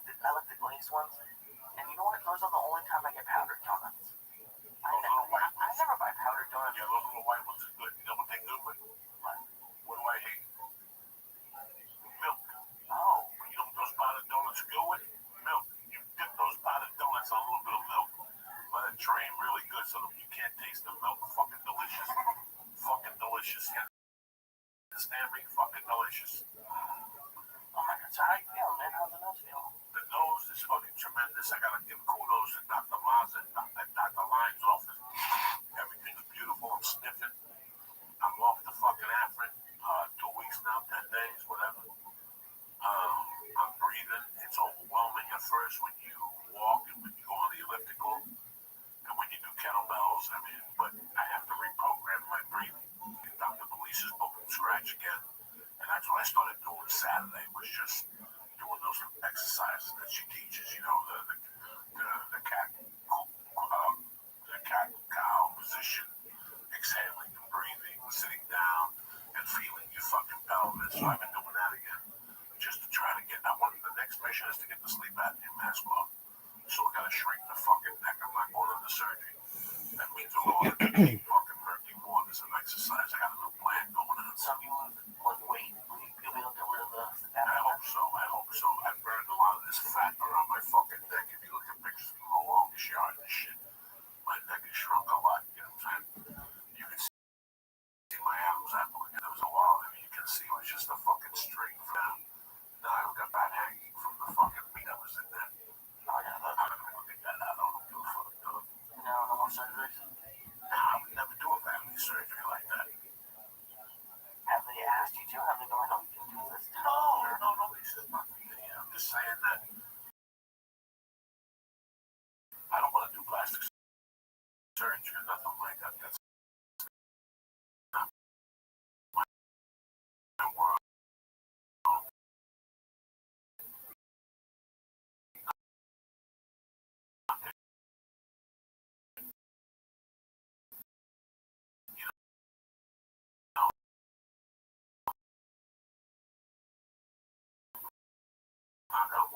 I like the glazed ones. And you know what? Those are the only time I get powdered donuts. I never buy powdered donuts. Yeah, those little white ones are good. You know what they good with? What? What do I hate? Milk. Oh. You know what those powdered donuts go with? Milk. You dip those powdered donuts in a little bit of milk. Let it drain really good so that you can't taste the milk. Fucking delicious. Fucking delicious. You understand me? Fucking delicious. Oh my god, so how you feel, man? How's the nose feel? The nose is fucking tremendous. I gotta give kudos to Dr. Maza and Dr. Lyme's office. Everything's beautiful. I'm sniffing. I'm off the fucking Afrin. 2 weeks now, 10 days, whatever. I'm breathing. It's overwhelming at first when you walk and when you go on the elliptical and when you do kettlebells. I mean, but I have to reprogram my breathing. Dr. Police's book from scratch again. And that's what I started doing Saturday, was just doing those exercises that she teaches, you know, the cat cow position, exhaling and breathing, sitting down and feeling your fucking pelvis. So I've been doing that again, just to try to get. The next mission is to get the sleep apnea mask off. So we gotta shrink the fucking neck. I'm not going into surgery. That means I'm going to deep fucking murky waters and exercise. I got a new plan going on. So you lose weight. You'll be able to get rid of the I hope so. I hope so. I burned a lot of this fat around my fucking neck. If you look at pictures of the longest yard and shit, my neck has shrunk a lot. You know what I'm saying? You can see my animals apple again. There was a while. I mean, you can see it was just a fucking string from. Now I've got that hanging from the fucking meat that was in there. Oh yeah, I'm gonna get that out. I don't give a fuck. No, no more surgeries. Nah, I would never do a family surgery like that. Have they asked you to? Have they gone, oh, you can do this? No, nobody says nothing. I'm just saying that I don't want to do plastic surgery or nothing like that. That's not my world. I don't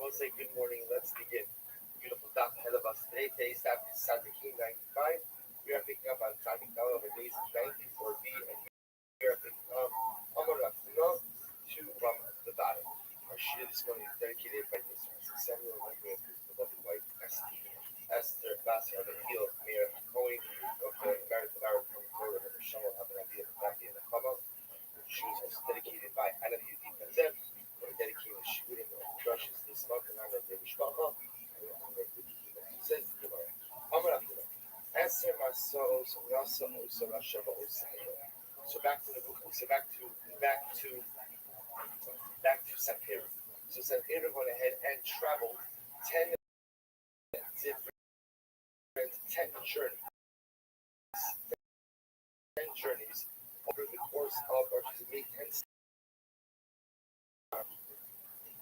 We'll say good morning. Let's begin. Beautiful daf ahead of us today. Today's daf is Sadiqim 95. We are picking up on Sadik Dal over days 94b, and we are picking up Amar Rafuna to from the bottom. Our shir this morning is dedicated by this Samuel Lambert, his beloved wife Esther Bassi on the heel of Mayor Cohen of the American Arab Torah of the Shalom Abanabi and Rabbi and the Chama. She was also dedicated by Adam Yudin Pazem. We're dedicating the shooting of brushes this month in honor of the Mishpacha and in honor of the Kehillah. Says the Gemara, Amar Rafuna. So back to the book. So back to Sanhedrin. So Sanhedrin went ahead and traveled 10 journeys. 10 journeys over the course of, or to make 10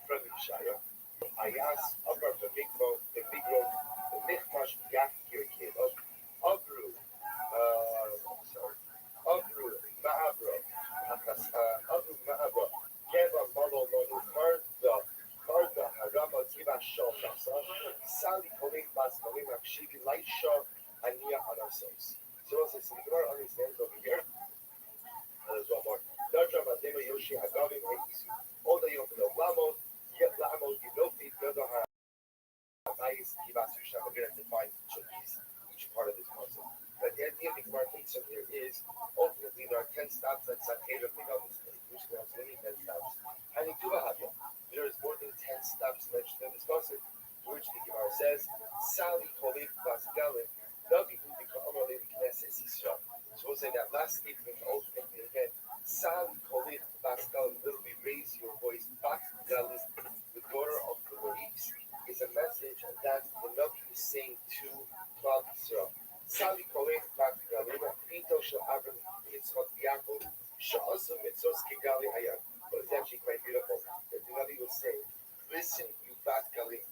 from Yeshaya. Ayas, Upper the Mikro, the Michmash Yakir Caleb. Agru, Ma'abra, Keva Malo Manu Karda, Harama Kiva Shal Nasa, Sali Kolik Bas Kolik Akshivi Laisha, Ania Anasos. So as the Gemara understands over here, there's one more. Darja Matema Yoshi Hagavim Hakisu, Oda Yopino Lamo, Yet Lamo, Yinofi, Yoda Harais, Kivasusha. We're going to define each part of this concept. But the idea of the Gemara takes from here is ultimately there are 10 stops that Sanhedrin made on this day, which there are many 10 stops. And in Tuvahadya, there is more than 10 stops mentioned in this concept, which the Gemara says, Sali Kolik Basgalim, Navi Udika Amalim Knesset Yisrael. So we'll say that last statement ultimately again, Sali Kolik Basgalim, literally raise your voice, Basgalim, the daughter of the waves, is a message that the Navi is saying to Klal Yisrael. Sali Kolik Basgalim, Pito Shel Avram Yitzchak Yaakov, Sha'asu Mitzvos Kigali Hayam. But it's actually quite beautiful that the Navi will say, listen, you Bat Galim,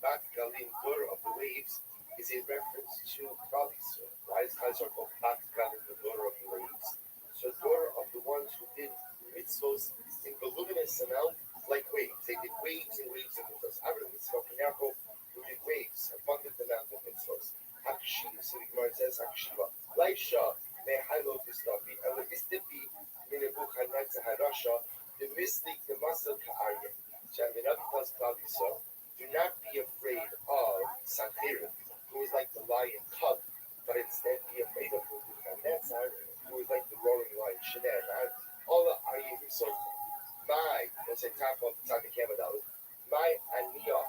daughter of the waves, is a reference to Klal Yisrael. Why is Klal Yisrael called Bat Galim, the daughter of the waves? So, daughter of the ones who did mitzvos in voluminous amount, like waves. They did waves and waves of mitzvos. Avram Yitzchak and Yaakov, who did waves, abundant amount of mitzvos. Hakshiv, so the Gemara says, Hakshiva. Laisha, Mehailo Tistafi, Elistipi, Minebuchanetza Harasha, the mystic, the muscle Ka'arya. So, the Nabi tells Klal Yisrael, do not be afraid of Sanhedrin, who is like the lion cub, but instead be afraid of Nebuchadnezzar, who is like the roaring lion, Shener, right? All the Aryim is so cool. We'll say top of Tzaddik Hamadalu, my Ania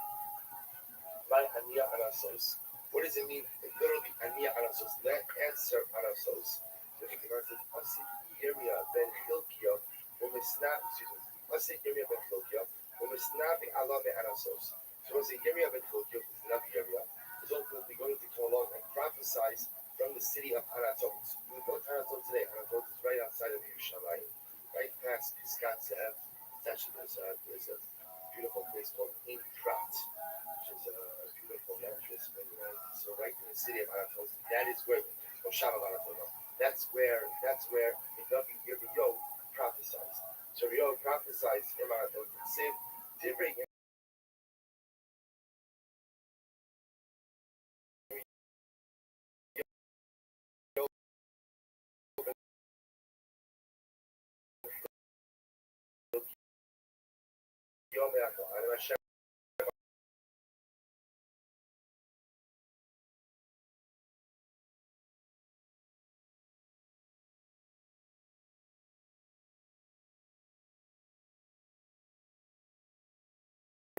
Anasos. What does it mean? Literally, Ania Anasos. Let answer Anasos. So the Gemara says, Asik Yirmiyah ben Hilkiah, Asik Yirmiyah ben Hilkiah, Umisnabi Allah me Anasos. So we'll say Yirmiyah ben Hilkiah, who's the Nabi Yirmiyah, is ultimately going to come along and prophesize from the city of Anatot. We go to Anatot today. Anatot is right outside of Yerushalayim, right past Piskat Ze'ev. Actually, there's a beautiful place called Ein Prat, which is a beautiful mattress. So right in the city of Anatot, that is where Moshav of Anatot. That's where the Nabi Yirmiyah prophesies. So Yirmiyah prophesies in Anatot. Same different.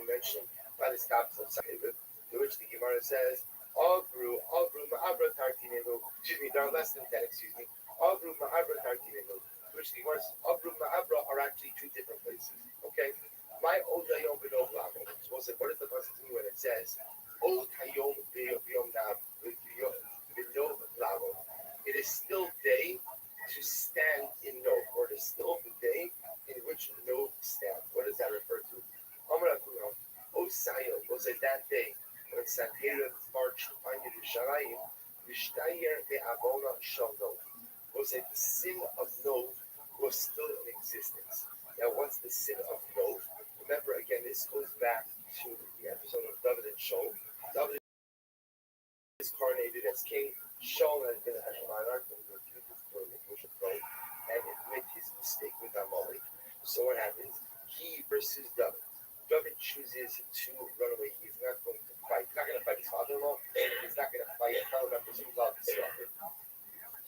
Mentioned by the stops of Sanhedrin, to which the Gemara says, Agru, Ma'abra Tartinenu, there are less than 10, Agru, Ma'abra Tartinenu, to which the Gemara says, Agru, Ma'abra are actually two different places, okay? My Odayom B'Nov Lamo. So we'll say, what is the concept when it says, Odayom B'Nov Lamo? It is still day to stand in Nov, or it is still the day in which Nov stands. What does that refer to? Osayo was at that day when Sanhedrin marched on Yerushalayim, Vishtayer ve'avona shel Nov. Was that the sin of Nov was still in existence. Now, once the sin of Nov, remember again, this goes back to the episode of David and Shaul. David is coronated as king. Shaul has been as monarch and refused to push a throne and admit his mistake with Amalek. So what happens? He versus David. David chooses to run away. He's not going to fight. He's not going to fight his father-in-law. He's not going to fight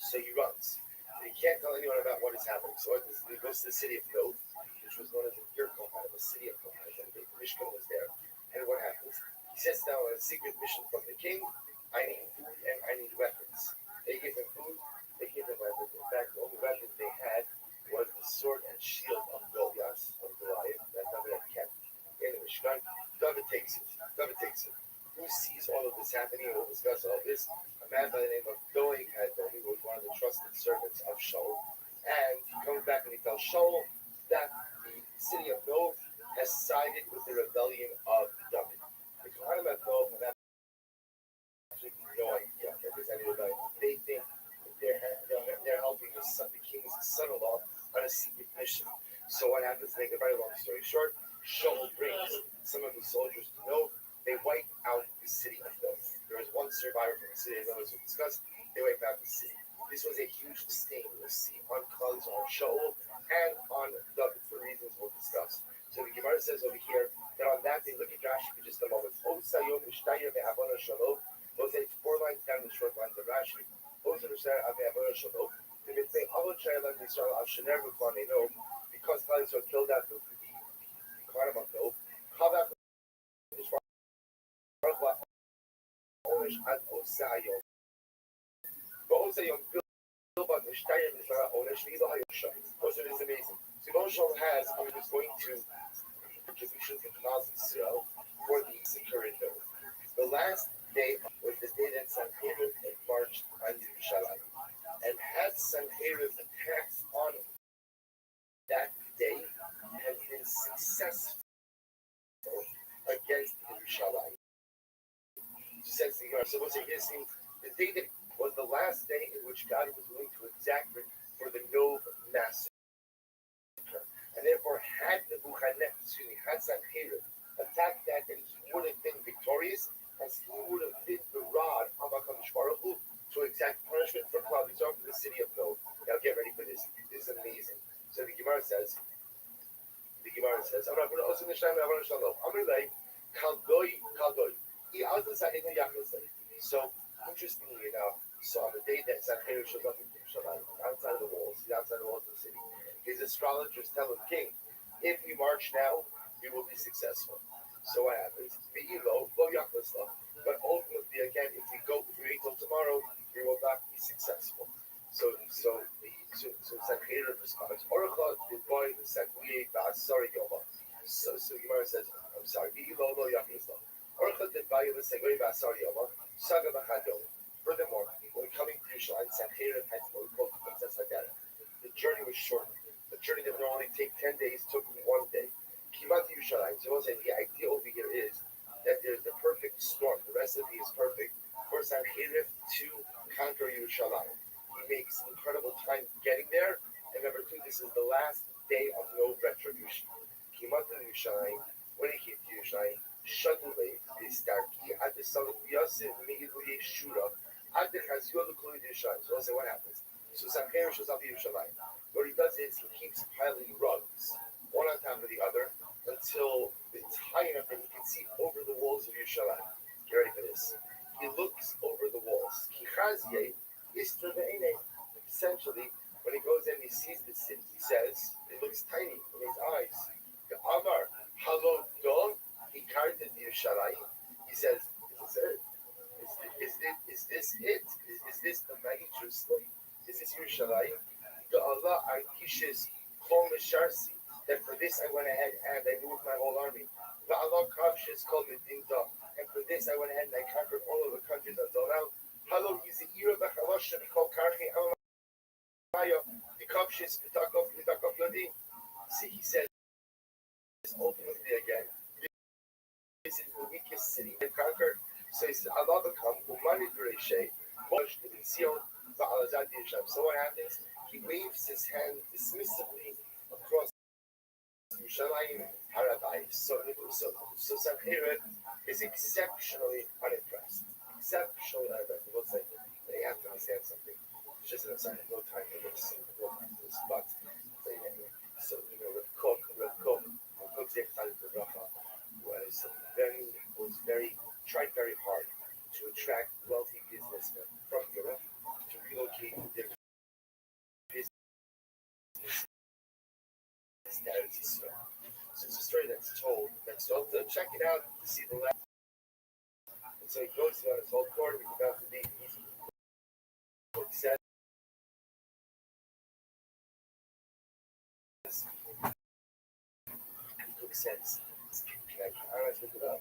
So he runs. He can't tell anyone about what is happening. So he goes to the city of Nob, which was known as the Kohanim, the city of Kohanim, and the Mishkan was there. And what happens? He sets down a secret mission from the king. I need food and I need weapons. They give him food, they give him weapons. In fact, the only weapon they had was the sword and shield of Goliath, that David had kept in the Mishkan. David takes it. Who sees all of this happening? We'll discuss all this. A man by the name of Doeg who was one of the trusted servants of Shaul. And he comes back and he tells Shaul that the city of Nob has sided with the rebellion of David. The Kohanim of Nob have no idea that there's any rebellion. They think that they're helping the king's son-in-law on a secret mission. So what happens, to make a very long story short, Shaul brings some of the soldiers to Nob. They wipe out the city of Nob. There is one survivor from the city of Nob, as we discussed. They wipe out the city. This was a huge stain we'll see on Klal, on Shaul, and on David for reasons we'll discuss. So the Gemara says over here that on that day, look at Rashi for just a moment. Those 4 lines down the short lines of Rashi. Because Klal Yisrael killed out the Kohanim of Nob, Also, it is amazing. So Rothschild has, I was going to contribution to Klal Yisrael for the security note. The last day was the day that Sanheriv had marched on Yerushalayim. And had Sanheriv attacked on that day had been successful against Yerushalayim. Says the Gemara. So what's it? The day that was the last day in which God was willing to exact for the Nob massacre. And therefore, had Sanheriv attacked that, then he would have been victorious, as he would have been the rod of HaKadosh Baruch Hu to exact punishment for Klal Yisrael from the city of Nob. Now get ready for this. This is amazing. So the Gemara says, so interestingly enough, so on the day that Sanheriv shows up in Yerushalayim, outside of the walls of the city, his astrologers tell him, King, if you march now, you will be successful. So what happens? But ultimately, again, if we wait till tomorrow, we will not be successful. So Sanheriv responds, So Gemara says, I'm sorry, Furthermore, when coming to Yerushalayim, Sanheriv had what we call the Princess Haggadah. The journey was short. The journey that would normally take 10 days took 1 day. Kimat Yerushalayim. So the idea over here is that there's the perfect storm. The recipe is perfect for Sanheriv to conquer Yerushalayim. He makes incredible time getting there. And number 2, this is the last day of no retribution. Kimat Yerushalayim. When he came to Yerushalayim, Shadulei is Darki at the son of Yosef Me'ilu Yeshua at the Chaziol Kuli Yerushalayim. So let's say what happens. So Sanheriv shows up in Yerushalayim. What he does is he keeps piling rugs, one on top of the other, until it's high enough that he can see over the walls of Yerushalayim. Get ready for this. He looks over the walls. Essentially, when he goes in, he sees the city. He says, it looks tiny in his eyes. The Amar, Halon Dom, he carried it to Yerushalayim. He says, is this it? Is this the mighty Jerusalem? Is this Yerushalayim? The Allah Arkishes Kol Misharsi. That for this I went ahead and I moved my whole army. The Allah Kavshes called me Dingda. And for this I went ahead and I conquered all of the countries until now. Hello, is the era of Halash to call Karchi Alamaya, the Kavshes, Vitakov Yodi. See, he says ultimately again, this is the weakest city they conquered. So he said, Allah become Umani Dureshe, Mosh to Sion, Ba'alazad Yisham. So what happens? He waves his hand dismissively across Yerushalayim, Rabbis. So Sanhedrin is exceptionally unimpressed. Exceptionally unimpressed. We'll say they have to understand something. It's just an aside. No time for this. No time for this. But anyway, so Rav Kook was very tried very hard to attract wealthy businessmen from Europe to relocate their business to Eretz Yisrael. So it's a story that's told. So check it out to see the last. And so he goes on his whole court. We go back to the book says. Cook says. I always look it up.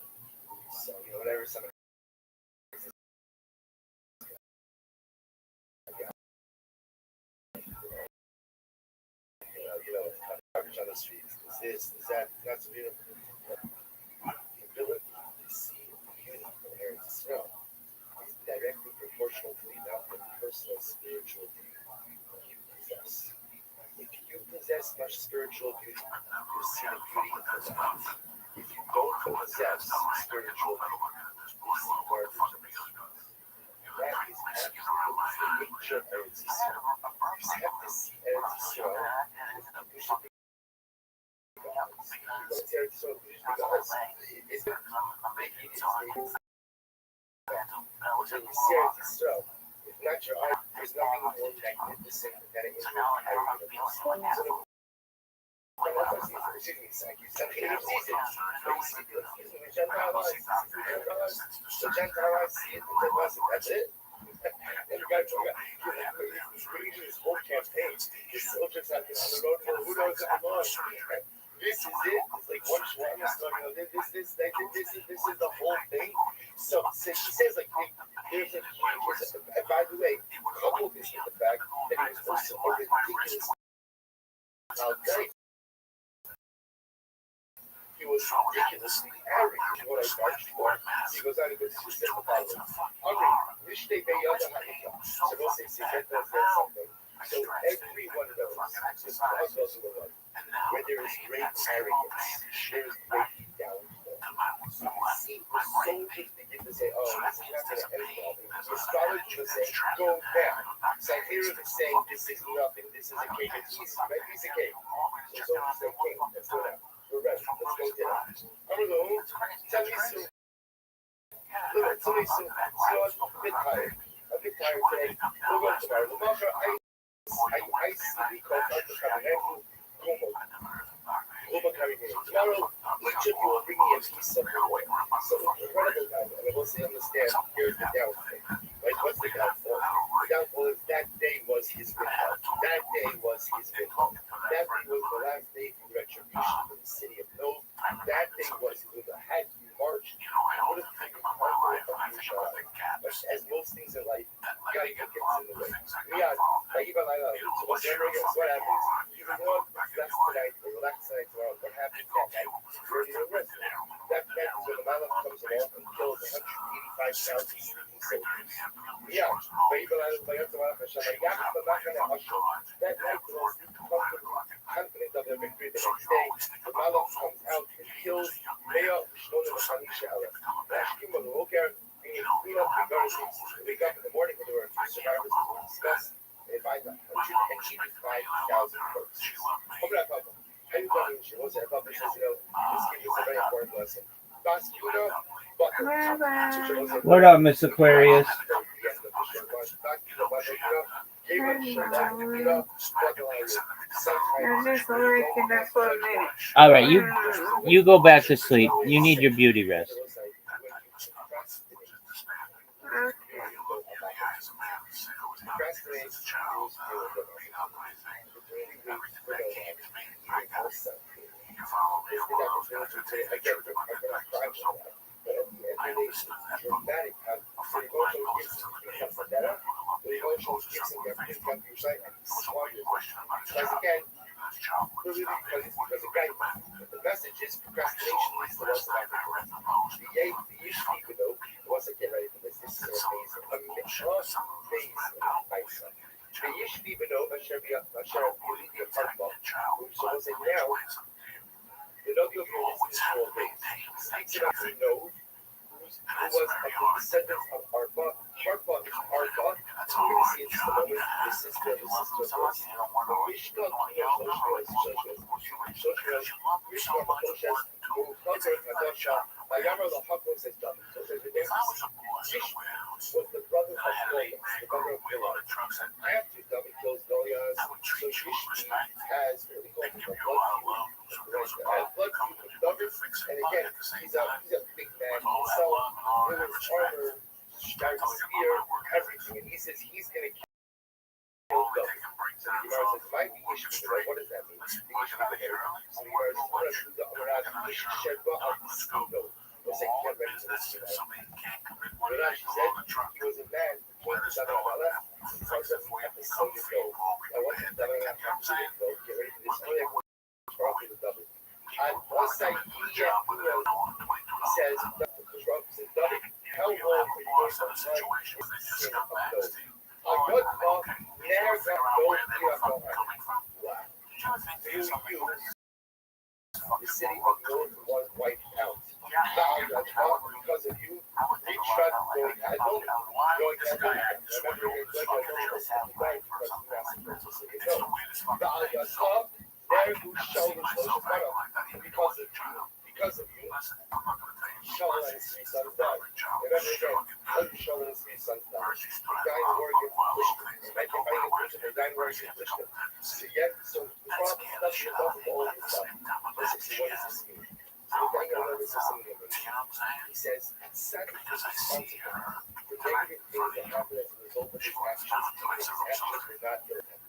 So whatever some. It's garbage on the streets. Is that that's beautiful. The ability to see beauty in Eretz Yisrael is directly proportional to the amount of personal spiritual beauty you possess. If you possess much spiritual beauty, you see the beauty of the life. If you don't possess spiritual beauty, you see garbage of the streets. That is absolutely the nature of Eretz Yisrael. You just have to see Eretz Yisrael. You should be if not your eye, there's nothing more magnificent than it is. The Gentile eyes see it, that's it. And the guy told me, he's reading his whole campaign. His soldiers have been on the road for who knows how long. This is it. It's like one Shwana story. This is the whole thing. So he says like there's a huge. And by the way, couple this with the fact that he was also a ridiculous guy. He was ridiculously arrogant. What I charged for. He goes out and goes to the following. Okay, Mishneh Beyada Hanika. So we'll say something. So everyone knows this cause of the one where there is great arrogance, there is great downfall. So you see the soldiers begin to say, oh, this is not going to end well. The astrologers will say, go down. Sanhedrin is saying, this is nothing. This is a cake. It's easy, right? It's a cake. So soldiers say, king, let's go down. We're ready. Let's go down. I'm going to go. Tell me soon. Tell me soon. So I'm a bit tired. I'm a bit tired today. We'll go tomorrow. Tomorrow, I see called Dr. Kabinetu Gumo. Tomorrow, each of you will bring me a piece of your way. So, incredible guy. And we'll see, understand, here's the downfall. Right? What's the downfall? The downfall is that day was his window. That day was his window. That day was the last day for retribution for the city of Nov. That day was his window. Had you marched, would have been part of Yerushalayim. But as most things in life, God gets in the way. So what happens? You relax tonight, or relax tonight tomorrow. What happens that night? You're in the rest. That night is when the Malach comes along and kills 185,000 sleeping soldiers. Yeah. That night, the most confident of their victory the next day, the Malach comes out and kills Mea Shlomo Chamisha Aleph. Ashkim of the Woker, being clean up regardless. They wake up in the morning when there were a few survivors who were discussed. They find 185,000 folks. How you talking to you? Says, this gives us a very important lesson. What up, Miss Aquarius? All right, you go back to sleep. You need your beauty rest. The message is procrastination leads to loss of opportunity. The Yishvi Bedo, once I get ready for this is amazing. The Yishvi Bedo, Asher Yulidi Apartment. So we'll say now, the Rabbi over here is Israel based. He speaks about the node, who was of the descendants of Arba. Harpa is Arba. We're going to see in just a moment. This is the sister of this. The Mishnah Mishnah Moshes, who covered Hadasha, Vayamar Lahakos says David. So there's a name. Mishnah was the brother of Goliath, the brother of Goliath. After David kills Goliath, so Ishmael has what we call a blood feud with David. And again, he's a big man himself, with his armor, striped spear, everything. And he says he's going to kill David. So the Gemara says, might be Ishmael. What does that mean? The Ishmael here. So the Gemara says, what does the Amrad Sheba al-Sino? We'll say he got ready to listen to that. But Rashi said he was a man who came to David Malach. He tells us episode ago. I want to David Malach episode ago. Get ready for this. Only I want to talk to the David. And Osai he says, because Rashi says, David, how long are you going to time is sin of those? A good talk, never got no fear of God. Wow. The city of North was wiped out. Because of you, we tried going I don't remember it like I don't because the Ayatollah there who showed because of you, Shaul and his three sons died. Remember again, Shaul and his three sons died. They died in war against Plishtim. They died in war against Plishtim. So the problem is nothing above all of this stuff. What does this mean? So we're going to learn this something of it. He says, Satan is responsible for negative things that happen as a result of his actions, even if his actions were not illegitimate.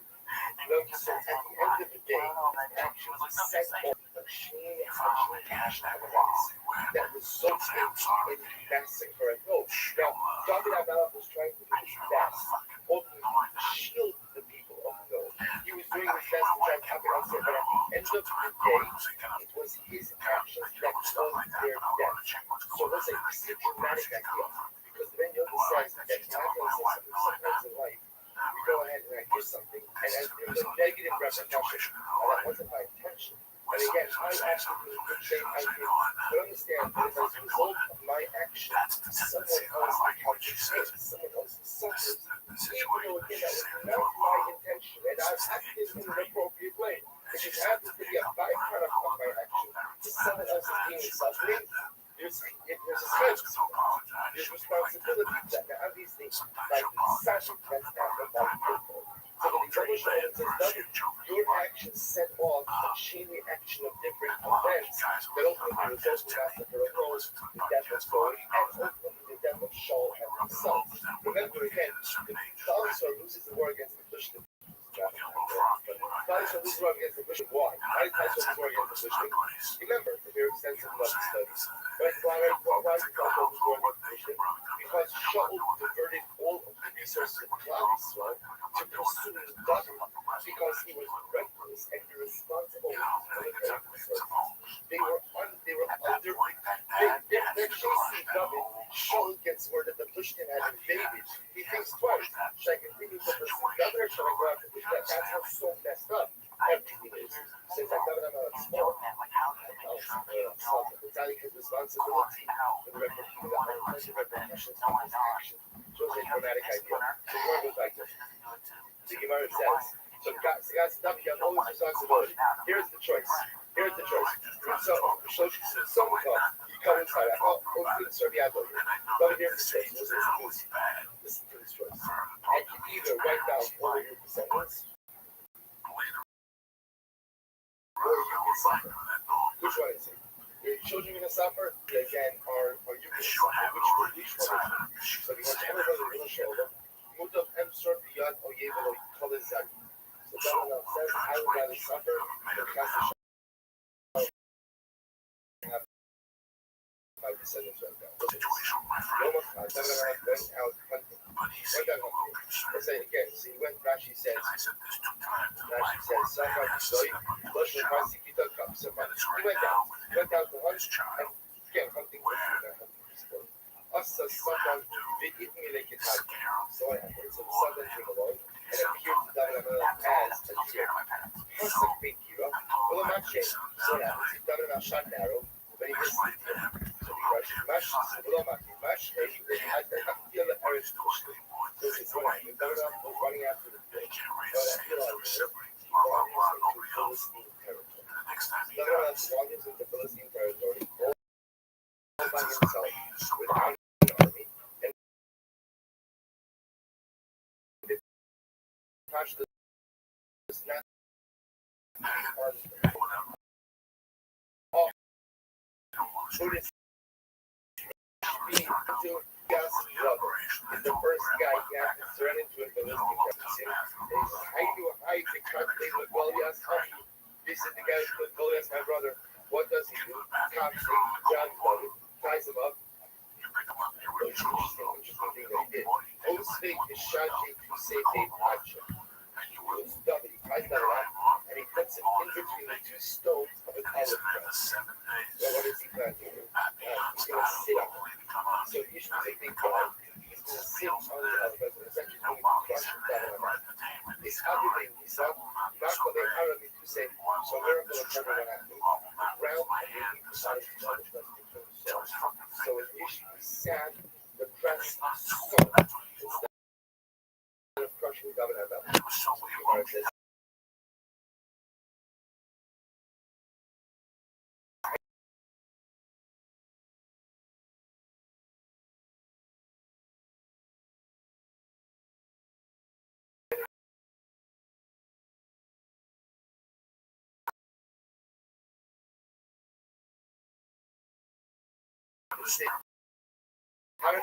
So at the end of the day, actions set off a chain that results in massacre and hope. Now, David Amalek was trying to do his best, ultimately to shield the people of Noah. He was doing his best to try to happen on but at the end of the day, it was his actions that caused their death. So let's say this is a dramatic idea, because the Ben Yoda says that sometimes in life, we go ahead and I do something, and as there's a negative repercussion, that wasn't my intention. And again, I actually do the same idea. But understand that as a result of my action, someone else becomes someone else suffers. Even though again that was not my intention, and I acted in an appropriate way. It just happens to be a byproduct of my action. Someone else is being suffering. There's a sense, there's responsibility that now these things like Sasha can't happen by people. So the Jewish man says, your actions set off a chain reaction of different events that ultimately result in massacre of those, the death of Goliath, and ultimately the death of Shaul and his sons. Remember again, the Dinosaur loses the war against the Plishtim. Dinosaur loses the war against the Plishtim. Why? Why did Dinosaur lose the war against the Plishtim? Remember, the very extensive love studies. Why did Dinosaur lose the war against the Plishtim? Because Shaul diverted all of the resources of Dinosaur to pursue David because he was reckless and irresponsible with military resources. They were they're chasing David. Shaul gets word that the Plishtim had invaded. He thinks twice. Should I continue to pursue David or should I go after Plishtim? That's how so messed up everything is. So it's like David I'm small. His responsibility for the repercussions of his action. So it's a dramatic idea. The word was like this. The Gemara says, so God's stuff, you have all this responsibility. Here's the choice. So some you come inside. Oh, serve the apple. But here's the choice. Listen to this choice. And you either wipe out all of your descendants, or you can suffer. Which one is it? Your children going to suffer? Again, or you can suffer. Which one is it? So if you want to have another real shoulder, Mutav M sort beyond Oyevelo Kola Zaki. So David says, I would rather suffer than cast a shadow and have my descendants right now. David went out hunting. Let's say it again. See, when Rashi says, somebody died, he went out to hunt, and again, hunting Asa someone bit me like it had. So I happened. So the son came along and appeared to David as a deer. Asa big hero. Well, the match changed. So now he's done about shot narrow, but he missed it. So he rushed the match. Well, match. He had to feel the Paris push. So it's when he done enough was running after the pitch. But I feel like he brought him into Philistine territory. Done enough wanders into Philistine territory all by himself without an army and detached the snap off. Who did to Gas brother is the first guy he has to turn into a Philistine. I calculate with Goliath. This is the guy with Goliath, my brother. What does he do? Comes John brother, ties him up. Interesting thing that he did. Osvik is Shaji to say they touch him. He ties that up and he puts him in between the two stones of an olive press. So what does he plan to do? He's going to sit on it. So you should take big guy. He's going to sit on the olive press and essentially going to crush him down on it. This everything he saw, not what they are to say, so miracle of never going to happen. The ground and the decided to tell the trust between souls. So it usually sand, the press, salt, instead of crushing governor belt. How did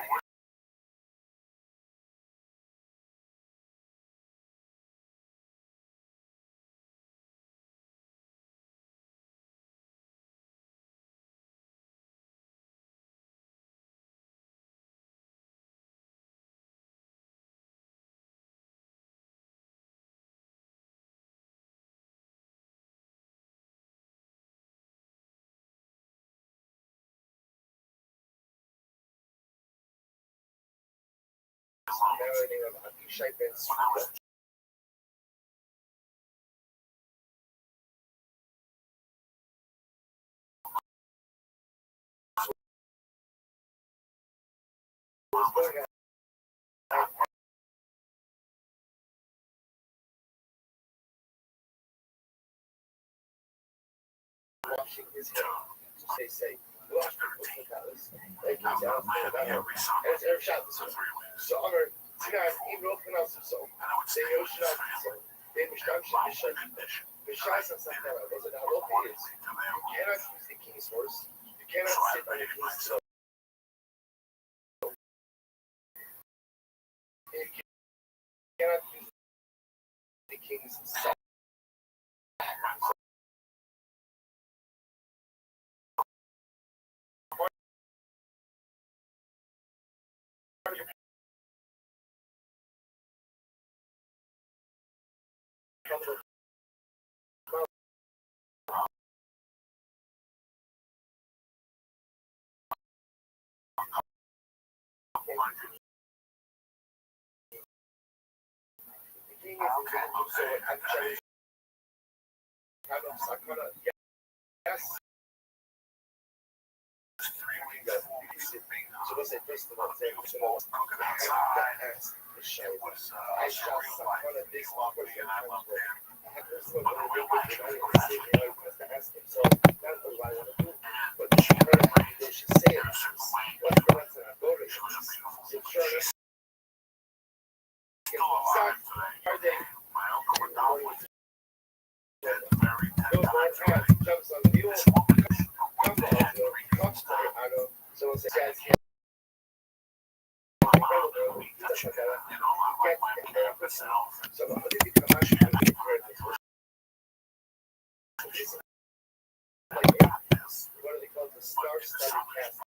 washing his hair. They say, wash the palace. Like he's out there. And it's every shot this way. So, Amr, tonight, even open house of soul. They know shot of soul. They wish I'm shot. The shots and stuff like that. Those are the whole is. You cannot use the king's horse. You cannot sit on the king's soul. You cannot use the king's soul. The king is so I'm kind of sakana. Yes. So let's say first of all, say I shall sakana this one person comes with. So that's what I want to do. But they should say it. What's the lesson I go to? So sure, are they? Jumps on the mule, comes to it. I know. So it's guys here. So what did you come out and what are they called? The star study cast.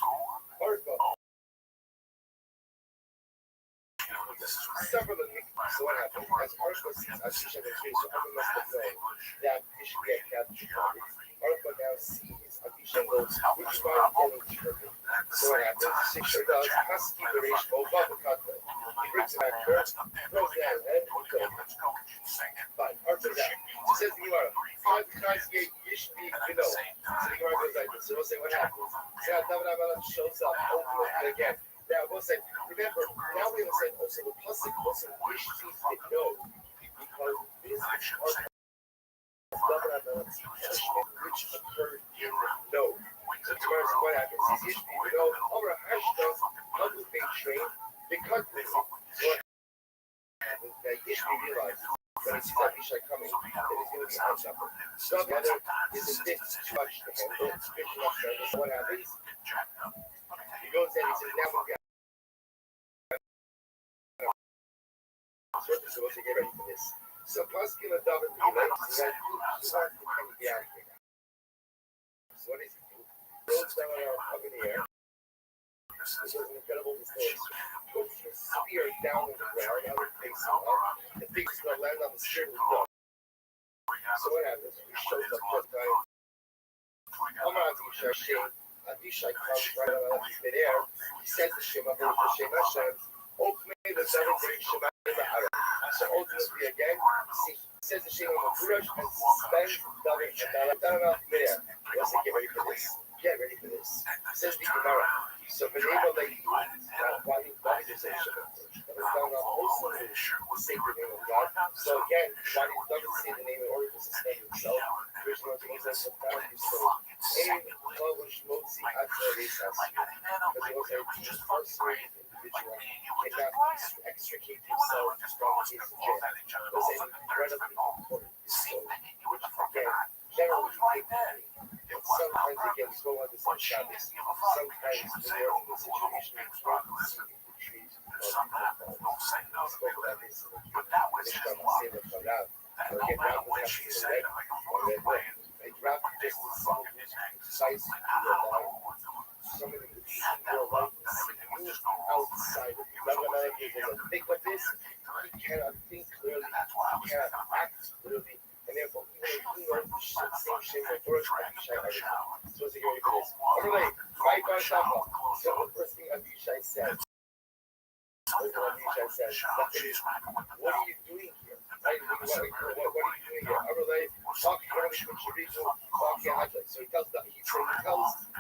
Arba. Several of them. So what happened? As Arba sees Abishai the tree, so Arba must have known that this should be a captive target. Arba now sees Abishai goes, which one getting triggered? So what happens? Sixer does husky the reach of Babakata. He brings it back first, throws down, and goes. Fine, Arba down. She says to Gemara, Kazye Yishbi Gino. So the Gemara goes like this. So we'll say what happened. So now David Amalek shows up, opens it again. Now we'll say, remember, now we will say also the pasuk also Yishbi Gino. Because this is David Amalek's punishment which occurred in No. So tomorrow's what happens is Yishbi Gino, over Hashta, public being trained, because this is what happens. Now Yishbi realizes when he sees Abishai coming, that he's going to be outnumbered. So the other is a bit too much to handle. It's fishing up there. So what happens? He goes in, he says, now we've got so we'll get ready for this. So Paskin and David relates that he's hard to come to get out of here now. So what does he do? He throws down up in the air. This was an incredible display. Puts his spear down on the ground, now they're facing up. The thing is going to land on the spear of the dog. So what happens? He shows up just time. Amar Abishai comes right out of midair. He says to Shema, Hashem Hashem, ultimately the seventh day Shema Hara. So ultimately again, he says to Shema Mafurash and suspends David and David midair. He wants to get ready for this. Get ready for this. Says the Gemara. So Benema lady, why did say Shema? That was going on also in the sacred name of God. So again, why did David say the name in order to sustain himself? Krishna tells us about his soul. Aim Kavush Motsi Atzarisas. Because he was a incarcerated individual and cannot extricate himself from his jail. It was an incredibly important soul. Again, generally speaking, sometimes again, we go on this on Shabbos. Sometimes when we are in a situation where we can't see the trees or the falls. We spoke about this in the Seder Chalav. Again, Rabbbi was actually a red book. Like Rabbbi just decided precisely to allow somebody to see your life and see you outside of you. Rabbbi is a think like this. He cannot think clearly. He cannot act clearly. And therefore, even if he learns the same shame of words, Abishai already. So it's a great place. Overlay, my Bar Shama. So the first thing Abishai said. Abishai says, what are you doing here? Right? What are you doing here? Overlay, talk to him, so he tells that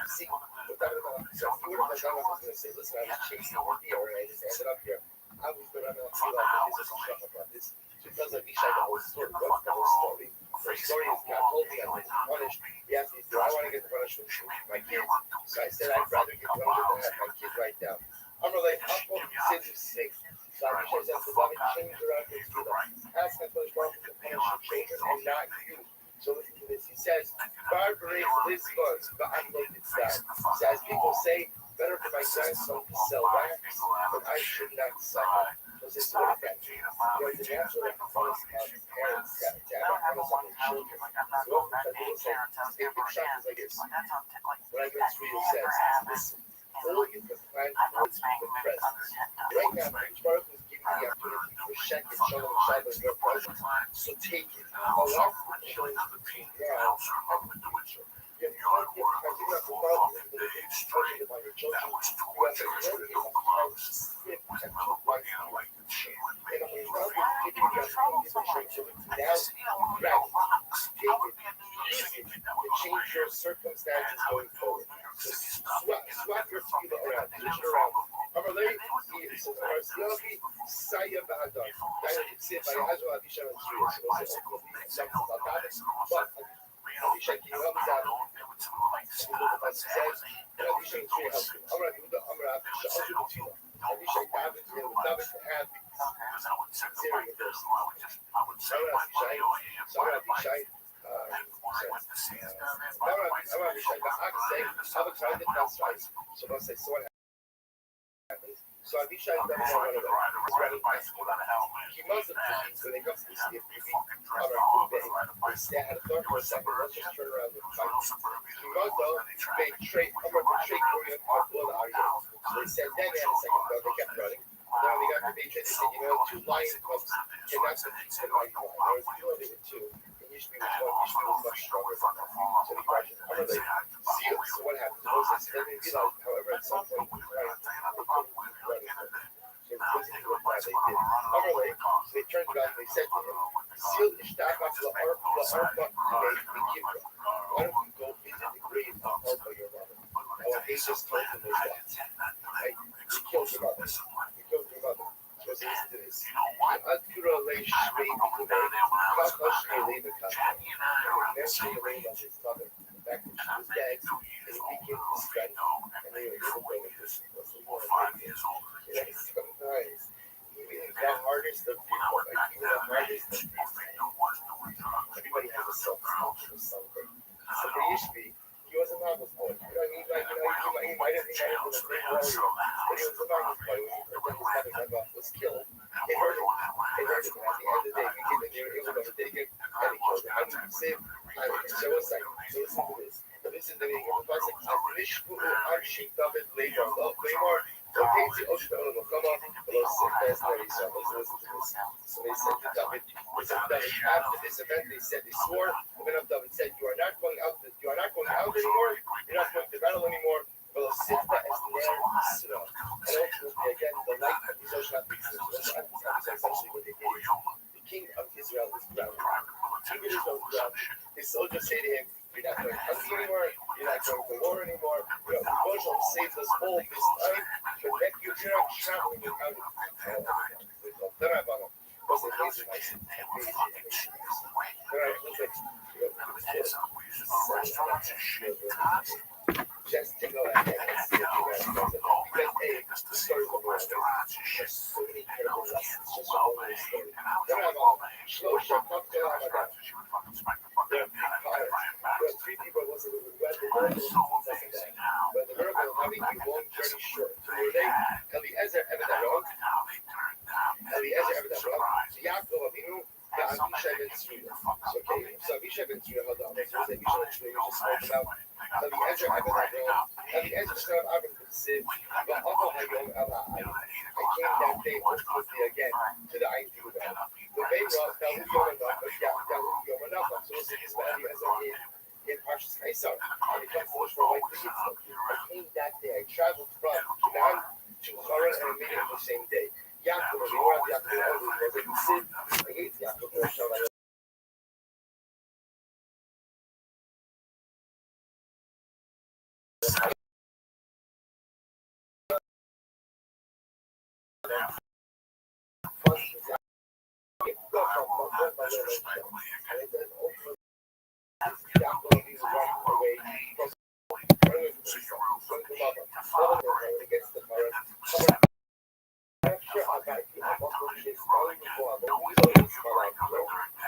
see, so if you would have done what I was going to say, listen, I was chasing the deer and I just ended up here. I was going to feel like this is a stuff about this. So he tells Abishai the whole story. What's the whole story? The story is God told me I was punished. He asked me, do I want to get the punishment for my kids? So I said, I'd rather get punished than have my kids right now. I'm like, how come he says it's safe? So Abishai says, the David changed around his kingdom. Ask my punish Baruch to punish the children and not you. So listen to this. He says, barbarate this guns, but I'm loaded down. So as people say, better for my grandson to sell wax, but I should not suffer. So this is what that means. The natural response of parents to have a promise on their children. So often people say, think of chapters like this. What I meant to you says, listen, all you can plan for is the present. Right now, Baruch is giving the opportunity for Shek and Shalom and Shabbat in your presence. So take it. Allow for the children to be proud of the future. You have plenty of time. You have problems with the children upon your children. You have plenty of time to slip and to write and write and share. And when you're not giving you opportunity for children to now grab it, take it, use it to change your circumstances going forward. So swap your tefillah around, switch it around. Amalei, he says, Arsilavi, Saya Ba'adar. That is it by Hazra Abishai and Sriya. So it's something about that. But Abishai, can you help us out? So we look at what it says. And Abishai and Sriya help you. Amar Abishai, Azur Tefillah. Abishai, David to have sincerity first. Sarah Abishai. So let's say, so what happens? So Avishai doesn't know what it is. He's running bicycle. He must have been when they got to the city of Movie on our food day. They had a thought for a second, let's just turn around and fight. He must though, they trade, I'm going to trade Korea out blood out of here. So they said, then they had a second thought, they kept running. Now when they got to Beijing, they said, you know, 2 lion cubs cannot compete with the white lion. There was two of them, two. And usually was much stronger. So the question, how are they? Seals. So what happened? Moses, then they realized, however, at some point, right, they couldn't keep running. So they did. However, so they turned around and they said to him, Seal Ishtaka La'arfa Made Mikibra. Why don't you go visit the grave of Arpa, your mother? And what they just told him was that, right? You killed your mother. You killed your mother. So listen to this. Adkura Leish Made Mikibra. Kakash Mele Bekaka. And eventually he laid on his mother. Back when she was dead, and he became his friend. And they were able to bring him this. Sometimes, even the hardest of people, like even the hardest of people, everybody has a self-esteem of something. So for Ishbi, he was a novel's boy. You know what I mean? Like, he might have been a great warrior, but he was a novel's boy. When his mother was killed, it hurt him. It hurt him. And at the end of the day, they were able to overtake him, and he killed him. And he saved him. So listen to this. This is the meaning of the pasuk. Vishku Arshi David Leimar. Okay, so they said to David, after this event, they said, they swore, the men of David said, you are not going out anymore, you're not going to battle anymore, and ultimately, again, the light of Israel shall be essentially what they did. The king of Israel is grounded. King of Israel is grounded. His soldiers say to him, you're not going to fight anymore, you're not going to war anymore, Rothschild saved us all this time, but that you're not traveling without it. Was it amazing? Just to go ahead and see because the story of the world, there's so many incredible lessons just from the story. There are 3 people who read the miracle but the miracle of having a long journey short. So were they Eliezer Ebedaron, Yaakov Avinu, and Avishai ben Tzruya. So Avishai ben Tzruya, hold on. So Avishai ben Tzruya just spoke about Eliezer Ebedaron, Eliezer son of Avram ben Siv, but Avo Hayom Elai. I came that day ultimately again to the Ein Duda. The Beirah, Dahu Yom Anachah. So this is what Eliezer in Parshas Kaisar. And he comes to for white Yitzchak. I came that day. I traveled from Canaan to Haran and I made it the same day. Yaakov, the Lord of Yaakov, was a Sid. I hate Yaakov,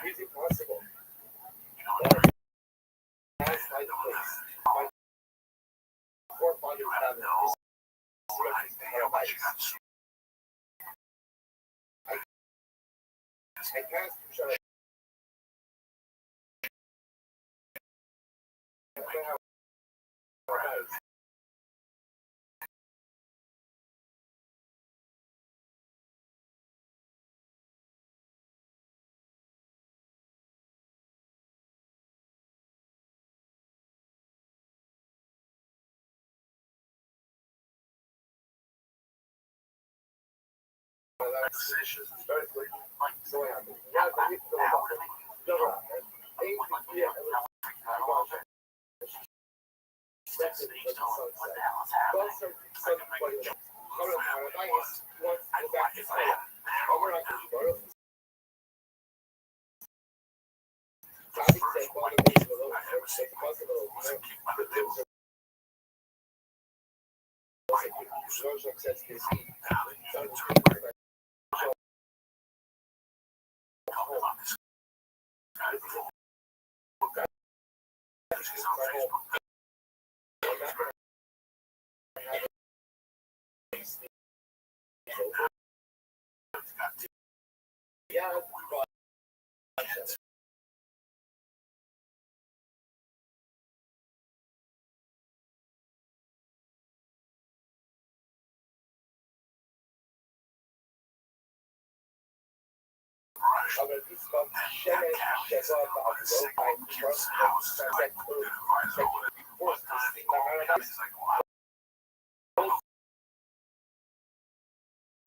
Is it possible? That's my place. My forefathers have this. I passed through Shara. Positions historically, so I have yeah, but you know about it. That's it. אבל תספק שמש שבוע בעבודות ההתפרס ותספק ביקורס תסלימה הרבה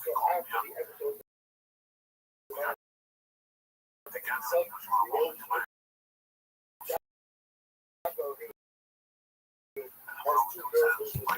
so after the episode the consult wrote has two girls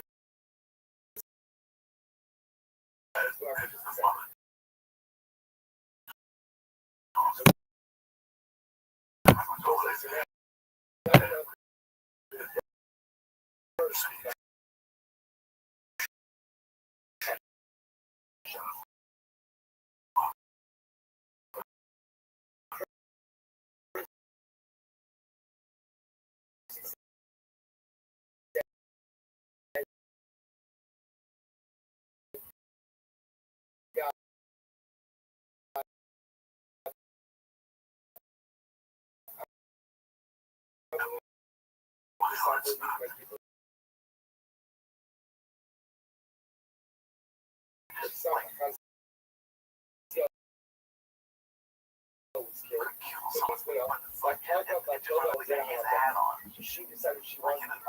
she decided she wanted to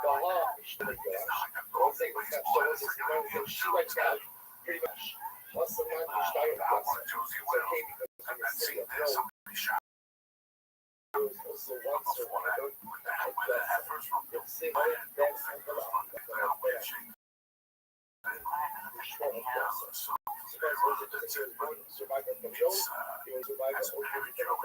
go along. She went down pretty much. Once the man started it's okay because I'm a city of no. There was also one survivor the same dance and the survivor from Joe, he was survivor over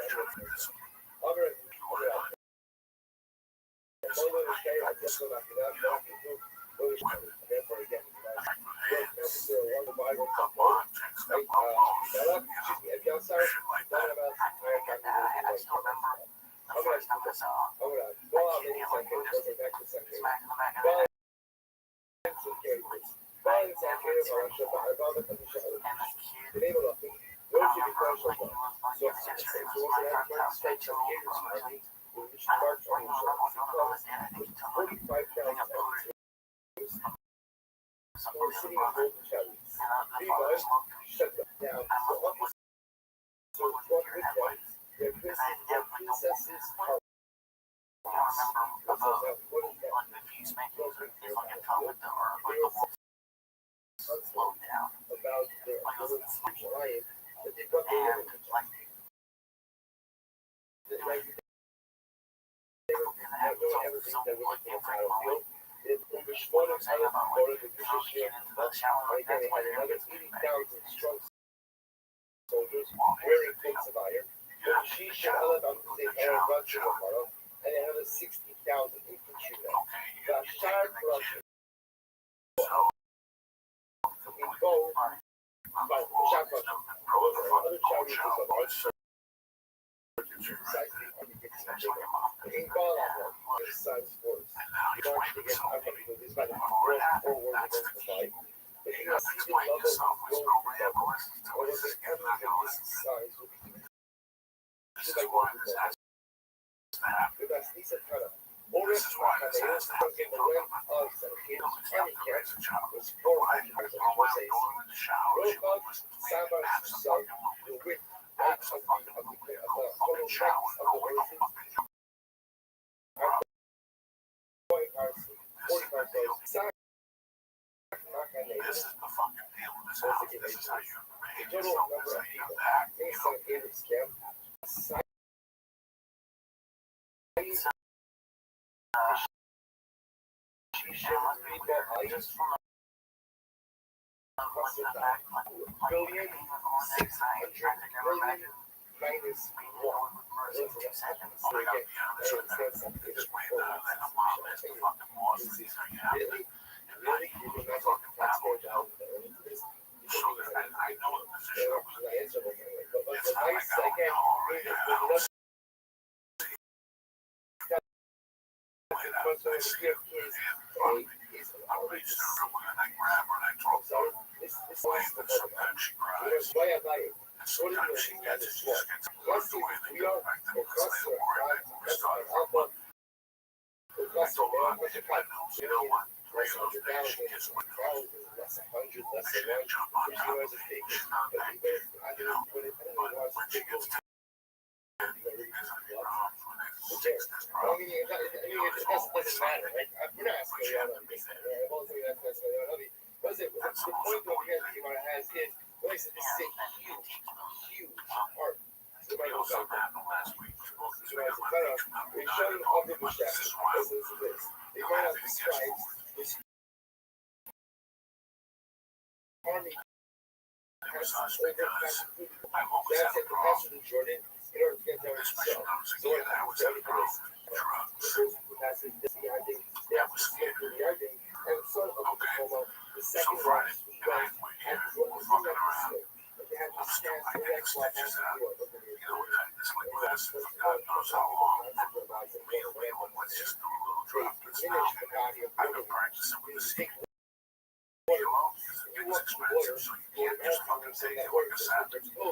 soldiers wearing coats of iron. She should have done the Rothschild model, and they have a 60,000 infantrymen. The Shard Russian in both, but Shard Russian, other Chinese are also precisely on the in Gaul, the size force. Marched against Africa this by the forward against the fight. The exceeding level of growth or was the enemies of this size would be this is why this has to happen. This is why this has to happen. In the realm of Sanhedrin, any character was 400 years of Moses. Rothschild, Sabbath's son, the width of the total length of the ocean. 45 days. This is the fucking deal in this house. This is how you remain. The total number of people in Sanhedrin's camp. Billion 600 million minus 1. Really? You can make fucking passport down there. I know the position of but the nice second this sometimes she gets it. She just gets it. Let's The see, way they we do are it back then. the Let's lay cluster, the board right? back when we That's started our from alpha. The I cluster, told her, man, I what's get your my nose. You know what? 3 of those days she gets my nose. less 100, less She than 1. didn't jump on Because top you of as a me. big, She's not but that you guys, I you know. didn't put it, I But didn't watch when she gets to the because I get arms when it's Okay. 6, that's I probably. mean, it doesn't matter. Like, we're not asking you all of this. I've always said that's what I mean. What's it? The point that we have to keep our hands is, like I said, this is a huge, huge part. So We my also God, happened last week. We spoke to so I the was cut off. beach. We showed them all the bush This is why Listen to this. They might have the stripes, which army it was has us because overpassed. I've always That's had a it, the problem, pastor of Jordan, in order to get down to especially the when I was a So kid. I always had a problem with the drugs. first who passes this yarding, they have to smoke the yarding, and the son of Oklahoma, the So second Friday one, night, we're here, we're fucking around. but they have to I'm still stand like for getting that swap stitches out out. the door. You know, we cut this liquid acid for God knows how long. Me and Leon was just do a little drop this now. I've been practicing with the seat. You know, because it gets expensive, so you can't just fucking take it like a salad. So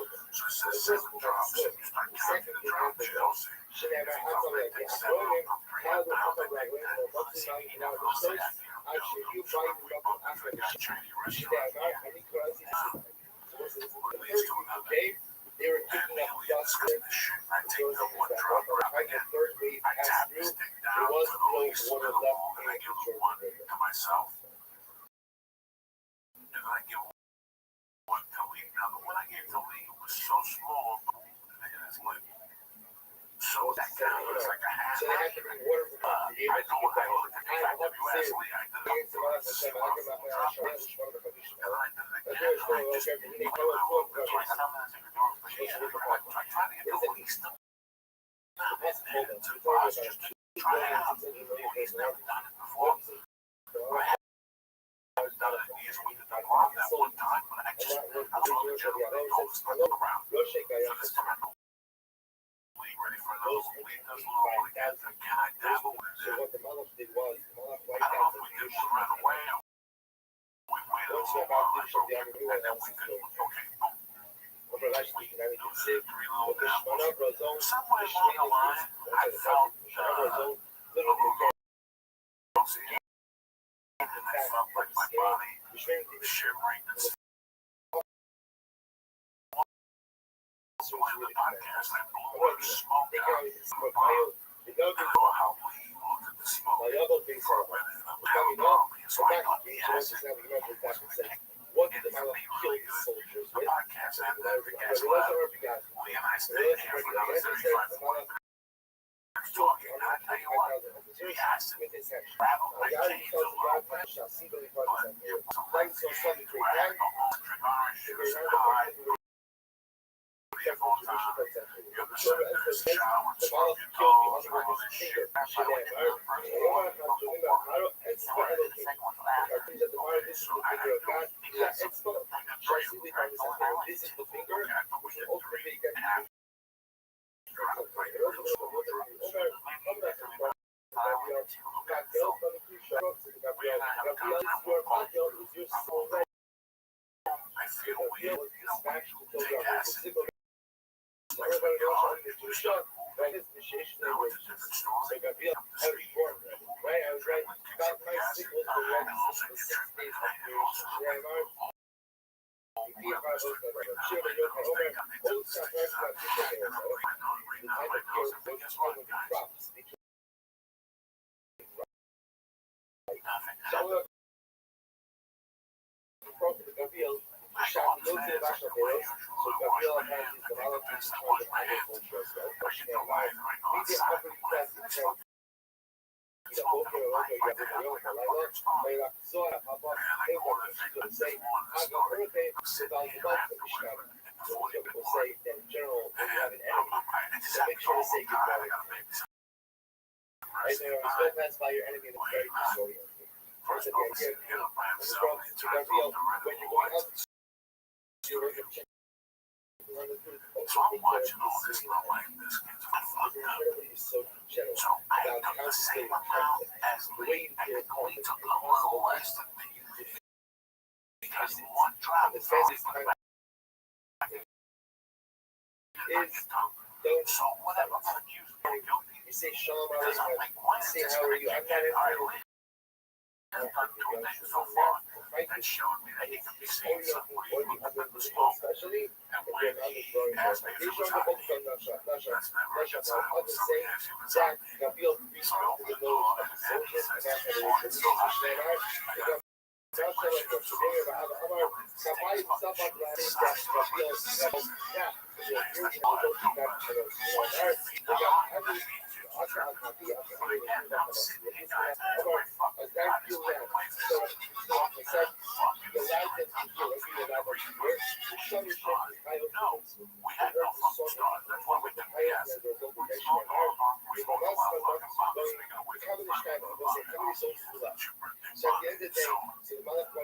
it says 7 drops, and you start counting the drops, you know, see. If you come back, take 7 of them, 3 now, they make that. See, you never know, say, you know, so we both got a Chinese restaurant. Please do another. They were And picking me up and Leon dust discussing this shit. I take the 1 drop, drop again. third wave I passed tap through. this thing There down was for no the least water little left more, and I in give the the 1 to myself. And I give 1 to Lee. Now, the one I gave to Lee was so small, and it's like, so that guy was like a half. So they had to bring water from I know, I looked at the fact that you asked Lee, I did it for the 6 months, and I did it again, and I just, he came out, well, that's why I said, I tried to get the least of it to us, just to try it out. He's never done it before. I've done it years. We did that wrong that one time, but I just, I told the gentleman, they told us to look around for this time. We ready for those? We does a little one again. Can I dabble with So it? what the Malach did was, the Malach I don't know if we did one right away. We waited a little while, I broke it, and then we could, okay, boom. We do the 3 little dabbles. Somewhere along the line, I felt and I felt like my body was shivering and stuff. So in the podcast, I blew up smoke out from a bomb. I don't know how Lee looked at the smoke for a minute, and I'm having bomb, so I thought he has it. What And did the for Malach me, kill really the good. soldiers The with? podcast and the guest lab, Lee and I stayed here for another 35, 40 minutes talking, and I tell you what, he has it. Rattled my cage a little bit, but it was a light game where I had almost drink orange juice and hide. The headphones on, you're the sitting there in the shower and scrub your toes and all this shit. That's why when you do the first one, you don't go work. Okay, so I had to do it because I got 3 of them, right? This is the finger. Okay, I put with it 3 and half. Drop my middle school drop. So I feel weird, you know, when you take acid, like when you're hard, you do stuff. Now it's a different story. Up the street, when kicks up the acid, and also you drink the night, and also weapons to bring down my nose. They got me to the stitches out, and I'm bleeding on right now my nose. And guess what, guys? Nothing. I go upstairs, I do my usual, I wash my hands, I take a piss, I wash my hands. I get the light, I go outside, the light, I smoke. Smoke the light, I did have like a fucking smoke. And I go to the thing, this morning, this story, I'm sitting here after whatever, in the 40 minute break. And I just have to go, I'm tired, I gotta make some. First thing, first off, sitting here by himself, he turns off the red and blue lights. So I'm watching all this and I'm like, this gets fucked up. So I took the same amount as Lee, and then Lee took a little less than me. Because 1 drop is always like is don't So whatever accuse me of guilty. you say Shalom Because I'm Aleichem, like, why is say this how are gonna you? I'm get not me? in I've done two things so far that showed me that he can be seen somewhere, especially and if when your mom is he growing up. asked me if it He's was on the book happening, from Nasha. that's never a good Nasha, sign. others Somebody say asks if it's that happening. Gabriel reached So I out to opened the the door, village of the and he soldiers, and says, after "This they morning, released so hot, man. Shneimar, I got Nasha was the Shneimar, Amar, Kapai, Sabak, Rani, that Gabriel, that the virgin was also that Shneimar, they got heavy, Asa al-Nabi, Asa al-Nabi, as that feel that, so I said, the light that you feel, like the light that you hear, the sun is shining high up to us. We had no fucking stars. That's why we didn't gas. We smoked all along. We smoked all fucking bombs. Thinking of waking up the fucking So at the end of the day, so the Malach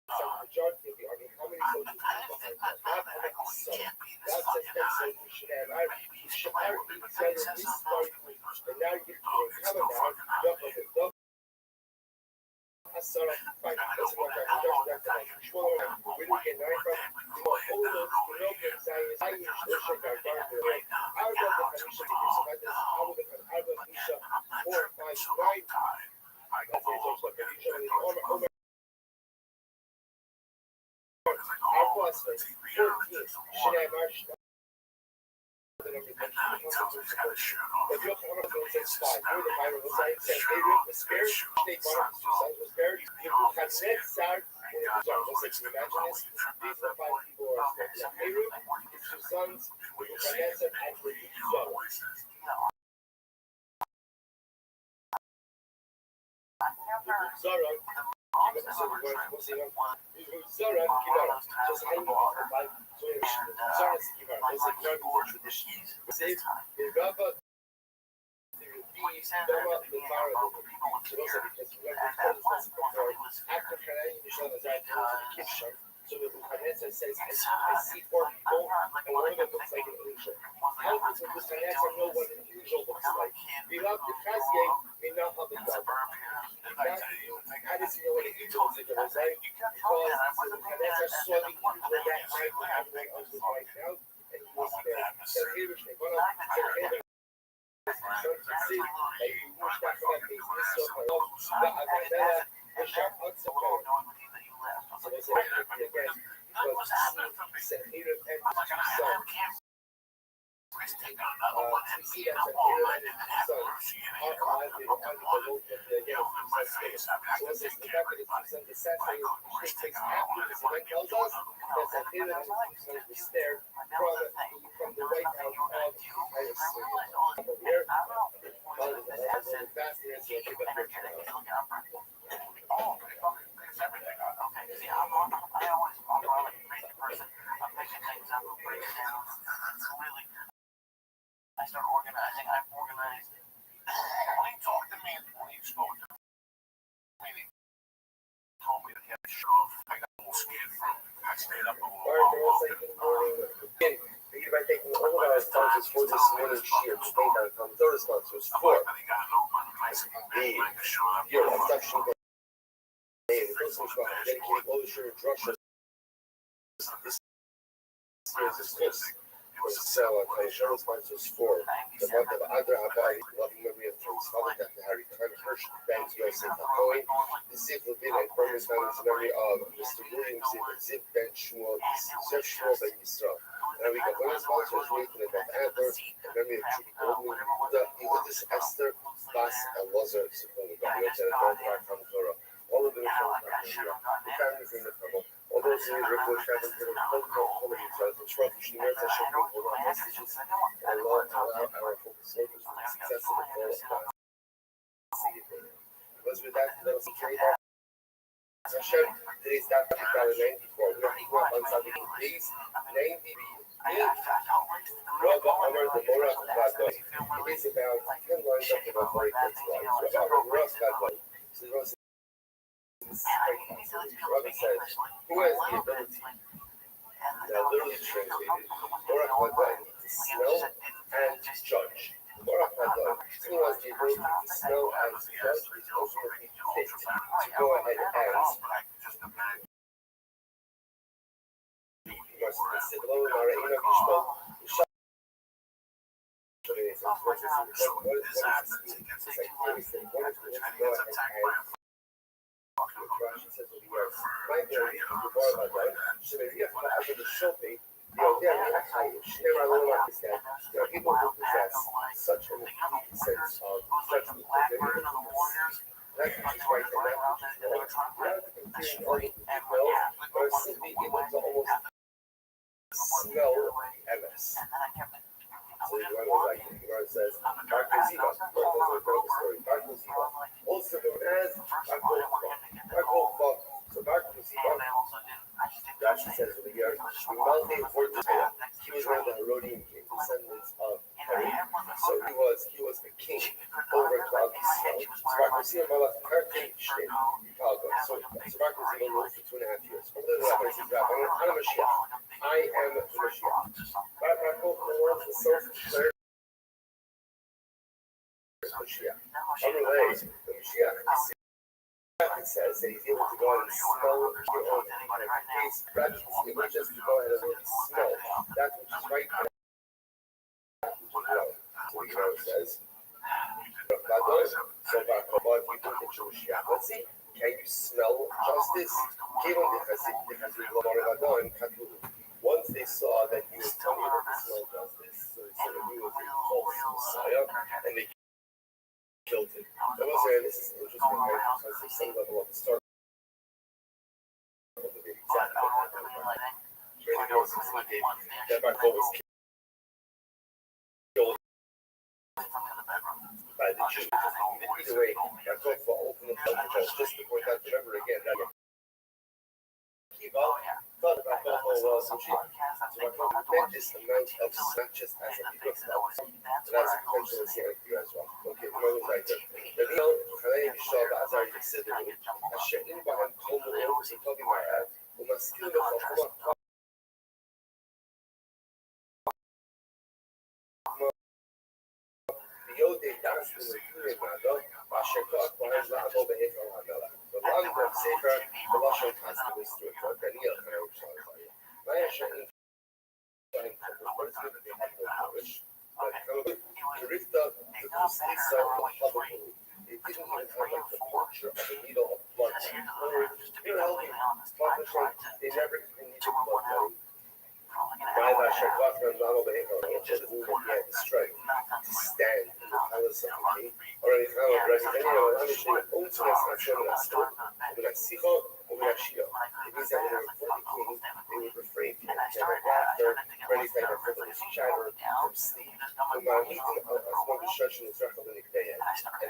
so the majority of the army, how many soldiers do you behind that? Not how many some. That's a 10 soldiers you should have. You should have at least start, and now you get coming now, double. Asara, fine, that's what I'm talking about. We didn't get 9 from all those European science, I use Russia, I would love the Kanisha to do so. I would have Kanisha 4, 5, 9. That's what it talks about. Kanisha, our plus 14 should have our the number and now he tells me he's got his shirt off. But Yochanan says 5. You're the Bible was like saying Aaron was spared, Snake Barnabas' 2 sons was spared, Nebuchadnezzar Sar, and the Zar was like, can you imagine this? These are 5 people who are spared. So Aaron, his 2 sons, Nebuchadnezzar, and Zara. Zara, Zara, Kibara, just hanging on the Bible. So Zara's Kibara, it's like not more tradition. Say, the Rabbah, the Rabbi, Dama, the Mara, so those are because remember, after Canaan, the Shah Nazar, the Kishon, so the Nebuchadnezzar says, I see 4 people, and one of them looks like an angel. How does Nebuchadnezzar know what an angel looks like? We love the Chazye, we know how the God. How does he know what an angel is like? Because Nebuchadnezzar saw the angel that night when everyone else was wiped out, and he was there. So here was Shneimar, so see, like you wish that for that case, this sort of love, the Agadela, the Shaphat, so they say, again, because Sahira and his son. We see that Sahira and his son are alive in the boat of the again, so it's the fact that his son, the sad thing is, which takes after this event tells us that Sahira and his son were spared from the wipe out of the entire Syria. Here, I start organizing. I've organized. When he talked to me, when he spoke to me, he told me that he had to shut off. I got a little scared from him. I stayed up a little Again, by taking all of our sponsors for this morning cheer, stayed on from third sponsors for your affection. Hey, the person who's dedicating all the sugar drug shows. This is close. So, insurance sponsors for the month of Adar Habai, loving memory of King's father, Dr. Harry Khan Hirsch, Bank Yosef Hakoy, the Ziv Levin and Burmese in memory of Mr. William Ziv Ben Shmuel, Ziv Shmuel Ben Yisrael. And we got one sponsors Nathan and Beth Adler, in memory of Judy Goldman, the Yehudis Esther, Bas and Lazar, Sukhoni, Gabriel, and Dorfar Kamtora. All of them from the family from the couple. All those who need regular travel to the home and truck, she knows that she'll bring all our messages and allow our focus workers for the success of the call. Because with that, let us carry that. Hashem, today's dot $94. We are equal on Sunday, please. 90. Rabbi Amar the Morah Gadol. It is about 10 lines of the Rabbi Gadol. So it was Rabbi says, who has the ability, now literally translated, Morah Gadol, to smell and judge. Morah Gadol, who has the ability to smell and judge, is ultimately fit to go ahead and explicit, lo Maraina Bishmo, So this happens, he gets taken away, and the Chinese gets attacked by a fucking Rashi says over here, my theory, the bar about that, Shemeriah Fa'ad the Shofi, the Odea Achai, Shemar Loma is that there are people who possess such an acute sense of judgment that they're able to see that which is right and that which is wrong, without considering all the details, but are simply able to almost smell MS. So the Gemara says, Bar Koziva, Bar Koziva, also known as Bar Koziva. So Bar Koziva, Rashi says over here, he was one of the Herodian kings, descendants of Herod. So he was the king over Cloud Israel. So Bar Koziva Malach Karkei Shtei Chicago. So Bar Koziva ruled for 2.5 years. Over there, Rabbi says, I'm a Mashiach. I am the Mashiach. Bar Koziva was the self-declared Mashiach. Otherwise, the Mashiach, it says that he's able to go out and smell your own taste. Rather than able just to go ahead and really smell that which is right and that which is wrong. So the Gemara says, so if you think that you're Mashiach, let's see, can you smell justice? Once they saw that he was unable to smell justice, so they said that he was a false Messiah, and they killed him. I will say this is interesting, right? Because there's some level of the start of the video. Exactly what happened. Really goes to sleep. That Michael was killed by the Jews. Either way, Michael opened the door just to point out, remember again, that Kiva thought about the whole Mashiach. So Michael meant this amount of not just as a people thought, but as a potential Messianic as well. Okay, the moment right there. Daniel, Khalei, Yishal, Azar, Yisidu, Asher, Inbahan, Komo, Tobi Marav, Umaskil, Chokma, Yode, Das, Kure, Mado, Asher, Kok, Bahan, Labo, Behekal, Hamela. The London Sefer, the Lashon Kasta, was through it. Daniel, Khalei, Yishal, Maya, Asher, what is going to be published? Rifta, the Kuslisa, publicly. It didn't even have like the picture of a needle of blood. They were helping publishing, they never even needed blood money. Maya Asher Kafran Lama Behekal, which is the movement he had to strike to stand in the palace of the king. Or any kind of resident, anyone understanding Otunas Hashem Nasto, Uminasicho, Uminashio. It means that when they were before the king, they would refrain from any type of laughter, or any type of frivolous chatter, from sleep. And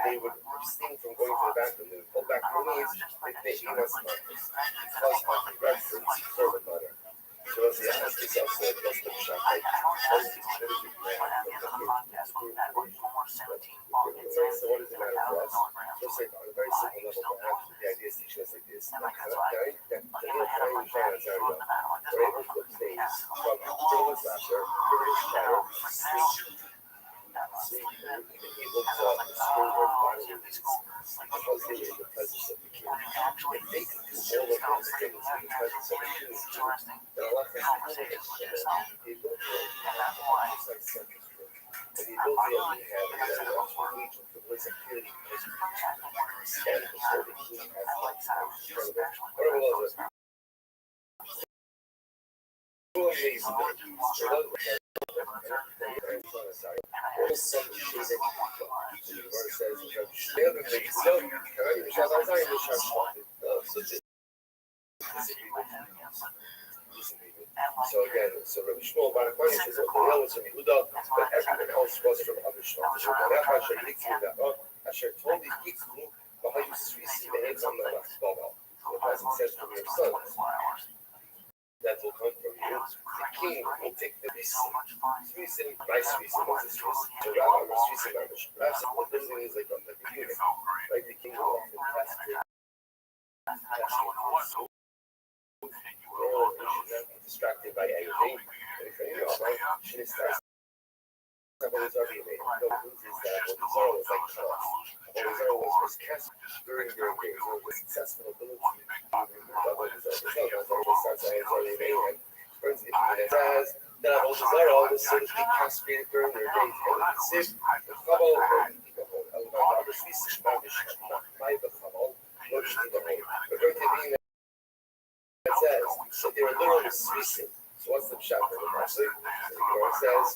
they would abstain from going to the bathroom. They would pull back their knees if they eat us because of the reference for the mother. So as the ask yourself, so just the shot, like, what is the so what does it matter for us? Just like on a very simple level, perhaps the idea is teaching us like this. We're able to abstain from frivolous laughter, frivolous chatter, sleep, able to scream or bodily release because they were in the presence of the king. If they could do all of those things in the presence of the king, then Allah has the ability to have precise circumstance, and the ability that we have is to engage in frivolous activity because we stand before the king as whatever was it. So amazing that so again, so Rabbi Shmuel Bar Kokhba says that Hillel was from Yehuda, but everyone else was from other shlokas. Asher told the Yikru, Bahayu Srisi Be'etzam Nalach Baba. So the Pasuk says from your sons that will come from you, the king will take the Srisim, nice Srisim, what's a Srisim? So Rabbi was Srisim Rabish. Rabish, what literally means like a unit, right? The king will often castrate. You should not be distracted by anything. And if you know, right, you should start. What is already made? No, who's is that? What is all was like cut off. What is all was cast during their days. So the successful ability to remove what is all. It's not already made. According to the opinion, it says that Avodah Zarah was so to speak castrated during their days. Sif, the Chabal, or Tikahol, Elamad, the Swiss, my the Chabal, or Tikahol. According to the opinion, it says that they were literally Swissim. So what's the pshat for the Pasuk? It says,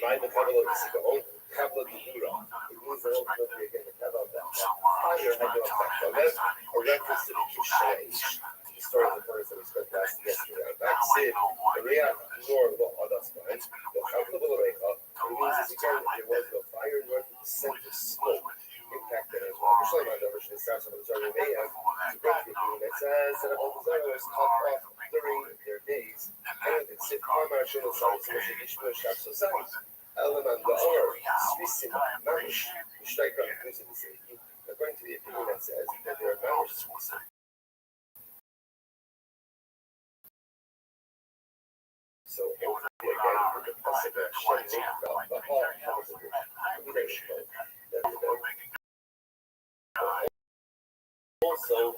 my the Chabal of Tikahol, Kabla Dura. It means that ultimately again the Kabbalah that fire had no effect on them, a reference to the Kishayish. Story of the furnace that we spoke last yesterday. Back Sid, the Reach nor the Adas behind, the Chavla Bularecha, it means as again there was no fire nor the descent of smoke impacted as well. The Shalom Adavar should start some of the Zarah Mayhem to break the opinion that says that all the Zarah was cut off during their days, and it Sid Kamar Shul Sari, so much Ishmael Shaf Society. Eleman the Or, Swissim, Mamish, Ishtaikra, according to the opinion that says that there are Mamish Swissim. So it would be again with the possible shutting of the whole of the leadership. Also,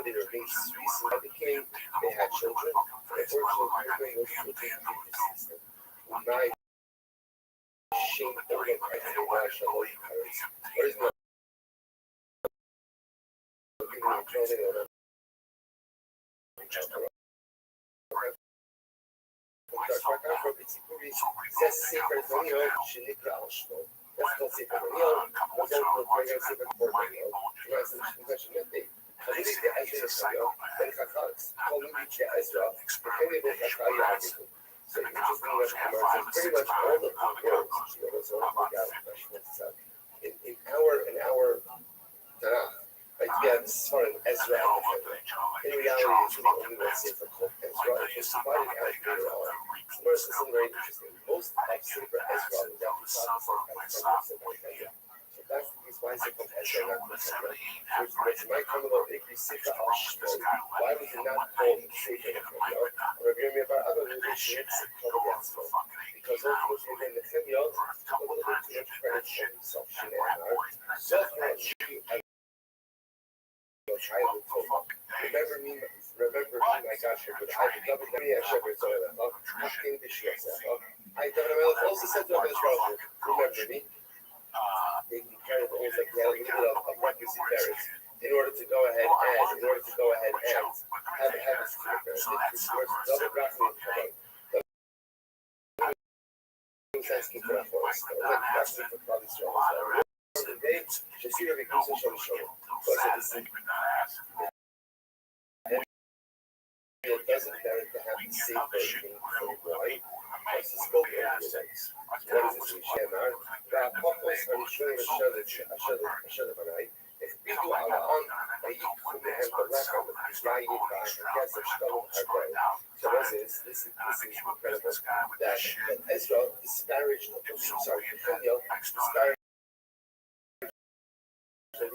they were being Swiss by the king, they had children, unfortunately, was system. My shame that we're going to try to watch all the pirates. What is my says Sefer Daniel, Shenikra Oshmo. That's called Sefer Daniel. We're going to bring out Sefer Daniel. You guys mentioned that day. Khalili de Ezra Sayo, Ben Chachaz, Khalili de Ezra, Khalili de Chachaya. So you just pretty much pretty much all the words, those are all in our Tanakh. Like you have Sfar and Ezra in reality, it's the only one Sefer called Ezra. It was divided out later on. First, this is very interesting. Most of Sefer Ezra was after so that's the reason why Sefer Ezra not Ezra. Which might come about Ikri Sefer Ashton. Why was it not called Sefer Ezra? Or Rabbi Meir Bar Abba really should call it Ezra. Because ultimately, again, the Chemiyot took a little bit too much credit for himself. Remember me, my God, Shepherd. I did not be a shepherd, so I came to Shia. I also said to Israel, remember me. They carried almost like they had a little bit of requisite parents in order to go ahead and have a secret. Double graphic asking for that for us. That's for probably strong. Today, Shasira becomes a show. It doesn't merit to have the same version for why. It's a spoken words. What is this in Shemar? Pokos are showing a shudder banai. If we do Alaan, I eat from the hand of Lacham, Yayin Bash, Gas of Shalom Harbay. So this is incredible that Ezra disparaged, Daniel disparaged. The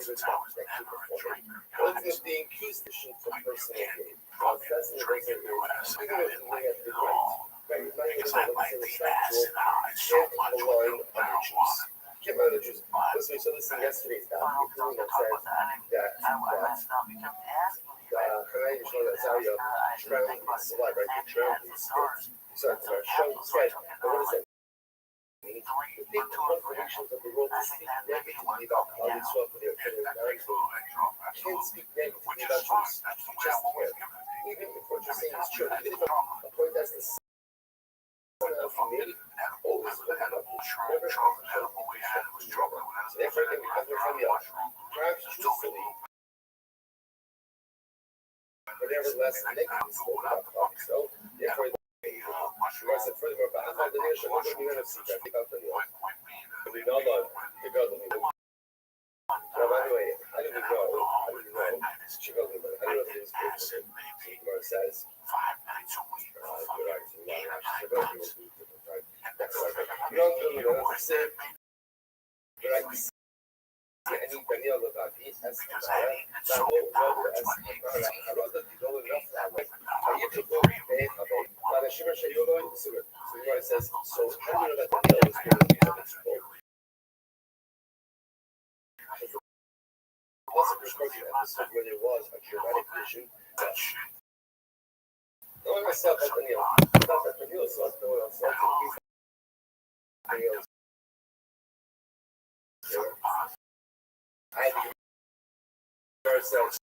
accusation for personal gain. That's the reason we have the right. Listen, so listen, yesterday's document that said Hanai Yishon Azaria drowned in blood, right? They drowned in spit. So it's our show said, but what does that mean? The big corporations of the world speak negatively about how they saw for their marriage. Can't speak negatively about Jews. You just can't. Even if what you're saying is true, even if a point that's the always put it up. Never so therefore, it becomes more familiar. Perhaps truthfully, but nevertheless, negatively spoke about God. So, therefore, I said furthermore, but I thought the nation was going to see that about the Lord. We know the God of the Lord. Now, by the way, how do we know? says, so how do you know that Daniel was good at these other people? Plus, a construction episode where there was a dramatic vision that no one else saw that Daniel. Not that Daniel saw it, no one else saw it. Daniel. I had to give ourselves.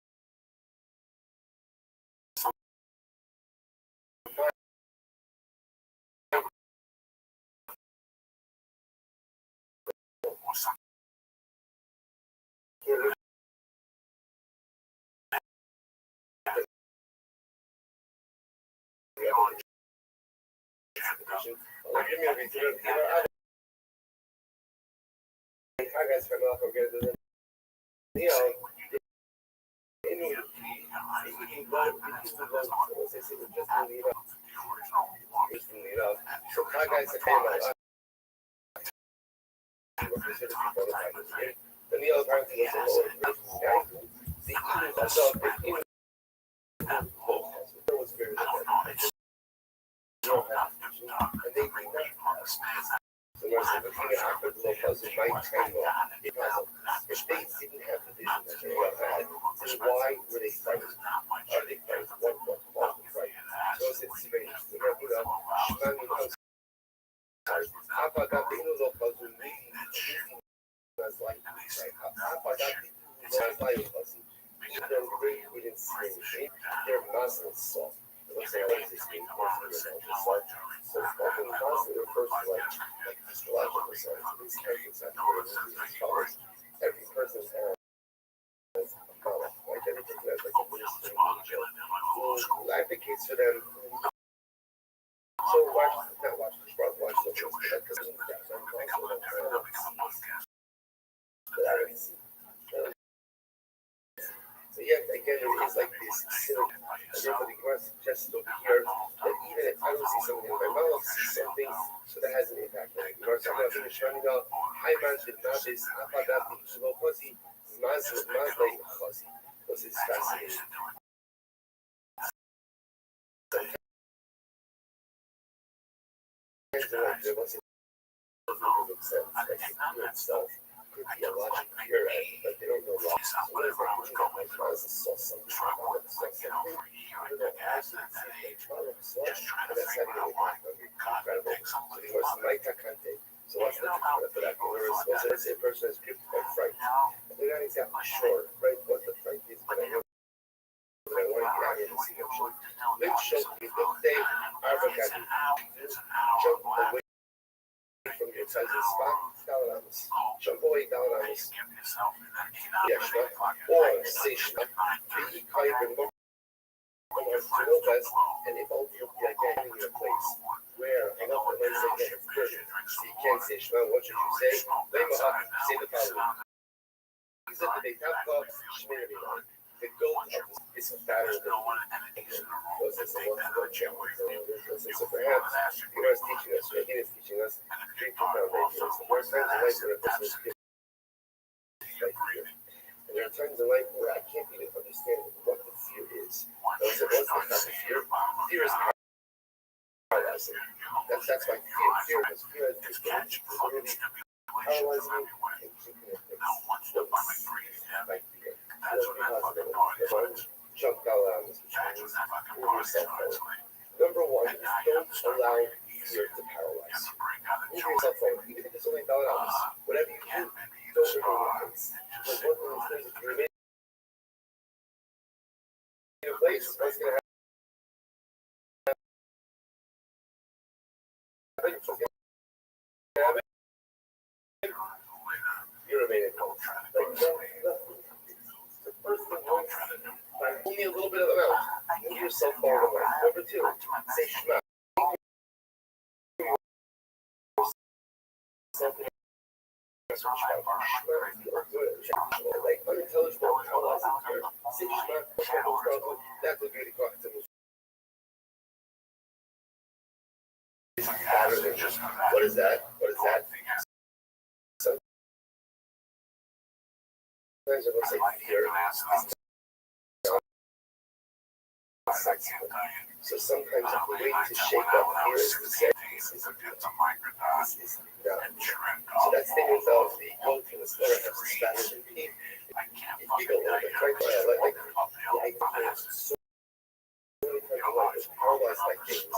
Every person's advocates for them. So watch the so yeah, again, it is like this silly. Everybody suggests over here that even if I don't see something in my mouth, see something, so that has an impact on me. Because I'm not showing up. Hi, man, did not this. Apadat, slow fuzzy, mazlay fuzzy. Because it's fascinating. There was a sense that the fear itself could be a logic fear, but they don't know why. So whatever I was going, my father saw something, I don't know, accident that age, just trying to figure out why. Incredible. So he was Maita Kante. So what's the term for that? Let's say a person is gripped by fright. They're not exactly sure, right, what the fright is, but I know that I want to get out of this emotion. Let's show me the day Arvagadi jump away from your presence, jump away down on us. Yeshna, or Seshna, be kind and look to know best, and if ultimately again in your place, where I love the place again, so you can't say Shema, what should you say? Say the following. He said that they have God, Shemini, the goat is a battle that was this a one-to-one challenge. So perhaps he was teaching us, or he is teaching us, three foundations. The first times in life where a person is given by fear. And there are times in life where I can't even understand what the fear is. What's the type of fear? Fear is paralyzing. That's why fear is fear is literally paralyzing and keeping it fixed. By fear. Jump down this Number one is don't allow fear to paralyze you. Move yourself forward. Even if it's only $1, whatever you do, don't remove your face. But one of those things, if you remain in your place, what's going to happen? You remain in home. The first thing only a little bit of the mouth. Move yourself forward. Number two, say Shema. Like unintelligible, paralyzing fear. Say Shema. That would be the question. What is that? What is that? Sometimes it looks like fear. sensible. So sometimes the way to shake up fear is to say, this isn't good. This isn't good. So that's the thing about the goat in the slaughterhouse is better than beef. It giggle a little bit, right? Like the idea is so many times alive is paralyzed by things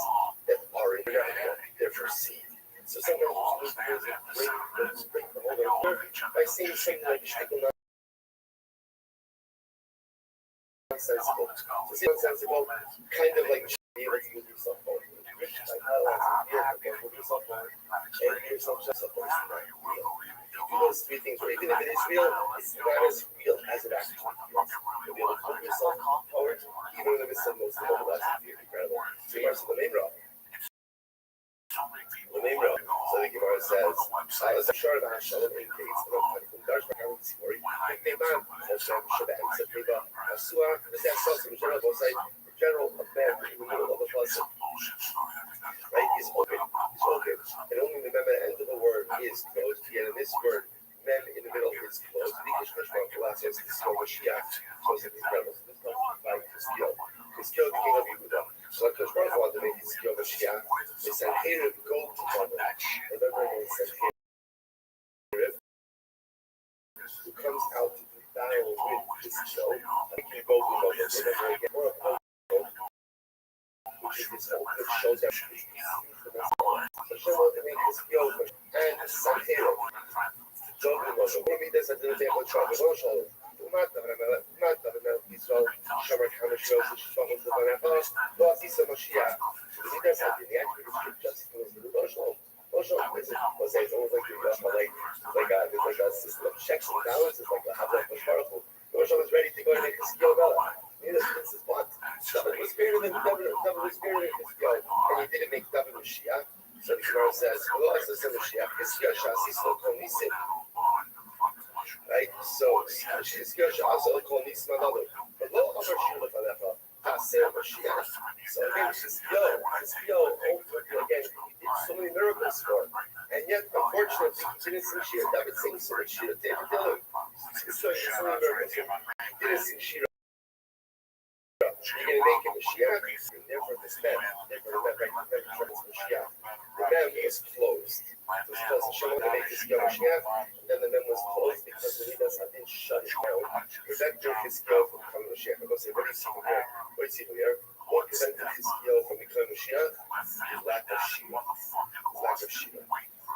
that are in reality, they're perceived. So sometimes it's just break the whole idea by saying something like shtickle nonsensical. So say nonsensical, kind of like be able to move yourself forward. Like how move yourself forward and yourself forward. You do those three things, or even if it is real, it's not as real as it actually is. You'll be able to move yourself forward, even in the midst of most immobilizing fear. Incredible. So you are the main row. The main row. So the Gemara says, as a short of Hashem indicates, and I'm from Darsh Bakar Tzimori, Neman, Hashem, Shabbat, and Sefiba, Asua, the Sassos, in general, both sides, the general of man in the middle of the puzzle. Right? He's open. He's open. And only the mem at the end of the word is closed. Yet in this word, mem in the middle is closed. Because Krishma, the last is Kisko Mashiach. So it's incredible. So this is by Kisko. Kisko, the king of Yehuda. So like Krishma wanted to make Kisko Mashiach. They said, hey, go to Mother. And then they said, hey, who comes out to the battle with Kisko. I think you go to Mother. Never again. Or a boat. Which is which shows that so Hashem wanted to make this yoga and Sahel. Jogging was maybe there's a little bit of trouble. Rothschild. Mata Israel Shamar Kamishos Shamos the Banafas. Lost Isa Mashiach. He does have the actual just Rothschild. Rothschild was almost like there's like a system of checks and balances like the Havla Masharafu. Rothschild is ready to go and make his yoga. This is what David was greater than David was greater than Kisko, and he didn't make David Mashiach. So the Gemara says, "Well, as the Mashiach, Kisko Shasi still call Nisim." Right? So Kisko Shasi call Nisim another. But lo Amar Shir Lefalecha Taseh Mashiach. So again, Kisko ultimately again he did so many miracles for him, and yet unfortunately he didn't sing Shira. David sings so much Shira. David Dillon. Kisko did so many miracles. He didn't sing Shira. You're going to make him a Mashiach, you never despair, never Mashiach. The mem is closed. It was closed. Hashem wanted to make this young Mashiach, and then the mem was closed because the leaders didn't shut it down. Prevented Kisko from becoming Mashiach. I'm going to say, what do you see from here? What do you see from here? What prevented Kisko from becoming Mashiach? The lack of Shira. The lack of Shira.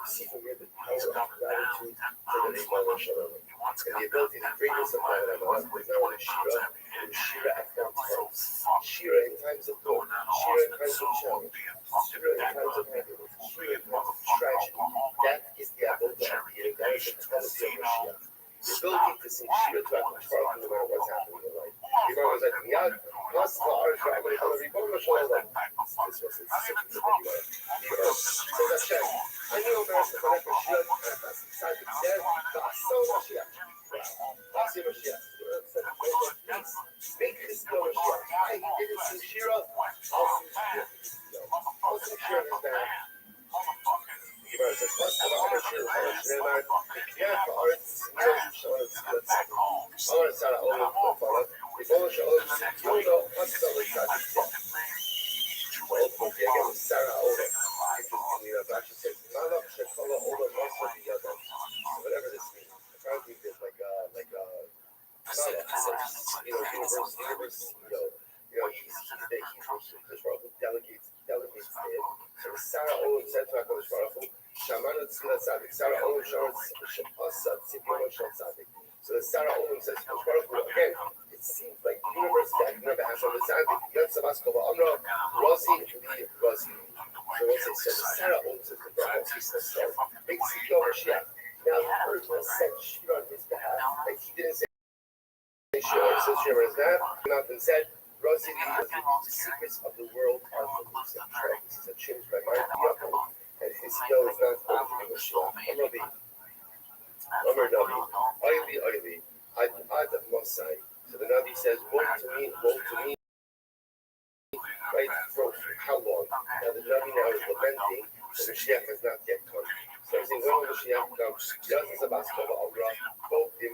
See from here the power of gratitude for the name of Hashem. And the ability to bring us upon it. There's not only Shira, and Shira at all times. Shira in times of good, Shira in times of challenge, Shira in times of happiness, Shira in times of tragedy. That is the ability of being. That is the quality of Mashiach. The ability to sing Shira to Akash Baruch no matter what's happening in life. This was it. So that's Shem. I knew about the Malach Shira. That's said. So Mashiach. That's the Mashiach. Make this go Mashiach. Why he didn't sing Shira? I'll sing Shira. I'll sing Shira in his band. Gemara says, "What's the other Shira? Neymar, yeah, for arts, no, show us what's our Sarah Owen follow. If all show us, you know what's the like that. Well, okay, again, Sarah Owen. Interestingly enough, actually says, "Malach Shekala Owen also the other." Whatever this means. Apparently, there's like universe, he's the Kodesh Baruch Hu delegates to him. So Sarah Owen said to HaKadosh Baruch Hu, Shamana Tzila Tzadik. Sarah Owen Shapasa Tzipyon Shal Tzadik. So the Sarah Owen says, Kodesh Baruch Hu, again, it seems like the universe that never has on the Tzadik. Yad Sabas Kova Amra, Razi, Li, Razi. So we'll say, so the Sarah Owen says, the Baruch Hu says, so, big Tzipyon Mashiach. Now the person said Shira on his behalf. Like he didn't say Shira, he says Shira is that. Nothing said. Razi, the secrets of the world are elusive. This is a change by mind. And his skill is not going to be Mashiach. Rabbi, Amar Nabi, Oili, Ad Mosai. So the Nabi says, woe to me, right, for how long? Now the Nabi now is lamenting that Mashiach has not yet come. So he's saying, when will Mashiach come? Yaz is a baskova Amra, both him,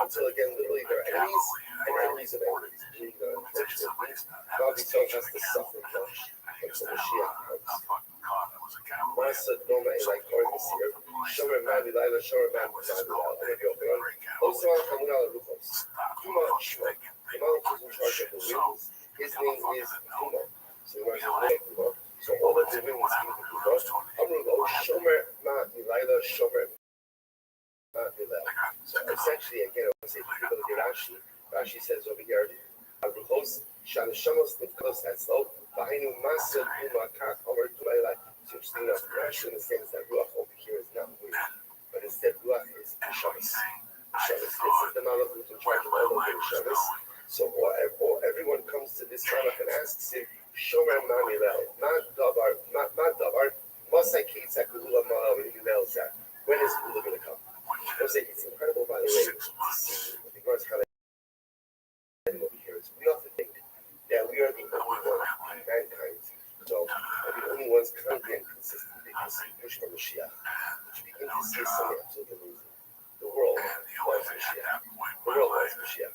Until again, literally they're enemies and enemies of enemies. Meaning that unfortunately, God himself has to suffer much until Mashiach comes. Masa Doma Elai Kohen Mesir, Shomer Man Vilayla, Shomer Man Vilayla, Rabbi Yochanan, Osman Kamuna Luchos, Tuma Shma, the Malach who's in charge of the winds, his name is Tuma. So the Marshal is Tuma. So all of the winds speak of Tuma. Amrulo, Shomer Man Vilayla, Shomer Man Vilayla. So essentially, again, I want to say, if you look at Rashi, Rashi says over here, Ruchos, Shalashamos Nifkos Etzlo, Bahinu Masa Tuma Kak, Omer Tulayla. So interesting enough, Rashi understands that Ruach over here is not wind, but instead Ruach is Shabbos. Shabbos. This is the Malach who's in charge of all of the Shabbos. So everyone comes to this Malach and asks him, Shomer Mamilel, not Dabar, Masai Kitzak Lula Mamilel Zak. When is Lula going to come? I say it's incredible, by the way, to see what the Gemara's highlighting over here is we often think that we are the only one, mankind. So, are the only ones currently and consistently pushing for Mashiach, which begin to see something absolutely amazing. The world wants Mashiach. The world wants Mashiach.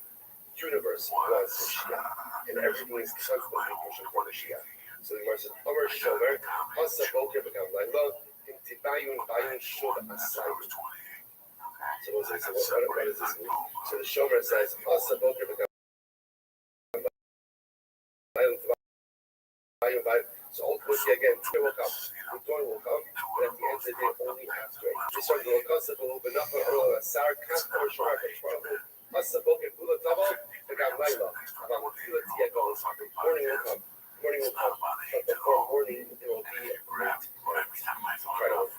Universe wants Mashiach. And everything is constantly pushing for Mashiach. So the Gemara says, Amar Shomer, Asa Boker Begam Laila, Intibayun Bayun Shov Asayim. So what does this mean? So the Shomer says, Asa Boker Begam Laila, so ultimately, again, Troy will come, the dawn will come, but at the end of the day, only after. This one will come, so it will be enough for all of us. Sar, Kat, or Shora, Asa, Boker, Bula, Tabal, Begam, Laila, Abam, Fila, Tiago, morning will come, but before morning, there will be a great, incredible.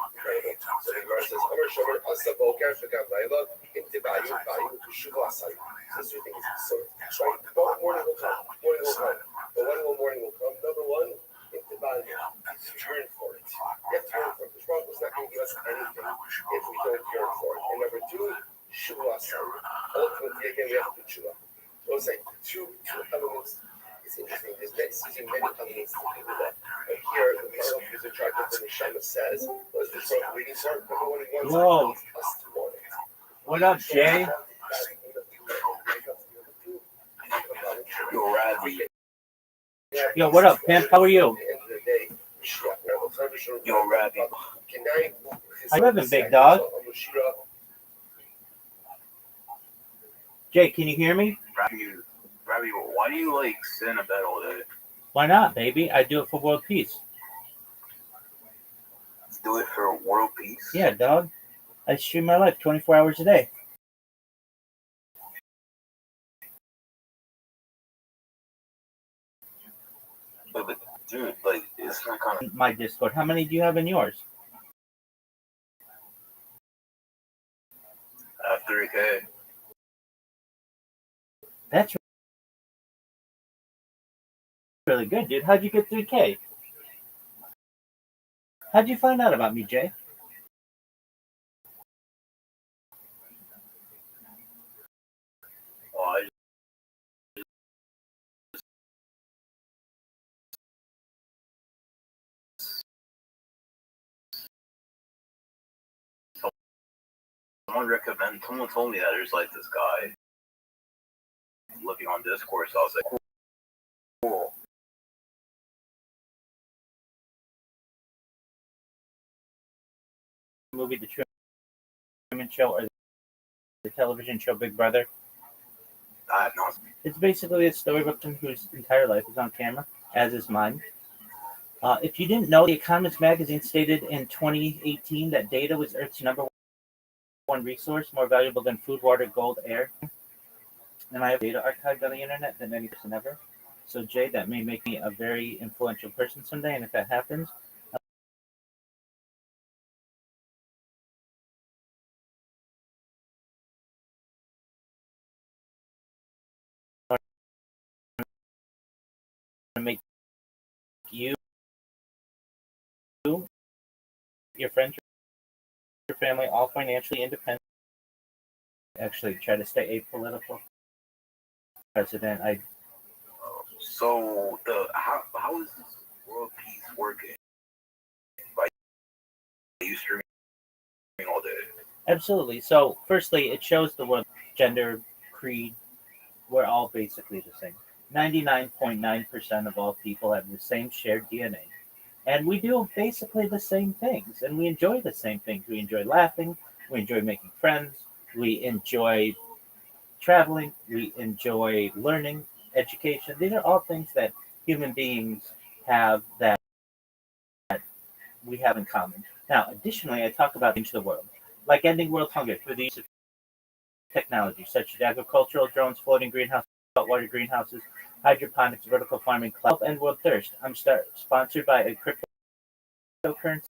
So the verse says, Amar Shomer, Asa, Boker, Begam, Laila, Intibayu, Bayu, Tushuva, Asai. This is the thing, so, right, morning will come, but when will morning will come? Number one, Intibayu, yearn for it. You have to yearn for it. The Rothschild is not going to give us anything if we don't yearn for it. And number two, Shuvah. Ultimately, again, we have to do Shuvah. So it's like two elements. It's interesting. There's using many elements to do that. But here, the Malach who's in charge of the Neshama says, was this one reading part? Number one, he wants us to want it. What up, Jay? Yo, Rabbbi. Yo, what up, pimp? How are you? Yo, Rabbbi. How you living, big dog? Jay, can you hear me? Rabbbi, why do you like sit in a bed all day? Why not, baby? I do it for world peace. Do it for world peace? Yeah, dog. I stream my life 24 hours a day. But dude, like, it's not kind of... My Discord. How many do you have in yours? I have 3K. That's really good, dude. How'd you get 3K? How'd you find out about me, Jay? Well, someone told me that there's like this guy looking on Discord, so I was like, cool. Movie The Truman Show or the television show Big Brother. I have no. It's basically a story of a person whose entire life is on camera, as is mine. If you didn't know, The Economist magazine stated in 2018 that data was Earth's number one resource, more valuable than food, water, gold, air. And I have data archived on the internet than any person ever. So, Jay, that may make me a very influential person someday, and if that happens, to make you, your friends, your family, all financially independent. Actually, try to stay apolitical. President, So how is this world peace working? By you Absolutely. So, firstly, it shows the world gender, creed, we're all basically the same. 99.9% of all people have the same shared DNA. And we do basically the same things, and we enjoy the same things. We enjoy laughing, we enjoy making friends, we enjoy traveling, we enjoy learning, education. These are all things that human beings have that we have in common. Now, additionally, I talk about change the world, like ending world hunger through the use of technology such as agricultural drones, floating greenhouses, saltwater greenhouses, hydroponics, vertical farming, cloud, and world thirst. I'm sponsored by a cryptocurrency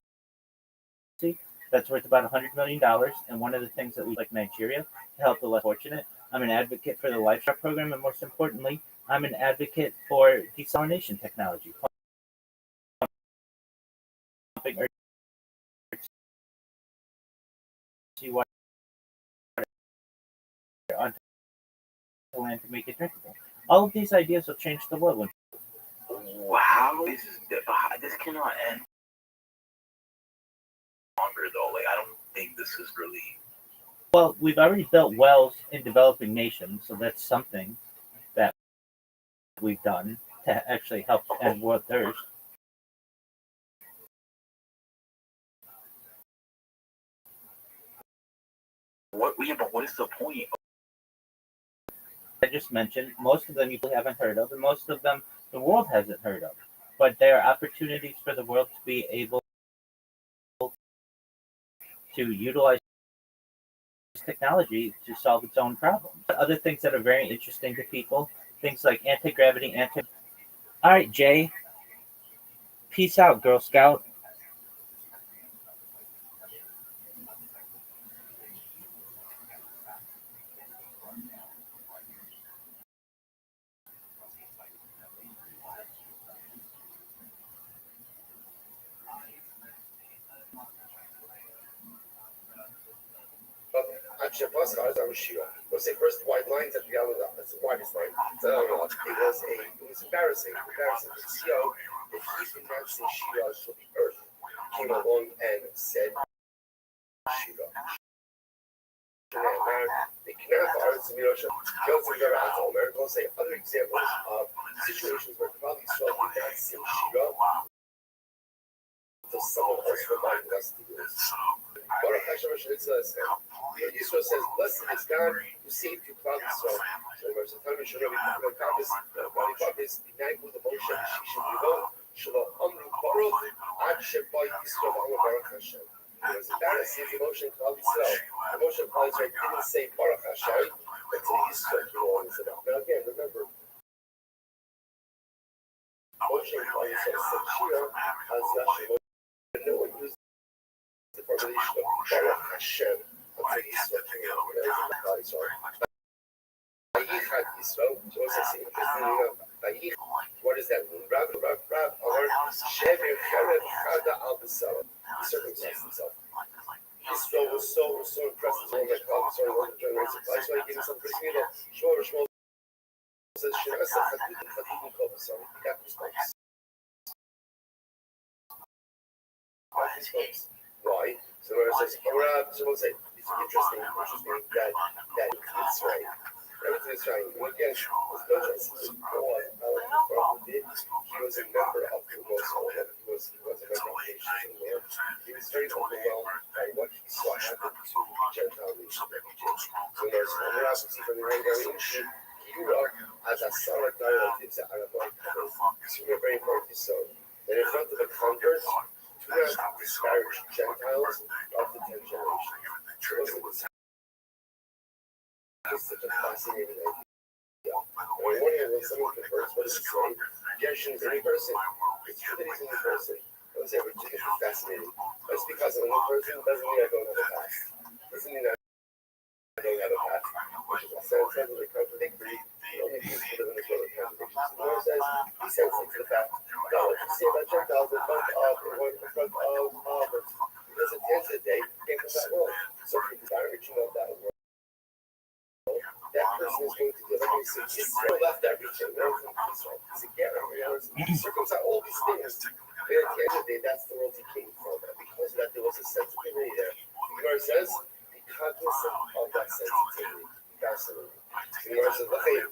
that's worth about $100 million, and one of the things that we like Nigeria to help the less fortunate. I'm an advocate for the livestock program, and most importantly, I'm an advocate for desalination technology, pumping seawater onto the land to make it drinkable. All of these ideas will change the world. Wow, this cannot end longer though. Like I don't think this is really. Well, we've already built wells in developing nations, so that's something that we've done to actually help end world thirst. But what is the point? I just mentioned, most of them you haven't heard of, and most of them the world hasn't heard of. But there are opportunities for the world to be able to utilize technology to solve its own problems. Other things that are very interesting to people, things like anti-gravity, All right, Jay, peace out, Girl Scout. Actually, plus cars, I was Shiro. Let's say first white lines at the other. That's the whitest line. So it was embarrassing. Embarrassing. The CEO, if he's pronouncing Shiro to the earth, came along and said Shiro. They cannot arts and Jones and their answer. America say other examples of situations where probably so we not say Shiro. So someone else reminded us to do this. Baruch Hashem Yisrael says, "Blessed is God who saved you from Israel." So, verse 10, Shlomo Kabbalah, Rabbi Kabbalah, B'nai the Moshe Shishim Yivon, Shlomo Amru Baruch, Ad Sheba Yisrael V'Amar Baruch Hashem. It was embarrassing to Moshe and Klal Yisrael. And Moshe and Klal Yisrael didn't say Baruch Hashem, but to Yisrael belongs it. Now again, remember, Moshe and Klal Yisrael said Shira as Yashem. No one used the formulation of Baruch Hashem until Yisrael came out. Klal Yisrael. Vayichad Yisrael. So what's this interesting? What does that mean? Rav, Amar, Shever Cherev Chada Al B'Sara. He circumcised himself. Yisrael was so impressed with all that Klal Yisrael wanted to generate supply, so he gave him some Bris Shmuel says, Shirasa Chadidim Kol B'Sara. He got goosebumps. Why? So it says, someone say, it's interesting that it's right. Everything's right. Again, as much as he was born, he was a member of the most holy. He was a member of the nations in the world. He was very overwhelmed by what he saw happen to the Gentile nation of Egypt. So there's another aspect from the Rangarim, as a Sarah relatives that are about so we're very important. So, and in front of the converts, do not disparage Gentiles of the 10 generations. It's such a fascinating idea. On one hand, when someone converts, what does it say? Rejection is any person. It's true that he's any person. I would say rejection is fascinating. Just because I'm a person doesn't mean I don't have a past. Doesn't mean I don't have a past. Which is sounds like contradictory. The only people who live in the world of contradictions. The Lord says, he sensitive to the fact, no, what you say about Gentiles in front of, because at the end of the day, you can't come that world. So if you're direction of that world, that person is going to do like we say, Israel left that region, no from Israel. He's a Gera, circumcised all these things. But at the end of the day, that's the world he came from. And because of that, there was a sensitivity there. The Gemara says, sensitivity. Fascinating. So the Gemara says, "L'chein,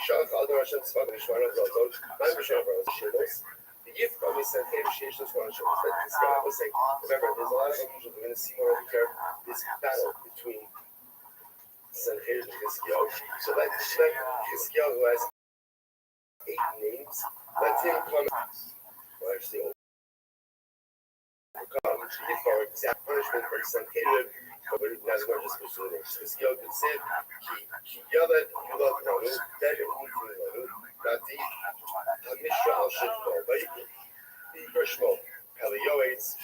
Shach Adon Hashem Tzvah B'Nishmar Azazot, Ma'am B'Shem B'Razashilos, the Yif Kami sent him Sheish L'Shmar Hashelos." This guy was saying, remember, there's a lot of unusual. We're going to see more over here this battle between Sanherib and Chizkiyahu. So let Chizkiyahu, who has 8 names, let him come. Well, actually, overcome for exact punishment for Sanherib. But that's what just was doing. Chizkiyahu could say, he yelled at Yulad Nanu, then it moved to Nanu, Nati, Hamishra al Shitmo, the Gershmo, Peliyoetz,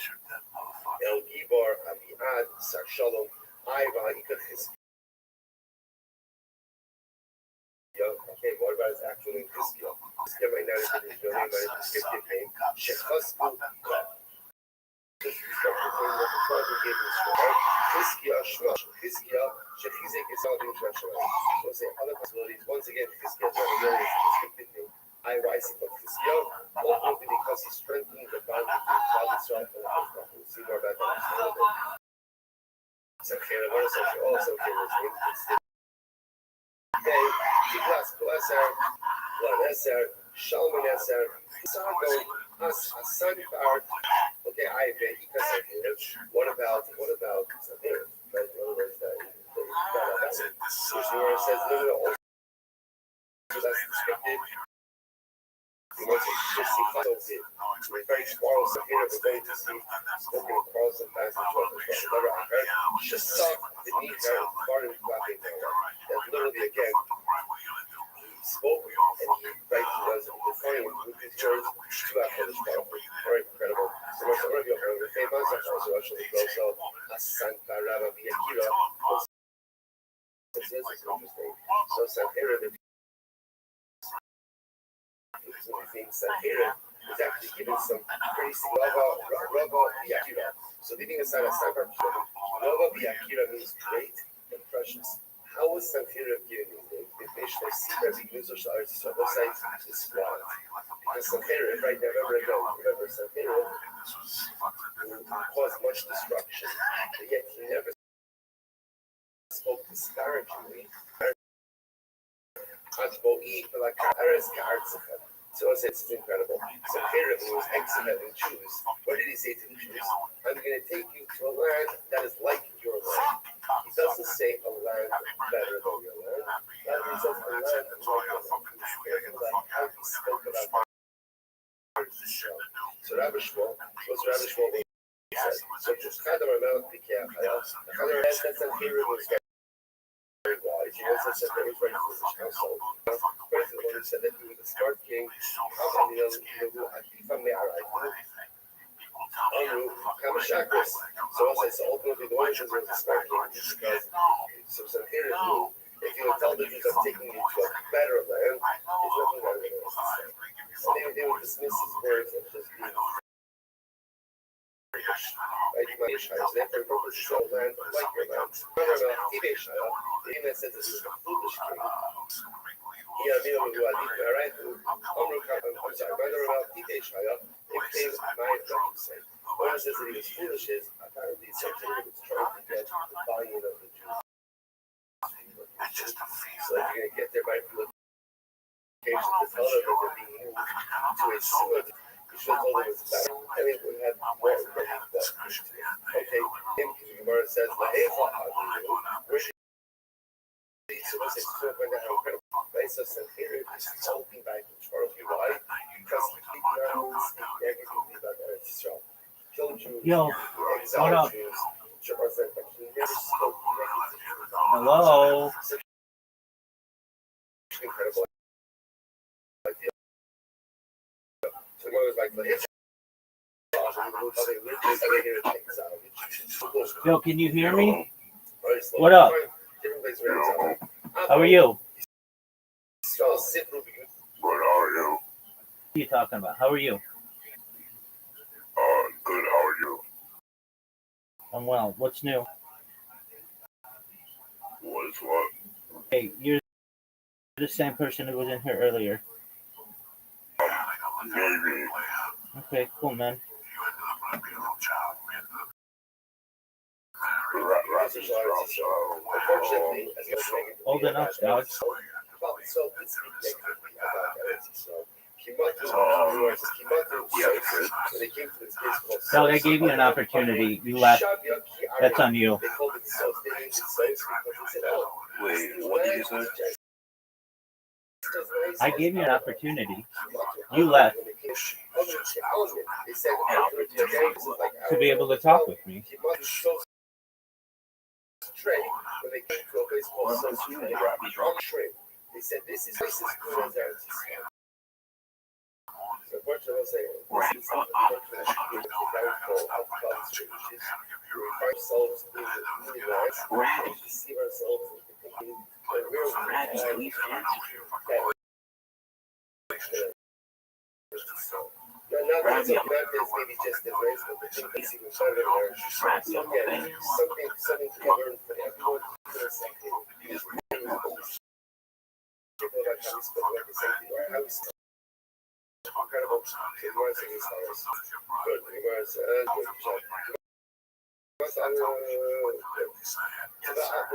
El Gibor, Abiad, Sar Shalom, Iva, Ikar Chizkiyahu. Okay, what about his actual name? Chizkiyahu. Chizkiyahu might not have been his real name, but his descriptive name, Shechasku. This is what the Father gave him strength. Chizkiyahu, Shmash, Chizkiyahu, Shechizek is all being transferred. So say other possibilities. Once again, Chizkiyahu is not a real name, it's a descriptive name. I.Y.C. but Chizkiyahu, ultimately because he strengthened the bond between God Israel and the Prophet. We'll see more about that in a little bit. Sanherib, what is Sanherib? Also, okay, his name. Okay, Tiglas, Pileser, Blaneser, Shalmaneser, Sargo, Asanfar. Okay, I have Ika Sanherib. What about Sanherib? Right, in other words, which the word says, no, also that's descriptive. He wants to just see close it. We're very quarrelsome here, but going to see spoken quarrelsome passage of the Torah. Just talk the need her, foreign clapping there. That literally again spoke and he right was defining with his words to our Polish power. Very incredible. So much already over the famous also actually goes out Asanta Rabbbi Akira. This is interesting. So Sanherib Sanherib is actually giving some pretty Rava Biakira. So leaving aside a Sanherib, Rava Biakira means great and precious. How was Sanherib giving these names? The Mishnah Sibra Bignuzo Sha'ar Tzavosai described. Because Sanherib, right now, remember Sanherib caused much destruction, but yet he never spoke disparagingly. So it's incredible. So Herod, who was excellent in Jews, what did he say to the Jews? I'm going to take you to a land that is like your land. He doesn't say a land better than your land. Rather, he says a land like your land. He's careful about how he spoke about so Rabbi Shmuel, what's Rabbi Shmuel said? So just kind of remember the other hand that said Herod was very wise. He also said that he was very foolish household. First of all, he said that he was a smart king. So ultimately the reason he was a smart king is because so Herod knew if he would tell the Jews I'm taking you to a better land, it's nothing better than this. So they would dismiss his words and just be like my Yeshaya. So therefore, it was a land like your land. The Amen said this is a foolish king. Yeah, I'm sorry, whether or not Yeshaya, it came my say. What it says that he was foolish is apparently something that was trying to get the buy-in of the Jews. So if you're going to get their right for the occasion to tell them that they're being moved to a suit, you should have told them it's better. I mean, we have more ready to that. Okay, in Gemara says, where should so this is so going to have incredible places and here is talking back in Charles. Why? Because he did not speak negatively about Eretz Yisrael. Killed Jews, exiled Jews. Shabbat said that he never spoke negatively. Hello. Incredible idea. So one was like, Yo, can you hear me? What up? How are you? What are you? What are you talking about? How are you? Good, how are you? I'm well. What's new? What's what? Hey, you're the same person who was in here earlier. Maybe. Okay, cool, man. Unfortunately, as you were Old enough, dog. so let's speak negatively about Eretz Yisrael. So they came to this place called Dog, I gave you an opportunity. You left. That's on you. They called it Sos. They named it Sos because they said, oh, Wait, what did you say? I gave you an opportunity. You left They said, to be able to talk with me. When they came to a place called Sos, they said, this is good as Eretz Yisrael. So what shall I say? This is the downfall of God's churches. We find ourselves in the universe. We deceive ourselves into thinking that we're not that there's maybe just difference, but the thing is even better than ours. So again, something to learn for everyone for a second. People like how we spoke about the same thing, or how we spoke. Incredible. The words of his house. Good. The words, good. The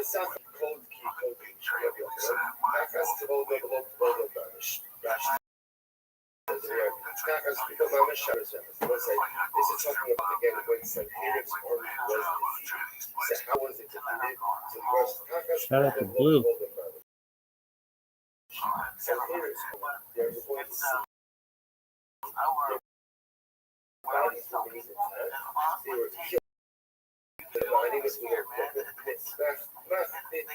South code key code. Takas to hold the low banish. Takas become a shadow. This is talking about again when Sanhedrin's army was defeated. So how was it defeated? So the words Takas Shout out to Blue. Sanhedrin's army. There's a point to see. They were killed. The body was weird. It's not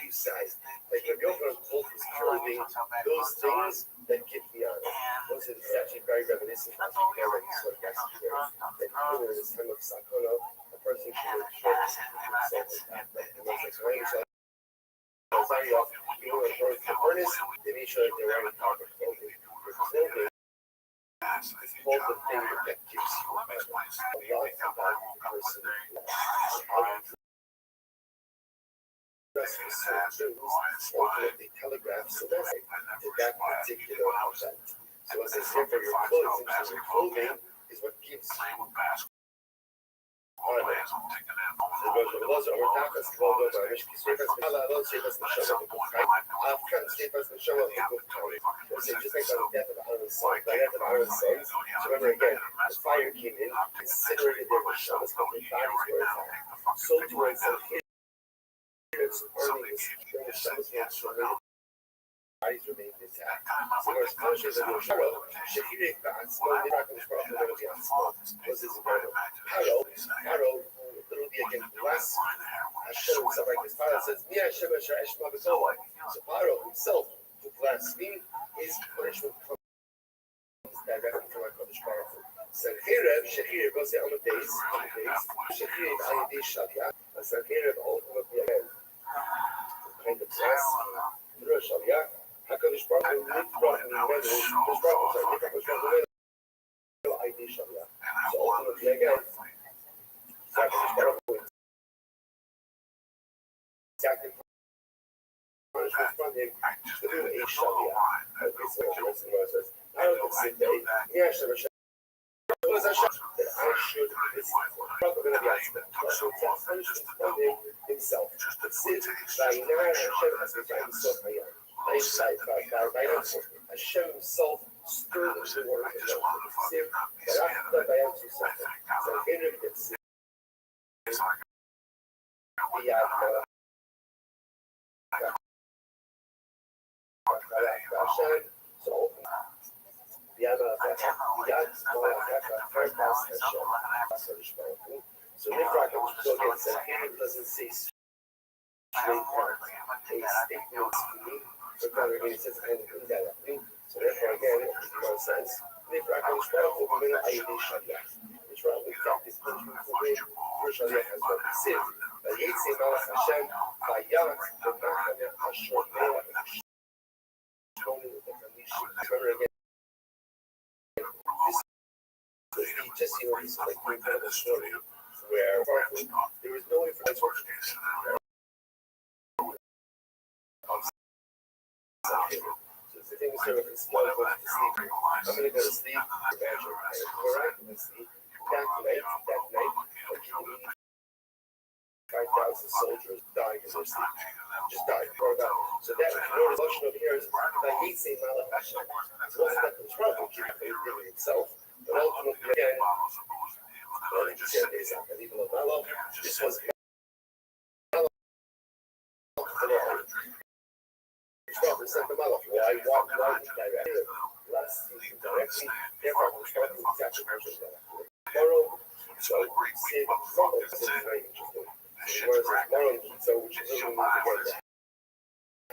size. Like when Yochanan cult was killing those things that get beyond it. Those are actually very reminiscent of the sort of yesterday. That even in this time of Sakana, a person can short himself with that. Like the most explains that. Even when burning the furnace, they made sure that they were wearing proper clothing. Clothing is called the thing that gives you a lot about the person. Ultimately telegraph, so that's to that particular object. So as I said, for your clothing is what gives you honor. Those are takas clothing, مش كسيفاس على الله سيفاس نشوه بكفاية. أفكار سيفاس نشوه بكفاية. So just like on the death of Aaron's son, the death of Aaron's sons. So remember again, the fire came in, incinerated their Neshamos, but their bodies were intact. So too when Sanhedrin's army was their Neshamos were incinerated. Bodies remained intact. So there's conscious of Yosharo, Shehirek Ba'atzmo, Nirakish Baruch Hu B'Atzmo. This is incredible. Paro, it'll be again bless Hashem himself, like his father says, Mi Hashem Asher Eshma B'Tolai. So Paro himself, to blaspheme, his punishment comes directly from HaKadosh Baruch Hu. Sanhedrin, Shehirek, goes on the days, Shehirek, Ayadei Shalia, and Sanhedrin ultimately again, kind of blaspheme through Shalia. HaKadosh Baruch Hu, Nifrach Mimenu, HaKadosh Baruch Hu, Ayadei Shalia. So ultimately again, HaKadosh Baruch Hu exactly punishment from him through a Shalia. I don't consider that I should probably going to be asked so punishment from him himself. Since Hashem himself stirred the water so so Nifrach doesn't say straight words. A statement so congregation says indirectly. So therefore again it makes no sense. Nifrach will be Ayadei Shalia. Which will exact this punishment for which Shalia has what he said. But Yitzim Malach Hashem Vayat V'Nachem Hashem Melech. Remember again, this just this like incredible story where there was no information so the thing is sort of explode going to sleep. I'm going to go to sleep, miraculously, that night, 5,000 soldiers dying in their sleep. Just died. So that, you notice Russian over here is that he's saying Malach Hashem. It wasn't that the Trump would keep it himself, but ultimately again, and even though Malach, this was Malach. Trump is like the Malach. Why did directly? Last season directly, therefore we're starting to catch a version of that. Tomorrow, so say Malach is very interesting. Whereas tomorrow, so which is literally again the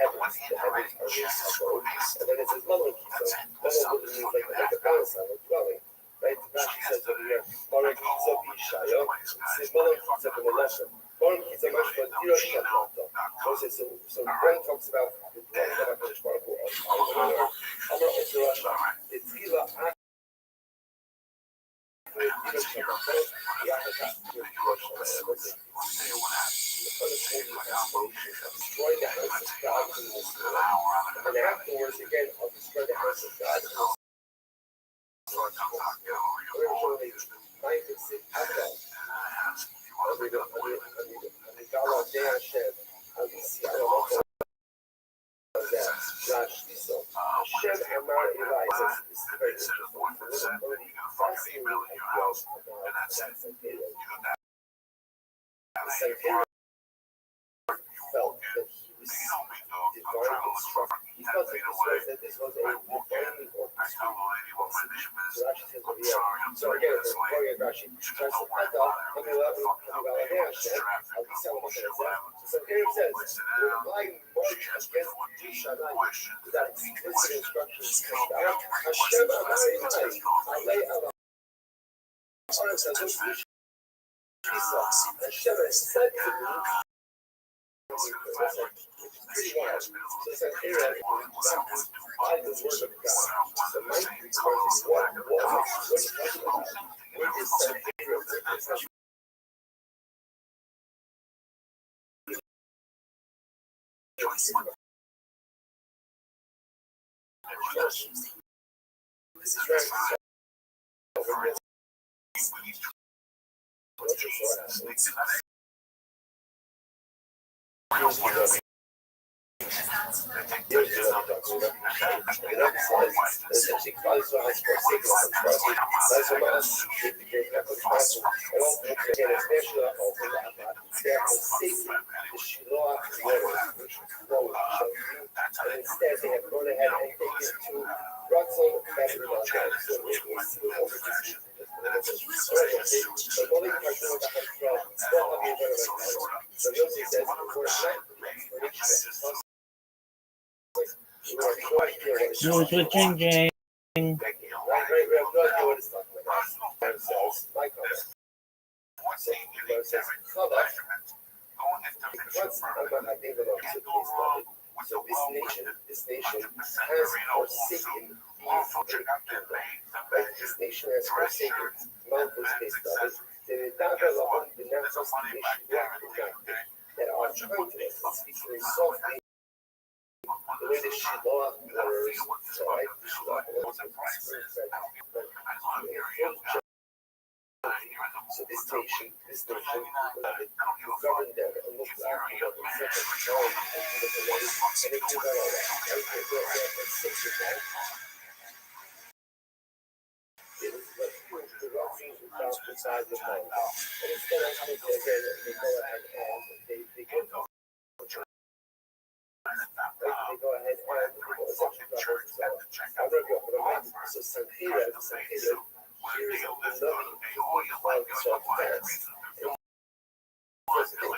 heavens are really abode, and then it says Malach, so Malach means like a palace, like a dwelling. Right? Rashi says over here, Malach Kitza B'Yishaya, it says Malach Kitza B'Meleshem. Malach Kitza Mashma Tira Shabbat. So one talks about the dwelling of HaKadosh Baruch Hu on Amar Osirasha, the Tila Ach Tira Shabbat, the Achakat Tira Shabbat. Destroy the house of God in this world. And afterwards, again, I'll destroy the house of God in this world. Felt that he received divine instruction. He felt that this was a divinely orchestrated process. So Rashi says over here, so again, according to Rashi, so here it says, when I march against Yerushalayim without explicit instructions, Hashem Alei Allah. Hashem has said to me, pretty wild. So it's an area by the word of God. So my three words is what is talking about? What is that area? This is right. Instead, they have gone ahead and taken to Rothschild News with Jing Jing. So this nation has forsaken this nation has forsaken Malchus-based brothers. That are trying to speak very softly. The way the Shiloh words, so right, the Shiloh words so this nation governed them and looked after them and set them down and do the way, and they do that all right. It is like the Rothschilds who found beside the mind. And instead of again, they go ahead and they go to they go ahead and so Sanhira, here is a loving cloud soft dance. Was the king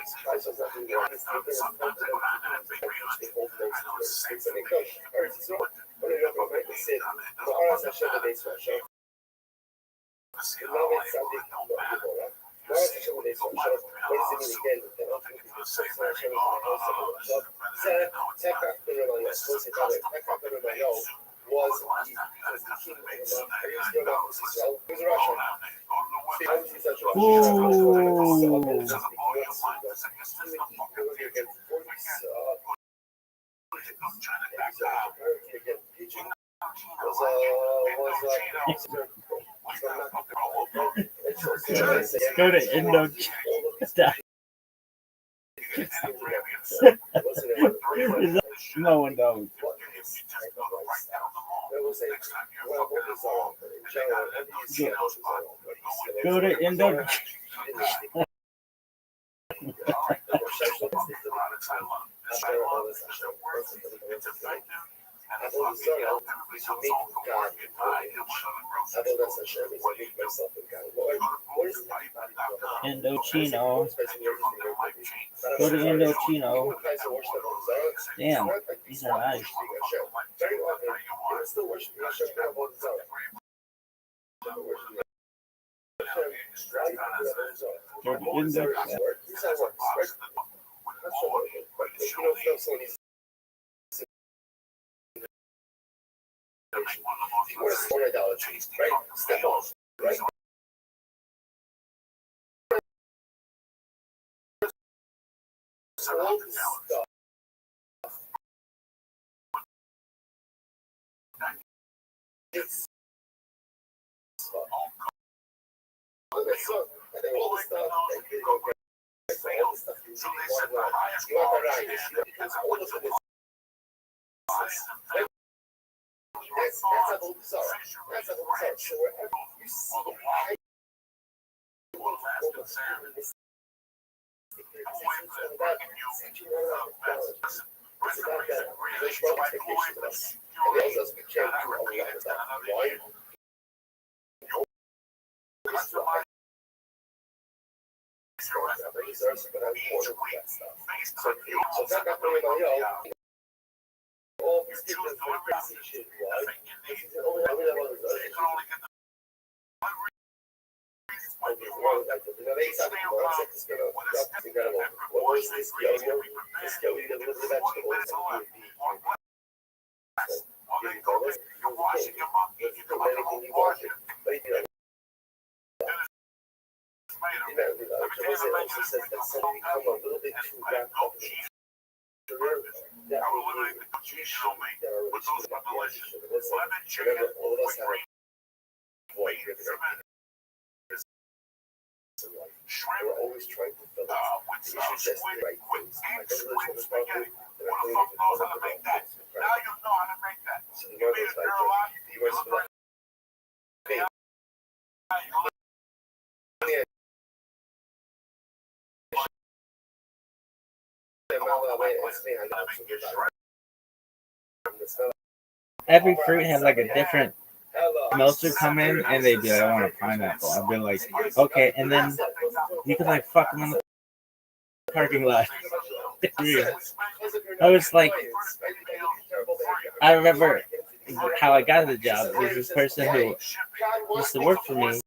Go to Indo. No one knows. Go to Indo. Indochino. Go to Indochino. Damn, these are nice. Go to Indo. We're always trying to fill it. You should just the right things. My village was spaghetti. Now you know how to make that. So the one was like, you were supposed Every fruit has like a different melter come in, and they'd be like, I want a pineapple. I'd be like, okay, and then you could like fuck them in the parking lot. I was like, I remember how I got the job. It was this person who used to work for me,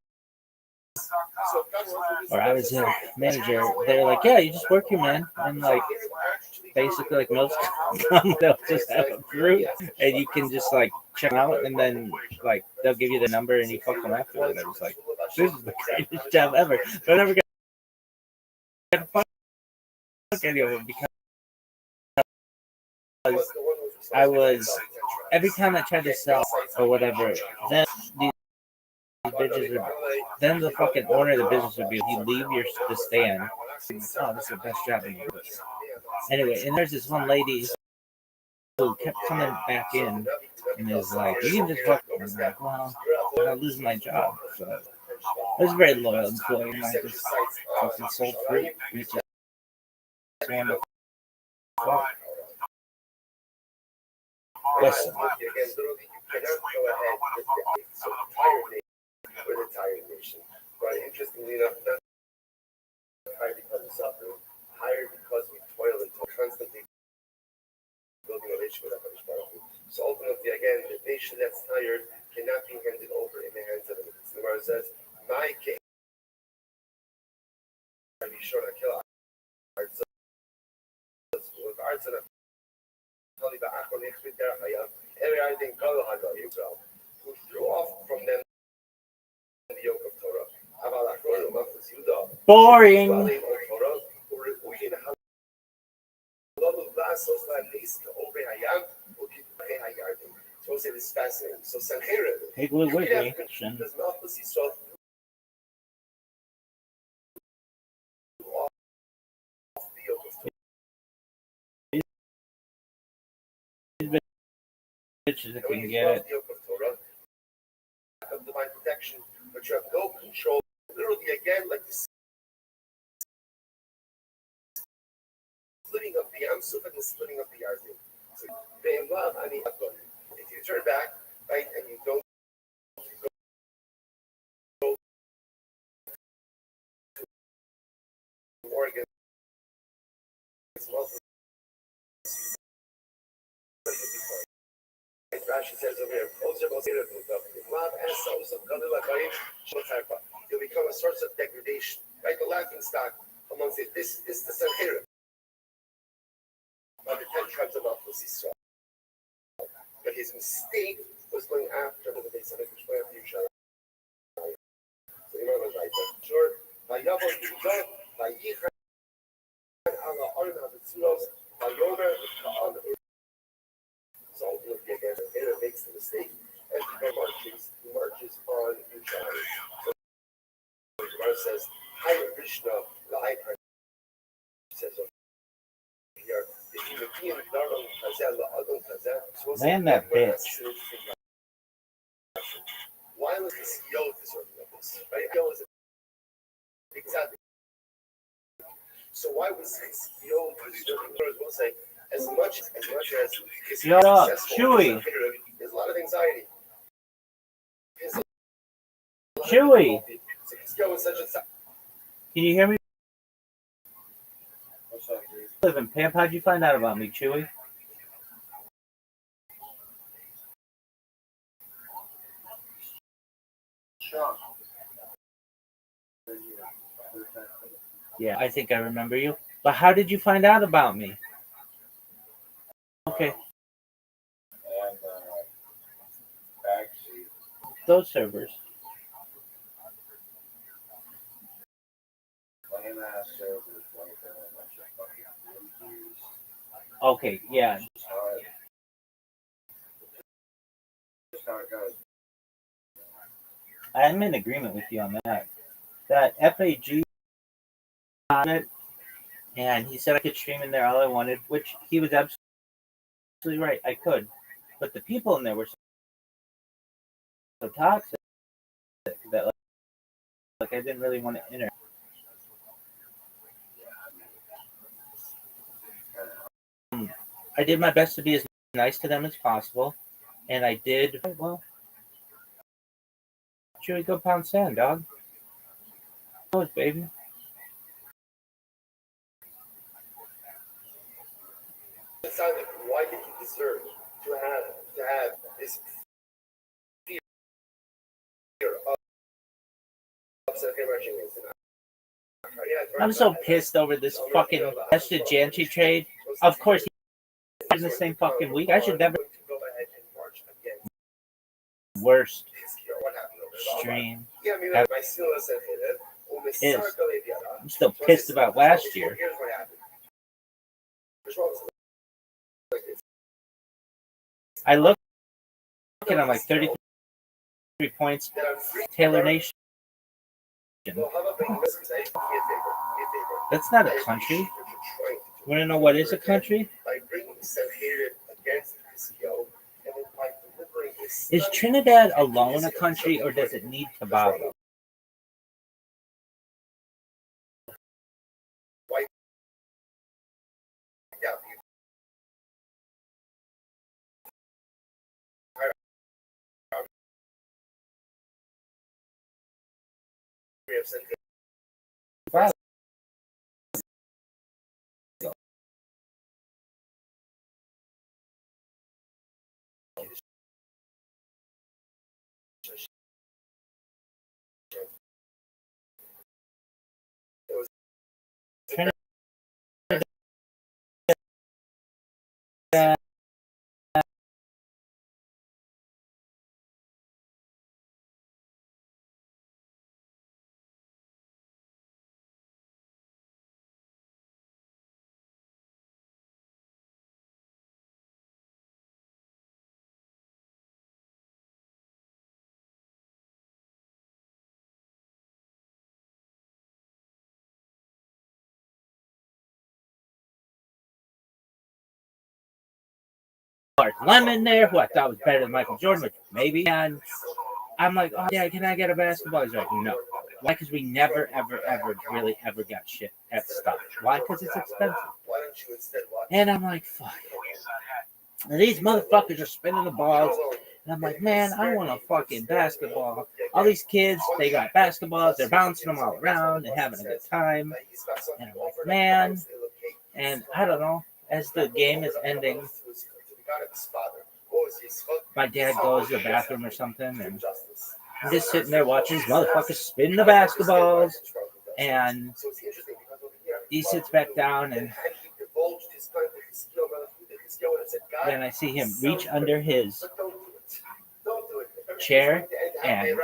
or I was their manager. They're like, yeah, you just work here, man, and like basically like most they'll just have a fruit, and you can just like check them out, and then like they'll give you the number, and you fuck them after. And I was like, this is the greatest job ever. But I never got to fuck any of them because I was every time I tried to sell or whatever, then these bitches would, then the fucking owner of the business would be, you leave the stand. Oh, this is the best job in the world. Anyway, and there's this one lady who kept coming back in and is like, you can just fuck them. I'm like, well, I'll lose my job. So I was a very loyal employee, and I just fucking sold fruit. It's just wonderful. Listen. We're the tired nation. But interestingly enough, not tired because of suffering, tired because we toil and constantly building a relationship with HaKadosh. So ultimately, again, the nation that's tired cannot be handed over in the hands of the Gemara says, my king, be sure to kill who threw off from them the yoke of Torah. Boring. So it is fascinating. So Sanheriv does not put himself bitches if And we when can you get love it. the yoke of Torah, of divine protection, but you have no control. Literally, again, like the splitting of the Yamsuf and the splitting of the Yarden. So, being love, I mean, if you turn back, right, and you don't go to war against Muslims, Rashi says over here, you'll become a source of degradation, right? The laughing stock amongst it. This the Sanhedrin of the 10 tribes of Israel. But his mistake was going after the base of Yerushalayim. So you know was right there. Sure. Vayavol Judah, Vayichan ala Oren HaBetzulos, Vayomer V'Ka'an. So ultimately, again, the Sanhedrin makes the mistake and he marches on Yerushalayim. So the Gemara says, Hi Krishna, L'Hai Krishna. Says over here, Man, that bitch. Why was this Yo deserving of this? Right? Yo is a big sad. So why was this Yo deserving? We'll say, as much as his Shut up, successful, Chewy. there's a lot of anxiety. Chewy, Yo is such a. can you hear me? Living Pimp, how'd you find out about me, Chewy? Yeah, I think I remember you. But how did you find out about me? Okay. Those servers. Okay, yeah. I'm in agreement with you on that. That FAG on it, and he said I could stream in there all I wanted, which he was absolutely right. I could. But the people in there were so toxic that like I didn't really want to enter. I did my best to be as nice to them as possible, and I did well. Chewy, go pound sand, dog. Go, baby. Why did he deserve to have this fear of I'm so pissed over this fucking Esther Janchi trade. Of course, he's in the same fucking week. I should never. Worst stream ever is. I'm still pissed about last year. I look at him like 33 points. Taylor Nation. That's not a country. You want to know what is a country? Is Trinidad alone a country, or does it need Tobago? Trinidad Mark Lemon there, who I thought was better than Michael Jordan, like maybe. And I'm like, oh yeah, can I get a basketball? He's like, no. Why? Because we never, ever, ever, really ever got shit at stuff. Why? Because it's expensive. Why don't you instead watch? And I'm like, fuck. And these motherfuckers are spinning the balls. And I'm like, man, I want a fucking basketball. All these kids, they got basketballs. They're bouncing them all around and having a good time. And I'm like, man. And I don't know. As the game is ending, my dad goes to the bathroom or something, and I'm just sitting there watching these motherfuckers spin the basketballs. And he sits back down, and then I see him reach under his chair and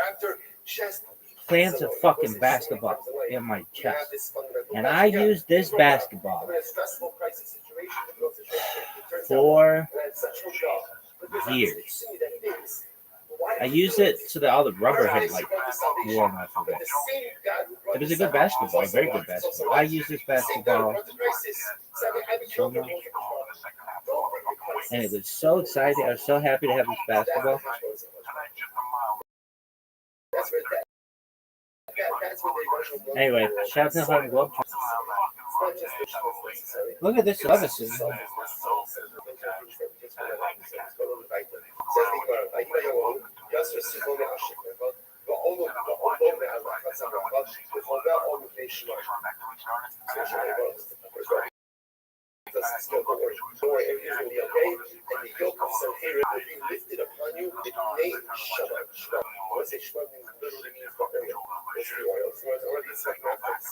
plants a fucking basketball in my chest. And I used this basketball for years. I used it so that all the rubber had like worn off of it. It was a good basketball, a very good basketball. I used this basketball so much. And it was so exciting. I was so happy to have this basketball. Anyway, shout out to the Harlem Globetrotters. Look at this Levinson. Don't worry, everything's gonna be okay. And the yoke of Sanheric will be lifted upon you. It may Shabbat. I want to say Shabbat literally means burial. It's the oil. So it's already it's like reference.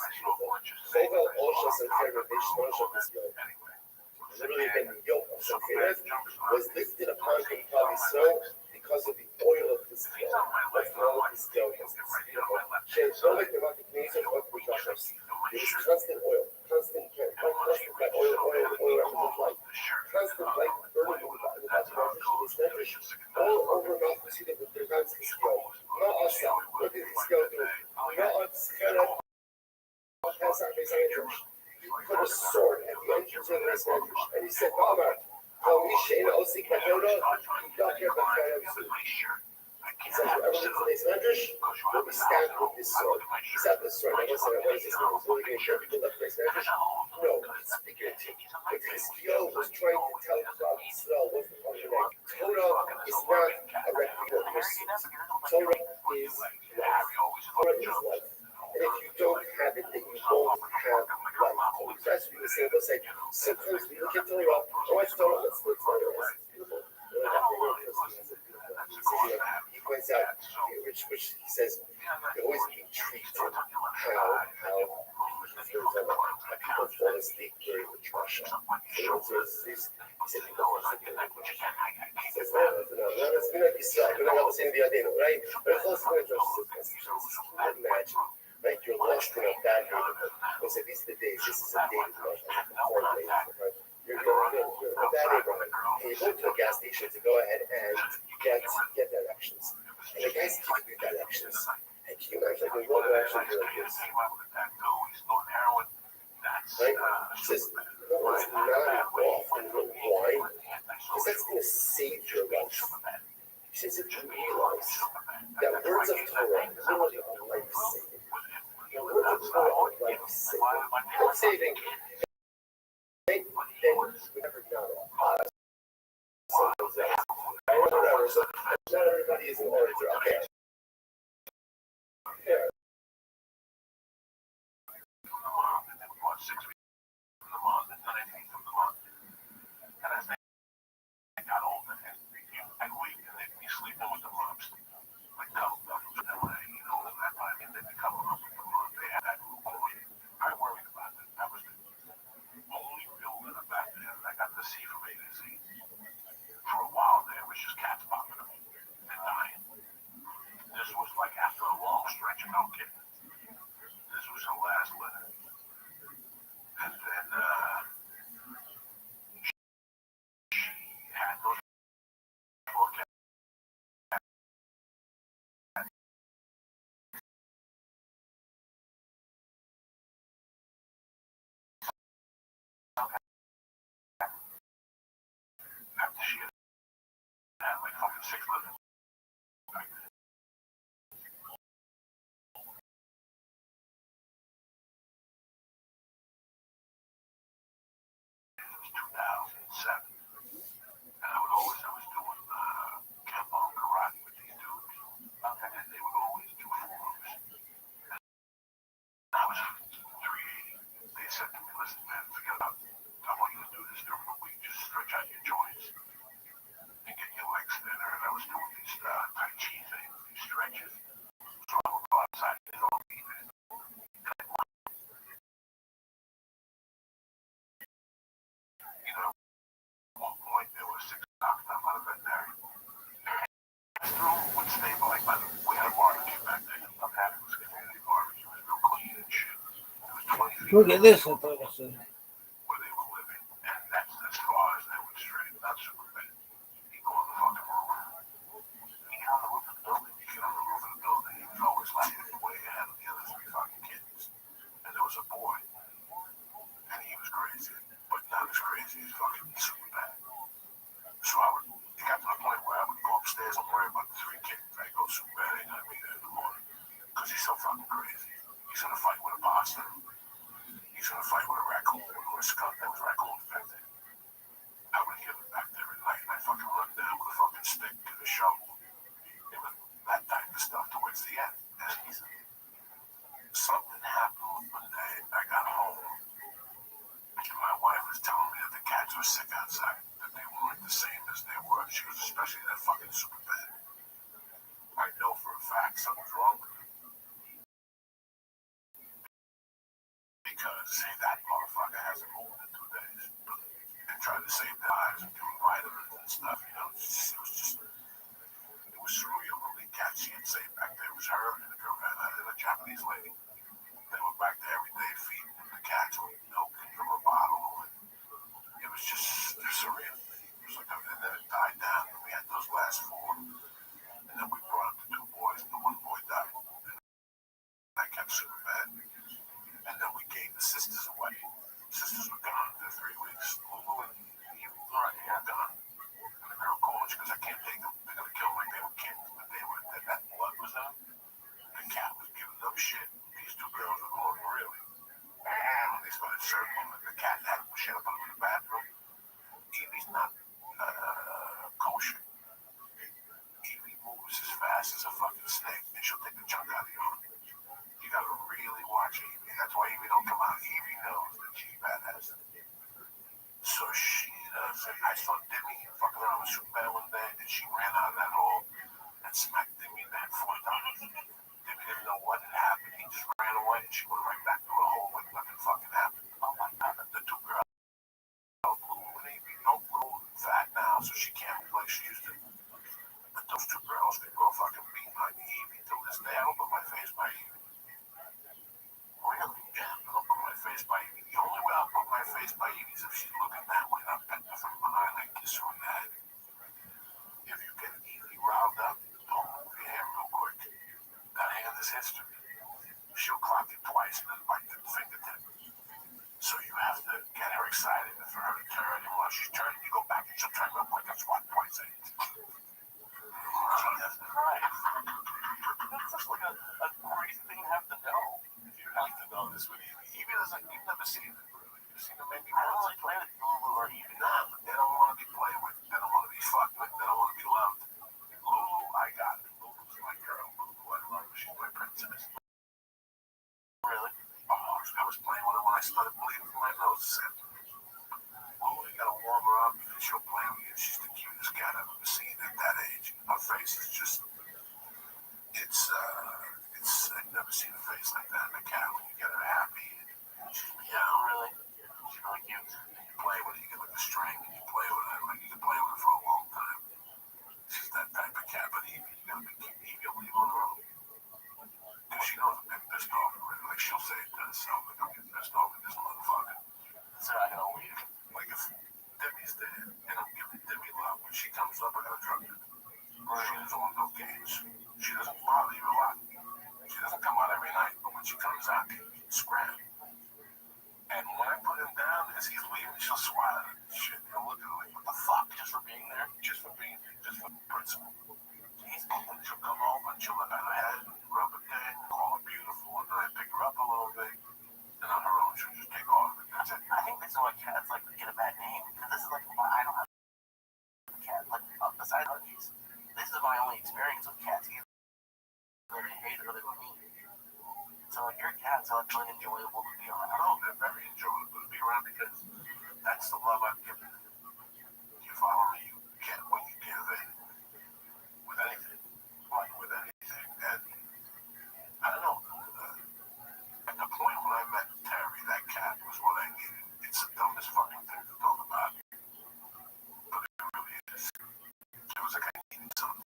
Chovel Osha Sanheric Bishmosha is yoke. Literally, the yoke of Sanheric was lifted upon him probably so because of the oil of his yoke. That's all of his yoke. It was constant oil, constant oil, constant light burning in the bottom of the all over Mount Pesida with their guns in skill. Not us, what did he skill do? Not us, pass out his entrance. He put a sword at the entrance of his entrance, and he said, Mama, Kamisha in Osi Kadoda, Dr. Bakayam. He says, whoever lives in his entrance will be stabbed with this sword. He said this sword. I was like, what is this? Was really going to show people left his entrance? No, it's figurative. But his skill was trying to tell God Israel what the fucking name. Torah is not a reputable person. Torah is life. Torah is life. And if you don't have it, then you won't have life. That's what we say. We'll say, sometimes we look at Torah, oh, it's Torah, let's look at Torah. It's beautiful. He points out, which he says, you always be treated how people fall asleep during the Trasha. He said, people fall asleep during the Trasha. He says, no, it's been like Israel. We're not saying the idea, right? But it's also going to imagine, right? You're lost in a bad neighborhood. We'll say, these are the days. This is a day for us. You're in a bad neighborhood. And you go to a gas station to go ahead and get directions. And the guys give you directions. And can you imagine like one direction to like this? Right? He says, no one's not off and wine, because that's going to save your life. He says, if you realize that words of Torah literally are life-saving. The words of Torah are life-saving. Life-saving. Then we never know. Whatever. So not everybody is an orator. Okay. Yeah. For a while there, it was just cats popping up and dying. This was like after a long stretch of no kidding. This was her last letter. And then she had those poor cats. After she had 6 living back then. It was 2007. And I was doing Kempo karate with these dudes. Okay. And they would always do forms. And I was 380. They said to me, listen, man, forget about it. I want you to do this during the week. Just stretch out your joints and get your legs thinner. And I was doing these Tai Chi things, these stretches. So I would go outside and all evening. You know, at one point there was 6 o'clock and I might have been there. The room would stay like we had a barbecue back then. Okay. It was a community barbecue. It was real clean and shit. It was 20 feet. Look at this. I thought I said. Where they were living. And that's as far as they would straight. Not super bad. You go on the fucking roof. You get on the roof of the building. You get on the roof of the building. He was always like way ahead of the other 3 fucking kids. And there was a boy. And he was crazy. But not as crazy as fucking super bad. So it got to the point where I would go upstairs and worry about the 3 kids. I go super bad, ain't gonna be there in the morning. Because he's so fucking crazy. He's gonna fight with a possum. He's gonna fight with a raccoon or a skunk. That was raccoons back then. I would hear him back there at night and I'd fucking run down with a fucking stick to the shovel. It was that type of stuff towards the end. And something happened one day. I got home and my wife was telling me that the cats were sick outside. That they weren't the same as they were. She was especially that fucking super bad. I know for a fact something's wrong with her. Because that motherfucker hasn't moved in 2 days. And trying to save their lives and give them vitamins and stuff, you know. It was surreal. The only cat she had saved back there was her and a Japanese lady. They were back there every day feeding the cats with milk from a bottle. And it was just surreal. It was like, and then it died down and we had those last 4. And then we brought up the 2 boys and the 1 boy died. And I kept super bad. And then we gave the sisters away. The sisters were gone for 3 weeks. Lulu and Eve were gone. And the girl called she goes, I can't take them. They're going to kill them like they were kids. But that blood was out. The cat was giving them shit. These 2 girls were going, really? And they started circling. And the cat had shit up in the bathroom. Evie's not kosher. Evie moves as fast as a fucking snake. And she'll take the chunk out of your arm. You gotta really watch Evie. That's why Evie don't come out. Evie knows that she's badass. So she said, I saw Dimmy fucking around with Superman one day, and she ran out of that hole and smacked Dimmy in the head 4 times. Dimmy didn't know what had happened. He just ran away, and she went right back to her hole like nothing fucking happened. Oh my God. The 2 girls, Lulu and Evie, Lulu's fat now, so she can't be like she used to. But those 2 girls, they go fucking beat like Evie till this day. I don't put my face by Evie. Really? Yeah, I don't put my face by Evie. The only way I'll put my face by Evie is if she's looking that way and I'm petting her from behind and kiss her on the head. If you get Evie riled up, don't move your hair real quick. That hand is history. She'll clock it twice and then bite the fingertip. So you have to get her excited for her to turn. And while she's turning, you go back and she'll turn real quick and swat twice. Jesus Christ. That's just like a crazy thing to have to know. You have to know this with Evie. Evie doesn't, you've never seen it really. You've seen it maybe once. I don't really play with Lulu or Evie. Nah, they don't want to be played with. They don't want to be fucked with. They don't want to be loved. Lulu, I got it. Lulu's my girl. Lulu, I love her. She's my princess. Really? Oh, I was playing with her when I started bleeding from my nose. Lulu, you gotta warm her up because she'll play with you. She's the cutest cat I've ever seen at that age. Her face is just, I've never seen a face like that in a cat when you get her happy. She's meow, really. She's really cute. You play with her, you get like a string, and you play with her, like you can play with her for a long time. She's that type of cat, but Evie, you gotta be Evie, you'll leave on her own. Because she knows I'm getting pissed off already. Like she'll say it to herself, like I'm getting pissed off at this motherfucker. So I gotta leave. Like if Demi's there, and I'm giving Demi love, when she comes up, I gotta drug her. She doesn't want no games. She doesn't bother you a lot. She doesn't come out every night, but when she comes out, scram. And when I put him down as he's leaving, she'll swat at him. Shit, you'll look at her like, what the fuck? Just for being there? Just for being there. Just for the principle. cats like get a bad name, because this is like why I don't have a cat. Like besides monkeys, this is my only experience with cats. Either they hate it or they mean. So like your cats are like really enjoyable to be around. Oh, they're very enjoyable to be around because that's the love I've given them. You follow me? You get what you give in with anything. Like with anything. And I don't know. At the point when I met Terry, that cat was what I needed. It's the dumbest fucking thing to talk about. But it really is. It was like I needed something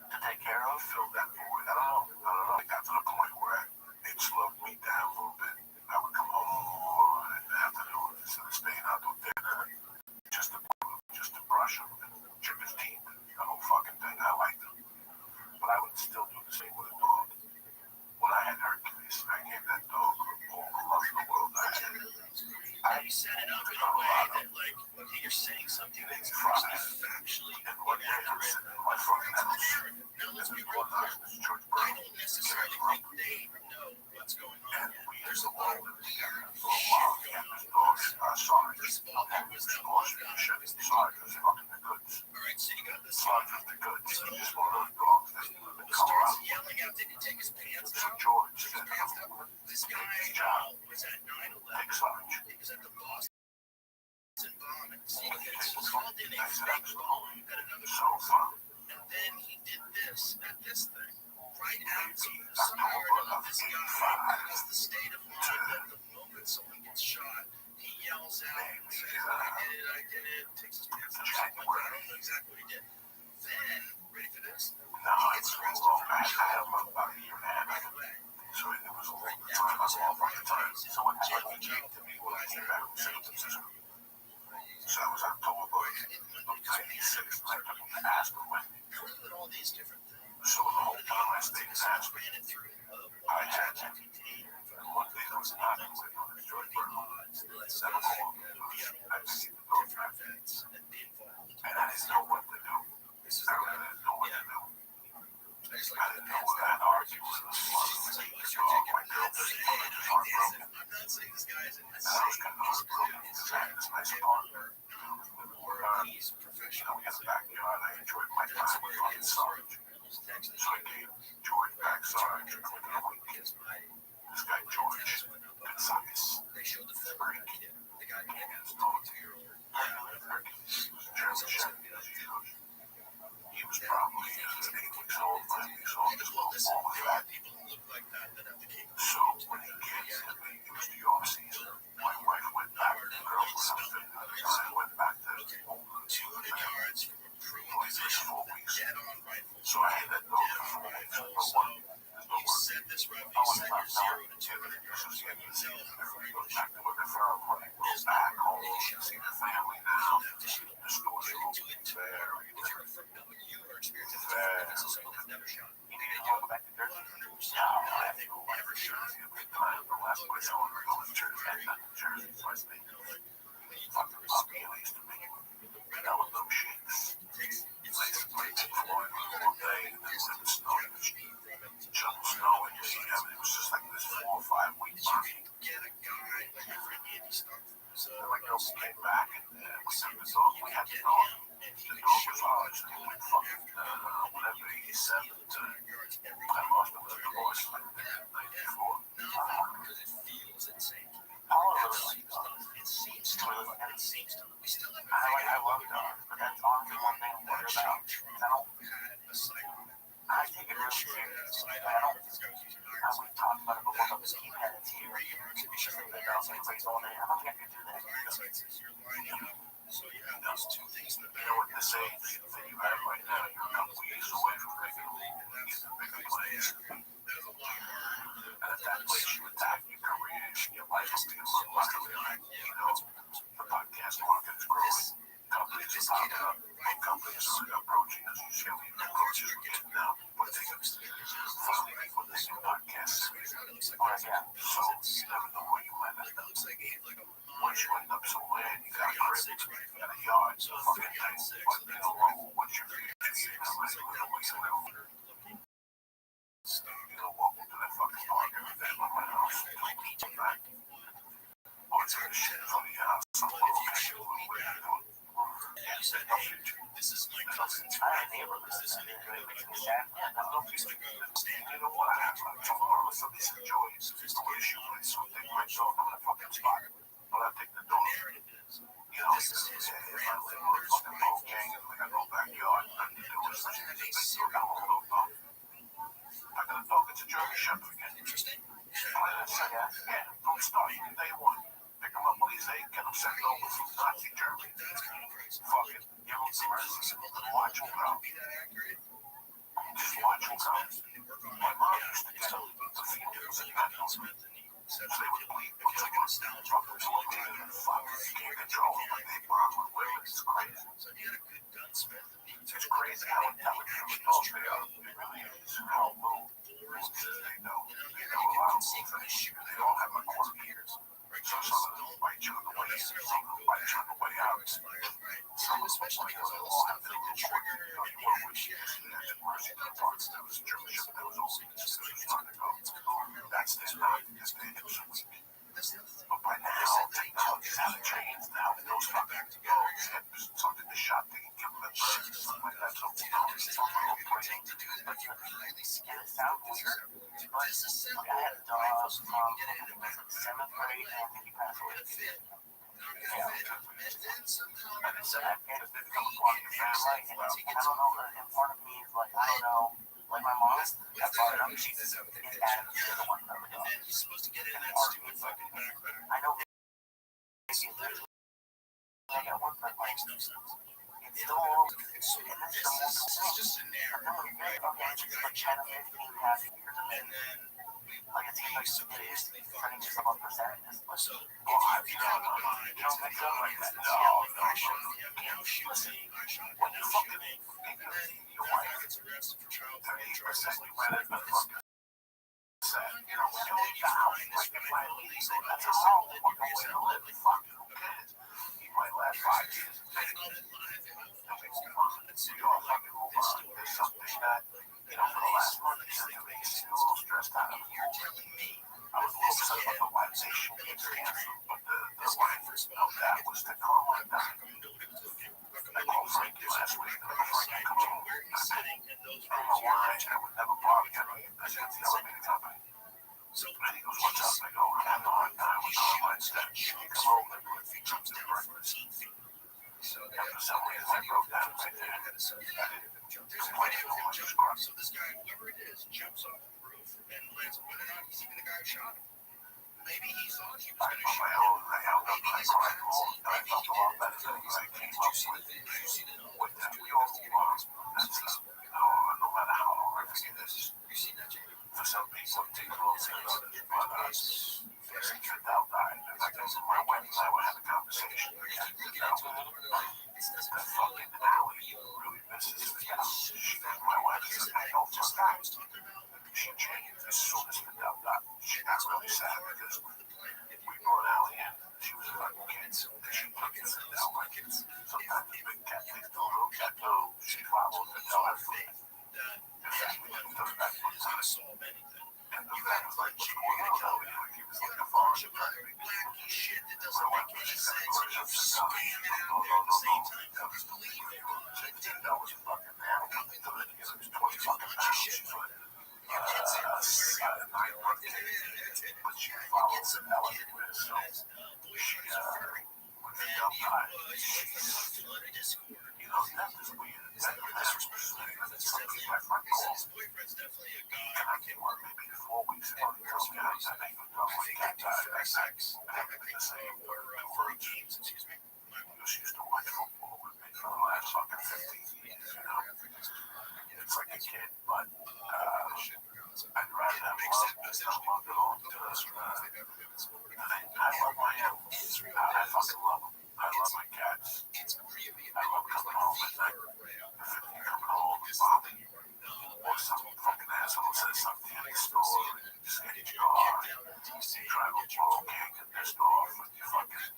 To take care to of. fill that void. I don't know. I got to the point where it slowed me down a little bit. I would come home in the afternoon instead of staying out till dinner just to brush him and chip his teeth and the whole fucking thing. I liked him. But I would still do the same with a dog. When I had Hercules, I gave that dog all the love in the world I had. You set it up in a way that, like, okay, you're saying something that's factually And one day I'm sitting in my fucking house. Now, let's be And real clear. George I Brown. don't necessarily think they know what's going on And yet. we There's used a to lot walk of in weird for a while. shit Yeah, going this on. dog, Sarge. First of all, there was that one Sarge, guy shit, who was the Sarge was fucking the goods. all right, so you got this Sarge was the goods. He's just one of those dogs that live in who starts Colorado. yelling out, did he take his pants So down? George Took his said, pants down? This guy was at 9/11. take Sarge. He was at the Boston bombing. So he called in a fake bomb at another So fun. and then he did this at this thing. Right after somehow or another, this guy has the state of mind that the moment someone gets shot, he yells out and says, I did it, takes his pants off, something like that. I don't know exactly what he did. Then, ready for this? No, He it gets was arrested long. for I jail had him about a year and a half. right away. So it was a long Right time. I was off on the time. So what Jail happened? for jail for me. Why is Came that? back from San Francisco. So that was October of 96. I took him to Aspen with me. I remember all these different things. So the whole time I stayed in Aspen, Ran it through I had him. And one day I was not going to go to George Burton. Then I'm all I just need to go back. events and be involved. And I didn't know what to do. This is I really didn't know what to do. I just I didn't know what I'd argue with him. My girl was heartbroken. I'm not saying this guy is And I was kind of heartbroken because I had this nice partner. or he's You professional. know, we had a backyard. I enjoyed my time with fucking Sarge. So I gave George back Sarge. And within a week, this guy George, Gonzalez, They showed the film Greek, of that kid. The guy who had his a dog, 2-year-old. Hercules, he was a German Shepherd. He was probably 8 weeks old, 9 weeks old, just a little ball of fat. People who look like that that have the capability. So when he gets to me, it was the off season. My wife went back, the girls were out there, and I went back to Oakland. 200 yards from a prone For position, 4 weeks. dead on rifle. So I had that dog for 4 weeks. Number one, there's no You work. set this Rabbbi, I you was set not your 0 selling. to 200 yards. So You can tell how far you go can back shoot. to looking for our money. Go back home, see the family now. The stores are open. Very If you're from you or experience it, Very this is someone that's never shot. You need to go back to Jersey. 100%. Yeah, I They've think never shot. a good time. The last place I wanted to go was Jersey. I had Jersey, so I stayed. Fucking puppy, I used to make it. That was no shakes. Nice breaking Florida all day, and then when it was snowing, shovel snow, and you see them. It was just like this 4 or 5 week party. Get a guy like your friend Andy Stark. So And my girls came back, and we took the dog. We had the dog. The dog was ours. He went fucking, whatever, 87 to, I lost him to divorce like 94. because it feels insane. Paula really likes dogs. It seems tough. It seems tough. We still haven't I love dogs, but that's honestly one thing I'm worried about. I don't. had a sight on it. I take it really Sure, it had a seriously. sight I on don't. it. It's going to keep I would talk about it before, but we keep having here. 3 yards if you shot Just with the dogs like place all day. I don't think I could do that. iron sights is you're lining up. So you have these two things in the back. You know what this age that you have right now, you're a couple years away from making a leap and getting the bigger plays. There's a lot more. And at that place you attack your career, your life will be a little less. You know, the podcast market is growing. Companies are popping up. Companies are approaching us. You see how many approaches we're getting now. But they can finally people listening to podcasts. So you never know where you might end up. Once you end up somewhere, you got a crib, you got a yard, so fucking thing. But you know, what's your future? You know, like, where you live. it's hard to tell. But if you showed me that, and you said, hey, this is my cousin's friend, is this anything that I know? Looks like a standard sophisticated But I take the The dog. narrative is, You know, this is his my grandfather's fucking whole rifle, gang is like a little backyard. Nothing to do with doesn't it. have a I serial got a number. little dog. I got a dog. It's a German Shepherd again. Interesting. Yeah, from start, from day one. Pick him up when he's 8, get him sent over from Nazi Germany. That's kind of crazy. Fuck it. Give him Is some it rest. possible that Watch him it go. could be that accurate? Just watch him go. Smith, and they work on My it. mom Yeah, used to it's get totally the possible. females You're and really that. good Gunsmith, and he said, So they would bleed. if you're like a nostalgic person, like driving a Fuck, car, you can't control him. But they bomb with women. It's crazy. so if you had a good gunsmith, and you took It's a look crazy at how that, and the intelligent action dogs was they true, are. It really is. How little doors to, they know. They you know a lot can of see little from the things. shoot They all have a quirk. years. Right? So Just some of them don't bite you on the way in. necessarily Some of them go bite you on the way out. expired, right? Some of them Especially bite you because on all the the way stuff out. like the trigger and the action and all that different stuff is German Shepherd that was also just so it's karma. That's their not. It's their hips are weak. That's the other thing. But by now, technology hasn't changed. Now, those fucking dogs have something to shot, they can give them a bird or something like that. So, you know, it's something real crazy. To do that, if you're highly skilled, It sounds weird, but disassemble I had a dog rifles so from you can get it in a better 7th grade, and I think he passed away. Not gonna fit. Not gonna fit. And then somehow or And so another, I can't just become a part of your family. And I don't know, and part of me is like, I don't know, like my mom, I brought it up, she says, it's Adam's the other one of the and dog. then he's supposed to get it in that stupid fucking backpack. I know it's literally like at one point, like, Makes no sense. it's still, So and that's this the is whole just a thing. narrative, right? Okay, Watch a it's guy like 10 jump or off 15 past years, and and then, then like, it seems like it is setting yourself up for sadness. But so if you have a guy you don't that's mix up like that. I shot him, now shoot me, I shot him, now shoot me, and then that guy gets arrested for child porn charges. Like, what is You know, when one you day leave you the house, find like, this you might rifle and they leave, say, that's okay, a so whole then you fucking way to reassemble live. it. Fuck it, who cares? You might last 5 years. I love it live. Don't be move on. You all fucking move on. There's something that, you know, for the last month, you said to me, you seem a little stressed out. You're telling me I was a little upset about the White Nation getting canceled, but the line of that was to calm him down. I called Frankie last week. Frankie come home. where he's sitting in those I don't know why. I would never bother him. I said, it's the elevator company. So And he goes, what's up? I go, I'm having a hard time with Carmine's step. He come over and put a few jumps in breakfast. So And for some reason, I broke down right there. there's a video of him jumping. So this guy, whoever it is, jumps off the roof and lands. Whether or not he's even the guy who shot him. Maybe he thought he was I going to put my shoot him. own, I held up my rifle, and I felt a lot better than I came up with that. We all move on. That's, you know, no matter how horrific it is. For some people, it takes a long time, but there's a kid out there. In fact, my wife and I were having a conversation. That fucking alley really misses the house. My wife said, I don't just that. She changed as soon as the doubt got. She got really sad because we brought Allie in. She was a fucking kid. And she took it to the like sometimes the big cat takes the little cat too. She followed the dog everything. In fact, we took back one time. And the vet was like, what's going on, Allie? Like, he was like a bunch of Shit that doesn't make any sense. And you spam it out there at the same time. Believe it. That was a fucking man. It was 20 fucking pounds. She's like, but she followed the hell everywhere. So she was a dumb guy. You know, that was weird. That was something my friend called. And I came on maybe 4 weeks ago to tell me I think the dog was cat died. I haven't been the same for games. She used to watch football with me for the last fucking 15 years, you know. It's like a kid, but I'd rather have love than not love at all. Because I love my animals. I fucking love them. I love my cats. I love coming home at night. If you come home and bother you, or some fucking asshole says something in the store, and you just get in your car, you drive a ball gang and pissed off, and you fucking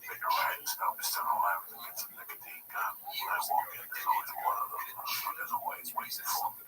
make a right and stuff. Instead of having to get some nicotine gum, when I walk in, there's always one of them. There's always waiting for me.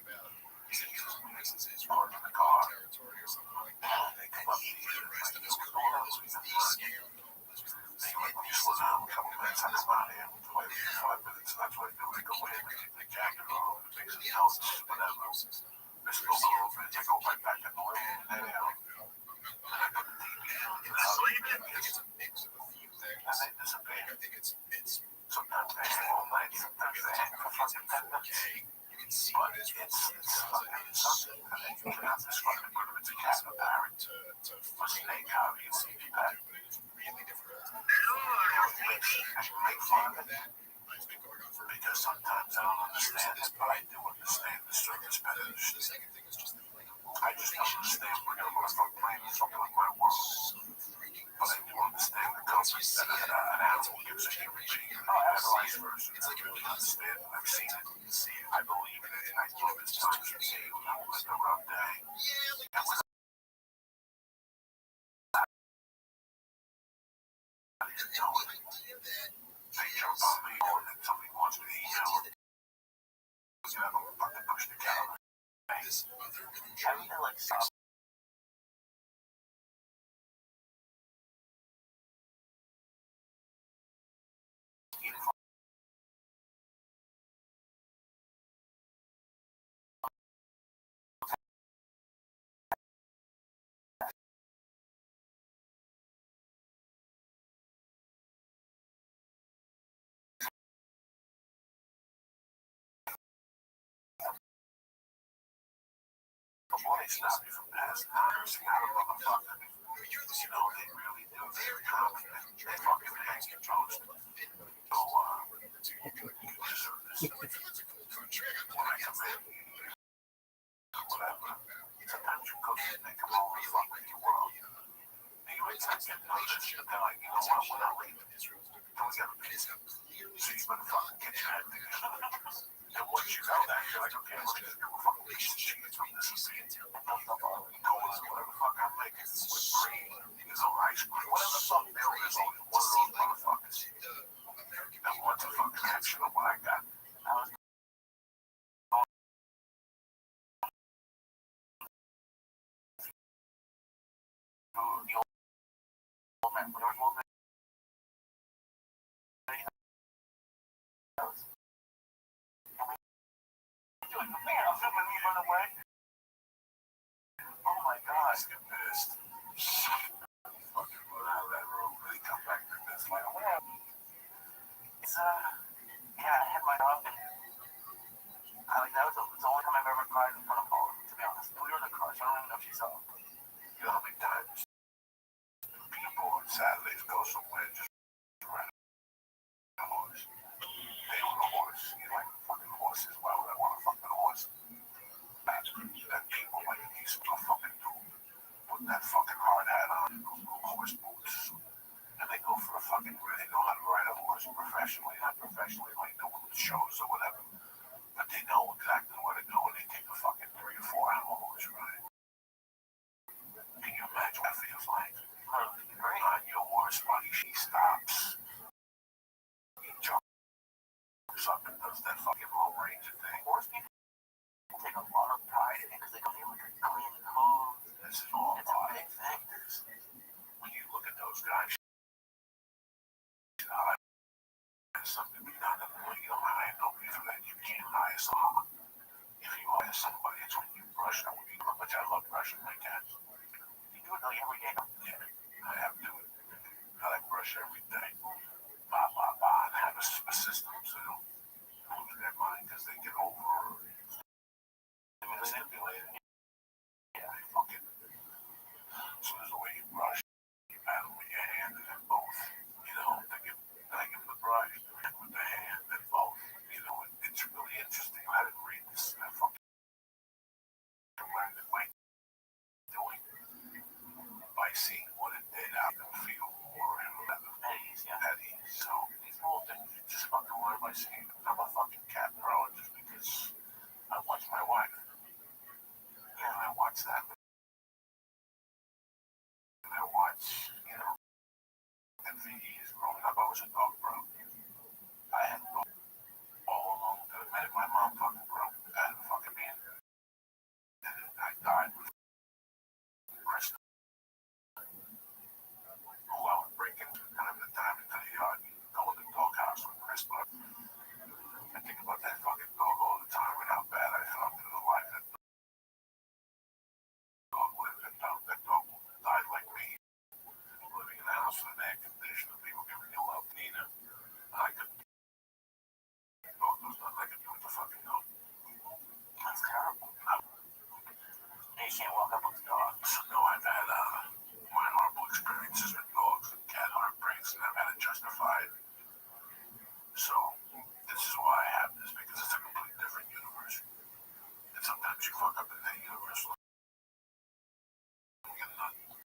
fucking something. You cannot describe it, whether it's a cat or a parrot. to A snake, how do you see that? do it. It's really difficult. Make fun of it. Because sometimes I don't understand it, but I do understand the service better than shit. The second thing is just the I just don't understand we're gonna want to start playing with something like my world. But I do understand the comfort that an animal gives a human being. And vice versa. I really understand it. I've seen it. I believe in it, and I love it times I've seen it when I was a rough day. And when I didn't know it, they jump on me and somebody wants me to email them. I'm about to push the cat on my face. Having to like stop. Before they stop me from passing out, cursing out a motherfucker, you know, they really do. They're confident. They fucking hang your toast. So, you deserve this. When I come in, whatever. Sometimes you cook and they come over and fuck with your world. And you ain't getting no shit. They're like, you know what, we're not leaving. And we gotta be. So you better fucking get your head together. And once you know that, you're like, okay, let's just do a fucking piece of shit from this scene. Cola, whatever the fuck I'm making, with cream, there's no ice cream, whatever the fuck there is, only one of those motherfuckers. And what's the fucking action of what I got? The old man, there was one man. Man, I'm filming me run away. Oh my god. I get pissed. Fucking run out of that room, really come back to this like, what happened? It's yeah, I had my dog and I like that was the only time I've ever cried in front of Paula, to be honest. We were in the car, so I don't even know if she saw it. You know how many times people on Saturdays go somewhere and just rent a horse? They own a horse. You like fucking horses. Why would I want a fucking horse? That people like these a fucking dude put that fucking hard hat on, horse boots, and they go for a fucking, they know how to ride a horse professionally, not professionally like doing shows or whatever, but they know exactly where to go and they take a fucking 3 or 4 hour horse ride. Can you imagine what that feels like? On your horse, buddy, she stops. He jumps up and does that fucking low range thing. Horse people take a lot of pride in it because they come in with clean hooves. This is all It's a body. big thing. When you look at those guys, there's something to be done. You don't hire nobody for that. You can't hire someone. If you hire somebody, it's when you brush them. Which I love brushing my cats. You do it like every day. Yeah, I have to. I like brush every day. Blah, blah, blah. And have a system so they don't lose their mind because they get over stimulated. Yeah, they fucking. So there's a way you brush. You paddle with your hand and then both. You know, they give the brush with the hand and both. You know, it's really interesting. I didn't read this. I fucking learned it by doing, by seeing what it did out in the field or in at ease. So these little things you just fucking learn by seeing them. I'm a fucking cat pro just because I watch my wife. And I watch that. And I watch, you know, and for years growing up, I was a dog bro. I had dog all along until the minute my mom fucking broke out of fucking being. And I died with Krista. Who I would break into time to time into the yard and go in the doghouse with Krista. I think about that fucking dog all the time and how bad I felt in the life that dog lived. That dog died like me. Living in a house with an air conditioner, people giving you love, Nina. can't walk up with the dog. So no, I've had my horrible experiences with dogs and cat heartbreaks, and I've had it justified. So this is why I have this, because it's a completely different universe. And sometimes you fuck up in that universe. You get another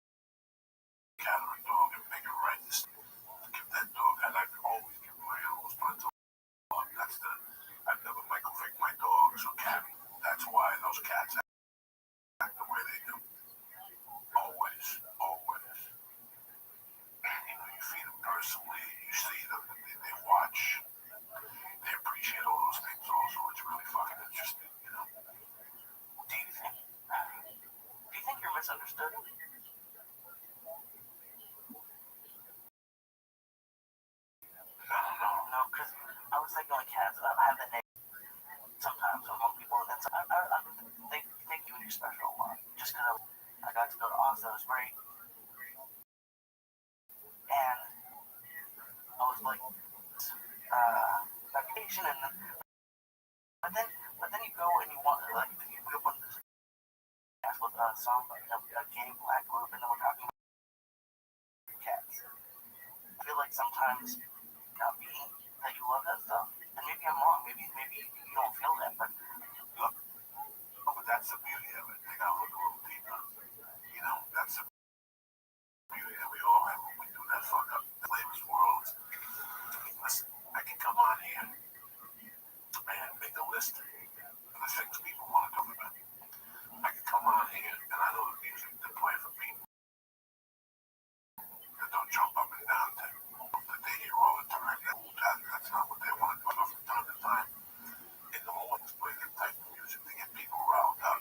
cat or a dog and make it right. Just give that dog, and I always give my animals plenty of love. That's the, I've never microfake my dogs or cat. That's why those cats act the way they do. Always, always. You know, you feed them personally, you see them, they watch, they appreciate all those things also. It's really fucking interesting, you know. Do you think you're misunderstood? No, because I was thinking like cats. I have that name sometimes among people, and that's I think you and you're special a lot. Just because I got to go to Austin, it was great, and I was like vacation, and then but then you go and you want like you go on this cast with a song like a gay black group, and then we're talking about cats. I feel like sometimes not being that you love that stuff, and maybe I'm wrong. Maybe you don't feel that, but Look, but that's the beauty of it. They gotta look a little deeper. You know, that's the beauty that we all have when we do that fuck up the latest world. Listen, I can come on here and make a list of the things people want to talk about. I can come on here and I know the music to play for people that don't jump up and down to that they hear all the time. That's not what they want to do. But from time to time, in the mornings, play that type of music to get people riled up.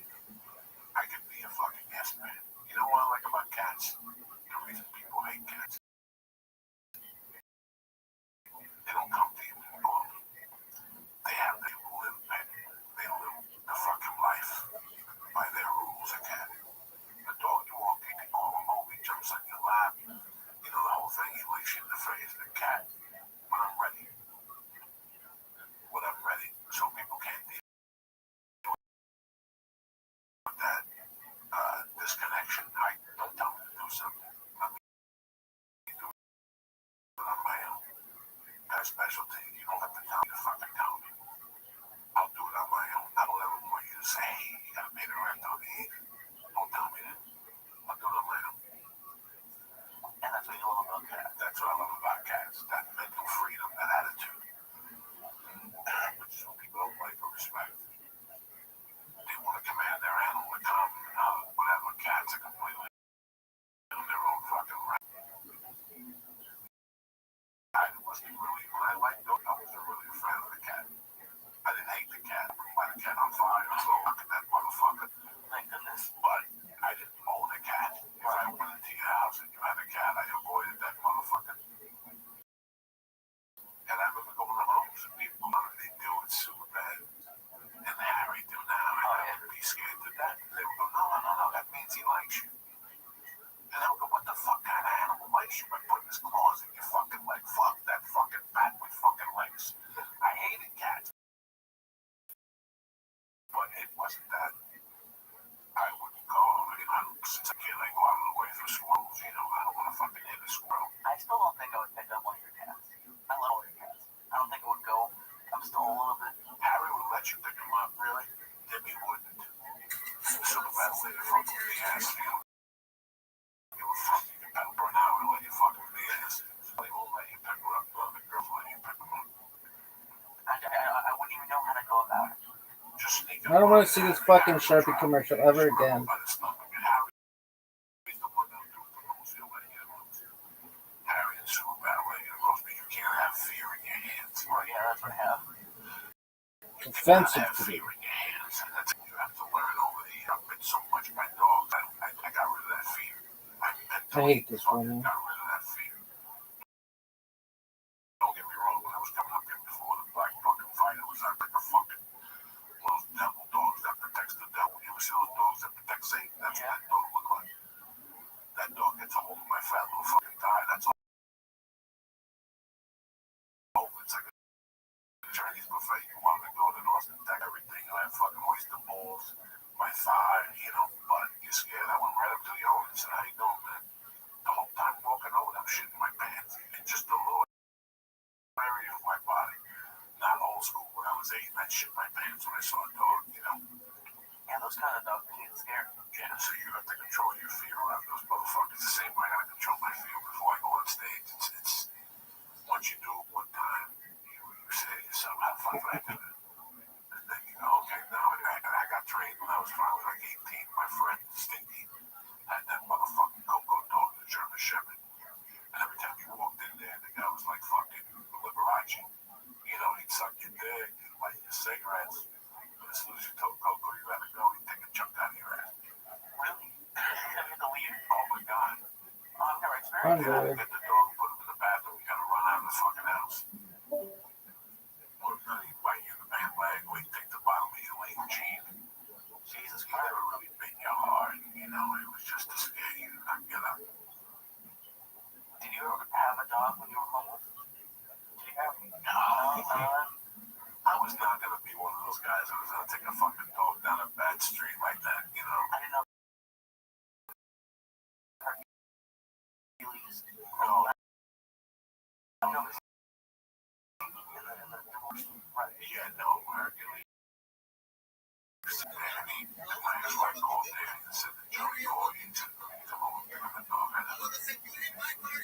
I can be a fucking yes man. You know what I like about cats? The reason people hate cats. They don't come to you and call them. They live the fucking life by their rules. A cat. A dog you walk in and call him over, he jumps on your lap. You know the whole thing, he licks you in the face. The cat, when I'm ready. When I'm ready. So people can't deal with that disconnection. Don't tell me to do something. Let me do it on my own. That's specialty. You don't have to tell me to fucking tell me. I'll do it on my own. I don't ever want you to say, hey, you gotta pay the rent on the evening. Don't tell me that. I'll do it on my own. and that's what you love about cats. That's what I love about cats. That mental freedom, that attitude. Which some people don't like or respect. They want to command their animal to come, whatever. Cats are completely on their own fucking right. I wasn't really, when I liked dog, I wasn't really a fan of the cat. I didn't hate the cat. I light the cat on fire. So look at that motherfucker. Thank goodness. But I didn't own a cat. If I went into your house and you had a cat, I avoided that motherfucker. And I remember going to homes and people wanted to do it super bad. And Harry do now, and I would be scared to death. They would go, no, that means he likes you. And I would go, what the fuck kind of animal likes you by putting his claws in your fucking leg? Fuck that fucking bat with fucking legs. I hated cats. But it wasn't that. I wouldn't go, since a kid, I go out of the way for squirrels, you know, I don't want to fucking hit a squirrel. I still don't think I would pick up one of your cats. I love all your cats. I don't think it would go. I'm still a little bit. Harry would let you pick him up, really? Debbie wouldn't. So the bad lady fuck with the ass, you know. You were fucking your pet burn out and let you fuck with the ass. They won't let you pick her up, the girls let you pick them up. I wouldn't even know how to go about it. Just sneak I don't want to see this fucking Sharpie commercial ever again. Harry and Super Ballet and Rose, but you can't have fear in your hands. Well, yeah, that's what I have. It's offensive Have to fear me. in your hands. And that's you have to learn over the years. I've been so much by dogs. I got rid of that fear. I hate this one, man. Got rid of that fear. Don't get me wrong. When I was coming up here before the black fucking fight, it was like a fucking one of those devil dogs that protects the devil. You ever see those dogs that protect Satan? That's what that dog looked like. That dog gets a hold of my fat little fucking thigh. That's all. It's like a Chinese buffet. You want to go to Austin, take everything. I have fucking oyster balls, my thigh, you know, but was 8 and I shit my pants when I saw a dog, you know? Yeah, those kind of dogs get scared. Yeah, so you have to control your fear around those motherfuckers the same way I gotta control my fear before I go on stage. It's once you do it one time, you say to yourself, how the fuck did I do it? And then you go, okay, now I got trained when I was probably like 18. My friend, Stinky, had that motherfucking Coco dog, the German Shepherd. And every time you walked in there, the guy was like fucking Liberace. You know, he'd suck your dick, he'd light your cigarettes. But as soon as you told Coco you had to go, he'd take a chunk out of your ass. Really? Have you believe? Oh my God. Oh, I've never experienced You that. gotta get the dog, put him in the bathroom, you gotta run out of the fucking house. Or he'd bite you in the back leg, or he'd take the bottom of your lean jean. Jesus He Christ. never really bit you hard, you know, it was just to scare you to not get up. Did you ever have a dog when you were homeless? Did you have? No. I was not gonna be one of those guys that was gonna take a fucking dog down a bad street like that, you know. I didn't know. No, No. Right. yeah, no, Hercules. And my ex-wife called there and said that Joey called you to come over and give him a dog. I don't want to like that.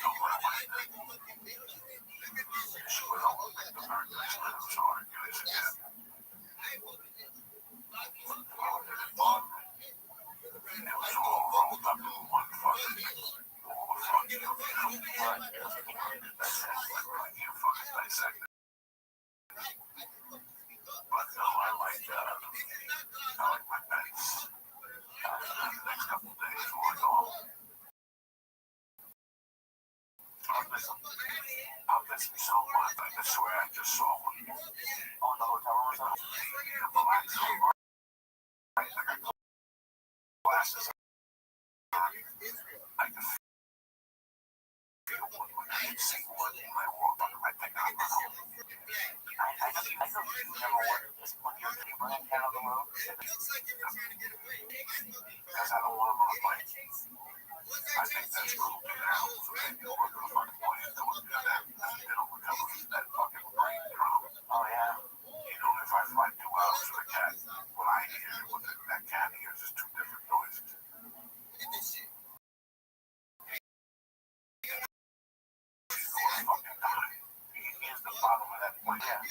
She went over and picked up Hercules and I saw Hercules again. It was all rolled up in one fucking thing. All fucked up, you know. I can't fucking dissect it. But no, I like my pets. The next couple of days we'll go home. I'll miss me so much. I swear I just saw one. On the hotel room or something? Yeah, but I got glasses. I can feel one when I can see one when I walk by. I think I'm home. I know you never wanted this when you're running down the road. Because I don't want them on a bike. I think that's cool. You know, so maybe we're going to fucking play and don't do that because they don't recover from that fucking brain trauma. Oh, yeah. You know, if I fly 2 hours with a cat, what I hear and what that cat hears is two different noises. She's going to fucking die. Here's the bottom of that plane. Yeah. That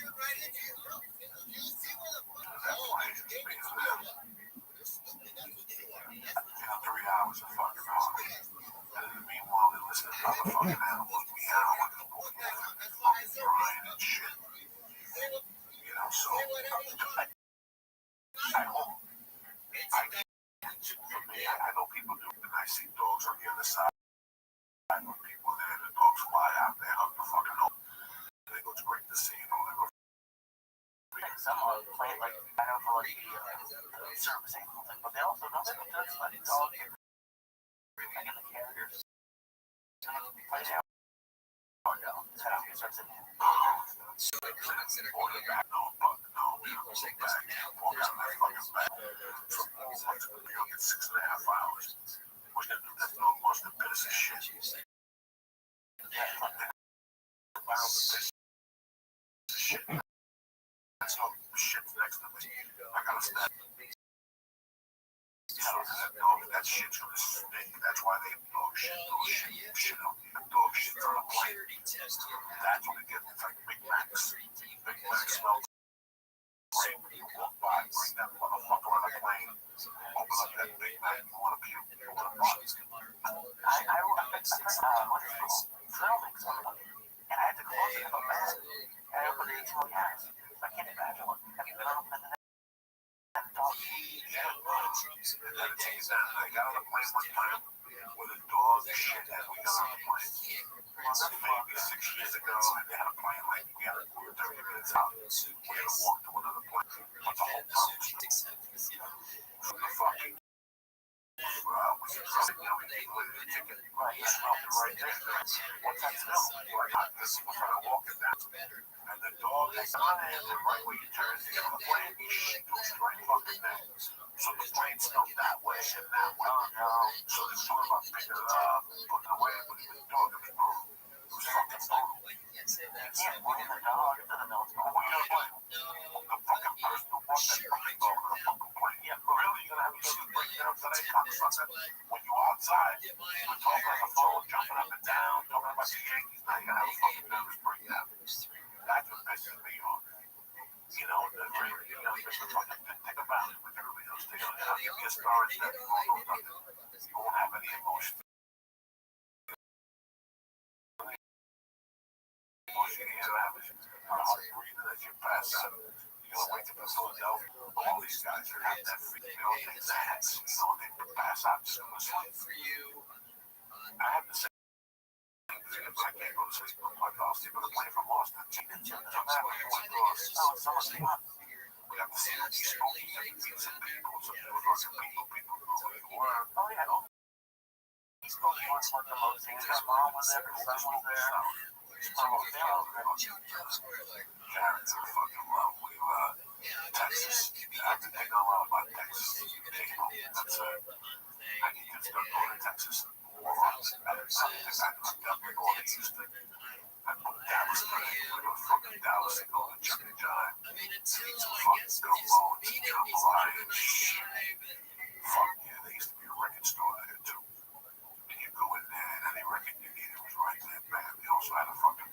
plane is being filled. 3 hours of fucking home. And meanwhile, they listen to other fucking animals meow and fucking crying and shit. You know, so I hope. For me, I know people do, and I see dogs on the other side. I know people there, and the dogs fly out there, hug the fucking home. And they go, it's great to see, you know, they go. Someone played like, I know for like the service animal thing, but they also don't let touch like a dog like in the carriers. Play now. Oh no, it's how you start saying. So the comments that are Or the back, no, but no, we don't go back. Walk down that fucking back. From New York in 6.5 hours. What's gonna do that dog wants to piss of shit? Shit. That's no shit's next to me. I gotta stop. You know, that dog, that shit's gonna stink. That's why they have dog shit. Dog shit's on a plane. That's what it gets. It's like Big Macs. Big Macs smell great when you walk by. Bring that motherfucker on a plane. Open up that Big Mac. You wanna puke. You wanna bark. I what is it called? Filming someone. And I had to close it in a bag. And I opened it 2 years. I can't imagine what. Have you been on a plane that dog? Yeah, and then it takes that. I got on a plane one time with a dog shit that we got on a plane. Maybe 6 years ago, and they had a plane like we had 30 minutes out. We're gonna walk to another plane. But the whole time from the fucking was it something, you know, we didn't win the ticket. Right, You smelled it right there. What's that smell? This was trying to walk it down. And the dog is on it, and right where you turn to get on the plane, he shoots right fucking there. So the plane smelled that way and that way. Oh no. So they thought about picking it up, putting it away, but the dog, I mean, it was fucking brutal. You can't blame the dog. It doesn't know what's going What on. are you gonna blame? The today, cocksucker. When you outside, you were talking on the phone, jumping up and down, talking about the Yankees. Now you gotta have a fucking nervous breakdown. That's what pisses me off. You know, the radio, think about it with the radio station. How do you get started that you won't know nothing? You won't have any emotion. Emotion you have is heart breathing as you pass out. You know, wake up in Philadelphia. All these guys are having that freak. They all take Xanax. You know, they pass out just go to sleep. I have the same thing. I can't go to sleep. I'll sleep with a plane from Boston. We have to see these smoking and pizza people. So they're fucking people know who you were. Oh, yeah. He's supposed to work for the most things. His mom was there, his son was there. His mom was there. Karen's a fucking lovely. Texas. I think a lot about Texas. That's it. I need to start going to Texas more often. I think I'm definitely going to Houston. I go to Dallas today. I go to fucking Dallas and go to Chuck and John. Eat some fucking gumbo and some jambalaya and shit. Fuck yeah, there used to be a record store there too. And you go in there and any record you needed was right there, man. They also had a fucking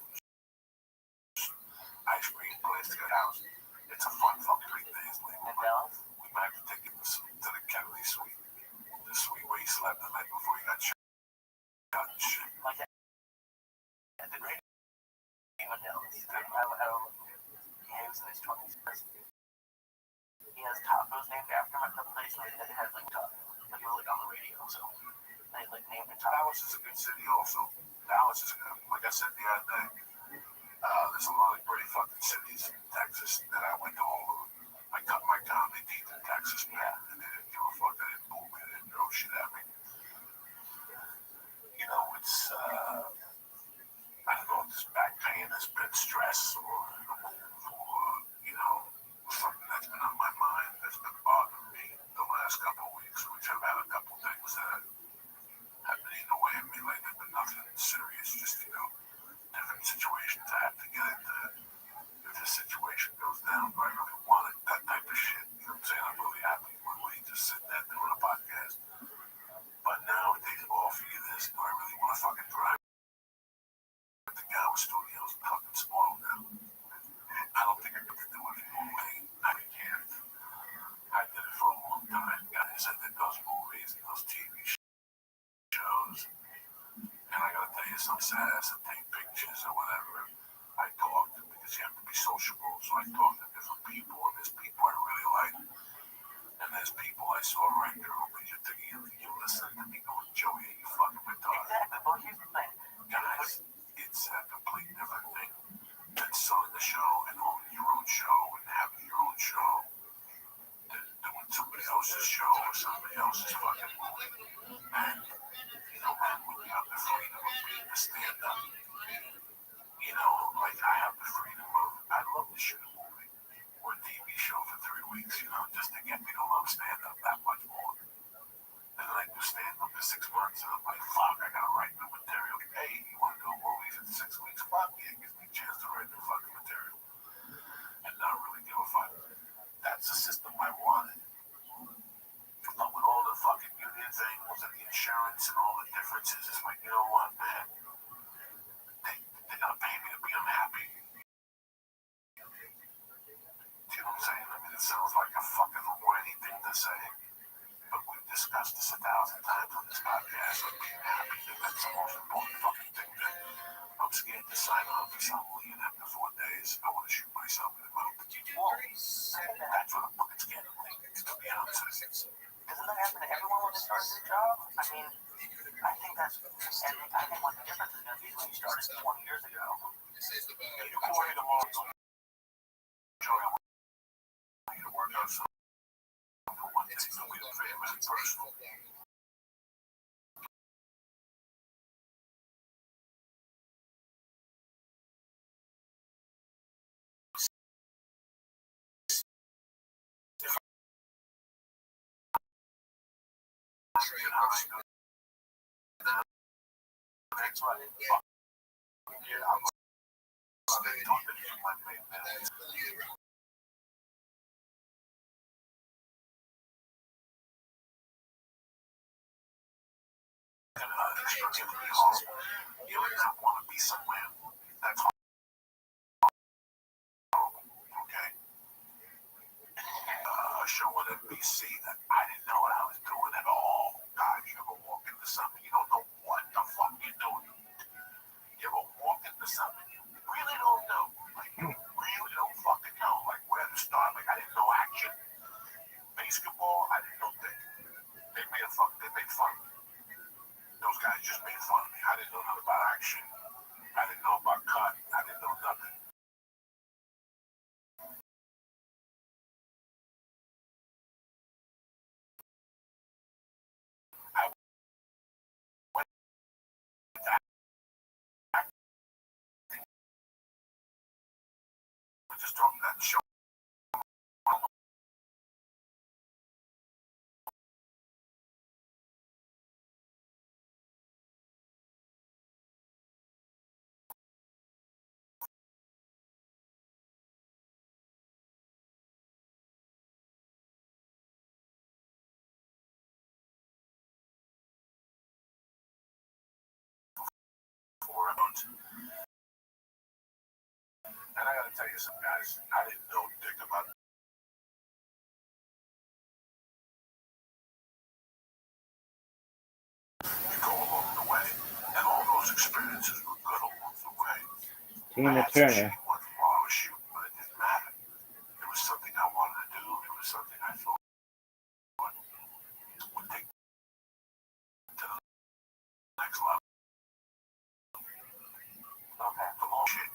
ice cream place to get house. It's a fun fucking big day. We might have to take him to the Kennedy suite. The suite where he slept the night before he got shot and shit. Like that. The great he was in his 20s. He has tacos named after him at the place where they had like tacos. Like he was like on the radio, so they like named it tacos. Dallas is a good city also. Dallas is good. Like I said the other day, there's a lot of great fucking cities in Texas that I went to all of them. I cut my comedy teeth in Texas, man, and they didn't give a fuck. They didn't move me. They didn't throw shit at me. You know, it's, I don't know if this back pain has been stress or you know, something that's been on my mind that's been bothering me the last couple of weeks, which I've had a couple things that have been eating away at me lately, but nothing serious, just, you know, different situations I have to get into. If this situation goes down, do I really want it? That type of shit. You know what I'm saying? I'm really happy when we just sitting there doing a podcast. But now if they offer you this, do I really want to fucking drive to the Gower Studios and fucking spoil now? I don't think I could do it anymore. I can't. I did it for a long time. Guys said that those movies and those TV shows. And I gotta tell you, some sad ass and take pictures or whatever. I talked because you have to be sociable, so I talked to different people, and there's people I really like, and there's people I saw right through. But you listen to me going, Joey, you fucking retarded. Exactly, but here's the thing. Guys, it's a complete different thing than selling the show and owning your own show and having your own show than doing somebody else's show or somebody else's fucking movie. And, you know, man, when you have the freedom of being a stand-up, you know, like I have the freedom of, I'd love to shoot a movie or a TV show for 3 weeks, you know, just to get me to love stand-up that much more. And then I do stand-up for 6 months, and I'm like, fuck, I gotta write new material. Hey, you wanna do a movie for 6 weeks? Fuck me, it gives me a chance to write new fucking material. And not really give a fuck. That's the system I wanted. But with all the fucking union things and the insurance and all the differences, it's like, you know what, man? They gotta pay me to be unhappy. Do you know what I'm saying? I mean, it sounds like a fucking whiny thing to say, but we've discussed this 1,000 times on this podcast of being happy. That's the most important fucking thing that I'm scared to sign on for something, and after 4 days, I want to shoot myself in the mouth. That's what I'm fucking scared of, to be honest. Doesn't that happen to everyone when they start a new job? I mean, I think that's, and I think what the difference is going to be when you started 20 years ago. Yeah, you call me tomorrow, Joey, I want you to work out something for one day, so we don't pay him any personal. That's right. Yeah, I'm talking to you, my man. experience. You would not want to be somewhere that's horrible. Okay. A show on NBC that I didn't know what I was doing at all. Guys, you ever walk into something you don't know what the fuck you're doing? You ever walk into something you really don't know? Like you really don't fucking know, like where to start. Like I didn't know action. Basketball, I didn't know that. They made fun. Those guys just made fun of me. I didn't know nothing about action. I didn't know about cut. I didn't know nothing. I went to just talking that show. And I gotta tell you some guys, I didn't know dick about it. You go along the way, and all those experiences were good along the way. Tina Turner. While I was shooting, but it didn't matter. It was something I wanted to do. It was something I thought would take me to the next level. Okay, the long shit.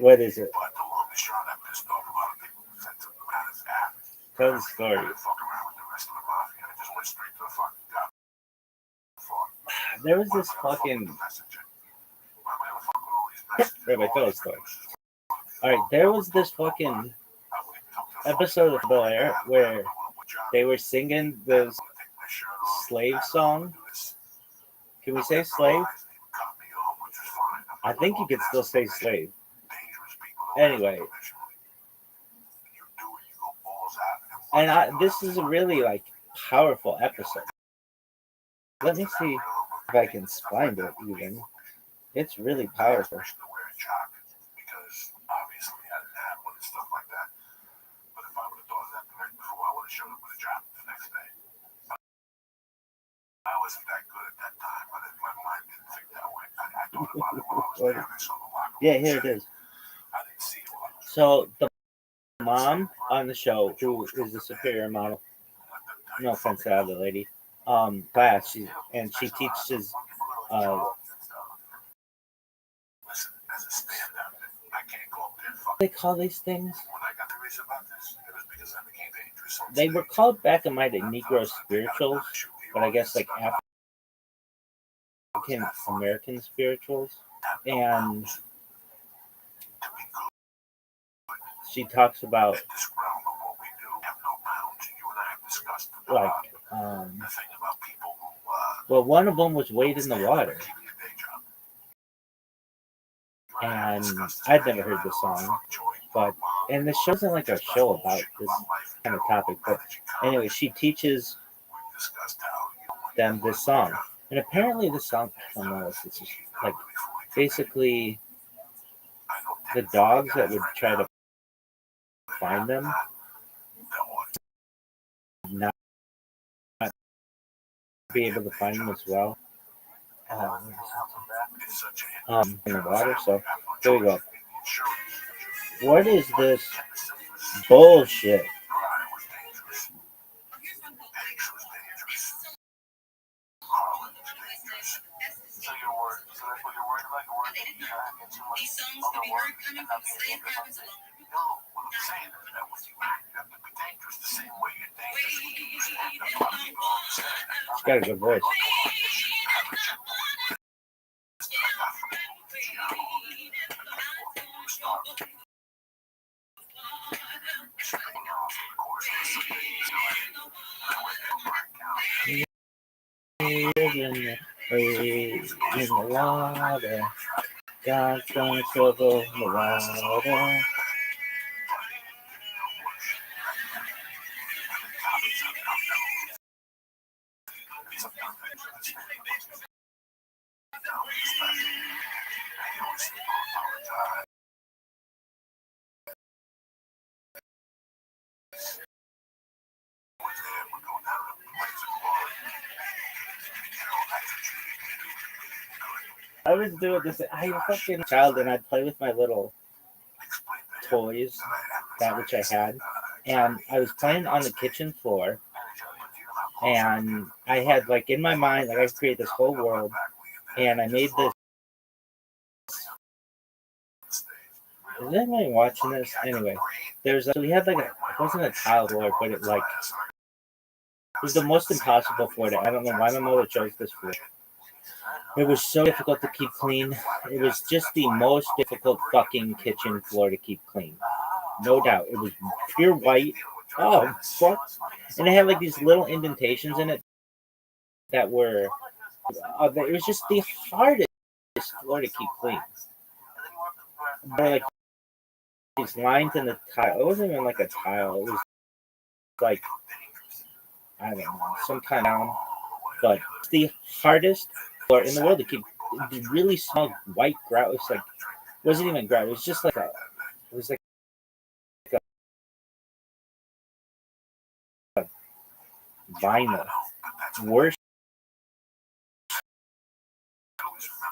What is it? But the longest shot I pissed off a lot of people was that took the matters after. Tell the story. I didn't fuck around with the rest of the mafia. I just went straight to the fucking gun. There was this fucking. Rabbi, tell the story. Alright, there was this fucking episode of Bel Air where they were singing this slave song. Can we say slave? I think you could still say slave. Anyway. And this is a really like powerful episode. Let me see if I can find it even. It's really powerful. Because obviously I didn't have one and stuff like that. But if I would have thought of that the night before, I would have showed up with a job the next day. I wasn't that good at that time, but my mind didn't think that way. I thought about it while I was there. I saw the locker room. Yeah, here it is. I didn't see it while I was So the mom on the show, who is the superior model, no offense to the other lady, class, she teaches Listen, as a stand-up, I can't go up there and fuck. they call these things? When I got the reason about this, it was because I became dangerous. They were called back in my day Negro spirituals, but I guess like African American spirituals. And she talks about like well, one of them was Wade in the Water. And I'd never heard this song, but and this show's not like a show about this kind of topic, but anyway, she teaches them this song, and apparently this song, I don't know if it's just like basically the dogs that would try to find them not be able to find them as well. In the water. So here we go. What is this bullshit? These songs could be heard coming from slave cabins along the route. She's got a good voice. In the water, God's gonna trouble the water. I was doing this. I was fucking a child, and I'd play with my little toys, that which I had, and I was playing on the kitchen floor, and I had like in my mind, like I created this whole world, and I made this. Is anybody watching this? Anyway, so we had like it wasn't a tile floor, but it was the most impossible floor. I don't know why my mother chose this floor. It was so difficult to keep clean. It was just the most difficult fucking kitchen floor to keep clean. No doubt. It was pure white. Oh, fuck. And it had like these little indentations in it that were, it was just the hardest floor to keep clean. There were like these lines in the tile. It wasn't even like a tile. It was like, I don't know, some kind of, but it's the hardest floor in the world to keep. The really small white grout. It was like, it wasn't even grout. It was just like it was like a vinyl. Worst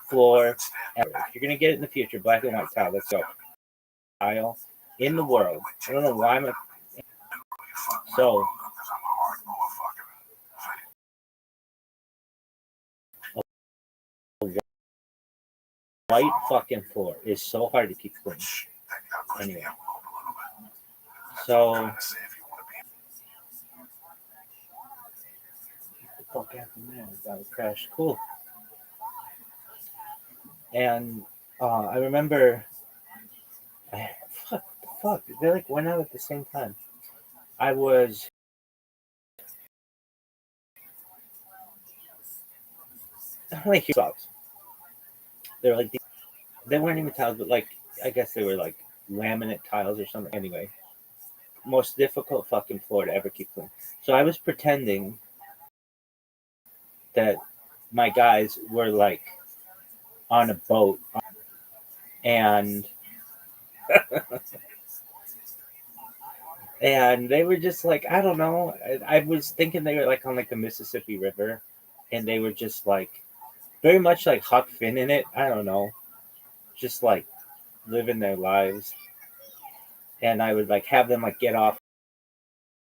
floor ever. If you're gonna get it in the future, black and white tile. Let's go. Tile in the world. I don't know why I'm so. White fucking floor is so hard to keep clean. Anyway, so fuck happened there? That was crashed. Cool. And I remember, fuck, they like went out at the same time. I was. Like tiles. They're like they weren't even tiles, but like I guess they were like laminate tiles or something. Anyway, most difficult fucking floor to ever keep clean. So I was pretending that my guys were like on a boat, and and they were just like I don't know. I was thinking they were like on like the Mississippi River, and they were just like very much like Huck Finn in it. I don't know, just like living their lives. And I would like have them like get off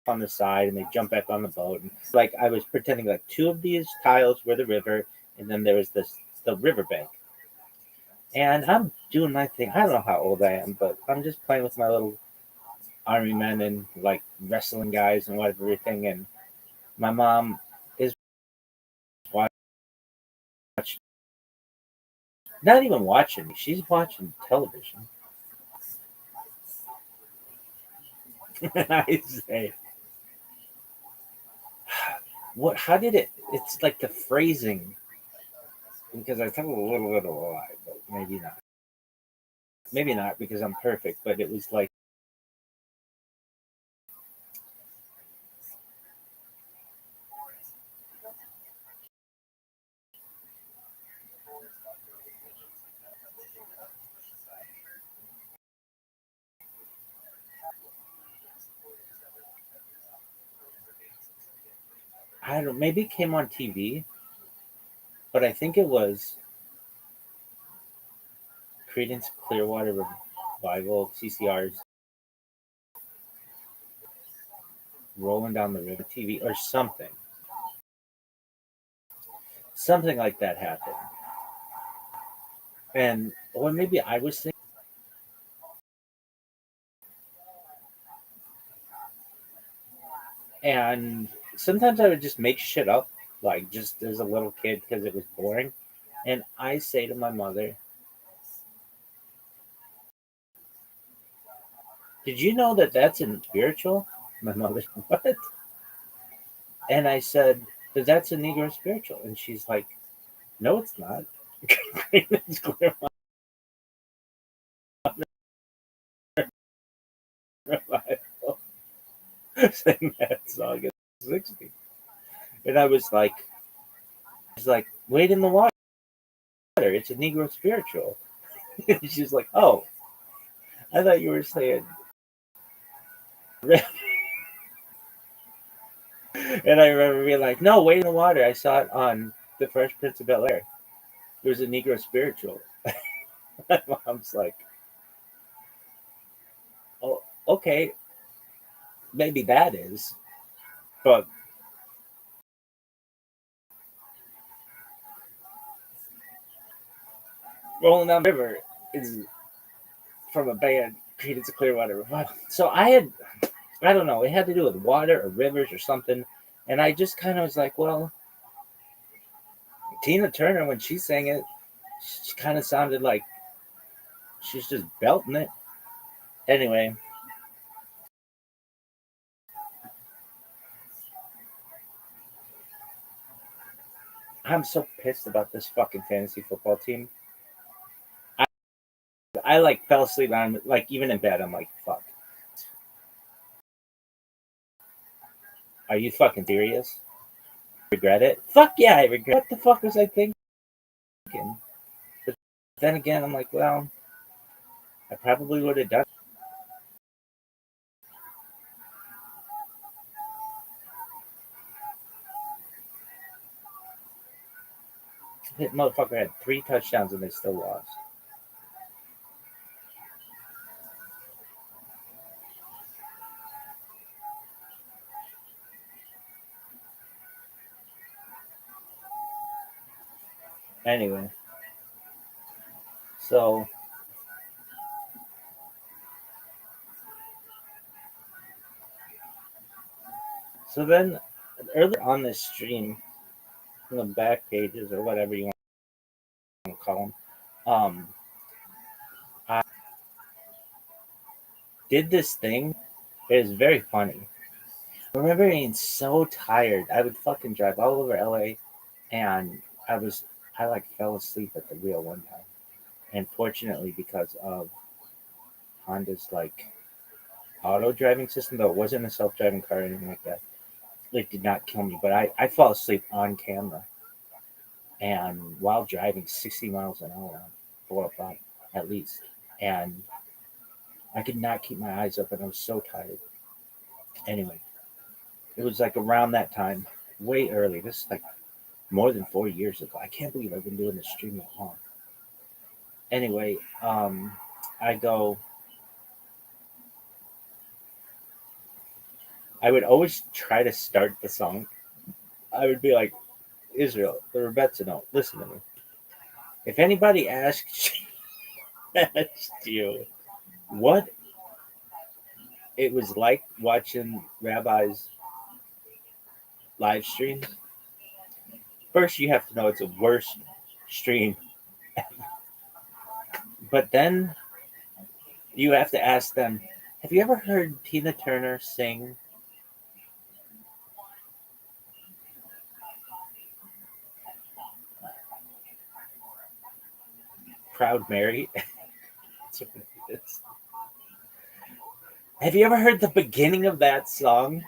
on the side and they jump back on the boat. And like I was pretending like two of these tiles were the river, and then there was the riverbank. And I'm doing my thing. I don't know how old I am, but I'm just playing with my little army men and like wrestling guys and whatever everything. And my mom is watching, not even watching me. She's watching television. I say, what? How did it? It's like the phrasing, because I tell a little bit of a lie, but maybe not. Maybe not because I'm perfect, but it was like I don't know. Maybe it came on TV, but I think it was Creedence Clearwater Revival, CCR's Rolling Down the River TV or something. Something like that happened. And or maybe I was thinking, and sometimes I would just make shit up, like just as a little kid because it was boring. And I say to my mother, "Did you know that that's in spiritual?" My mother, what? And I said, "But that's a Negro spiritual." And she's like, "No, it's not." It's Clearwater Revival. Sang that song at 60. And I was like, "Wade in the water." It's a Negro spiritual. She's like, oh, I thought you were saying. And I remember being like, no, Wade in the Water. I saw it on The Fresh Prince of Bel-Air. There's a Negro spiritual. My mom's like, oh, okay, maybe that is, but Rolling Down the River is from a band, Creedence Clearwater Revival. So I don't know, it had to do with water or rivers or something, and I just kind of was like, well, Tina Turner, when she sang it, she kind of sounded like she's just belting it. Anyway, I'm so pissed about this fucking fantasy football team. I like fell asleep on, like, even in bed, I'm like, fuck. Are you fucking serious? Regret it? Fuck yeah, I regret. What the fuck was I thinking? But then again, I'm like, well, I probably would have done it. That motherfucker had 3 touchdowns and they still lost. Anyway, so then earlier on this stream, in the back pages or whatever you want to call them, I did this thing. It was very funny. I remember being so tired. I would fucking drive all over LA, and I like fell asleep at the wheel one time. And fortunately, because of Honda's like auto driving system, though it wasn't a self driving car or anything like that, it did not kill me. But I fall asleep on camera, and while driving 60 miles an hour on 405 at least, and I could not keep my eyes open. I was so tired. Anyway, it was like around that time, way early. This is like more than 4 years ago. I can't believe I've been doing this stream that long. Anyway, I would always try to start the song. I would be like, Israel, the Rebetza, listen to me. If anybody asked you what it was like watching Rabbi's live stream, first you have to know it's a worst stream. But then you have to ask them, have you ever heard Tina Turner sing Proud Mary? That's what it is. Have you ever heard the beginning of that song?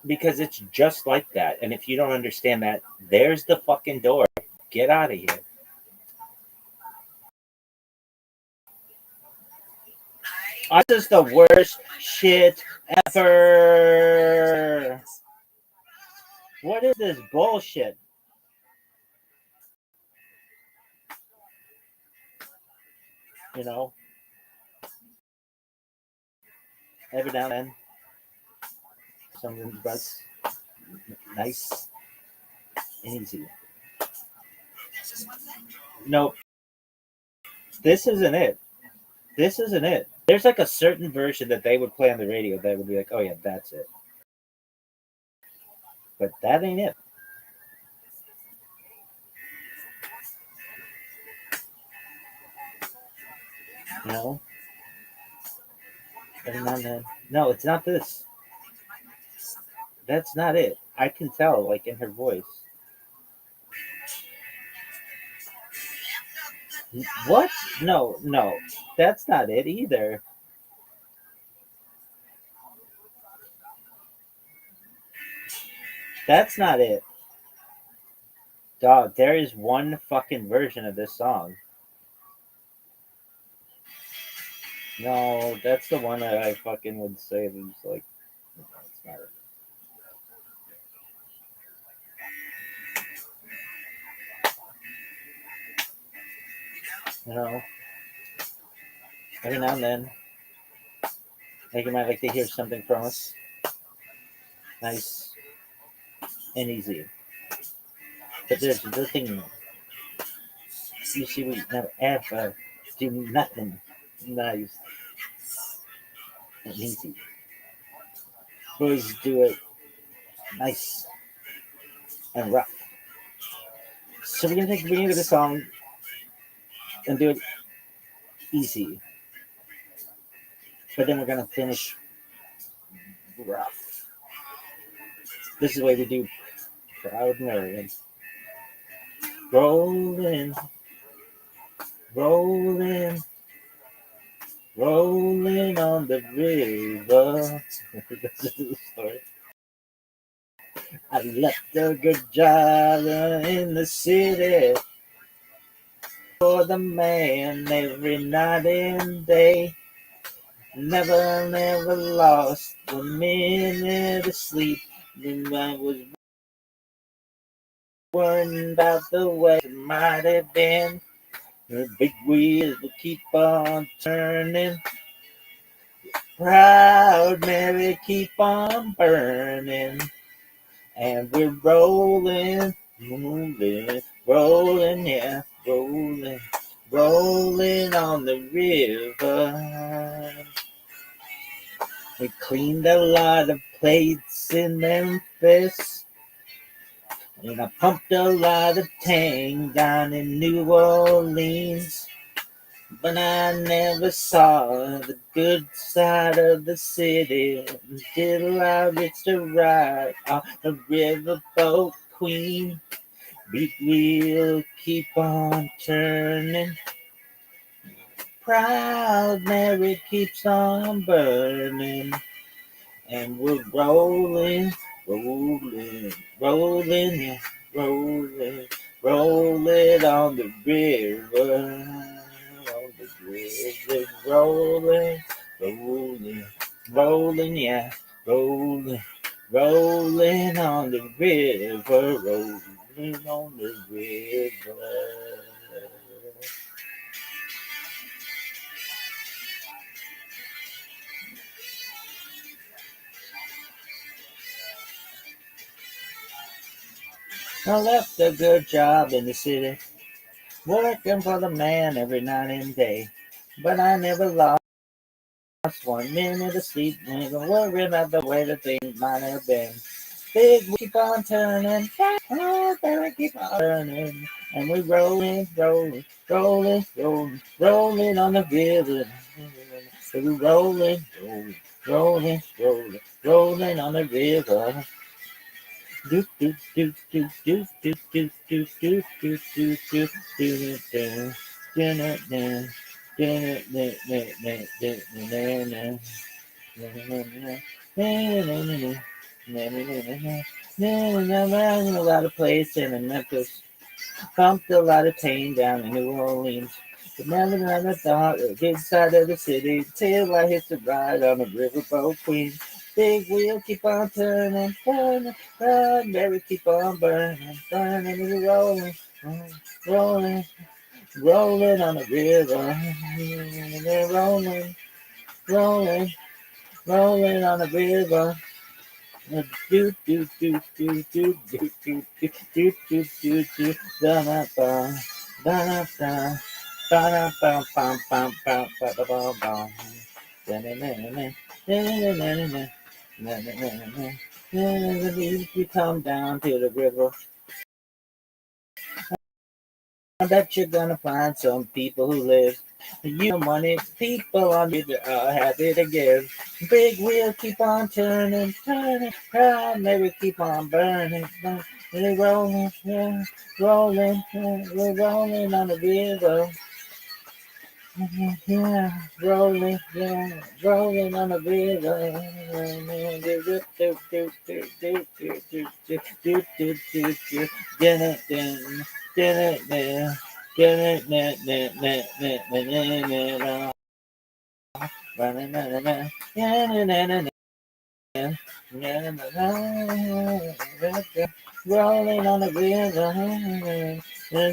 Because it's just like that. And if you don't understand that, there's the fucking door. Get out of here. This is the worst shit ever. What is this bullshit? You know? Every now and then, something's butts. Nice and easy. No, this isn't it. This isn't it. There's like a certain version that they would play on the radio that would be like, oh yeah, that's it. But that ain't it. No. Every now and then. No, it's not this. That's not it. I can tell, like, in her voice. What? No. That's not it either. That's not it. Dog, there is one fucking version of this song. No, that's the one that I fucking would say was like, no, it's not. You know, every now and then, like you might like to hear something from us. Nice and easy. But there's the thing. You see, we never ever do nothing nice and easy. Boys do it nice and rough. So we're gonna take the beginning of the song and do it easy. But then we're gonna finish rough. This is the way we do Proud Mary. Rolling, rolling, rolling on the river. This is the story. I left a good job in the city for the man every night and day. Never, never lost a minute of sleep. I was worrying about the way it might have been. The big wheels will keep on turning. Proud Mary keep on burning. And we're rolling, rolling, rolling, yeah, rolling, rolling on the river. We cleaned a lot of plates in Memphis. And I pumped a lot of tang down in New Orleans. But I never saw the good side of the city until I reached a ride on the riverboat queen. Big wheel keep on turning. Proud Mary keeps on burning. And we're rolling, rolling, rolling, yeah, rolling, rolling on the river. On the river, rolling, rolling, rolling, yeah, rolling, rolling on the river, rolling on the river. I left a good job in the city, working for the man every night and day. But I never lost 1 minute of sleep, never worry about the way the things might have been. Big we keep on turning, oh, baby, keep on turning. And we rolling, rolling, rolling, rolling, rolling on the river. So we rolling, rolling, rolling, rolling, rolling on the river. Do do do do do do do do do do do do do a lot of place in Memphis. Pumped a lot of tame down in New Orleans. But never thought of the side of the city till I hit the ride on the riverboat queen. Big wheel keep on turning, turning, run, baby keep on burning, burning, and rolling, rolling, rolling on the river, and rolling, rolling, rolling on the river. Do do do do do do do do do do do do da da da da da da da bum bum bum bum bum bum bum da na na na na na na na na na. We come down to the river. I bet you're gonna find some people who live. You know money, people on the are happy to give. Big wheel keep on turning, turning, proud maybe keep on burning. We're rolling, yeah, rolling, yeah, we're rolling on the river. Yeah, rolling, yeah, rolling on the river. Rolling on the river,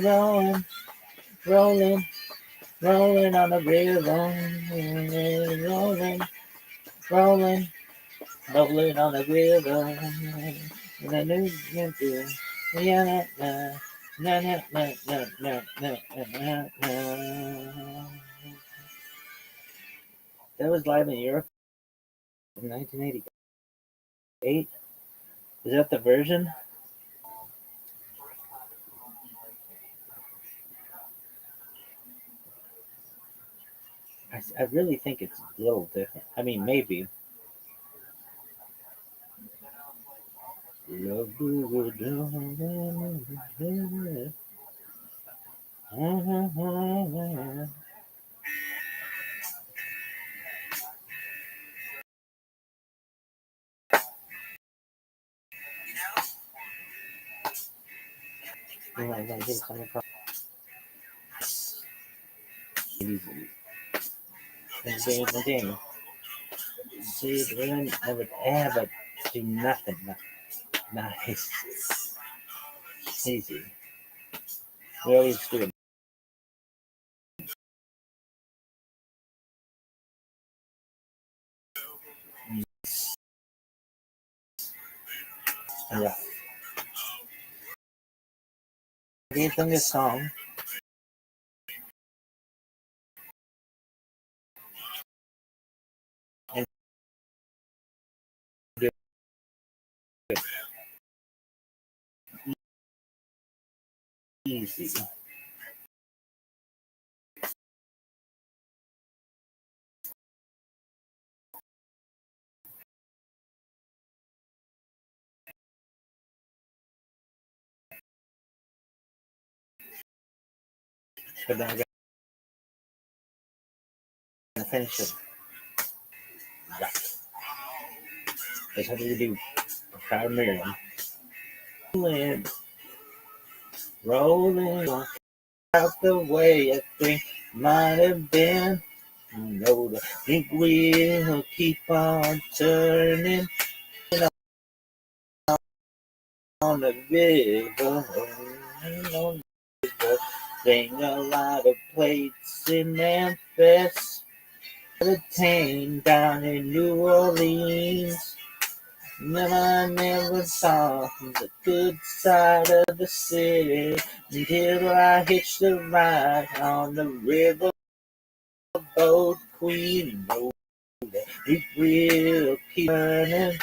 rolling, rolling. Rolling on the river, rolling, rolling, rolling on the river. And I knew you do. Yeah, na, na, na, na, na, na, na, na. That was live in Europe in 1988. Is that the version? I really think it's a little different. I mean, maybe. Love you down. See, they never ever do nothing nice. Easy. We always do it. Yeah. I gave them this song. And easy. But then I got to finish it. Right. That's what we do. Proud Miriam. Rolling, rolling out the way I think might have been. No, the big wheel keep on turning on the river. On the river. Sing a lot of plates in Memphis. The tame down in New Orleans. Never saw the good side of the city until I hitched the ride on the riverboat Queen. No, it will keep burning.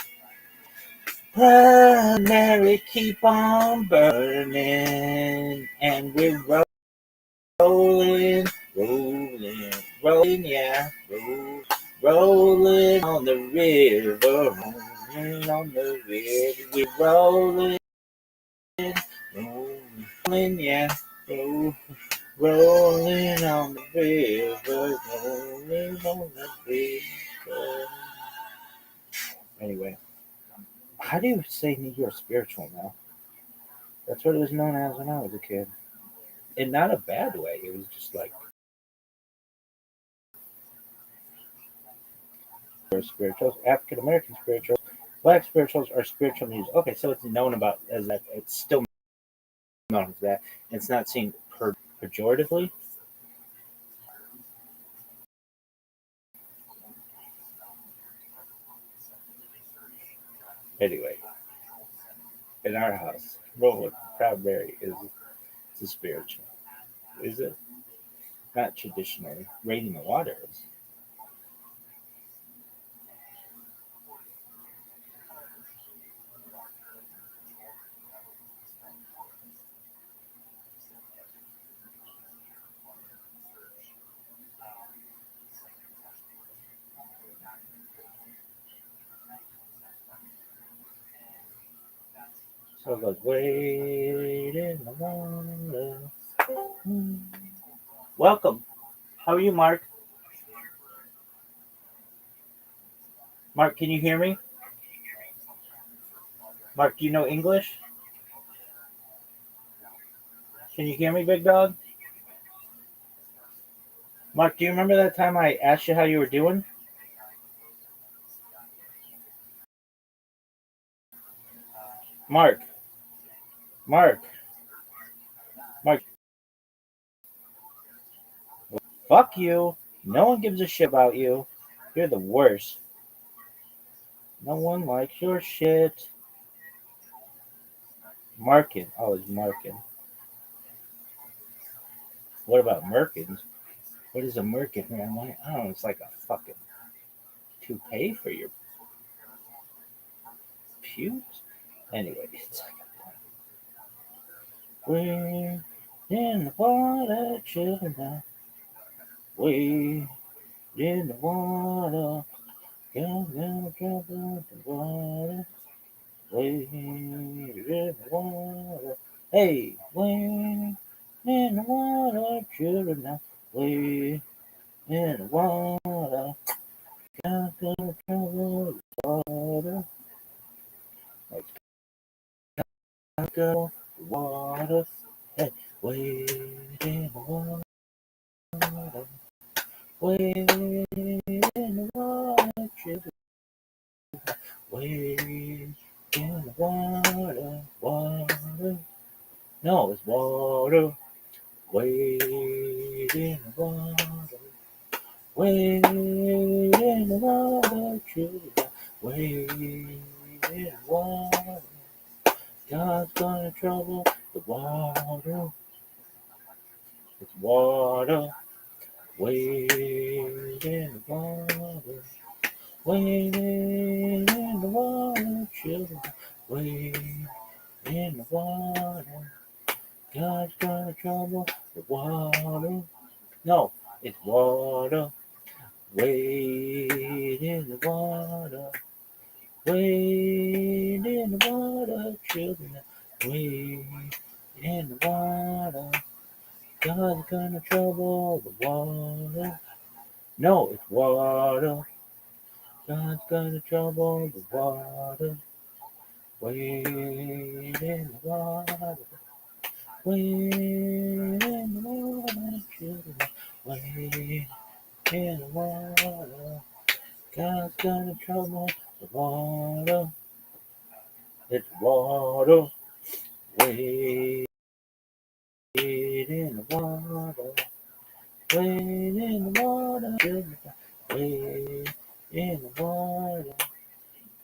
Primary keep on burning, and we're rolling, rolling, rolling, yeah, rolling on the river, rolling on the river, we're rolling, rolling, yeah, rolling on the river, rolling on the river. Anyway, how do you say you're spiritual now? That's what it was known as when I was a kid. In not a bad way. It was just like spirituals, African American spirituals, black spirituals are spiritual music. Okay, so it's known about as that. It's still known as that. It's not seen pejoratively. Anyway, in our house, rolling Proudberry is a spiritual. Is it? Not traditionally. Raiding the water is. So it goes, wait in the water. Welcome. How are you, Mark? Mark, can you hear me? Mark, do you know English? Can you hear me, big dog? Mark, do you remember that time I asked you how you were doing? Mark, Mark, Mark, fuck you. No one gives a shit about you. You're the worst. No one likes your shit. Markin. Oh, it's Markin. What about Merkins? What is a Merkin? Man? I don't know. It's like a fucking toupee for your pubes. Anyway, it's like we're in the water, children now. We in the water, down the water. We in the water. Hey, we in the water, children now. We in the water, down the water. Let's go water. Hey, we in the water. Wade in the water, children. Wade in the water, water. No, it's water. Wade in the water. Wade in the water, children. Wade in the water. God's gonna trouble the water. It's water. Wade in the water. Wade in the water, children. Wade in the water. God's gonna trouble the water. No, it's water. Wade in the water. Wade in the water, children. Wade in the water. God's gonna trouble the water. No, it's water. God's gonna trouble the water. Wade in the water. Wade in the water, children. Wade in the water. God's gonna trouble the water. It's water. Wade in the water. Wade in the water, children. Wade in the water.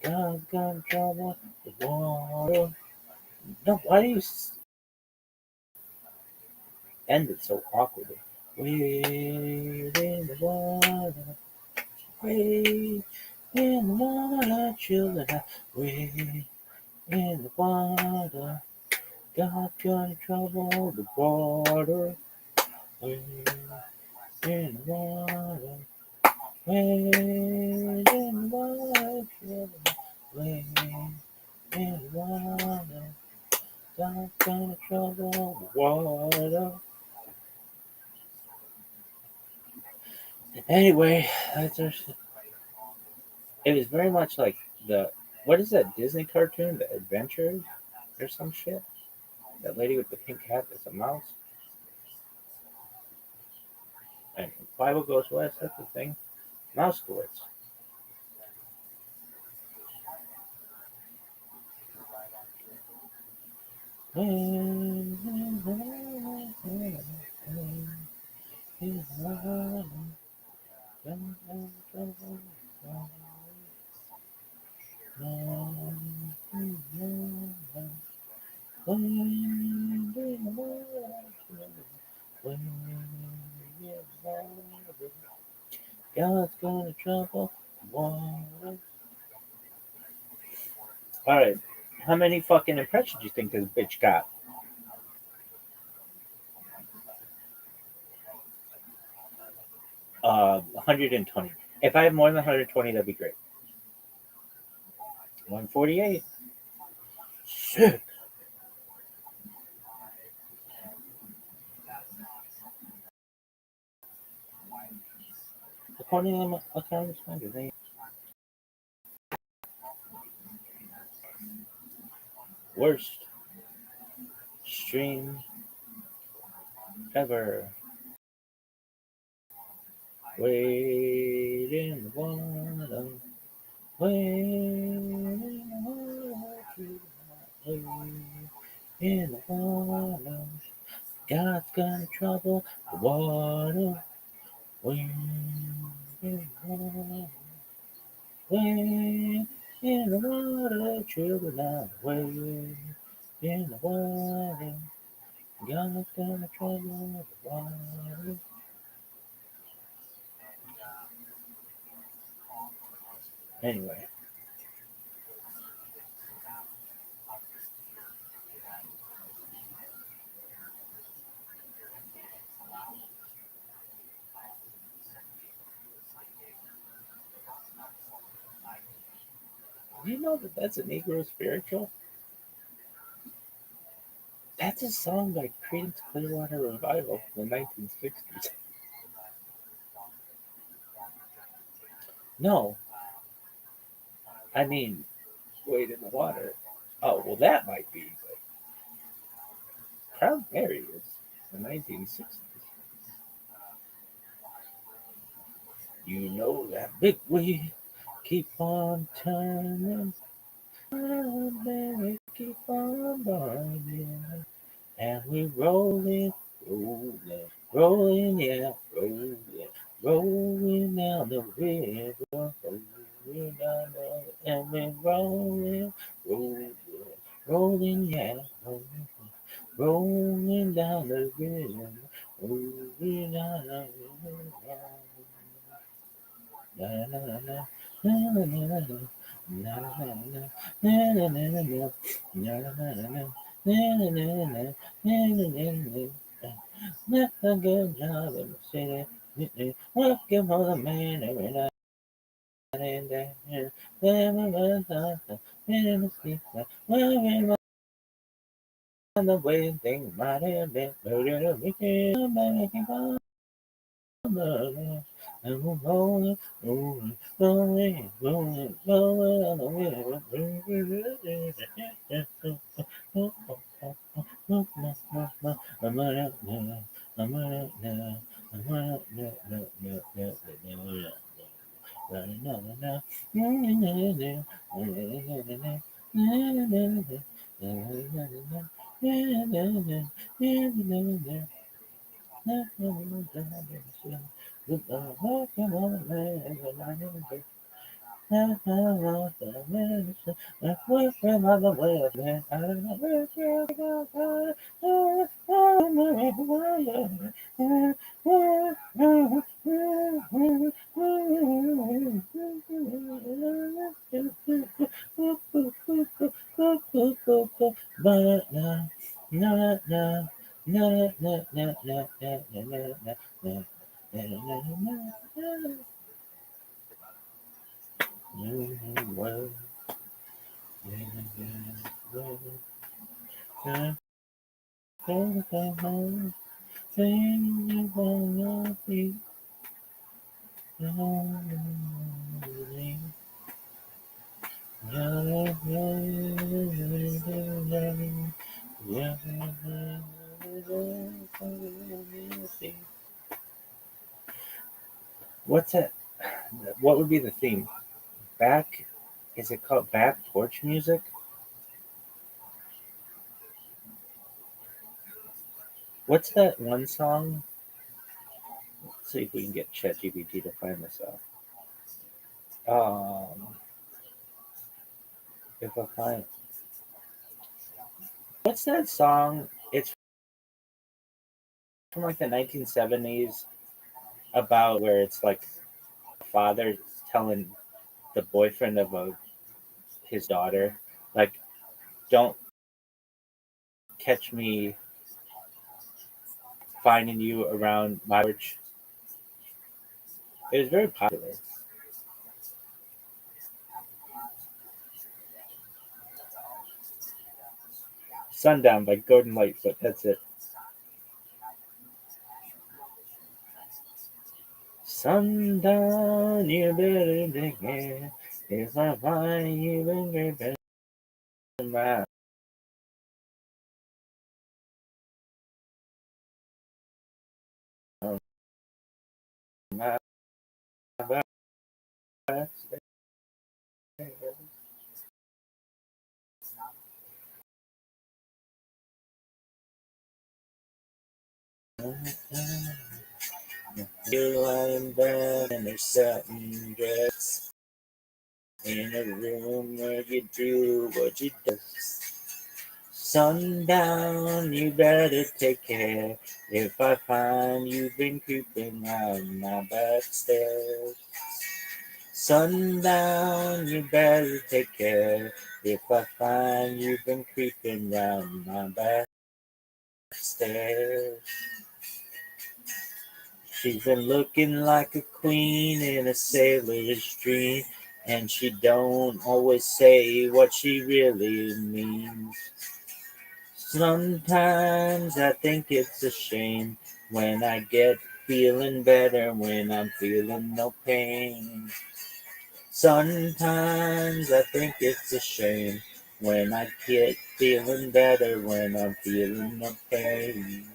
God's gonna trouble the water. No, why do you end it so awkwardly? Wade in the water. Wade in the water, children. Wade in the water. God's gonna trouble the water. Wade in the water. Wade in the water, children. Wade in the water. God's gonna trouble the water. Anyway, that's our, it was very much like the what is that Disney cartoon, The Adventures or some shit? That lady with the pink hat that's a mouse. And Bible goes west, that's the thing. Mousewitz. God's gonna trouble water. Alright. How many fucking impressions do you think this bitch got? 120. If I have more than 120, that'd be great. 148. Shit. according to Economist magazine. Worst stream ever. Wait in the water. Wait in the water. God's got trouble. The water. Wait in the water. Wait in the water. Children now. Wait in the water. God's got trouble. The water. Anyway. You know that that's a Negro spiritual? That's a song by Creedence Clearwater Revival in the 1960s. No, I mean, Wade in the Water. Oh, well, that might be, but Proud Mary is the 1960s. You know that big wheel keep on turning, Proud Mary keep on burning, and we rolling, rolling, rolling, yeah, rolling, rolling down the river, rolling down the, and we're rolling, rolling, rolling, yeah, rolling, rolling down the river, rolling down the river. Na na na na na na na na na na na na not a good job in the city. Working for the man every night and day. Never in the street. Working on the way things might have been. But in a weekend, making fun. And we're rolling, rolling, rolling, rolling, rolling on the river. What's that? What would be the theme? Back? Is it called back porch music? What's that one song? Let's see if we can get ChatGPT to find this out. If I find, what's that song? It's from like the 1970s about where it's like a father telling the boyfriend of his daughter, like, don't catch me finding you around my porch. It was very popular. Sundown by Gordon Lightfoot. That's it. Sundown, you better take care. If I find you been creeping around my back. You lying back in a satin dress in a room where you do what you do. Sundown, you better take care. If I find you've been creeping round my back stairs. Sundown, you better take care. If I find you've been creeping round my back stairs. She's been looking like a queen in a sailor's dream, and she don't always say what she really means. Sometimes I think it's a shame when I get feeling better, when I'm feeling no pain. Sometimes I think it's a shame when I get feeling better, when I'm feeling no pain.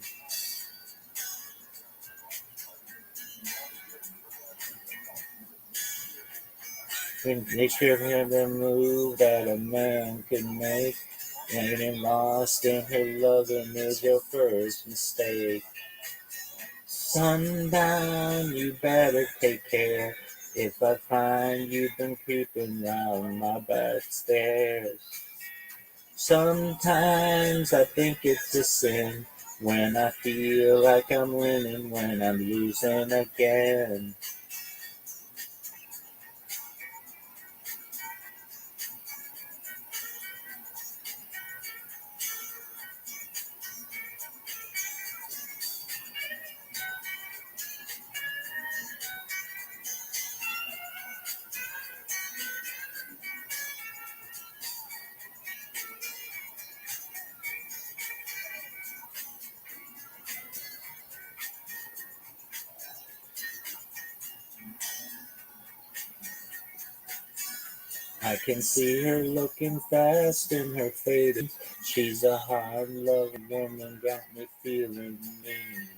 When they should have the move that a man could make, getting lost in her loving is your first mistake. Sundown, you better take care. If I find you've been creeping round my back stairs. Sometimes I think it's a sin when I feel like I'm winning, when I'm losing again. I can see her looking fast in her fading. She's a hard-loving woman, got me feeling mean.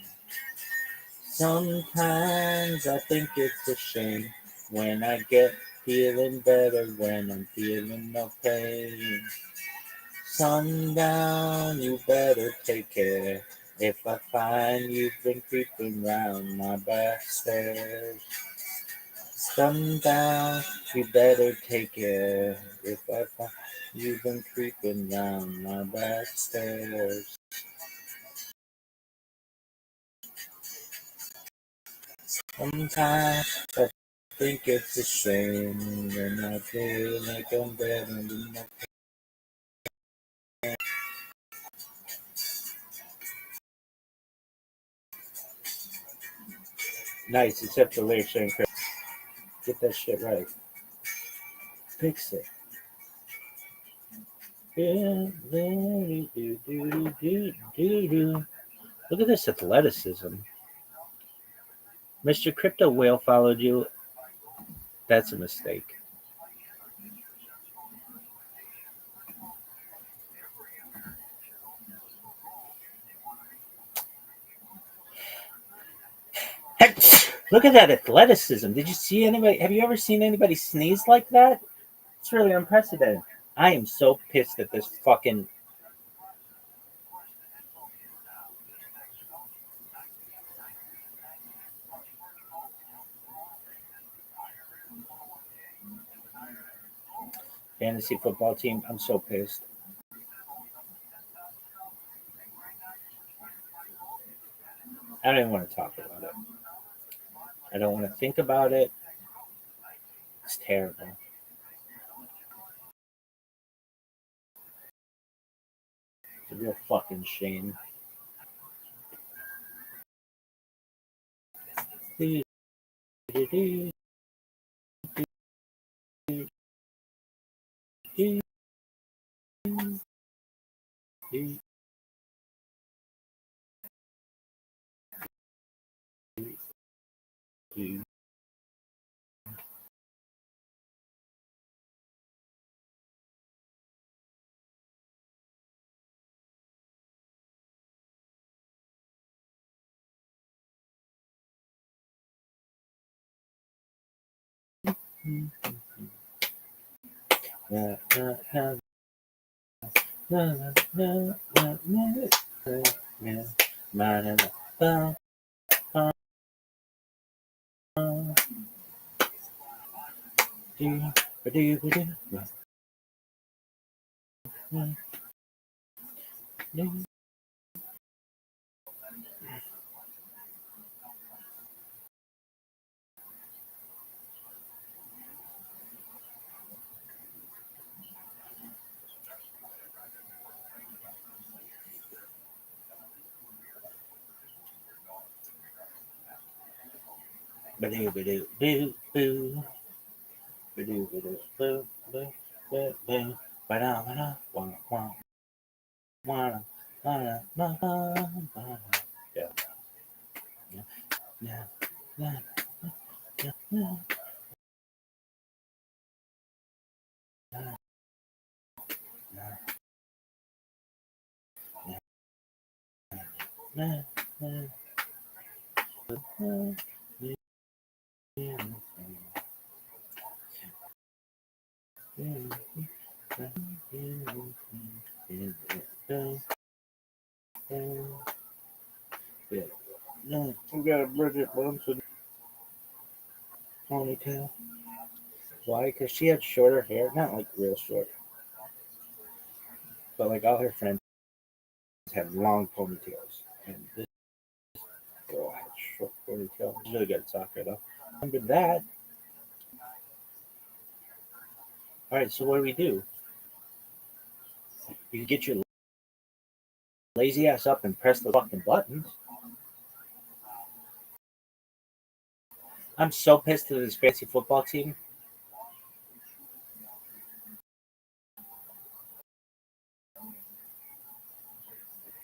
Sometimes I think it's a shame when I get feeling better, when I'm feeling no pain. Sundown, you better take care. If I find you've been creeping round my back stairs. Sundown, you better take care. If I find you've been creeping round my back stairs. Sometimes I think it's a shame when I feel like I'm dead and nothing. Nice, except the lyrics ain't correct. Get that shit right. Fix it. Look at this athleticism. Mr. Crypto Whale followed you. That's a mistake. Heck, look at that athleticism. Did you see anybody? Have you ever seen anybody sneeze like that? It's really unprecedented. I am so pissed at this fucking. Fantasy football team. I'm so pissed. I don't even want to talk about it. I don't want to think about it. It's terrible. It's a real fucking shame. Do, do, do, do, do, do, do. We got a Bridget Bunsen ponytail. Why? Because she had shorter hair, not like real short, but like all her friends had long ponytails, and this girl had short ponytail. She's really good at soccer, though. Remember that? All right, so what do? You get your lazy ass up and press the fucking buttons. I'm so pissed at this fancy football team.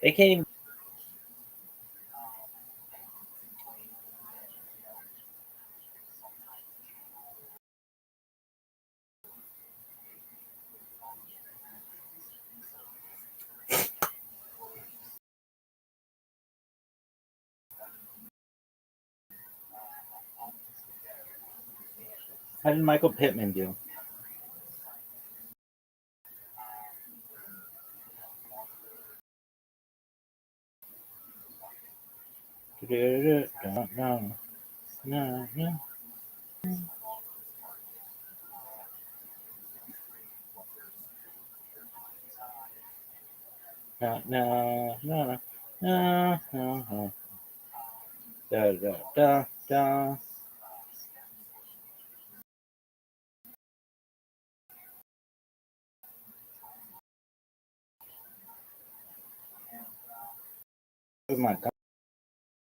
They can't even. How did Michael Pittman do? Da, da, da, da. My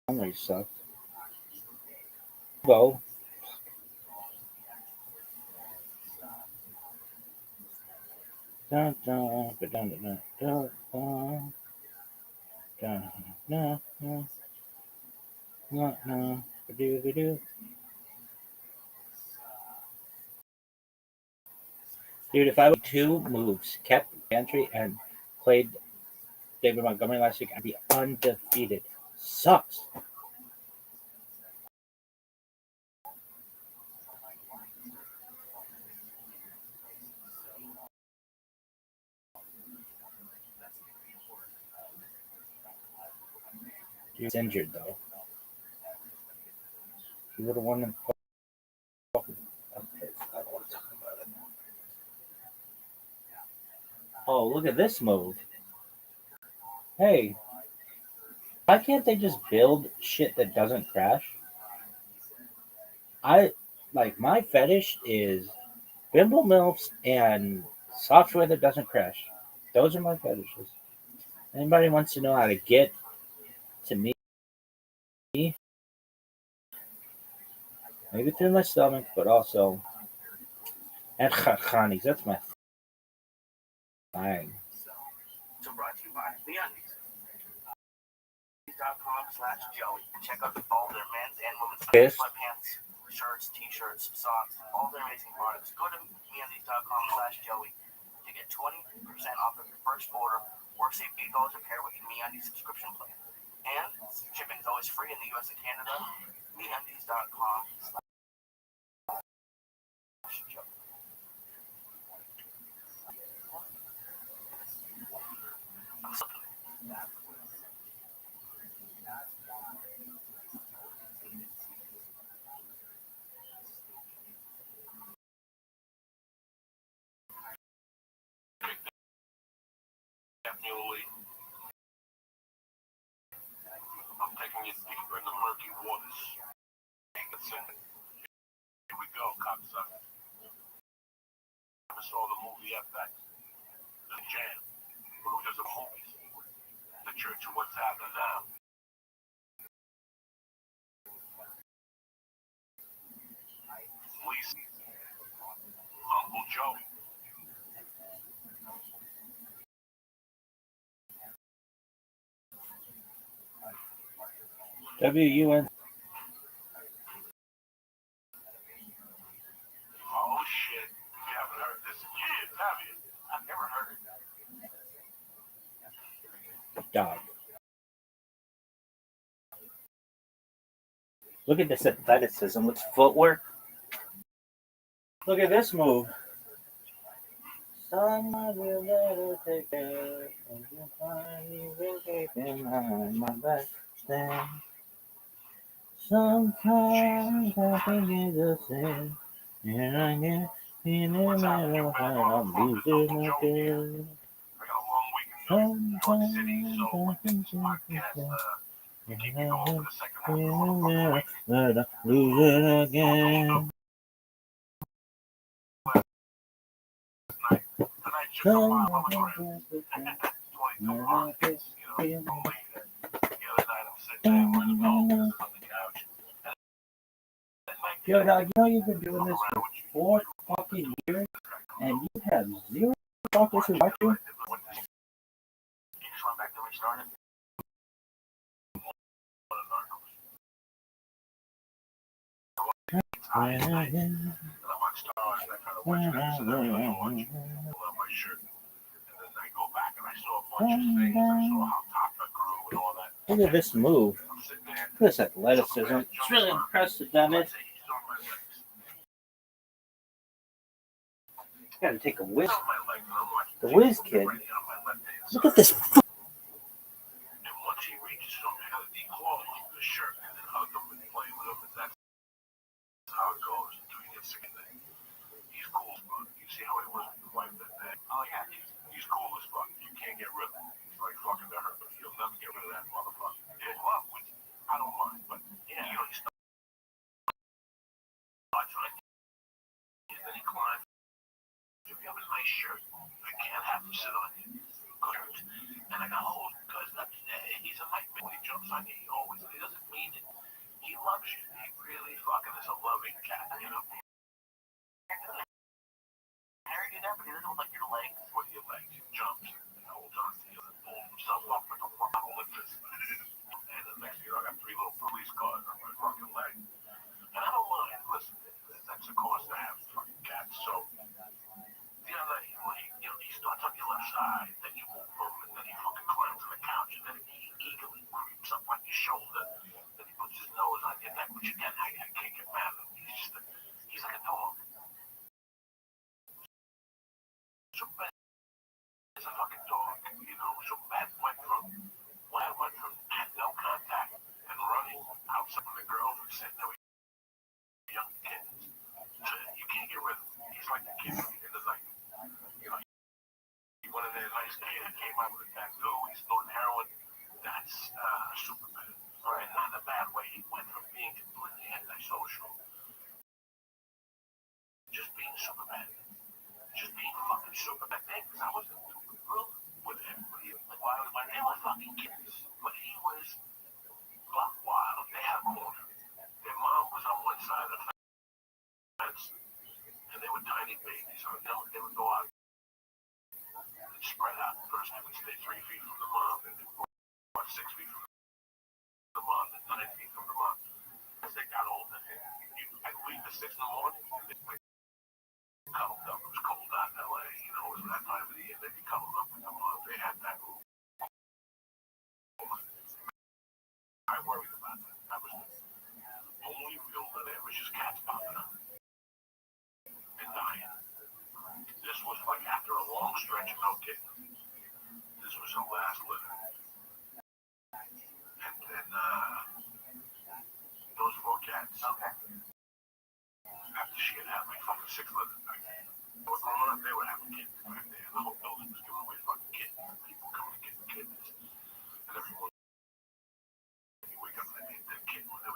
memory sucks. Go. Da, da, da, da, da, da, da. Da, da, da, da, da, ba-do, ba-do. Dude, if I would 2 moves, kept Gantry and played David Montgomery last week, I'd be undefeated. Sucks. He's injured though. He would have won the fucking. Okay, I don't want to talk about it. Oh, look at this move. Hey, why can't they just build shit that doesn't crash? My fetish is bimble milfs and software that doesn't crash. Those are my fetishes. Anybody wants to know how to get to me? Maybe through my stomach, but also and chachanis. That's my thing. So brought to you by MeUndies.com/Joey. Check out all their men's and women's sweatpants, shirts, t-shirts, socks, all their amazing products. Go to MeUndies.com/Joey to get 20% off of your first order or save $8 a pair with your MeUndies subscription plan. And shipping is always free in the US and Canada. MeUndies.com/Joey. murky waters. Here we go, cocksucker. I saw the movie FX, The Jam, but it was just a movie. The Church of What's Happening Now. Lisa, Uncle Joey. WUN. Oh shit, you haven't heard this in years, have you? I've never heard it. Dog. Look at this athleticism with footwork. Look at this move. Someone will never take care of you. Finally will keep in mind my best stand. Sometimes I think it's a sin. And I get in the middle of I'm losing again. I got a long week in New York City, so I think this podcast, keep you going for the second half of the week. But I'm losing again. Tonight, just a lot of friends. 22 months, you know, the other night I'm sitting there with the on the couch. Yo, dog, you know you've been doing this for 4 fucking years, and you have 0 fuckers who watch you? You just went back to restart it. When I get And I'm on stars, and I kind of watch that, so then I watch, pull out my shirt, and then I go back and I saw a bunch of things. I saw how Taka grew and all that. Look at this move. I'm sitting there. Look at this athleticism. It's really impressive, damn it. He's on my legs. Gotta take a whiz. On my legs, and I'm watching The whiz kid. right on my left hand Look side. at this. And once he reaches something, I gotta declaw the shirt and then hug him and play with him, and that's how it goes until he gets sick of it. He's cool as fuck. You see how he was with the wife that day? Oh yeah, he's cool as fuck. You can't get rid of him. He's like fucking to her, but you'll never get rid of that motherfucker. Yeah, well, which I don't mind, but yeah, you know, he's not trying. Then he climbs. If you have a nice shirt, I can't have him sit on you. And I got hold because he's a nightmare when he jumps on you. He doesn't mean it. He loves you. He really fucking is a loving cat, you know. Harry did that, but he doesn't hold like your legs. With your legs, he jumps and holds on to you and pulls himself up like a fucking Olympus. And the next thing you know, I got 3 little police cars on my fucking leg. And I don't mind. Listen, that's a cost to have fucking cats. So the other night, he starts on your left side, then you move him, and then he fucking climbs on the couch, and then he eagerly creeps up on your shoulder, then he puts his nose on your neck, which again, I can't get mad at him. He's like a dog. So Ben is a fucking dog, you know. So Ben went from had no contact and running outside with a girl who's sitting there with young kids. So you can't get rid of him. He's like a kid in the night. You know, he went in there nice kid and came out with a tattoo. He's snorting heroin. That's Superman. All right, not in a bad way. He went from being completely antisocial, just being Superman, just being fucking Superman. Because I wasn't too real with him. Like, why was my name was fucking kids? But he was buck wild. They had a corner. Their mom was on one side of the fence, and they were tiny babies. So they would go out and spread out. First, they would stay 3 feet from the mom, and they would go about 6 feet from the mom, and 9 feet from the mom. As they got older, I'd leave at 6 in the morning, and they'd wake cuddled up. It was cold out in LA, you know, it was that time of the year. They'd be cuddled up with the mom. They had that rule. I worried about that. That was the only real there was just cats popping up and dying. This was like after a long stretch of no kitten. This was her last litter. And those 4 cats. Okay. After she had had like fucking 6 litters back there. They were growing up, they were having kids back there. The whole building was giving away fucking kittens. People coming to get kittens. And everyone, you wake up and they get their kitten when they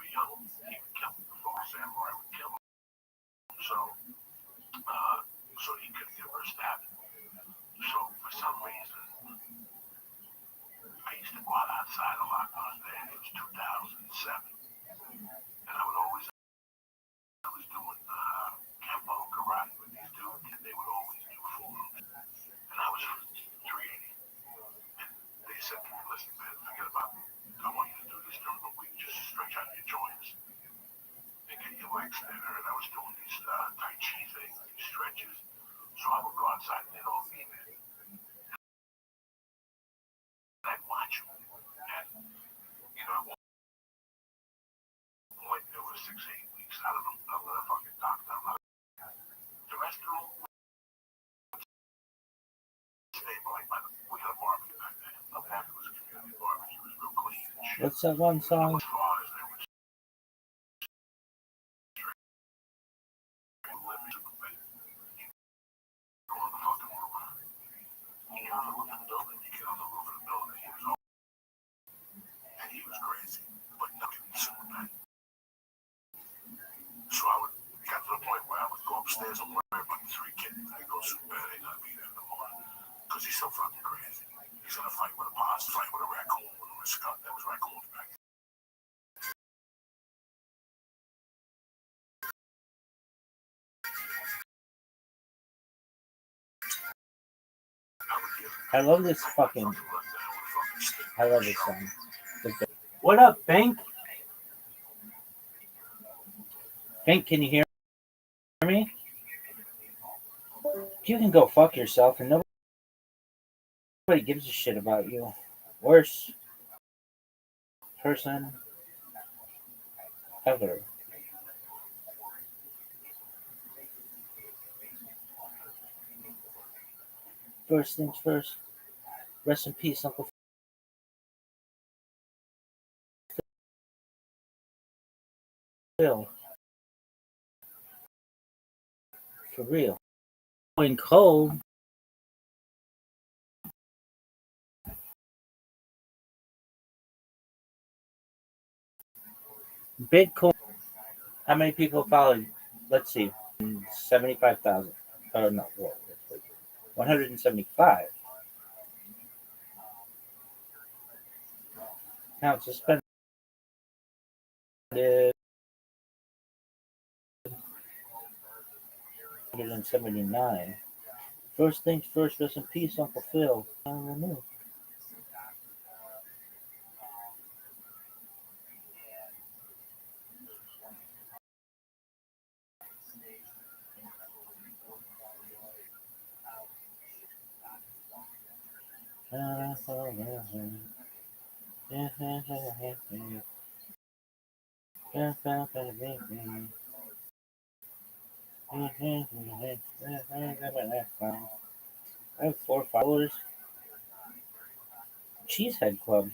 man. It was 2007. And I was doing Kempo karate with these dudes, and they would always do forms. And I was 380. And they said to me, listen, man, forget about it. I want you to do this during the week, just to stretch out your joints and get your legs thinner. And I was doing these Tai Chi things, these stretches. So I would go outside and they'd all be there. And I'd watch them. And, you know, at one point, there was 6, 8 weeks. I don't know. I'm not a fucking doctor. I'm not. The rest of them would stay by we had a barbecue back then. I'm happy it was a community barbecue. It was real clean and shit. What's that one song? As far as they would live in the bed. Go on the fucking roof. You get on the roof of the building. You get on the roof of the building. He was all, and he was crazy. But nothing super bad. So I would get to the point where I would go upstairs and worry about the 3 kids. I go super bad. They're gonna be there in the morning because he's so fucking crazy. He's gonna fight with a possum, fight with a raccoon, or a skunk. That was raccoons back then. I love this fucking. I love this song. What up, Bank? Bank, can you hear me? You can go fuck yourself, and nobody gives a shit about you. Worst person ever. First things first. Rest in peace, Uncle Phil. For real. Going cold. Bitcoin. How many people followed? Let's see. 75,000. Oh, no. 175. Now it's suspended. 179. First things first, rest in peace, Uncle Phil. I don't know. I have 4 followers. Cheesehead Club.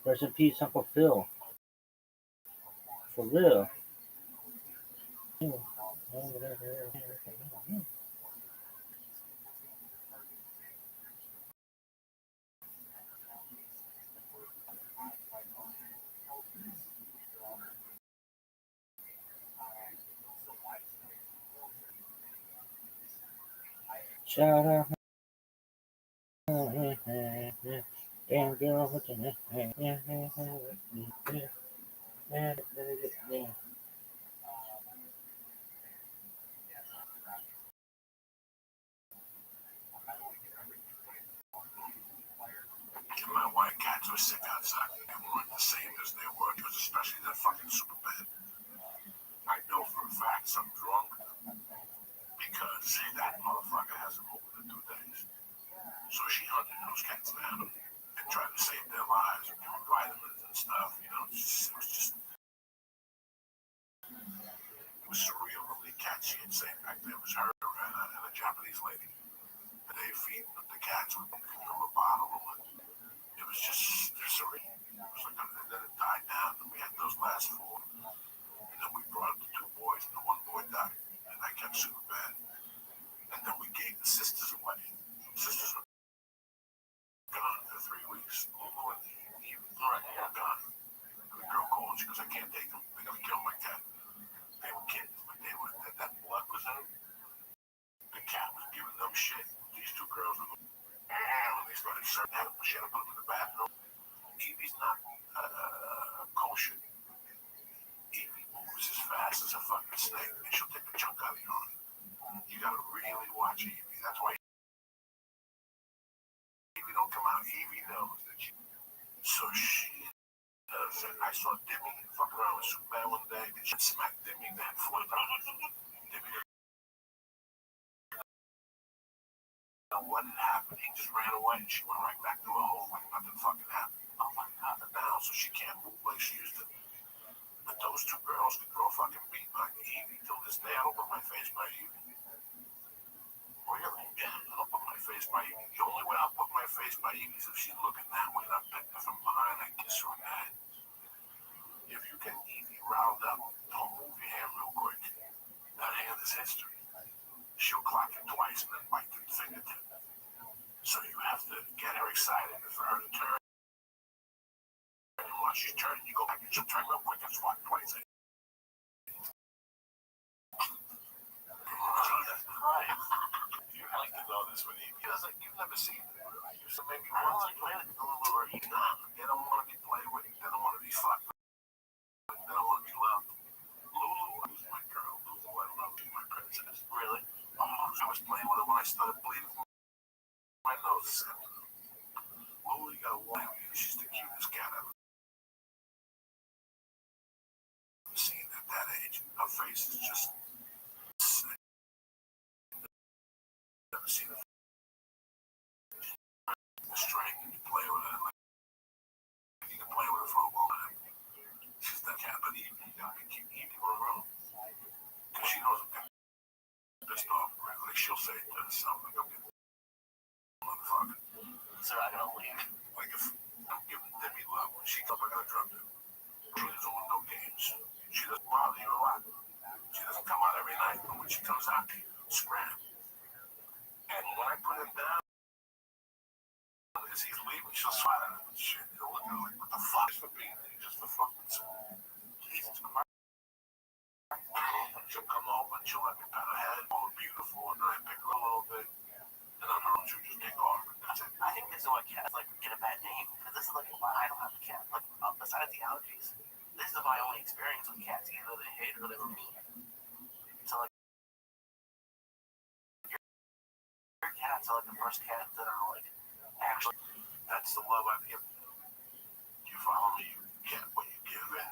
Rest in peace, Uncle Phil. For real. Shout out. Damn girl, what the My white cats were sick outside. They weren't the same as they were. It was especially that fucking super bad. I know for a fact something's wrong with them because that motherfucker hasn't moved in 2 days. So she hunted those cats down and tried to save their lives and give them vitamins and stuff. You know, it was surreal. The cat she had saved back there was her and a Japanese lady. And they feed the cats from a bottle. It was just surreal. It was like, and then it died down, and we had those last 4. And then we brought up the 2 boys, and the 1 boy died. And I kept super bad. And then we gave the sisters a wedding. Sisters were gone for 3 weeks. Lulu and Eve were gone. And the girl called, she goes, I can't take them. They're going to kill my cat. They were kids, but that blood was in them. The cat was giving them shit. these two girls were when they started serving out, she had to put them in the bathroom. Evie's not kosher. Evie moves as fast as a fucking snake, and she'll take a chunk out of your arm. You gotta really watch Evie. That's why Evie don't come out. Evie knows that she. So she does it. I saw Demi fucking around with Superman one day, and she smacked Demi that 4 times. Demi didn't know what had happened. He just ran away, and she went right back to her hole like nothing fucking happened. Oh my god, now so she can't move like she used to. But those two girls could throw a fucking beat like Evie. Till this day, I don't put my face by Evie. Really? Yeah, I don't put my face by Evie. The only way I'll put my face by Evie is if she's looking that way and I pick her from behind and kiss her on the head. If you get Evie riled up, don't move your hand real quick. That hand is history. She'll clock it twice and then bite the fingertip. So you have to get her excited for her to turn. And once she's turning, you go back and she'll turn real quick and swat twice. Jesus Christ. You have to know this with Evie. You've never seen it. So maybe once you play with Lulu or Evie, they don't want to be played with. They don't want to be fucked with. They don't want to be loved. Lulu was my girl. Lulu, I love you, my princess. Really? Oh, I was playing with her when I started bleeding from my nose. Lulu, you gotta warn me. She's the cutest cat I've ever seen at that age. Her face is just sick. Never seen her strength and you play with her. Like, you can play with her for a long time. She's that cat, but Evie, you gotta keep Evie on her own. Because she knows I'm getting pissed off. Right? Like she'll say to herself, like, I'm getting motherfucker. So I gotta leave. Like if I'm giving Demi love, when she comes, I gotta drop her. She doesn't want no games. She doesn't bother you a lot. She doesn't come out every night, but when she comes out, scram. And when I put him down, as he's leaving, she'll swat at him and shit. You'll look at her like, what the fuck? Just for being there, just for fucking Jesus Christ. She'll come over and she'll let me pet her head, all beautiful, and then I pick her a little bit, and on her own she'll just take off. That's it. I think this is why cats like get a bad name, because this is like why I don't have a cat. Like besides the allergies, this is my only experience with cats. Either they hate or they were mean. So like your cats are like the first cats that are like actually. That's the love I've given. You follow me? You get what you give in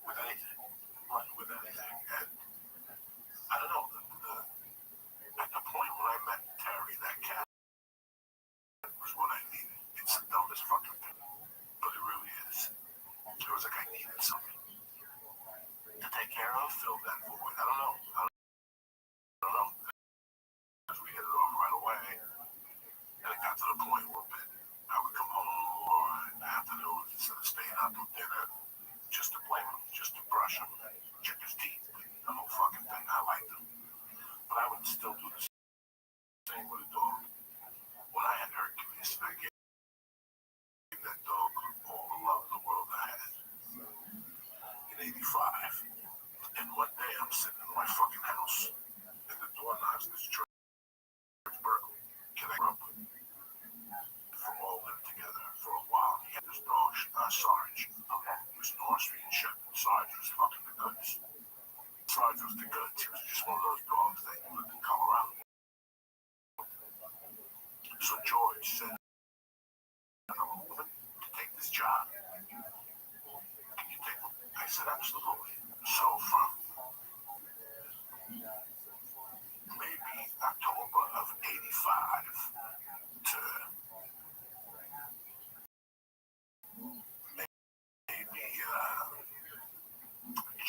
with anything. Like with anything. And I don't know. At the point when I met Terry, that cat was what I needed. It's the dumbest fucking thing. But it really is. It was like I needed something to take care of, fill that void. I don't know. I don't know. Because we hit it off right away. And it got to the point where I would come home or in the afternoon instead of staying out till dinner just to play with him, just to brush him, check his teeth, the whole fucking thing. I liked him. But I would still do the same with a dog. When I had Hercules, I gave that dog all the love in the world I had. In 85. And one day I'm sitting in my fucking house and the door knocks, this George Berkeley. Can I rub with? From all lived together for a while. He had this dog, Sarge. Okay. He was an Austrian Shepherd. Sarge was fucking the goods. Sarge was the goods. He was just one of those dogs that lived in Colorado. So George said, I'm moving to take this job. Can you take it? I said, absolutely. So from maybe October of 85 to maybe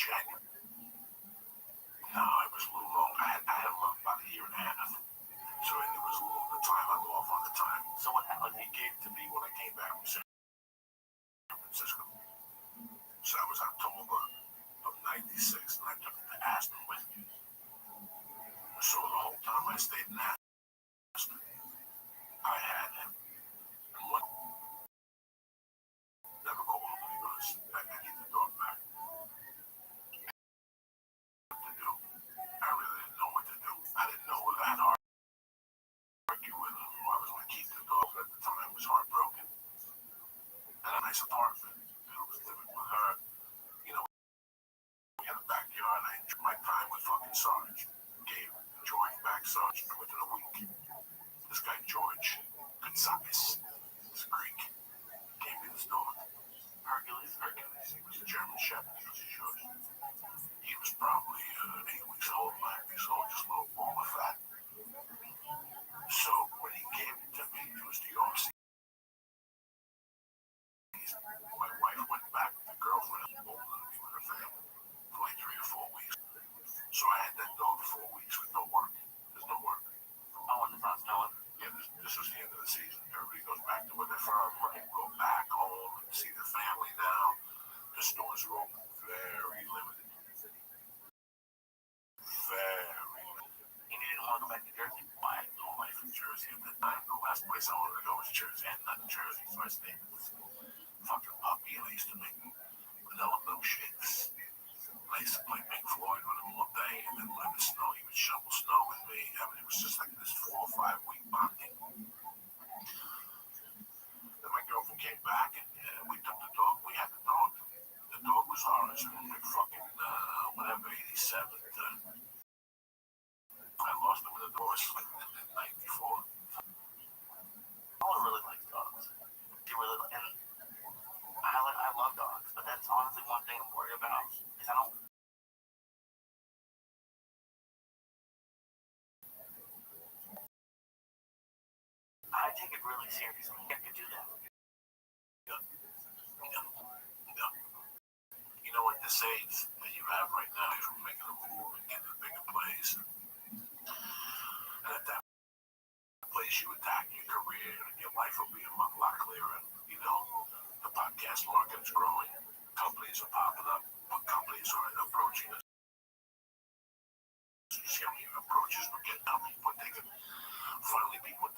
January. No, it was a little long. I had him about a year and a half. So it was a little bit of time. I'm off on the time. So what happened? He gave to me when I came back from San Francisco. So that was October of 96, and I took him to Aspen with me. So the whole time I stayed in Aspen, I had him. And one never called him because I need the dog back. What to do? I really didn't know what to do. I didn't know whether I had heart nice apartment. I was living with her. You know, we had a backyard. I enjoyed my time with fucking Sarge. Gave George back Sarge within a week. This guy George Gonzalez, this Greek, gave me this dog. Hercules. He was a German Shepherd. He was Jewish. He was probably 8 weeks old, 9 weeks old, just a little ball of fat. So when he gave it to me, it was the off season. My wife went back with the girlfriend older than me with her family for like 3 or 4 weeks. So I had that dog for 4 weeks with no work. There's no work. Oh, and it's not snowing. Yeah, this was the end of the season. Everybody goes back to where they're from. People go back home and see their family now. The stores are open very limited. Very limited. And you didn't want to go back to Jersey? I had no life in Jersey at that time. The last place I wanted to go was Jersey. I had nothing in Jersey, so I stayed with fucking puppy, and I used to make vanilla milkshakes. I used to play Pink Floyd with him all day, and then when it snowed, he would shovel snow with me. I mean, it was just like this 4 or 5 week bonding. Then my girlfriend came back, and we took the dog. We had the dog. The dog was ours in like fucking, whatever, 87. I lost him in a divorce like in 94. Paula really likes dogs. She really, and I love dogs, but that's honestly one thing I'm worried about is I take it really seriously. You have to do that. You know, at this age that you have right now, you're making a move and getting a bigger place. And at that place, you attack your career and your life will be a lot clearer. You know, the podcast market is growing. Companies are popping up. Companies are approaching us. You see how many approaches we're getting now. People are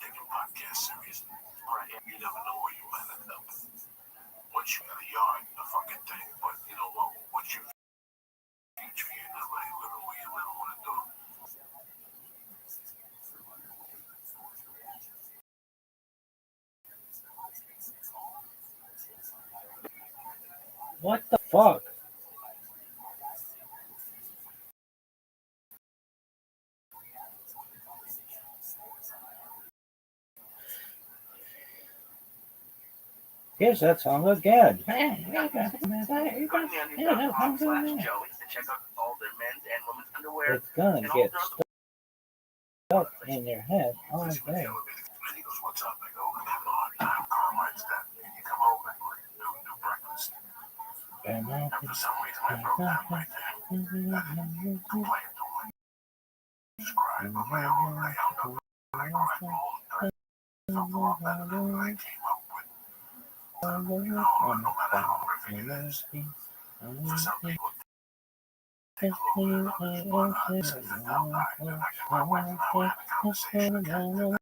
taking podcasts serious. Right. You never know where you might end up. Once you got a yard, a fucking thing. But you know what? What's your future? You never living where you live and want to do. What the fuck? Here's that song again. Go to MeUndies.com/Joey's to check out all their men's and women's underwear. It's gonna and all get their stuck in your head all And he day. goes, what's up? I go, I'm having a hard time. Carmine's dead. Can you come over and do breakfast? And for some reason, I broke down right there. I didn't complain too much. Just cried on my own. I held up and I cried the whole time. I felt a lot better than what I came up with. You know, no matter how horrific it is, for some people, take a little bit of it. But since the doubt died, and I get my wife and I were having a conversation again.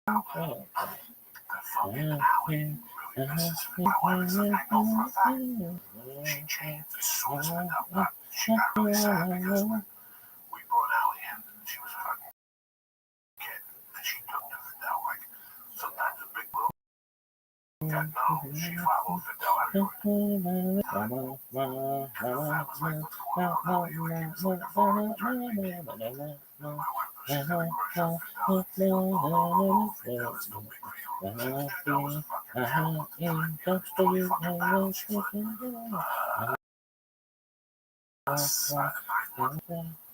That fucking Allie really misses me. My wife is like, I know for a fact. She changed as soon as we got back. She got really sad because we brought Allie in. She was a fucking kid. And she took to Fidel like sometimes a big little got no. She followed Fidel everywhere. And the fat was like, what's going on, Allie? You're like, he was like a foreign maternity baby. My wife was she's got a crush on Fidel. Fidel is no big deal. Fidel was a fucking animal. He was 20 fucking pounds. She's like,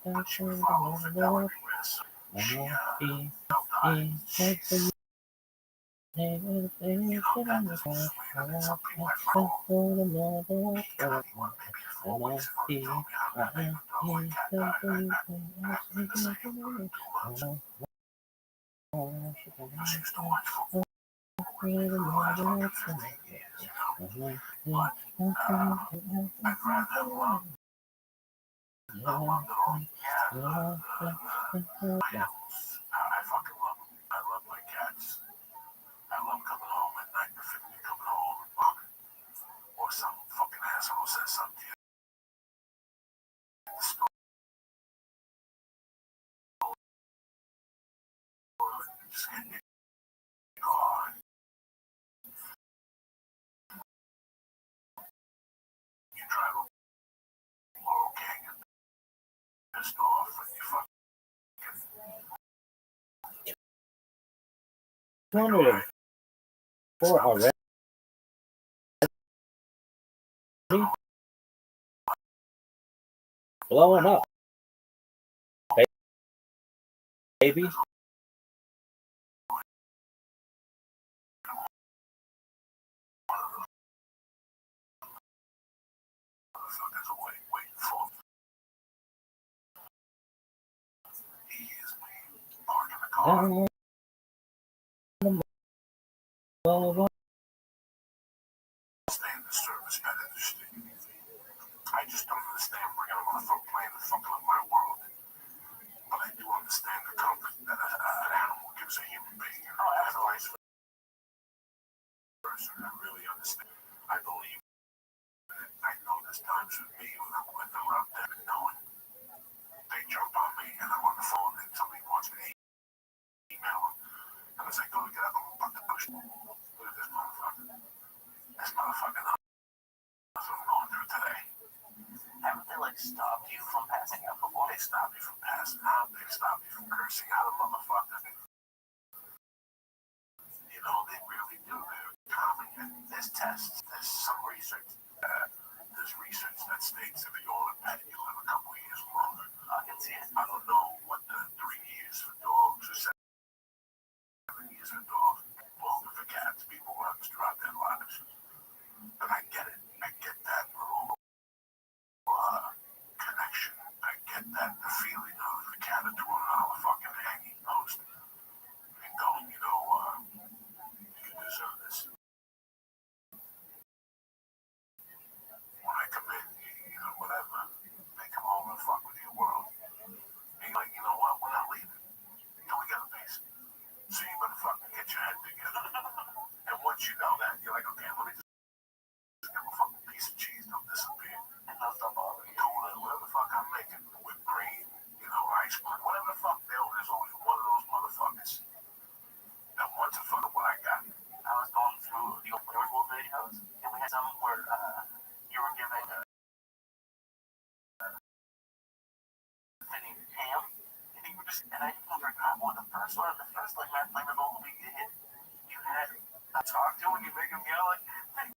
but she would follow Fidel everywhere. So she died. She's, you know, got this sweet. I mean, some people I follow. Maybe 4 weeks ago, he told me how that neighbor dog like cat died. I asked him to say he'll do it in 2 months. Because she used to watch football with me for the last fucking 15 years, you know. But I'd rather have love. I love it all. Yeah, my animals. I fucking love them. I love my cats. I love coming home at night, the feeling of coming home and walking. Or some fucking asshole says something to you. Just getting your car. 204 already. Blowing up, baby. Motherfuckers away waiting for me. He is me. Park in the car. Understand the service better than shit. I just don't understand bringing a motherfucker playing the fucking of my world. But I do understand the comfort that an animal gives a human being. And vice versa. I really understand. I believe in it. I know there's times with me when I'm out there and knowing they jump on me and I'm on the phone and somebody wants me to email them. And as I go to get up, I'm about to push. Look at this motherfucker. This motherfucker knows what I'm going through today. Haven't they like stopped you from passing out before? They stopped me from passing out. They stopped me from cursing out a motherfucker. You know, they really do. They're common. And there's tests. There's some research. There's research that states if you own a pet, you live a couple of years longer. I can see it. I don't know what the 3 years for dogs or 7 years for dogs. Longer for cats. People run throughout their lives. But I get it. I get that little connection. I get that the feeling of the cat at $200 fucking hanging post and going, you know, you deserve this. When I come in, you know, whatever, they come home and fuck with your world. And you're like, you know what? We're not leaving until we get a piece. So you better fucking get your head together. And once you know that, you're like, okay, let me just give a fucking piece of cheese. Don't disappear. And they'll stop bothering you. Whatever the fuck I'm making, whipped cream, you know, ice cream, whatever the fuck there's always one of those motherfuckers that wants to fuck what I got. I was going through the old Werewolf videos, and we had some where you were giving fitting ham, and you were just, and I forgot what the first one, the first like math flavor of all the week did. You had a talk to and you make him yell like, hey,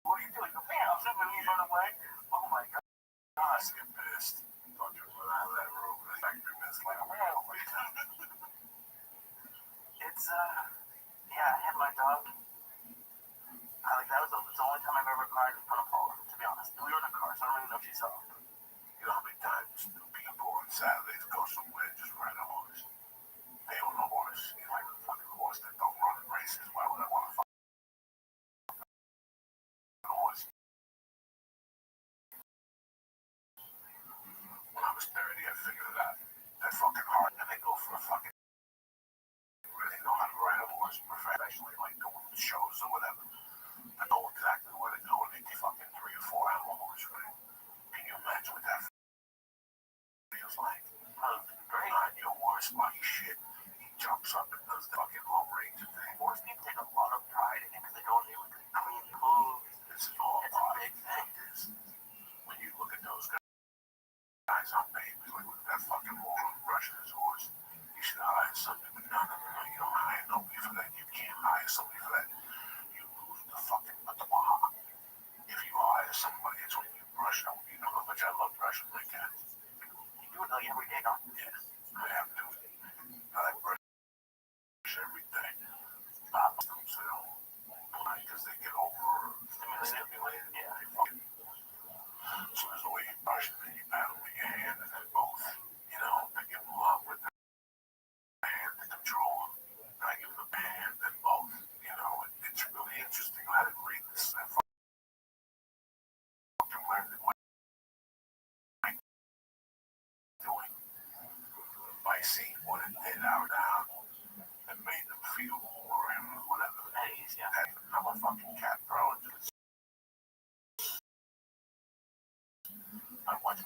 what are you doing? Go, man, I'm and you run away. Oh my god. I get pissed. Thought you were out of that room. Like 3 minutes later, It's yeah, I had my dog. That was the only time I've ever cried in front of Paula, to be honest. We were in a car, so I don't even know if she saw. You know how many times people on Saturdays go somewhere and just ride a horse? They own a horse. You like a fucking horse that don't run in races. Why would I want to fuck a horse? When I was 30, I figured it out. They're fucking hard, and they go for a fucking. Really know how to ride a horse professionally, like doing shows or whatever. They know exactly where to go, and they take fucking 3 or 4 animals, right? Can you imagine what that feels like? Great. On your horse, while he's shit, he jumps up and does the fucking long range thing. Horse people take a lot of pride in it because they go and they look clean clothes. This is all It's a big thing. When you look at those guys on babies, like with that fucking moron brushing his horse, you should hire somebody. But no, you don't hire nobody for that. You can't hire somebody for that. You lose the fucking patois. If you hire somebody, it's when you brush them. You know how much I love brushing my cats. You do it like every day, don't you? Yeah, I have to. I brush every day. Them so they don't blind because they get over stimulated. Yeah. They fucking. So there's a way you brush and then you paddle with your hand and then both. You know, they give them love with the hand to control them. And I give them the hand and both. You know, it's really interesting. I didn't read this. I fucking learned it. Doing by seeing what it did out down and made them feel more and whatever. Eddie's, yeah. I'm a fucking cat, bro. I watch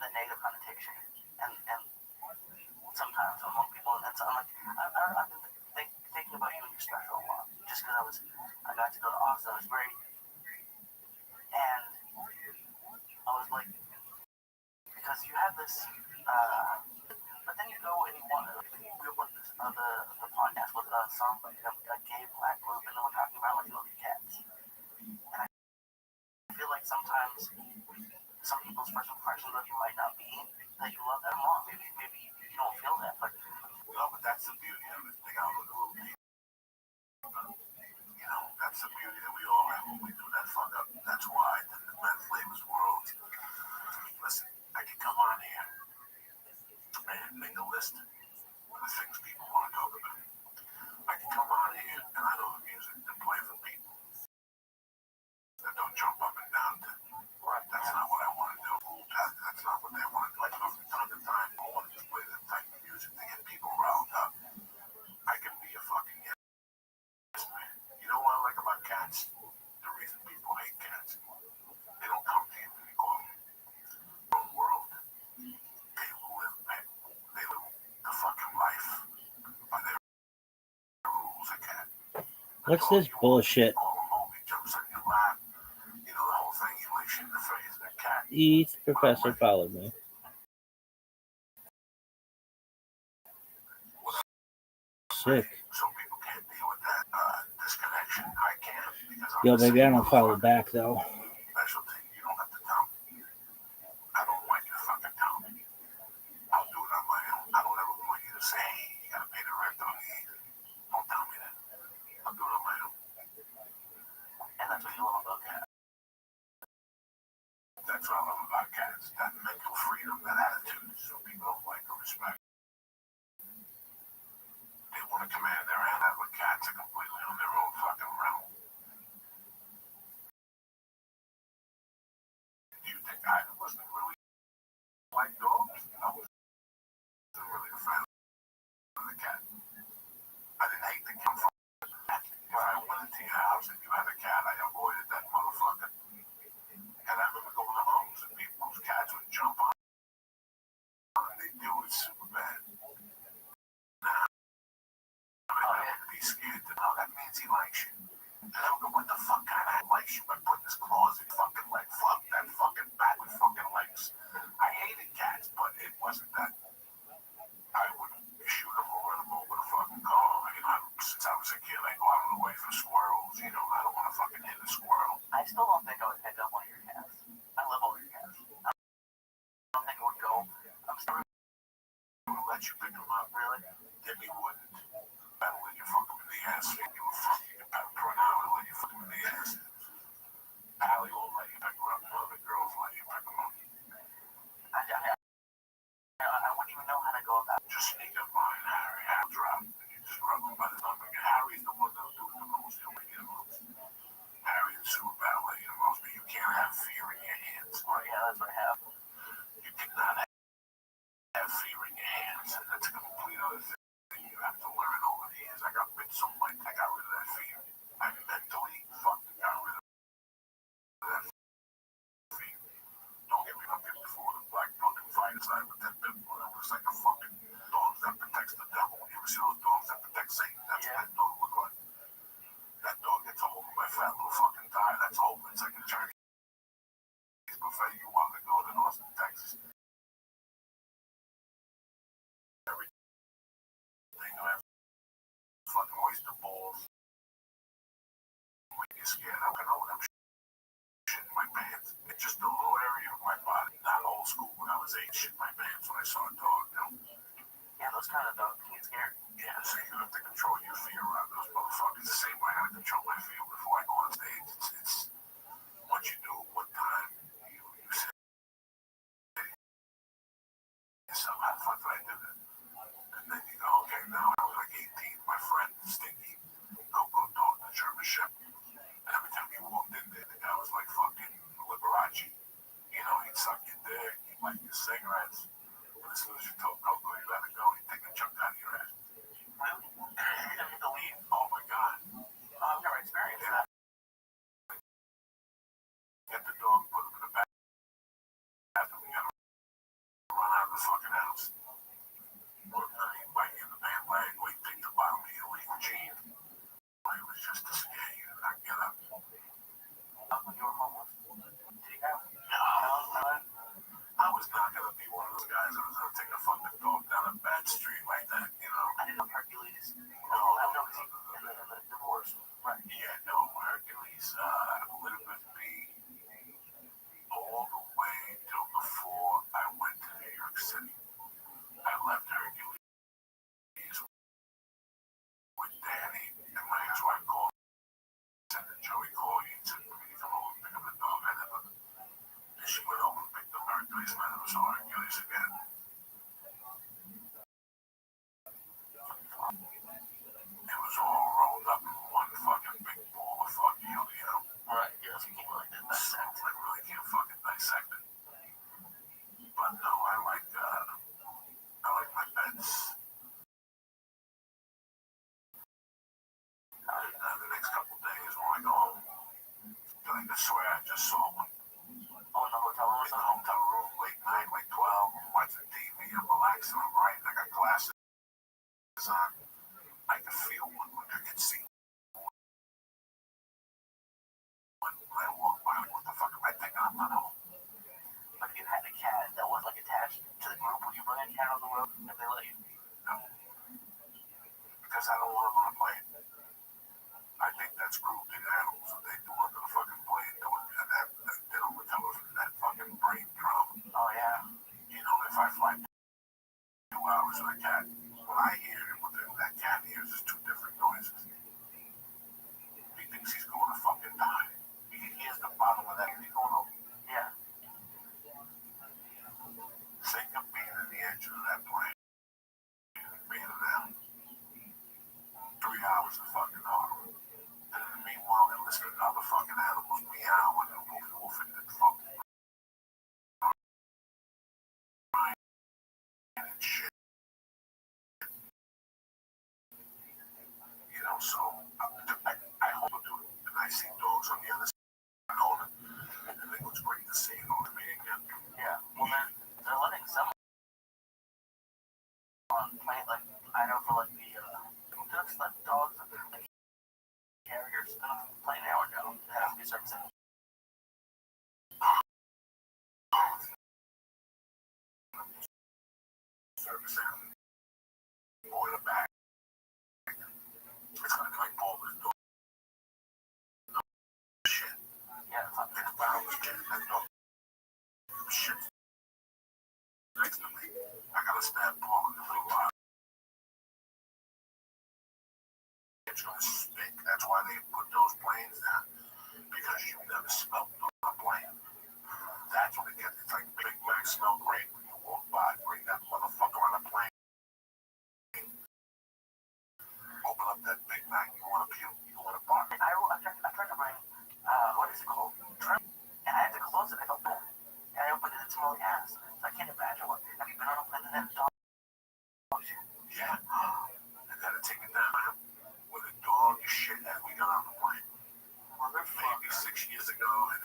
that negative connotation, and sometimes among people, and so I'm like, I've been thinking about you and your special a lot, just because I got to go to Austin, it was great, and I was like, because you had this, but then you go and you want to, we opened this, the podcast with some a gay black group, and then we're talking about like you love your cats, and I feel like sometimes some people's first impressions of you might not be that you love them more. Maybe you don't feel that, but no, but that's the beauty of it. They gotta look a little deep. You know, that's the beauty that we all have when we do that fuck up. That's why in the Men Flavors world, listen, I can come on here and make a list of the things people want to talk about. I can come on here and I know the music to play for people that don't jump up and down to, right, that's not what I want to do. That's not what they want to do. I know from time to time I want to just play that type of music to get people riled up. I can be a fucking yes man. You know what I like about cats? The reason people hate cats, they don't come to you when you call them. Their own world. They live the fucking life by their rules. A cat. What's this bullshit? Call him home, he jumps on your lap. You know the whole thing. He licks you in the face. The cat. Each professor followed me. Sick. Some people can't deal with that disconnection. I can because I'm Yo, the baby, I same don't follow motherfucker. back though. Specialty. You don't have to tell me. I don't want you to fucking tell me. I'll do it on my own. I don't ever want you to say, hey, you gotta pay the rent on the Don't tell me that. I'll do it on my own. and that's what you love about cats. That's what I love about cats. That mental freedom, that attitude. So people don't like or respect. They want to command their hand out, but cats are completely on their own fucking realm. Do you think I wasn't really like dogs? I wasn't really a fan of the cat. I didn't hate the cat. If I went into your house and you had a cat, I avoided that motherfucker. And I remember going to homes and people's cats would jump on and they'd do it super bad. Now, I would be scared to know that means he likes you. And I don't know what the fuck kind of likes you by putting his claws in your fucking leg. Fuck that fucking bat with fucking legs. I hated cats, but it wasn't that. I would shoot him or run him over the fucking car. You know, since I was a kid, I go out on the way for squirrels. You know, I don't want to fucking hit a squirrel. I still don't think I would pick up one of your cats. I love all your cats. I don't think it would go. I'm still Would let you pick him up. really. Demi wouldn't. I would let you fuck him in the ass. You give a fuck. You can pet him for an hour and let you fuck him in the ass. Allie won't let you pick him up. None of the girls let you pick him up. I wouldn't even know how to go about it. Just sneak up behind Harry. I'll drop. And you just rub him by the stomach. And Harry's the one that'll do it the most. He'll make you the most. Harry is super battle you the most, but you can't have fear in your hands. Well, yeah, that's what I have. You cannot have fear in your hands. And that's a complete other thing. You have to learn over the years. I got bit so much, I got rid of that fear. I mentally fucking got rid of that fear. Don't get me wrong, before the black fucking fight aside with that pit bull. It looks like a fucking dog that protects the devil. You ever see those dogs that protect Satan? That's what that dog look like. That dog gets a hold of my fat little fucking thigh. That's all. It's like a Chinese buffet. You want to go to Austin, Texas. Everything I have fucking oyster balls. When you're scared, I don't know what I'm shit in my pants. It's just a little area of my body. Not old school when I was 8, shit in my pants when I saw a dog. You know? Yeah, those kind of dogs get scared. Yeah, so you have to control your fear around those motherfuckers the same way I gotta control my fear before I go on stage. It's what you do, what time, you say yourself, how the fuck did I do that? And then you go, okay, now I was like 18, my friend, Stinky, go dog, the German Shepherd. And every time you walked in there, the guy was like fucking Liberace. You know, he'd suck your dick, he'd light your cigarettes. But as soon as you told Coco you let it go, he'd take a chunk out of your ass. Really? You didn't believe? Oh my God. I've never experienced that. Get the dog, put him in the bathroom, you gotta the fucking house. Look, he bite you in the damn leg, we picked the bottom of your illegal chain. It was just to scare you, not get up. When you were homeless. Did you have? No, I was not gonna be one of those guys that was gonna take a fucking dog down a bad street like that, you know. I didn't know Hercules. No, The divorce. right. Yeah, no, Hercules, Elizabeth B. All the way till before I went to New York City. I left Hercules with Danny and my ex-wife called. Said that Joey called you and said for me to come home and pick up the dog. I never. And she went home and picked up Hercules and I never saw Hercules again. It was all rolled up in one fucking big ball of fucking helium. Right, yes, you can't really dissect. I really can't fucking dissect it. But no, I like my pets. The next couple days when I go home, I can swear I just saw one. Oh, in the hotel room or In the something? hotel room, late night, like 12, I'm watching TV, I'm relaxing, I'm writing, I got glasses on. I can feel one, I can see one. When I walk by, what the fuck am I thinking? I'm not home. But if you had a cat that was like attached to the group, would you bring a cat on the road if they let you? No. Because I don't want them on a plane. I think that's cruel to the animals that they do under the fucking plane. They don't recover from that fucking brain trauma. Oh, yeah. You know, if I fly 2 hours with a cat, what I hear and what that cat hears is two different noises. He thinks he's going to fucking die. He hears the bottom of that and he's going over. Yeah. Think of being in the engine of that plane. Being down. 3 hours of fucking horror. And meanwhile, they're listening to other fucking animals meowing and woofing and fucking crying and shit. You know, so I hope to do it. And I see dogs on the other side of it. And I think it was great to see it on me again. Yeah. Well, they're letting some on plane, like, I know for like the, just like dogs and like carriers, plane now or no. It has to be servicing. Service animal. Boy in the back. It's gonna like Paul was doing shit. Yeah, it's not It's brown shit. That dog shit next to me. I gotta stab Paul in the little eye. It's gonna stink. That's why they put those planes down. Because you never smelled a plane. That's when it gets, it's like Big Mac smell great when you walk by. Bring that motherfucker on a plane. Open up that Big Mac. You want to puke? You want to bark? I tried to bring, what is it called? Trim. And I had to close it. I felt bad. And I opened it, it smelled like ass. So I can't imagine what. Have you been on a plane and had a dog? Yeah. I gotta take it down with a dog shit as we got on the plane. Maybe 6 years ago, and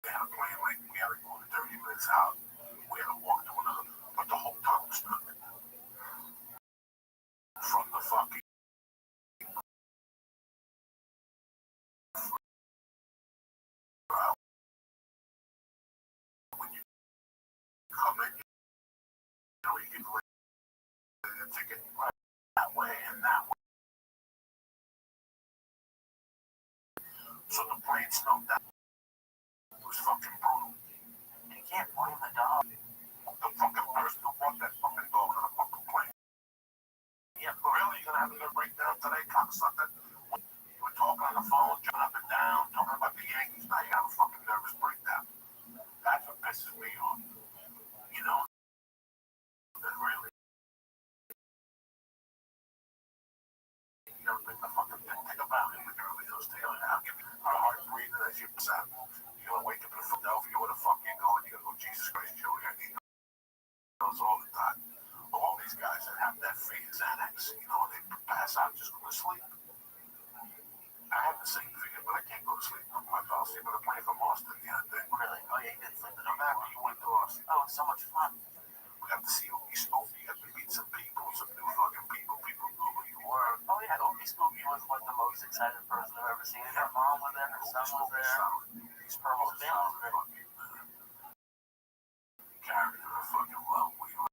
they had a plane like we had to go 30 minutes out. We had to walk to another, but the whole time was stuck. From the fucking when you come in, you know, you can lay the ticket right that way and that way. So the plane smelled that. It was fucking brutal. You can't blame the dog. The fucking person who brought that fucking dog on a fucking plane. Yeah, really? You're gonna have a good breakdown today, cocksucker? You were talking on the phone, jumping up and down, talking about the Yankees. Now you have a fucking nervous breakdown. That's what pisses me off. You know? That really. You know, think the fucking thing about him, the girl he goes to, I'll give you a hard breathing as you pass out. You're gonna wake up in Philadelphia, where the fuck you going? You're gonna go, Jesus Christ, Joey, I need those all the time. All these guys that have that free Xanax, you know, they pass out, just go to sleep. I have the same fear, but I can't go to sleep. I fell asleep on a plane from Austin the other day. Really? Oh, yeah, you didn't sleep the I'm night happy you went to Austin. Oh, it's so much fun. We got to see Opie Spooky. You got to meet some people, some new fucking people. People knew who you were. Oh yeah, Opie Spooky was like the most excited person I've ever seen. Her mom was there, her son was there, her whole family was there. Character, I fucking love we were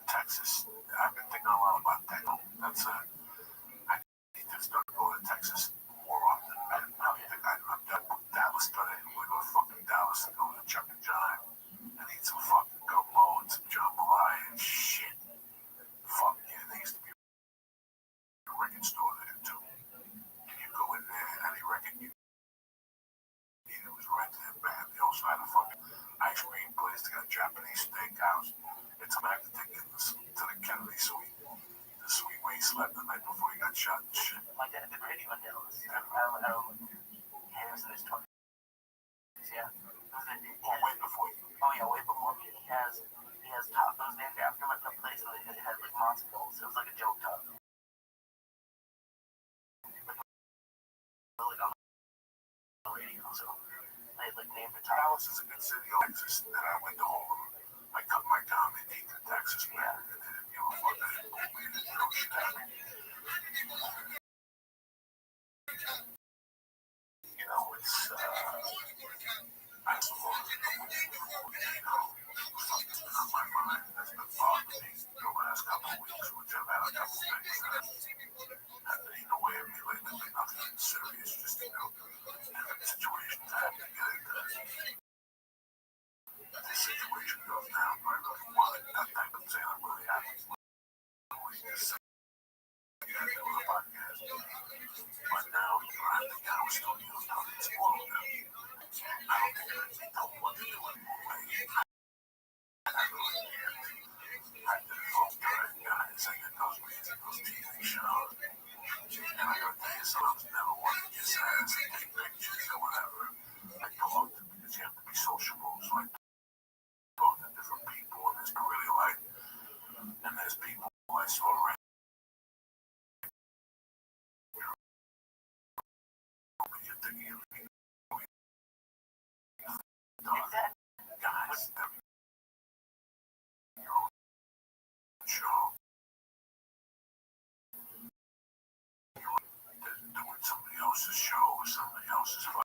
Texas. I've been thinking a lot about that. That's I need to start going to Texas more often. I'm done with Dallas today. We go to fucking Dallas and go to Chuck and John and eat some fucking gumbo and some jambalaya and shit. Fuck yeah, there used to be a record store there too. And you go in there and any record you need, it was right there, bam. They also had a fucking ice cream place. They got a Japanese steakhouse. It's a back to take it to the Kennedy suite. The suite where he slept the night before he got shot and shit. My dad did radio in Dallas. He was in his 20s. Yeah. Or way before you. Oh yeah, way before me. He has tacos named after him at the place, and it had like monster balls. It was like a joke taco. Like on the radio, so they like named it Dallas tacos. is a good city, Texas, and I went to Harlem. I cut my comment into Texas, man, and they didn't give a fuck. They didn't pull me, they didn't throw shit at me. You know, it's, I suppose, something on my mind that's been bothering me the last couple of weeks, which I've had a couple of things that have been eating away at me lately, but nothing serious, just, you know, different situations I have to get into. This situation goes down, I really wanted that type of thing. I'm really happy. Just say, yeah, they were a podcast. But now, you know, I think I was still, you know, talking to all of them. I don't think I don't want to do it more. I really can't. I did it all time, guys. I get those reads and those TV shows. And I gotta tell you, some of us never want to kiss ass and take pictures or whatever. I talk to because you have to be sociable. So I talk to different people, and it's really like, and there's people I saw around. You're thinking of me. Guys, your own show. Doing somebody else's show or somebody else's fun.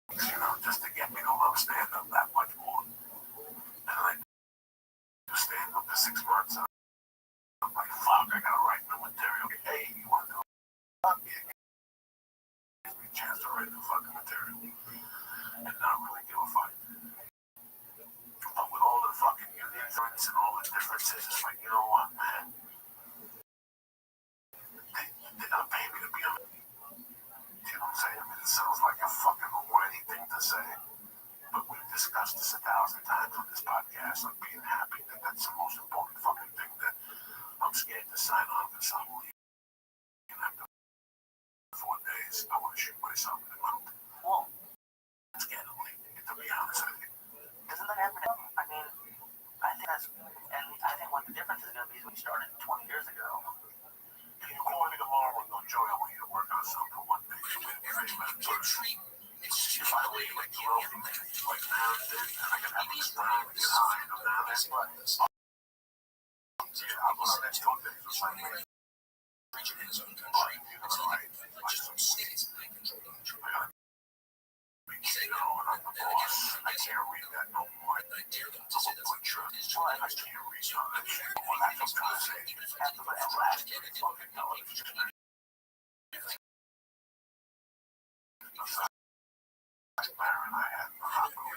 You know, just to get me to love stand up that much more. And I do stand up for 6 months. And I'm like, fuck, I gotta write new material. Hey, you wanna do it? Fuck yeah. Gives me a chance to write new fucking material. And not really give a fuck. But with all the fucking unions and all the differences, it's like, you know what, man? They gotta pay me to be a. You know what I'm saying? I mean, it sounds like a fucking whiny thing to say. But we've discussed this 1,000 times on this podcast. I'm being happy that that's the most important fucking thing that I'm scared to sign on for some leave. And after 4 days, I want to shoot myself in the mouth. Well, I'm scared to leave, to be honest with you. doesn't that happen? I mean, I think that's, and I think what the difference is going to be is when you started 20 years ago. Can you call me tomorrow and go, Joey, I want you to work on something for 1 day. You win me if I leave like 12 minutes, like now, then I can have a good time and get high and go down there. Yeah, I'm going to next 2 days or something. Preaching in his own country, That's right. like some states I control the country. I gotta be, you know, and I'm the boss. I can't read that no more. I dare them to say that's But sure, his I job. can't read on that shit. Well, that's what I'm trying to say. After that last fucking television. Baron, I had the hospital.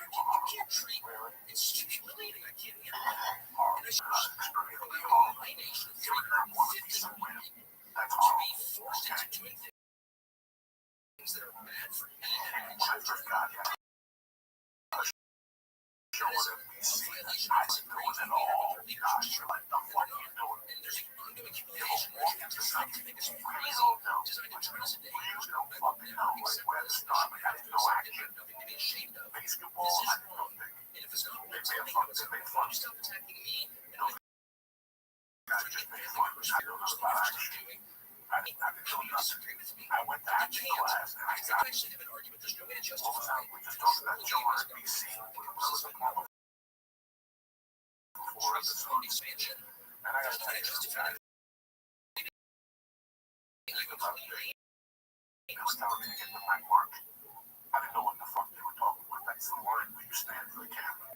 It's humiliating. I can't handle it. And I should extremely rely hard. on my nation You would not want to be 350 somewhere. million That's to be horrible. forced Okay. into doing things that are bad for me And and when I my first children. got here, show at NBC, I was doing it all. Gosh, you're like, the fuck you doing? And there's ongoing You humiliation don't where walk you have into to fight something. to make this You crazy don't know. design to dress a day. You don't fucking know like where to start. We have to go action. Nothing to be ashamed of. Basketball, This I is don't wrong. think. And if it's not They wrong, may have something fun, else. they make fun. You stop attacking me and Guys just make fun. I don't know about action. I I didn't know You nothing. disagree with me? I went to You acting can't. class and I It's got the question of an argument. There's no way to all the justify time. We just talking about Joe and BC. I was like, motherfucker. Before episodes. expansion. And I got to tell you, Justify he was telling me to get the mic mark. I didn't know what the fuck they were talking about. That's the line where you stand for the camera.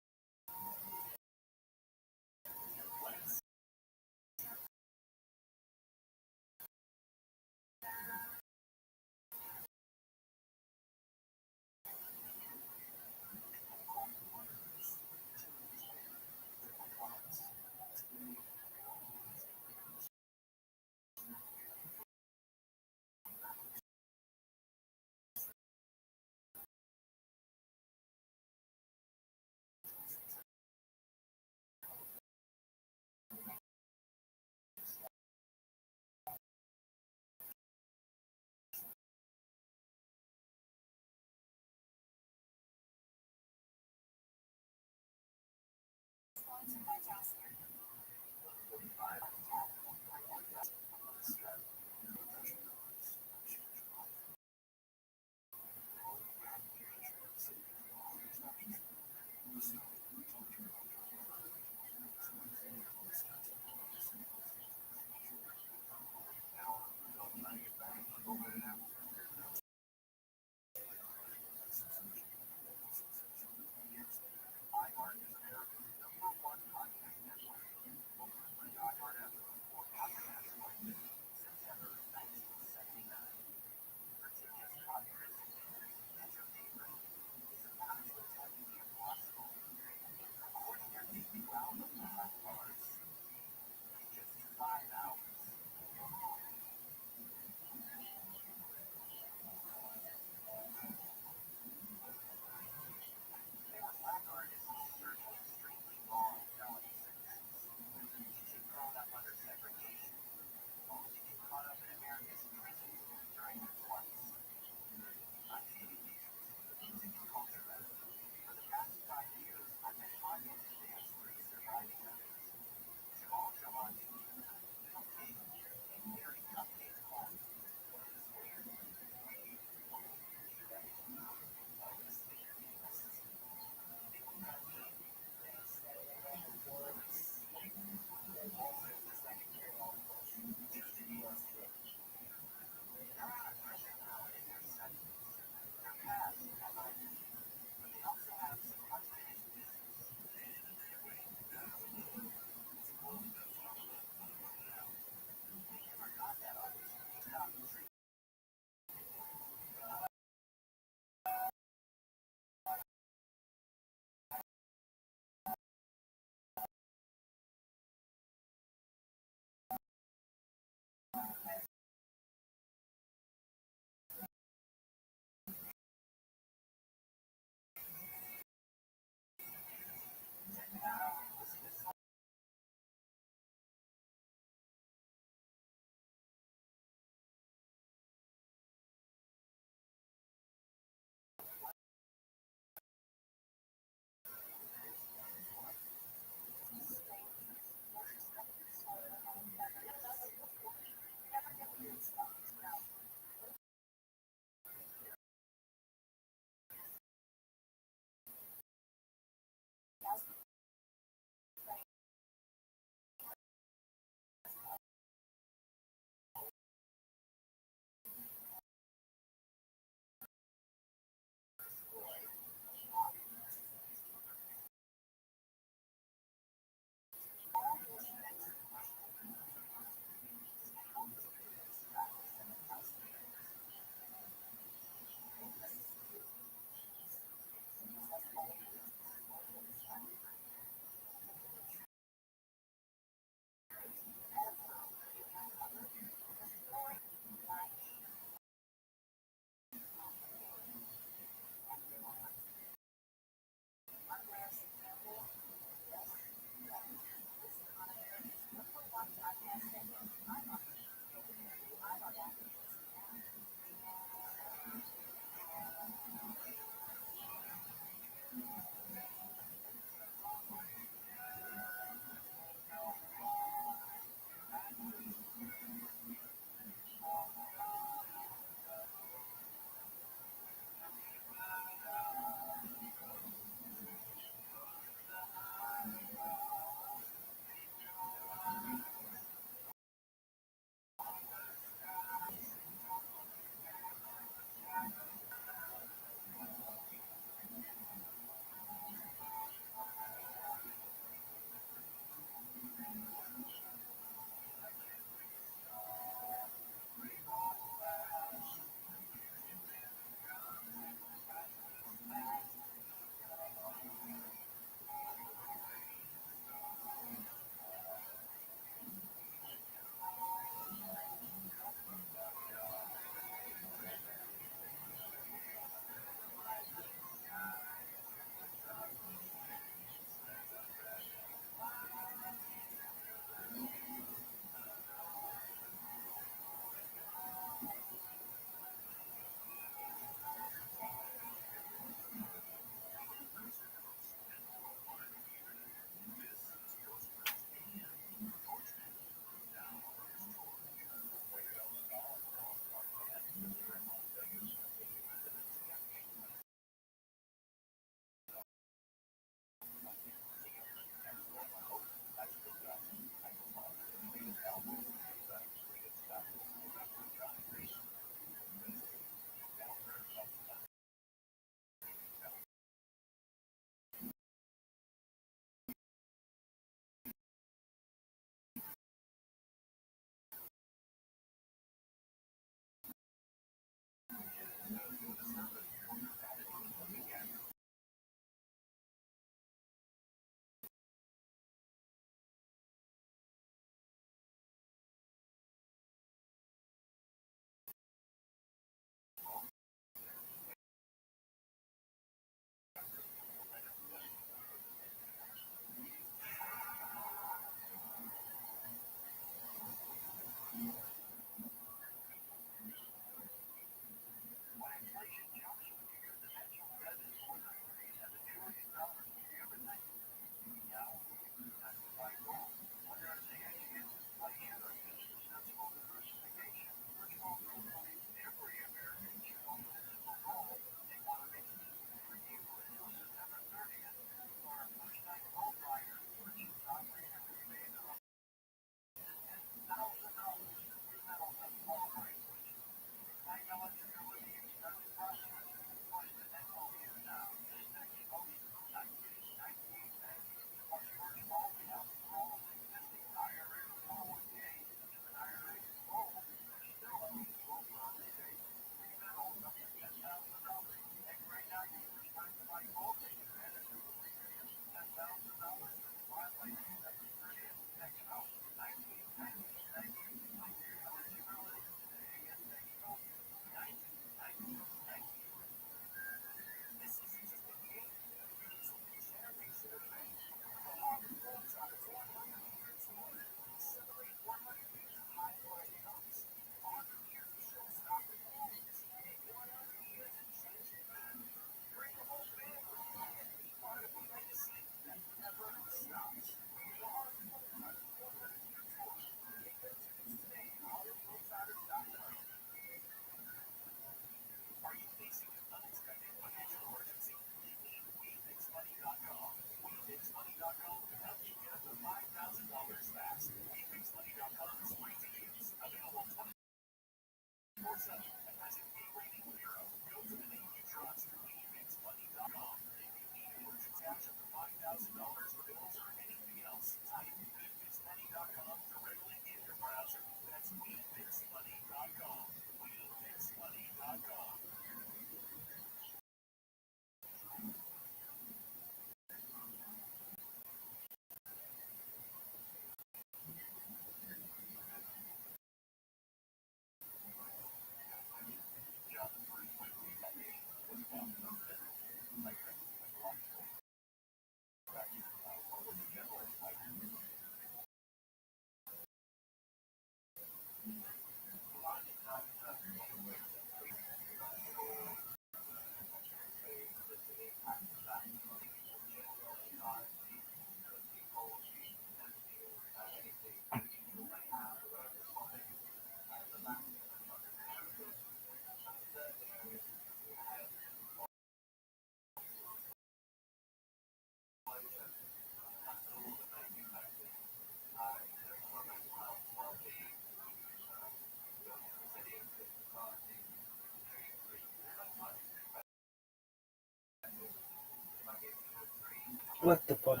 What the fuck?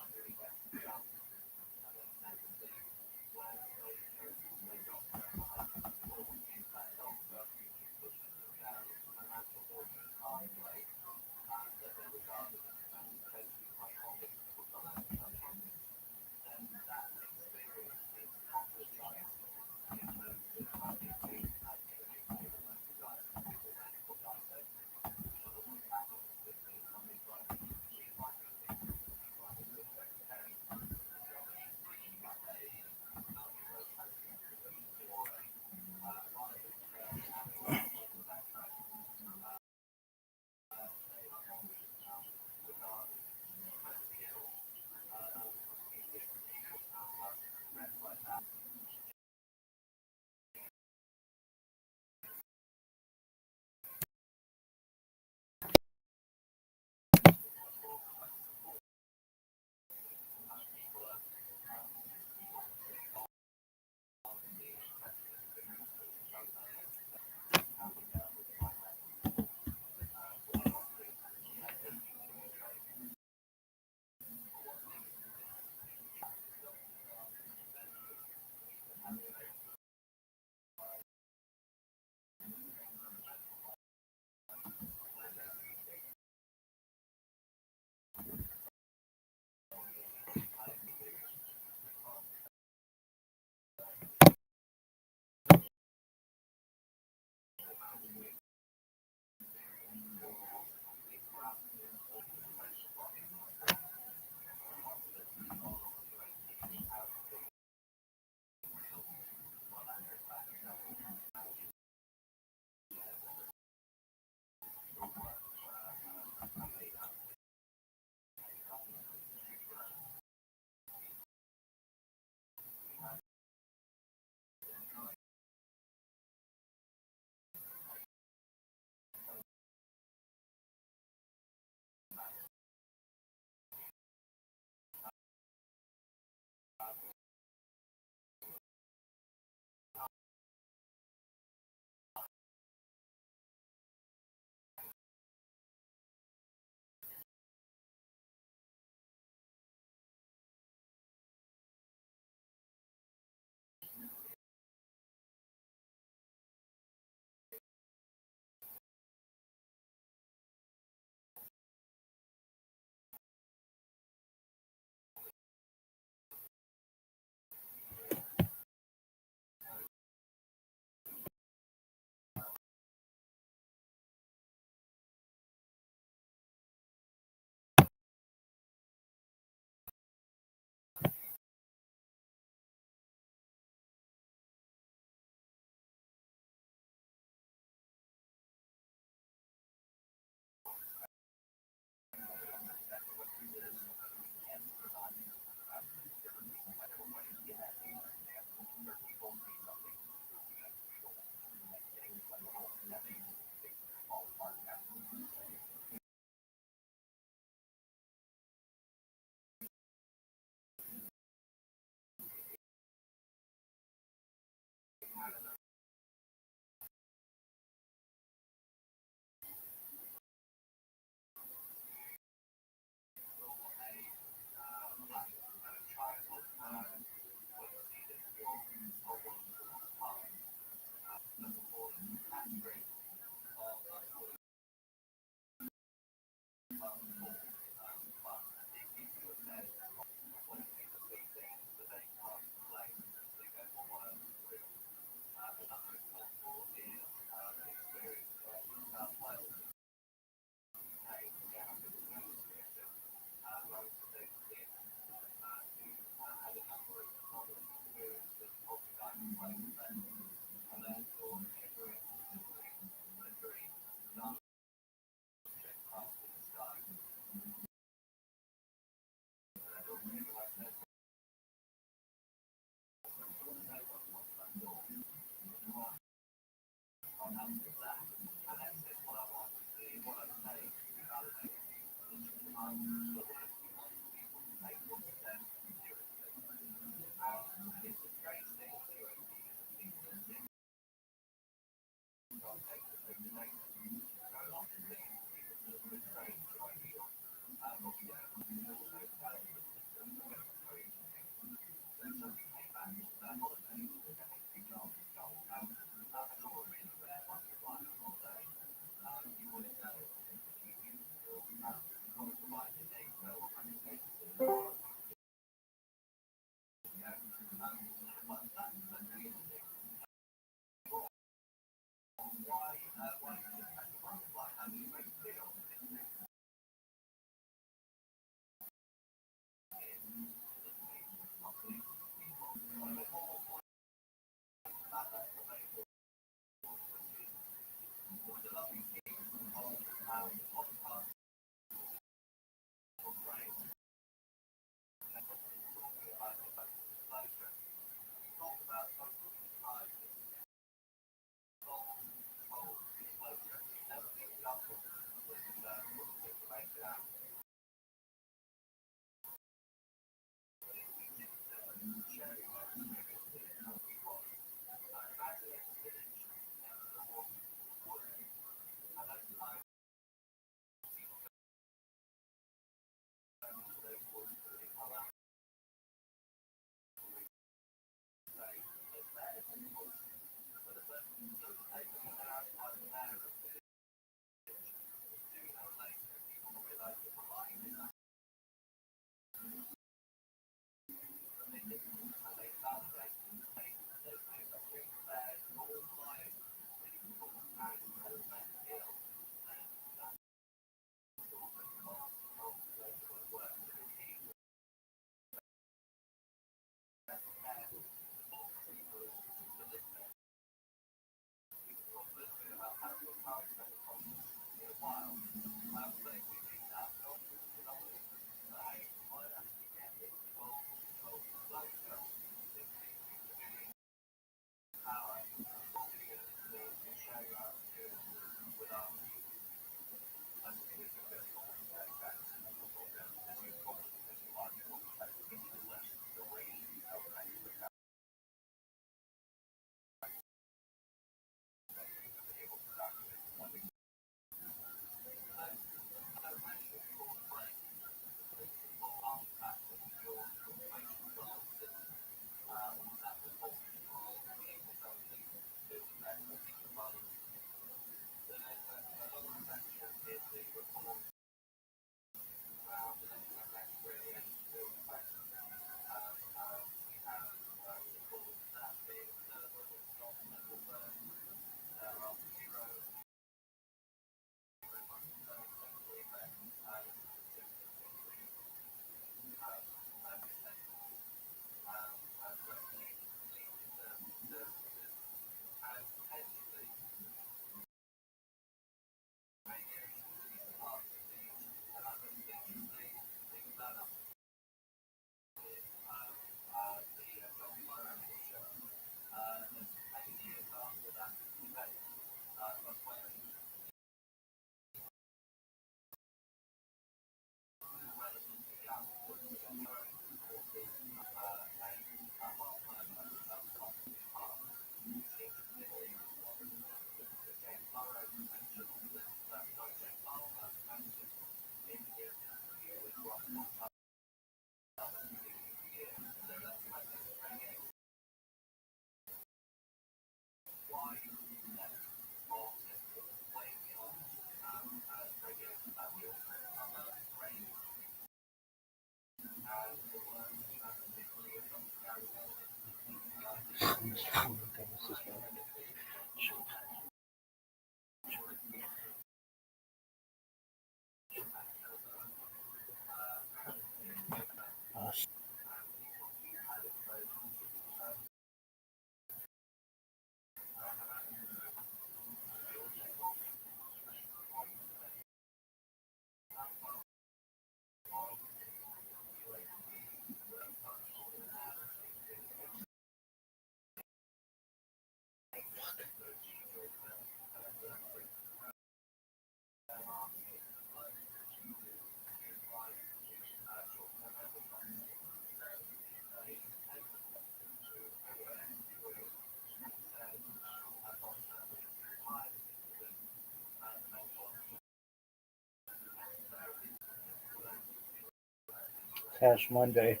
Cash Monday.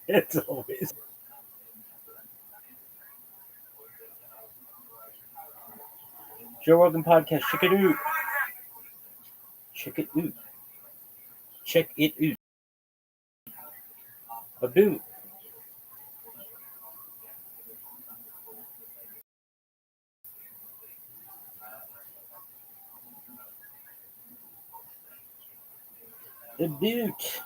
It's always. Joe Rogan Podcast. Check it out. Check it out. Check it out. A boot. The boot.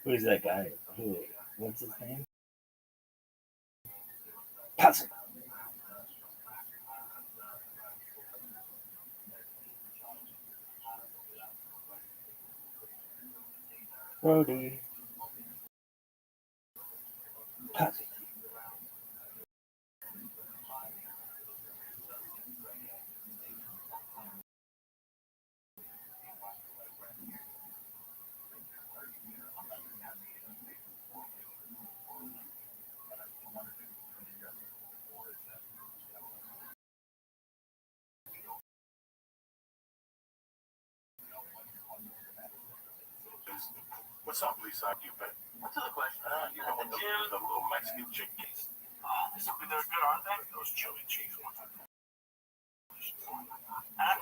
Who's that guy? Who? What's his name? Puzzle. Brody. Puzzle. What's up, Lisa? How you been? What's the question? You know, the little Mexican chickies. They're good, aren't they? Those chili cheese ones. I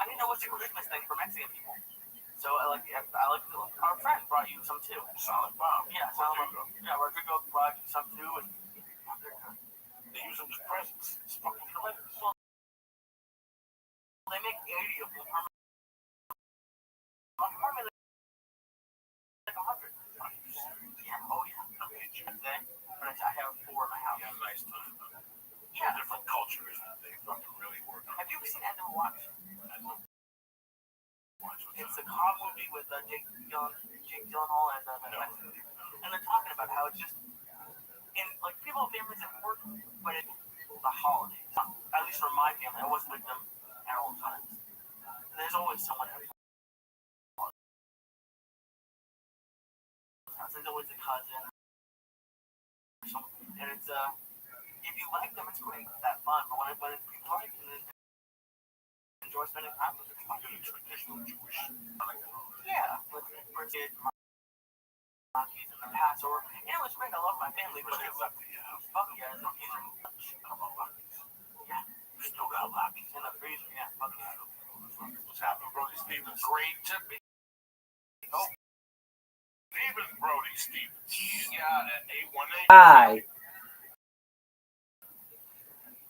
didn't know what's the Christmas thing for Mexican people. So I like our friend brought you some too. Solid bomb. Yeah, Solid Bomb. Yeah, Rodrigo brought you some too, and They use them as presents. It's fucking tremendous. they make 80 of them per month. Like 100. Yeah, oh yeah. But I have 4 in my house. Yeah, nice time. Yeah. Different cultures that they fucking really work on. Have you ever seen End of Watch? It's a cop movie with Jake Gyllenhaal and they're talking about how it's just in like people have families at work, but it's the holidays. At least for my family, I wasn't with them at all times. And there's always someone at holidays. There's always a cousin or something, and it's if you like them, it's great, that fun. But when people like them, enjoy spending time with them. Really traditional Jewish. Yeah, with kids, monkeys, and the Passover. And it was great. I love my family, but They it's left the house. fuck yeah, it's amazing. I love Lucky's. Yeah, Still got Lucky's. in the freezer. Yeah, fuck yeah. What's happening, Brody Stevens? Great to me. Oh, Stevens, Brody Stevens. Yeah, at 818. Hi.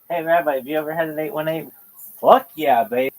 Hey, Rabbi, have you ever had an 818? Fuck yeah, babe.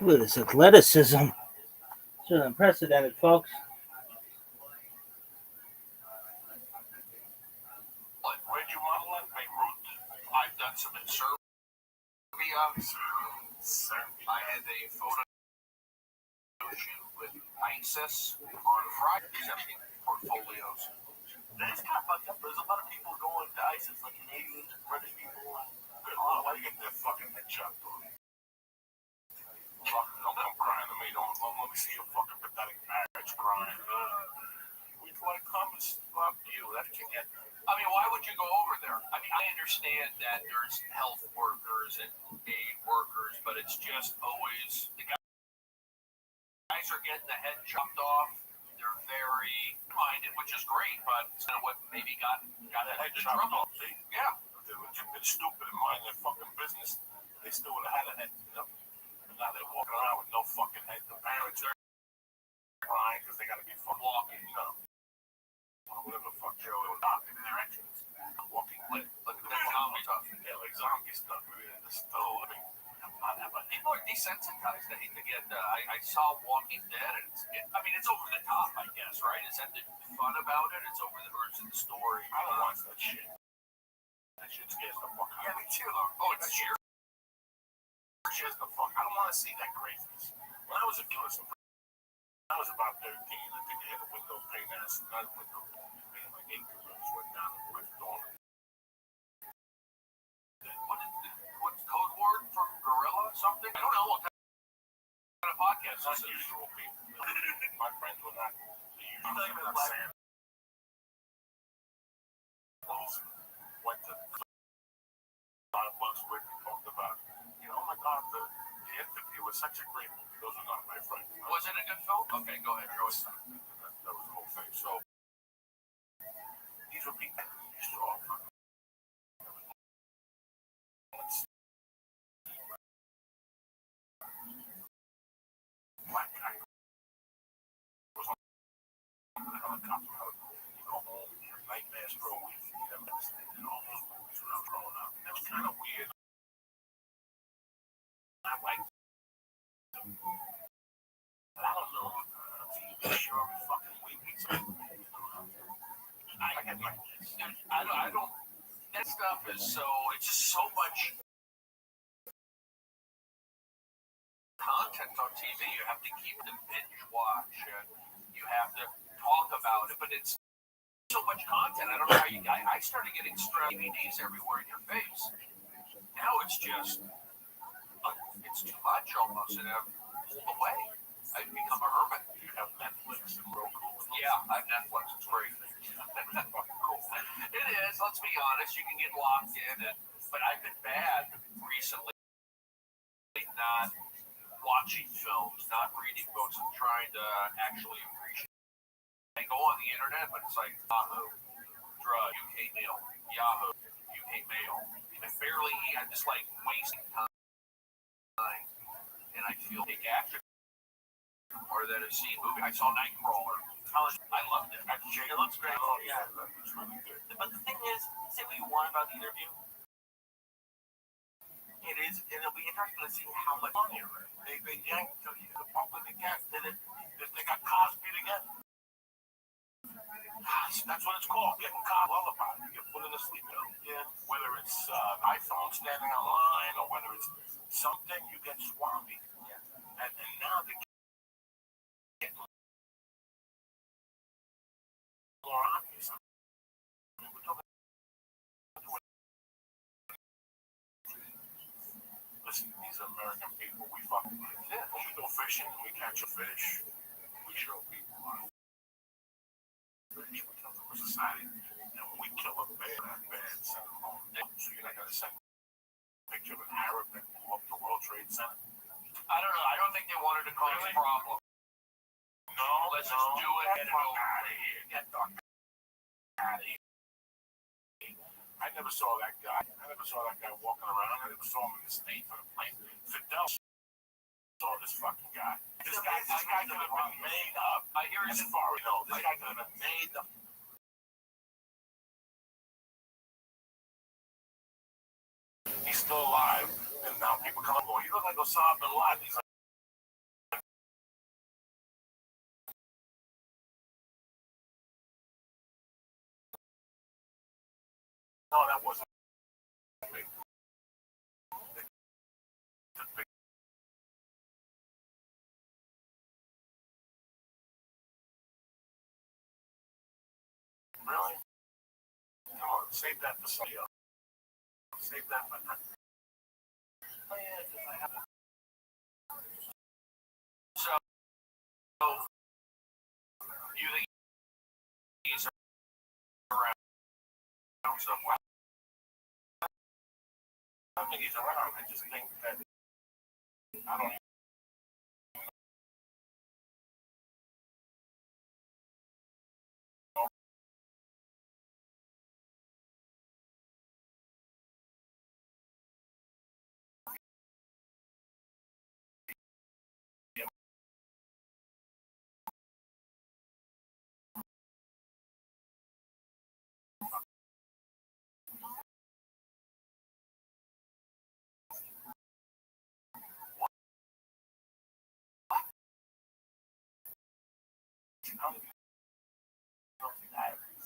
Look at this athleticism. It's really unprecedented, folks. Where'd you model at? Beirut? I've done some in Serbia. I had a photo shoot with ISIS on Friday, accepting portfolios. That's kind of fucked up. There's a lot of people going to ISIS, like Canadians and British people. And I want to get their fucking head chopped off. Fuck, don't come crying to me. Don't let me see your fucking pathetic marriage crying. We want to come and fuck you. That's what you get. I mean, why would you go over there? I mean, I understand that there's health workers and aid workers, but it's just always the guys are getting the head chopped off. They're very minded, which is great, but it's kind of what maybe got That head into chopped trouble. off. See? Yeah. If they would have been stupid and mind their fucking business, they still would have had a head. You know? And now they're walking around with no fucking head. The parents are crying because they got to be fucking walking, you know. Whatever the fuck Joe was in their entrance. Walking lit. Look at the zombie stuff. Yeah, like zombie stuff. I mean, it's still, I mean, People are desensitized. I hate to get. I saw Walking Dead, and it's over the top, I guess, right? Is that the fun about it? It's over the words of the story. I don't watch that shit. That shit scares the fuck out of me. Yeah, me too. Oh, it's cheer. Scares the fuck. I don't want to see that craziness. When I was a kid, I was about 13. I think they had a window pane ass, not a window. Like 8 rooms went down my door. What's code word from Gorilla? Something? I don't know what kind of podcast Not this is. usual people. My friends were not the usual. Not even like went to Starbucks where we talked about, oh my God, the interview was such a great movie. Those are not my friends. Was it a good film? Okay, go ahead, Joyce. That was the whole thing. So these were people who used to offer. Black guy was on the helicopter. You go home, you have nightmares for a week. You never in all those movies when I was growing up. That was kind of weird. I liked them. But I don't know. TV show every fucking week. I get nightmares. I don't. That stuff is so. It's just so much content on TV. You have to keep the binge watch, and you have to talk about it. But it's so much content. I don't know how you. I started getting DVDs everywhere in your face. Now it's just. It's too much almost, and I'm pulled away. I've become a hermit. You have Netflix and Roku. Yeah, I have Netflix. It's great. That's fucking cool. It is. Let's be honest. You can get locked in, but I've been bad recently. Not watching films, not reading books. I'm trying to actually appreciate. I go on the internet, but it's like Yahoo, drug, UK mail, Yahoo, UK mail. I'm just like wasting time, and I feel big action. Or that I've seen movie. I saw Nightcrawler. I loved it. It looks great. Oh, yeah, it's really good. But the thing is, say what you want about the interview, it'll be interesting to see how much money They yanked to you. The public again. They got Cosby together. That's what it's called. Getting Cosby lullaby. You get put in a sleep pill. Yeah. Whether it's iPhone standing online or whether it's something, you get swampy. Yeah. And now they get more obvious. Listen, these American people, we fucking when we go fishing, we catch a fish, we show people our fish, we tell them we're society, and when we kill a bear, that bear send them home. So you're not gonna send a picture of an Arab that blew up the World Trade Center? I don't know. I don't think they wanted to cause a problem. No, Let's just do it. Get the fuck out of here. Get the fuck out of here. I never saw that guy. I never saw that guy walking around. I never saw him in the state for the plane. Fidel saw this fucking guy. This guy could have been made up. I hear As it's far as I know, this guy could have been made up. He's still alive, and now people come up going, "You look like Osama bin Laden." He's like, Save that for somebody else. Save that for now. Oh, yeah, I have a... So, you think he's around somewhere? I think he's around. I just think that I don't even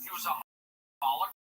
he was a holocaust.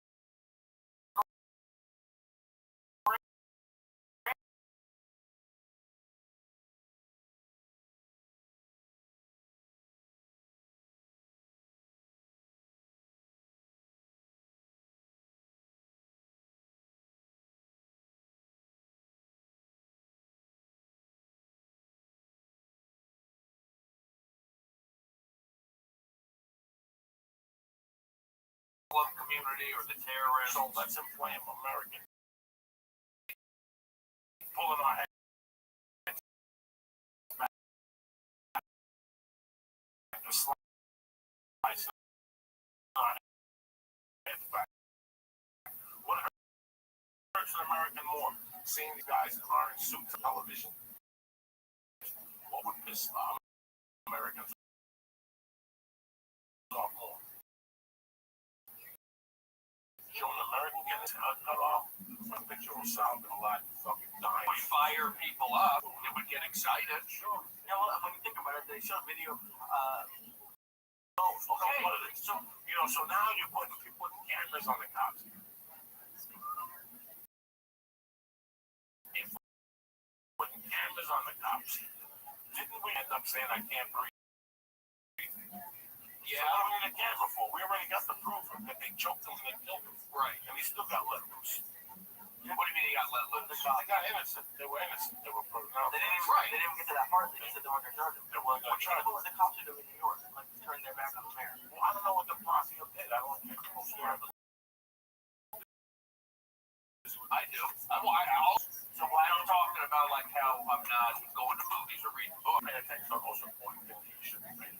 Community or the terrorists, so let's inflame American. Pulling our heads back to slice our heads back. What hurts an American more? Seeing the guys that are in suits on television. What would piss Americans off more? Showing an American getting his head cut off. My picture will sound a lot fucking dying. We fire people up, it would get excited. Sure. You know, when you think about it, they show a video. Okay. So, you know, so now you're putting cameras on the cops. Putting cameras on the cops. Didn't we end up saying I can't breathe? Yeah. So what do we need a camera for? We already got the proof that they choked him and they killed him. Right. And he still got let loose. Yeah. What do you mean he got let loose? They got innocent. They were innocent. They were pronounced. They didn't, right. They didn't get to that part. They said they weren't going to charge him. They weren't going to charge him. What the cops are doing in New York? Like turning their back on the mayor. Well, I don't know what the Blasio did. I don't get close to it. I do. So why I'm talking about like how I'm not going to movies or reading books. I think the most important thing you should be reading.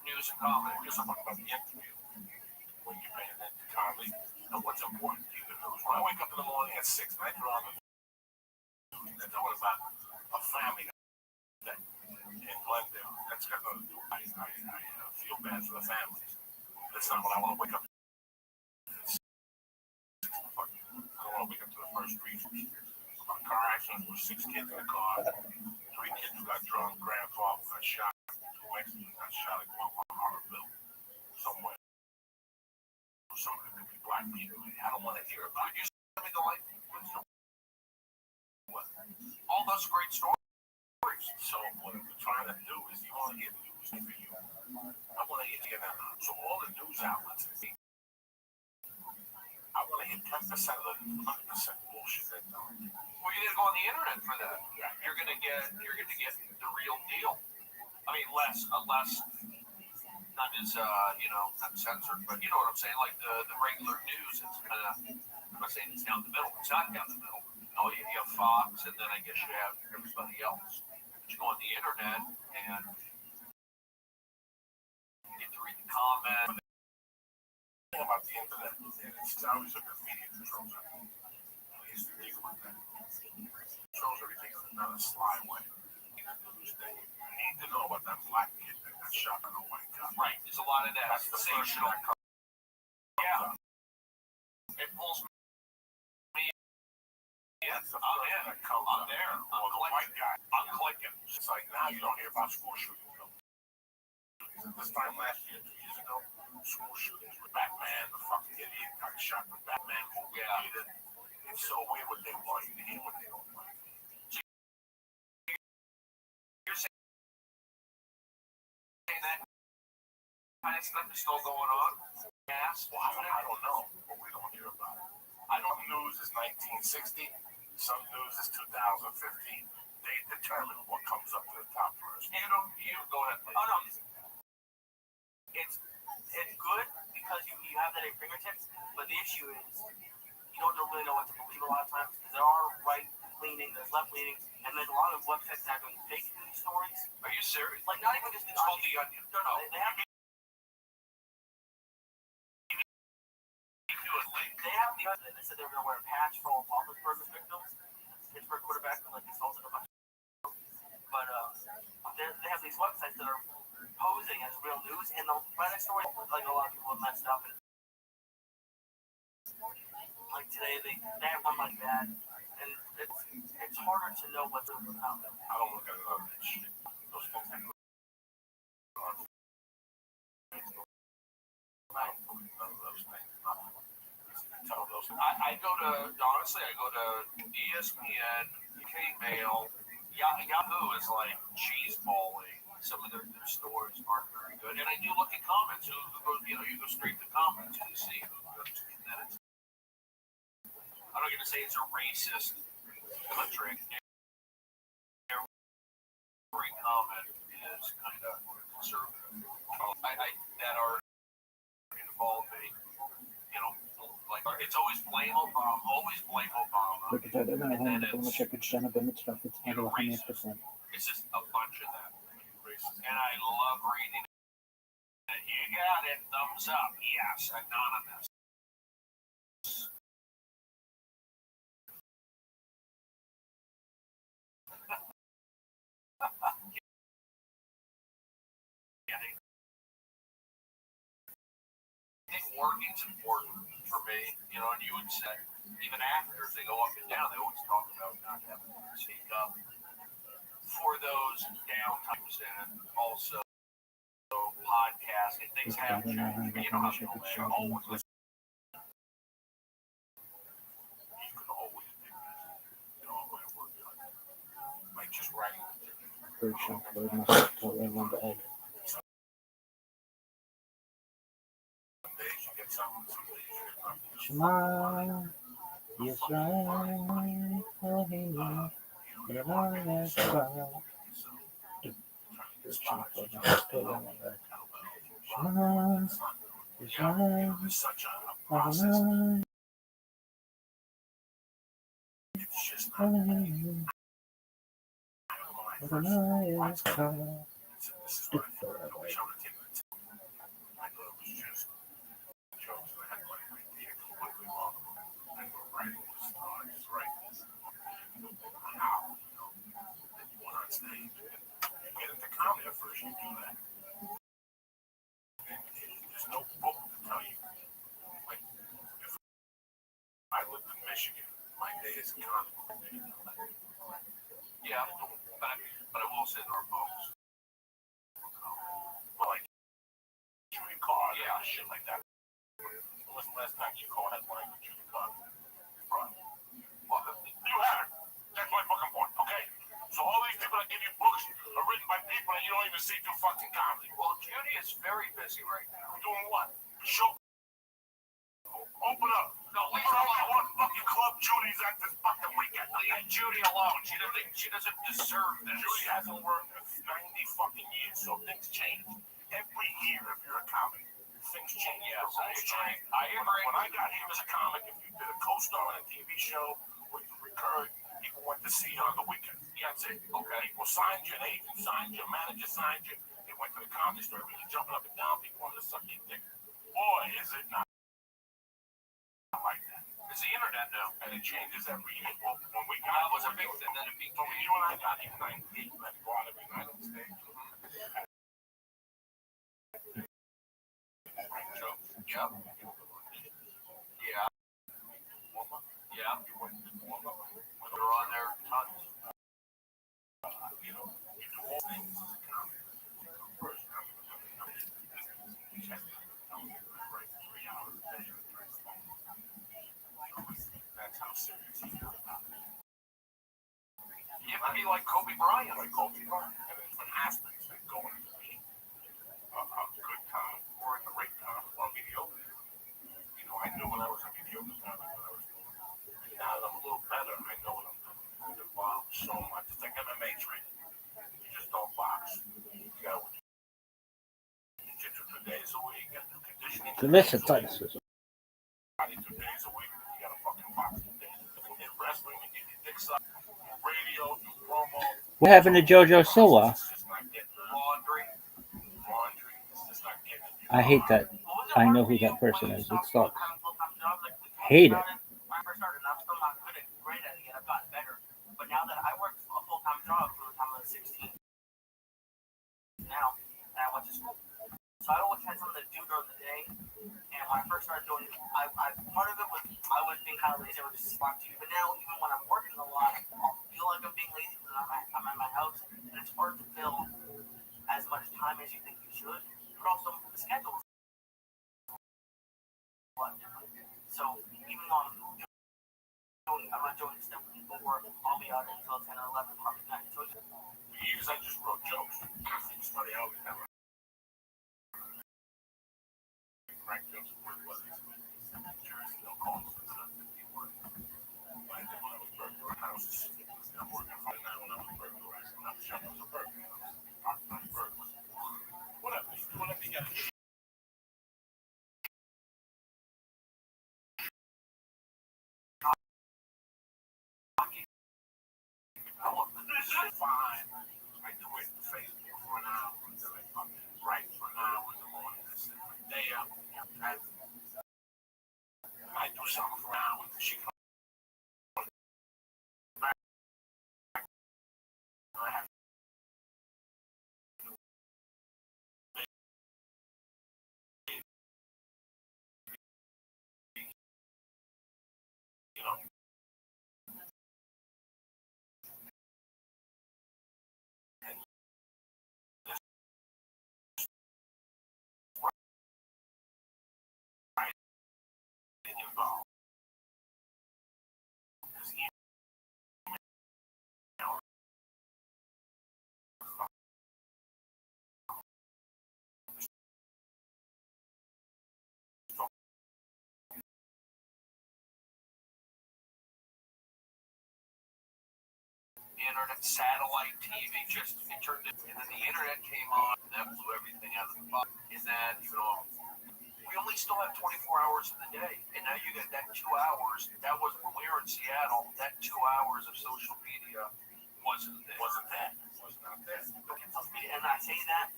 News and comedy. You're talking about the interview. When you're paying attention to comedy and what's important to you the news. When I wake up in the morning at 6 and I turn on the news, they're talking about a family that in Glendale. That's got nothing to do with it. I feel bad for the families. That's not what I want to wake up to. I don't want to wake up to the first brief. A car accident with 6 kids in the car. 3 kids who got drunk. Grandfather got shot. 2 Mexicans got shot at Harvardville. Somewhere. Some of them could be black people. I don't want to hear about it. You send me the light. All those great stories. So what we're trying to do is you want to get news for you. I want to hear that. So all the news outlets, I want to hit 10% of the 100% bullshit that well, you need to go on the internet for that. Yeah. You're gonna get the real deal. I mean, less, not as not censored, but you know what I'm saying. Like the regular news, it's kind of, I'm not saying it's down the middle. It's not down the middle. You have Fox, and then I guess you have everybody else. But you go on the internet and you get to read the comments. About the internet, it's always a good media controls everything. Controls everything not a sly way. You need to know about that black kid that got shot on a white guy. Right, there's a lot of that. That's the sensational. Yeah. It pulls me. Yeah, I'm in. I'm there. I'm the white guy. I'm clicking. It's like now you don't hear about school shootings. This time last year, 2 years ago, school shootings with Batman, the fucking idiot got shot with Batman movie. Yeah. It's so weird what they want you to hear what they don't like. So you're saying that kind of stuff is still going on? Yes. Well, I don't know, but we don't hear about it. I know news is 1960. Some news is 2015. They determine what comes up to the top first. You go ahead. Please. Oh no, it's good because you have that at your fingertips. But the issue is you don't really know what to believe a lot of times because there are right leaning, there's left leaning, and there's a lot of websites that are doing fake news stories. Are you serious? Like not even just it's called The Onion. No, they have. They have the other. They said they were going to wear a patch for all Roethlisberger's victims. Pittsburgh quarterback like insulted a bunch of. But they have these websites that are posing as real news, and they'll write a story like a lot of people have messed up. And, like today, they have one like that, and it's harder to know what's going on. I don't look at none of that shit. Those things that go on. I go to, honestly, I go to ESPN, K-Mail, Yahoo is like cheese balling. Some of their stories aren't very good. And I do look at comments. You go straight to comments to see who goes. I'm not going to say it's a racist country. Every comment is kind of conservative. That are involving, like it's always blame Obama, Look at that, and then it's it's just a bunch of that. And I love reading it. You got it, thumbs up, yes, anonymous. I think working's important for me, and you would say, even actors, they go up and down, they always talk about not having to speak up for those downtimes, and also podcasts and things have changed. But you know how people are always listening. You can always do this. My work done. Like just writing. Shema Yisrael Elohim Elohim Yisrael. Shema Yisrael Elohim Elohim Elohim Yisrael. There's no book to tell you. Like, if I lived in Michigan, my day is comic. Yeah, but I will say there are books. Like, Judy Carr, yeah, shit like that. When was the last time you caught a headline with Judy Carr? Right. Well, you haven't. That's my fucking point, okay? So all these people that give you books are written by people that you don't even see through fucking comedy. Well, Judy is very busy right now. Doing what? Show. Open up. No, leave her alone. What fucking club Judy's at this fucking weekend? Leave Judy alone. She doesn't deserve this. Judy hasn't worked in 90 fucking years, so things change. Every year, if you're a comic, things change. Yeah, things change. I agree. When I got here as a comic, if you did a co-star on a TV show or you recurred, people went to see you on the weekend. Yeah, that's it. Okay. People signed you, an agent signed you, a manager signed you. They went to the comedy store, really jumping up and down. People wanted to suck your dick. Boy, is it not like that. It's the internet now, and it changes every year. Well, when we got that was a big thing. Then it became. When you and I got here in 98, let go out of the United States. Yeah. Yeah. Yeah. They're on there tons. You do all things. That's how serious he is about it. Yeah, but be like Kobe Bryant. And then when athletes that go into being a good comic or a great comic or mediocre. I knew when I was a mediocre comic when I was doing Delicious. Friday 2 days a week. You got a fucking box of days. In wrestling, you get your dick sucked. Radio, do promo. What happened to JoJo Siwa? It's just not getting laundry. It's just not getting it. I hate that. I know who that person is. It sucks. Hate it. When I first started, I'm still not good at great at it yet. I've gotten better. But now that I work a full-time job from the time I was 16 now, and I went to school. So I always had something to do during the day. And when I first started doing it, I part of it was I was being kind of lazy. I would just respond to you. But now, even when I'm working a lot, I'll feel like I'm being lazy because I'm at my house. And it's hard to fill as much time as you think you should. But also, the schedule is a lot different. So even though I'm not doing stuff with people work, I'll be out until 10 or 11 o'clock at night. So For years, I just wrote jokes. It's funny, I always have crack jokes at work, whether it's Jersey, no calls, and stuff. But I did when I was burglarizing houses. I'm working right now when I was burglarizing. I'm sure I was a burglar. I'm burglar. Whatever you gotta do. Fine. I do it on Facebook for an hour until I fucking write for an hour in the morning. That's it. Day up. I do something for an hour and she comes back. I have you know. Involved. The internet, satellite TV, just it turned it, and then the internet came on, and that blew everything out of the box. Is that we only still have 24 hours in the day, and now you got that 2 hours. That was when we were in Seattle. That 2 hours of social media wasn't there. Was not there. and I say that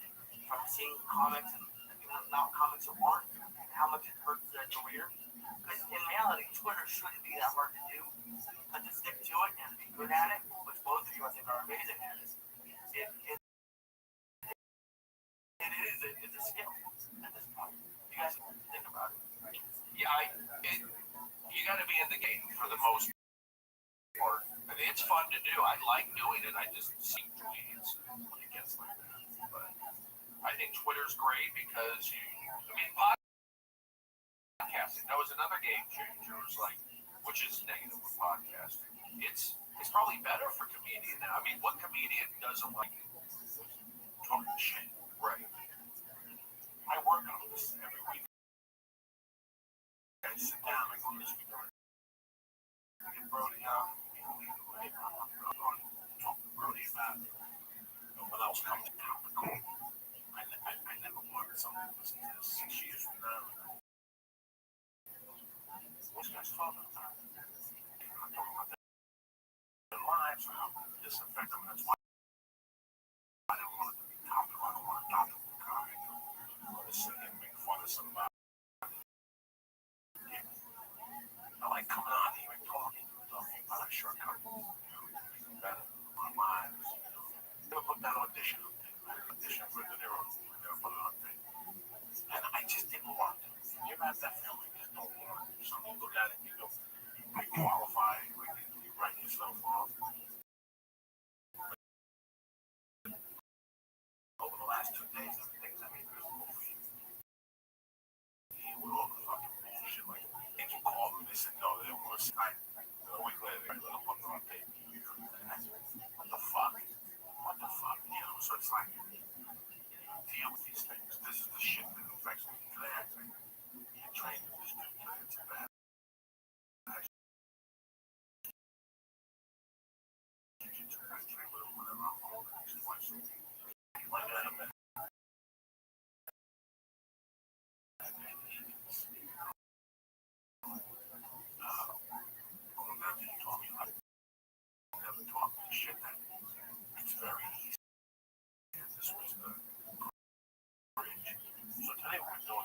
from seeing comics and not comics who aren't, how much it hurts their career. Because in reality, Twitter shouldn't be that hard to do, but to stick to it and be good at it, which both of you I think are amazing at it, it's a skill at this point. You guys think about it. Yeah, you got to be in the game for the most part. I mean, it's fun to do. I like doing it. I just see tweets when it gets like that. But I think Twitter's great because podcasting, that was another game changer. It was like, which is negative with podcasting. It's probably better for comedian now. I mean, what comedian doesn't like talking shit? Right. I work on this every week. I sit down and go, this week, I get Brody out. Talk to Brody about no one else comes to topical. I never wanted something to listen to this 6 years from now. What's guys talking about? I'm talking about their lives and how this affects them. That's why I don't want it to be topical. I don't want to talk about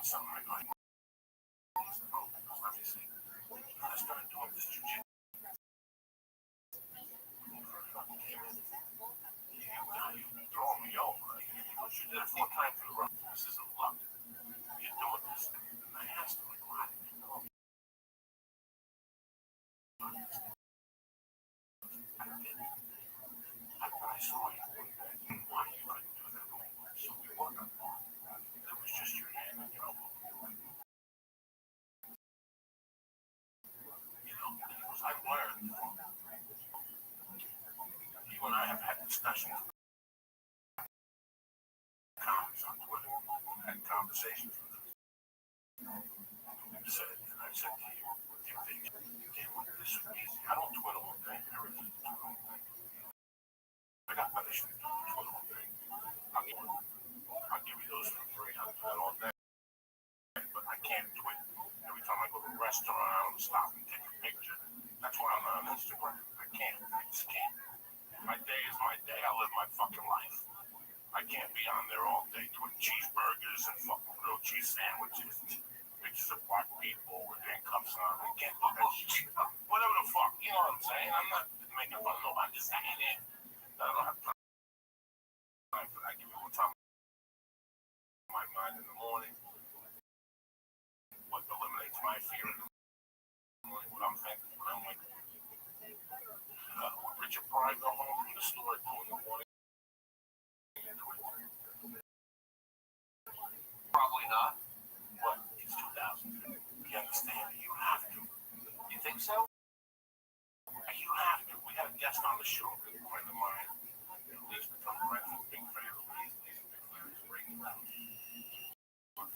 doing something. I go, let me see. I started doing this jiu-jitsu. You throwing me over. You did it 4 times in a row. This isn't luck. You're doing this. And I asked him, like, why did you know? I saw you. Why you couldn't do that? So we worked on that. It was just your hand and your elbow. You know, because I learned from you and I have had discussions, comments on Twitter, had conversations with them. You said, and I said to you, if they want this easy, I don't Twitter all day. I refuse to Twitter all day. I got permission to do Twitter all day. I'll give you those for free. I'll do that all day. But I can't tweet. Every time I go to a restaurant, I don't stop and take a picture. That's why I'm not on Instagram. I can't. I just can't. My day is my day. I live my fucking life. I can't be on there all day doing cheeseburgers and fucking grilled cheese sandwiches, pictures of black people with handcuffs on. I can't do that shit. Whatever the fuck, you know what I'm saying? I'm not making fun of nobody. I'm just saying it. I don't have time for that. I give you one time my mind in the morning. What eliminates my fear in the morning, what I'm thinking, what I'm like. Would Richard Pryor go home from the store at 2 in the morning? Probably not. What? It's 2000. You understand? You have to. You think so? You have to. We had a guest on the show, a good friend of mine. Lee's become friends with big fan of Lee's. Lee's a big fan of Breaking Down.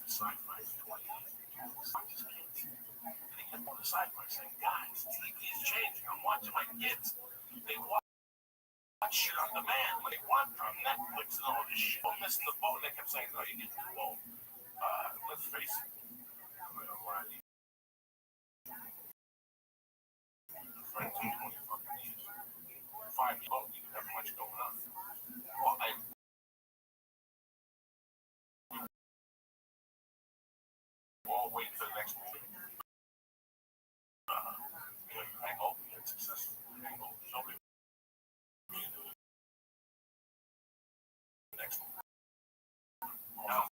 Sci-fi for 20 years. I just can't see it. And he kept on the sci-fi saying, guys, TV is changing. I'm watching my kids. They watch shit on demand when they want on Netflix and all this shit. I'm missing the boat. And they kept saying, no, you're getting too old. Let's face it. I'm not gonna lie to you. Friends in 20 fucking years. 5 years old, you didn't have much going on. Well, all wait for the next movie. I hope you get successful. I hope nobody will do it. Next movie. Now,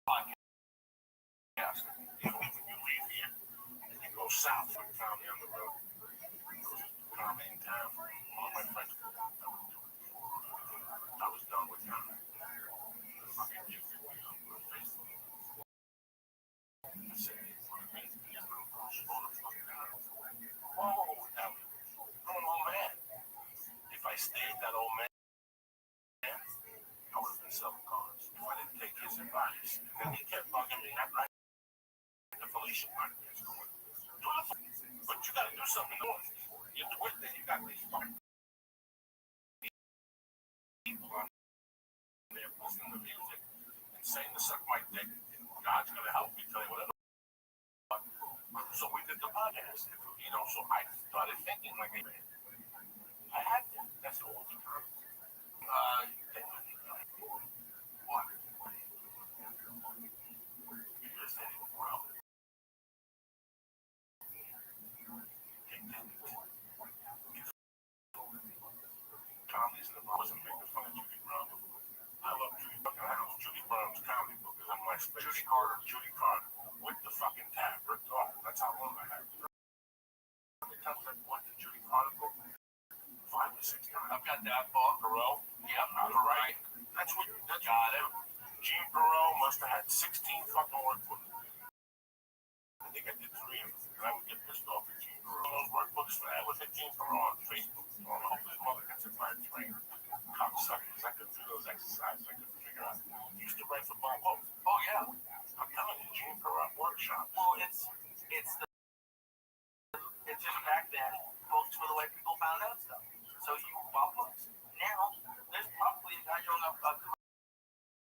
podcast. You know, when you leave here and you go south, you found me on the road. Comedy in town. All my friends. I was done with comedy. Fucking you. On Facebook. I said, oh, now, I'm an old man. If I stayed that old man, I would have been selling cars. If I didn't take his advice. And then he kept bugging me after I had the Felicia podcast going. But you gotta do something new. You twit that you got these fucking people on there listening to music and saying to suck my dick. God's gonna help me tell you whatever. So we did the podcast. You know, so I started thinking like, I had to. That's the whole time. What? Because they didn't grow. Comedy's in the wasn't making fun of Judy Brown. I love Judy fucking House. Judy Brown's comedy book is on my space. Judy Carter with the fucking tab ripped off. That's how long I have. How many times I've watched the Judy Carter book? 5 or 6 times. I've got that book, Perot. Yep, all right. That's what you got it. Gene Perot must have had 16 fucking workbooks. I think I did 3 of them. And I would get pissed off at Gene Perot. Those workbooks for that. I would hit Gene Perot on Facebook. I hope his mother gets it by a train. Cocksuckers. I couldn't do those exercises. I couldn't figure out. He used to write for Bob Hope. Oh, yeah. I'm telling you, Gene Perot workshop. Well, it's just back then, books were the way people found out stuff. So you bought books. Now, there's probably a guy doing a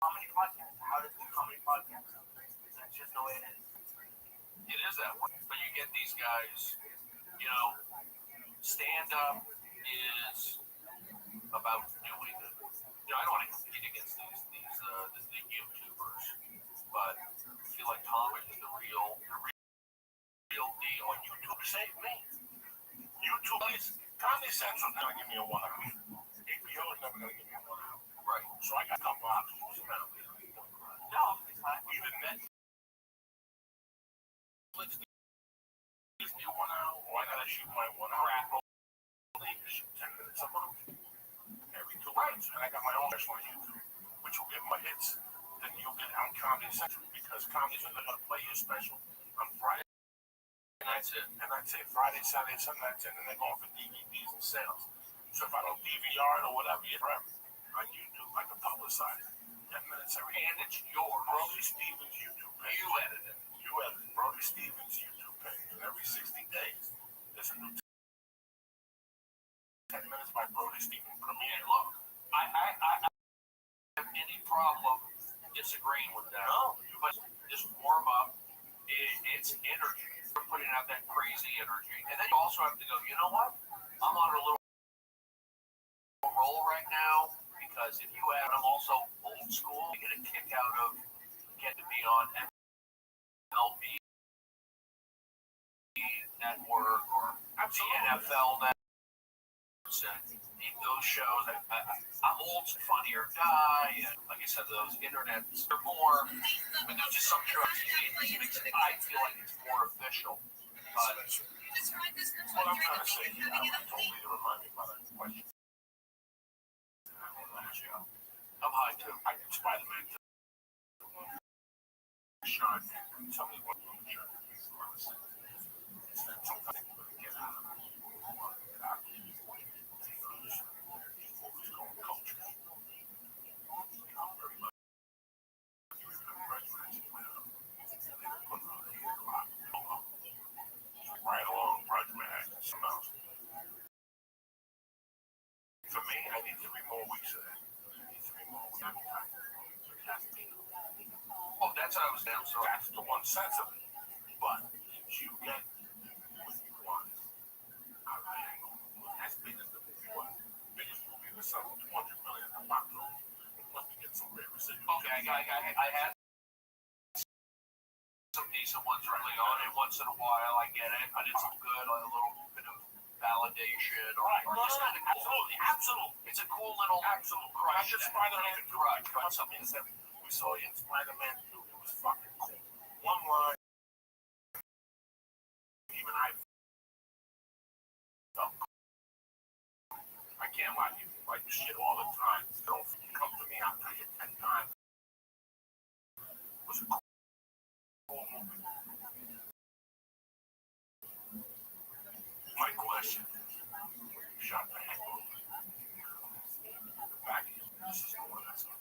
comedy podcast. How to do comedy podcast. That's just the way it is. It is that way. But you get these guys, you know, stand-up is about doing it. You know, I don't want to compete against these YouTubers, but I feel like comedy is the real deal. YouTube saved me. YouTube is Comedy Central's never give me a 1 hour. HBO is never gonna give me a 1 hour. Right. So I got a couple options now. No, it's not. Even Netflix gives me a 1 hour, or I gotta shoot my 1 hour. Shoot 10 minutes a month. Every 2 months. And I got my own special on YouTube, which will get my hits. Then you'll get on Comedy Central because Comedy's gonna play your special on Friday. And that's it. And that's it. Friday, Saturday, Sunday, that's it. And they're going for DVDs and sales. So if I don't DVR it or whatever, you forever on YouTube, I can publicize it. 10 minutes every day. And it's yours. Brody Stevens YouTube page. You edit it. You edit it. Brody Stevens YouTube page. And every 60 days, there's a new 10 minutes by Brody Stevens premiere. Look, I have any problem disagreeing with that. No. But just warm up. It's energy. We're putting out that crazy energy. And then you also have to go, you know what? I'm on a little roll right now because if you add, I'm also old school. I get a kick out of getting to be on MLB network or the NFL network. Those shows, I'm old, funnier guy, and like I said, those internet, they're more, but there's just some show on TV, I feel like it's more official. What I'm trying to say here, I totally remind me about that question. I'm high too. I can Spider-Man too. Sean, tell me what you're doing. Sometimes we're going to get out of it. Right along, Roger Manhattan, some else. For me, I need 3 more weeks of that. I need 3 more weeks. Oh, that's what I was down. So That's the one sense of it. But you get what you want out of the angle. As big as the movie was, biggest movie in the summer, $200 million in the box office. Let me get some great residuals. okay, I had some decent ones early on, and once in a while I get it. I did some good, a little bit of validation, or just kind of cool. Absolutely. It's a cool little Absolutely. crush. Not just Spider-Man 2. Crush. But something that we saw you in Spider-Man 2. It was fucking cool. One line. Even I felt cool. I can't lie to you. Like shit all the time. Don't come to me. I'll tell you 10 times. It was a cool movie. My question. Shot the heck off. Back in. This is the one that's it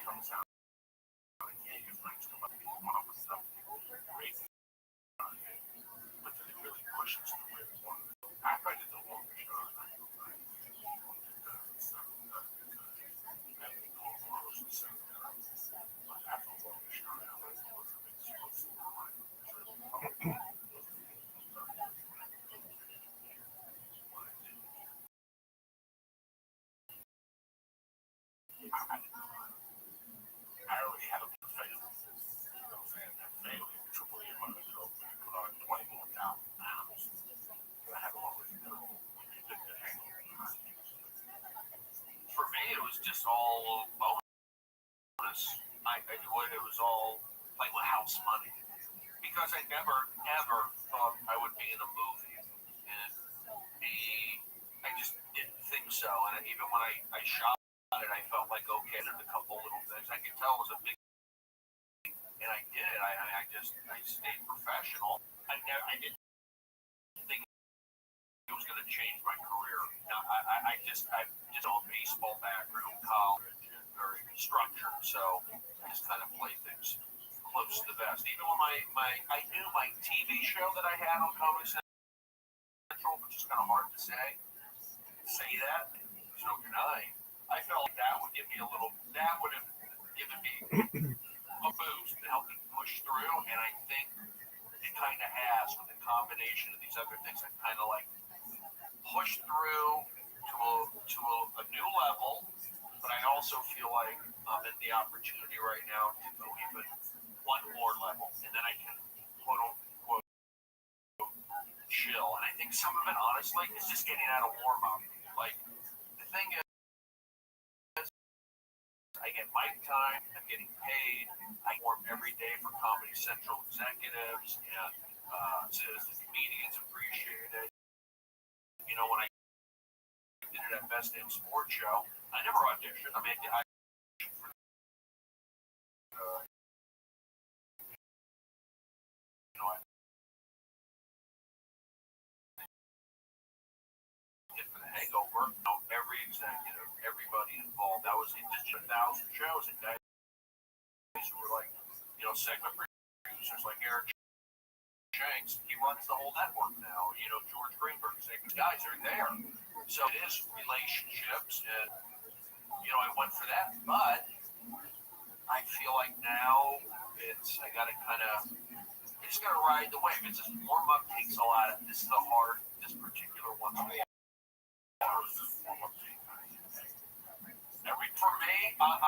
comes out. Yeah, your friends come up and come up with something great. But then it really pushes to where it's one. I read it the longest shot. I already had a fail. You know what I'm saying? That fail, triple A money, put on 20 more thousand pounds. And I had already done when you did the angle. For me, it was just all bonus. It was all like house money because I never ever thought I would be in a movie, and I just didn't think so. And even when I shot it, I felt like okay, there's a couple little things I could tell was a big, and I did it. I stayed professional. I didn't think it was going to change my career. Now, I just a baseball background, college, and very structured, so I just kind of play things close to the vest. Even when I knew my TV show that I had on Comedy Central, which is kind of hard to say that, so can I felt like that would give me that would have given me a boost to help me push through, and I think it kind of has with a combination of these other things. I kind of like push through to a new level, but I also feel like I'm in the opportunity right now to go even one more level, and then I can quote unquote chill. And I think some of it, honestly, is just getting out of warm up. Like the thing is, I get mic time, I'm getting paid, I work every day for Comedy Central executives, and the comedians appreciate it. You know, when I did it at Best Damn Sports Show, I never auditioned. I mean, I auditioned for I did for the Hangover. You know, every executive, everybody involved. That was just 1,000 shows, and guys who were like, segment producers like Eric Shanks, he runs the whole network now. George Greenberg, these guys are there. So it is relationships, and I went for that. But I feel like now I gotta I just gotta ride the wave. It's just warm up takes a lot. This particular one. For me, I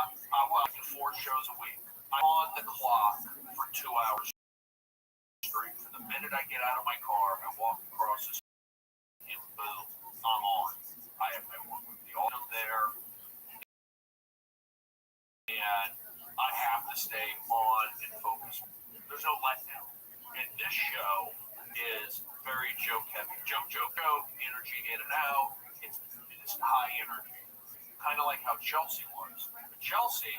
do 4 shows a week. I'm on the clock for 2 hours straight. From the minute I get out of my car and walk across the street, boom, I'm on. I have the audio there, and I have to stay on and focus. There's no letdown. And this show is very joke heavy. Joke, energy in and out. It's high energy. Kind of like how Chelsea was. Chelsea,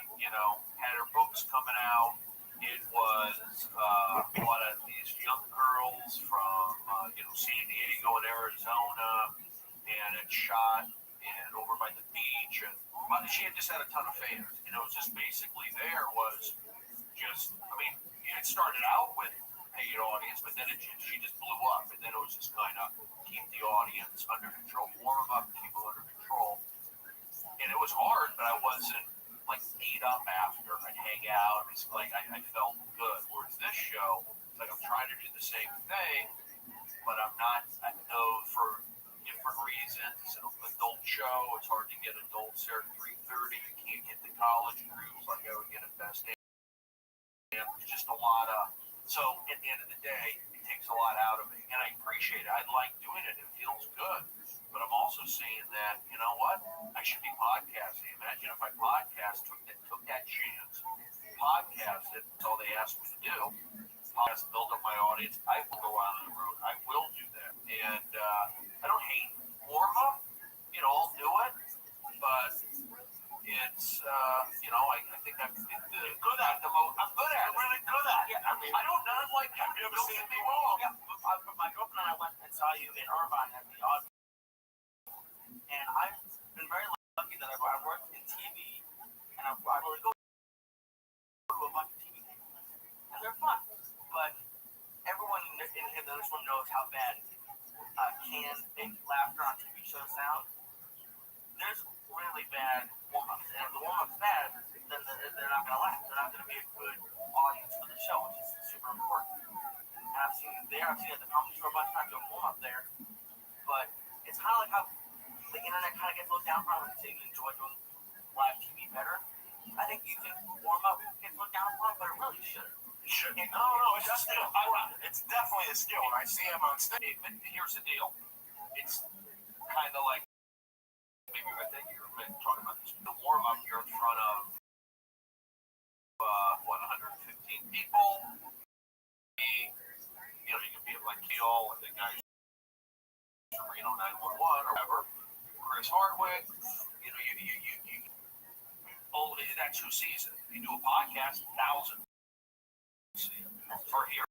had her books coming out. It was a lot of these young girls from, San Diego and Arizona, and it shot over by the beach. And she had just had a ton of fans. It was just basically it started out with paid audience, but then she just blew up, and then it was just kind of keep the audience under control, warm up people under control. And it was hard, but I wasn't like beat up after. I'd hang out. It's like I felt good. Whereas this show, it's like I'm trying to do the same thing, but I'm not. I know for different reasons. It's an adult show. It's hard to get adults there at 3:30. You can't get the college groups like I would get at Best Damn. It's just a lot of. So at the end of the day, it takes a lot out of me, and I appreciate it. I like doing it. It feels good. But I'm also saying that, you know what? I should be podcasting. Imagine if I took that chance, podcasted, that's all they asked me to do. Podcast, build up my audience. I will go out on the road. I will do that. And I don't hate warm up. I'll do it. But it's, I think I'm good at the most. I'm good at it. Really good at it. Yeah, I don't know. Like, have you ever seen me wrong? Yeah, my girlfriend and I went and saw you in Irvine at the Odd. And I've been very lucky that I worked in TV, and I really go to a bunch of TV things, and they're fun. But everyone in this room knows how bad canned fake laughter on TV shows sound. There's really bad warm-ups, and if the warm-up's bad, then they're not going to laugh. They're not going to be a good audience for the show, which is super important. And I've seen it there. I've seen it at the comedy store a bunch of times. Do a warm-up there, but it's kind of like how the internet kind of gets looked down upon when you enjoy doing live TV better. I think you can warm up, get looked down upon, but it really shouldn't. It shouldn't. No, it's a skill. It's definitely a skill. When I see him on stage, but here's the deal. It's kind of like maybe I think you're talking about this. The warm up, you're in front of 115 people. You can be like Keel and the guys from Reno 911 or whatever. Chris Hardwick, that's who sees it. You do a podcast, thousands are here,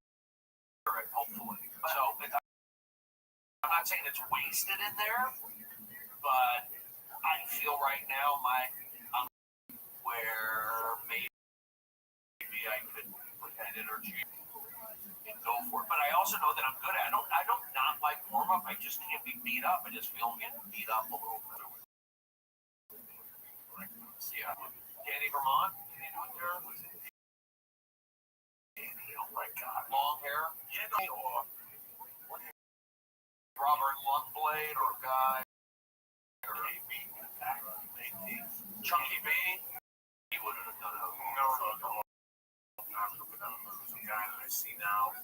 hopefully. So I'm not saying it's wasted in there, but I feel right now I'm where maybe I could put that energy and go for it. But I also know that I'm good at it. I don't not like warm up. I just can't be beat up. I just feel I'm getting beat up a little bit. Yeah. Danny Vermont. Danny, oh my God. Long hair. Yeah, Robert Lundblade or a guy or Chunky B. He wouldn't have done it. No, there's a guy that I see now.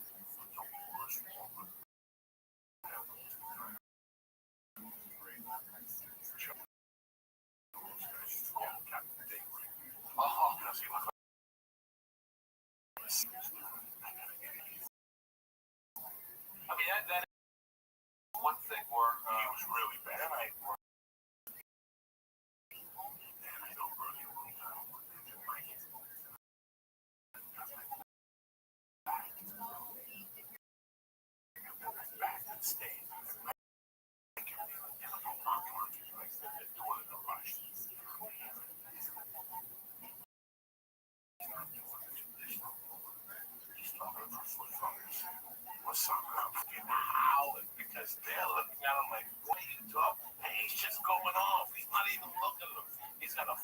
Oh, because he was. I mean, that is one thing where he was really bad. I don't really back and stay. What's up? I'm fucking howling because they're looking at him like, what are you talking? Hey, he's just going off. He's not even looking at him. He's got a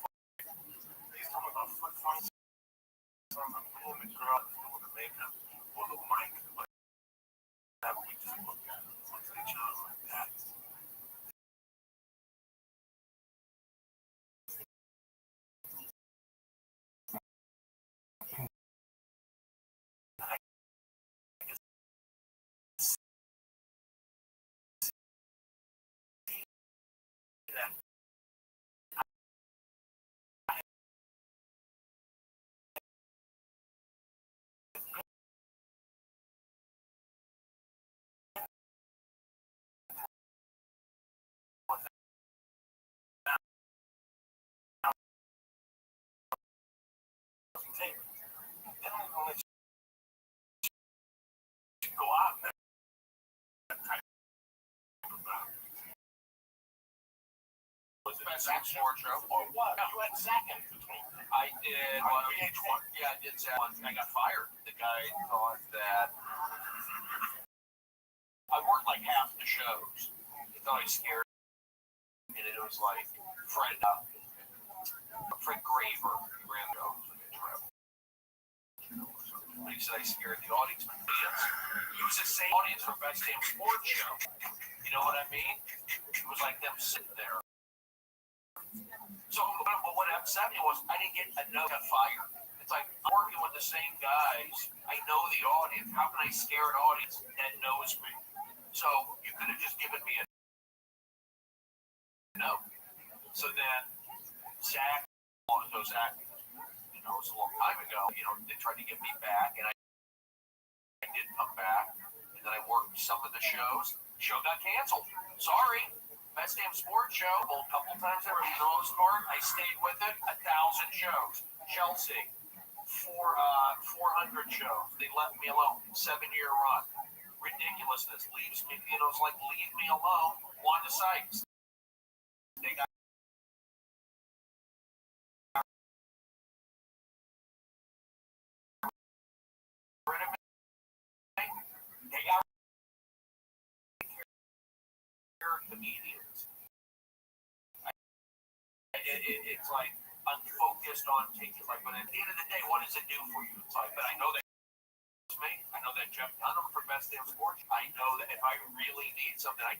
he's talking about foot fights. From a man and girl doing the makeup or the mic. But that we just look at him, look at each other like that. They don't even let you go out and that type of was it Zach Short show or what? You had Zach in between. I did. VH1. Yeah, I did Zach. I got fired. The guy thought that I worked like half the shows. He thought I scared him, and it was like Fred Graver. He ran the show. He said I scared the audience. He was the same audience for Best Damn Sports Show. You know what I mean? It was like them sitting there. So what upset me was I didn't get enough fire. It's like I'm working with the same guys. I know the audience. How can I scare an audience that knows me? So you could have just given me a no. So then Zach, you know, it's a long time ago. You know, they tried to get me back, and I did come back, and then I worked some of the shows. Show got canceled. Sorry. Best Damn Sports Show. Well, a couple times for the most part, I stayed with it. 1,000 shows. Chelsea, 400 shows. They left me alone. 7-year run. Ridiculousness leaves me. You know, it's like leave me alone. Wanda Sykes. They got rid of me. They got comedians. It's like I'm focused on taking like, but at the end of the day, what does it do for you? It's like, but I know that it's me. I know that Jeff Dunham for Best Damn Sports. I know that if I really need something, I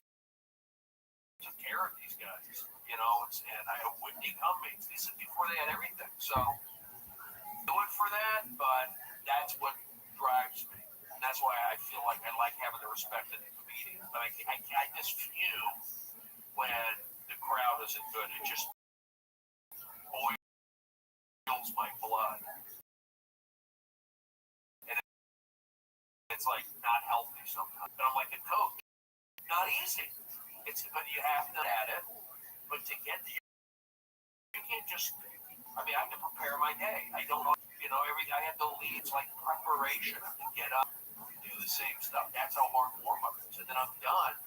took care of these guys. You know, and I wouldn't become mates. This is before they had everything. So do it for that, but that's what drives me. And that's why I feel like I like having the respect of the comedians. But I just fume when the crowd isn't good. It just boils my blood. And it's like not healthy sometimes. But I'm like a coach. Not easy. But you have to at it. But to get to you can't just. I mean, I have to prepare my day. I don't know. You know, I have to lead. It's like preparation. I have to get up, do the same stuff. That's how hard warm up is. And then I'm done,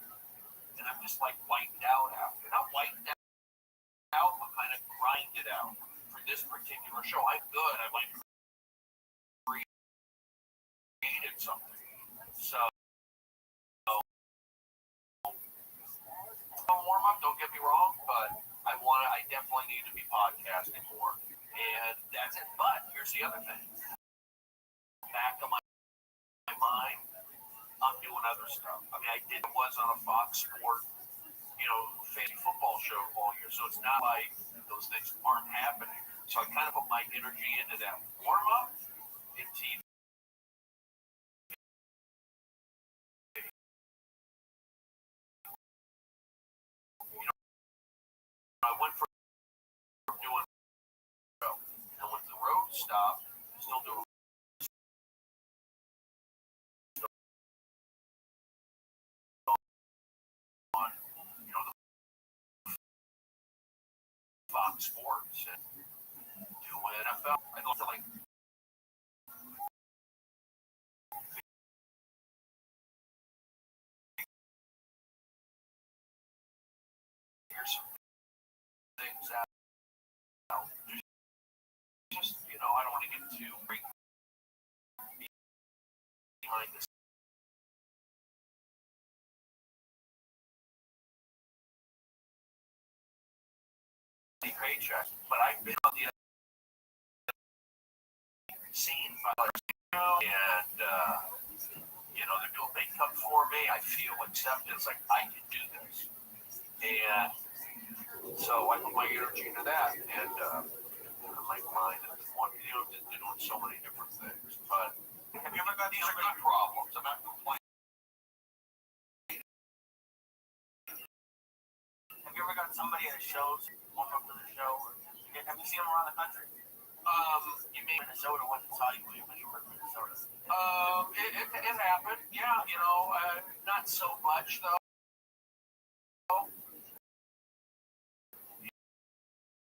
and I'm just like wiped out after. Not wiped out, but kind of grinded out for this particular show. I'm good. I might created something. So warm up. Don't get me wrong, but I definitely need to be podcasting more, and that's it. But here's the other thing. Back of my mind, I'm doing other stuff. I mean, I was on on a Fox Sport, fancy football show all year. So it's not like those things aren't happening. So I kind of put my energy into that warm up in TV. I went from doing and when the road stopped, still doing on the Fox Sports and do NFL. I don't feel like here's some things out. Just I don't want to get too behind the paycheck, but I've been on the scene and they're doing makeup for me. I feel acceptance, like I can do this, and so I put my energy into that, and my mind is doing so many different things. But have you ever got these are good problems? I'm not complaining. Have you ever got somebody at shows walk up to the show? Have you seen them around the country? You mean Minnesota? What saw you when you were in Minnesota? It happened. Yeah, not so much though.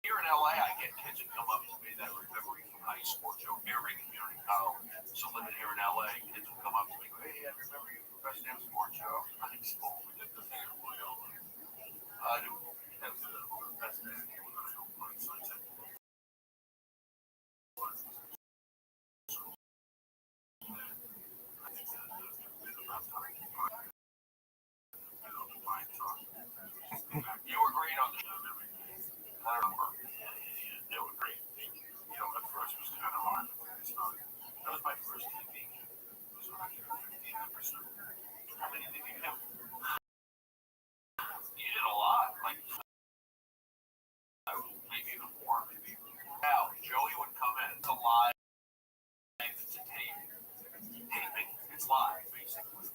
Here in LA, I get kids who come up to me that remember me from high school, Erie Community College. So living here in LA, kids will come up to me, go, hey, I remember you from Best Damn Sports Show. High school, we did the thing in Wyoming. I do. That's the best day. You were great on the show. I remember. They were great. At first it was kind of hard. That was my first TV. It was around 15%. How many did you have? You did a lot. Like, maybe even more. Maybe. Now, Joey would come in to live to taping. It's live, basically.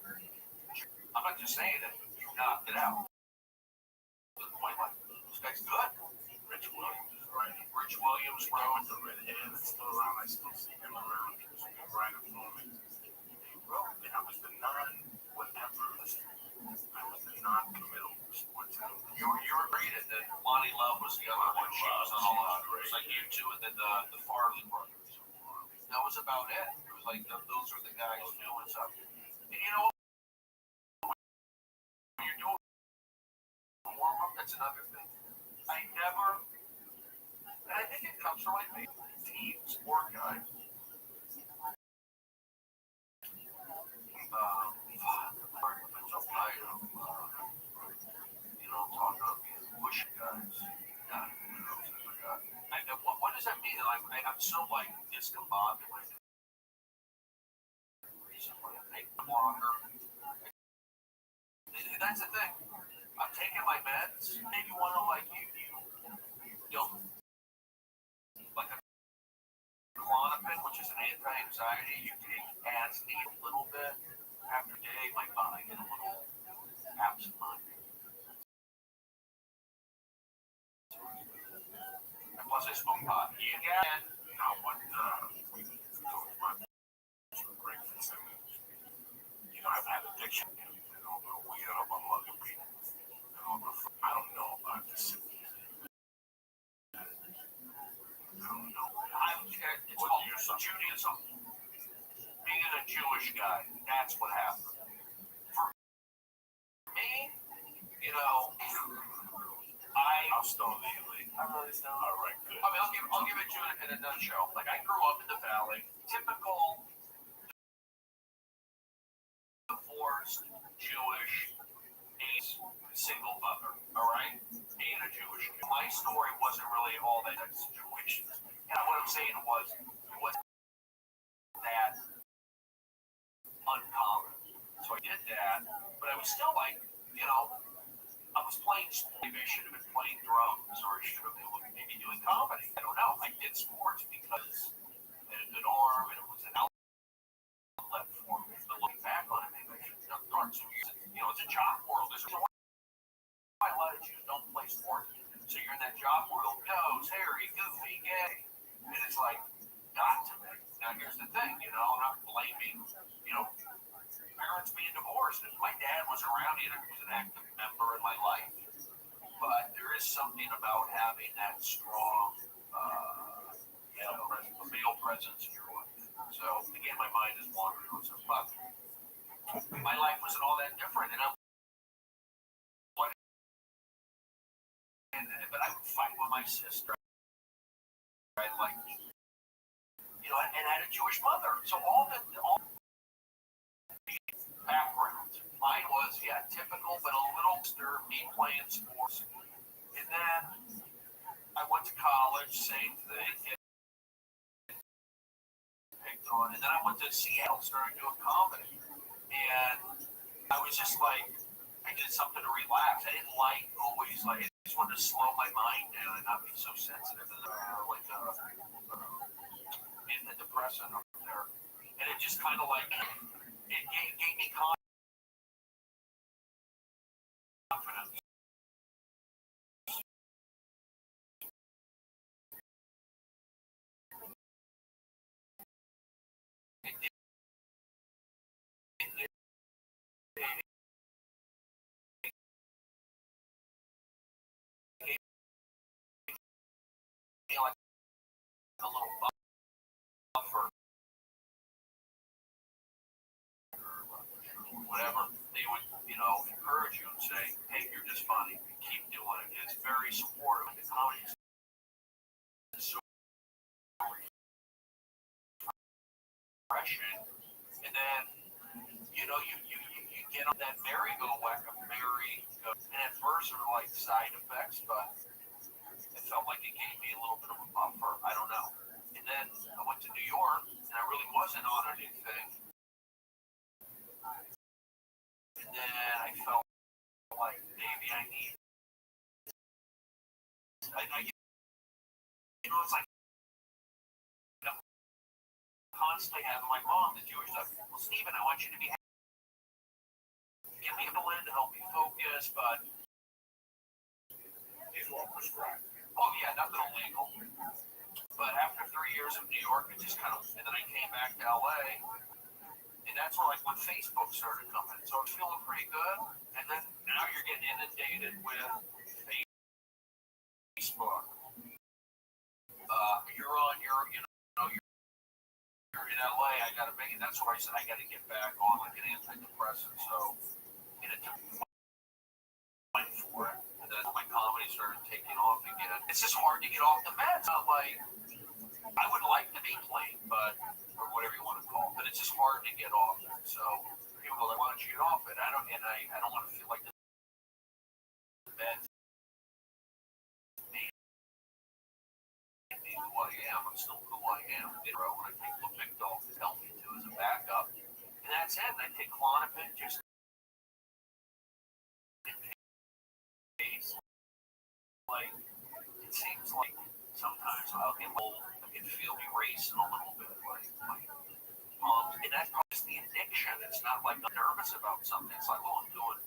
I'm not just saying it. You knocked it out. To the point like, this guy's good. Rich Williams is right. Rich Williams wrote the red hair that's still around. I still see him around. He was a good writer for me. He wrote, and I was the non-whatever. I was the non-committal sports analyst. You were great, and then Lonnie Love was the other one. She was on all of it. It was like you two and then the Farley brothers. That was about it. It was like those were the guys doing something. And when you're doing warm-up, that's another thing. I never, and I think it comes from like team sport guy. Talking about these pushing guys. What does that mean? I'm so discombobulated recently. I think longer. That's the thing. I'm taking my meds. Maybe one of you don't like a Klonopin, which is an anti-anxiety. You take as need a little bit. After a day, my body get a little absent-minded. And plus, I smoke pot. Yeah. Now, what we talk about breakfast and I've had addiction. The weed up on mugging people. I don't know about this. I don't know. It's called Judaism. Being a Jewish guy, that's what happened. For me, I'll stone legally. I'm really stoned. All right, good. I mean, I'll give it to you in a nutshell. Like, I grew up in the Valley. Typical divorced Jewish single mother, all right? Being a Jewish kid. My story wasn't really all that situation. And what I'm saying was, it wasn't that uncommon. So I did that, but I was still like, I was playing sports. Maybe I should have been playing drums, or I should have been maybe doing comedy. I don't know. I did sports because I had a good arm and it was an outlet for me. But looking back on it, maybe I should have done darts. It's a job world. There's a lot of Jews don't play sports. So you're in that job world. Nose, hairy, goofy, gay. And it's like, got to be. Now here's the thing, I'm not blaming, parents being divorced. If my dad was around, he was an active member in my life. But there is something about having that strong, male presence in your life. So again, my mind is wandering on some but my life wasn't all that different, but I would fight with my sister. I like, and I had a Jewish mother. So all background. Mine was, typical, but a little stir, me playing sports. And then I went to college, same thing, picked on. And then I went to Seattle, started doing comedy. And I was just like, I did something to relax. I didn't always, I just wanted to slow my mind down and not be so sensitive. And in the depression up there. And it just kind of it gave me confidence. Like a little buffer, whatever. They would, encourage you and say, "Hey, you're just funny. Keep doing it." It's very supportive. The comedy is so refreshing, and then you get on that merry-go-round of and at first there were side effects, but it felt like it gave me a little bit of a buffer. I don't know. And then I went to New York, and I really wasn't on anything. And then I felt like maybe I need. It's like constantly having my mom, the Jewish stuff. Well, Stephen, I want you to be happy. Give me a blend to help me focus, but it's all prescribed. Oh yeah, nothing illegal. But after 3 years of New York, it just kind of, and then I came back to LA, and that's where when Facebook started coming. So I was feeling pretty good, and then now you're getting inundated with Facebook. You're in LA. I got to make it. That's why I said I got to get back on an antidepressant. So, and it took me time for it. And then my comedy started taking off again. It's just hard to get off the meds. I'm like, I would like to be clean, or whatever you want to call it, but it's just hard to get off it. So people go, why don't you get off it? I don't want to feel like the meds made me who I am. I'm still who I am. When I take Lamictal to help me to as a backup, and that's it. And I take Klonopin just in case. It seems like sometimes I'll get old. I can feel me racing a little bit, and that's probably just the addiction. It's not like I'm nervous about something. It's like, I'm doing.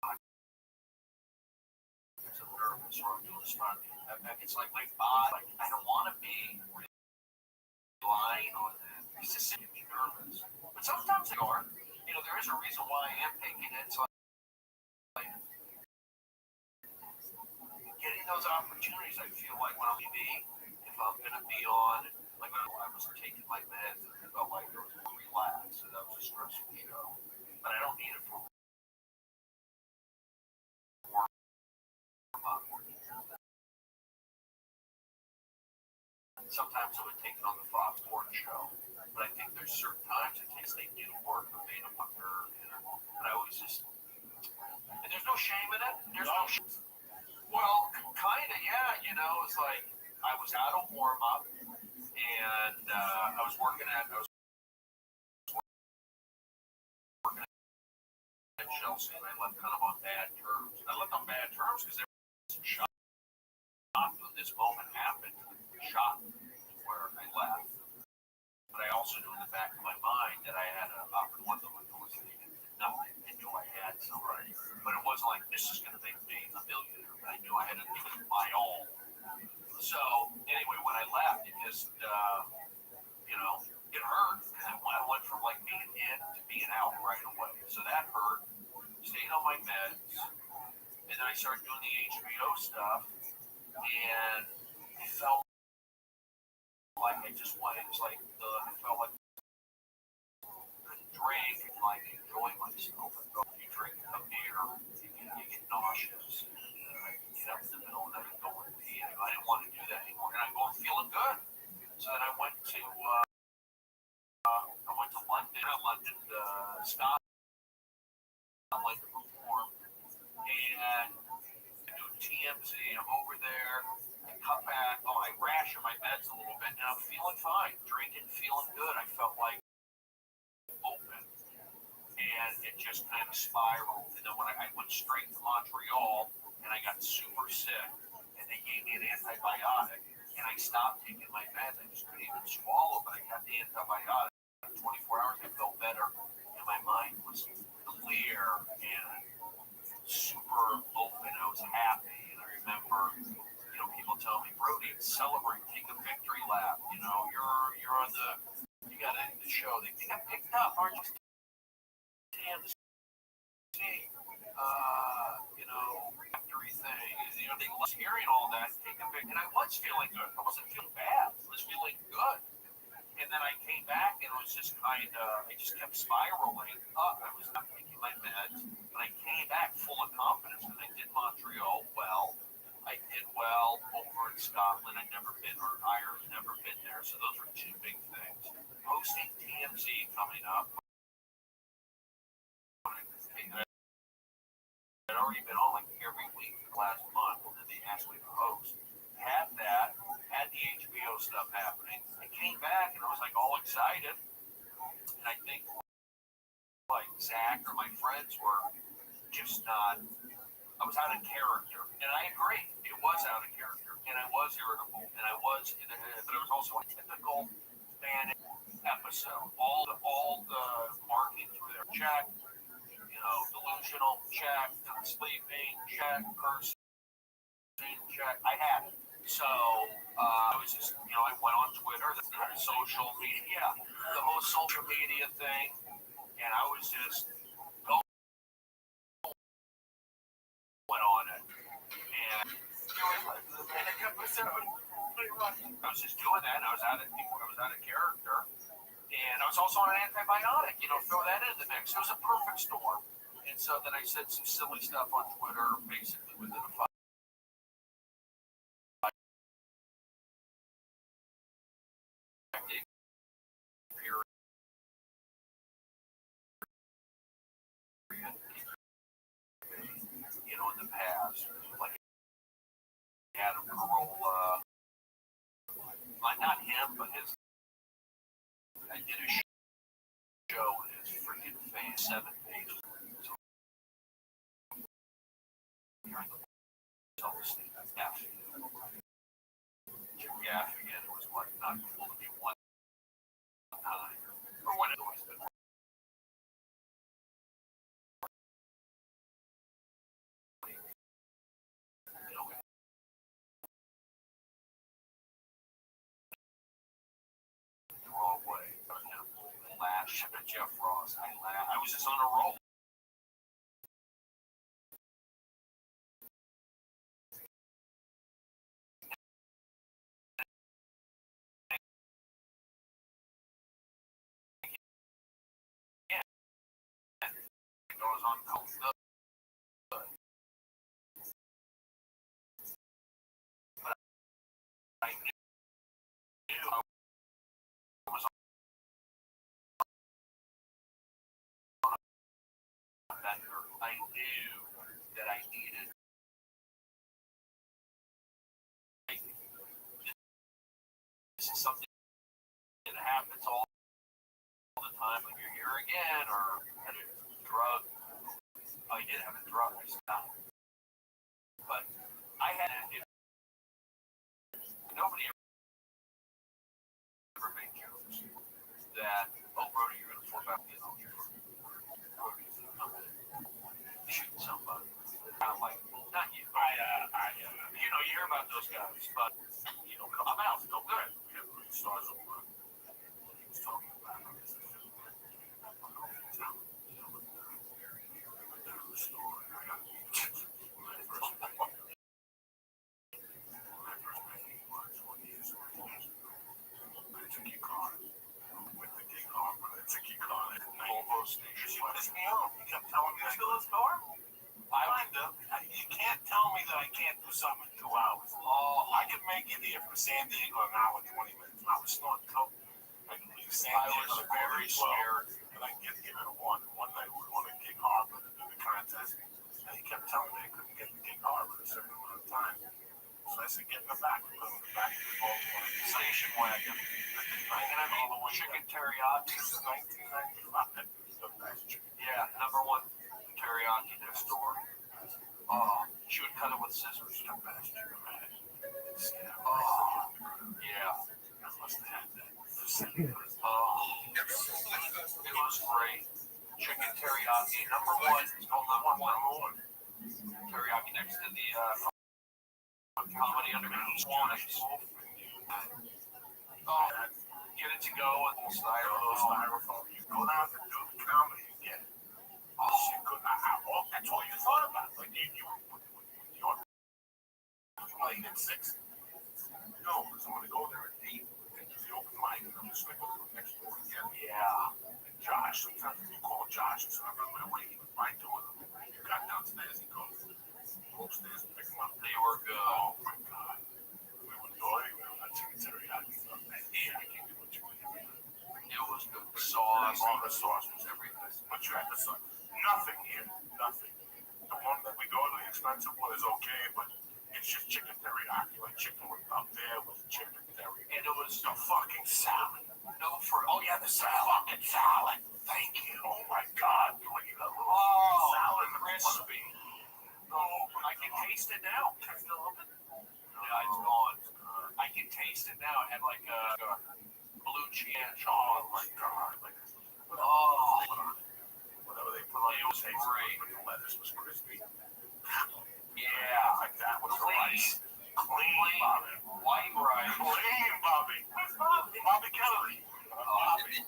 I'm nervous, or I'm doing something. It's like my body. I don't want to be relying on that. It's just making me nervous. But sometimes they are. There is a reason why I am taking it. So getting those opportunities, I feel like when I'm if I'm going to be on, when I was taking my meds, I felt like it was more relaxed, and that was a stressful show. But I don't need it for work. Sometimes I would take it on the Fox Sports show, but I think there's certain times it takes they do work with me to put her, and I always just, and there's no shame in it. There's no shame. Well, kind of, yeah. It's like I was out of warm up, and I was working at Shell saying I left kind of on bad terms. I left on bad terms because they were shocked when this moment happened. Shocked where I left. But I also knew in the back of my mind that I had an opportunity. Nothing. I knew I had somebody. But it wasn't like this is going to make me a millionaire. I knew I had to give it my all. So anyway, when I left, it just, it hurt. I went from like being in to being out right away. So that hurt. Stayed on my meds. And then I started doing the HBO stuff. And I felt like I just wanted, I felt like I couldn't drink and like enjoy myself. You drink a beer, you get nauseous. You get up in the middle of the night going to pee. I didn't want to do that anymore. And I'm going feeling good. So then I went to London, Scotland to perform, and do TMZ. I'm over there. I come back. I ration my meds a little bit, and I'm feeling fine. Drinking, feeling good. I felt like open, and it just kind of spiraled. And then when I went straight to Montreal, and I got super sick, and they gave me an antibiotic, and I stopped taking my meds. I just couldn't even swallow, but I got the antibiotic. 24 hours, I felt better, and my mind was clear and super open. I was happy, and I remember, people tell me, Brody, celebrate, take a victory lap. You're on you got the show. They got picked up, aren't you? Damn, victory thing. They was hearing all that. Take a victory, and I was feeling good. I wasn't feeling bad. I was feeling good. And then I came back and it was just I just kept spiraling up. I was not taking my meds, but I came back full of confidence and I did Montreal well. I did well over in Scotland. I'd never been, or Ireland, never been there. So those were two big things. Hosting TMZ coming up. I'd already been on like every week for the last month, and then they asked me to host. Had that, had the HBO stuff happening. I came back and I was like all excited. And I think like Zach or my friends were just not, I was out of character. And I agree, it was out of character. And I was irritable. And I was, but it was also a typical fan episode. All the marketing through there. Check, delusional, check, sleeping, check, cursing, check. I had it. So I was just, I went on Twitter, the social media, the whole social media thing, and I was just going on it. And I was just doing that. And I was out of character, and I was also on an antibiotic. Throw that in the mix. It was a perfect storm. And so then I said some silly stuff on Twitter, basically within a 5 in the past, like Adam Carolla, not him, but I did a show and his freaking fan 7 pages. So during the self-esteem, Jim Gaffigan was like not cool to be one time, or when it always been. Wrong way. Lash at Jeff Ross. I was just on a roll. It goes on cold. But I knew I was on a bender. I knew that I needed. This is something that happens all the time when you're here again, or at a drug drug. I said, no. But I had nobody ever made jokes that, oh, Brody, you're going to flip out, you know, shoot somebody. Kind of like, not you. You know, you hear about those guys, but, you know, come out, no good. We have 3 stars over. He's talking about it. You can't tell me that I can't do something in 2 hours. Oh, I can make it here from San Diego an hour and 20 minutes. I was snorting coke. I can leave San Diego. I was very scared. And I get given a one. One night we were going to Gig Harbor to do the contest. And he kept telling me I couldn't get to Gig Harbor in a certain amount of time. So I said, get in the back. We put him in the back of the Baltimore station wagon. And I mean, chicken teriyaki. This is 1995. Yeah, number 1 teriyaki next door. She would cut it with scissors. Oh, yeah. I must have had that. It was great. Chicken teriyaki. Number 1. It's called number one. Teriyaki next to the Comedy Underground Swanish. Oh, get it to go with a little styrofoam. You go down to do comedy and get it. That's all you thought about. Like you're playing at 6. No, because I'm going to go there at 8 and do the open mic, and I'm just going to go to the next door again. Yeah. And Josh, sometimes if you call Josh and say, I'm on my way, he would find doing it. You got downstairs, he goes upstairs and pick him up. They were good. Oh, my God. We would go anywhere on that chicken teriyaki stuff. Yeah, I can't do what you want. It was good. The sauce. All the sauce was everything. But you had the sauce. Nothing here. Nothing. The one that we go to, the expensive one, is okay, but it's just chicken teriyaki. Like chicken was up there with chicken teriyaki. And it was the fucking salad. No, oh yeah, the salad. Fucking salad. Thank you. Oh my God. Like a little salad crispy. Oh, I can taste it now. Can I still open? Yeah, it's gone. I can taste it now. It had like a blue cheese. Oh my God. Like, whatever they put on it was great. But the lettuce was crispy. Yeah, like that was rice. Clean, Bobby. White rice. Clean, Bobby. Where's Bobby? Bobby Kennedy. Bobby.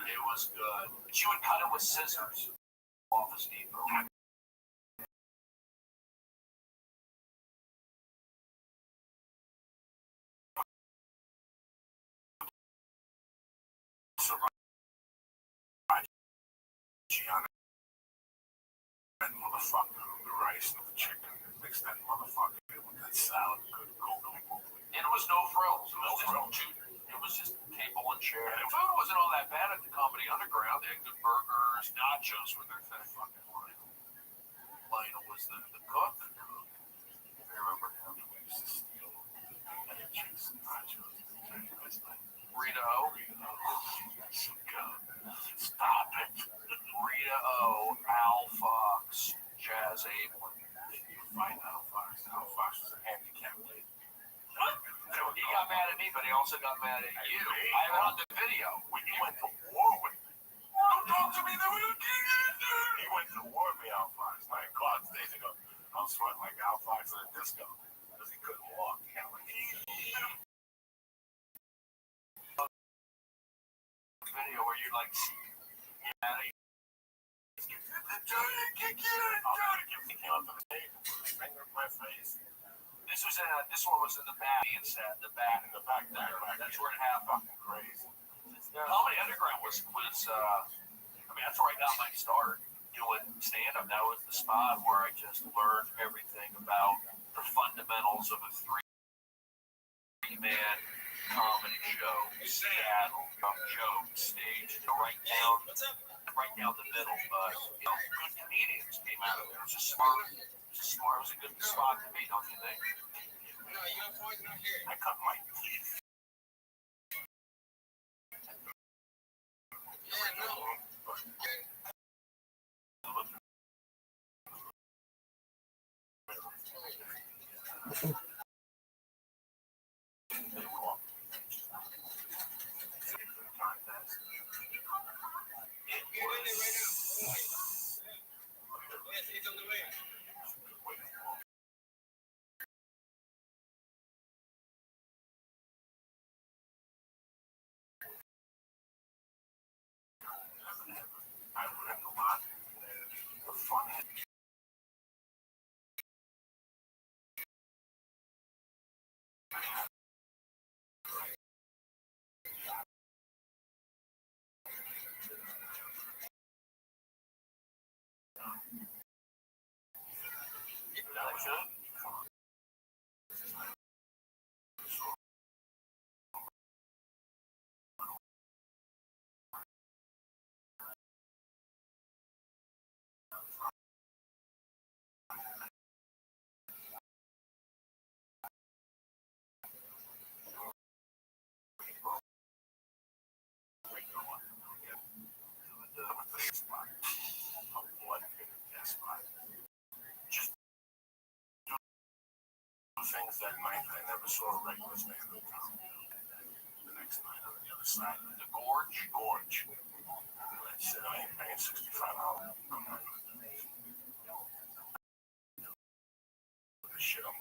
It was good. She would cut it with scissors. Office Depot. That motherfucker, the rice and the chicken, mix that motherfucker in with that salad, good googly woogly. And it was no frills. It was just table and chair. And the food wasn't all that bad at the Comedy Underground. They had good burgers, nachos were their thing. Fucking Lionel was the cook. I remember him. We used to steal cheese and nachos. Rita O. Stop it. Rita O, Al Fox, Jazz Abel. You find Al Fox. Al Fox was a handicapped lady. He got mad at me, but he also got mad at you. I have it on the video. When you went to war with me. Don't talk to me. He went to war with me, Al Fox. Like, God, days ago, I was sweating like Al Fox at a disco because he couldn't walk. Video where you're like, This one was in the back. The back. That's where it happened. Crazy. Comedy Underground was. I mean, that's where I got my start doing stand-up. That was the spot where I just learned everything about the fundamentals of a 3-man comedy show. Seattle, jokes, stage, right down the middle. But good comedians came out of it. It was just smart. It was a good spot to be, don't you think? No, you have poison out here. I cut my teeth. Yeah, no. I learned a lot. The fun. That was it. Just do things that night. I never saw a regular stand up comedy. The next night on the other side of the gorge. I said, I ain't paying $65. I'm not going to do this. The shit I'm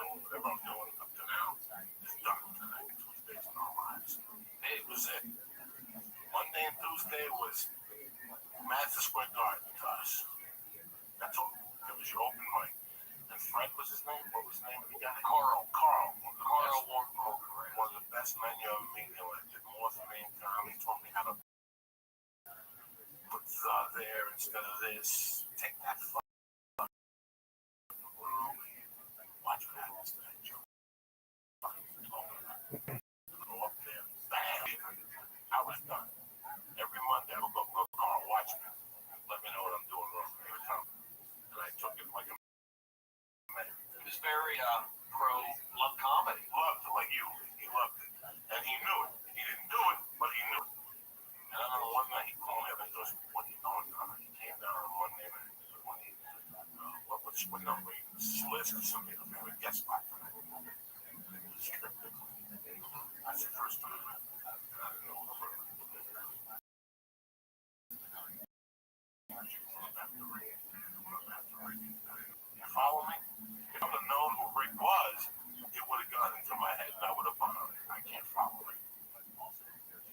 doing, whatever I'm doing up to now, is done tonight. Tuesdays in our lives. It was it. Monday and Tuesday was Madison Square Garden to us. That's all. It was your open mic. And Fred was his name? What was the name of the guy? Carl. One of the best men you ever meet. Did more for me in comedy. He taught me how to put there instead of this. Take that fuck. Watch what happens to that joke. Go up there. Bam. I was done. Every Monday I would go, Carl, watch me. Let me know what I'm doing wrong. Every time. And I took it like a man. He was very pro-love comedy. Loved it like you. He loved it. And he knew it. He didn't do it, but he knew it. And I remember one night he called me up and he goes, what are you doing? He came down on Monday night. What number? Liz or somebody. I would guess back for that. That's the first time I didn't know who you follow me? If I would have known who Rick was, it would have gone into my head and I would have bothered it. I can't follow Rick.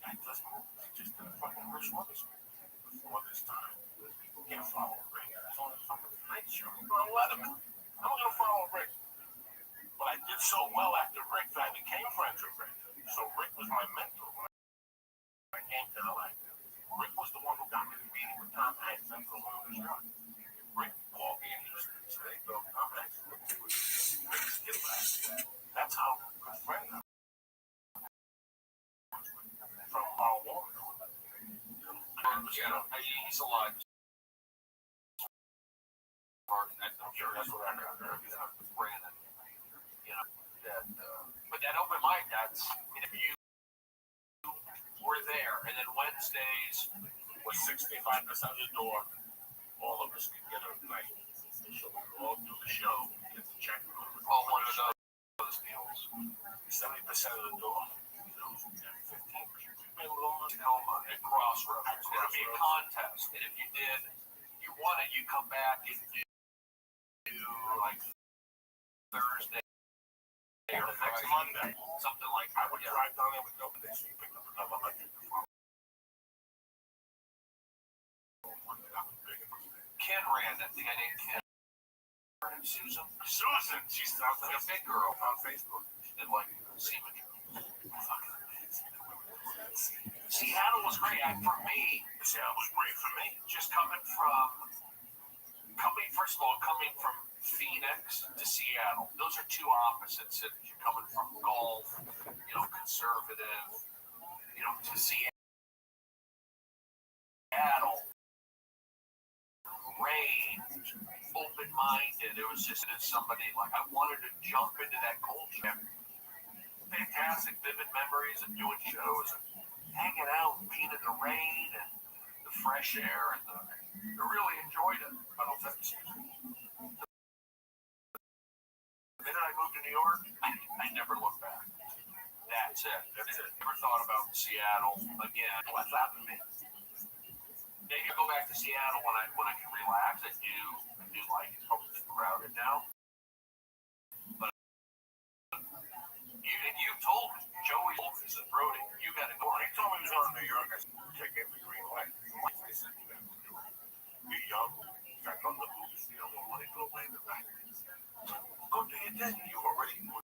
That doesn't move. He just did a fucking Rich Witherspoon before this time. Can't follow Rick. It's on a fucking night show. You're a Letterman. I'm going to follow Rick. But I did so well after Rick that I became friends with Rick. So Rick was my mentor when I came to LA. Rick was the one who got me the meeting with Tom Hanks after the long shot. Rick called me and he said, hey, bro, Tom Hanks, Rick's get back. That's how good friend I was from our woman. He's alive. That's what I got there. Brandon, that, but that open mic, if you were there, and then Wednesdays was 65% of the door. All of us could get a night. So we would all do the show, get the check. all one of those deals. 70% of the door. 15%. Tacoma at Crossroads. It'll be a contest, and if you won it, you come back and do like Thursday or Next Friday, Monday. something like I that. would drive down there with nobody, so you pick up another 100. Ken ran it. The guy named Ken. And Susan, She's out like a there big girl. on Facebook. She did like Seaman. Seattle was great. For me, Seattle was great for me. just first of all, coming from Phoenix to Seattle, those are two opposites. If you're coming from golf, conservative, to Seattle, range, open-minded. It was just somebody like I wanted to jump into that culture. Fantastic, vivid memories of doing shows and hanging out, being in the rain and fresh air, and I really enjoyed it. I don't think the minute I moved to New York, I never looked back. That's it. Never thought about Seattle again. What's happened to me? Maybe I go back to Seattle when I can relax. I do like it's probably too crowded now. But you told me, Joey is a Brody. You got to go. He told me he was on New York. I said, check every green light. I said, you're young. Got on the movies. You don't want to go away in the back. Go do your thing. You already doing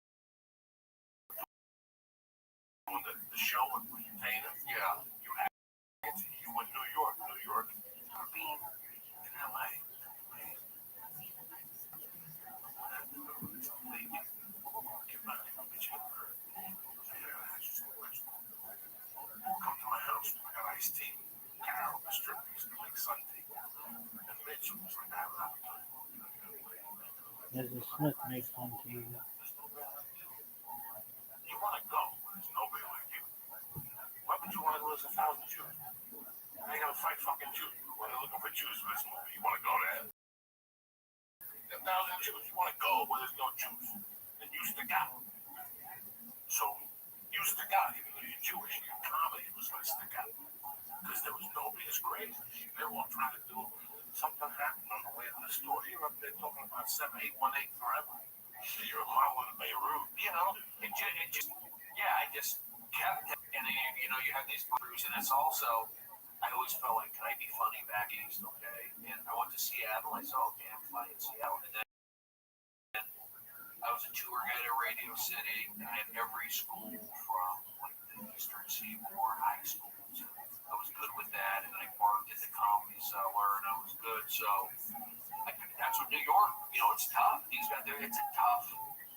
the show and entertainer. Yeah. You had you in New York. Being in LA. Come to my house. I got iced tea. Carol, the stripper, used to make Sunday. And Mitch was like, I don't know. Mrs. Smith makes one to you. You want to go, but there's nobody like you. Why would you want to lose 1,000 Jews? I ain't gonna fight fucking Jews. When they're looking for Jews for this movie, you want to go there? 1,000 Jews. You want to go where there's no Jews? Then you stick out. So you stick out. Even though you're Jewish, your comedy was going to stick out. Because there was nobody as crazy as you. They were all trying to do something happened on the way to the store. You're up there talking about 7818 forever. You're a Marlon Beirut. You know, it just yeah, I just kept it. And you know, you have these brews, and it's also, I always felt like, can I be funny back east? Okay. And I went to Seattle. I saw, okay, I'm funny in Seattle. And then I was a tour guide at Radio City, and I had every school from like the Eastern Seaboard high schools. I was good with that, and I worked at the Comedy Cellar, and I was good. So that's what New York, you know, it's tough. These guys, it's a tough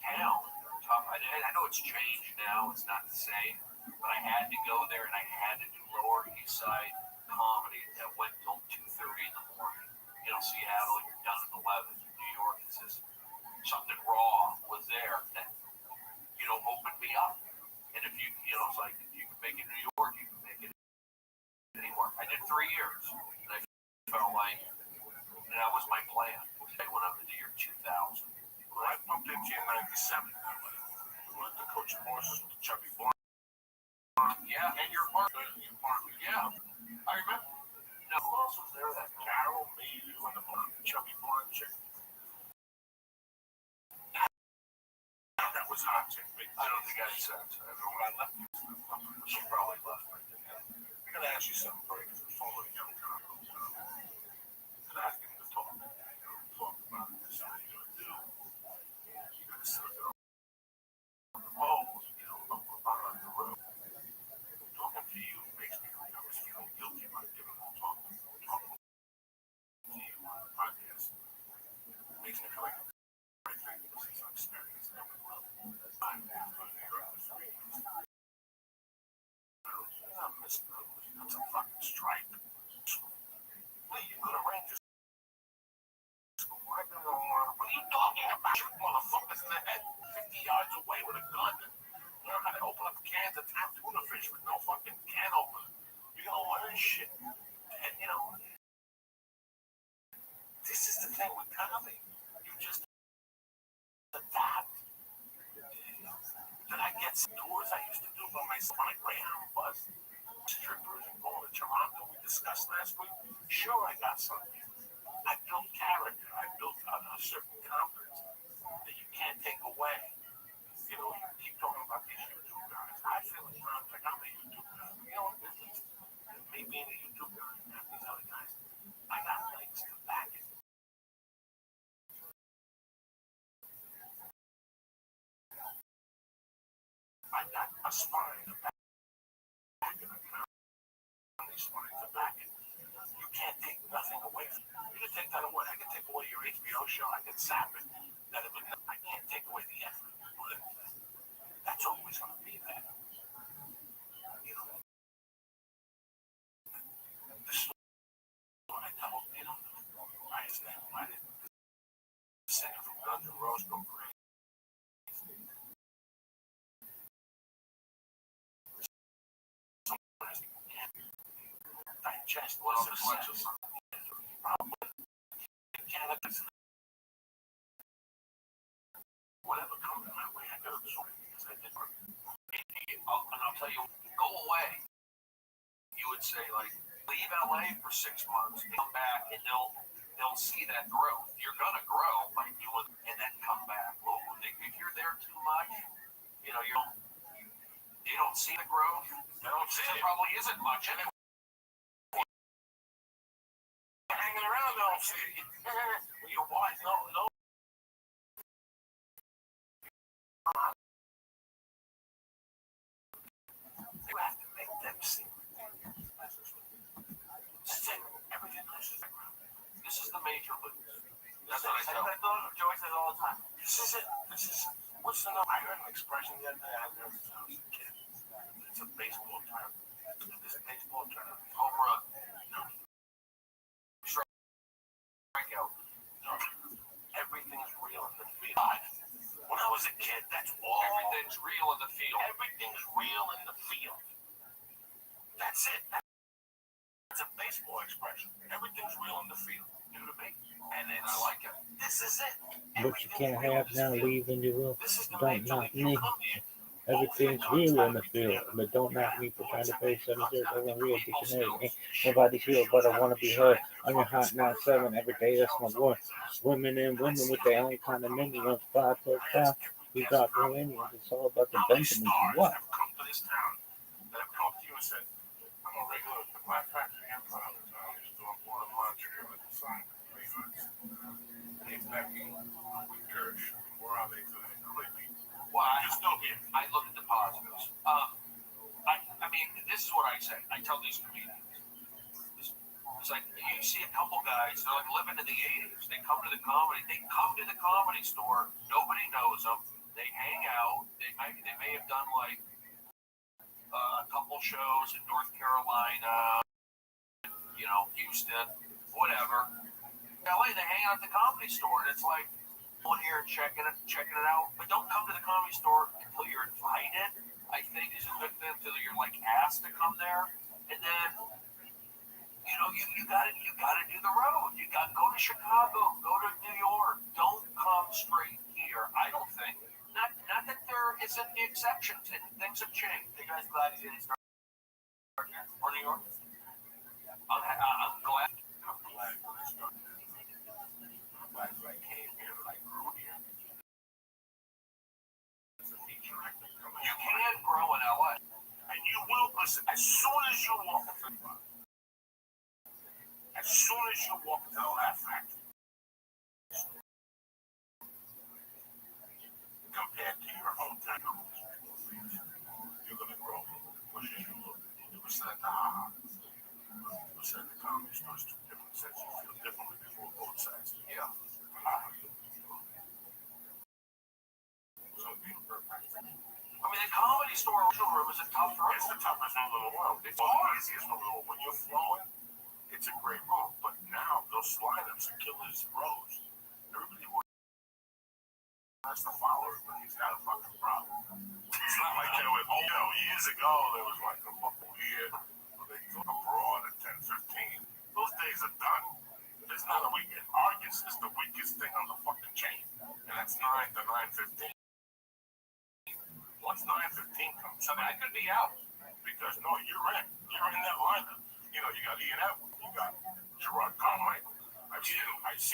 town. Tough. I know it's changed now. It's not the same, but I had to go there, and I had to do Lower East Side comedy that went till 2:30 in the morning. You know, Seattle, you're done at 11. New York, it's just something raw was there that, you know, opened me up. And if you know, it's like, if you can make it in New York, you can make it anywhere. I did 3 years, and I felt like, and that was my plan. I went up to the year 2000. Well, I bumped into you in 97. We went to Coach Morris with the Chubby Blonde. Yeah, and your partner. Yeah, I remember. Now, who else was there? That Carol, me, you, and the Chubby Blonde chick. That was hot chick. I don't think I said. I don't know when I left you. She probably left me. I gotta ask you something, Brady, because I'm following young Congo. And ask him to talk. Talk about this. How you gonna do? You gotta sit there on the balls, you know, up on the road. Talking to you makes me like I was feeling guilty about giving them talking to you on the podcast. It makes me feel like I'm right because he's experienced every level. I'm missing that's a fucking strike. Lee, you could arrange this. What are you talking about? Shoot motherfuckers in the head 50 yards away with a gun. Learn how to open up cans of tap tuna fish with no fucking can opener. You're gonna learn shit. And you know, this is the thing with comedy. You just adapt. Then I get some tours I used to do by myself on a Greyhound bus. Strippers and going to Toronto. We discussed last week. Sure, I got something. I built character. I built a certain confidence that you can't take away. You know, you keep talking about these YouTube guys. I feel at times like I'm a YouTube guy. You know, me being a YouTube guy and these other guys, I got legs to back it. I got a spine to back it. Spine to back it. You can't take nothing away from it. You can take that away. I can take away your HBO show. I can zap it. I can't take away the effort. That's always going to be there. You know, the story I told, you know, I didn't sing it from Guns N' Roses go crazy. chest, well, this much or something. Whatever comes my way, I gotta absorb it because I did work. And I'll tell you, go away. You would say, like, leave LA for 6 months, come back, and they'll see that growth. You're gonna grow by doing, and then come back. Well, if you're there too much, you know, they don't see the growth. They don't see it. Probably isn't much anyway. Hanging around, they don't see it. Your wife, no. You have to make them see. Everything else is background. This is the major league. That's what I tell Joey says all the time. This is it. What's the number? I heard an expression the other day. I never was a kid. It's a baseball term. This baseball term. Home run. No. Strikeout. No. Everything's real in the field. When I was a kid, that's all. Everything's real in the field. Everything's real in the field. That's it. It's a baseball expression. Everything's real in the field. New to me. And I like it. This is it. What you can't have now, leave when you will. Don't knock me. Everything's real in the field, but don't knock me for trying to pay 7 years over real dictionary. Ain't nobody here, but I want to be heard. I'm your hot 9-7 every day. That's my boy. Women and women with their own condominiums, 5 plus 5. We got millennials. It's all about the Benjamins and what? I've come to this town that have come to you and said, I'm a regular at the Black Factory Empire. I used to employ a Montreal at the sign. Hey, Becky, with Gersh, where are they today? Well, you're still here. I look at the positives. I mean, this is what I say. I tell these comedians. It's like you see a couple guys, they're like living in the 80s. They come to the comedy store. Nobody knows them. They hang out. They may have done like a couple shows in North Carolina, you know, Houston, whatever. LA, they hang out at the comedy store, and it's like going here and checking it out. But don't come to the comedy store until you're invited. I think is a good thing until you're like asked to come there, and then you know you gotta do the road. You gotta go to Chicago, go to New York. Don't come straight here. I don't think. Not that there isn't the exceptions, and things have changed. You guys glad you didn't start here or New York? I'm glad. I'm glad when I started. I'm glad I came here and I grew here. You can grow in LA, and you will listen as soon as you walk into the bar. As soon as you walk into the Laugh Factory, compared to your hometown, you're gonna grow. What you look? You were saying you said the comedy stores two different sets. You feel differently before both sides. Yeah. I mean, the comedy store room is a tough room. It's the toughest room in the world. It's the easiest room in the world. When you're flowing, it's a great room. But now, those lineups are killers rows. Everybody has to follow everybody. He's got a fucking problem. It's not like there was, years ago, there was like a couple here, where they go abroad at 10, 15. Those days are done. There's not a weekend. August is the weakest thing on the fucking chain. And that's 9 to 9:15. Once 9:15 comes, I mean, I could be out because no, you're in that lineup. You know, you got Ian Edwards, you got Gerard Carmichael. I've seen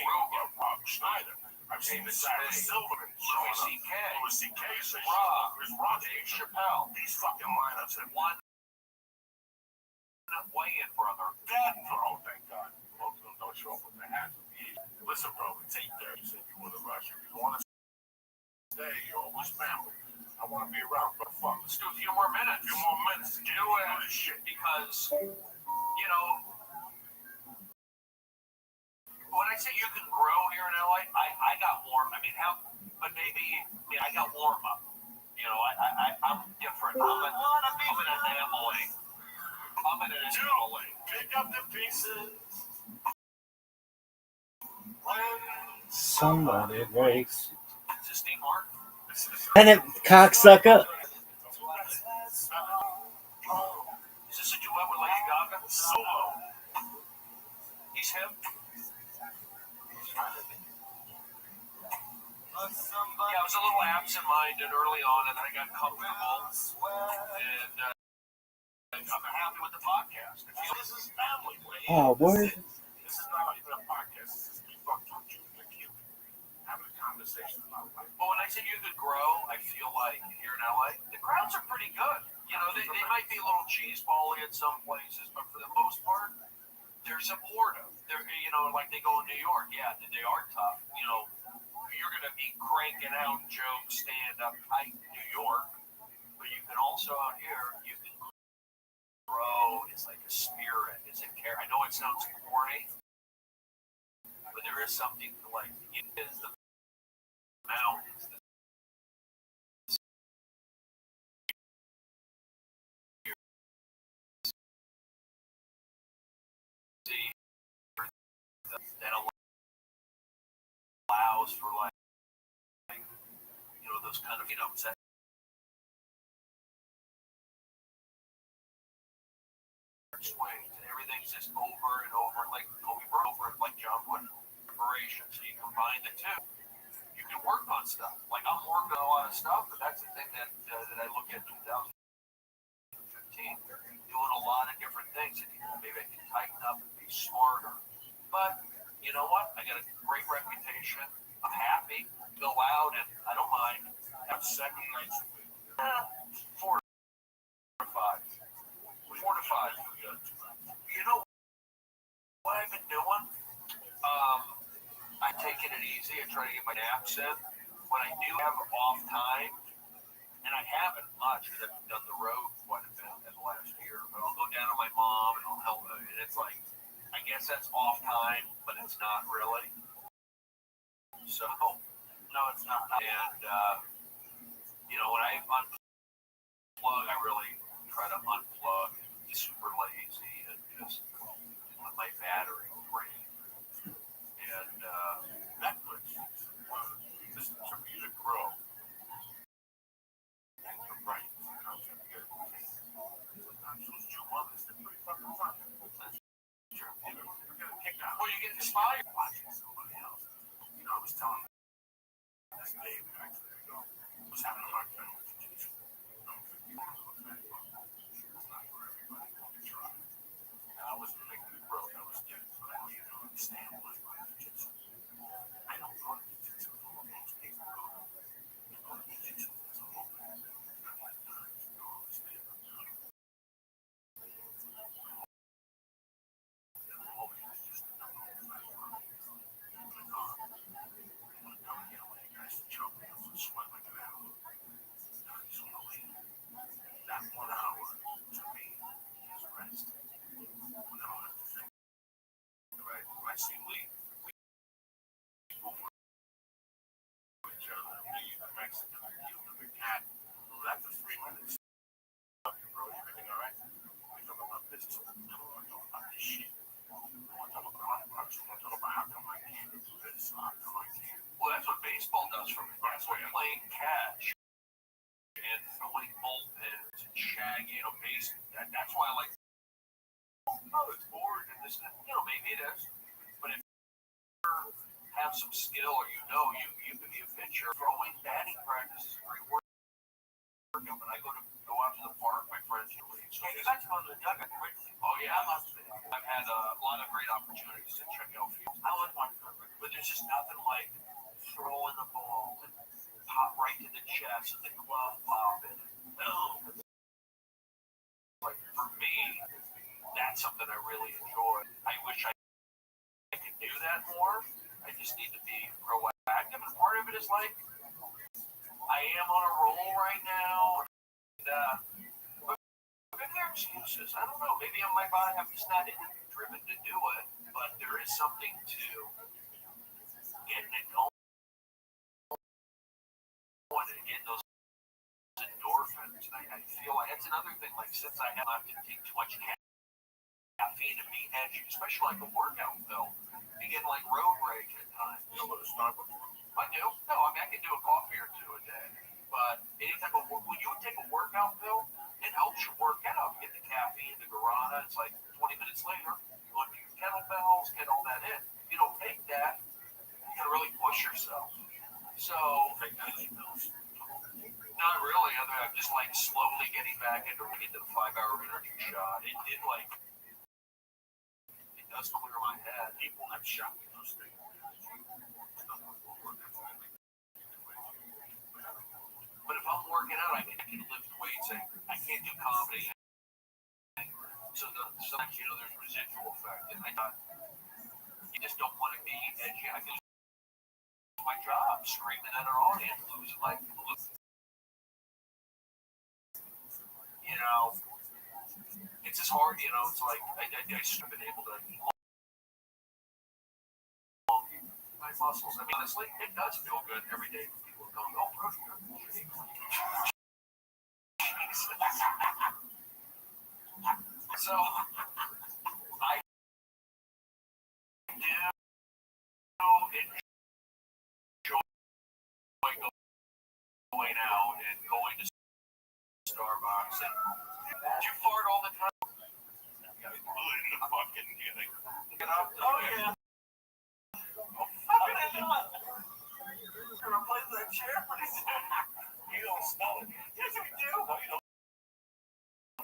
Rob Schneider. I've seen the Sarah Silverman, Louis C.K., Dave Chappelle. These fucking lineups have one weigh-in, brother. Thank God. Most of them don't show up with their hats. Listen, bro, it's 8:30. You said you want to rush. If you want to stay, you're always family. I want to be around, but fuck. Let's do a few more minutes. Do it. Shit. Because, you know, when I say you can grow here in LA, I got warm. I mean, I got warm up. You know, I'm different. I'm an anomaly. Pick up the pieces. Somebody breaks. Is this Steve Martin? And it cocksucker. Is this a duet with Lady Gaga? Solo. absent-minded early on, and then I got comfortable, and I'm happy with the podcast. I feel this is family. Oh, word. This is not even a podcast. This is me fucking with you, like you, having a conversation about life. But when I say you could grow, I feel like here in LA, the crowds are pretty good. You know, they might be a little cheesebally at some places, but for the most part, they're supportive. They're, you know, like they go in New York, yeah, they are tough. You know, you're going to be cranking out jokes, stand up tight in New York, but you can also out here, you can grow. It's like a spirit. It's a care. I know it sounds corny, but there is something to like. It is the mountains. That allows for like you know those kind of that swings and everything's just over and over like Kobe Bryant over like John Wood inspiration. So you combine the two, you can work on stuff. Like I'm working on a lot of stuff, but that's the thing that I look at 2015, doing a lot of different things, and maybe I can tighten up and be smarter. But you know what? I got a great reputation. I'm happy, go out, and I don't mind. Have second nights. 4 to 5. 4 to 5. You know what I've been doing? I'm taking it easy. I try to get my naps in. When I do have off time, and I haven't much because I've done the road quite a bit in the last year, but I'll go down to my mom and I'll help her. And it's like, I guess that's off time, but it's not really. So, no, it's not. And, you know, when I unplug, I really try to unplug, be super lazy, and just let my battery drain. And Netflix, this is for you to grow. Right. Well, you get inspired. Watching somebody else. You know, I was telling this day actually ago, I was having a hard time with education. It's not for everybody to try. And I wasn't making it grow. I was getting so I didn't understand why jiu-jitsu. I don't go to jiu-jitsu for most people go. You go to jiu-jitsu as a whole. I'm like, you don't understand. That 1 hour to me is rest. When I don't have to think, right? When I see Lee, people for each other, me, the Mexican, the cat, after 3 minutes, bro, everything all right? We talk about business. I don't want to talk about this shit. I want to talk about products. I want to talk about how come I can't do this, how come I can't. Well, that's what baseball does for me. That's what playing catch and throwing bullpens and shagging, you know, base. That's why I like. Oh, it's boring and this, you know, maybe it is. But if you have some skill or you know, you can be a pitcher. Throwing batting practice is a great work. When I go out to the park, my friends are leaving. So you guys go to the dugout quickly. Oh yeah, I've had a lot of great opportunities to check out fields. I like my but there's just nothing like throwing the ball and pop right to the chest and the glove pop and boom. Like for me, that's something I really enjoy. I wish I could do that more. I just need to be proactive, and part of it is like I am on a roll right now. And, maybe there are excuses. I don't know. Maybe my body, I'm just not driven to do it, but there is something to getting it going and getting those endorphins. I feel like that's another thing. Like since I have not to take too much caffeine to be edgy, especially like a workout pill, you get like road rage at times. You know what a Starbucks is? I do. No, I mean I can do a coffee or two a day. But anytime when you take a workout pill, it helps you work out. Get the caffeine, the guarana. It's like 20 minutes later, you go to your kettlebells, get all that in. If you don't take that, you gotta really push yourself. So Take energy pills. people have shot me those things. But if I'm working out, I can lift weights. I can't do comedy. So sometimes, there's residual effect. And you just don't want to be edgy. I can do my job screaming at our audience, losing my, it's just hard, it's like I should have been able to my muscles. I mean, honestly, it does feel good every day for people going, oh, bro, so I do enjoy going out and going to Starbucks. And do you fart all the time? Fucking kidding. Get up. Oh, yeah. Gonna play that chair pretty soon. You don't smell it. Yes, you do. No, you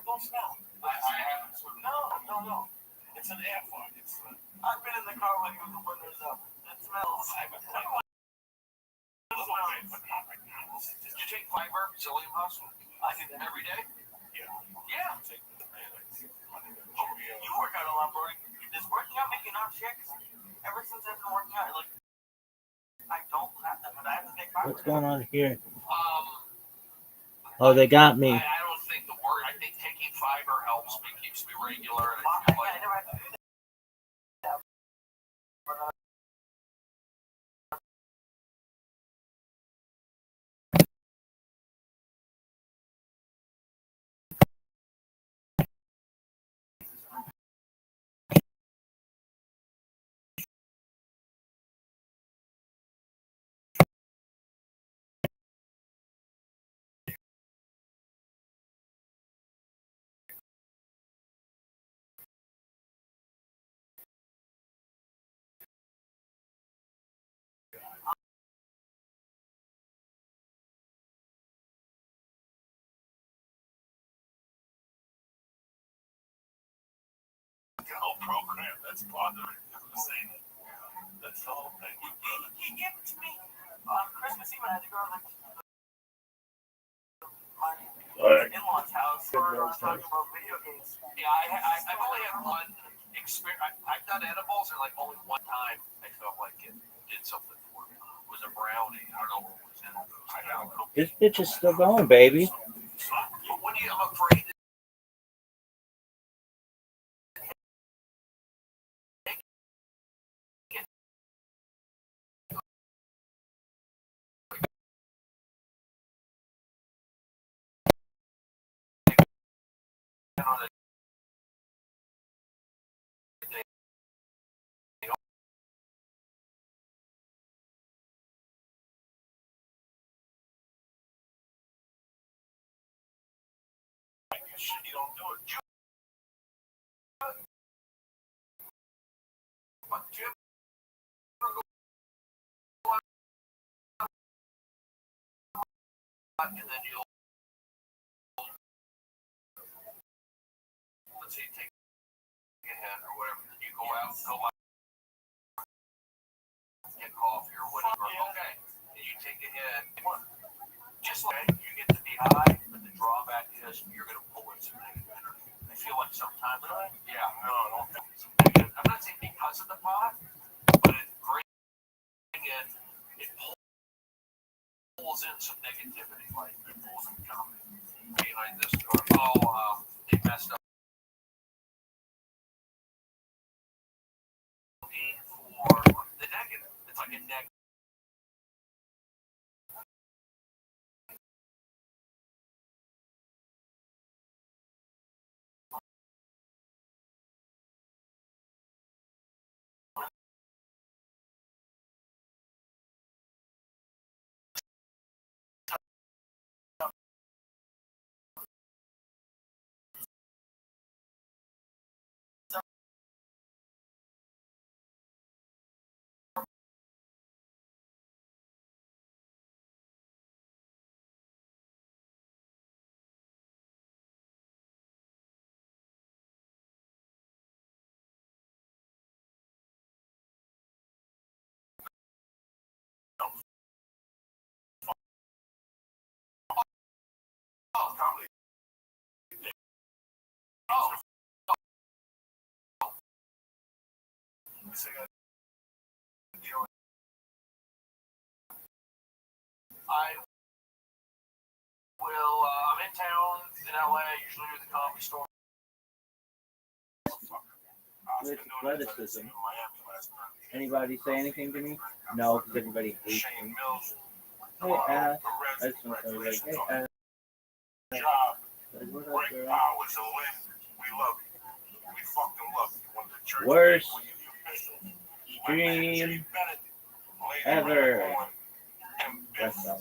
don't smell it. I haven't. No. It's an air fart. I've been in the car with the windows up. It smells. Did you take fiber, psyllium husk? I did it every day. Yeah. You work out a lot, bro. Does working out make you not sick? Ever since I've been working out, I don't have that, but I have to take fiber. What's going on here? Oh, they got me. I don't think I think taking fiber helps me, keeps me regular. And I never had to do that. Program. That's part of it. That's the whole thing. He gave it to me on Christmas Eve. I had to go to my in-laws' house. We're talking about video games. Yeah, I've only had one experience. I've done edibles, and only one time I felt like it did something for me. It was a brownie. I don't know what was in it. I don't know. This bitch is still going, baby. I'm afraid. You don't do it. But Jim, and then you'll let's say take a hit or whatever. Then you go out, get coffee or whatever. Okay, and you take a hit. Just like you get to be high, but the drawback is you're going to pull in some negative energy. I feel like sometimes, yeah, no, I don't think it's negative. I'm not saying because of the pot, but it brings in, it pulls in some negativity, like it pulls some comedy behind this door. Oh, they messed up. For the negative, it's like a negative. say I deal. I will. I'm in town in LA. Usually at the comedy store. With athleticism. Anybody say anything to me? No, because everybody hates me. Hey, Ash. I just want to say, like, hey, Ash. Job, Like, what up, great girl? powers, and Lynn, we love you. We fucking love you. When the church Worst when you official, stream ever. That's all.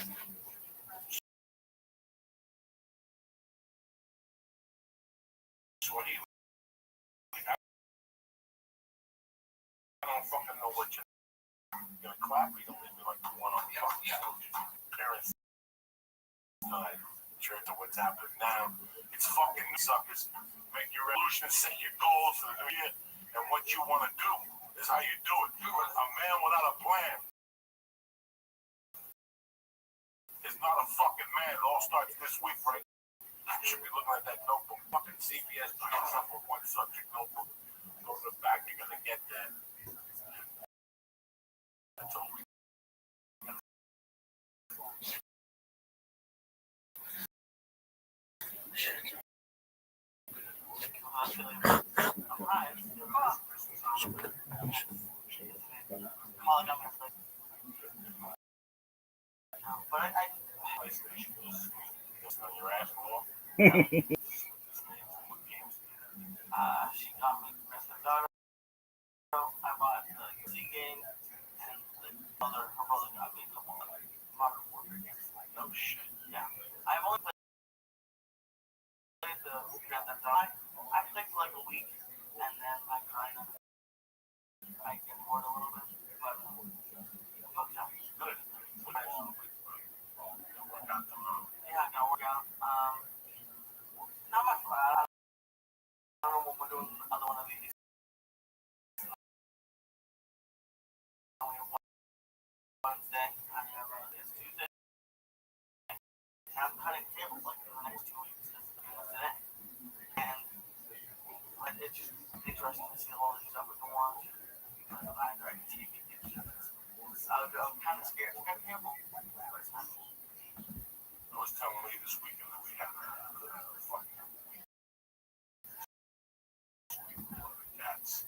I don't fucking know what you're gonna clap. You don't leave me like the one on the parents' side. Sure to what's happening now. It's fucking suckers. Make your resolution, set your goals for the new year, and what you want to do is how you do it. A man without a plan is not a fucking man. It all starts this week, right? You should be looking at that notebook. Fucking CBS, simple one subject notebook. Go to the back, you're gonna get that. That's all we But I PlayStation is on your ass more. she got me Grand Theft Auto. I bought the UC game, and her brother got me a couple of Modern Warfare games. No shit. Yeah, I've only played the Grand Theft Auto. I played for like a week, and then I get bored a little bit. But yeah, Good. yeah, I got work out. Not much. I don't know when we're doing another one of these. Wednesday, I have it's Tuesday. I'm cutting tables like for the next 2 weeks today. And it's just interesting to see all this stuff we can watch. I like TV. I'm kind of scared to cut a table. I was telling Lee this weekend that we had fucking cats.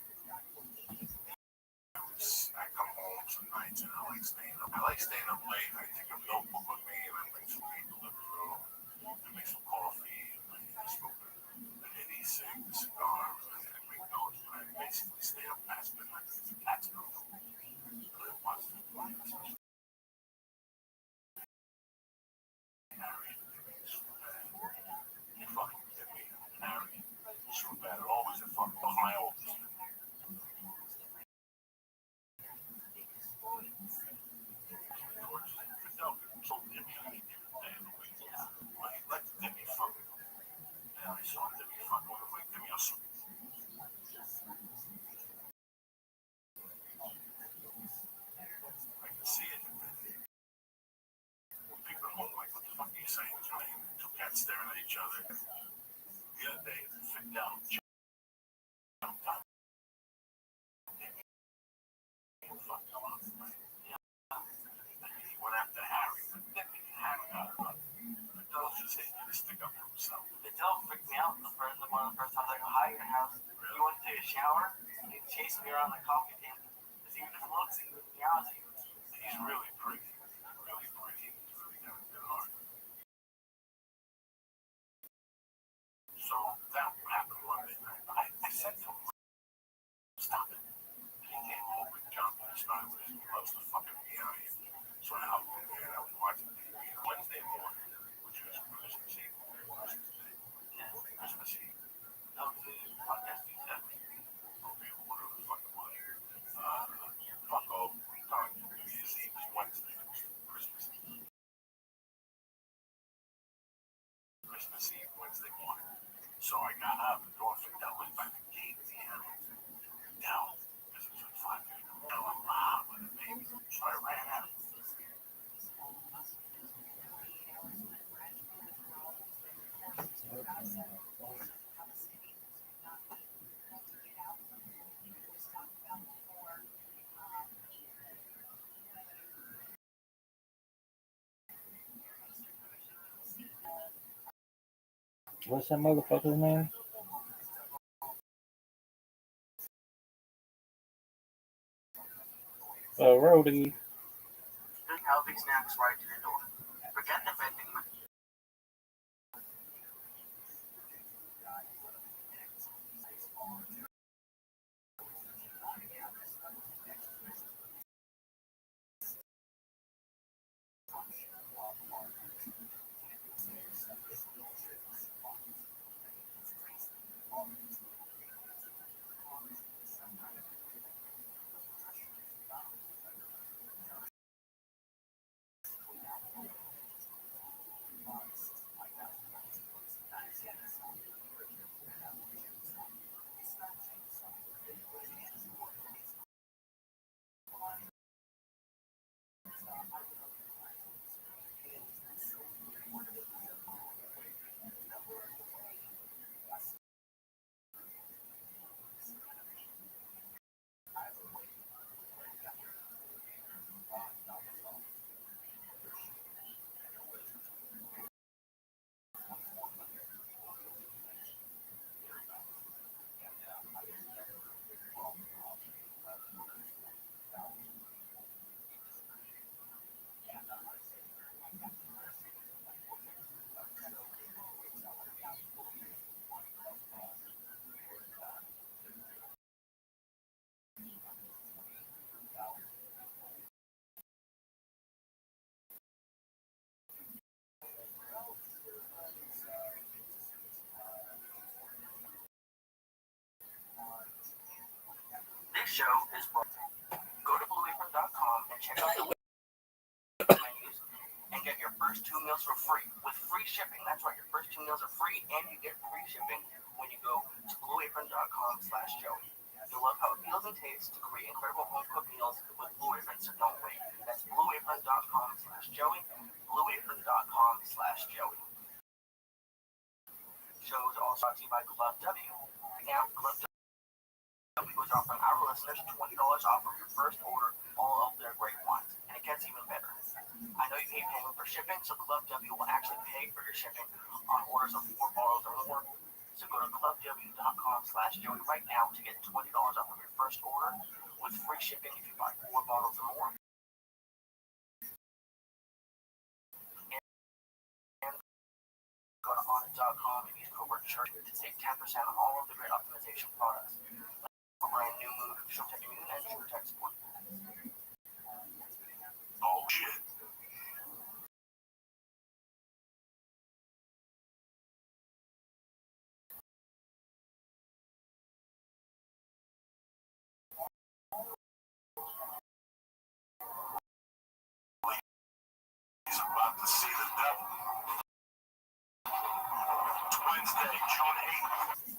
I come home some nights and I like staying up. I like staying up late. I take a notebook with me and I bring some weed to the living room. I make some coffee and I smoke an Eddie cigar. And I make notes. And I basically stay up past midnight because the cats go. I watch the lights. You fucking get me, Harry. So bad. Always a fucking my oldest. Staring at each other. The other day, sit down, jumped on. He went after Harry, but then Harry got up. The dog just hit to stick up for himself. The dog freaked me out one of the first times I got high at your house. He went to take a shower and he chased me around the coffee table. Because he just looks at you and meows at you. He's really pretty. Really pretty. He's really got a good heart. So that happened Monday night. I said to him, stop it. He came over and jumped and started with him. He loves to fucking meow you. So I out there and I was watching TV Wednesday morning, which was Christmas Eve. Christmas Eve. That was the podcast you said. Okay, whatever the fuck it was. Fuck off. New Year's Eve was Wednesday. It was Christmas Eve. Christmas Eve, Wednesday morning. So I got up and going for that way by the gate at the end. Now, this was like 5 minutes. Now I'm loud with the baby. So I ran out. What's that motherfucker's name? Rody. There's healthy snacks right to your door. Forget the vending machine. This show is brought. Go to blueapron.com and check out the menus and get your first 2 meals for free with free shipping. That's right, your first 2 meals are free and you get free shipping when you go to blueapron.com/Joey. You'll love how it feels and tastes to create incredible home cooked meals with Blue Apron, so don't wait. That's blueapron.com/Joey. Blueapron.com/Joey. Shows are also brought to you by Club W. Now, Club W is offering our listeners $20 off of your first order, all of their great wines, and it gets even better. I know you hate paying for shipping, so Club W will actually pay for your shipping on orders of 4 bottles or more. So go to clubw.com/Joey right now to get $20 off of your first order with free shipping if you buy 4 bottles or more. And go to audit.com and use code CHURCH to save 10% on all of the great optimization products. A brand new move, SureTech Immune and SureTech Sport. Oh shit. He's about to see the devil. Wednesday, June 8th.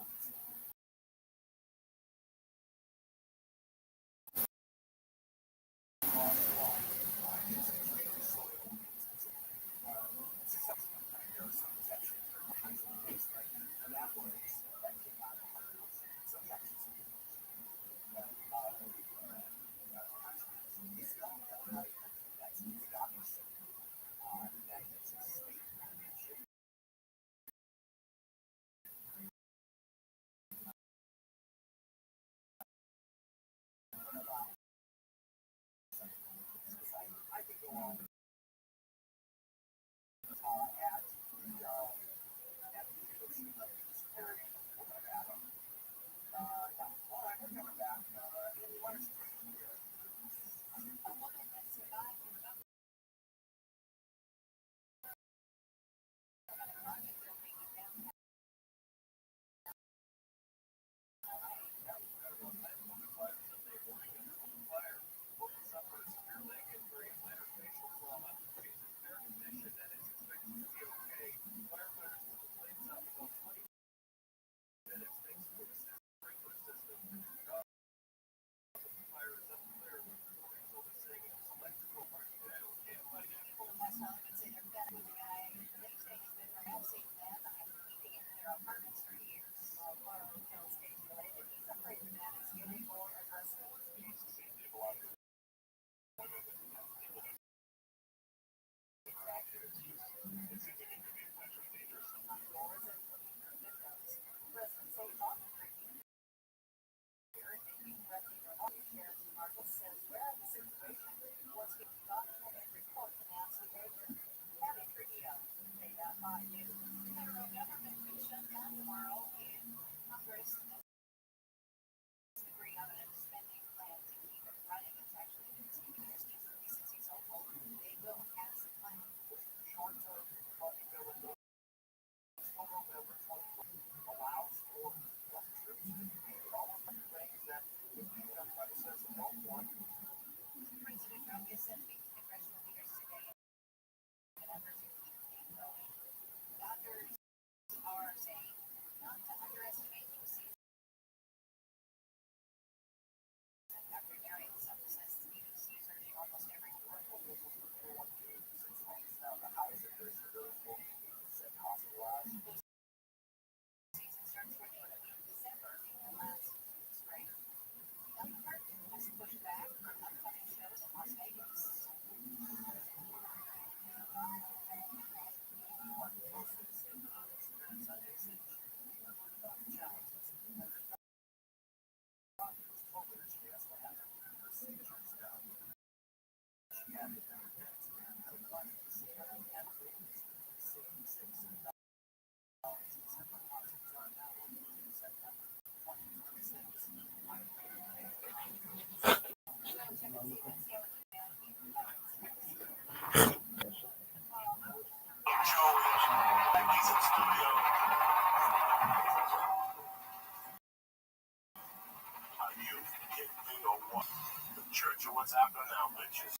Church of what's happening now, bitches.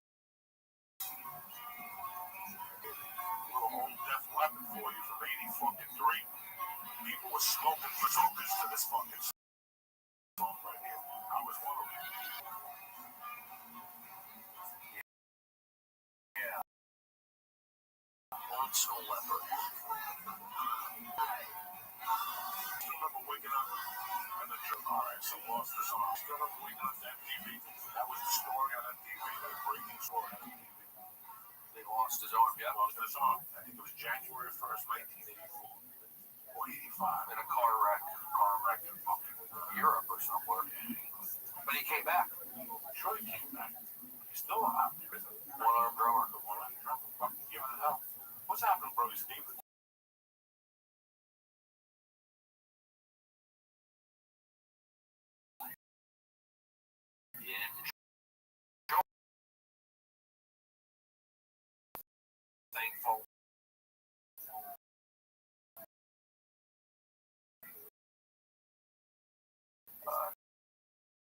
Little home death weapon for you from 80 People were smoking bazookas to this fucking song right here. I was one of them. Yeah. Old school leopard. I remember waking up and the truck, alright, so lost his arm. Still remember waking up to MTV. That was the story on MTV, the breaking story on MTV. They lost his arm, yeah. Lost his arm. I think it was January 1st, 1984. Or 85. In a car wreck in fucking Europe or somewhere. But he came back. Sure he came back. He's still alive. One-armed drummer. The one-armed drummer. Fucking give it hell. What's happening, bro? He's Steve? Thankful.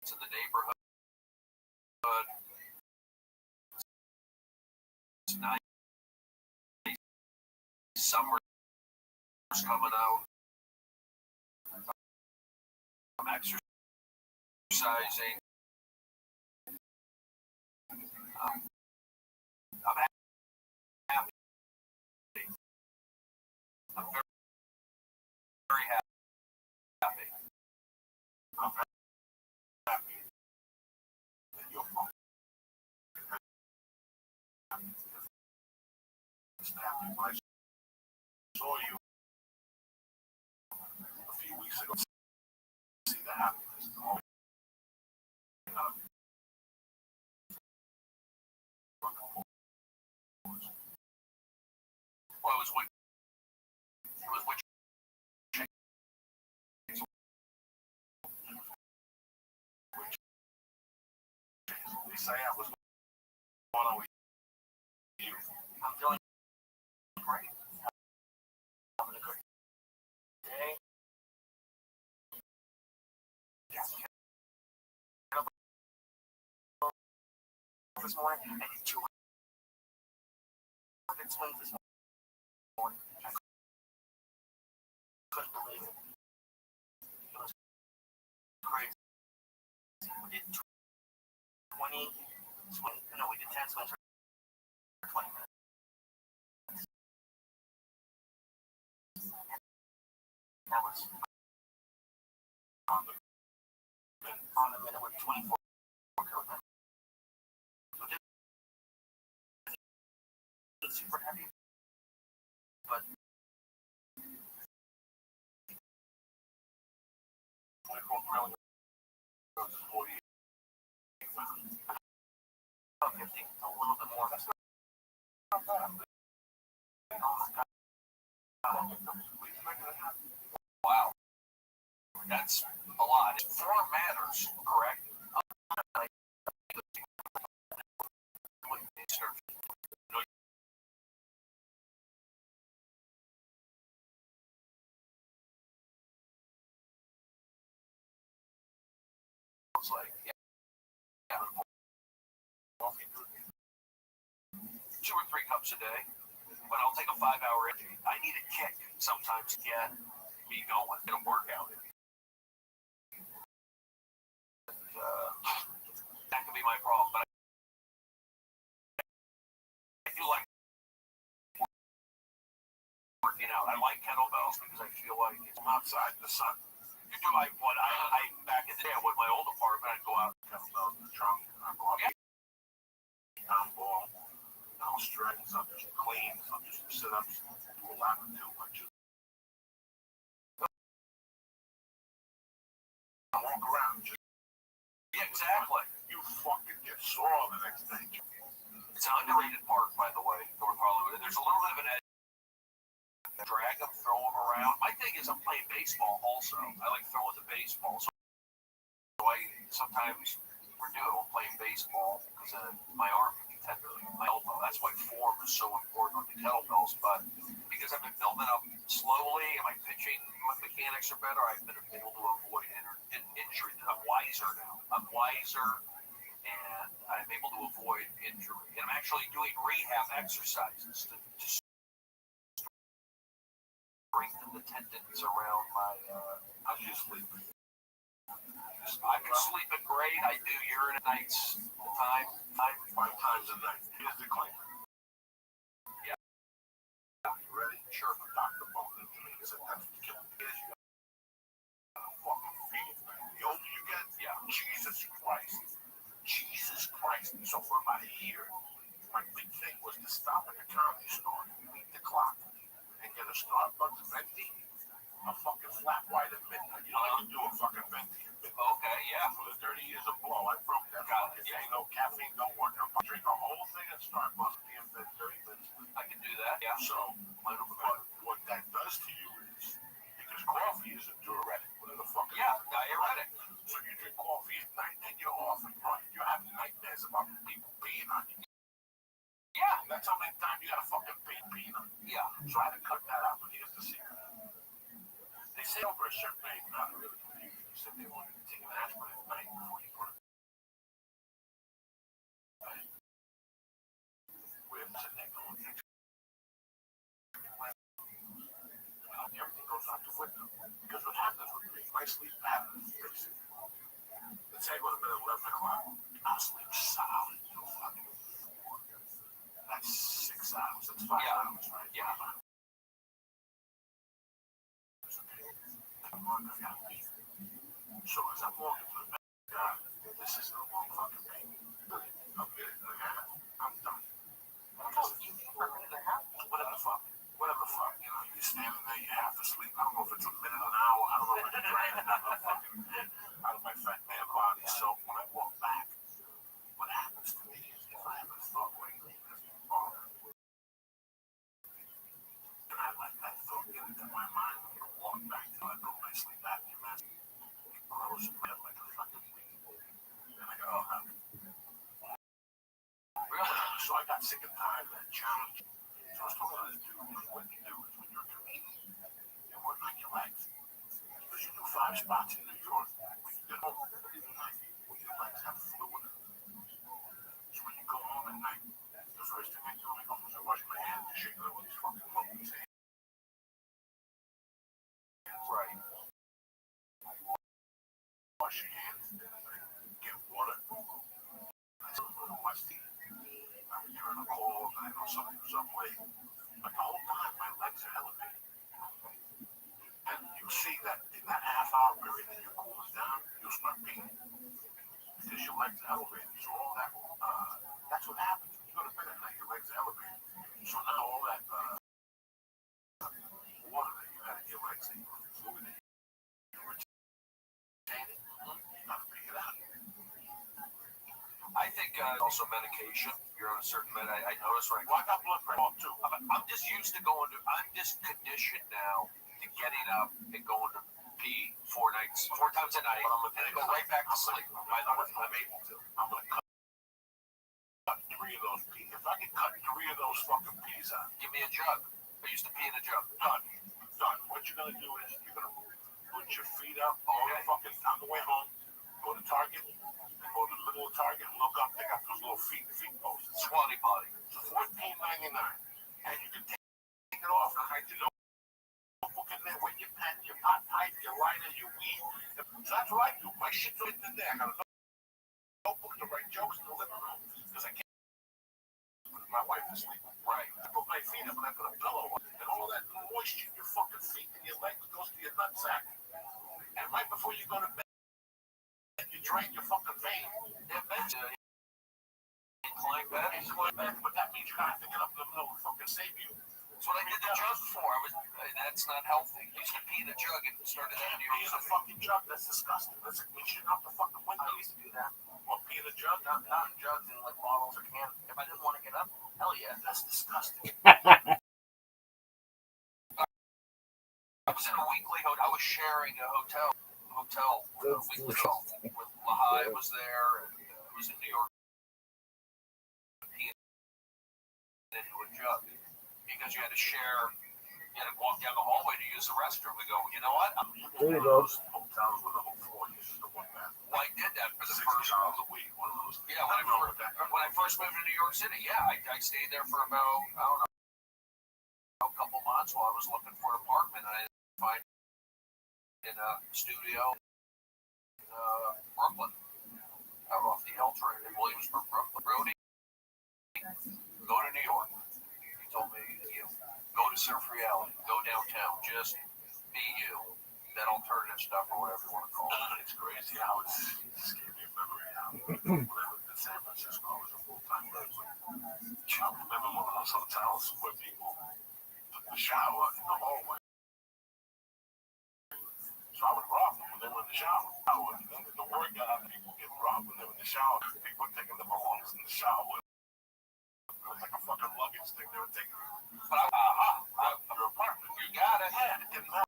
It's in the neighborhood. It's nice. Summer's coming out. I'm exercising. I'm happy. I'm very, very happy. I'm very happy that you're fucking happy. When I saw you a few weeks ago, see the happiness. Well, it was with they say I was one of you. I'm feeling great. Having a good day. This morning, I did 2 swings this morning. I couldn't believe it. It was crazy. We did 20 swings. No, we did 10 swings for 20 minutes. That was on the minute with 24 kilograms. So just super heavy, but 24 kilograms is 48 pounds. a lot. Form matters, correct? It's like, yeah, coffee, 2 or 3 cups a day, but I'll take a 5-hour energy. I need a kick sometimes to get me going, get a workout. That can be my problem, but I do like working out. I like kettlebells because I feel like it's outside in the sun. You do like what I back in the day with my old apartment, I'd go out and kettlebells in the trunk, and I'd go out down ball, I'll stretch, I'll just clean, I'll just sit ups, do a lap or 2, but just walk around. Just, yeah, exactly. You fucking get sore the next day. It's an underrated park, by the way, North Hollywood. There's a little bit of an edge. Drag them, throw them around. My thing is I'm playing baseball also. I like throwing the baseball. So I sometimes we're playing baseball because my arm can be tender, my elbow. That's why form is so important with the kettlebells. But because I've been building up slowly and my pitching mechanics are better, I've been able to avoid injury. I'm wiser now. I'm wiser and I'm able to avoid injury. And I'm actually doing rehab exercises to strengthen the tendons around my. How do you sleep? I can sleep at great. I do urine at nights time 5 times a night. Here's the claim. Yeah. You ready? Sure. Dr. Bowman to me said that's what killing me is. You gotta fucking feed. The older you get, yeah. Jesus Christ. So for about a year, my big thing was to stop at the comedy store, beat the clock, and get a Starbucks venti, a fucking flat white at midnight. You know, I can do a fucking venti at midnight. Okay, yeah. For the 30 years of blow, I broke that. Yeah, ain't no caffeine, no work. I drink a whole thing at Starbucks in 30 minutes. I can do that, yeah. So, what that does to you is, because coffee is a diuretic, whatever the fuck. Yeah, diuretic. So you drink coffee at night and you're off and running. You're having nightmares about people peeing on you. Yeah. That's how many times you gotta fucking peeing on you. Yeah. So I had to cut that out, but here's the secret. They say over a certain age, not really confused. They said they wanted to take an aspirin at night before you put it. Where does it go? Everything goes out the window. Because what happens with me, my sleep pattern is basic. Let's say I go to bed at 11 o'clock. I'll sleep solid till fucking 4. That's 6 hours. That's 5 hours, right? Yeah. So as I'm walking to the bed, God, this isn't a long fucking day. A minute and a half, I'm done. Whatever the fuck. You know, you're standing there, you're half asleep. I don't know if it's a minute, an hour. I don't know if it's dragging another fucking out of my fat man body. So when I walk back, what happens to me is if I have a thought like and I let that thought get into my mind, I'm gonna walk back till I know my sleep apnea mask. It grows in my like a fucking weed. And I go, oh, really? So I got sick and tired of that challenge. So I was talking to this dude, what you do is when you're a comedian, you work on your legs. Because you do 5 spots in New York. When you get home, when your legs have fluid. So when you go home at night, the first thing I do when I go home is I wash my hands and shake all these fucking monkeys' hands. Right. Wash your hands, get water. I still go to watch TV. You're in a cold, I know some way. But the whole time my legs are elevated. And you see that in that half-hour period that you cool down, you'll start peeing. Because your legs are elevated. So all that, that's what happens. When you go to bed at night, your legs are elevated. So now all that water that you had in your legs, that you were fluid in, you were retaining, you gotta pee it out. I think also medication. You're on a certain med. I notice right. Well, I got blood pressure too. I'm just used to going to. I'm just conditioned now to getting up and going to pee 4 times a night, and then go right back to sleep. By the way, I'm able to. I'm gonna cut 3 of those peas. If I can cut 3 of those fucking peas out, Give me a jug. I used to pee in a jug. done. What you're gonna do is you're gonna put your feet up all the fucking on the way home. Go to Target. Go to the little Target. Look up. They got those little feet posts. Squatty potty. $14.99, and you can take it off and hide your notebook in there with your pen, your pot pipe, your lighter, your weed. So that's what I do. My shit's written in there. I got a notebook to write jokes in the living room because I can't. My wife is sleeping. Right. I put my feet up and I put a pillow on, and all that moisture in your fucking feet and your legs goes to your nutsack. And right before you go to bed, you drain your fucking vein. Incline back. But that means you gotta have to get up in the middle and fucking save you. That's what I did the jug for. That's not healthy. I used to pee in a jug and started that in New Pee York in a City. fucking jug, that's disgusting. That's like we should out the fucking window. I used to do that. Or pee in a jug, Not in jugs and like bottles or cans. If I didn't want to get up, hell yeah. that's disgusting. I was in a weekly hotel. I was sharing a hotel, a weekly hotel. With Lahai was there, and it was in New York. Peeing into a jug because you had to share. You had to walk down the hallway to use the restroom. We go, you know what? There you go. Hotels with a whole floor uses the one bathroom. Well, I did that for the $60 first. a week, one of those. Yeah, when I first moved to New York City, yeah, I stayed there for about I don't know a couple months while I was looking for an apartment, and I didn't find in a studio in Brooklyn, out off the L train in Williamsburg, Brooklyn. Brody, go to New York. He told me, go to Surf Reality, go downtown, just be you. That alternative stuff or whatever you want to call it. It's crazy how it just gave me a memory now. When I lived in San Francisco, I was a full-time resident. I would live in one of those hotels where people took the shower in the hallway. So I would rob them when they were in the shower. And then the word got out, people get robbed when they were in the shower. People were taking their belongings in the shower. It was like a fucking luggage thing they were taking. But Your apartment. you got it. Yeah, it didn't matter.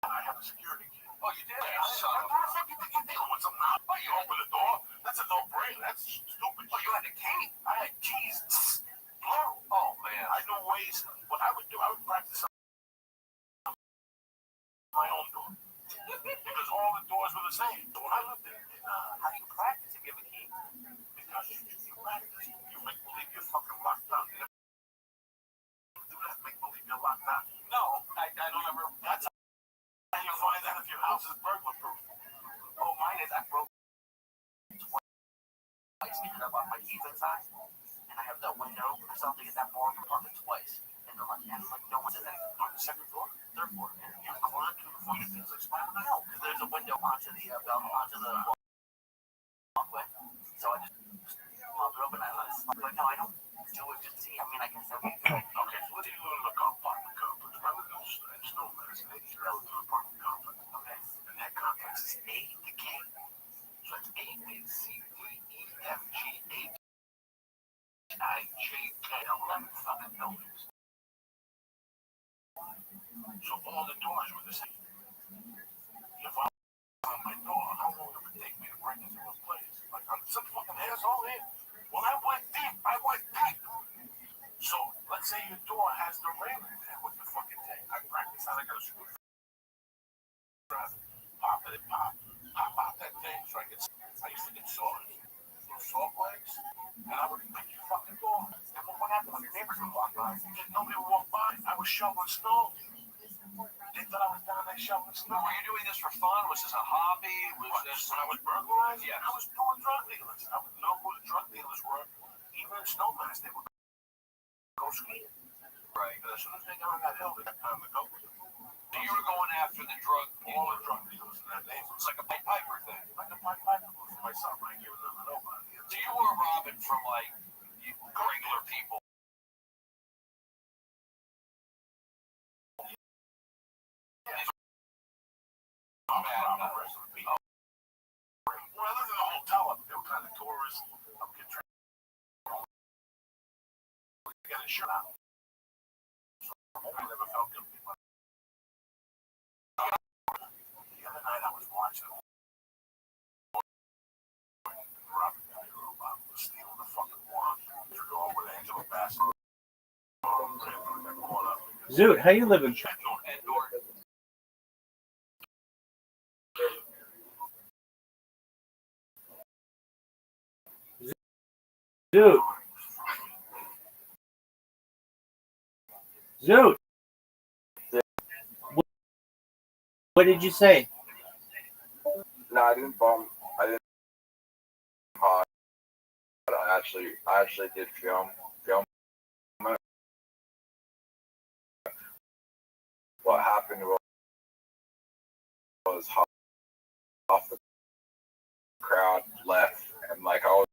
I have a security key. Oh, you did. What the fuck you think you're dealing with? Some now? Oh, you open the door? That's a no-brainer. That's stupid. Oh, you had the key. I had keys. Plural. Oh man. I knew ways. What I would do, I would practice on my own door. Because all the doors were the same. So when I lived in How do you practice if you have a key? because you practice, you make believe you're fucking locked down. You never do that, make believe you're locked down. No, I don't ever. That's how you find out if your house is burglar-proof. Oh, mine is. I broke twice. Ended up on my keys inside, and I have that window. I still have to get that bar from apartment twice, and they're like, no one's in there. On the second floor? Third floor, and you climb to the floor. It's like spiral hell because there's a window onto the walkway. So I just popped it open. I was like, no, I don't do it just to see. I mean, I can still get it. Okay, so let's say you live in an apartment complex. I live in Snowmass, and they used to live in an apartment complex. Okay. And that complex is A to K. So it's A, B, C, D, E, F, G, H, I, J, K, 11 fucking buildings. So all the doors were the same. If I on my door, how long would it take me to break into a place? Like, some fucking asshole here. Well, I went deep. So, let's say your door has the railing there. What the fucking thing? I practice how I got a screwdriver. Pop it, pop out that thing. So I used to get saws. Those saw blades. And I would make your fucking door. And what happened when your neighbors would walk by? Nobody would walk by. I was shoveling snow. They thought I was down there shoveling snow. Were you doing this for fun? Was this a hobby? Was this When I was burglarizing? Yeah. I was doing drug dealers. I would know who the drug dealers were. Even in Snowmass, they would go skiing. right? And as soon as they got on that hill, they got time to go. So you were going after the drug, All the drug dealers in that neighborhood. it's like a Pied Piper thing. Like a Pied Piper for myself. I ain't giving them to nobody. So you were robbing from like regular people. I'm robbing the rest of the people. When I lived in a hotel up there, kind of tourists, I'm getting trained. We got a shirt out. So I never felt guilty. The Zoot, how you living? Zoot. Zoot. What did you say? No, I didn't bomb. I didn't hard. I actually did film it. What happened was half the crowd left, and like I was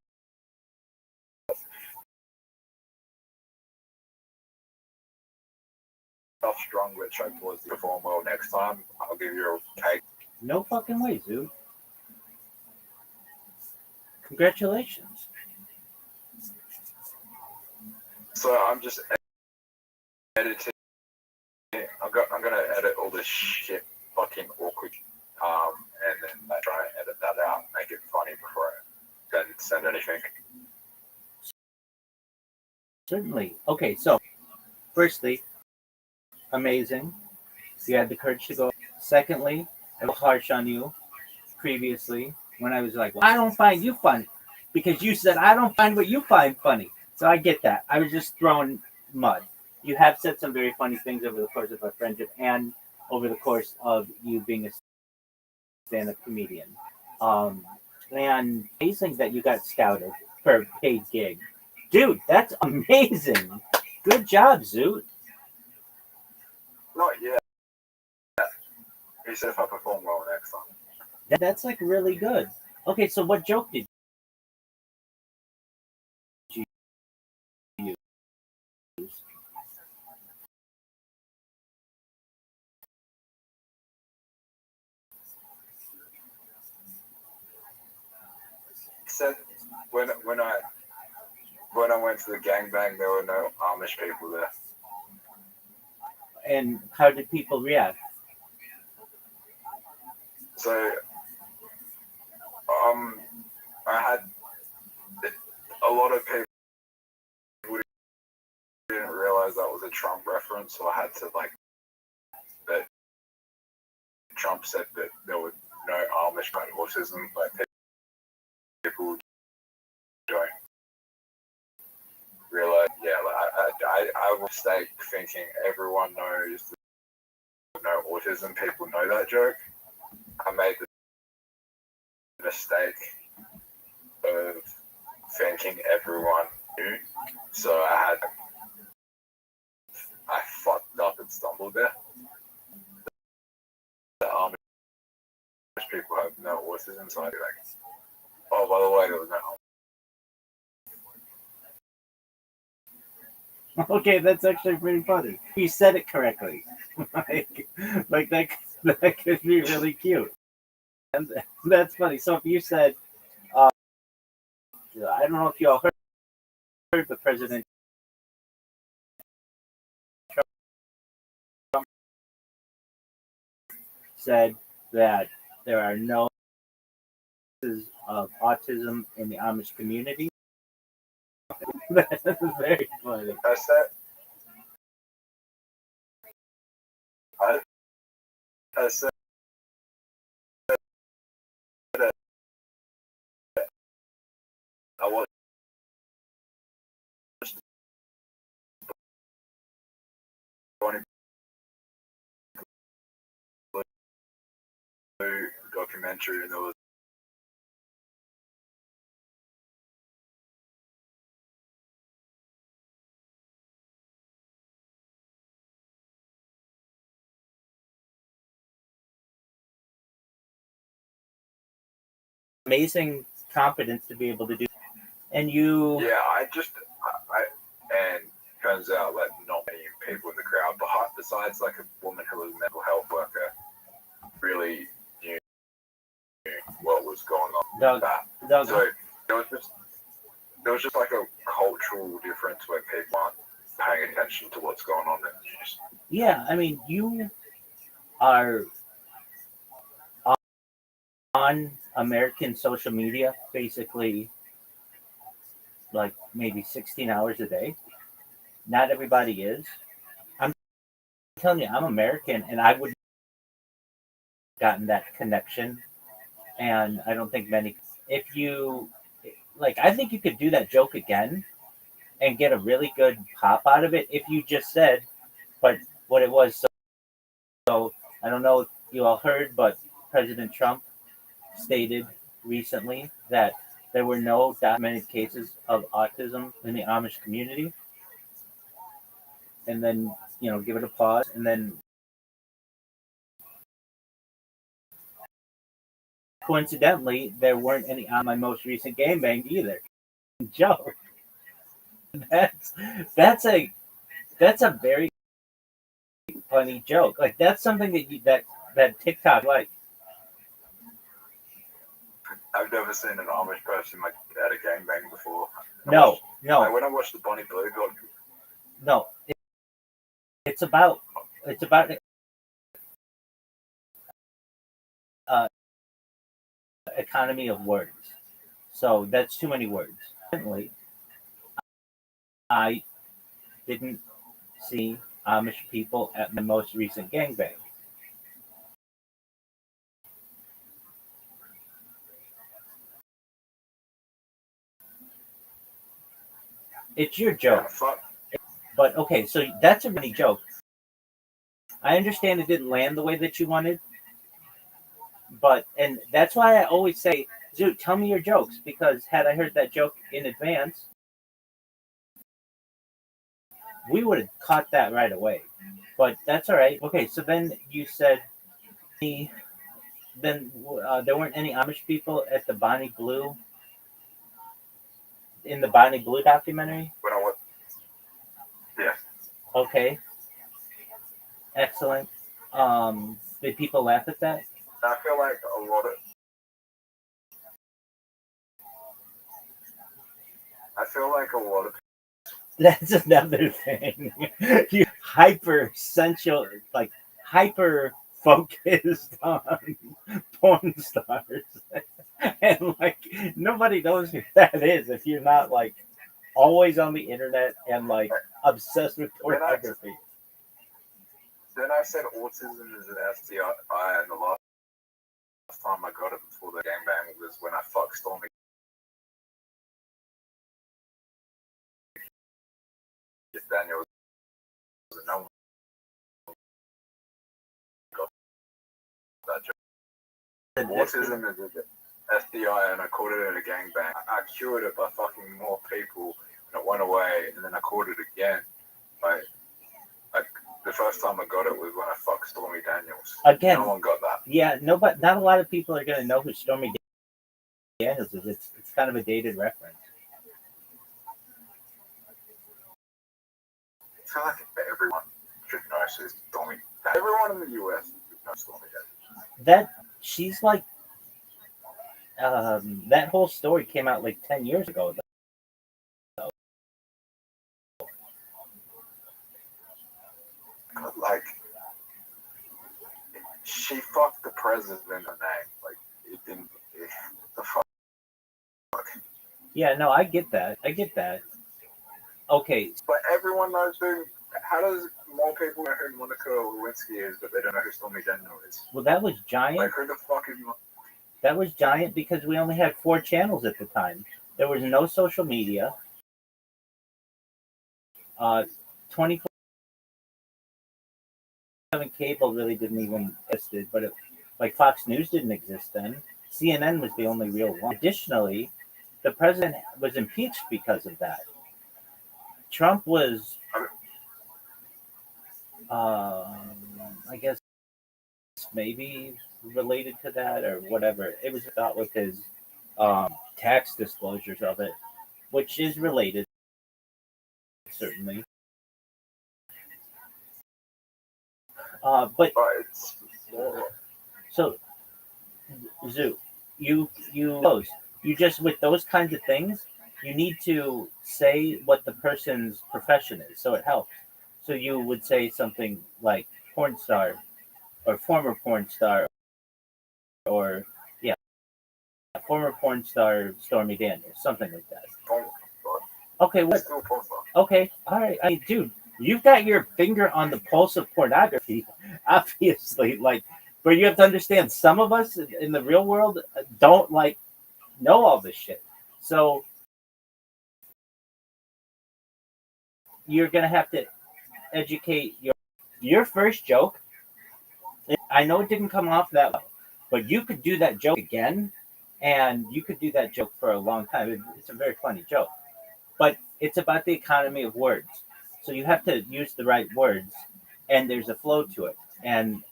strong, which I was to perform well next time. I'll give you a cake. No fucking way, Zoot. Congratulations. So I'm just editing. I'm gonna edit all this shit, fucking awkward, and then I try and edit that out, make it funny before I then send anything. Certainly. Okay, so firstly, amazing. You had the courage to go. Secondly, I was harsh on you previously when I was like, well, I don't find you funny because you said I don't find what you find funny. So I get that. I was just throwing mud. You have said some very funny things over the course of our friendship and over the course of you being a stand-up comedian. And amazing that you got scouted for a paid gig. Dude, that's amazing. Good job, Zoot. Not yet. He said if I perform well next time. That's like really good. Okay, so what joke did you use? He said when I went to the gangbang, there were no Amish people there. And how did people react? So I had a lot of people didn't realize that was a Trump reference, so I had to like that Trump said that there were no Amish about autism, like people don't realize. Yeah, like I will stay thinking everyone knows no autism. People know that joke. I made the mistake of thinking everyone knew, so I fucked up and stumbled there. The Amish people have no autism, so I'd be like, oh, by the way, there was no. Okay, that's actually pretty funny. You said it correctly. like that could be really cute. And that's funny. So if you said, I don't know if you all heard the president Trump said that there are no cases of autism in the Amish community. That's very funny. I said, I said that I watched a documentary, and there was Amazing confidence to be able to do. And you, yeah, I and turns out like not many people in the crowd, but besides like a woman who was a mental health worker, really knew what was going on. Doug, So there was just like a cultural difference where people aren't paying attention to what's going on in the news. yeah, I mean, you are on American social media basically like maybe 16 hours a day. Not everybody is. I'm telling you, I'm American, and I would have gotten that connection. And I don't think many. If you like, I think you could do that joke again and get a really good pop out of it if you just said, but what it was. So I don't know if you all heard, but President Trump stated recently that there were no documented cases of autism in the Amish community. And then, give it a pause. And then coincidentally, there weren't any on my most recent gangbang either. Joe. That's a very funny joke. Like that's something that TikTok like. I've never seen an Amish person like at a gangbang before. No. Like, when I watched the Bonnie Blue dog. No. It's about economy of words. So that's too many words. I didn't see Amish people at my most recent gangbang. It's your joke. But okay, so that's a funny joke. I understand it didn't land the way that you wanted. And that's why I always say, Zoot, tell me your jokes, because had I heard that joke in advance, we would have caught that right away. But that's all right. Okay, so then you said there weren't any Amish people at the Bonnie Blue, in the Bonnie Blue documentary? Yeah. Okay. Excellent. Did people laugh at that? I feel like a lot of That's another thing. You hyper sensual, like hyper focused on porn stars, and like nobody knows who that is if you're not like always on the internet and like obsessed with pornography. Then I said autism is an STI, and the last time I got it before the gangbang was when I fucked Stormy. Daniel was no one got that joke. Autism is an STI, and I caught it at a gangbang. I cured it by fucking more people, and it went away, and then I caught it again. Like the first time I got it was when I fucked Stormy Daniels. Again, no one got that. Yeah, not a lot of people are going to know who Stormy Daniels is. It's kind of a dated reference. I feel like everyone should know who Stormy. Everyone in the US should know Stormy Daniels. That she's like, that whole story came out like 10 years ago. Though. Like, she fucked the president in the name. Like, it didn't. The fuck. Yeah, no, I get that. Okay. But everyone knows who. How does more people know who Monica Lewinsky is, but they don't know who Stormy Daniels is? Well, that was giant. Like, who the fuck is? That was giant because we only had 4 channels at the time. There was no social media. 24/7 cable really didn't even exist, but like Fox News didn't exist then. CNN was the only real one. Additionally, the president was impeached because of that. Trump was, I guess, maybe related to that or whatever. It was thought with his tax disclosures of it, which is related, certainly. But so, Zoo, you just with those kinds of things, you need to say what the person's profession is, so it helps. So you would say something like porn star, or former porn star, or former porn star Stormy Daniels, something like that. Okay, what? Okay, all right, dude. You've got your finger on the pulse of pornography, obviously. Like, but you have to understand, some of us in the real world don't like know all this shit. So you're gonna have to educate your first joke. I know it didn't come off that well, but you could do that joke again, and you could do that joke for a long time. It's a very funny joke, but it's about the economy of words. So you have to use the right words, and there's a flow to it, and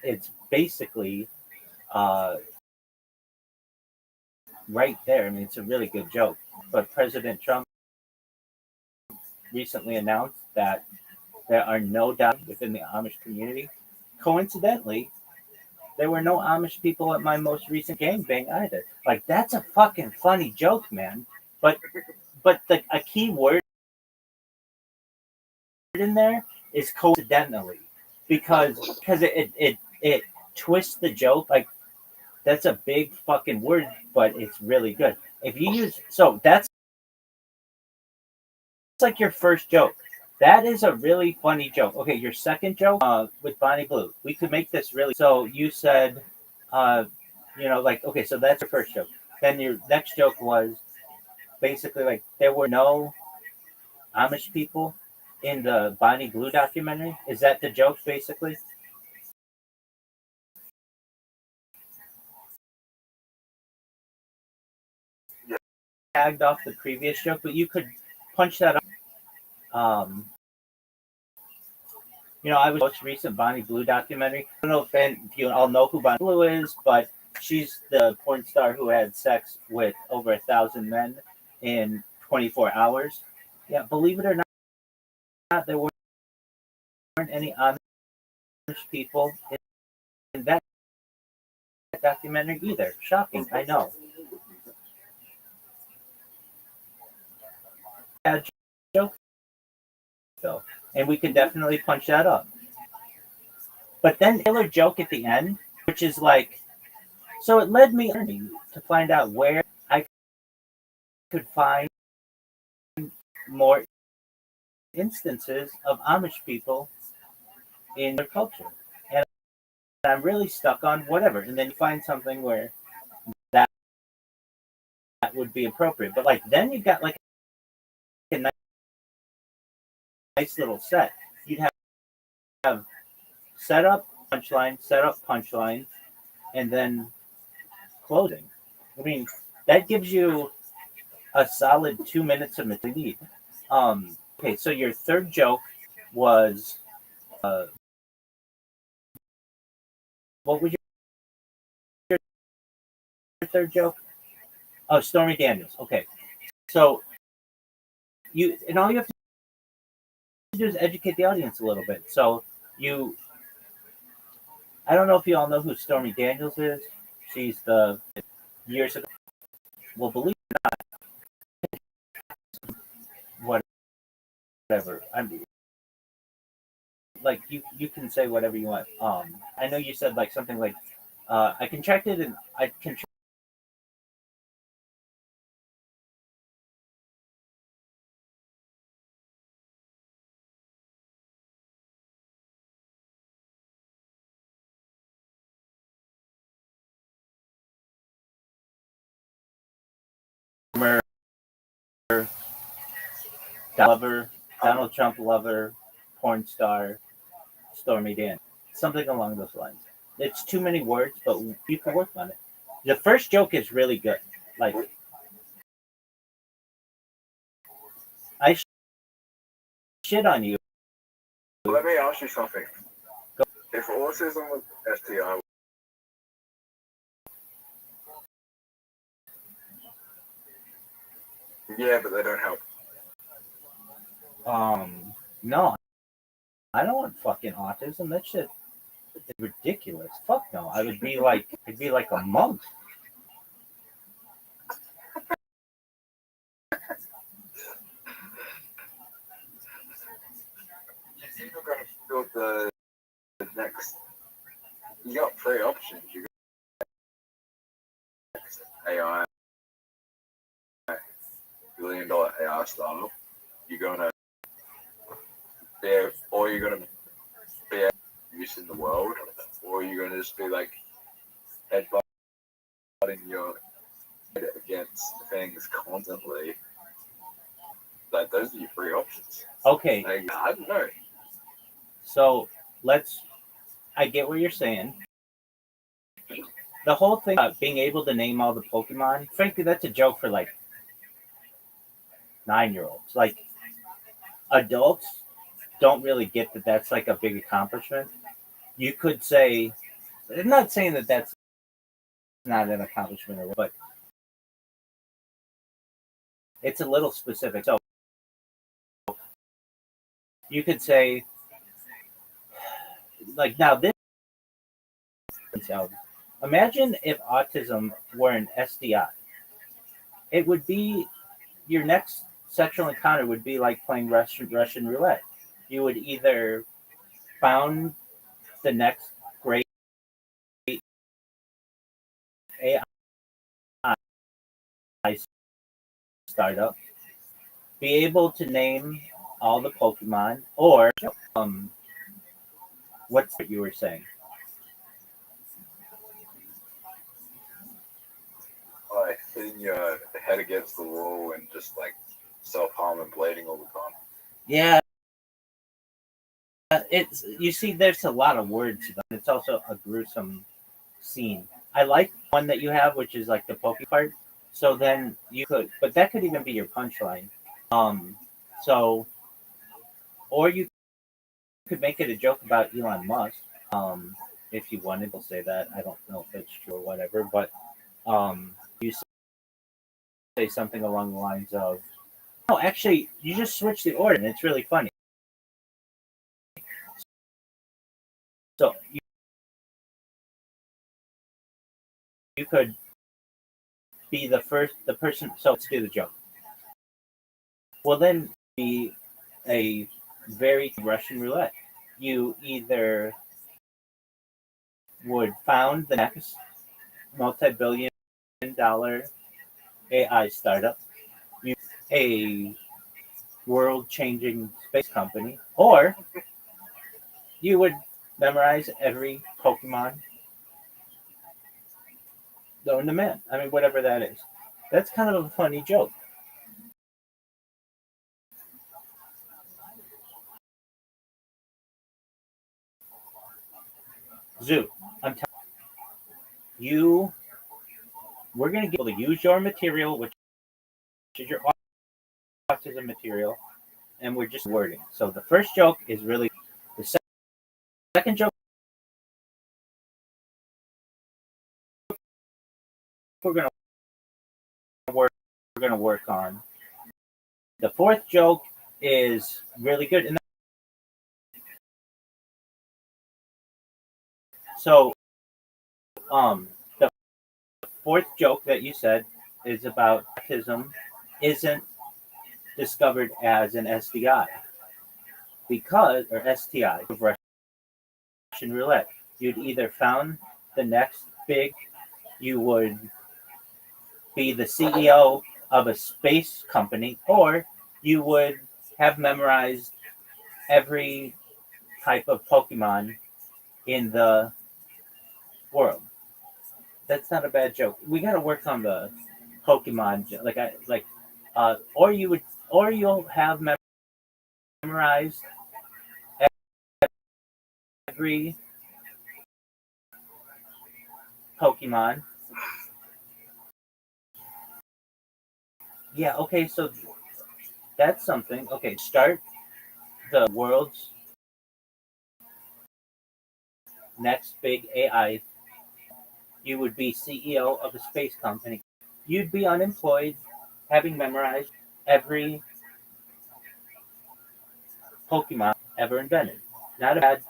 it's basically right there. I mean, it's a really good joke. But President Trump recently announced that there are no doubts within the Amish community. Coincidentally, there were no Amish people at my most recent gangbang either. Like, that's a fucking funny joke, man. But a key word in there is coincidentally, because it twists the joke. Like, that's a big fucking word, but it's really good. If you use, so that's like your first joke. That is a really funny joke. Okay, your second joke with Bonnie Blue. We could make this really. So you said, uh, like, okay, so that's your first joke. Then your next joke was basically like there were no Amish people in the Bonnie Blue documentary. Is that the joke basically? Yeah. Tagged off the previous joke, but you could punch that up. I was most recent Bonnie Blue documentary. I don't know if you all know who Bonnie Blue is, but she's the porn star who had sex with over 1,000 men in 24 hours. Yeah, believe it or not, there weren't any Amish people in that documentary either. Shocking, I know. Bad joke, though, and we can definitely punch that up. But then killer joke at the end, which is like, so it led me to find out where I could find more instances of Amish people in their culture. And I'm really stuck on whatever. And then you find something where that would be appropriate. But like then you've got like a nice little set. You'd have setup, punchline, and then closing. I mean, that gives you a solid 2 minutes of material. Okay, so your third joke was what was your third joke? Oh, Stormy Daniels. Okay, so all you have to do is educate the audience a little bit. So I don't know if you all know who Stormy Daniels is. She's the years ago. Well, believe whatever. I'm like you can say whatever you want. I know you said like something like I contracted and I contracted. Donald Trump lover, porn star, Stormy Daniels. Something along those lines. It's too many words, but you can work on it. The first joke is really good. Like, I shit on you. Let me ask you something. If autism was STI, yeah, but they don't help. No, I don't want fucking autism. That shit is ridiculous. Fuck no. I'd be like a monk. You're going to build the next. You got three options. You got AI, $1 billion AI startup. You're going to Yeah, or you're gonna be able to use in the world, or you're gonna just be like headbutting your head against things constantly. Like those are your three options. Okay, Like, I don't know. so I get what you're saying. The whole thing about being able to name all the Pokemon, frankly, that's a joke for like 9-year-olds. Like adults don't really get that that's like a big accomplishment. You could say, I'm not saying that that's not an accomplishment, but it's a little specific. So you could say, like now this. Imagine if autism were an SDI. It would be your next sexual encounter would be like playing Russian roulette. You would either found the next great AI startup, be able to name all the Pokemon, or what's what you were saying? Like hitting your head against the wall and just like self-harm and bleeding all the time. Yeah, it's you see, there's a lot of words, but it's also a gruesome scene. I like one that you have, which is like the Poke part. So then you could, but that could even be your punchline. Um, so or you could make it a joke about Elon Musk. If you wanted to say that, I don't know if it's true or whatever, but you say something along the lines of, "No, actually, you just switch the order, and it's really funny." So you could be the person. So let's do the joke. Well, then be a very Russian roulette. You either would found the next multi-billion-dollar AI startup, you a world-changing space company, or you would memorize every Pokemon known to man. I mean, whatever that is. That's kind of a funny joke. Zoo, I'm telling you, we're going to be able to use your material, which is your autism material, and we're just wording. So the first joke is really the second joke we're going to work on. The fourth joke is really good, and so the fourth joke that you said is about autism isn't discovered as an SDI because or STI of Russian roulette. You'd either found the next big, you would be the CEO of a space company, or you would have memorized every type of Pokemon in the world. That's not a bad joke. We got to work on the Pokemon, or you'll have memorized every Pokemon. Yeah, okay, so that's something. Okay, start the world's next big AI. You would be CEO of a space company. You'd be unemployed, having memorized every Pokemon ever invented. Not a bad,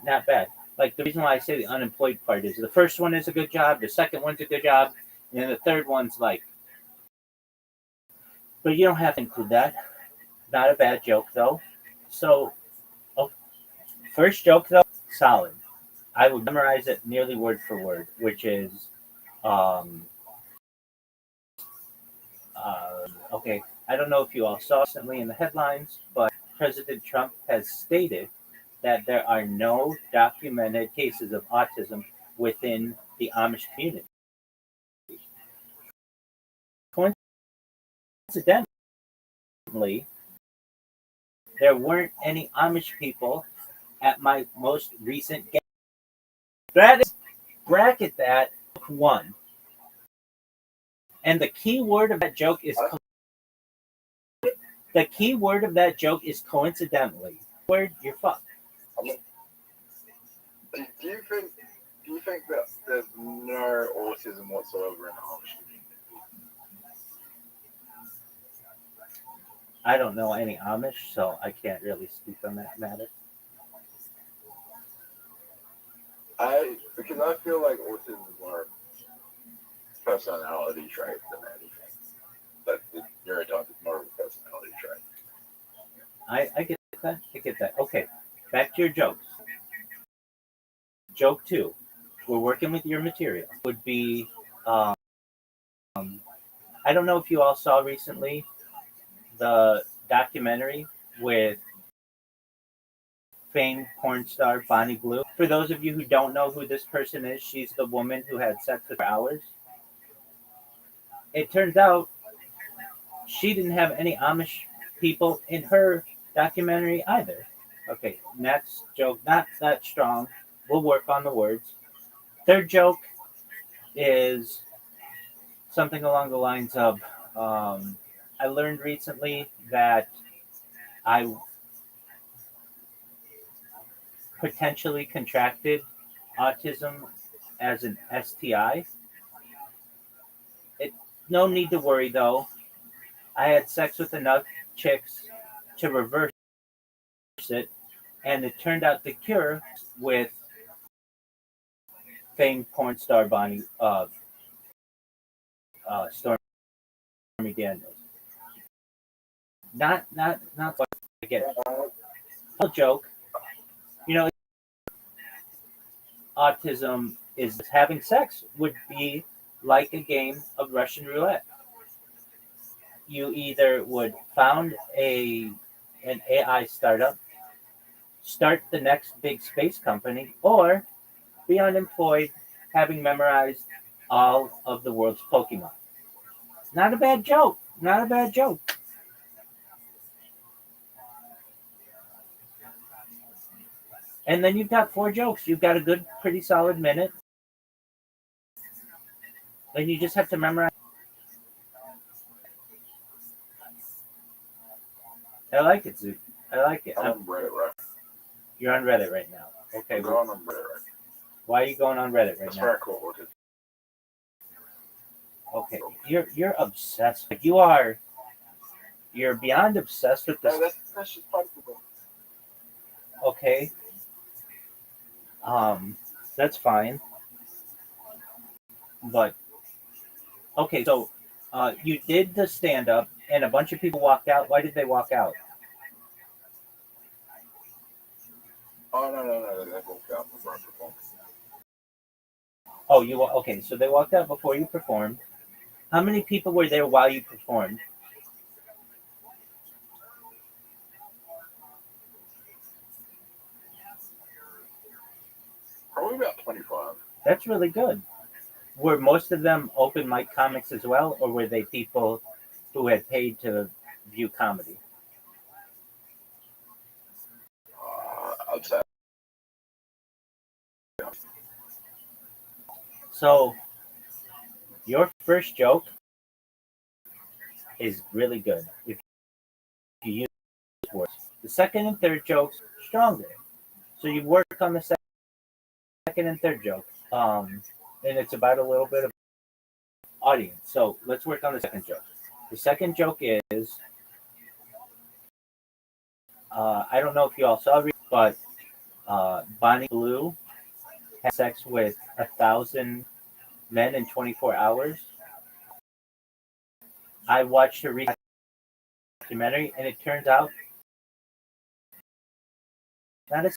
not bad. Like the reason why I say the unemployed part is the first one is a good job, the second one's a good job, and then the third one's like. But you don't have to include that. Not a bad joke though. So, oh, first joke though, solid. I would memorize it nearly word for word, which is, um, okay. I don't know if you all saw recently in the headlines, but President Trump has stated that there are no documented cases of autism within the Amish community. Coincidentally, there weren't any Amish people at my most recent game. That is, bracket that one. And the key word of that joke is coincidentally. Word, you're fucked. Do you think that there's no autism whatsoever in the Amish community? I don't know any Amish, so I can't really speak on that matter. Because I feel like autism is more personality trait than anything. But neurotype is more of a personality trait. I get that. I get that. Okay, back to your jokes. Joke 2. We're working with your material. Would be, I don't know if you all saw recently the documentary with famed porn star Bonnie Blue. For those of you who don't know who this person is, she's the woman who had sex for hours. It turns out she didn't have any Amish people in her documentary either. Okay, next joke, not that strong. We'll work on the words. Third joke is something along the lines of, I learned recently that I potentially contracted autism as an STI. No need to worry though. I had sex with enough chicks to reverse it, and it turned out the cure with famed porn star Bonnie Stormy Daniels. Not what I get. A joke. You know, autism is having sex would be like a game of Russian roulette. You either would found an AI startup, start the next big space company, or be unemployed having memorized all of the world's Pokemon. Not a bad joke. Not a bad joke. And then you've got 4 jokes. You've got a good, pretty solid minute. And you just have to memorize. I like it, Zoot. I like it. I'm on Reddit right now. You're on Reddit right now. Okay. I'm going on Reddit right now. Why are you going on Reddit right That's now? very cool. Okay. You're obsessed. Like you're beyond obsessed with this. No, that's just part of the book. Okay. That's fine. But okay, so you did the stand up and a bunch of people walked out. Why did they walk out? Oh no, they walked out before I performed. Oh, okay, so they walked out before you performed. How many people were there while you performed? Probably about 25. That's really good. Were most of them open mic comics as well, or were they people who had paid to view comedy? I'd say. So, your first joke is really good if you use words. The second and third jokes stronger. So you work on the second and third joke. And it's about a little bit of audience. So let's work on the second joke. The second joke is, I don't know if you all saw it, but Bonnie Blue had sex with 1,000 men in 24 hours. I watched her recent documentary, and it turns out not a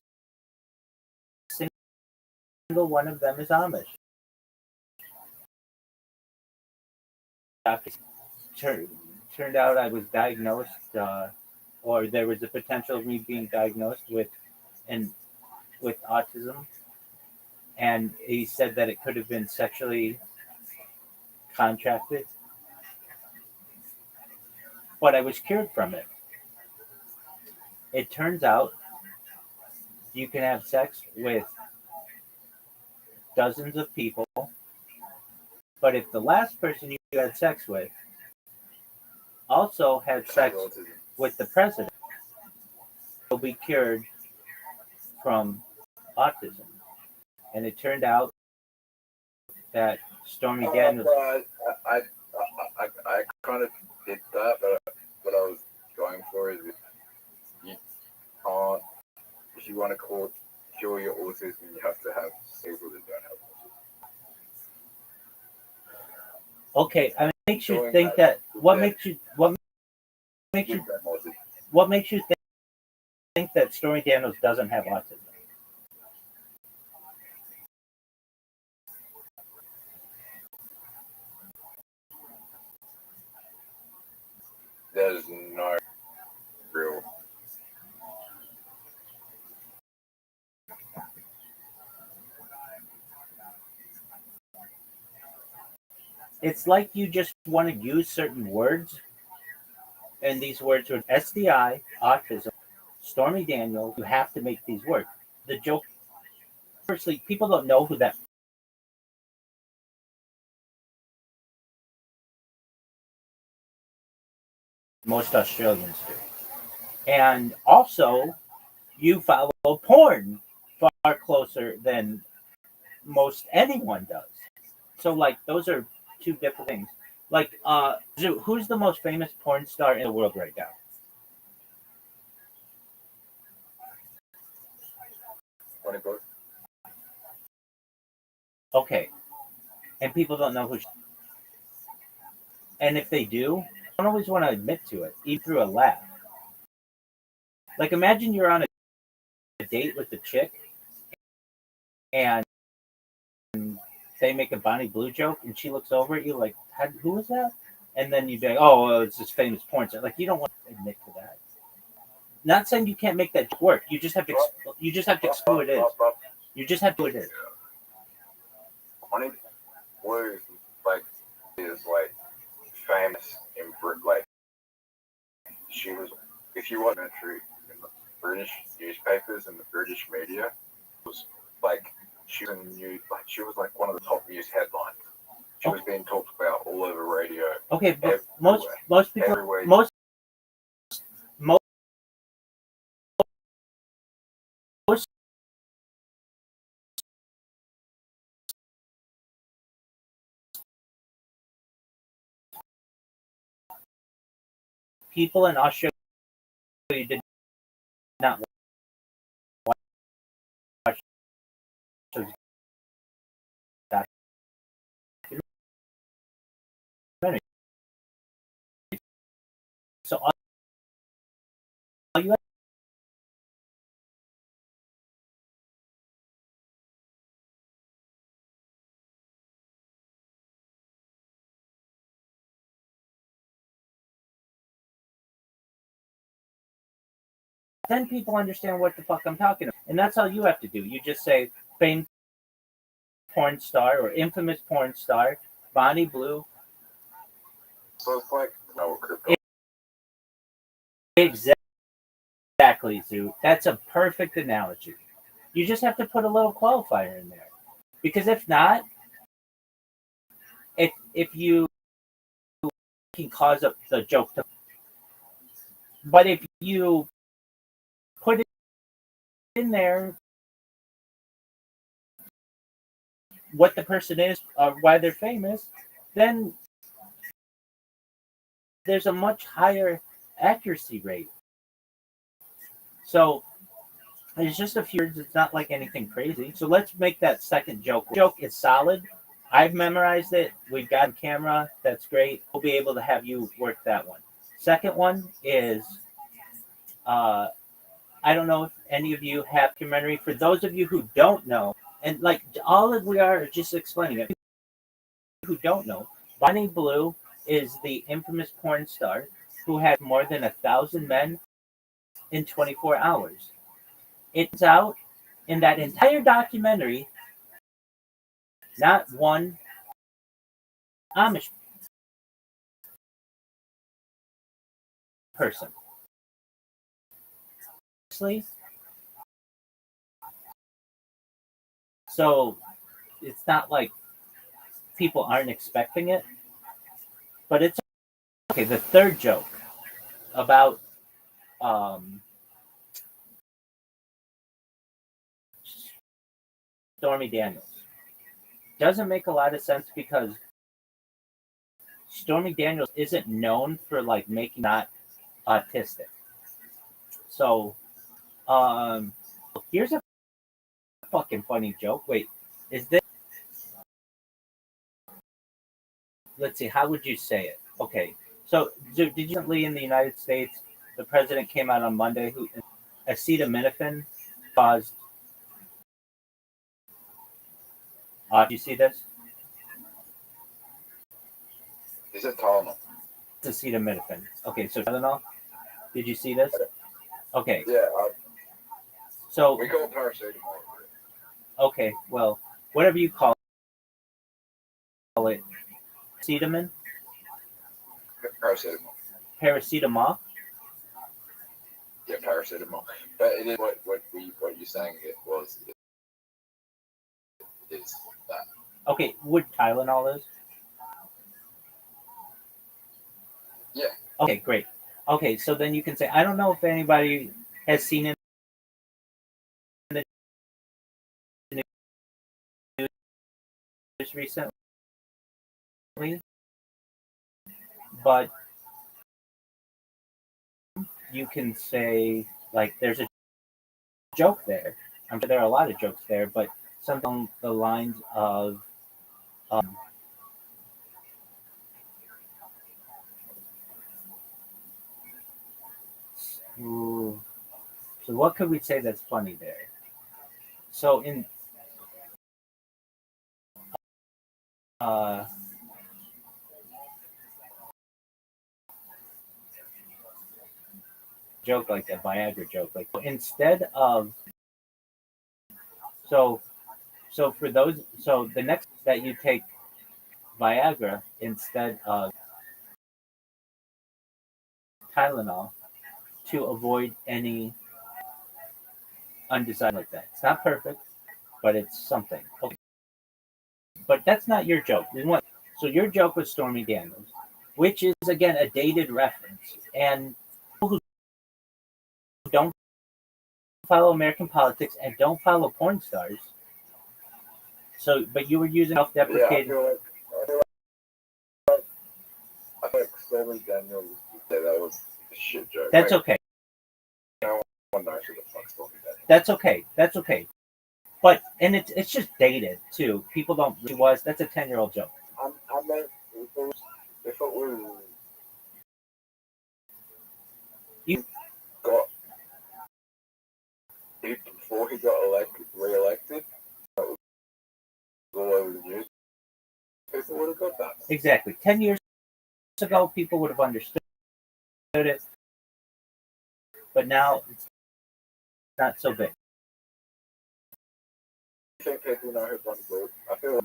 single one of them is Amish. Turned out I was diagnosed or there was a potential of me being diagnosed with autism, and he said that it could have been sexually contracted, but I was cured from it. It turns out you can have sex with dozens of people, but if the last person you had sex with also had sex with the president, you'll be cured from autism. And it turned out that Stormy Daniels. I kind of did that, but what I was going for is you can't, if you want to cure your autism, you have to have people that don't have autism. Okay, I mean, makes you think that what makes you think that Stormy Daniels doesn't have autism? There's no real. It's like you just want to use certain words, and these words are SDI, autism, Stormy Daniels. You have to make these work. The joke, firstly, people don't know who that. Most Australians do. And also, you follow porn far closer than most anyone does. So, like, those are two different things. Like, who's the most famous porn star in the world right now? Okay. And people don't know who she is. And if they do, I don't always want to admit to it, even through a laugh. Like, imagine you're on a date with the chick, and they make a Bonnie Blue joke, and she looks over at you like, who is that? And then you'd be like, oh, well, it's this famous porn star. Like, you don't want to admit to that. Not saying you can't make that work. You just have to explain who it is. You just have to it is. Bonnie Blue is famous in like she was. If you watch documentary in the British newspapers and the British media, it was like she was she was like one of the top news headlines. She was being talked about all over radio. Okay, but most people everywhere. most people in Australia did not watch those documentaries. So all you have then people understand what the fuck I'm talking about. And that's all you have to do. You just say famed porn star or infamous porn star, Bonnie Blue. So it's like crypto. Exactly, Zoo. That's a perfect analogy. You just have to put a little qualifier in there. Because if not, if you can cause up the joke to, but if you put it in there what the person is or why they're famous, then there's a much higher accuracy rate. So it's just a few words. It's not like anything crazy. So let's make that second joke. The joke is solid. I've memorized it. We've got a camera. That's great. We'll be able to have you work that one. Second one is, I don't know if any of you have documentary. For those of you who don't know, and like all of we are just explaining it, who don't know, Bonnie Blue is the infamous porn star who had more than 1,000 men in 24 hours. It's out in that entire documentary, not one Amish person. So it's not like people aren't expecting it, but it's okay. The third joke about Stormy Daniels doesn't make a lot of sense because Stormy Daniels isn't known for like making not autistic. So here's a fucking funny joke. Wait, is this? Let's see. How would you say it? Okay. So did you recently in the United States, the president came out on Monday who acetaminophen caused. Do you see this? Is it Tylenol? It's acetaminophen. Okay, so Tylenol. Did you see this? Okay. Yeah. So We call it paracetamol. okay, well, whatever you call it, acetamin, Paracetamol. paracetamol. Yeah, paracetamol. But it is what you're saying it was. It is that. Okay, what Tylenol is? Yeah. Okay, great. Okay, so then you can say, I don't know if anybody has seen it in the news recently, but you can say, like, there's a joke there. I'm sure there are a lot of jokes there, but something along the lines of, ooh, so what could we say that's funny there? So in joke like a Viagra joke, like instead of so for those the next that you take Viagra instead of Tylenol to avoid any undesired like that. It's not perfect, but it's something. Okay. But that's not your joke. So your joke was Stormy Daniels, which is again a dated reference. And people who don't follow American politics and don't follow porn stars. So, but you were using self-deprecating. Yeah, I feel like Stormy Daniels that was a shit joke. That's okay. No one knows who the fuck Stormy Daniels. That's okay. That's okay. But and it's just dated too. People don't realize that's a 10-year-old joke. I meant if it was You got before he got re-elected, that was all over the news. People would have got that. exactly 10 years ago, people would have understood it, but now it's not so big. I think people know who Bonnie Blue. I feel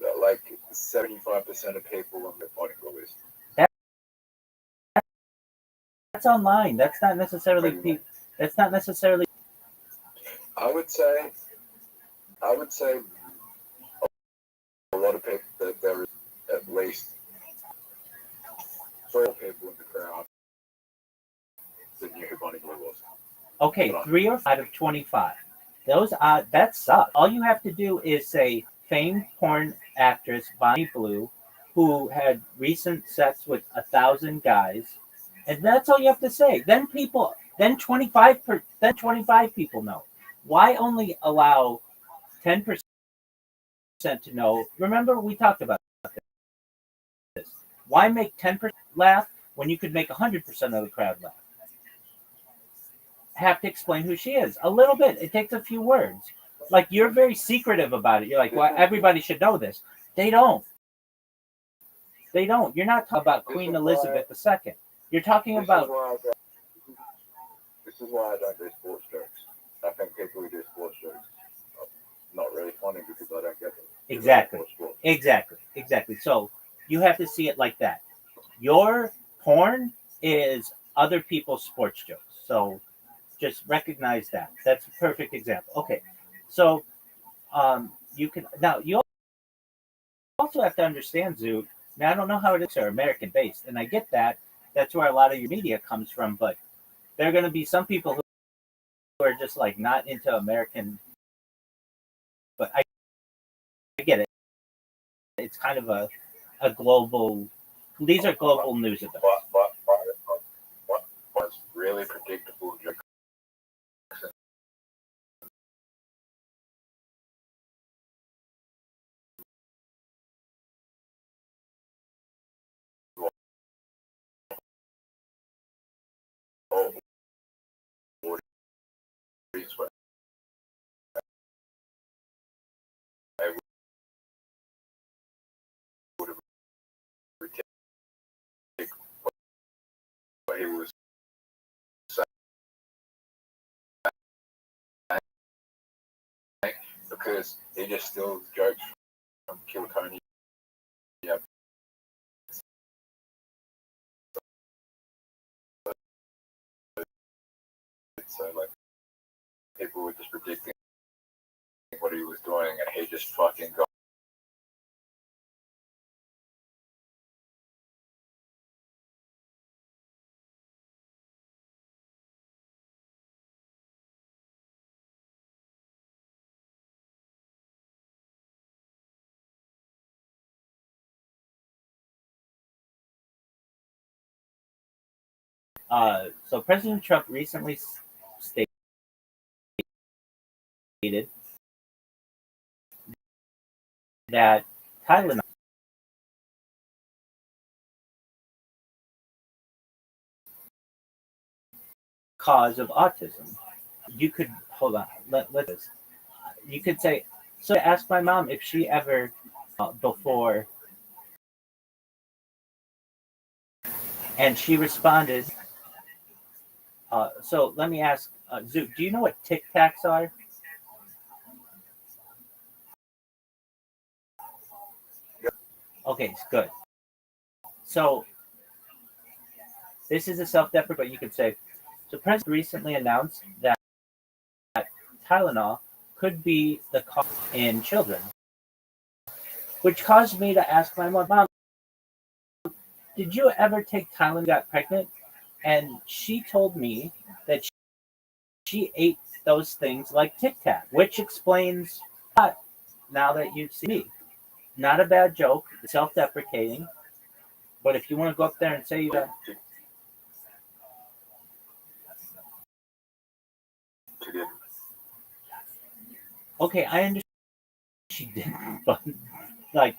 that like 75% of people know who Bonnie Blue is. That's online. That's not necessarily. That's not necessarily. I would say a lot of people that there is at least 4 people in the crowd that knew who Bonnie Blue was. Okay, 3 or 5 out of 25. Those that sucks. All you have to do is say famed porn actress Bonnie Blue, who had recent sex with 1,000 guys, and that's all you have to say. Then 25 people know. Why only allow 10% to know? Remember we talked about this. Why make 10% laugh when you could make 100% of the crowd laugh? Have to explain who she is a little bit. It takes a few words. Like you're very secretive about it. You're like, well, everybody should know this. They don't. You're not talking about Queen Elizabeth II. You're talking about. is why I don't do sports jokes. I think people who do sports jokes are not really funny because I don't get them. Exactly. Exactly. So you have to see it like that. Your porn is other people's sports jokes. So just recognize that. That's a perfect example. Okay. So you can now you also have to understand, Zoo. Now I don't know how it is are American based, and I get that. That's where a lot of your media comes from, but there are going to be some people who are just like not into American. But I get it. It's kind of a global. These are global news events. What's really predictable jokes what he was saying because he just steals jokes from Kilkenny. Yeah. So like people were just predicting what he was doing, and he just fucking got. So President Trump recently stated that Tylenol cause of autism. You could hold on. Let this. You could say. So I asked my mom if she ever before, and she responded. So let me ask, Zoo. Do you know what Tic Tacs are? Okay, it's good. So this is a self-deprecate, but you could say. So President recently announced that Tylenol could be the cause in children, which caused me to ask my mom, did you ever take Tylenol and got pregnant? And she told me that she ate those things like Tic Tac, which explains what now that you see me. Not a bad joke, self-deprecating, but if you want to go up there and say you got... Okay, I understand she didn't, but like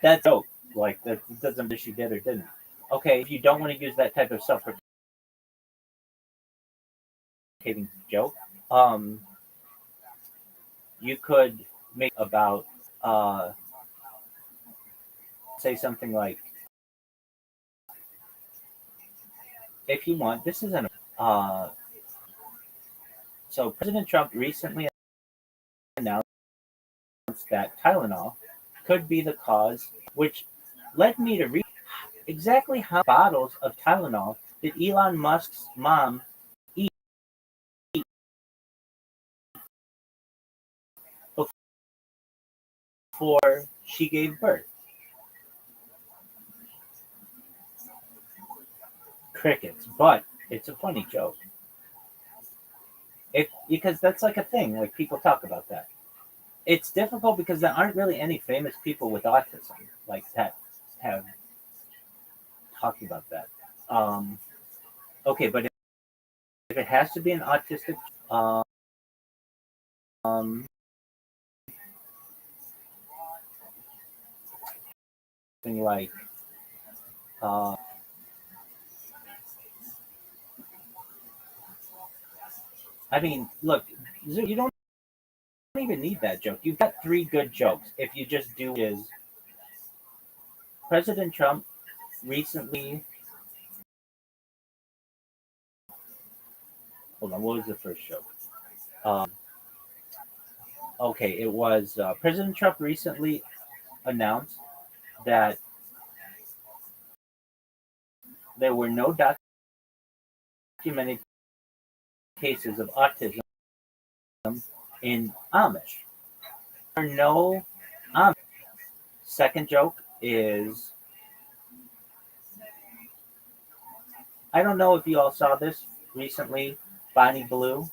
that's joke. Like that doesn't mean she did or didn't. Okay, if you don't want to use that type of self-deprecating joke, you could make about say something like, if you want, this isn't so President Trump recently announced that Tylenol could be the cause, which led me to read exactly how bottles of Tylenol did Elon Musk's mom eat before she gave birth. Crickets, but it's a funny joke. Because that's like a thing, like people talk about that. It's difficult because there aren't really any famous people with autism like that have talked about that. Okay, but if it has to be an autistic, thing like, I mean, look, you don't even need that joke. You've got three good jokes. If you just do is President Trump recently hold on, what was the first joke? Okay, it was President Trump recently announced that there were no documented cases of autism in Amish. There are no Amish. Second joke is, I don't know if you all saw this recently, Bonnie Blue.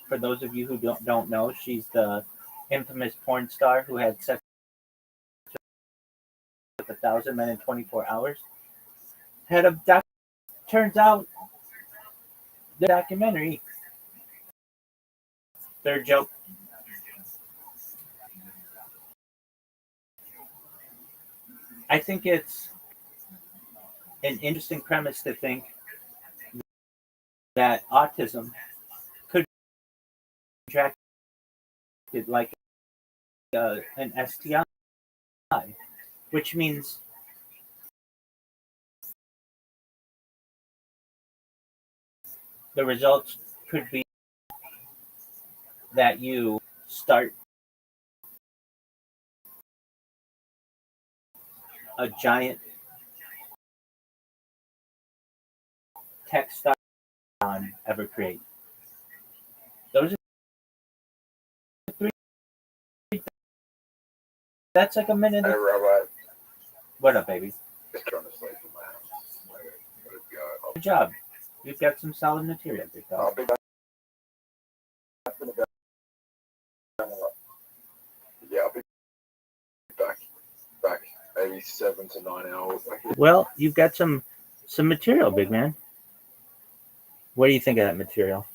For those of you who don't know, she's the infamous porn star who had sex with 1,000 men in 24 hours. Had a turns out the documentary. Third joke. I think it's an interesting premise to think that autism could be contracted like an STI, which means the results could be that you start a giant text on ever create. Those are three. That's like a minute. Hey, Rabbi. What up, baby? Just trying to sleep in my house. Let's go. Good job. You've got some solid material, big I'll dog. be back in about. Yeah, I'll be back maybe 7 to 9 hours. Well, you've got some material, big man. What do you think of that material?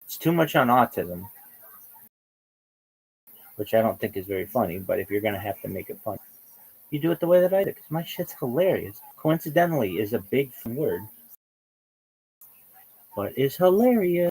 It's too much on autism, which I don't think is very funny, but if you're going to have to make it funny, you do it the way that I did, because my shit's hilarious. Coincidentally is a big word, but is hilarious.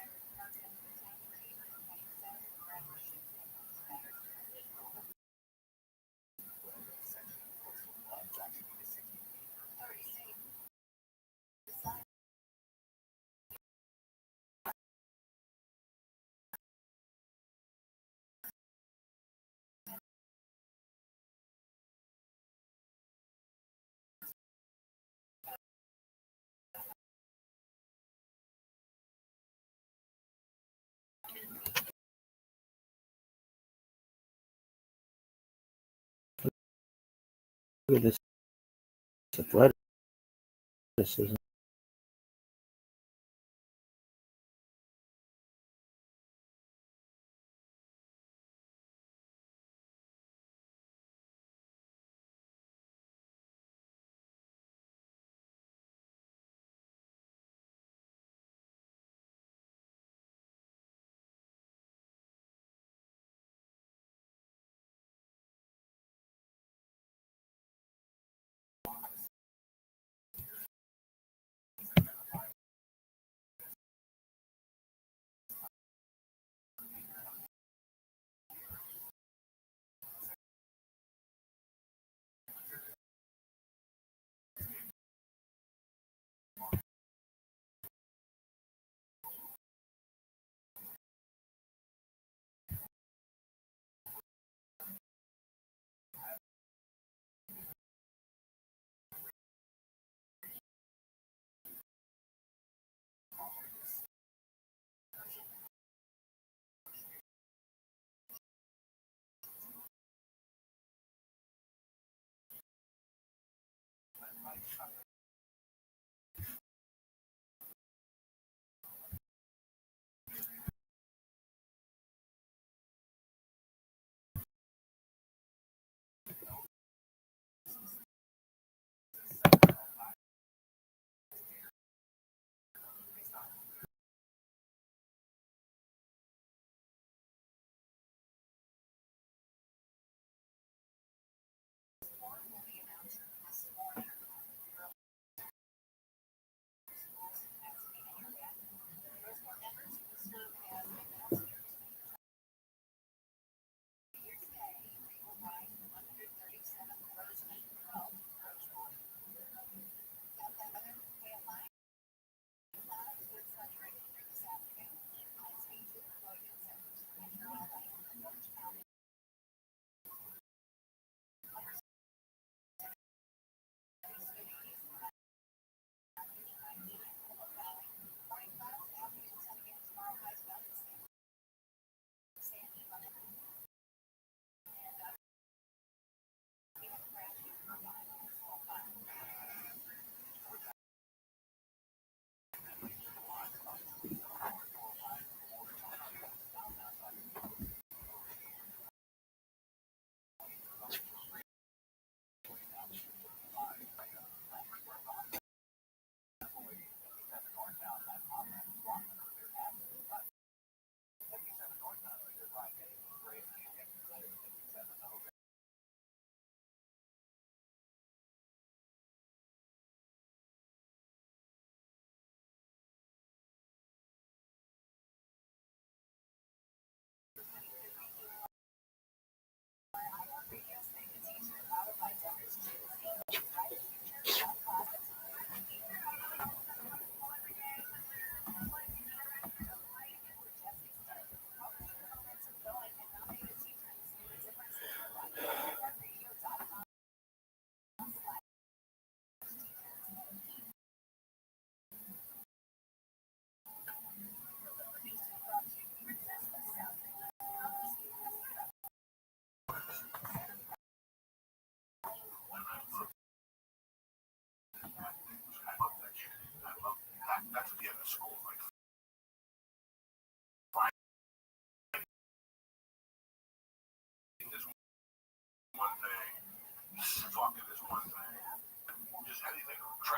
Look at this athleticism.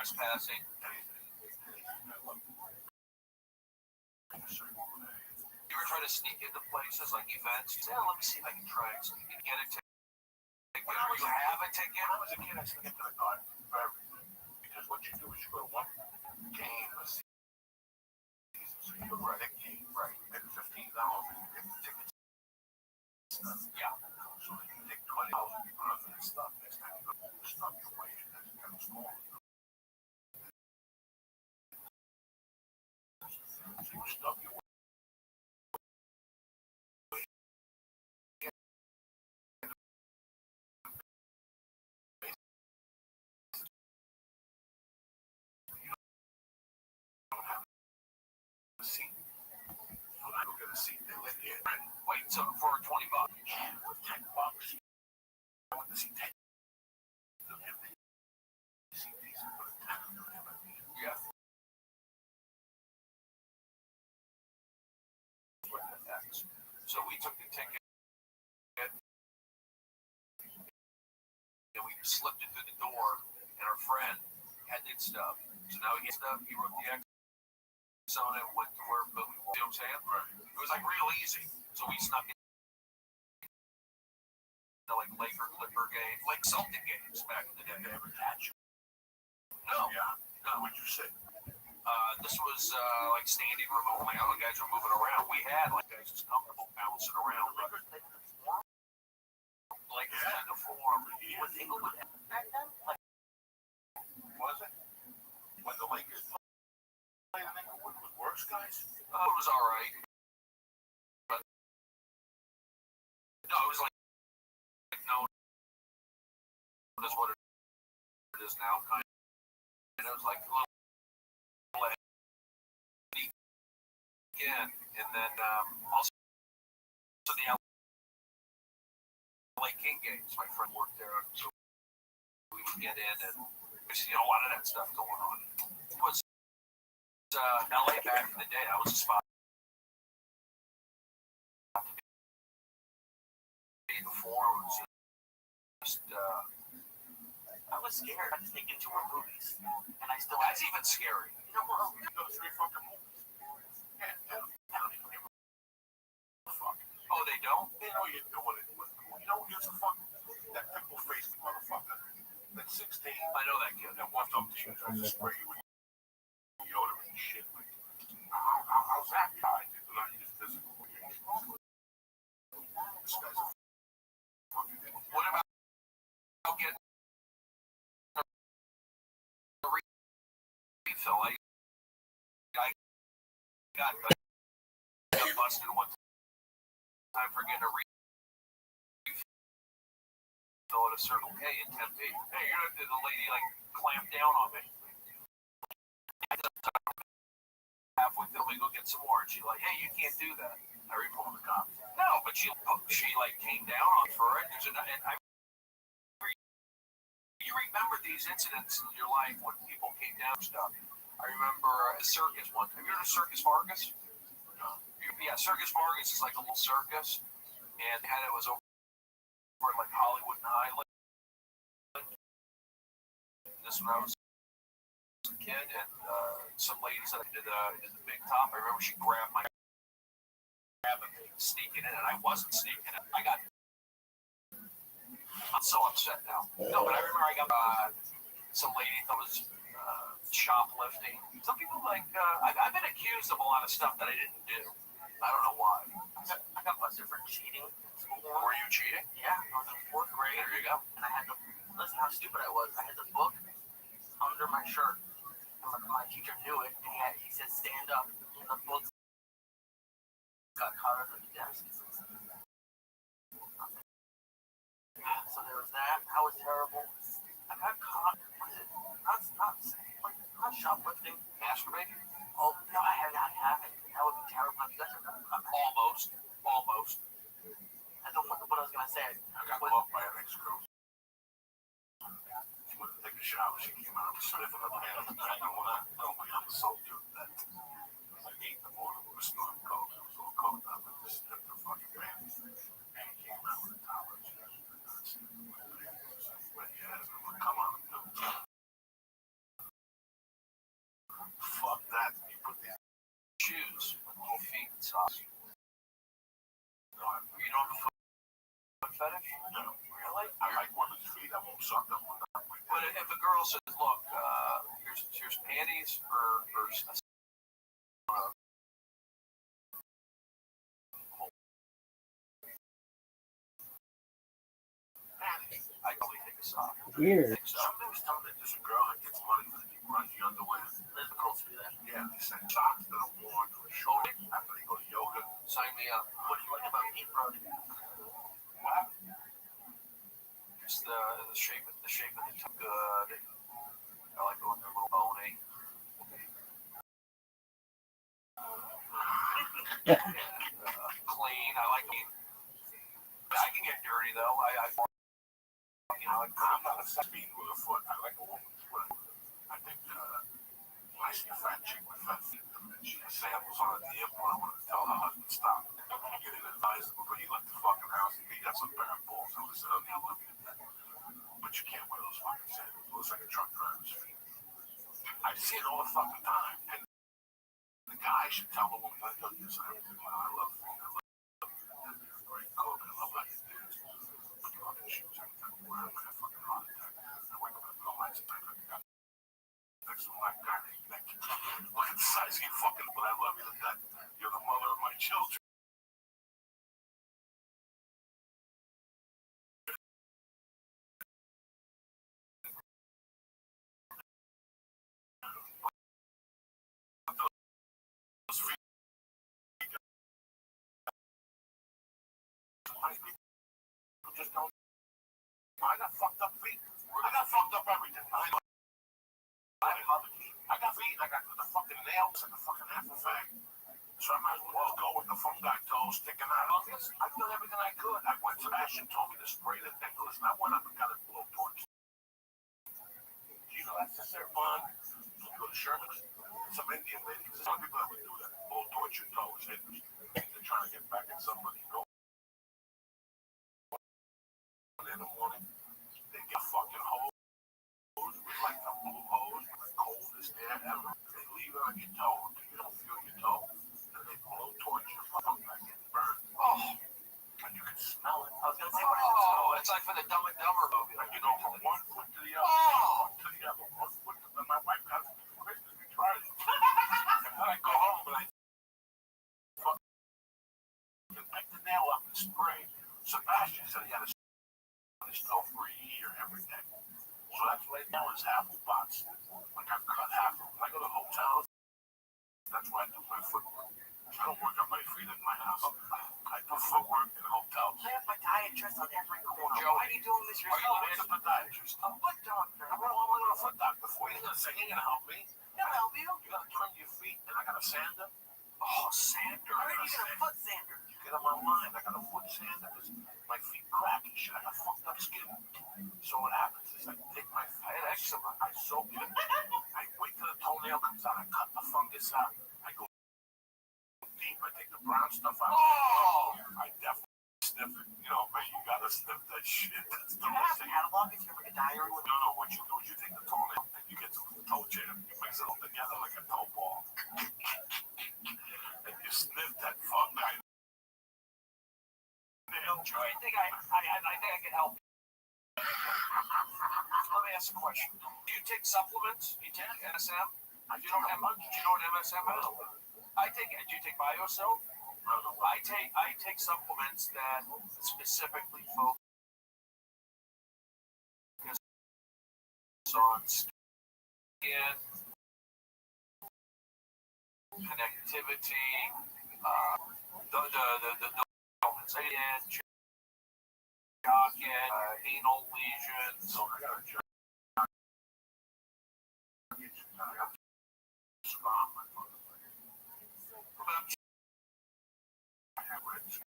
trespassing. You ever try to sneak into places like events? You say, oh, let me see if I can try and sneak in, get a ticket. Or you have a ticket? When I was a kid, I used to get to the garden for everything. Because what you do is you go to one game a season. So you go to that game, right? You get $15 and you get the tickets. Yeah. So you take $20 and you put on that stuff. Next time you go, you stop your way and then you kind of small. So you stop your way. Wait, so for $20? Yeah, for $10. I went to see 10. Yeah. So we took the ticket and we slipped it through the door, and our friend had that stuff. So now he had stuff. He wrote the X on it, went to work, but we, you know what I'm saying? Right. It was like real easy. So we snuck in like Laker Clipper games, like Celtic games back in the day. Did they ever catch you? No. Yeah. No. What'd you say? This was like standing room only. All the guys were moving around. We had like guys just comfortable bouncing around. Like yeah. The form. Was Inglewood back then? Like, was it? When the Lakers played in Inglewood with worse guys? It was all right. But no, it was like no. That's what it is now, kind of. And it was like a little again, and then also the LA King games. My friend worked there, so we would get in and we see a lot of that stuff going on. It was LA back in the day. That was a spot to be before. It was just I was scared. I was taken to our movies, and I still. That's even scary. You know what? Those 3 fucking movies. Yeah, they don't even give a fuck. Oh, they don't? They know you're doing it. You know who's a fucking that pimple-faced motherfucker that's 16. I know that kid. That wants up to you tries to spray you with deodorant and shit. Like, how's that guy? Not his physical. This guy's a fucking idiot. What about getting a refill? I got busted one time for getting a refill at a Circle K in Tempe. Hey, you're the lady like clamped down on me. Halfway through, we go get some more, and she like, hey, you can't do that. I reported the cops. No, but she like came down on me for it. And you remember these incidents in your life when people came down and stuff. I remember a circus one. Have you heard of Circus Vargas? No. Yeah, Circus Vargas is like a little circus, and it was over in like Hollywood and Highland. This when I was a kid, and some ladies that I did the big top. I remember she grabbed me, sneaking in, and I wasn't sneaking in. I'm so upset now. No, but I remember I got some lady that was shoplifting. Some people like I've been accused of a lot of stuff that I didn't do. I don't know why. I got busted for cheating. Were you cheating? Yeah, I was in 4th grade. There you go. And I had to listen how stupid I was. I had the book under my shirt. And my teacher knew it, and he said stand up. And the book got caught under the desk. So there was that. That was terrible. I got caught. Was it not shoplifting? Masturbating? Oh no, I haven't. That would be terrible. You guys are almost. I don't know what I was gonna say. I got caught by an ex-girl. She went to take a shower. She came out sniffing her pants. I don't want to tell me I'm a soldier. That it was like 8 in the morning. We were snorting coke. I was all coked up and just sniffed her fucking pants. And he came out with a towel. She was like, come on. sauce. You don't have a foot fetish? No. Really? I like women's feet. I won't suck them. But if a girl says, look, here's panties or I probably take a sock. Weird. Something's telling me there's a girl that gets money for the grungy underwear. There's the girls do that. Yeah, they send socks that are worn to a shoulder after they go to yoga. Sign me up. What do you like about meat protein? What? Just the shape of the tongue good. I like going a little bony. Clean. I like clean. I can get dirty though. I'm not a speed with a foot. I like a woman's foot. I think when I see a fat chick with fat feet and she has sandals on at the airport, I want to tell her husband stop. Getting advice before you left the fucking house. He got some pair of balls. I would have said, I love you. But you can't wear those fucking sandals. It looks like a truck driver's feet. I see it all the fucking time. And the guy should tell the woman, I love you. So everything. I love you. I love you. Great coat. I love how you dance. Put you on the shoes every time you wear them. I have a fucking heart attack. I wake up in the lights and I got next to my guy. Look at the size of your fucking, but I love you to death. You're the mother of my children. Just don't. I got fucked up feet. I got fucked up everything. I got feet. I got the fucking nails and the fucking apple fag. So I might as well go with the fungi toes sticking out. I've done everything I could. I went to Sebastian told me to spray the necklace, and I went up and got a blowtorch. You know that's just their fun. You go to Sherman's. Some Indian ladies. Some people that would do that. Blowtorch your toes. They're trying to get back at somebody. You know? In the morning, they get fucking hose with like a blue hose with the coldest air ever. They leave it on your toe until you don't feel your toe. And they blow towards your fucking like getting burned. Oh, and you can smell it. I was gonna say what I smell. It's like for the Dumb and Dumber movie. Like you go from one foot to the other, one to the other, one foot to the other. My wife got it for Christmas. We tried it. And then I go home and I fucking pick the nail up and spray. Sebastian said he had a his toe for a year every day. So that's right now is apple bots. Like I've cut half of them. When I go to hotels, that's why I do my footwork. I don't work on my feet in my house. I do footwork in hotels. I have my podiatrist on every corner. Joe, Why are you doing this yourself? What's a podiatrist? A foot doctor. I'm going to a foot doctor before you're going to say, you're going to help me. He'll help you. You got to trim your feet, and I got a sander. Oh, sander. Where do you get a foot sander? You get on my line, I got a foot sander because my feet crack and shit. I got fucked up skin. So what happens is I take my I had eczema. I soak it. I wait till the toenail comes out. I cut the fungus out. I go deep. I take the brown stuff out. Oh! I definitely sniff it. You know, man, you gotta sniff that shit. That's the You most have thing. catalog if you're like a diary with No, what you do is you take the toenail and you get some toe jam. You mix it all together like a toe ball. And you sniff that fungi. Joe, I think I can help. Let me ask a question. Do you take supplements? Do you take MSM? Do you know what MSM is? Do you take BioSil? I take supplements that specifically focus on skin, connectivity, anal lesions. So I got a job. I got scar on my foot. I have red skin.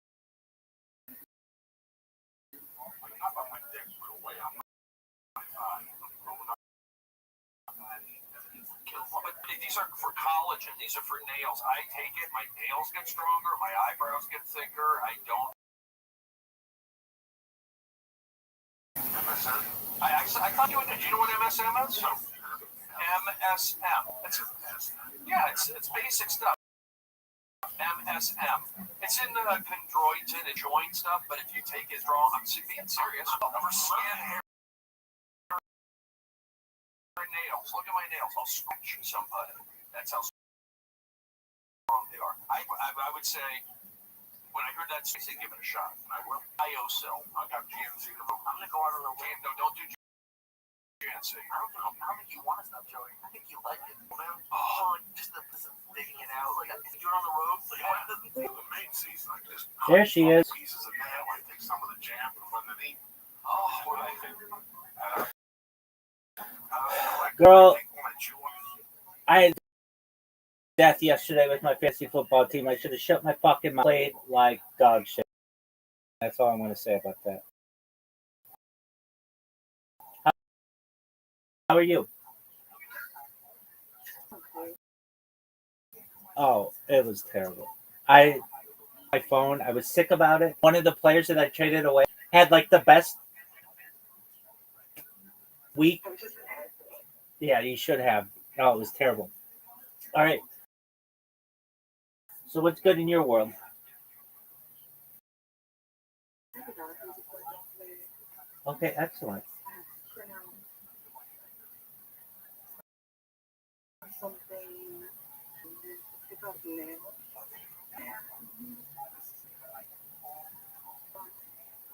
Not on my dick, but away on my thigh. I'm growing up. But these are for collagen. These are for nails. I take it. My nails get stronger. My eyebrows get thicker. I don't. MSN? I thought you would. Do you know what MSM is? MSM. It's basic stuff. MSM. It's in chondroitin and joint stuff, but if you take it wrong, I'm being serious. For skin, hair, and nails. Look at my nails. I'll scratch somebody. That's how strong they are. I would say, when I heard that, I say give it a shot. I will. IOCell. I got GNC. I'm going to go out on the way. No, don't do GNC. I don't know. How many you want to stop, Joey? I think you like it. Man. Oh, just the digging it out. Like, if you're on the road, like, yeah. The main season, like this. There she is. Pieces of nail. I take some of the jam from underneath. Oh, What I think. Girl, I had death yesterday with my fantasy football team. I should have shut my fucking mouth. Played like dog shit. That's all I'm going to say about that. How are you? Oh, it was terrible. My phone, I was sick about it. One of the players that I traded away had like the best week. Yeah, you should have. Oh, it was terrible. All right. So what's good in your world? Okay, excellent.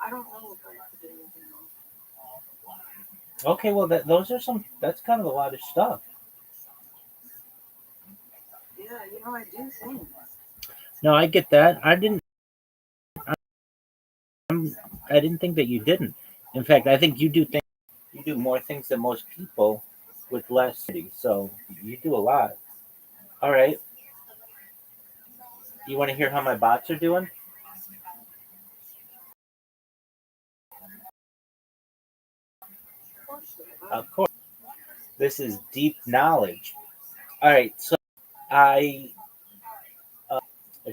I don't know if I have to do anything else. Okay, well, that's kind of a lot of stuff. Yeah, I do things. No, I get that. I didn't think that you didn't. In fact, I think you do more things than most people with less city. So you do a lot. All right. You want to hear how my bots are doing? Of course. This is deep knowledge. All right. So I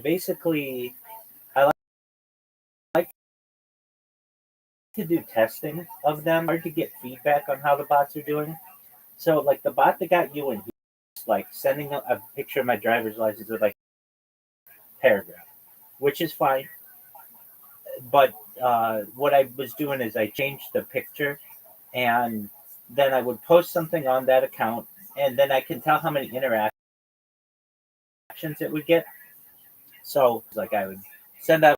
basically I like to do testing of them. Hard to get feedback on how the bots are doing. So like the bot that got you in, like sending a picture of my driver's license with like paragraph, which is fine. But what I was doing is I changed the picture, and then I would post something on that account, and then I can tell how many interactions it would get. So like I would send out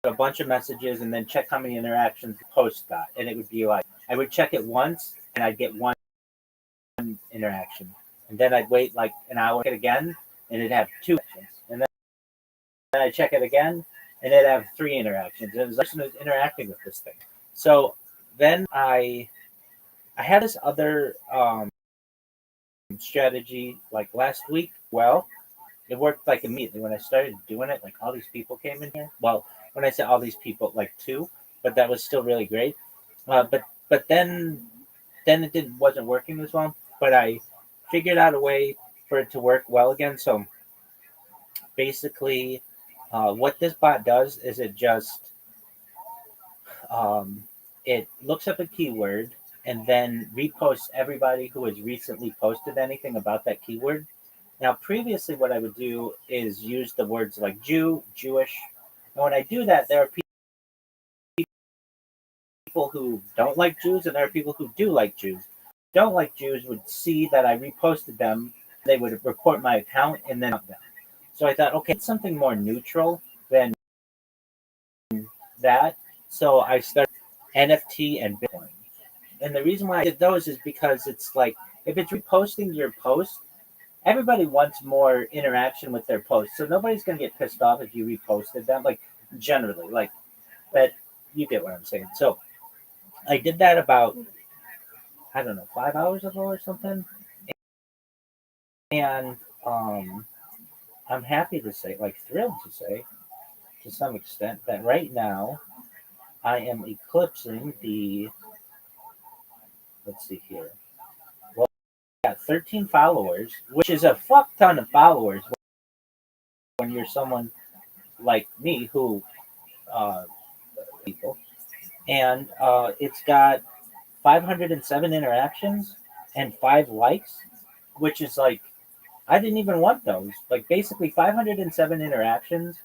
a bunch of messages and then check how many interactions the post got, and it would be like I would check it once and I'd get one interaction, and then I'd wait like an hour again, and it'd have two interactions, and then I'd check it again, and it'd have three interactions. And it was like interacting with this thing. So then I had this other strategy like last week. Well, it worked like immediately when I started doing it. Like all these people came in here. Well, when I say all these people, like two, but that was still really great. But then it wasn't working as well. But I figured out a way for it to work well again. So basically, what this bot does is it just it looks up a keyword and then reposts everybody who has recently posted anything about that keyword. Now, previously, what I would do is use the words like Jew, Jewish. And when I do that, there are people who don't like Jews, and there are people who do like Jews. Don't like Jews would see that I reposted them. They would report my account and then up them. So I thought, okay, it's something more neutral than that. So I started NFT and Bitcoin. And the reason why I did those is because it's like, if it's reposting your post, everybody wants more interaction with their posts. So nobody's going to get pissed off if you reposted them, like generally, like, but you get what I'm saying. So I did that about, I don't know, 5 hours ago or something. And I'm happy to say, like thrilled to say, to some extent, that right now I am eclipsing let's see here. Well, I got 13 followers, which is a fuck ton of followers when you're someone like me who people. And it's got 507 interactions and 5 likes, which is like I didn't even want those. Like basically 507 interactions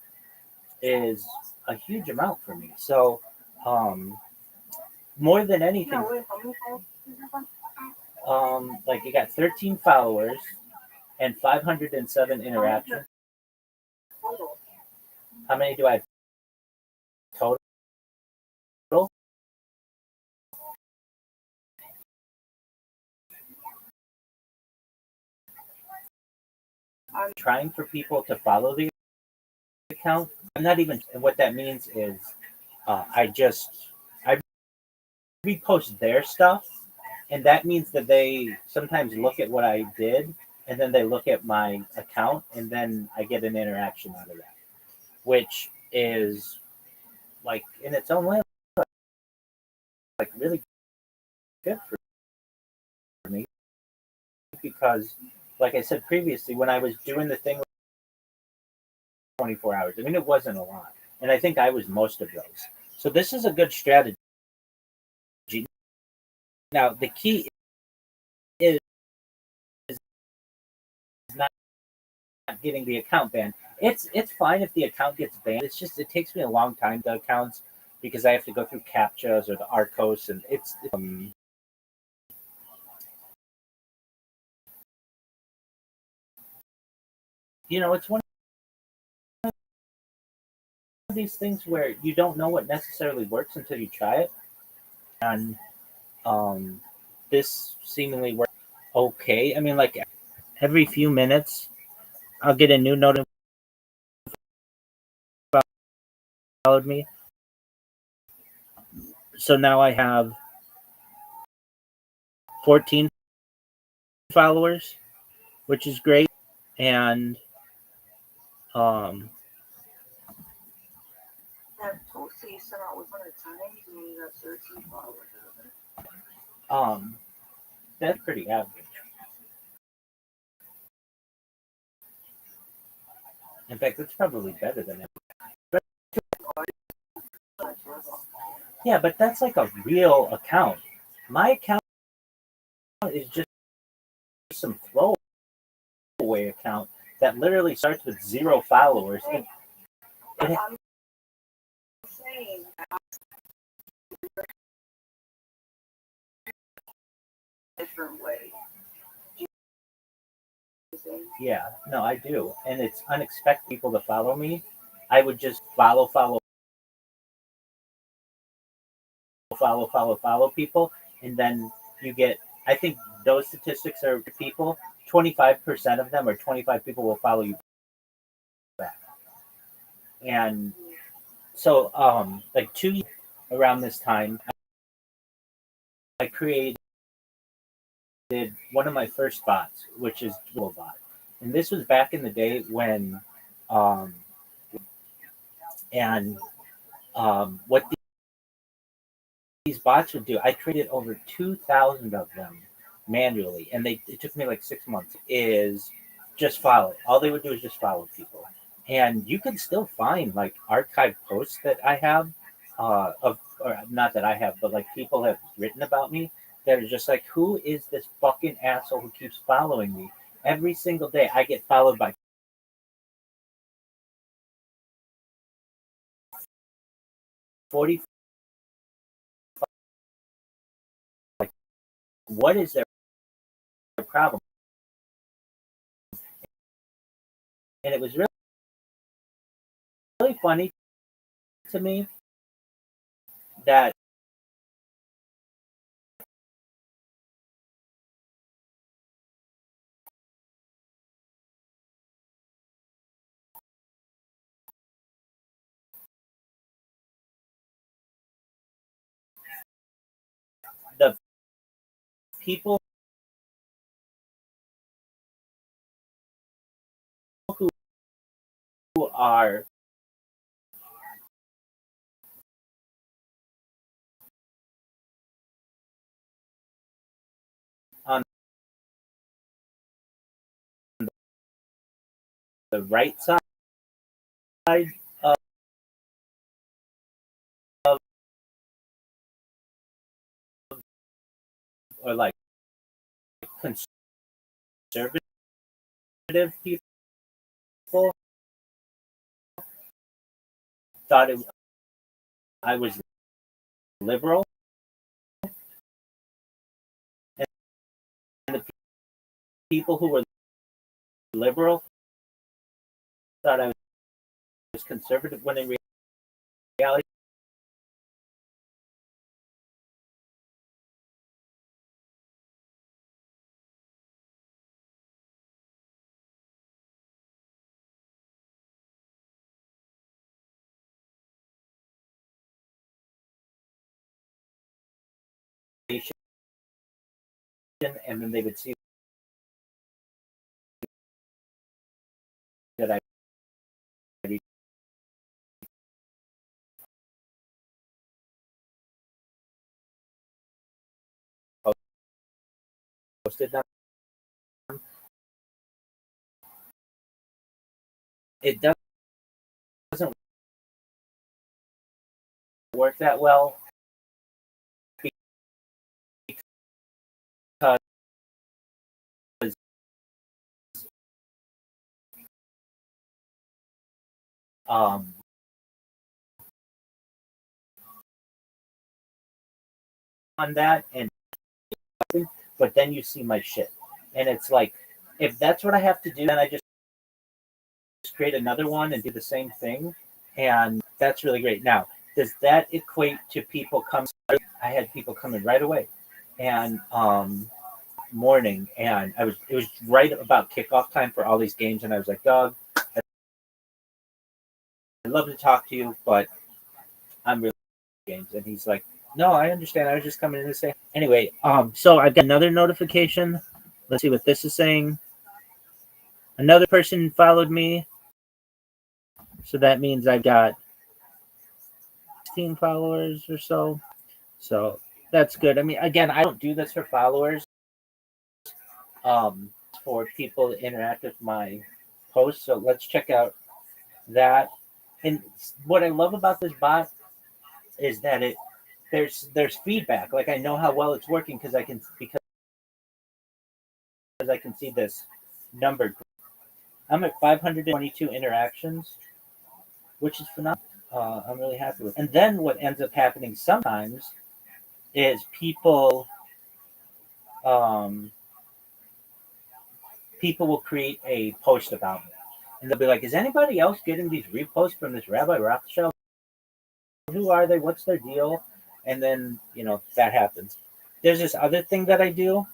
is a huge amount for me. So more than anything, No, wait, how many followers do you have on? like you got 13 followers and 507 interactions. Total. How many do I have total? I'm trying for people to follow the account. I'm not even. And what that means is, I repost their stuff, and that means that they sometimes look at what I did, and then they look at my account, and then I get an interaction out of that, which is like in its own way, like really good for me because, like I said previously, when I was doing the thing 24 hours, I mean, it wasn't a lot, and I think I was most of those. So this is a good strategy. Now the key is not getting the account banned. It's fine if the account gets banned. It's just it takes me a long time to accounts because I have to go through captchas or the Arcos, and it's one of these things where you don't know what necessarily works until you try it, and um, this seemingly works okay. I mean, like every few minutes, I'll get a new notification followed me. So now I have 14 followers, which is great, and um, That post that you sent out was 100 times and you got 13 followers out of it. um, that's pretty average. In fact, it's probably better than it. Yeah, but that's like a real account. My account is just some throwaway account that literally starts with 0 followers. And it, I'm saying different way. yeah, no, I do. And it's unexpected people to follow me. I would just follow people. And then you get, I think those statistics are people, 25% of them or 25 people will follow you back. And so, like 2 years around this time, I created one of my first bots, which is Bot. And this was back in the day when, um, and what these bots would do, I created over 2,000 of them manually, and it took me like 6 months. Is just follow. All they would do is just follow people, and you can still find like archived posts that I have, or not that I have, but like people have written about me that are just like, who is this fucking asshole who keeps following me every single day? I get followed by 40. Like, what is their problem? And it was really funny to me that the people who are on the right side of, or like conservative people thought I was liberal, and the people who were liberal thought I was conservative, when in reality, and then they would see that I posted them. It doesn't work that well because um, on that, and but then you see my shit, and it's like, if that's what I have to do, then I just create another one and do the same thing, and that's really great. Now, does that equate to people coming? I had people coming right away, and morning, and it was right about kickoff time for all these games, and I was like, Doug, I'd love to talk to you, but I'm really games. And he's like, no, I understand. I was just coming in to say. Anyway, so I've got another notification. Let's see what this is saying. Another person followed me, so that means I've got 16 followers or so. So that's good. I mean, again, I don't do this for followers. For people to interact with my posts. So let's check out that. And what I love about this bot is that there's feedback. Like, I know how well it's working because I can see this number. I'm at 522 interactions, which is phenomenal. I'm really happy with. And then what ends up happening sometimes is people will create a post about me, and they'll be like, "Is anybody else getting these reposts from this Rabbi Rothschild? Who are they? What's their deal?" And then that happens. There's this other thing that I do.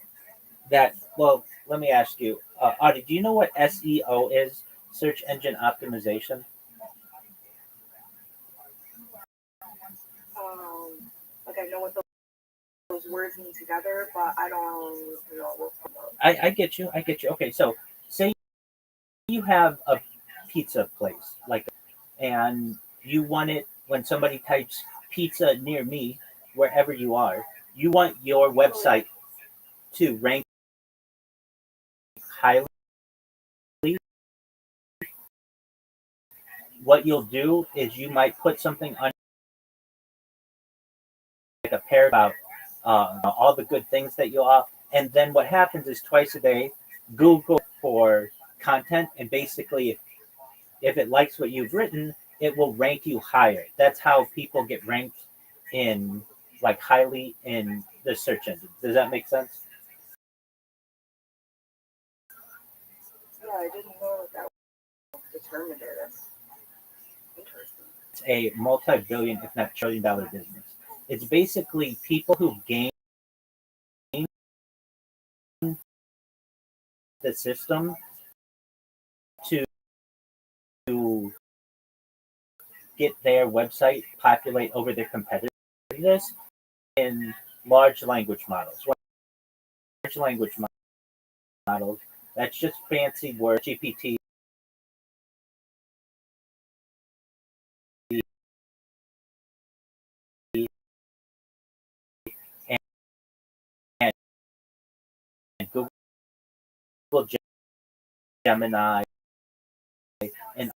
That, well, let me ask you, Audie, do you know what SEO is? Search engine optimization. Like, I know what those words mean together, but I don't know what. I get you. Okay, so say you have a pizza place, and you want it when somebody types pizza near me, wherever you are, you want your website to rank highly. What you'll do is you might put something on, like a paragraph about all the good things that you offer. And then what happens is twice a day, Google for content, and basically, if it likes what you've written, it will rank you higher. That's how people get ranked in, like, highly in the search engine. Does that make sense? Yeah, I didn't know that determined it. That's interesting. It's a multi-billion, if not trillion-dollar business. It's basically people who game the system to get their website populate over their competitors in large language models. Large language models, that's just fancy word, GPT, and, and Google Gemini, and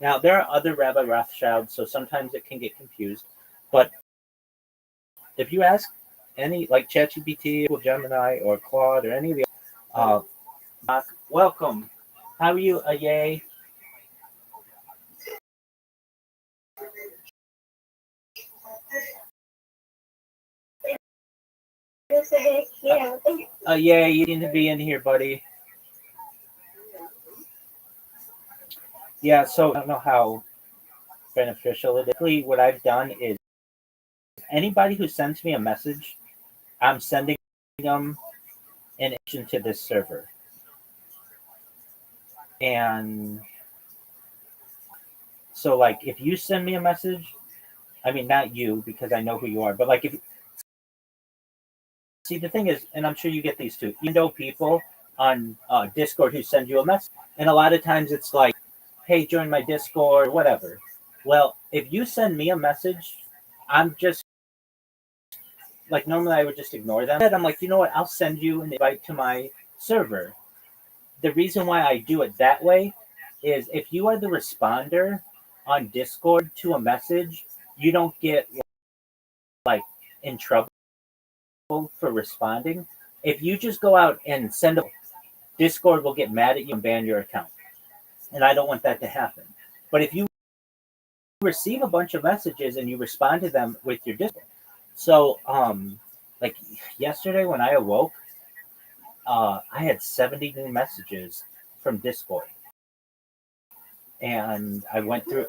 now there are other Rabbi Rothschilds, so sometimes it can get confused, but if you ask any like ChatGPT, Google Gemini, or Claude, or any of the welcome. How are you, Yay? Yay, you need to be in here, buddy. Yeah, so I don't know how beneficial it is. What I've done is anybody who sends me a message, I'm sending them an action to this server. And so, like, if you send me a message, I mean, not you, because I know who you are, but like, if see, the thing is, and I'm sure you get these too, you know, people on Discord who send you a message, and a lot of times it's like, hey, join my Discord, whatever. Well, if you send me a message, I'm just like, normally I would just ignore them. I'm like, you know what? I'll send you an invite to my server. The reason why I do it that way is if you are the responder on Discord to a message, you don't get like in trouble for responding. If you just go out and send a Discord will get mad at you and ban your account. And I don't want that to happen. But if you receive a bunch of messages and you respond to them with your Discord. So like yesterday when I awoke, I had 70 new messages from Discord. And I went through,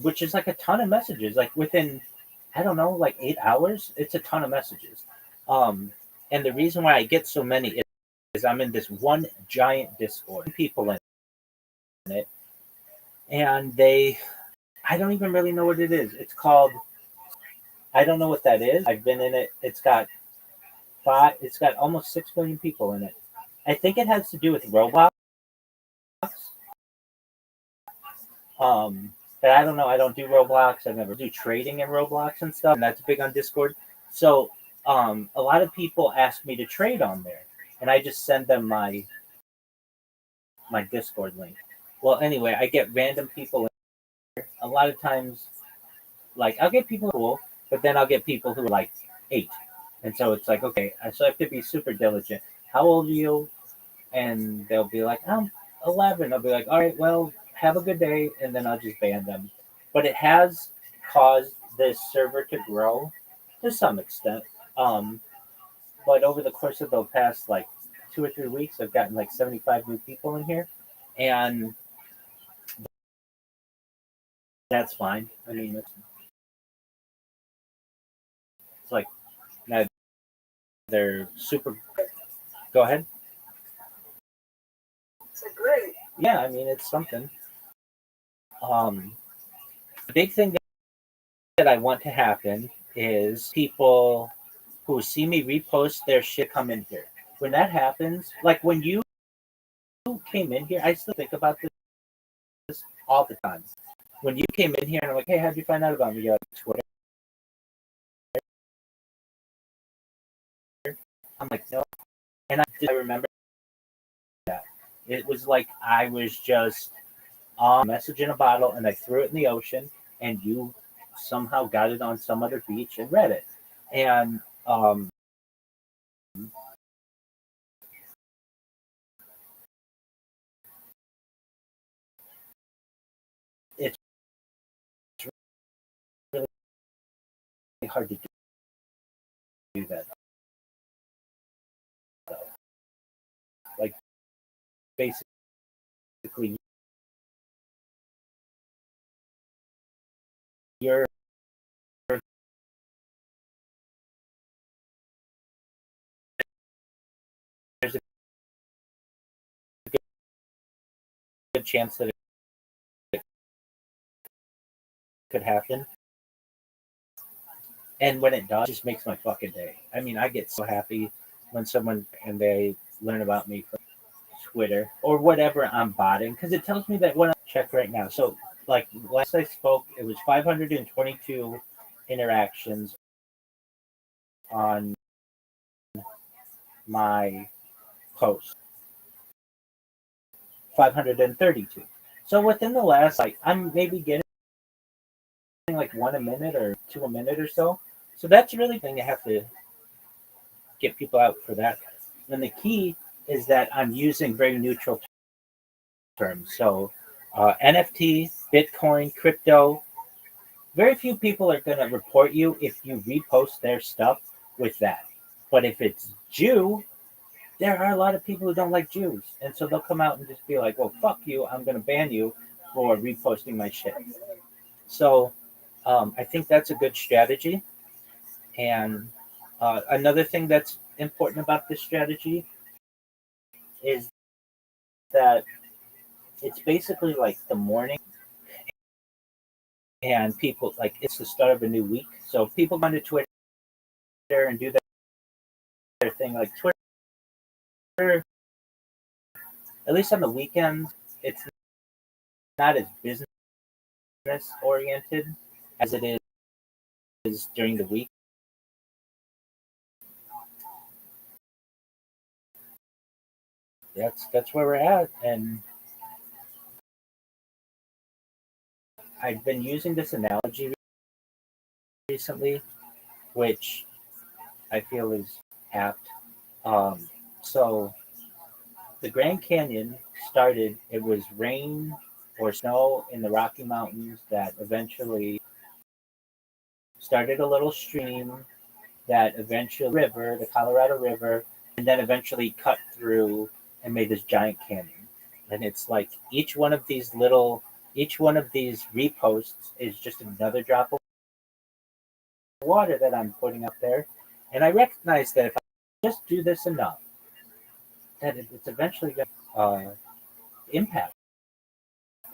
which is like a ton of messages, like within, I don't know, like 8 hours. It's a ton of messages. And the reason why I get so many is I'm in this one giant Discord, people in it, and I don't even really know what it is. It's called, I don't know what that is. I've been in it. It's got almost 6 million people in it. I think it has to do with Roblox. But I don't know. I don't do Roblox. I never do trading in Roblox and stuff, and that's big on Discord. So a lot of people ask me to trade on there, and I just send them my Discord link. Well, anyway, I get random people in there. A lot of times, like I'll get people cool, but then I'll get people who are like 8, and so it's like, okay, so I have to be super diligent. How old are you? And they'll be like, I'm 11. I'll be like, all right, well, have a good day, and then I'll just ban them. But it has caused this server to grow to some extent. But over the course of the past like 2 or 3 weeks, I've gotten like 75 new people in here, and that's fine. I mean, it's like now they're super. Go ahead. It's great. Yeah, I mean it's something. The big thing that I want to happen is people who see me repost their shit come in here. When that happens, like when you came in here, I still think about this all the time. When you came in here and I'm like, hey, how'd you find out about me? You're like, Twitter. I'm like, no. And I remember that. It was like I was just a message in a bottle and I threw it in the ocean and you somehow got it on some other beach and read it. And it's really hard to do that. Like basically you're there's a good chance that it could happen. And when it does, it just makes my fucking day. I mean, I get so happy when someone and they learn about me from Twitter or whatever I'm botting because it tells me that when I check right now. So, like last I spoke, it was 522 interactions on my post. 532. So within the last, like, I'm maybe getting like 1 a minute or 2 a minute or so. So that's really the thing. You have to get people out for that. And the key is that I'm using very neutral terms. So NFT, Bitcoin, crypto. Very few people are going to report you if you repost their stuff with that. But if it's Jew, there are a lot of people who don't like Jews. And so they'll come out and just be like, well, fuck you. I'm going to ban you for reposting my shit. So I think that's a good strategy. And another thing that's important about this strategy is that it's basically like the morning and people like it's the start of a new week. So people go to Twitter and do their thing like Twitter, at least on the weekends, it's not as business oriented as it is during the week. That's where we're at, and I've been using this analogy recently, which I feel is apt. So the Grand Canyon started, it was rain or snow in the Rocky Mountains that eventually started a little stream that eventually river, the Colorado River, and then eventually cut through and made this giant canyon. And it's like each one of these reposts is just another drop of water that I'm putting up there. And I recognize that if I just do this enough, that it's eventually going to impact.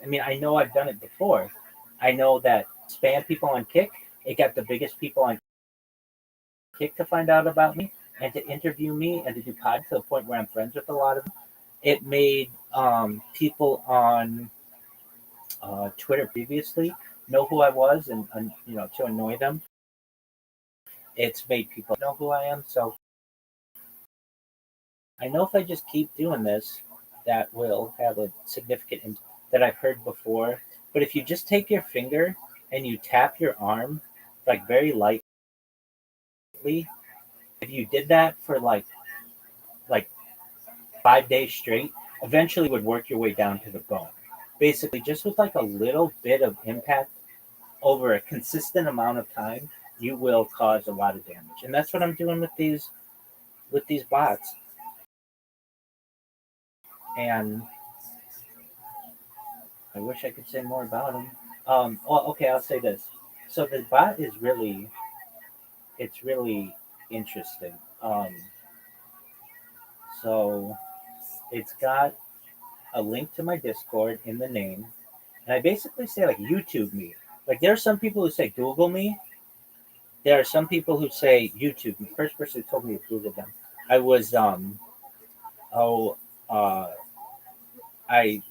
I mean, I know I've done it before. I know that spam people on Kick, it got the biggest people on Kick to find out about me and to interview me and to do podcasts to the point where I'm friends with a lot of them. It made people on Twitter previously know who I was and to annoy them. It's made people know who I am. So I know if I just keep doing this, that will have a significant impact that I've heard before. But if you just take your finger and you tap your arm like very lightly, if you did that for like 5 days straight, eventually would work your way down to the bone. Basically, just with like a little bit of impact over a consistent amount of time, you will cause a lot of damage. And that's what I'm doing with these bots. And I wish I could say more about them. Okay, I'll say this. So the bot is really interesting. So it's got a link to my Discord in the name, and I basically say like YouTube me. Like there are some people who say Google me. There are some people who say YouTube me. First person who told me to Google them. I was I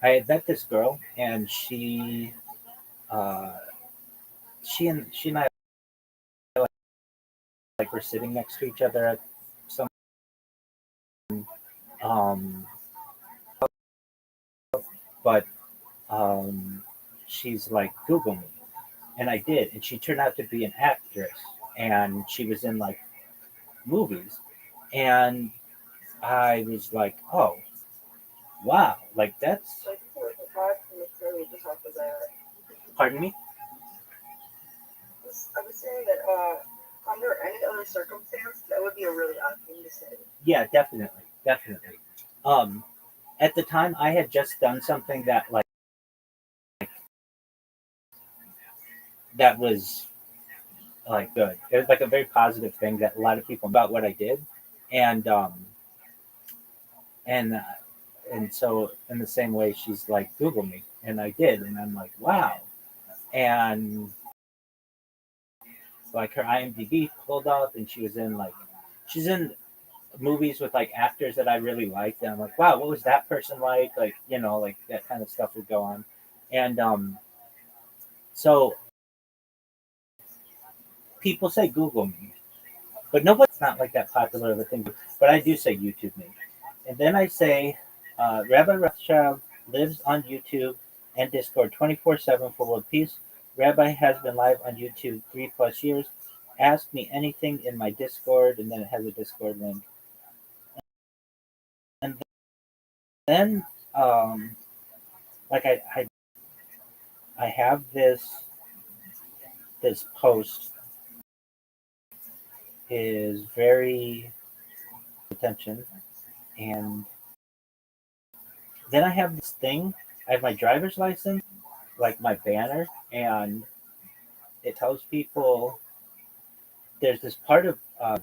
had met this girl, and she and I like were sitting next to each other at some um but she's like Google me, and I did, and she turned out to be an actress, and she was in like movies, and I was like, oh wow, like that's pardon me. I was saying that under any other circumstance, that would be a really odd thing to say. Yeah, definitely. At the time, I had just done something that was like good. It was like a very positive thing that a lot of people about what I did, and and uh, and so in the same way, she's like Google me, and I did, and I'm like wow, and like her IMDb pulled up, and she's in movies with like actors that I really liked, and I'm like wow, what was that person like? Like like that kind of stuff would go on, and so people say Google me, but nobody's not like that popular of a thing. But I do say YouTube me, and then I say Rabbi Rothschild lives on YouTube and Discord 24/7 for world peace, Rabbi has been live on YouTube 3+ years. Ask me anything in my Discord, and then it has a Discord link. And then, like I have this post is very attention, and then I have this thing. I have my driver's license, like my banner, and it tells people there's this part of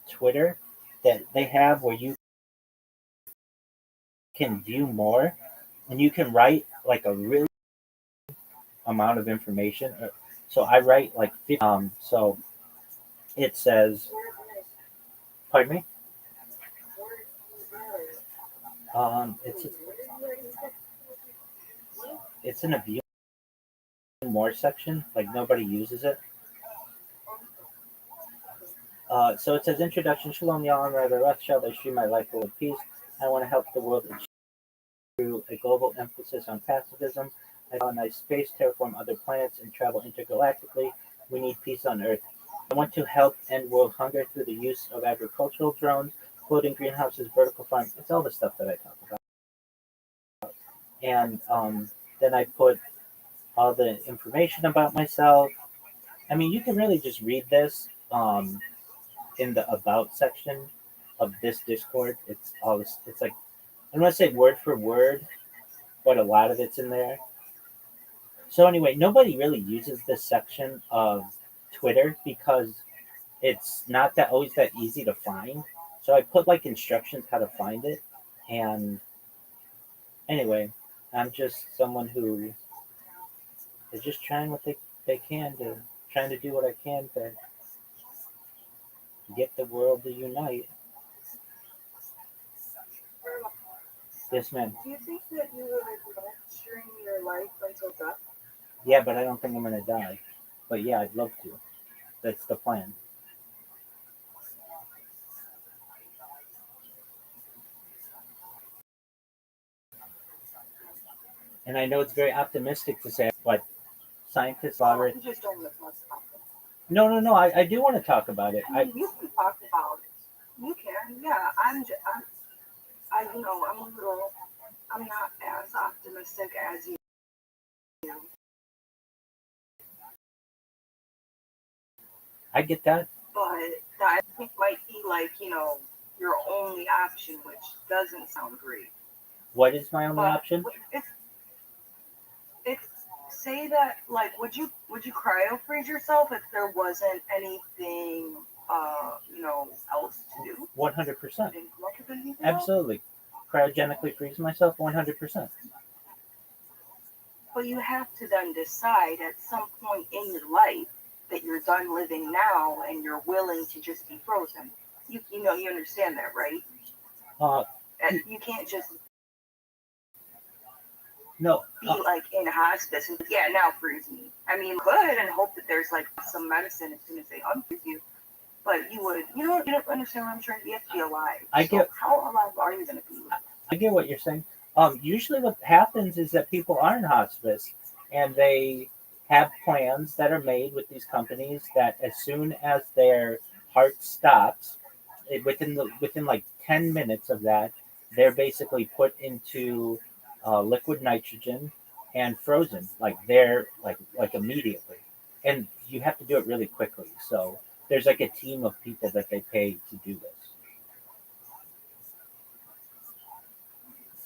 Twitter that they have where you can view more, and you can write like a really amount of information. So I write like 50, so it says, pardon me. It's in a view more section, like nobody uses it. So it says introduction, Shalom Y'all, I'm Rabbi Rothschild. I stream my life with peace. I want to help the world through a global emphasis on pacifism. I colonize space, terraform other planets, and travel intergalactically. We need peace on Earth. I want to help end world hunger through the use of agricultural drones, floating greenhouses, vertical farms. It's all the stuff that I talk about. And then I put all the information about myself. I mean, you can really just read this in the about section of this Discord. It's all this. It's like, I don't want to say word for word, but a lot of it's in there. So anyway, nobody really uses this section of Twitter because it's not that always that easy to find. So I put like instructions how to find it. And anyway, I'm just someone who is just trying what they can to trying to do what I can to get the world to unite. Yes, ma'am. Do you think that you will live during your life until death? Yeah, but I don't think I'm gonna die. But yeah, I'd love to. That's the plan. And I know it's very optimistic to say, but scientists already. You just don't live much time. No. I do want to talk about it. I mean, you can talk about it. You can, yeah. I'm not as optimistic as you. I get that. But that I think might be like, your only option, which doesn't sound great. What is my only option? If say that, like, would you cryo freeze yourself if there wasn't anything else to do? 100%. Absolutely. Cryogenically freeze myself 100%. But you have to then decide at some point in your life that you're done living now and you're willing to just be frozen. You understand that, right? You can't just be like in hospice and now freeze me. I mean, you could and hope that there's like some medicine as soon as they unfreeze you. But you would, you don't understand what I'm trying to. You have to be alive. How alive are you going to be? I get what you're saying. Usually what happens is that people are in hospice and they have plans that are made with these companies that as soon as their heart stops, within like 10 minutes of that, they're basically put into liquid nitrogen and frozen, like they're like immediately. And you have to do it really quickly. So there's like a team of people that they pay to do this.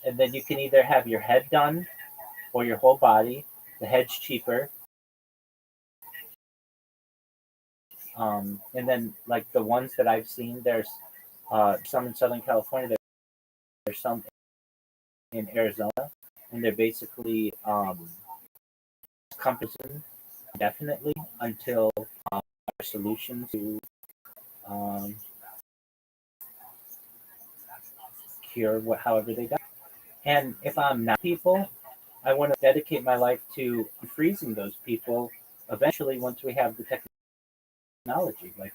And then you can either have your head done or your whole body. The head's cheaper. And then like the ones that I've seen, there's some in Southern California, there's some in Arizona, and they're basically encompassing definitely until our solution to cure however they die. And if I'm not people, I want to dedicate my life to freezing those people eventually once we have the technology. Like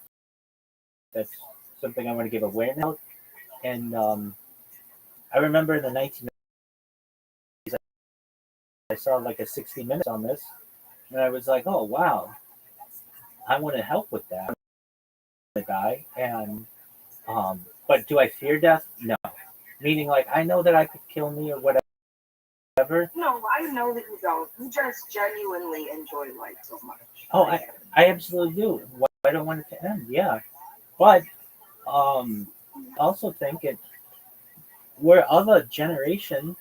that's something I want to give awareness. And I remember in the 1990s, I saw like a 60 Minutes on this, And I was like, oh wow, I want to help with that. The guy, and but do I fear death? No. Meaning, like, I know that I could kill me or whatever. No, I know that you don't. You just genuinely enjoy life so much. Oh, I absolutely do. Why I don't want it to end? Yeah, but also think we're of a generation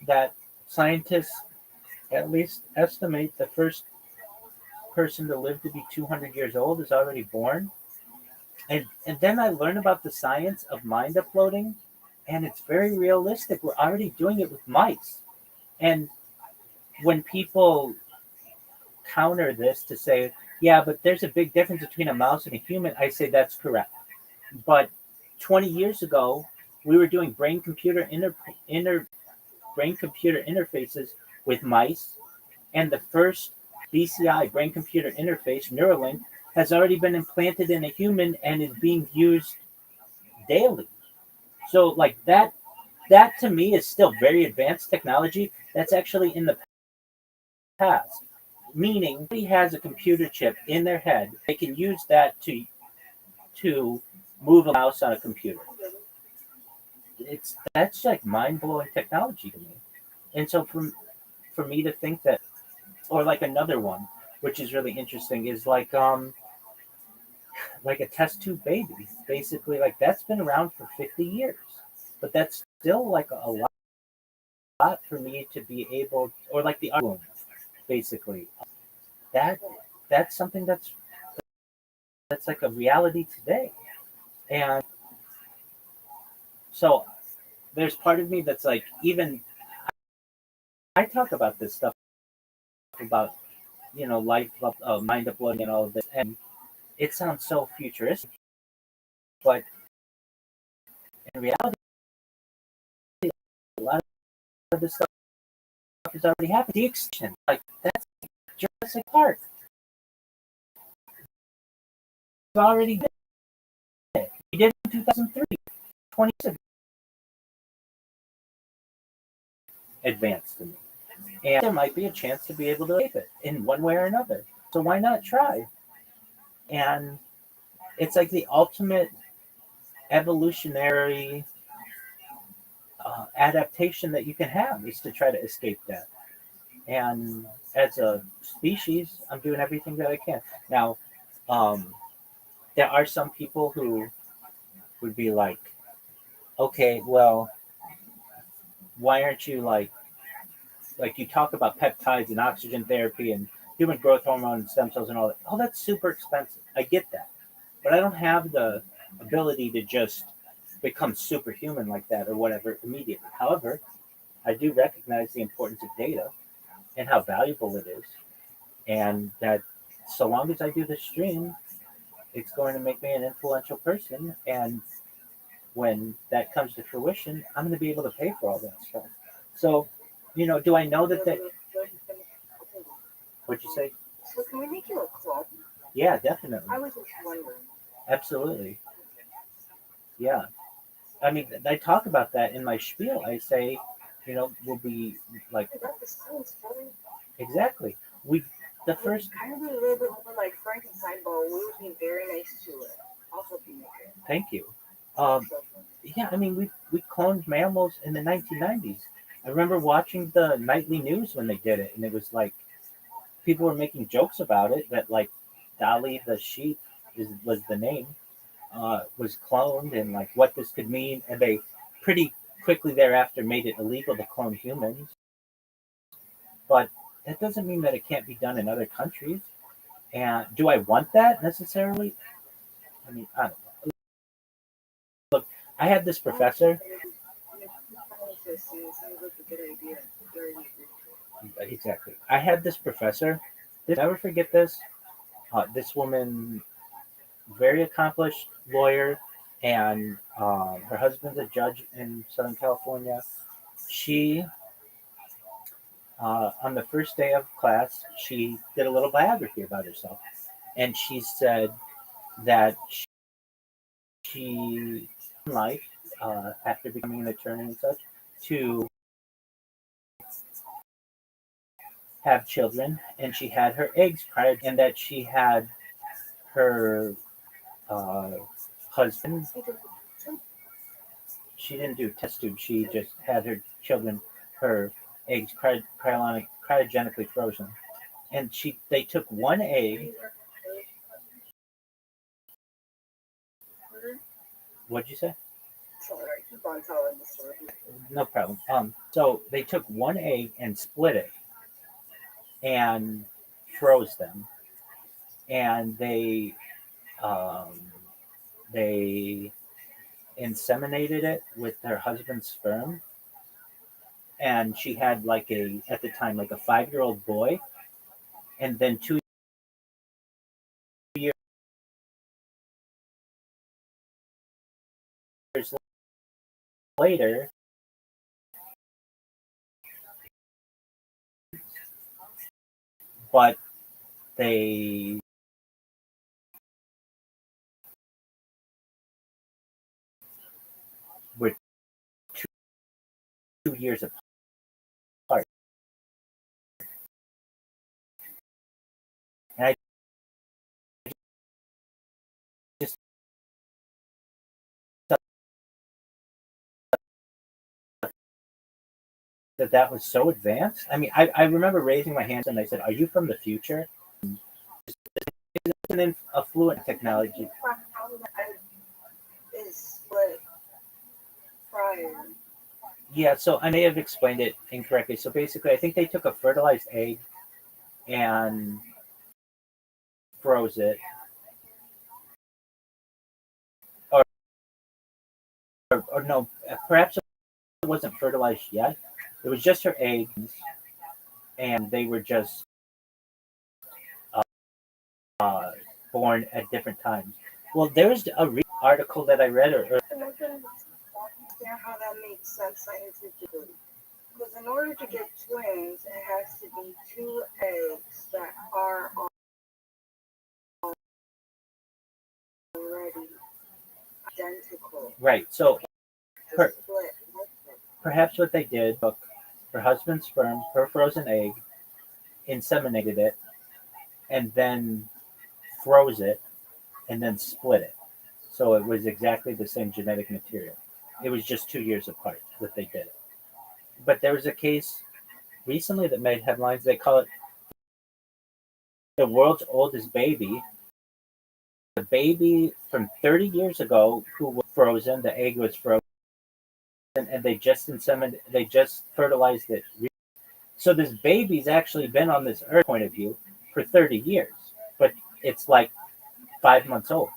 that scientists at least estimate the first person to live to be 200 years old is already born. And then I learn about the science of mind uploading, and it's very realistic. We're already doing it with mice. And when people counter this to say, yeah, but there's a big difference between a mouse and a human, I say that's correct. But 20 years ago, we were doing brain computer interfaces with mice, and the first BCI brain computer interface, Neuralink, has already been implanted in a human and is being used daily. So like that to me is still very advanced technology that's actually in the past. Meaning somebody has a computer chip in their head, they can use that to move a mouse on a computer. That's like mind blowing technology to me. And so for me to think that, or like another one, which is really interesting, is like a test tube baby. Basically, like that's been around for 50 years, but that's still like a lot for me to be able, or like the womb, basically. That that's something that's like a reality today, and so there's part of me that's like even I talk about this stuff about life, mind uploading, and all of this, and it sounds so futuristic, but in reality, a lot of this stuff has already happened. The extinction, like that's Jurassic Park. It's already did it. We did it in 2003, 20 years ago. Advanced to me. And there might be a chance to be able to save it in one way or another. So why not try? And it's like the ultimate evolutionary adaptation that you can have is to try to escape death. And as a species, I'm doing everything that I can. Now, um, there are some people who would be like, okay, well, why aren't you like you talk about peptides and oxygen therapy and human growth hormone and stem cells and all that. Oh, that's super expensive. I get that. But I don't have the ability to just become superhuman like that or whatever immediately. However, I do recognize the importance of data and how valuable it is. And that so long as I do the stream, it's going to make me an influential person. And when that comes to fruition, I'm going to be able to pay for all that stuff. So, do I know that what'd you say? So can we make you a club? Yeah, definitely. I was just wondering. Absolutely. Yeah. I mean, I talk about that in my spiel. I say, we'll be like, About the science, brother. exactly. The first, Kind of be a little bit more like Frankenstein, but we would be very nice to it. I'll help you make it. thank you. Um, yeah, I mean, we cloned mammals in the 1990s. I remember watching the nightly news when they did it, and it was like people were making jokes about it that like Dolly the sheep was the name, was cloned, and like what this could mean, and they pretty quickly thereafter made it illegal to clone humans. But that doesn't mean that it can't be done in other countries. And do I want that necessarily? I mean, I don't know. Look, I had this professor. Exactly. I had this professor. Never forget this. This woman, very accomplished lawyer, and her husband's a judge in Southern California. She, on the first day of class, she did a little biography about herself, and she said that she, in life, after becoming an attorney and such, to have children, and she had her eggs prior, and that she had her uh, husband. She didn't do test tube. She just had her children, her eggs cryogenically frozen, and they took one egg. What'd you say? Sorry, keep on telling the story. No problem. So they took one egg and split it and froze them, and they inseminated it with her husband's sperm, and she had at the time like a 5-year-old boy, and then 2 years later, but they were 2 years apart. And I just thought that was so advanced. I mean, I remember raising my hands and I said, "Are you from the future?" It's an affluent technology. Is split prior. Yeah, so I may have explained it incorrectly. So basically, I think they took a fertilized egg and froze it, or no, perhaps it wasn't fertilized yet. It was just her eggs, and they were just uh, born at different times. Well, there's a article that I read, I don't understand how that makes sense scientifically. Because in order to get twins, it has to be two eggs that are already identical. right. So Split. perhaps what they did took her husband's sperm, her frozen egg, inseminated it, and then froze it, and then split it. So it was exactly the same genetic material. It was just 2 years apart that they did it. But there was a case recently that made headlines. They call it the world's oldest baby. The baby from 30 years ago who was frozen, the egg was frozen, and they just fertilized it. So this baby's actually been on this earth point of view for 30 years, but it's like 5 months old.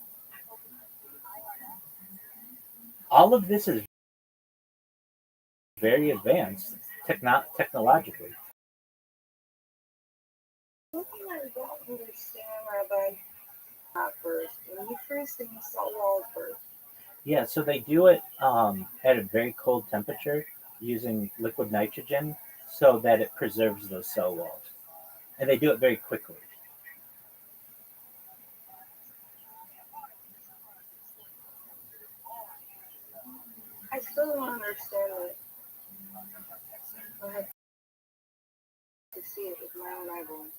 All of this is very advanced technologically. Something I don't understand, Rabbi, at first. When you first say cell wall birth, Yeah, so they do it at a very cold temperature using liquid nitrogen so that it preserves those cell walls. And they do it very quickly. I still don't understand it. I have to see it with my own eyeballs.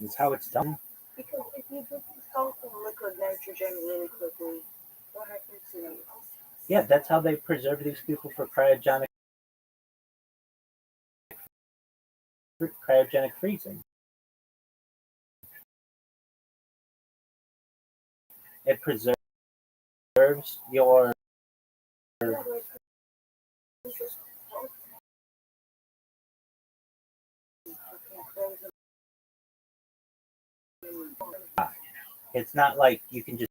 That's how it's done. Because if you put the salt in liquid nitrogen really quickly, what happens to you? Yeah, that's how they preserve these people for cryogenic freezing. It preserves your it's not like you can just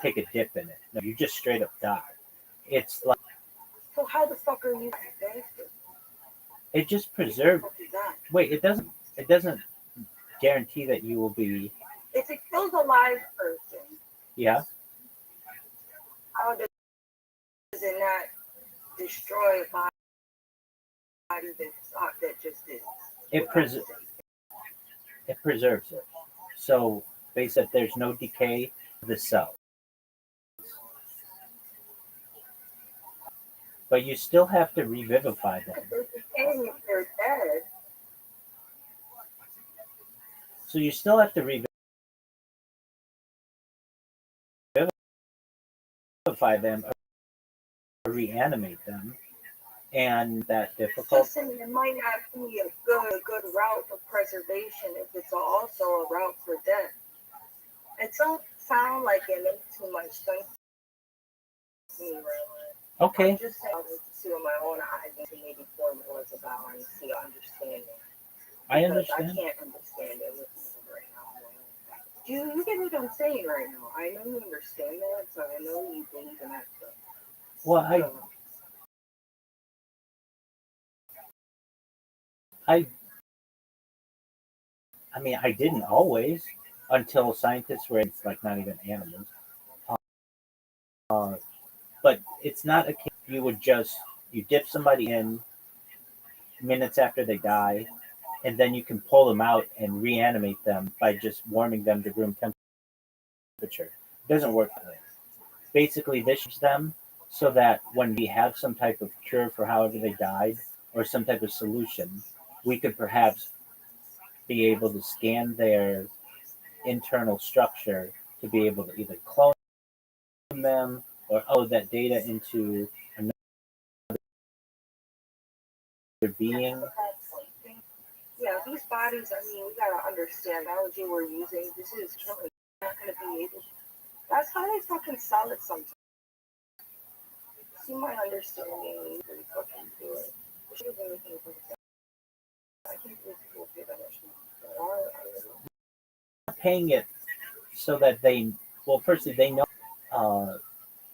take a dip in it. No, you just straight up die. It's like So how the fuck are you faster? it just preserves. What is that? Wait, it doesn't guarantee that you will be. If it kills a live person, Yeah. how does it not destroy a body that just is? It preserves it. So basically, there's no decay of the cell. but you still have to revivify them. They're decaying if they're dead. So you still have to revivify them or reanimate them, and that difficult. Listen, it might not be a good route of preservation if it's also a route for death. It don't sound like it makes too much sense to me, really. Okay. I'm just saying, I'll just see what my own eyes and maybe formula is about and see understanding. I understand. I can't understand it with you right now. You get what I'm saying right now. I know you understand that, so I know you believe in that stuff. Well, I mean, I didn't always until scientists were like not even animals. But it's not a case you dip somebody in minutes after they die, and then you can pull them out and reanimate them by just warming them to room temperature. It doesn't work that way. Basically, this is them so that when we have some type of cure for however they died or some type of solution, we could perhaps be able to scan their internal structure to be able to either clone them or upload that data into another being. Yeah, these bodies, I mean, we gotta understand the analogy we're using. This is killing. Not gonna be able. That's how they fucking sell it sometimes. See my understanding, really fucking do it. We should have anything for the I think we'll pay that much money. Paying it so that firstly, they know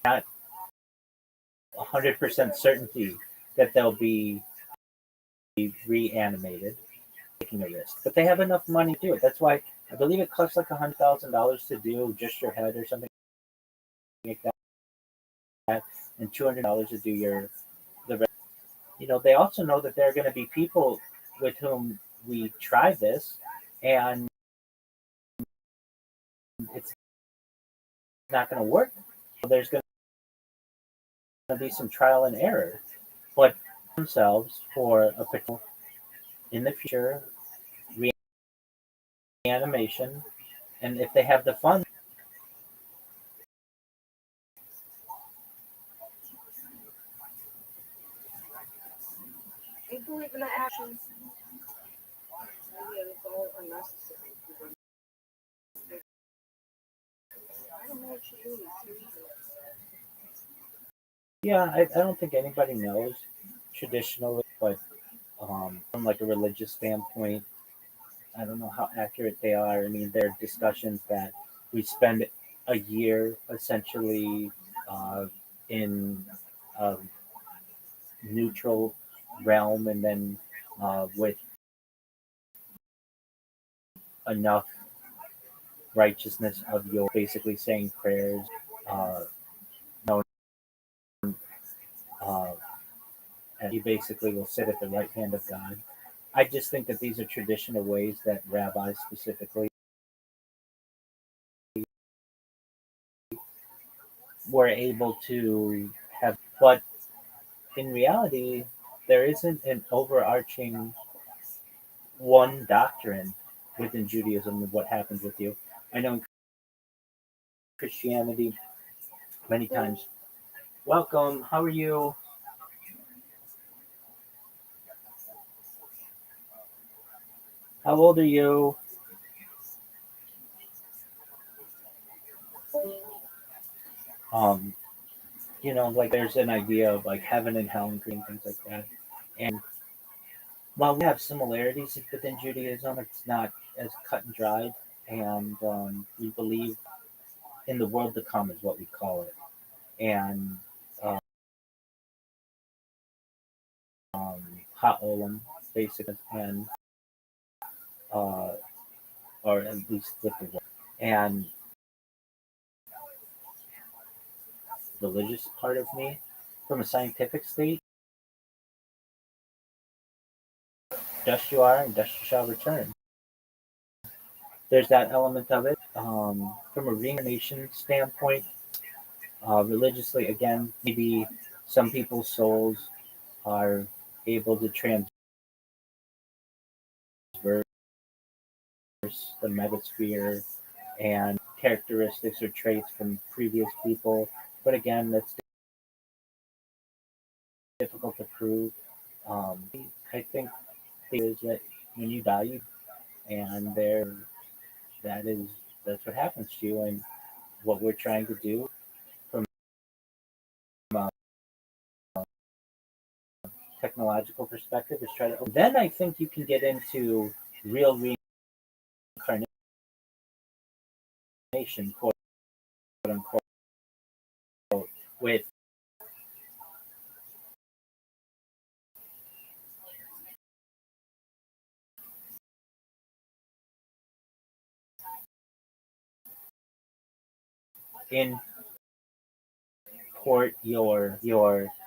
not 100% certainty that they'll be reanimated, taking a risk. But they have enough money to do it. That's why I believe it costs like $100,000 to do just your head or something like that, and $200 to do the rest. They also know that there are going to be people with whom we try this, and it's not going to work. There's going to be some trial and error, but themselves for a potential in the future reanimation, and if they have the funds. Do you believe in the actions? Maybe it's all unnecessary. I don't know what you do. Yeah, I don't think anybody knows traditionally, but from like a religious standpoint, I don't know how accurate they are. I mean, there are discussions that we spend a year essentially in a neutral realm, and then with enough righteousness of your basically saying prayers, no, uh, and you basically will sit at the right hand of God. I just think that these are traditional ways that rabbis specifically were able to have, but in reality, there isn't an overarching one doctrine within Judaism of what happens with you. I know in Christianity, many times, welcome, how are you? How old are you? Um, like there's an idea of like heaven and hell and things like that. And while we have similarities within Judaism, it's not as cut and dried. And we believe in the world to come is what we call it. And Ha'olam, basically, and or at least with the world. And religious part of me, from a scientific state, dust you are and dust you shall return. There's that element of it. From a reincarnation standpoint, religiously, again, maybe Some people's souls are able to transverse the metasphere and characteristics or traits from previous people. But again, that's difficult to prove. I think is that when you die, and that is that's what happens to you. And what we're trying to do from a technological perspective is try to. Then I think you can get into real reincarnation, quote unquote, with import your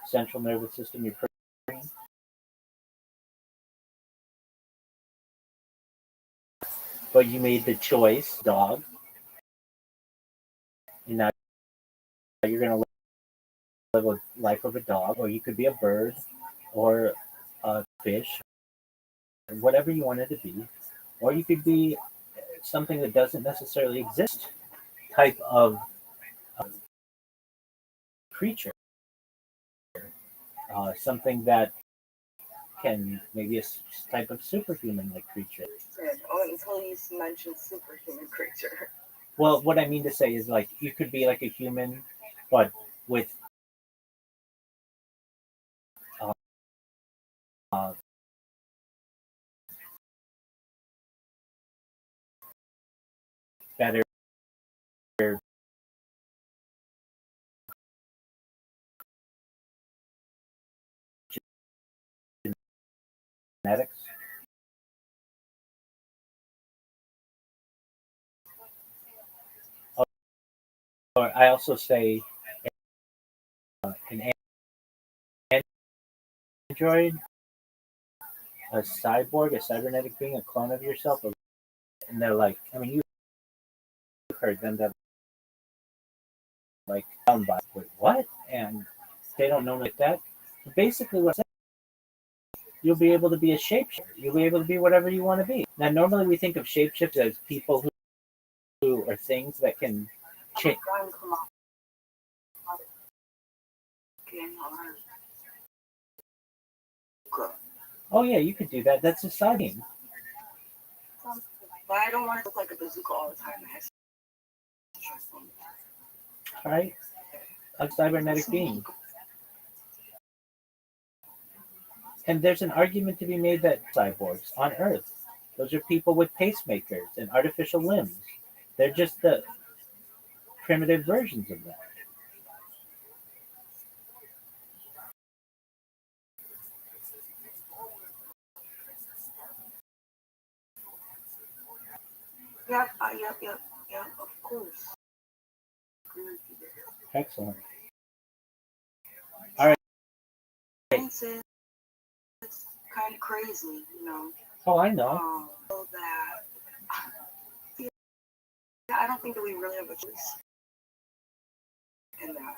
central nervous system, your brain, but you made the choice, dog, and now you're going to live a life of a dog, or you could be a bird, or a fish, or whatever you wanted to be, or you could be something that doesn't necessarily exist, type of creature, something that can maybe a type of superhuman-like creature. Until you mentioned superhuman creature. Well, what I mean to say is like you could be like a human, but with uh, better genetics. Or I also say an android, a cyborg, a cybernetic being, a clone of yourself, and they're like, I mean, you've heard them that like bound by what, and they don't know like that. Basically, what I'm saying, you'll be able to be a shapeshifter. You'll be able to be whatever you want to be. Now, normally we think of shapeshifters as people who are things that can change. Oh yeah, you could do that. That's a side game. But I don't want to look like a bazooka all the time. All right, a cybernetic being. And there's an argument to be made that cyborgs on Earth, those are people with pacemakers and artificial limbs. They're just the primitive versions of that. Yep, of course. Excellent. All right. It's kind of crazy, you know. Oh, I know. That I don't think that we really have a choice in that.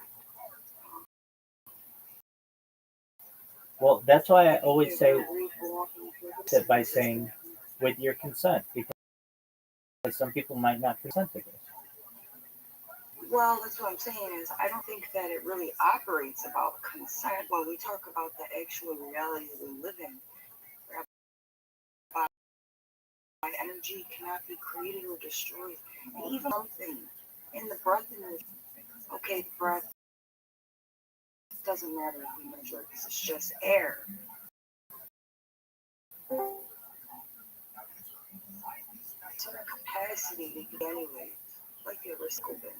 Well, that's why I always say that by saying with your consent, because some people might not consent to this. Well, that's what I'm saying is I don't think that it really operates about consent when we talk about the actual reality that we live in. Energy cannot be created or destroyed. And even something in the breath in the okay, the breath doesn't matter if we measure it because it's just air. It's our capacity to get anyway, like a recycle bin.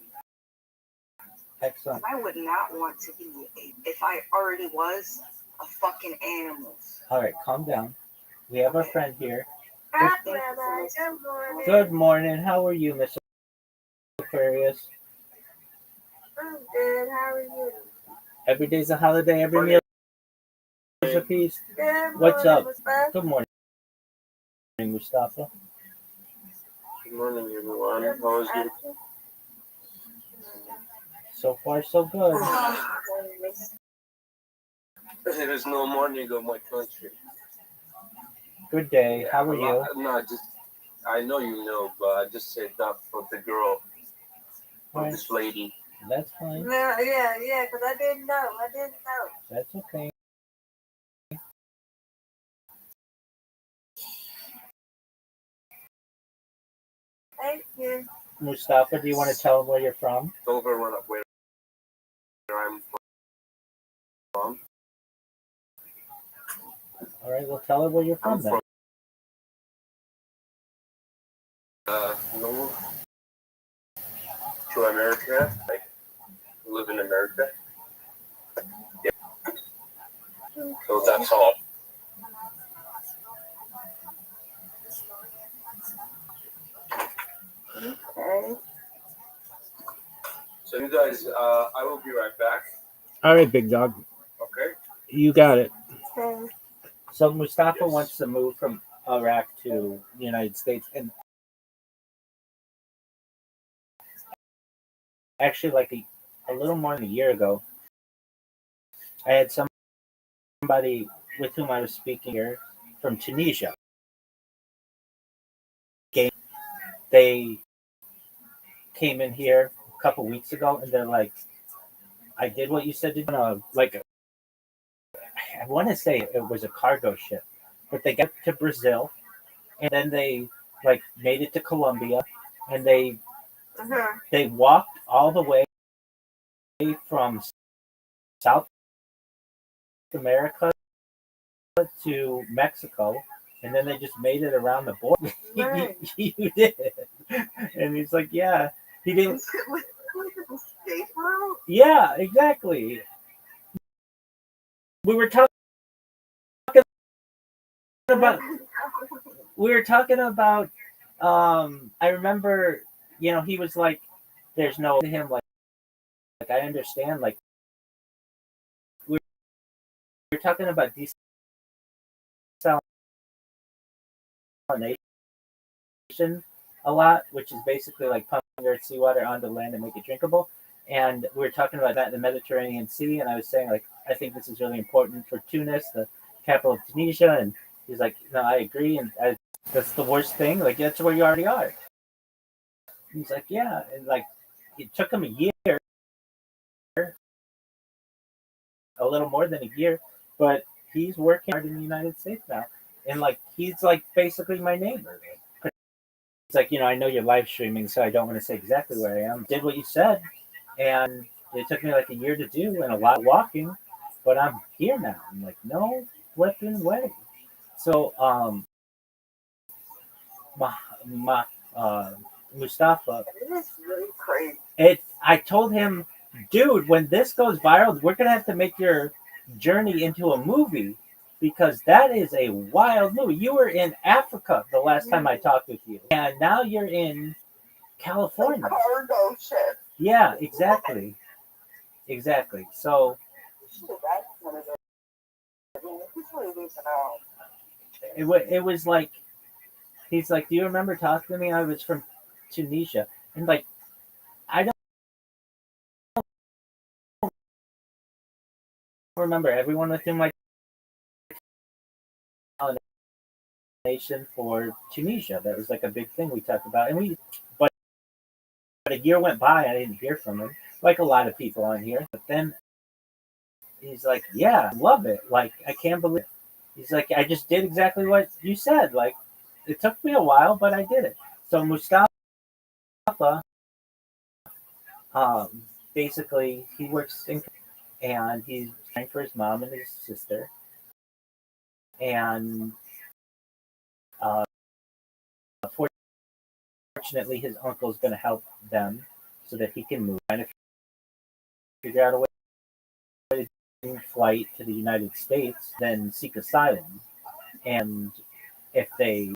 Excellent. I would not want to be if I already was a fucking animal. All right, calm down. We have our friend here. Good morning. Good morning. How are you, Mr. Aquarius? I'm good. How are you? Every day's a holiday. Every meal is a feast. What's up? Good morning, Mustafa. Good morning, everyone. How was your So far, so good. There's no money in my country. Good day. How are you? No, I know you know, but I just said that for the girl, for Right. this lady. That's fine. Yeah, because I didn't know. That's okay. Thank you. Mustafa, do you want to tell him where you're from? Over where I'm from. All right, well, tell her where you're from I'm then. from north to America. Like, live in America. Yeah. So that's all. Okay. So you guys, I will be right back. All right, big dog. Okay. You got it. Okay. So Mustafa wants to move from Iraq to the United States, and actually, like a little more than a year ago, I had somebody with whom I was speaking here from Tunisia. They came in here a couple weeks ago, and they're like, "I did what you said to do." Like, I want to say it was a cargo ship, but they got to Brazil, and then they like made it to Colombia, and they walked all the way from South America to Mexico, and then they just made it around the border. Right. You did, and he's like, "Yeah, he didn't." Escape route? Yeah, exactly. We were talking about. We were talking about. I remember, he was like, "There's no to him." Like I understand. Like we're talking about desalination a lot, which is basically like pumping earth seawater onto land and make it drinkable. And we were talking about that in the Mediterranean Sea, and I was saying like I think this is really important for Tunis, the capital of Tunisia, and he's like, no, I agree, and that's the worst thing. Like that's where you already are. He's like, yeah, and like it took him a year, a little more than a year, but he's working hard in the United States now, and like he's like basically my neighbor. It's like, I know you're live streaming, so I don't want to say exactly where I am. Did what you said, and it took me like a year to do and a lot of walking, but I'm here now. I'm like, no flipping way. So, my Mustafa, It is really crazy. I told him, dude, when this goes viral, we're gonna have to make your journey into a movie because that is a wild movie. You were in Africa the last time I talked with you, and now you're in California. Cargo ship. Yeah, exactly. So it was like he's like, do you remember talking to me? I was from Tunisia, and like I don't remember everyone with whom I nation for Tunisia. That was like a big thing we talked about, and but a year went by, I didn't hear from him, like a lot of people on here. But then he's like, "Yeah, I love it. Like I can't believe." It. He's like, "I just did exactly what you said. Like it took me a while, but I did it." So Mustafa, basically, he works and he's trying for his mom and his sister, and fortunately, his uncle is going to help them so that he can move. And figure out a way to flight to the United States, then seek asylum. And if they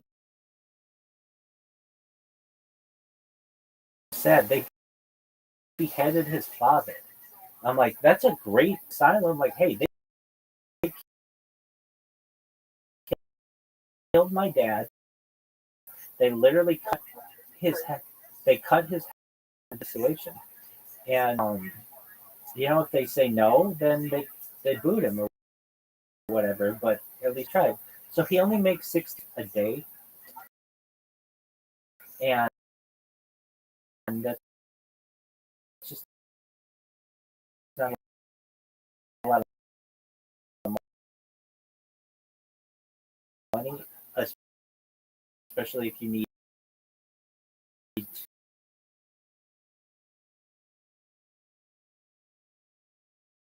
said they beheaded his father, I'm like, that's a great asylum. Like, hey, they killed my dad. They literally cut his head. They cut his head situation. And if they say no, then they boot him or whatever, but at least tried. So he only makes 6 a day, and that's just not a lot of money, especially if you need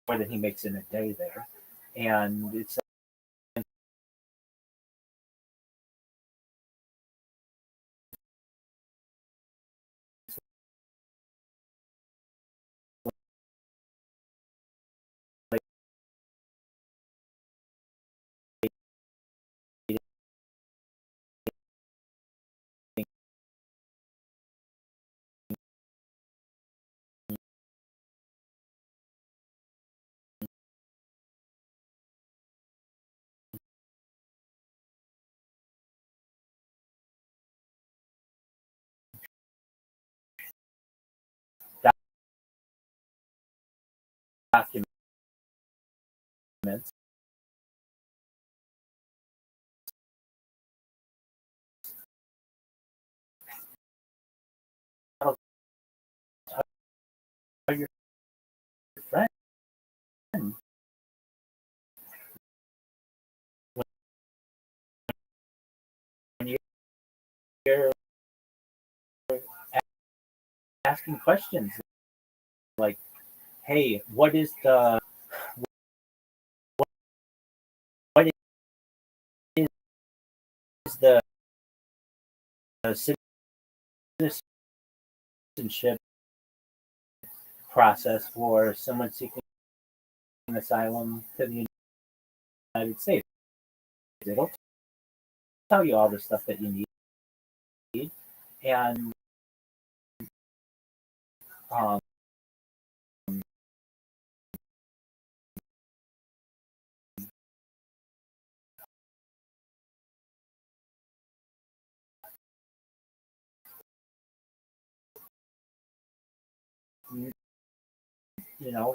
more than he makes in a day there. And it's like documents. Are your friend when you're asking questions like, "Hey, what is the citizenship process for someone seeking asylum to the United States?" It'll tell you all the stuff that you need, and um,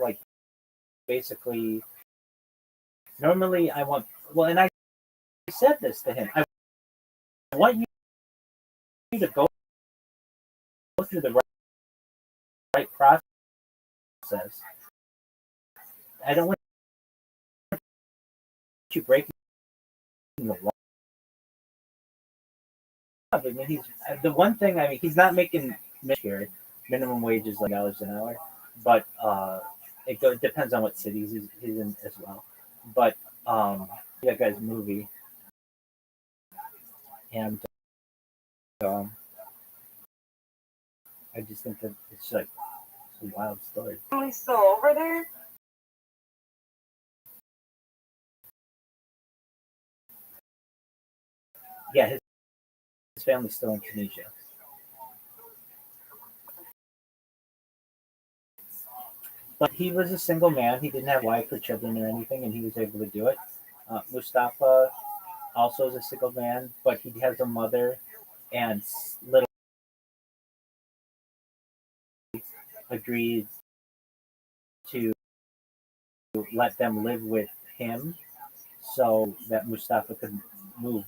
like basically, normally I want, well, and I said this to him, I want you to go through the right process. I don't want you breaking the law. I mean, he's the one thing. I mean, he's not making here. Minimum wage is like $1 an hour, but it depends on what cities he's in as well. But that guy's movie, and um, I just think that it's like a wild story. Family's still over there? Yeah, his family's still in Tunisia. But he was a single man. He didn't have wife or children or anything, and he was able to do it. Mustafa also is a single man, but he has a mother and little agreed to let them live with him so that Mustafa could move.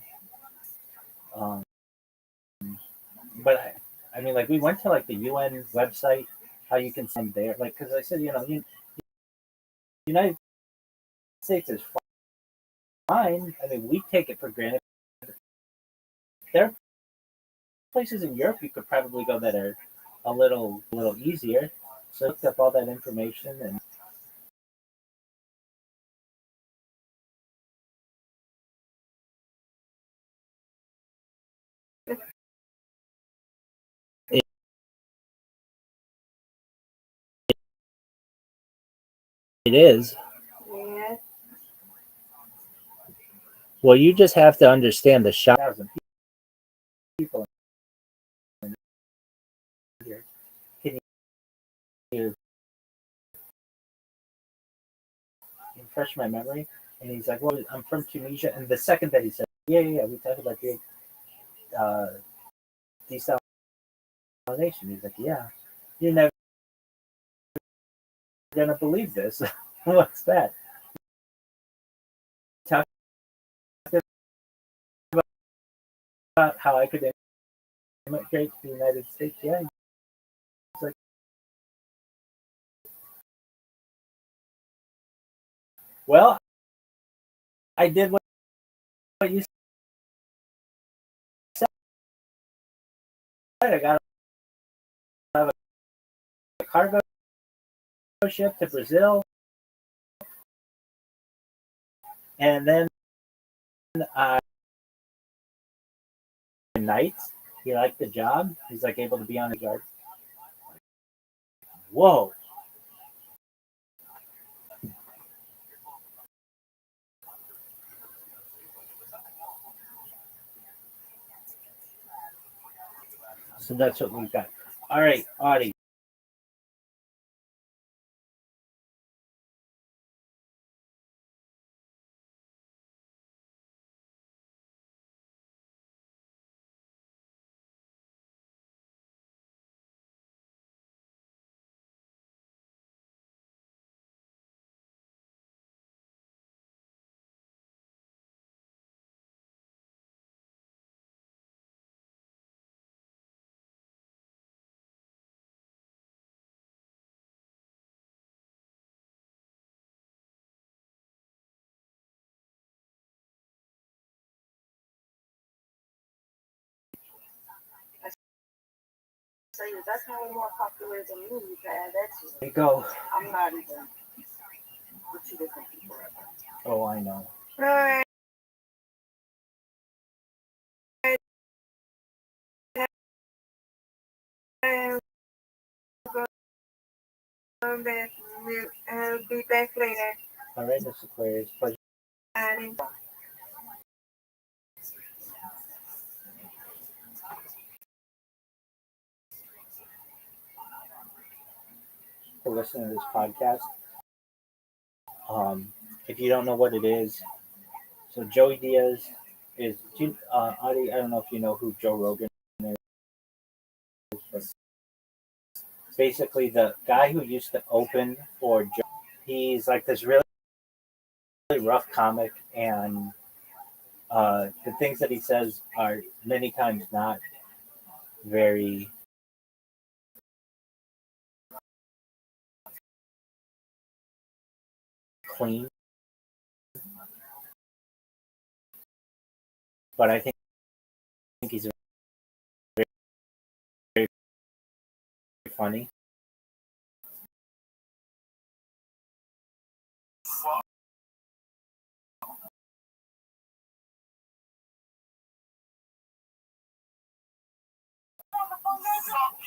But I mean, like we went to like the UN website, how you can send there, like because I said, United States is fine. I mean, we take it for granted. There are places in Europe you could probably go that are a little easier. So I looked up all that information and it is. Yeah. Well, you just have to understand the shock. People here. Can you refresh my memory? And he's like, "Well, I'm from Tunisia." And the second that he said, "Yeah, we talked about the desalination," he's like, "Yeah, you're never gonna believe this." What's that? Talk about how I could immigrate to the United States. Yeah, he's like, well, I did what you said. I got a cargo ship to Brazil, and then nights he liked the job. He's like able to be on the yard. Whoa. So that's what we've got. All right, Audie. So you're definitely more popular than me. You can add that to it. There you go. I'm not even with two different people. Oh, I know. Right. I'll be back later. All right, Miss Aquarius. Pleasure. For listening to this podcast. If you don't know what it is, so Joey Diaz is. Audie, I don't know if you know who Joe Rogan is, but basically the guy who used to open for Joe. He's like this really rough comic, and the things that he says are many times not very clean. But I think he's very, very funny.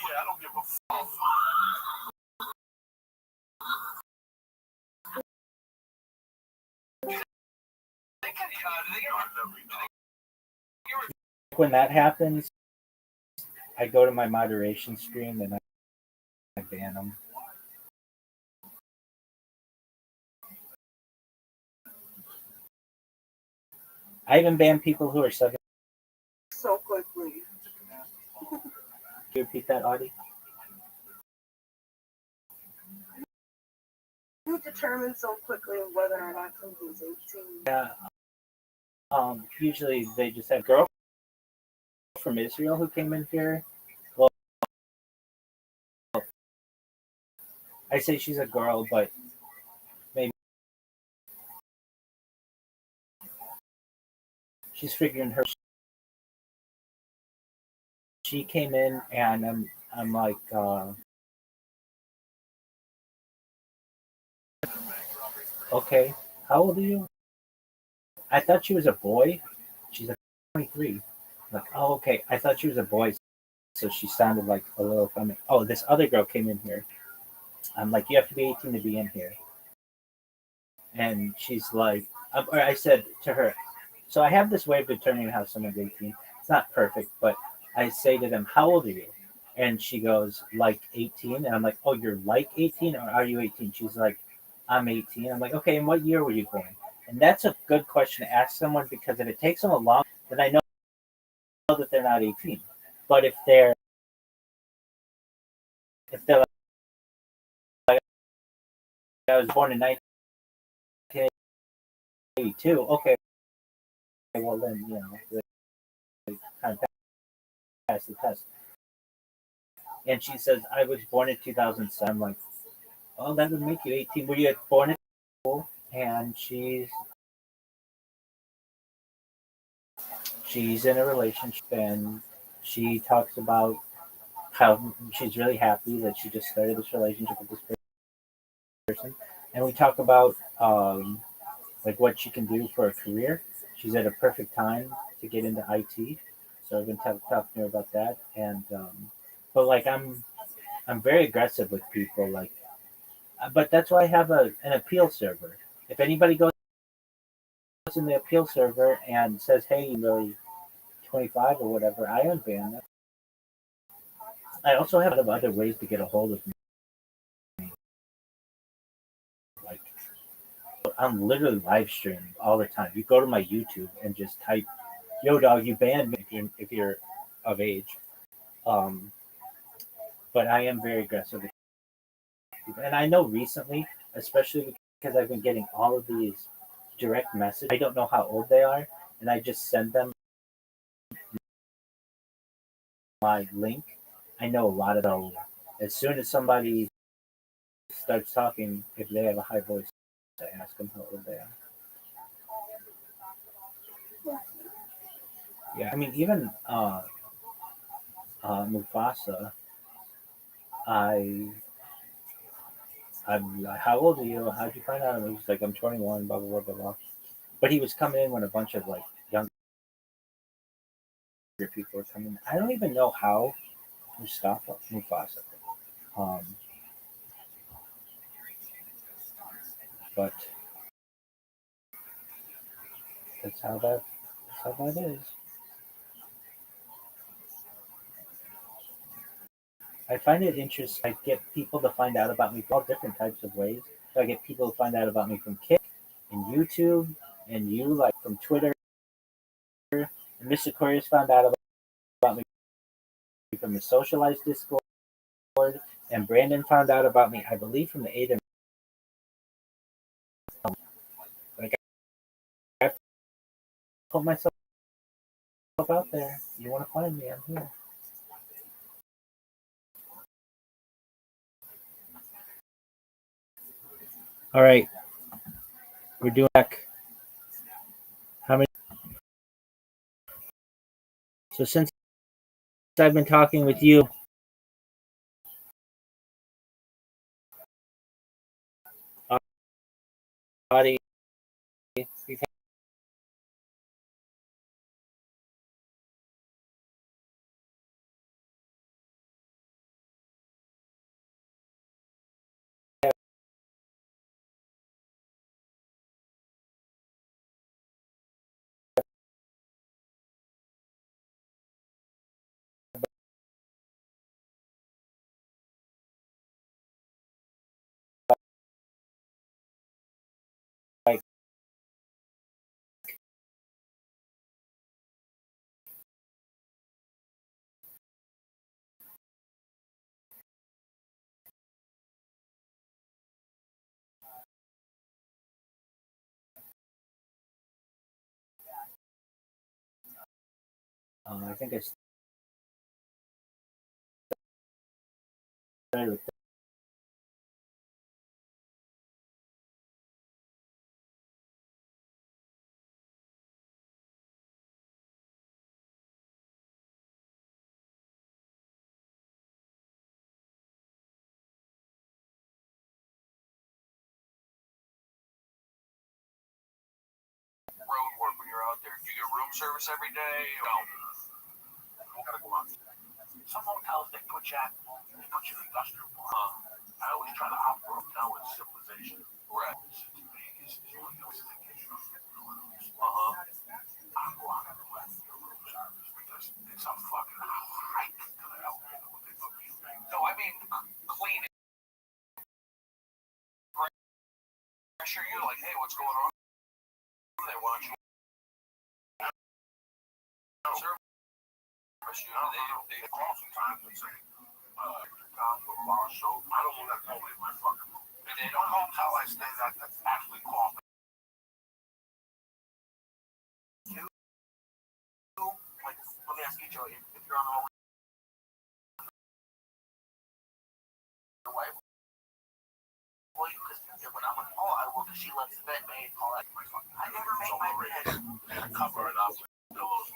Yeah, I don't give a fuck. When that happens, I go to my moderation stream and I ban them. I even ban people who are sucking. So quickly. Can you repeat that, Audie? You determine so quickly whether or not somebody's 18. Yeah. Usually they just have girl from Israel who came in here. Well, I say she's a girl, but maybe she's figuring her. She came in, and I'm like, okay, how old are you? I thought she was a boy. She's like 23. I'm like, oh, okay. I thought she was a boy, so she sounded like a little feminine. Oh, this other girl came in here. I'm like, you have to be 18 to be in here. And she's like, or I said to her, so I have this way of determining how someone's 18. It's not perfect, but I say to them, how old are you? And she goes, like 18. And I'm like, oh, you're like 18 or are you 18? She's like, I'm 18. I'm like, okay, and what year were you born? And that's a good question to ask someone, because if it takes them a long, then I know that they're not 18. But if they're like, I was born in 1982, okay, well then, you know, kind of pass the test. And she says, I was born in 2007. I'm like, well, that would make you 18. Were you born in school? And she's in a relationship, and she talks about how she's really happy that she just started this relationship with this person. And we talk about like what she can do for a career. She's at a perfect time to get into IT. So I've been talking to her about that. And but like I'm very aggressive with people. Like, but that's why I have an appeal server. If anybody goes in the appeal server and says, "Hey, you're really 25 or whatever," I unban them. I also have a lot of other ways to get a hold of me. Like, I'm literally live streaming all the time. You go to my YouTube and just type, "Yo, dog, you banned me if you're of age." Um, but I am very aggressive with people, and I know recently, especially because I've been getting all of these direct messages. I don't know how old they are, and I just send them my link. I know a lot of them. As soon as somebody starts talking, if they have a high voice, I ask them how old they are. Yeah, I mean, even Mufasa, I'm like, how old are you? How'd you find out? He's like, I'm 21, blah, blah, blah, blah, blah. But he was coming in when a bunch of like younger people were coming in. I don't even know how Mufasa. Um, but that's how that is. I find it interesting. I get people to find out about me from all different types of ways. So I get people to find out about me from Kick and YouTube, and you like from Twitter. And Mr. Aquarius found out about me from the socialized Discord, and Brandon found out about me, I believe, from the Ada. Like, I put myself out there. You want to find me? I'm here. All right, we're doing back. How many? So since I've been talking with you, Audie, we've had like I think I started with Road work when you're out there. Do you get room service every day? No. You gotta go out. Some hotels they put you in the industrial part. I always try to opt for hotel with civilization. Right. Vegas is one of those things. I'm going to let the room service because it's a fucking hike to the elevator when they put me in. No, I mean cleaning. Pressure you like, hey, what's going on? They want you. Service you. They call sometimes and say, show. I don't want to go in my fucking room. And they don't hotel I stay at that's actually called. Like, let me ask you, Joe, if you're on the because she loves the bed made and all that. I never made my bed. Cover it up with pillows.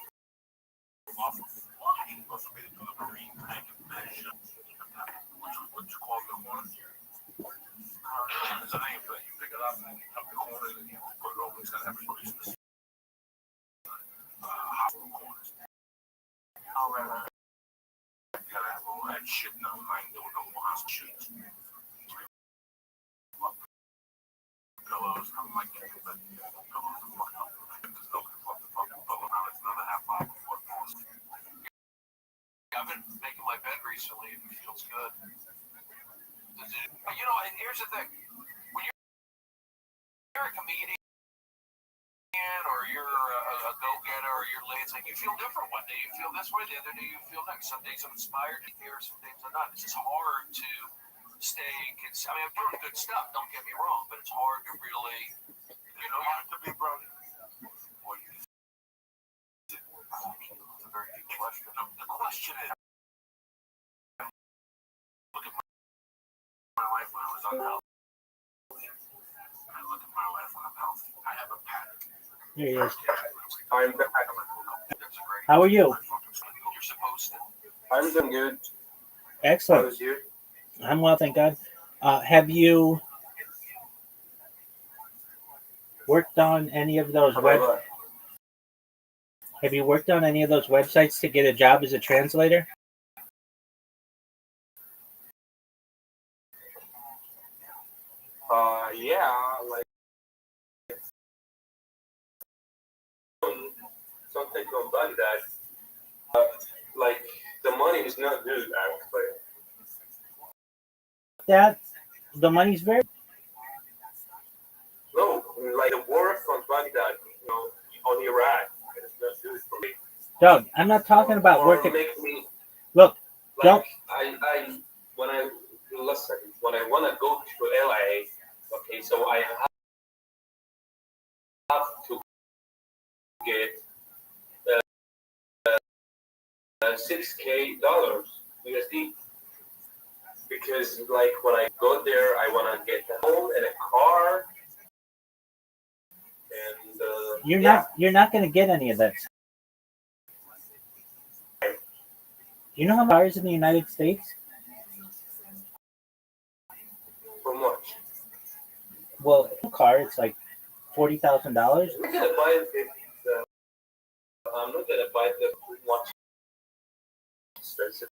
Off of why? Also made it to the green tank and mesh. What you call the one? There's a name for it. You pick it up and you cut the corner and you put it over. It's gonna have a grease in the hospital corners. Oh, right. You gotta have all that shit now. I ain't doing no more hospital shit. Pillows. I'm like, pillows are fucked up. There's no fucking pillow now. It's another half hour before it falls. I've been making my bed recently and it feels good. You know, and here's the thing. When you're a comedian or you're a go-getter or you're late, it's like you feel different. One day you feel this way, the other day you feel next. Some days I'm inspired to hear, some days I'm not. It's just hard to stay consistent. I mean, I'm doing good stuff, don't get me wrong, but it's hard to really, You know, you have to be brother. Or you it's a very good question. The question is, look at my life when I was unhealthy. I look at my life when I'm healthy. I have a pattern. There he is. I'm That's a great How are you? You're supposed to. I'm doing good. How Excellent. was you? I'm well, thank God. Have you worked on any of those Have you worked on any of those websites to get a job as a translator? Yeah, like something about that. Like the money is not good, actually. That the money's very No, like the work on Baghdad, you know, on Iraq, it's not good for me. Doug. I'm not talking about Or working. make me Look, like don't. I when I listen when I want to go to LA, okay, so I have to get $6K USD because like when I go there, I want to get a home and a car, and You're not going to get any of that. You know how much cars in the United States? for much. Well, a car it's like $40,000. I'm not gonna buy it. I'm not gonna buy the much expensive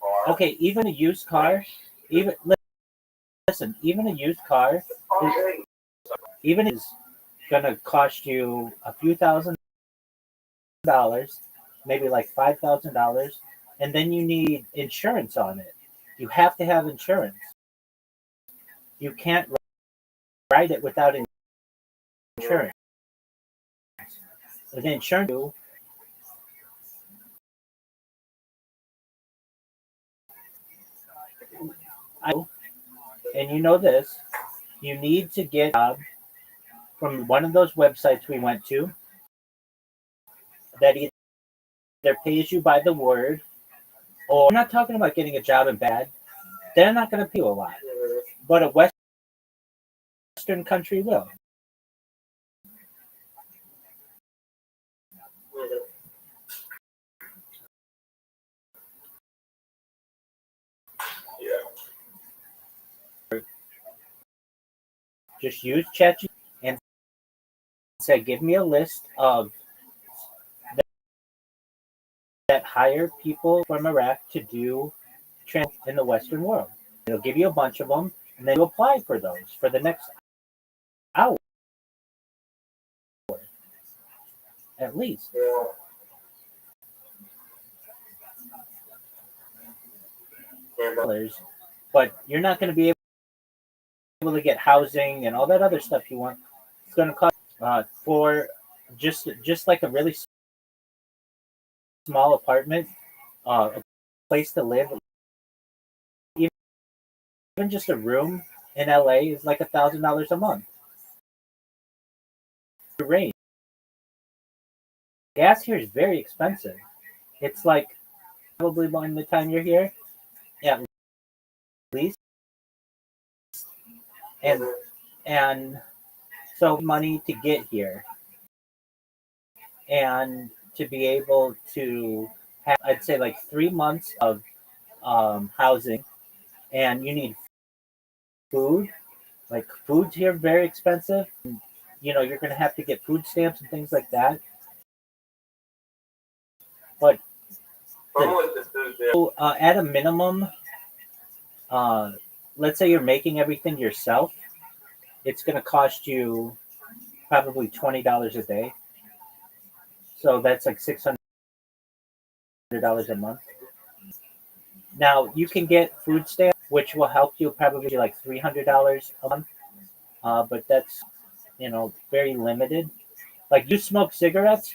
car. Okay, even a used car, even listen, even a used car, Okay. even is gonna cost you a few $1,000s, maybe like $5,000, and then you need insurance on it. You have to have insurance. You can't ride it without insurance. The insurance, and you know this, you need to get a job from one of those websites we went to that either pays you by the word, or I'm not talking about getting a job in bad. They're not going to pay you a lot, but a Western country will. Yeah. Just use ChatGPT and say, give me a list of that hire people from Iraq to do trans in the Western world. It'll give you a bunch of them, and then you apply for those for the next hour, at least. But you're not going to be able to get housing and all that other stuff you want. It's going to cost for just like a really small apartment, a place to live. Even just a room in LA is like $1,000 a month. The range. Gas here is very expensive. It's like probably by the time you're here, at least. And And so money to get here and to be able to have, I'd say, like 3 months of housing, and you need food. Like food's here very expensive. You're going to have to get food stamps and things like that. But at a minimum, let's say you're making everything yourself, it's going to cost you probably $20 a day. So that's like $600 a month. Now you can get food stamps, which will help you probably like $300 a month. But that's very limited. Like you smoke cigarettes,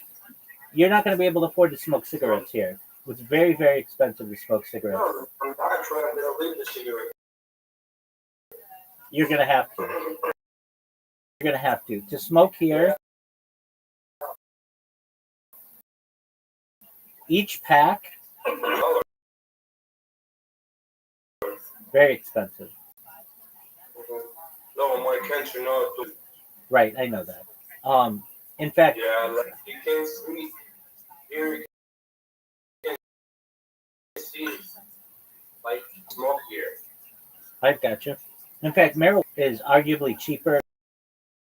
you're not going to be able to afford to smoke cigarettes here. It's very, very expensive to smoke cigarettes. No, I'm actually going to leave the cigarette. You're going to have to. You're going to have to. To smoke here, each pack, very expensive. No, my country not. Right, I know that. In fact, yeah, like you can see here, you can see like smoke here. I've got you. In fact, marijuana is arguably cheaper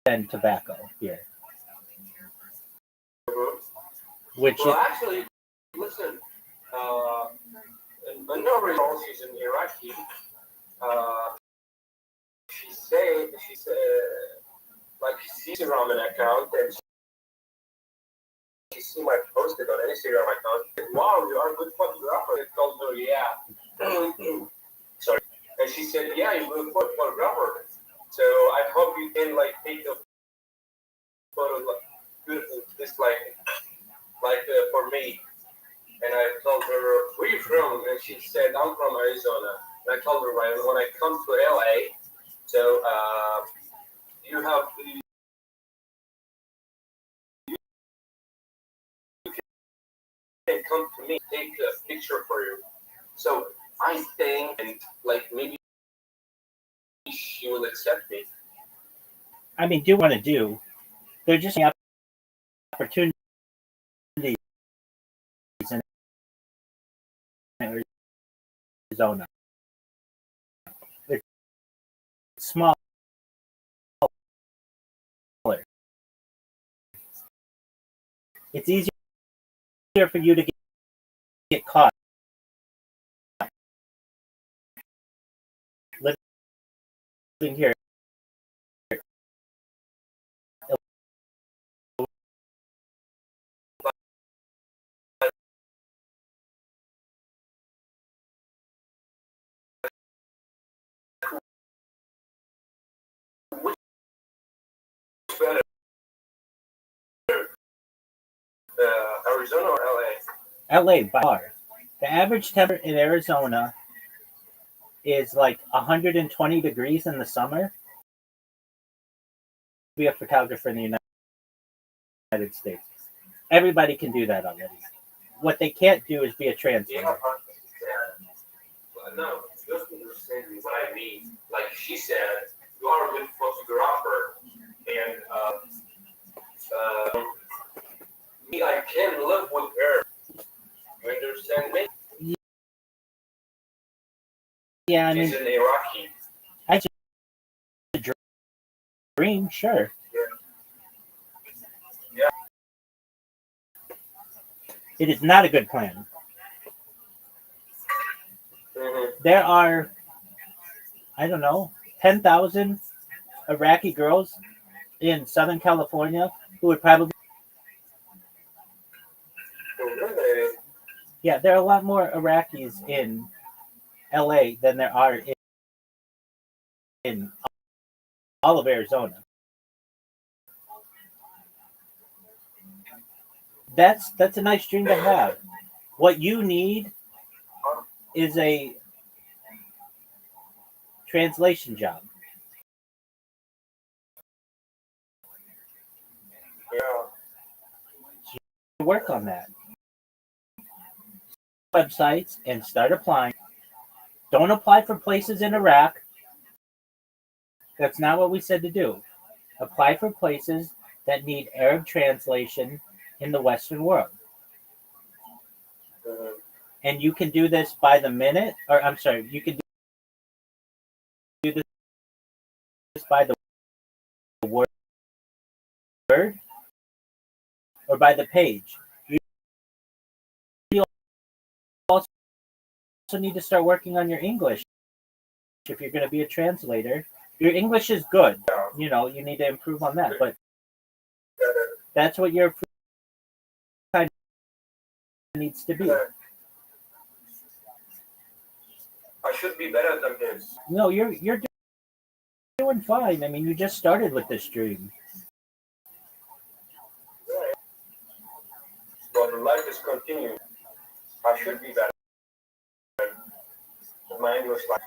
than tobacco here. Which well, actually, listen, whenever she's in Iraqi, she said, like, she sees Ramen account and she see my posted on Instagram account. Wow, you are a good photographer. I told her, yeah. Sorry. And she said, yeah, you're a good photographer. So I hope you can, like, take the photo, like, beautiful, just like for me. And I told her, where are you from? And she said, I'm from Arizona. And I told her, right, when I come to LA, so you have to, you can come to me, take a picture for you. So I think, and like maybe she will accept me. I mean, do want to do. They're just opportunities in Arizona. They're smaller. It's easier for you to get caught living here. Which is better, Arizona or LA? LA by far. The average temperature in Arizona is like 120 degrees in the summer. Be a photographer in the United States. Everybody can do that already. What they can't do is be a translator. Yeah, no, just understand what I mean. Like she said, you are a good photographer, and me, I can live with her. You understand me? Yeah, I She's mean, an Iraqi. I just dream, sure. Yeah. It is not a good plan. Mm-hmm. There are, I don't know, 10,000 Iraqi girls in Southern California who would probably. Really? Yeah, there are a lot more Iraqis in LA than there are in all of Arizona. That's a nice dream to have. What you need is a translation job. Yeah. Work on that. Websites and start applying. Don't apply for places in Iraq That's not what we said to do. Apply for places that need Arab translation in the Western world. And you can do this by the minute, or I'm sorry, you can do this by the word or by the page. You also need to start working on your English if you're going to be a translator. Your English is good. You know, you need to improve on that, but that's what your kind needs to be. I should be better than this. No, you're doing fine. I mean, you just started with this dream. Right. But life is continuing. I should be better. My English life.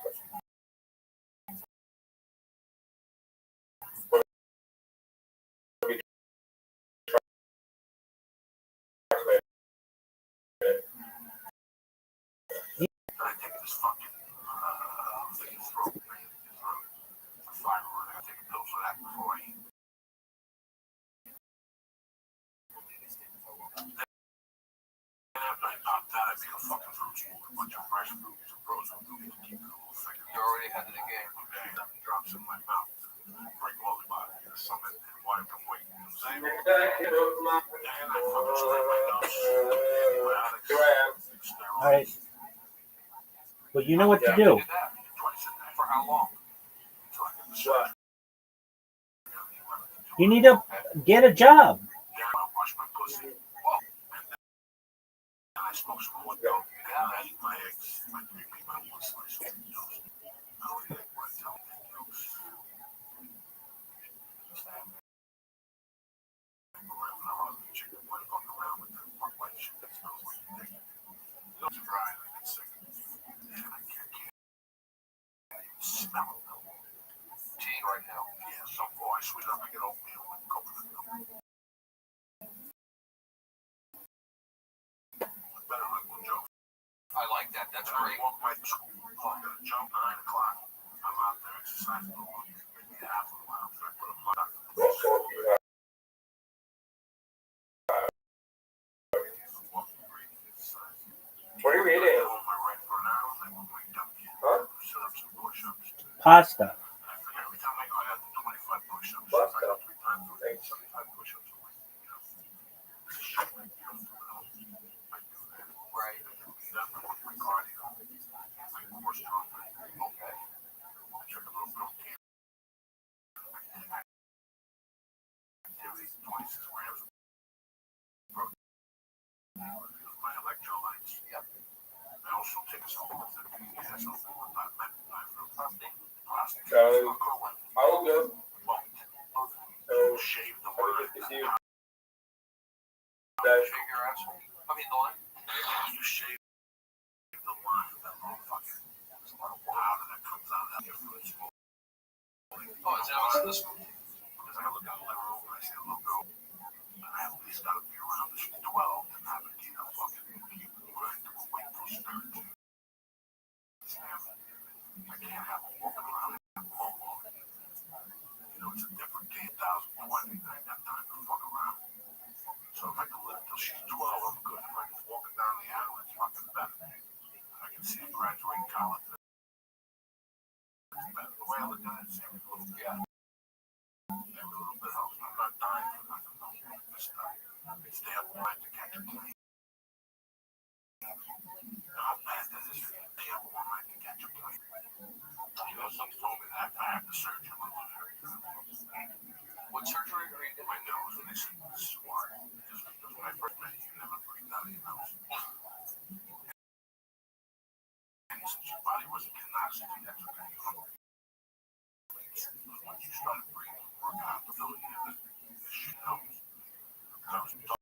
I take this fucking thing throat pain, fiber. I take a pill for that before I eat. And after I pop that, I make a fucking fruit smoothie, a bunch of fresh fruits and frozen fruits to keep it a little thicker. You already had it again. Okay, nothing drops in my mouth. Break all the body. Summit and wipe them weight. You know what I'm saying? And I fucking spray my nose. Antibiotics. Here I am. All right. Well, you know what to do. For how long? What? You need to get a job. I wash my pussy. And then I smoke some wood. And I eat my eggs. My three meat, my one slice of toast. I don't eat egg whites. I don't eat yolks. Chicken went on around with that fuck white shit that smells like dick. It's dry and I get sick. And I can't even smell it. Tea right now. Yeah, some boy sweet up. I get oatmeal and coconut milk. Better like one joke. I like that. That's great. I walk by the school. I gotta jump 9 o'clock. I'm out there exercising a lot. Maybe half a mile. So I put a block. What are you eating? Huh? Pasta. Pasta. My electrolytes. Yep. I also take a small So, I will go. So, shave the I will word. get to see you. Shave your asshole. I mean, the line. You shave the line of that motherfucker. There's a lot of water that comes out of your foot. Oh, is that what's this one? Because I look at the liver and I say, look, girl, I at least got to be around this 12 to navigate a fucking keep right to a weight for spirit. I can't have a walking around and long. You know, it's a different day, 2020. I ain't got time to fuck around. So if I can live till she's 12, I'm good. If I can walk her down the aisle, it's fucking better. I can see her graduate college. It's better. The way I look at it, it's every little bit. Yeah. Every little bit helps. I'm not dying for nothing. No, this stuff. Stay up all night to catch a plane. How bad that is for you to stay up all night to catch a plane. You know, someone told me that I have the surgery on my liver. What surgery are you doing? My nose. And they said, this is why. Because when I first met you, you never breathed out of your nose. And he said, your body wasn't getting oxygen. That's what got you hungry. Once you started breathing, working out the ability of this shit nose. I was double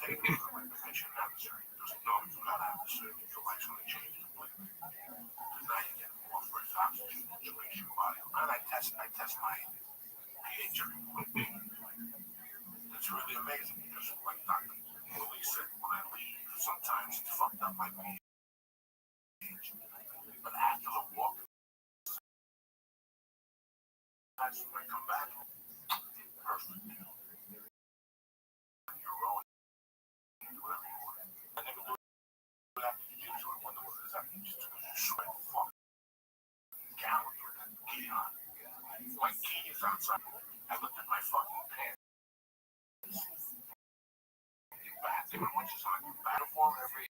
taking it. Like, I shouldn't have the surgery. Because no, you gotta have the surgery. Your life's gonna change completely. Because now you get more fresh oxygen, which makes your body. And I test my pH every morning. It's really amazing because, like Dr. Willie said, when I leave, sometimes it's fucked up my pH. But after the walk, matches when I come back. Perfect. You're rolling. Do whatever you want. I never do it after the gym, so I wonder what it is after you just sweat fucking calories and key on. My key is outside. I looked at my fucking pants. Back there, when she's on your uniform every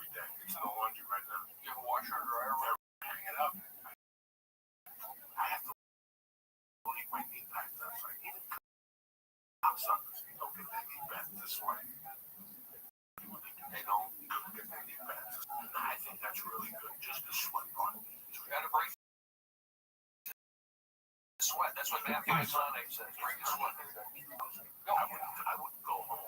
day. It's in the laundry right now. You have a washer and dryer, hang it up. I have to leave my knee pads outside. Even cocksuckers don't get their knee pads this way. They don't get their knee pads. And I think that's really good, just the sweat part. So we gotta break the sweat. That's what Matthew Sonic says. Break the sweat. I wouldn't go home.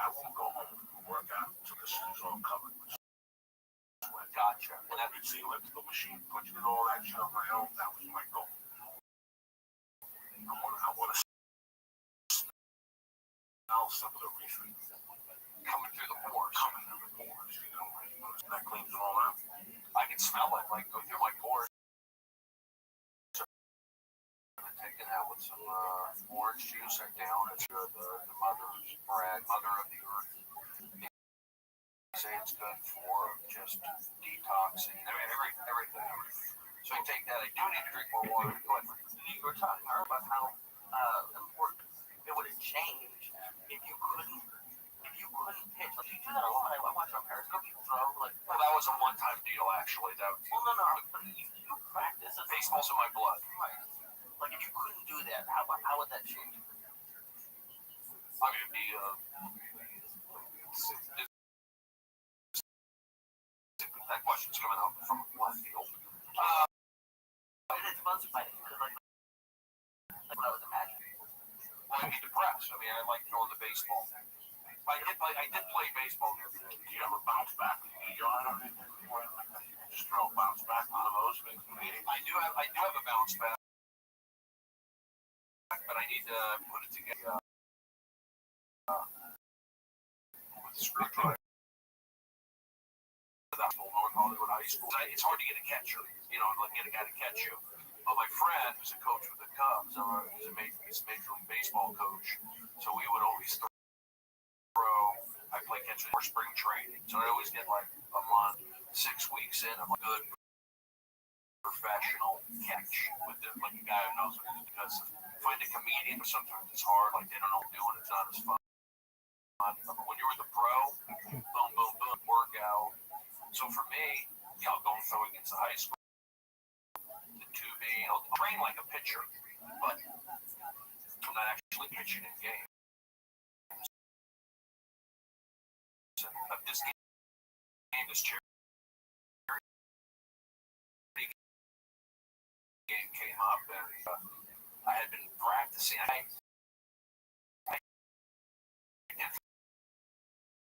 I won't go home and work out until this is all covered with sweat. Gotcha. And I could see electrical machine punching and all that shit on my own. That was my goal. I want to smell some of the reefer coming through the pores. You know, that cleans it all out. I can smell it, like go through my pores. Taken out with some orange juice and down into the mother's brag, mother of the earth. They say it's good for just detoxing. I mean, everything. So I take that. I do need to drink more water. You were talking about how important it would have changed if you couldn't pitch. Like, you do that a lot. I watch on Periscope. You throw like. Well, that was a one-time deal, actually. That. Well, no. But you practice. Baseball's in my blood. Right. Like, if you couldn't do that, how would that change? I mean, it'd be that question's coming out from left field. It's fun because like what I was imagining. Well, I'd be depressed. I mean, I like throwing the baseball. I did play baseball the other day. Do you ever bounce back in the yard? Just throw a bounce back one of those things. I do have a bounce back. But I need to put it together with a screwdriver. That's North Hollywood High School. It's hard to get a catcher, like get a guy to catch you. But my friend, who's a coach with the Cubs, he's a Major League Baseball coach, so we would always throw. I play catcher for spring training, so I always get like a month, 6 weeks in of a good professional catch with like a guy who knows what it is. Because find a comedian sometimes it's hard, like they don't know what they're doing, it's not as fun. But when you're with a pro, boom, workout. So for me, I'll go and throw against the high school. The tubing, I'll train like a pitcher, but I'm not actually pitching in games. But this this charity game came up, and I had been practicing. I did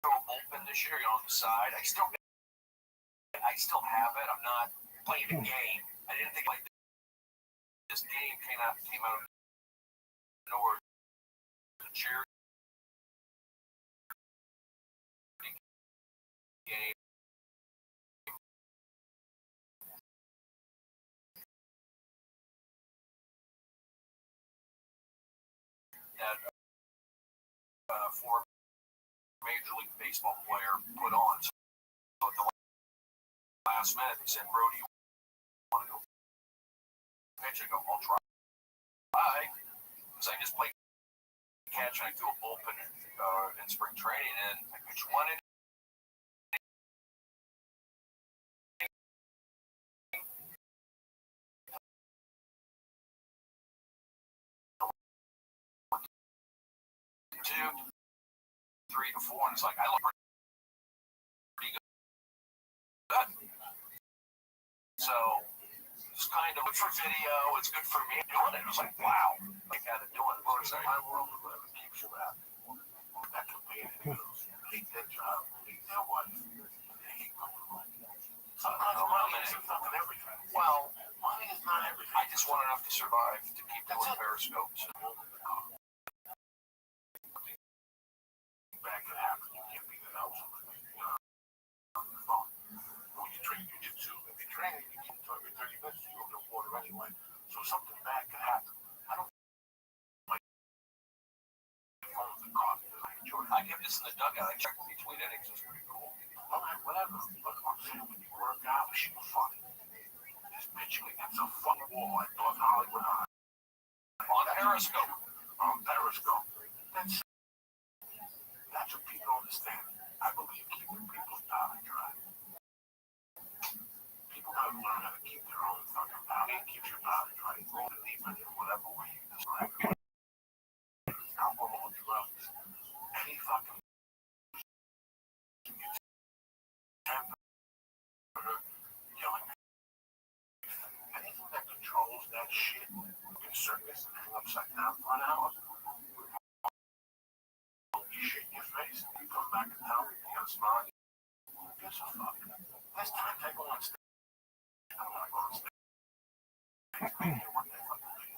throw a bullpen this year on the side. I still have it. I'm not playing a game. I didn't think like this game came out of nowhere. The charity game. That former Major League Baseball player put on. So at the last minute, they said, "Brody, you want to go pitch?" I go, "I'll try." Because I just played catch and I threw a bullpen in spring training, and I pitched one inning. Two, 3 to 4, and it's like I look pretty good. So it's kind of good for video. It's good for me doing it. It was like, wow, I got to do it. Well, it's like my world keeps you happy. That could be it. Hate that job, hate that wife, hate going home. So money is fucking everything. Well, money is not everything. I just want enough to survive to keep doing Periscopes. Back it happens. You can't beat it out. When you train jiu-jitsu, if you train practice in the dugout. I checked between innings. It was pretty cool. All right, whatever. But I'm saying when you work out, she was funny. Just pitching against a fucking wall. I thought Hollywood High. On Periscope. On Periscope. That's what people don't understand. I believe keeping people's powder dry. People gotta learn how to keep their own fucking powder. It keeps your powder dry. Roll it deep in whatever way you describe it. Alcohol, drugs, any fucking yelling, anything that controls that shit. Fucking circus and hang upside down for an hour. You shit in your face and you come back and tell me you gotta smile. Gives a fuck. This time I go on stage. I don't wanna go on stage. I don't care what they fucking do.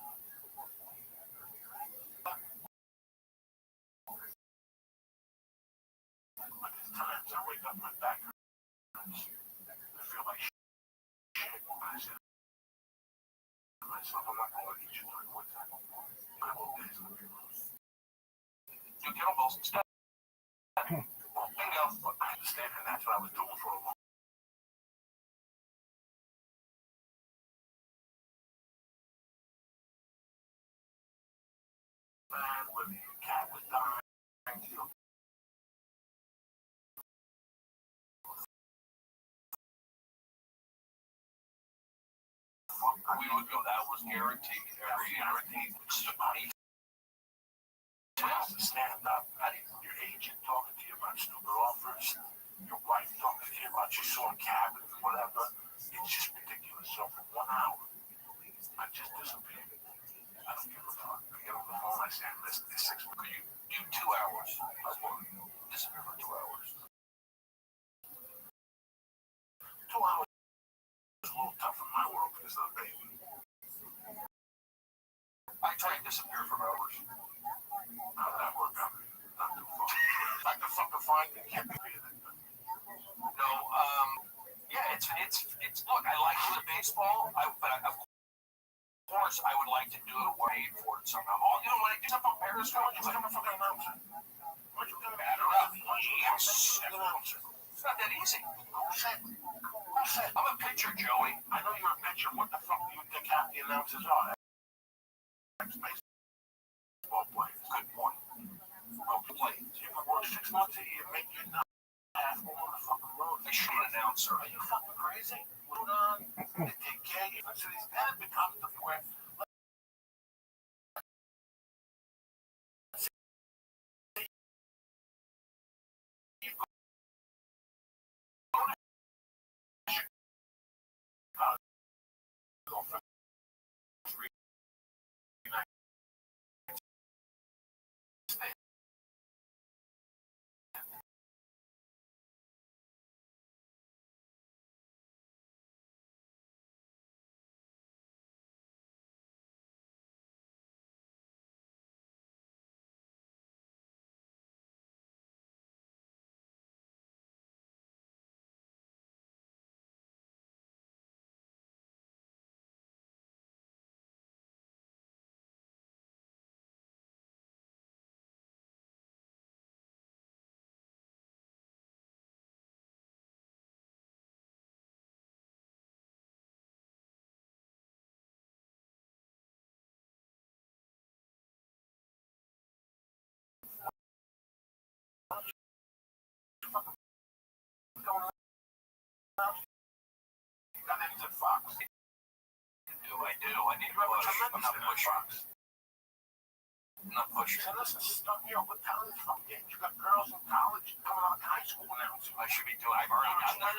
But there's times I wake up my back hurts. I feel like shit. I said to myself, I'm not gonna let you do it. What's that? My whole day's gonna be wrong. Do kettlebells instead. Well, bingo. I understand, and that's what I was doing for a long time. Man, when the cat was dying, you know, We would go. That was guaranteed. Every guaranteed. Somebody has to stand up. Your agent talking to you about stupid offers, your wife talking to you about you saw a cabin, whatever. It's just ridiculous. So for 1 hour, I just disappeared. I don't give a fuck. I get on the phone, I say, listen, this 6 months. You do 2 hours. Disappear for 2 hours. 2 hours is a little tough in my world because of the baby. I try and disappear for hours. How'd that work out? Not too far. I could fucking find it. Can't be it. No, yeah, it's. Look, I like the baseball, but of course I would like to do it away for it somehow. Oh, you know, when I do stuff on Periscope, You become a fucking announcer. Why'd you become a batter up. announcer? It's not that easy. Who said? I'm a pitcher, Joey. I know you're a pitcher. What the fuck do you think half the announcers are? Ex-baseball players. Good point. Well, players. You can work 6 months a year, make your half go on the fucking road. I should be an announcer. Are you fucking crazy? Hold on. They take care of you. So that becomes the point. I do. I need to push. I'm not pushing. I'm not pushing. So listen, stop here with talent from games. You got girls in college coming out of high school now. I should be doing. I've already done that.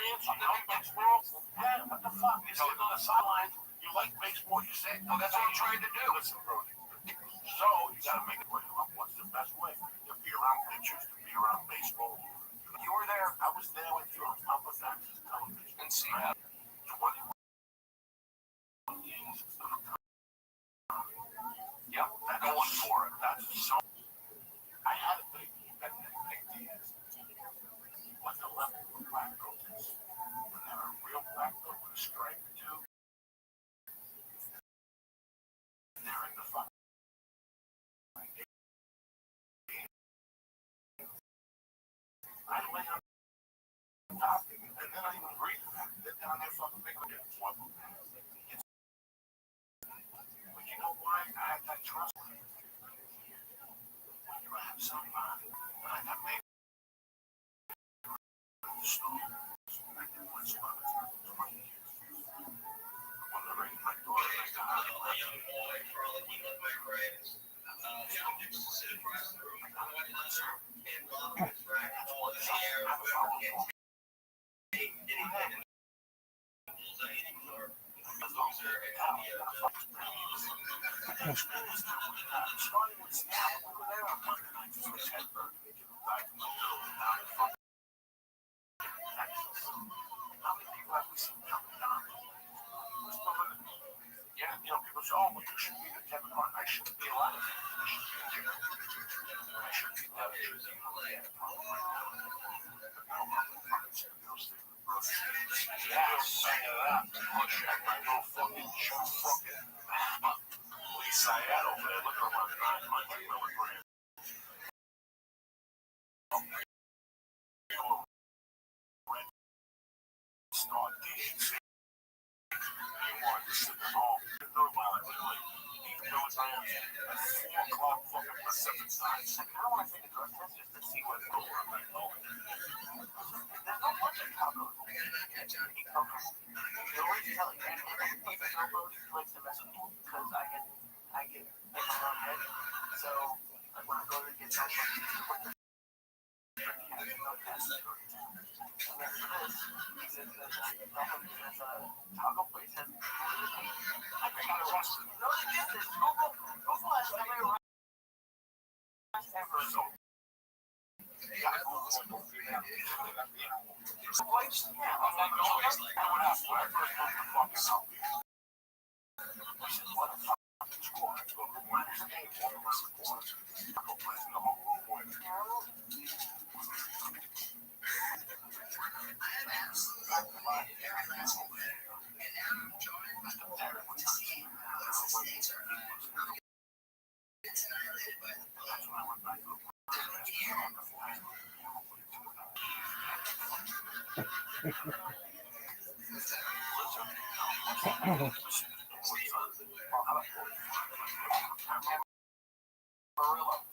Baseball. Yeah, what the fuck? You're sitting on the sidelines. You like baseball. You say, No, that's what I'm trying to do. listen, bro. So you gotta make it work. What's the best way to be around pitchers, to be around baseball? You were there. I was there with you on public access television. And see how. 21 years of Yep. Going for it. that's so. I had a big years. But you know why I had that trust? When you have somebody like I made the story, I did one spot for 20 years. One of the my daughter, like the house, A young boy frolicking with my friends. Young used to sit across the room from one another and love his racquetball in the air. Anything bullseye anymore. Loser and starting with Seattle, we were there on Monday night for the Pittsburgh. Like, down in fucking Texas. How many people have we seen jumping down? Yeah, you know, people say, oh, well, you shouldn't be the Kevin Hart. I shouldn't be alive. I shouldn't be a Jimmy. I shouldn't be dead. I shouldn't be alive. Yeah, bang it up. Push at my little fucking shoe fucking Lisa had over there looking around 900 milligrams. Start dating. You want to sit at home. You're doing my life. Like, 8 milligrams at 4 o'clock fucking Pacific time. I kind of want to take a drug test just to see what it's going on. There's not much in Cabo. They always tell you, he likes to mess with me because I get in my own head. So, like when I go to get something, he has no test. And after this, he says that there's a taco place that I got arrested. No, I get this. Google last time I arrested ever. So, you gotta Google it. Yeah, I'm not always like, I would ask when I first moved to fucking South Beach. I said, what the fuck is school? I go to one state, one of my sports. Taco place in the whole room with me.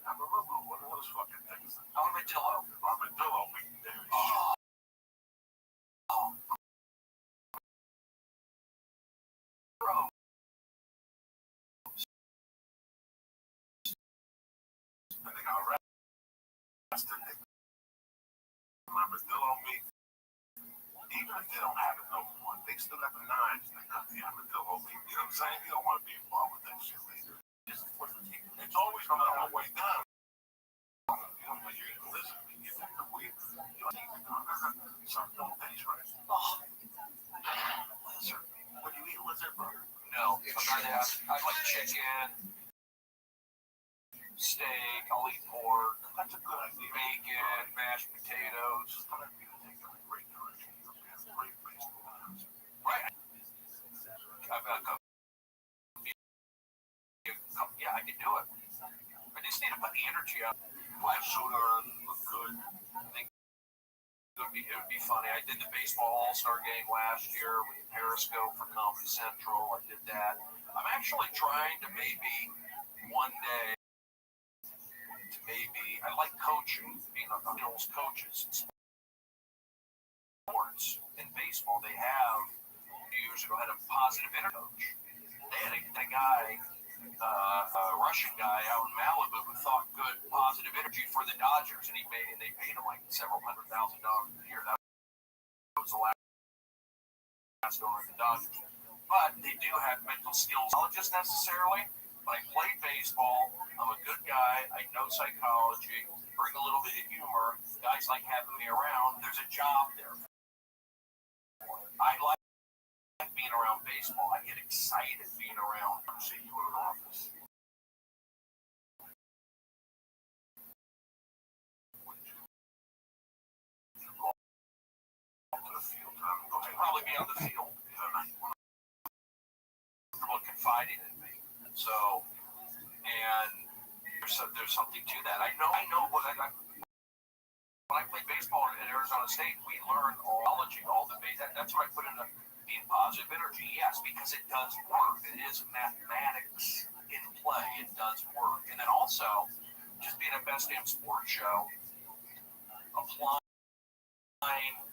Amarillo, what are those fucking things? Armadillo. And they got arrested. Armadillo meat. Even if they don't have it no more, they still got the knives. They got the armadillo meat. You know what I'm saying? You don't want to be involved with that shit later. It's always coming on the way down. You know, when you eat lizard meat, you think the weird. You don't eat it. Some don't taste right. Oh, lizard meat. Would you eat lizard burger? No, I'm not that. I like chicken, steak, I'll eat pork. That's a good idea. Bacon, mashed potatoes. Right. Yeah, I can do it. I just need to put the energy up. Black soda look good. I think it would be funny. I did the baseball all-star game last year with Periscope for Comedy Central. I did that. I'm actually trying to maybe one day I like coaching, being a girls' coaches in sports. In baseball, they have, a few years ago, had a positive intercoach. They had a guy, a Russian guy out in Malibu who thought good, positive energy for the Dodgers, and they paid him like several $100,000 a year. That was the last owner of the Dodgers. But they do have mental skills, not just necessarily. But I played baseball. I'm a good guy. I know psychology. Bring a little bit of humor. Guys like having me around. There's a job there. I like being around baseball. I get excited being around. See you in an office. I'll probably be on the field. Confiding in me. So, and there's something to that. I know what when I played baseball at Arizona State, we learned all the base. That's what I put in being positive energy, yes, because it does work. It is mathematics in play. It does work. And then also, just being a best damn sports show, applying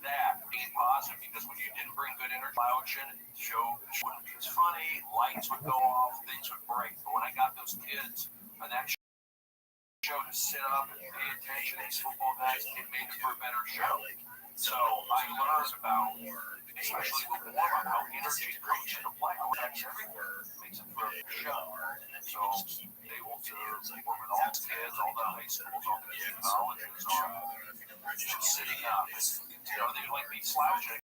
that, being positive, because when you didn't bring good energy, loud shit, show wouldn't be as funny, lights would go off, things would break. But when I got those kids on that show to sit up and pay attention, these football guys, it made it for a better show. So I learned about, especially with warm up, how energy comes into play, how it affects everywhere, makes it for a show. So they will work with all the kids, all the high schools, all the colleges, just sitting up. They like me slouching.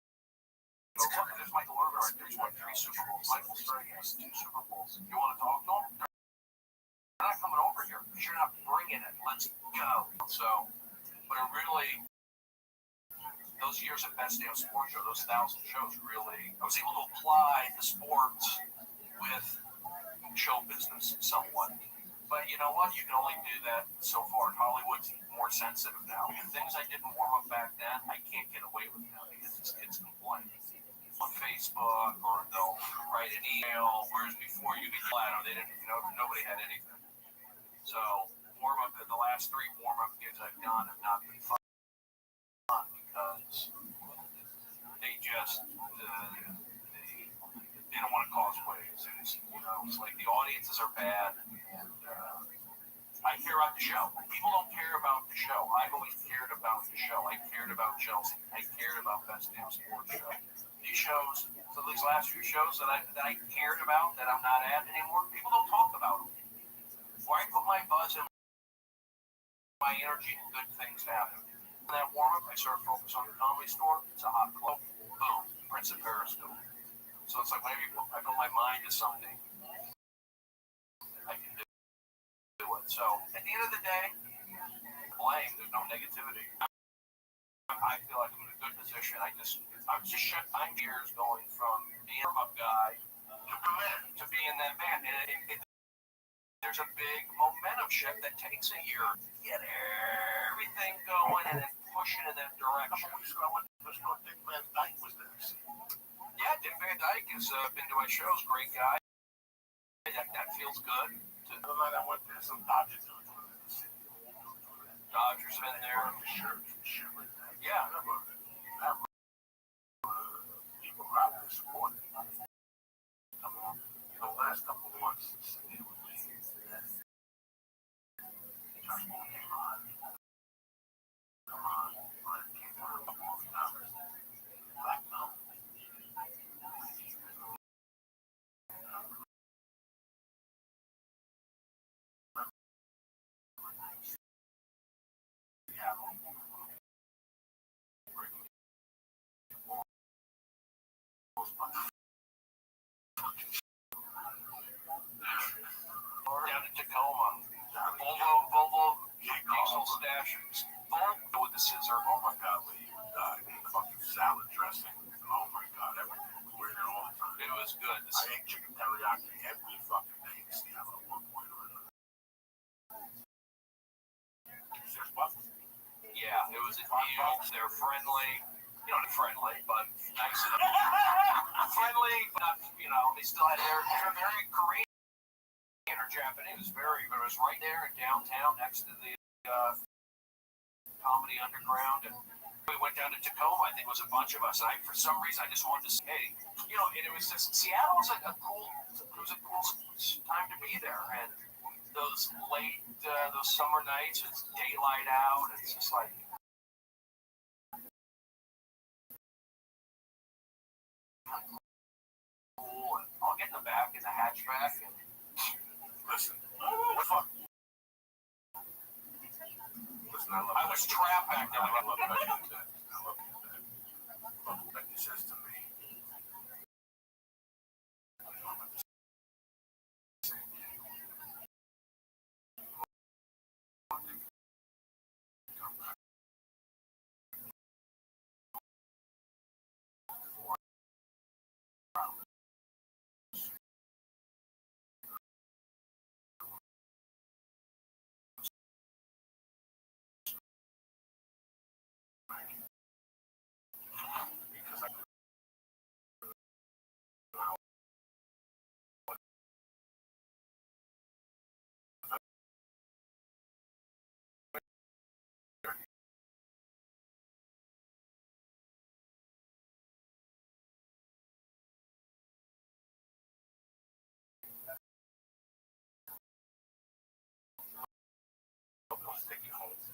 Look, there's Michael Irvin right there. He's won 3 Super Bowls. Michael Strahan has 2 Super Bowls. You want to talk to him? They're not coming over here. You're not bringing it. Let's go. So, but it really, those years at Best Damn Sports Show, those 1,000 shows, really, I was able to apply the sports with show business somewhat. But you know what? You can only do that so far. Hollywood's more sensitive now. The things I didn't warm up back then, I can't get away with now because these kids complain on Facebook or they'll write an email. Whereas before you could flat out, they didn't, nobody had anything. So warm up, the last 3 warm up gigs I've done have not been fun because they just they don't want to cause waves. It's like the audiences are bad, and I care about the show. People don't care about the show. I've always cared about the show. I cared about Chelsea. I cared about Best Damn Sports Show. These shows, so these last few shows that I cared about that I'm not at anymore, people don't talk about them. Where I put my buzz and my energy, good things happen. In that warm-up, I started focusing on the Comedy Store. It's a hot club. Boom. Prince of Paris. So it's like whenever I put my mind to something, I can do it. So at the end of the day, blame, there's no negativity. I feel like I'm in a good position. I'm years going from being a warm-up guy to being that man. And there's a big momentum shift that takes a year to get everything going and then pushing in that direction. Dick Van Dyke was there. Yeah, Dick Van Dyke has been to my shows. Great guy. That feels good. The other night I went there, some Dodgers been there. Yeah. People out there supporting. The last couple of months. Down to Tacoma, Volvo diesel stashes. Volvo with the scissor. Oh my God, Lee, fucking salad dressing. Oh my God, everything. We were there all the time. It was good. I ate chicken teriyaki every fucking day in Seattle at one point or another. Yeah, it was a deal. They're friendly. Not friendly, but nice enough. Friendly, but they still had they're very Korean or Japanese, but it was right there in downtown next to the Comedy Underground, and we went down to Tacoma. I think it was a bunch of us. And for some reason, I just wanted to say, hey, and it was just Seattle was a cool time to be there, and those late those summer nights, it's daylight out. It's just like. Cool, and I'll get in the back in the hatchback and listen. What fuck? Listen, I was trapped back there. I love that. Like he says to me.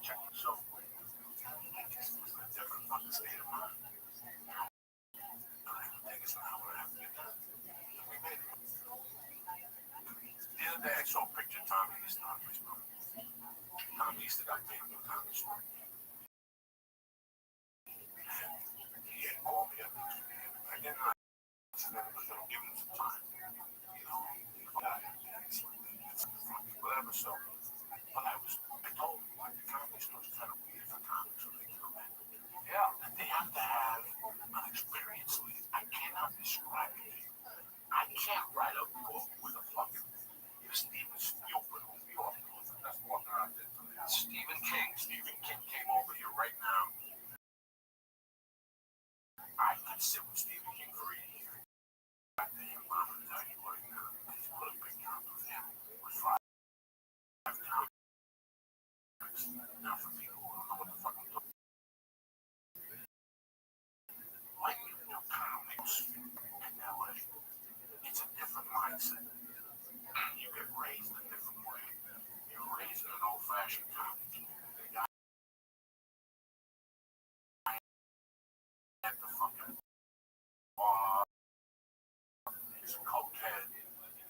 check yourself. It's a different fucking state of mind. Take us an hour after you're done. We made it. The other day I saw a picture of Tommy Easter on Facebook. Tommy Easter got paid for Tommy Store. He had called me up. I didn't know. I was going to give him some time. You know, whatever. So, but I told him, like, the Comedy Store's kind of weird for comics, so they come in. Yeah, and they have to have an experience. I cannot describe it. I can't write a book with a fucking Steven Spielberg on the author. That's walking around there. Stephen King. Stephen King came over here right now. I could sit with Stephen King for a year. I think I'm going to tell you right now. He's put a picture up of him with 5 comics. Now for people who don't know what the fuck I'm talking about. When you do comics in LA, it's a different mindset. You get raised a different way. You're raised in an old-fashioned comic. The guy at the fucking bar is a cokehead.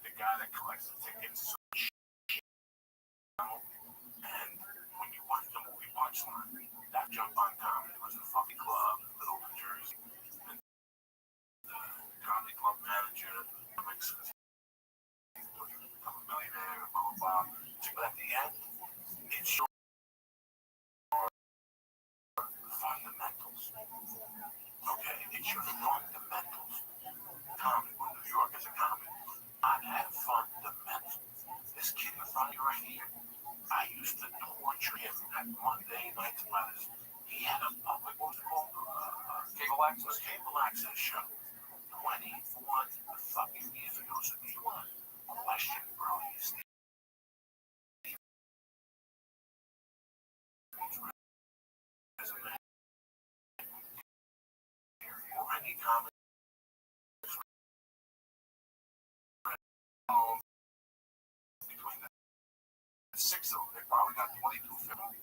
The guy that collects the tickets. And when you watch the movie Punchline, that jump on comedy was a fucking club in the middle of New Jersey. And the comedy club manager makes it. Become a millionaire, blah, blah, blah. But at the end, it's your fundamentals. Okay, it's your fundamentals. Comedy, when New York is a comedy, I have fundamentals. This kid in front of you right here, I used to torture him at Monday nights letters. He had a public, what was it called? Cable access show. 21 fucking years ago. So do you want to question, bro? Or any comment between the 6 of them, they probably got 22 films.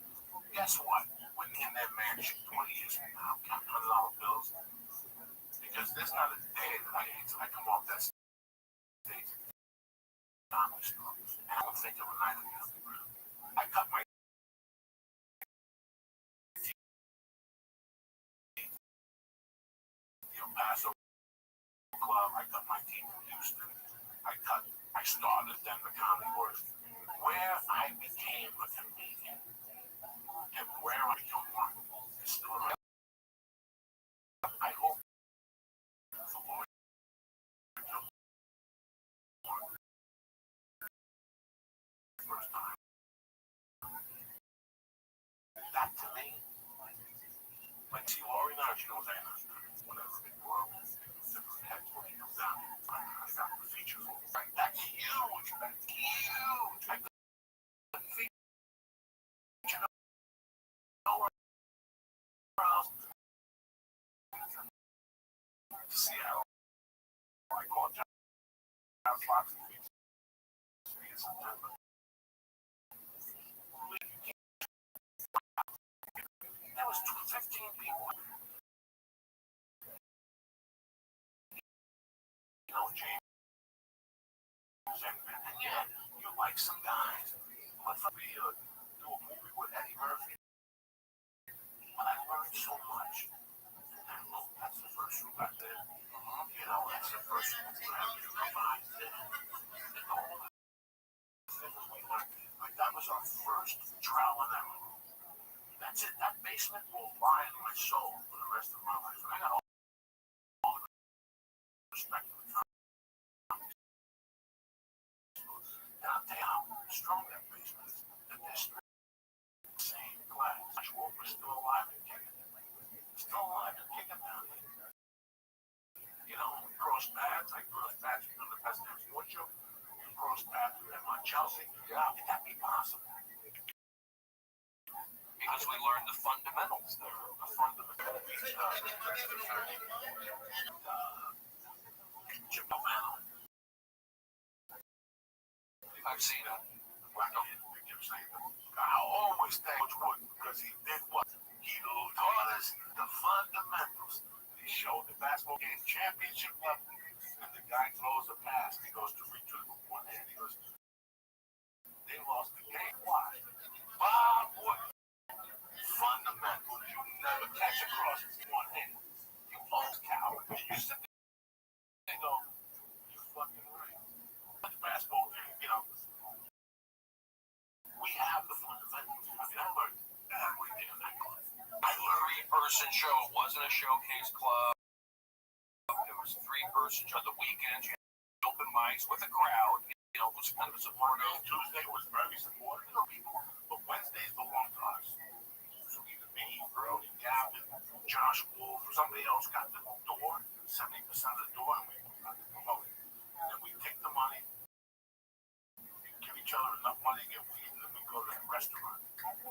Guess what? When in their mansion 20 years from now, counting $100 bills, because there's not a day that I come off that stage. I don't think of a night on the underground. I cut my Paso Club. I cut my team from Houston. I started then the Comedy Wars. Where I became a comedian and where I become one is still around. I hope the Lord first time. That to me, like see Laurie now, she knows I know. Whatever big world. Different heads when he comes down. I got the features. That's huge. That's huge. I got the feature nowhere else. Seattle. I call John Fox and features in September. There was 15 people. You know, James. And yeah, you like some guys. But for me to do a movie with Eddie Murphy, but I learned so much. And look, that's the first one back there. You know, that's the first one we have to provide there. And all the things we learned. Like, that was our first trial and error. That's it. That basement will lie in my soul for the rest of my life. And I got all the respect for the company. And I'll tell you how strong that basement is. That they're same class. Wolfer's still alive and kicking. Still alive and kicking down there. You know, we cross paths. I cross paths with the best damn sports show. We cross paths with him on Chelsea. How could that be possible? Because we learned the fundamentals there. The fundamentals. Jim Romano. I've seen it. I keep saying that. I always think which would. because he did what? He taught us the fundamentals. He showed the basketball game championship level. And the guy throws a pass. He goes to reach with one hand. He goes, they lost the game. Why? Bob Wood. Fundamentals. You never catch across with one hand. You almost coward. You sit there and go, you're fucking right. But the basketball game, we have the fundamentals. I mean, I learned everything in that class. I learned three-person show. It wasn't a showcase club. It was three-person show. The weekends, you had open mics with a crowd. It was kind of a supportive. Tuesday was very supportive of people, but Wednesdays belonged to us. So either me, Brody, Gavin, Josh Wolf, or somebody else got the door, 70% of the door, and we got the promoted. And we take the money, give each other enough money to get weed, and then we go to the restaurant,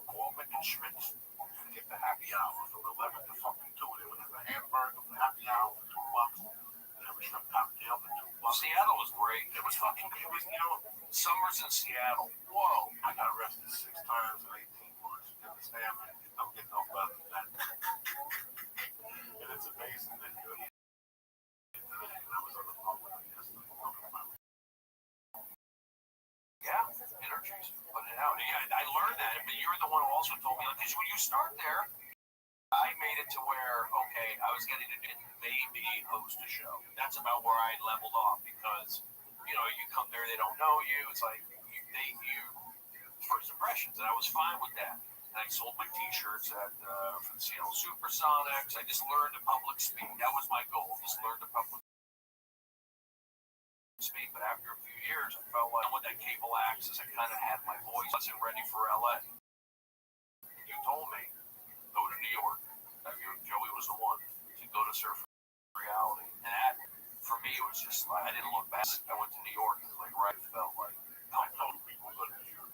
call Mick and Schmitz, and get the happy hour from 11 to fucking 2. They would have a hamburger for happy hour for $2. They have a shrimp cocktail for $2. Seattle was great. It was fucking good. It was, Summers in Seattle. whoa, I got arrested 6 times in 18 months. You understand, man? It don't get no better than that. And it's amazing that you're here today. And I was on the phone with him yesterday talking about it. Yeah, energies. Put it out. Yeah, I learned that, but you're the one who also told me, because when you start there, I made it to where, okay, I was getting to maybe host a show. That's about where I leveled off because, you come there, they don't know you. It's like, you first impressions, and I was fine with that. And I sold my T-shirts for the Seattle Supersonics. I just learned to public speak. That was my goal, just learn to public speak. But after a few years, I felt like with that cable access, I kind of had my voice. I wasn't ready for LA. You told me, go to New York. Joey was the one to go to Surf Reality. And that, for me, it was just like, I didn't look back. I went to New York, and it felt like, I told people go to New York.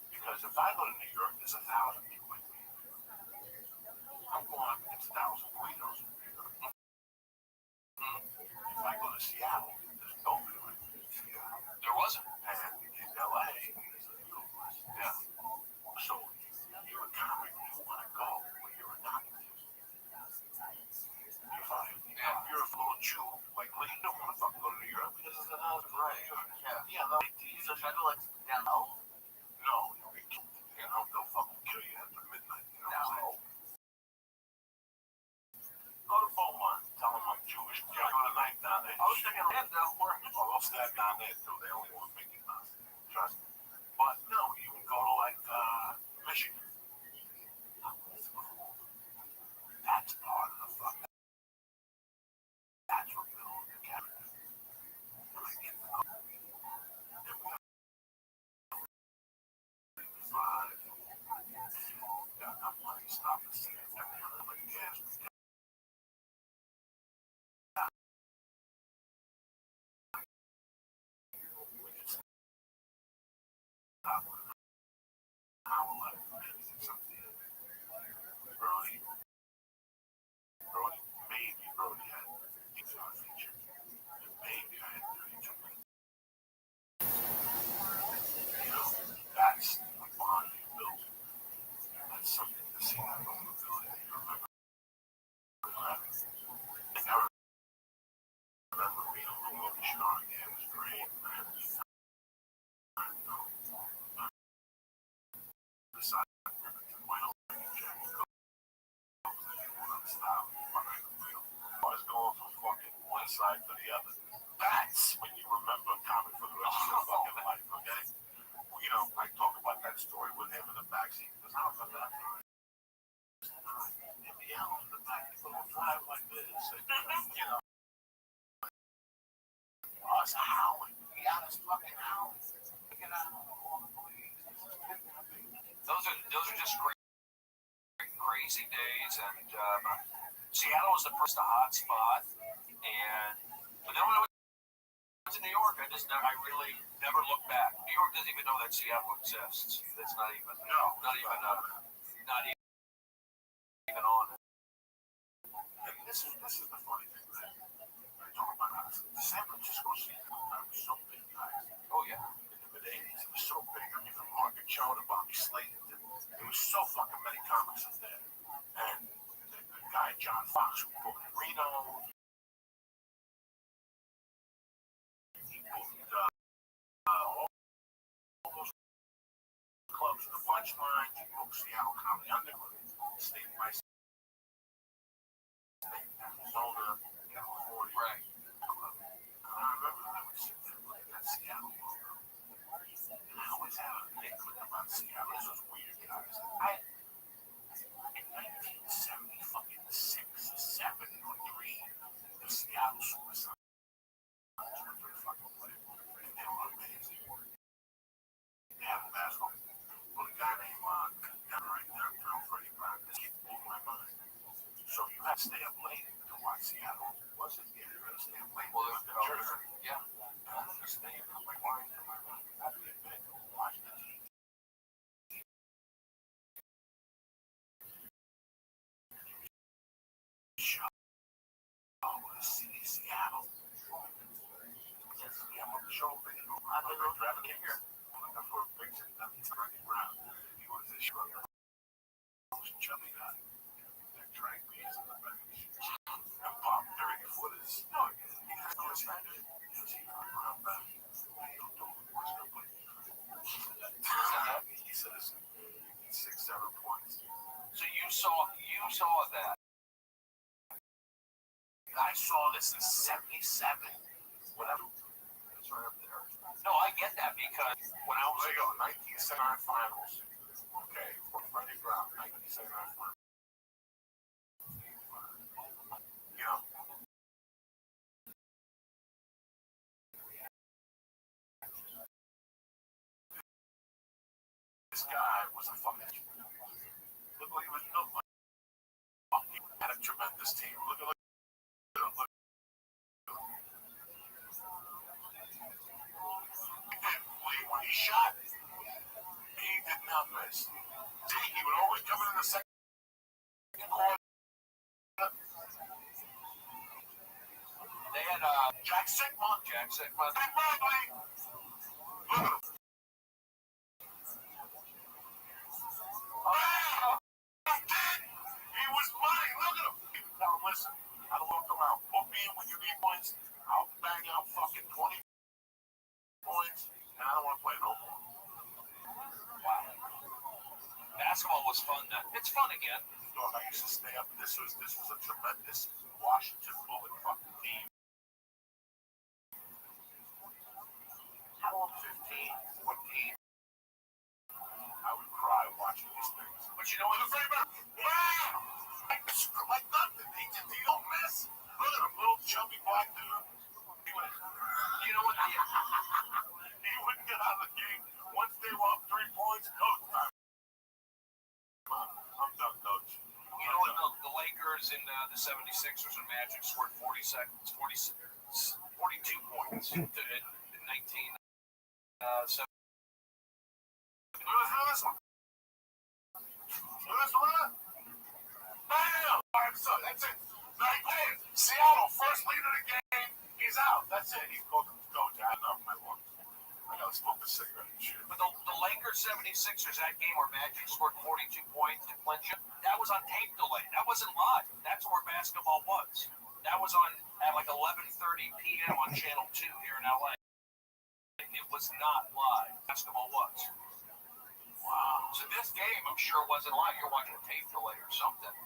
Because if I go to New York, there's 1,000 people like me. I'm going up against 1,000 Guidos in New York. If I go to Seattle, there's nobody like me in Seattle. there wasn't. And in LA, there's a little less. Yeah. So you're a comic, you want to go where you're a non-existent. You find, if you're a little Jew like me, you don't want to fucking go to New York because there's 1,000 right here. Yeah, no, So should I go like down low? no, they'll fucking kill you after midnight. You know what I'm saying? Go to Beaumont, tell them I'm Jewish. You go to night down there. I was thinking Orlando. Oh, they'll stab down there too. They only want to make it nice. Trust me. But no, you can go to like Michigan. That's part of the fucking. That's what builds the character. Like in the got money, stop and see if they're like gas. That's what bond you build. That's something to see that vulnerability that you remember. I remember reading a little bit Sean again. It was great. Decided to my own Jack and go. Stop behind the wheel. I was going from fucking one side to the other. That's when you remember comic for the rest of your fucking life, okay? I talk about that story with him in the backseat because I remember that. And the yellow in the back, he's going to drive like this. And, us howling. He had us fucking howling. Those are just crazy days, and Seattle was the first hot spot, but then when I went to New York, I really never looked back. New York doesn't even know that Seattle exists. It's not even on it. And this is the funny thing, man. I talk about San Francisco Seattle. I was so big, guys. Oh yeah. In the mid-80s, it was so big. I mean, from Margaret Cho to Bobby Slayton to was so fucking many comics up there. And the guy, John Fox, who put Reno, he put all those clubs, the Punchline, he put Seattle Comedy Underground, State by State, Arizona, California. Right. I remember I was sitting there like that Seattle logo. And I always had an inkling about Seattle. This was weird, guys. In 1970 fucking 6, 7, or 3, the Seattle Supersonics were pretty fucking playing. And they were amazing. They had a basketball with a guy named downtown Freddie Brown. This kid blew my mind. So you had to stay up late to watch Seattle. Was it? Yeah, you had to stay up late. Well, there's the jersey. Yeah. I understand. I'm like, why am I not happy in bed to watch the team? Show the city, Seattle. Yes, yeah, I'm on the show. I'm going to go grab a kick here. I'm looking for a big thing. That's Freddie Brown. He was this show. Chubby guy. That drank beers in the back. And pop 30 footers. No, he has no respect. He said it's 6, 7 points. So you saw that. I saw this in 77. Whatever. It's right up there. No, I get that because when I was 1979 finals. Okay, for Freddie Brown, 1979 finals. You know. This guy was a fucking look what he was built like. He had a tremendous team. Look. When he shot, he did not miss. See, he would always come in the second quarter. They had Jack Sigmund. Big Bradley. Look at him. He was money. Look at him. Now listen, I don't walk around. Put me in when you need points. I'll bang out fucking 20 points, and I don't want to play no more. Wow. Basketball was fun then. It's fun again. Dog, I used to stay up. This was a tremendous Washington Bullet fucking team. How old? 15, 14. I would cry watching these things. But you know what? The very best. Wow! Like nothing. He don't miss. Look at him, little chubby black dude. You know what? He wouldn't get out of the game. Once they were up 3 points, coach time. I'm done, coach. You know what? The Lakers and the 76ers and Magic scored 42 points in 19. Look at this one. Look at this one. Bam! That's it. Seattle, first lead of the game. He's out. That's it. He's going to go. I enough my lungs. I got to smoke a cigarette and shit. But the Lakers 76ers, that game where Magic scored 42 points to clinch it, that was on tape delay. That wasn't live. That's where basketball was. That was on at like 11:30 p.m. on Channel 2 here in LA. It was not live. Basketball was. Wow. So this game, I'm sure, wasn't live. You're watching a tape delay or something.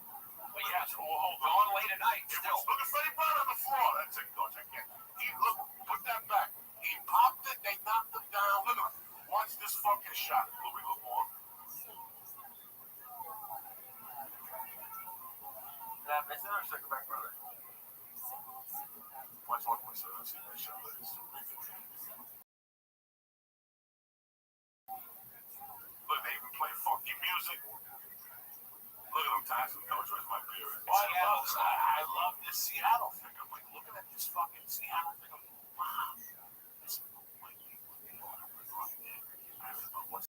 But yeah, so hold on late at night. Still. Look at Freddie Brown on the floor. That's it, coach. I can't. Look, put that back. He popped it. They knocked him down. Look at him. Watch this fucking shot. Louis LeBron. Now, is there a second back brother? Watch one more. See that shot. Look, they even play funky music. Look at them Tyson, coach. Where's my beer? I love this Seattle thing. I'm like looking at this fucking Seattle thing. I'm like, wow. This is like, I don't know what's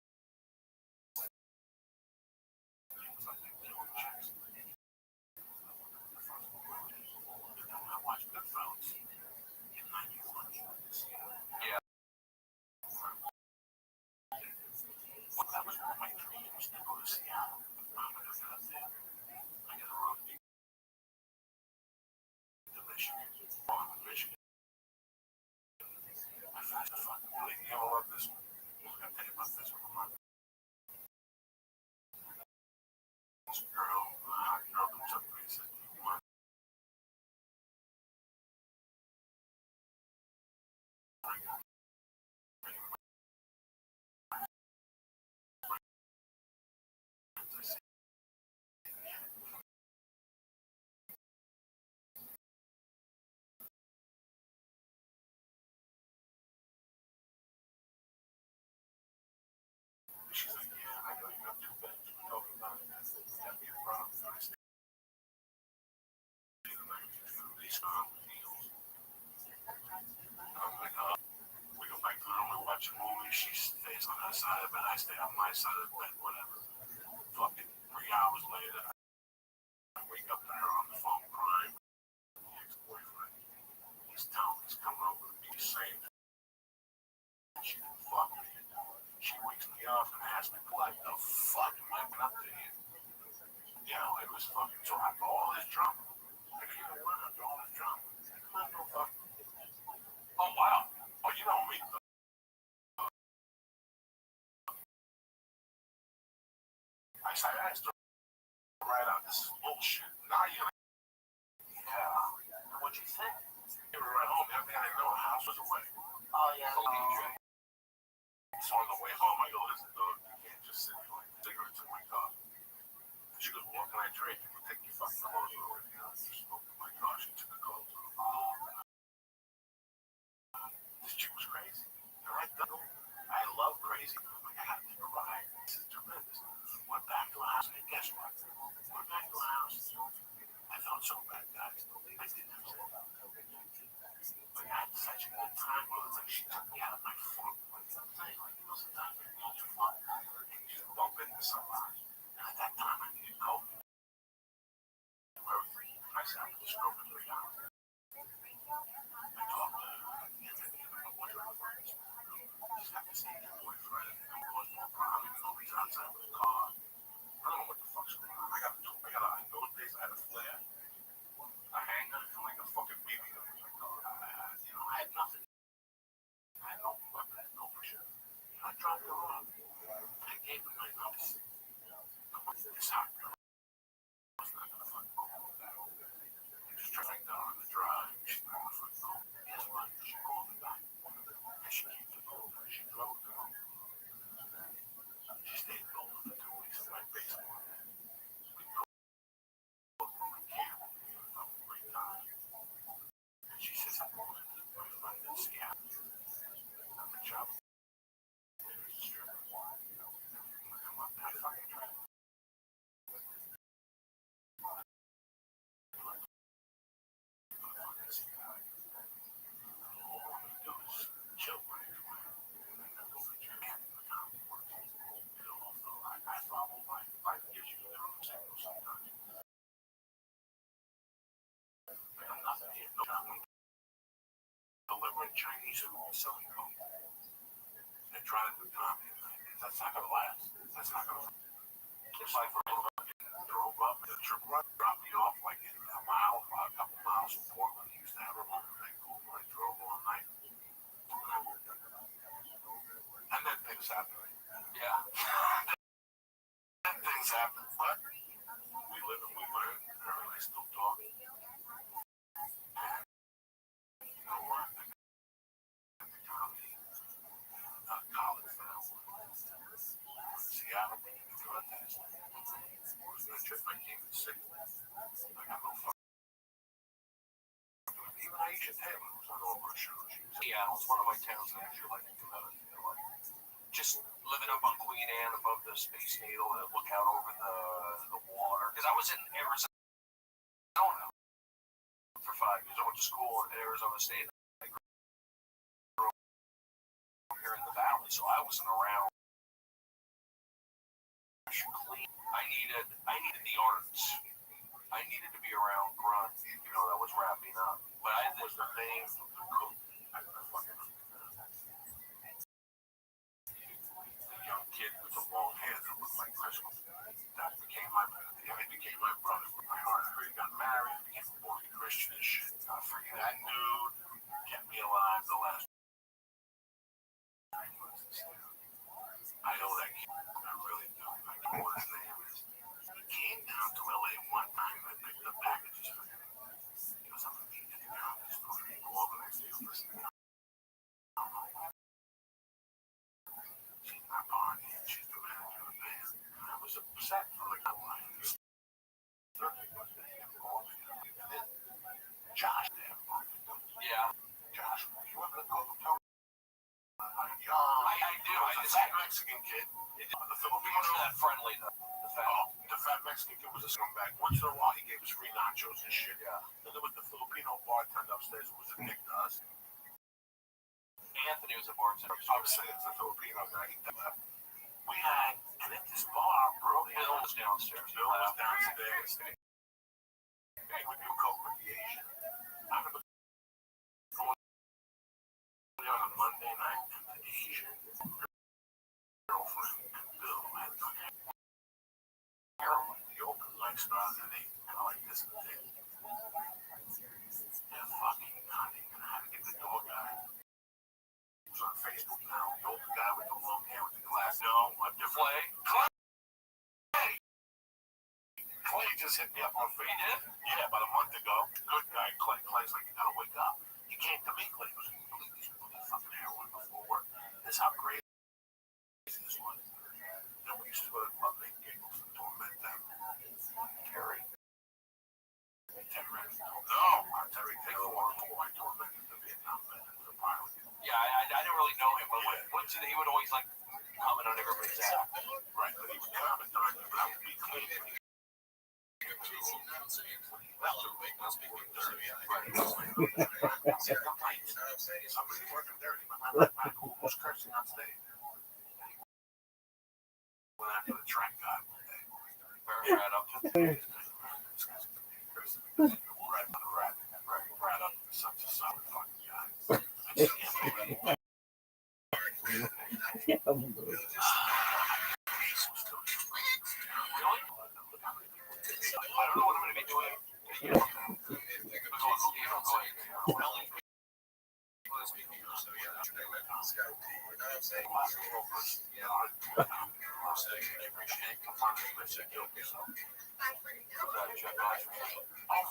I watched Goodfellas in 91. Yeah. That was one of my dreams to go to Seattle. I got a road to Michigan. Michigan. I found the fucking place. You know what this one? I'm gonna tell you about this one. This girl, hot girl comes up to me and said, she's like, yeah, I know you got 2 beds. We're talking about it. That'd be a problem. I stay the night. These deals. I'm like, we go back to the room, we watch a movie. She stays on her side of the bed. I stay on my side of the bed, whatever. Fucking 3 hours later, I wake up to her on the phone crying. My ex-boyfriend. He's telling me he's coming over to be saying that she didn't fuck me. She wakes me up and asks me, what the fuck am I up to here? Yeah, it was fucking, so after all this drama, I go, you know what, after all this drama, I'm no fuck. Oh, wow. Oh, you know me. I asked her right out, this is bullshit. Now you're like, yeah. What'd you think? We were right home, everything I know, the house was away. Oh, yeah. So on the way home, I go, listen, dog, you can't just sit here like cigarettes in my car. She goes, what can I drink? You take your fucking clothes off. You know, she smoked in my car. She took the clothes off. This chick was crazy. You're right, though. I love crazy. I'm like, I gotta take a ride. This is tremendous. Went back to the house, and guess what? Went back to the house. I felt so bad, guys. I didn't have to. But I had such a good time. Like, she took me out of my funk. Like, sometimes you need your fun. And you just bump into somebody. And at that time, I needed coke. I sat with this girl for 3 hours. I talked to her. At the end of the day, I went to her friends. She's got this Indian boyfriend. And it was no problem. You know, he's outside with a car. I don't know what the fuck's going on. In those days, I had a flare. A hanger and like a fucking BB gun. I had nothing. I had no weapons, no shit. I dropped her off. I gave her my number. This hot girl was not gonna fucking go with that. Just driving down on the drive. She's not gonna fucking go. Guess what? She called me back. And she came to go. She drove to go. She stayed over for 2 weeks in my basement. We go to my camp. We have a great time. And she says, I'm going to meet my friend in Seattle. I'm a job. There's a stripper. I'm up there fucking trying. Delivering Chinese food, selling coke. They're trying to do comedy. That's not gonna last. That's not gonna. It's like we're drove up the trip run, dropped me off like in a mile, a couple miles from Portland. He used to have a room in Vancouver. I drove all night. And then things happen. Yeah. Then things happen, but we live and we learn. Her and I still talk. And you know what? College now. Seattle, contest. I just came to sick. I got no fucking. Even Aisha Taylor was on all my shows. Seattle is one of my towns that I actually like to come out of. Just living up on Queen Anne above the Space Needle and look out over the water. Because I was in Arizona for 5 years. I went to school at Arizona State. I grew up here in the valley, so I wasn't around. I needed the arts. I needed to be around grunge, that was wrapping up. But I was the name of the cook. The young kid with the long hair that looked like Christmas. nachos and shit. Yeah. And there was the Filipino bartender upstairs who was a dick to us. Anthony was a bartender. I was saying it's a Filipino guy. We had, and at this bar, bro, Bill was downstairs. Bill was downstairs. Hey, we do coke with the Asian. I remember going there on a Monday night, and the Asian girlfriend and Bill had done heroin. The open lights started at 8, and I'm like, this is it. They're fucking cunning, and I had to get the door guy. He was on Facebook now. The older guy with the long hair with the glass. No, a different. Clay just hit me up on Facebook. Yeah, about a month ago. Good guy, Clay. Clay's like, you gotta wake up. He came to me, Clay. He was like, believe these people did fucking heroin before work. This is how crazy this was. And we used to go to Club Make Giggles and torment them. Terry. No, Terry Taylor. I tormented the Vietnam vet and the pilot. Yeah, I didn't really know him, but he would always like comment on everybody's app. Right, but he would comment on it, but I would be clean. Somebody working dirty, but my cool was cursing on stage. Went after the track guy one day. Right up to Right up to such a solid fucking guy. I don't know what I'm going to be doing. Oh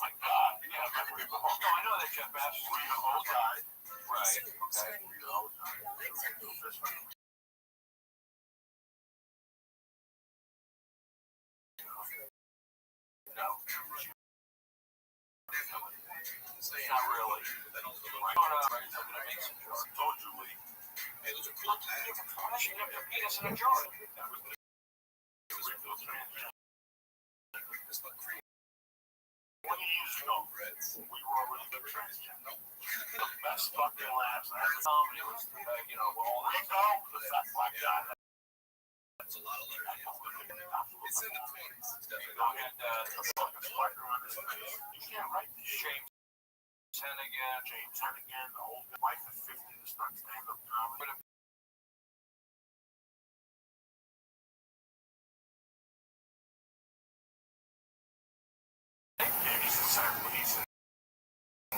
my God! Yeah, I know that Jeff Bass was the old guy. Right. Okay. No. Not really. Told you, Lee. Hey, those are cool. I should have a penis in a jar. Years ago, we were already the transgender. The best fucking laughs I ever Comedy was, all You know, the fat black guy. That's a lot of learning. It's in the 20s. It's definitely I had The fucking spider on his face. You can't write this shit. James Hennigan, the whole wife at 50 to start stand-up comedy. Yeah, he's in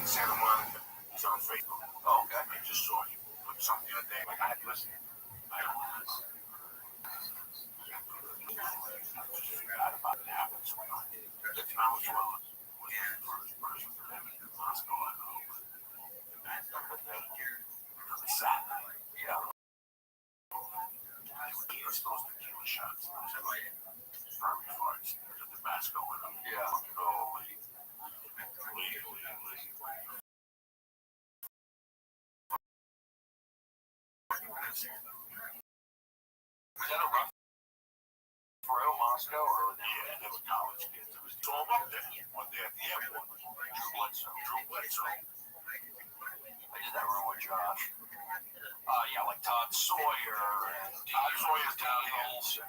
Santa Monica. He's on Facebook. Oh, okay. I just saw you put something the other day. Like, I had to listen. I forgot about it. Happens when I was wrong. First person to have it in Moscow, I know. Saturday. Yeah. He was supposed to kill shots. I said, like, very farts. There's a Tabasco in them. Yeah. Oh, Lee. Was that a rough for real Moscow or? Yeah, they were college kids. It was all up there. One day at the airport. Drew Bledsoe. I did that room with Josh. Yeah, like Todd Sawyer and Todd Sawyer's down here. Olsen.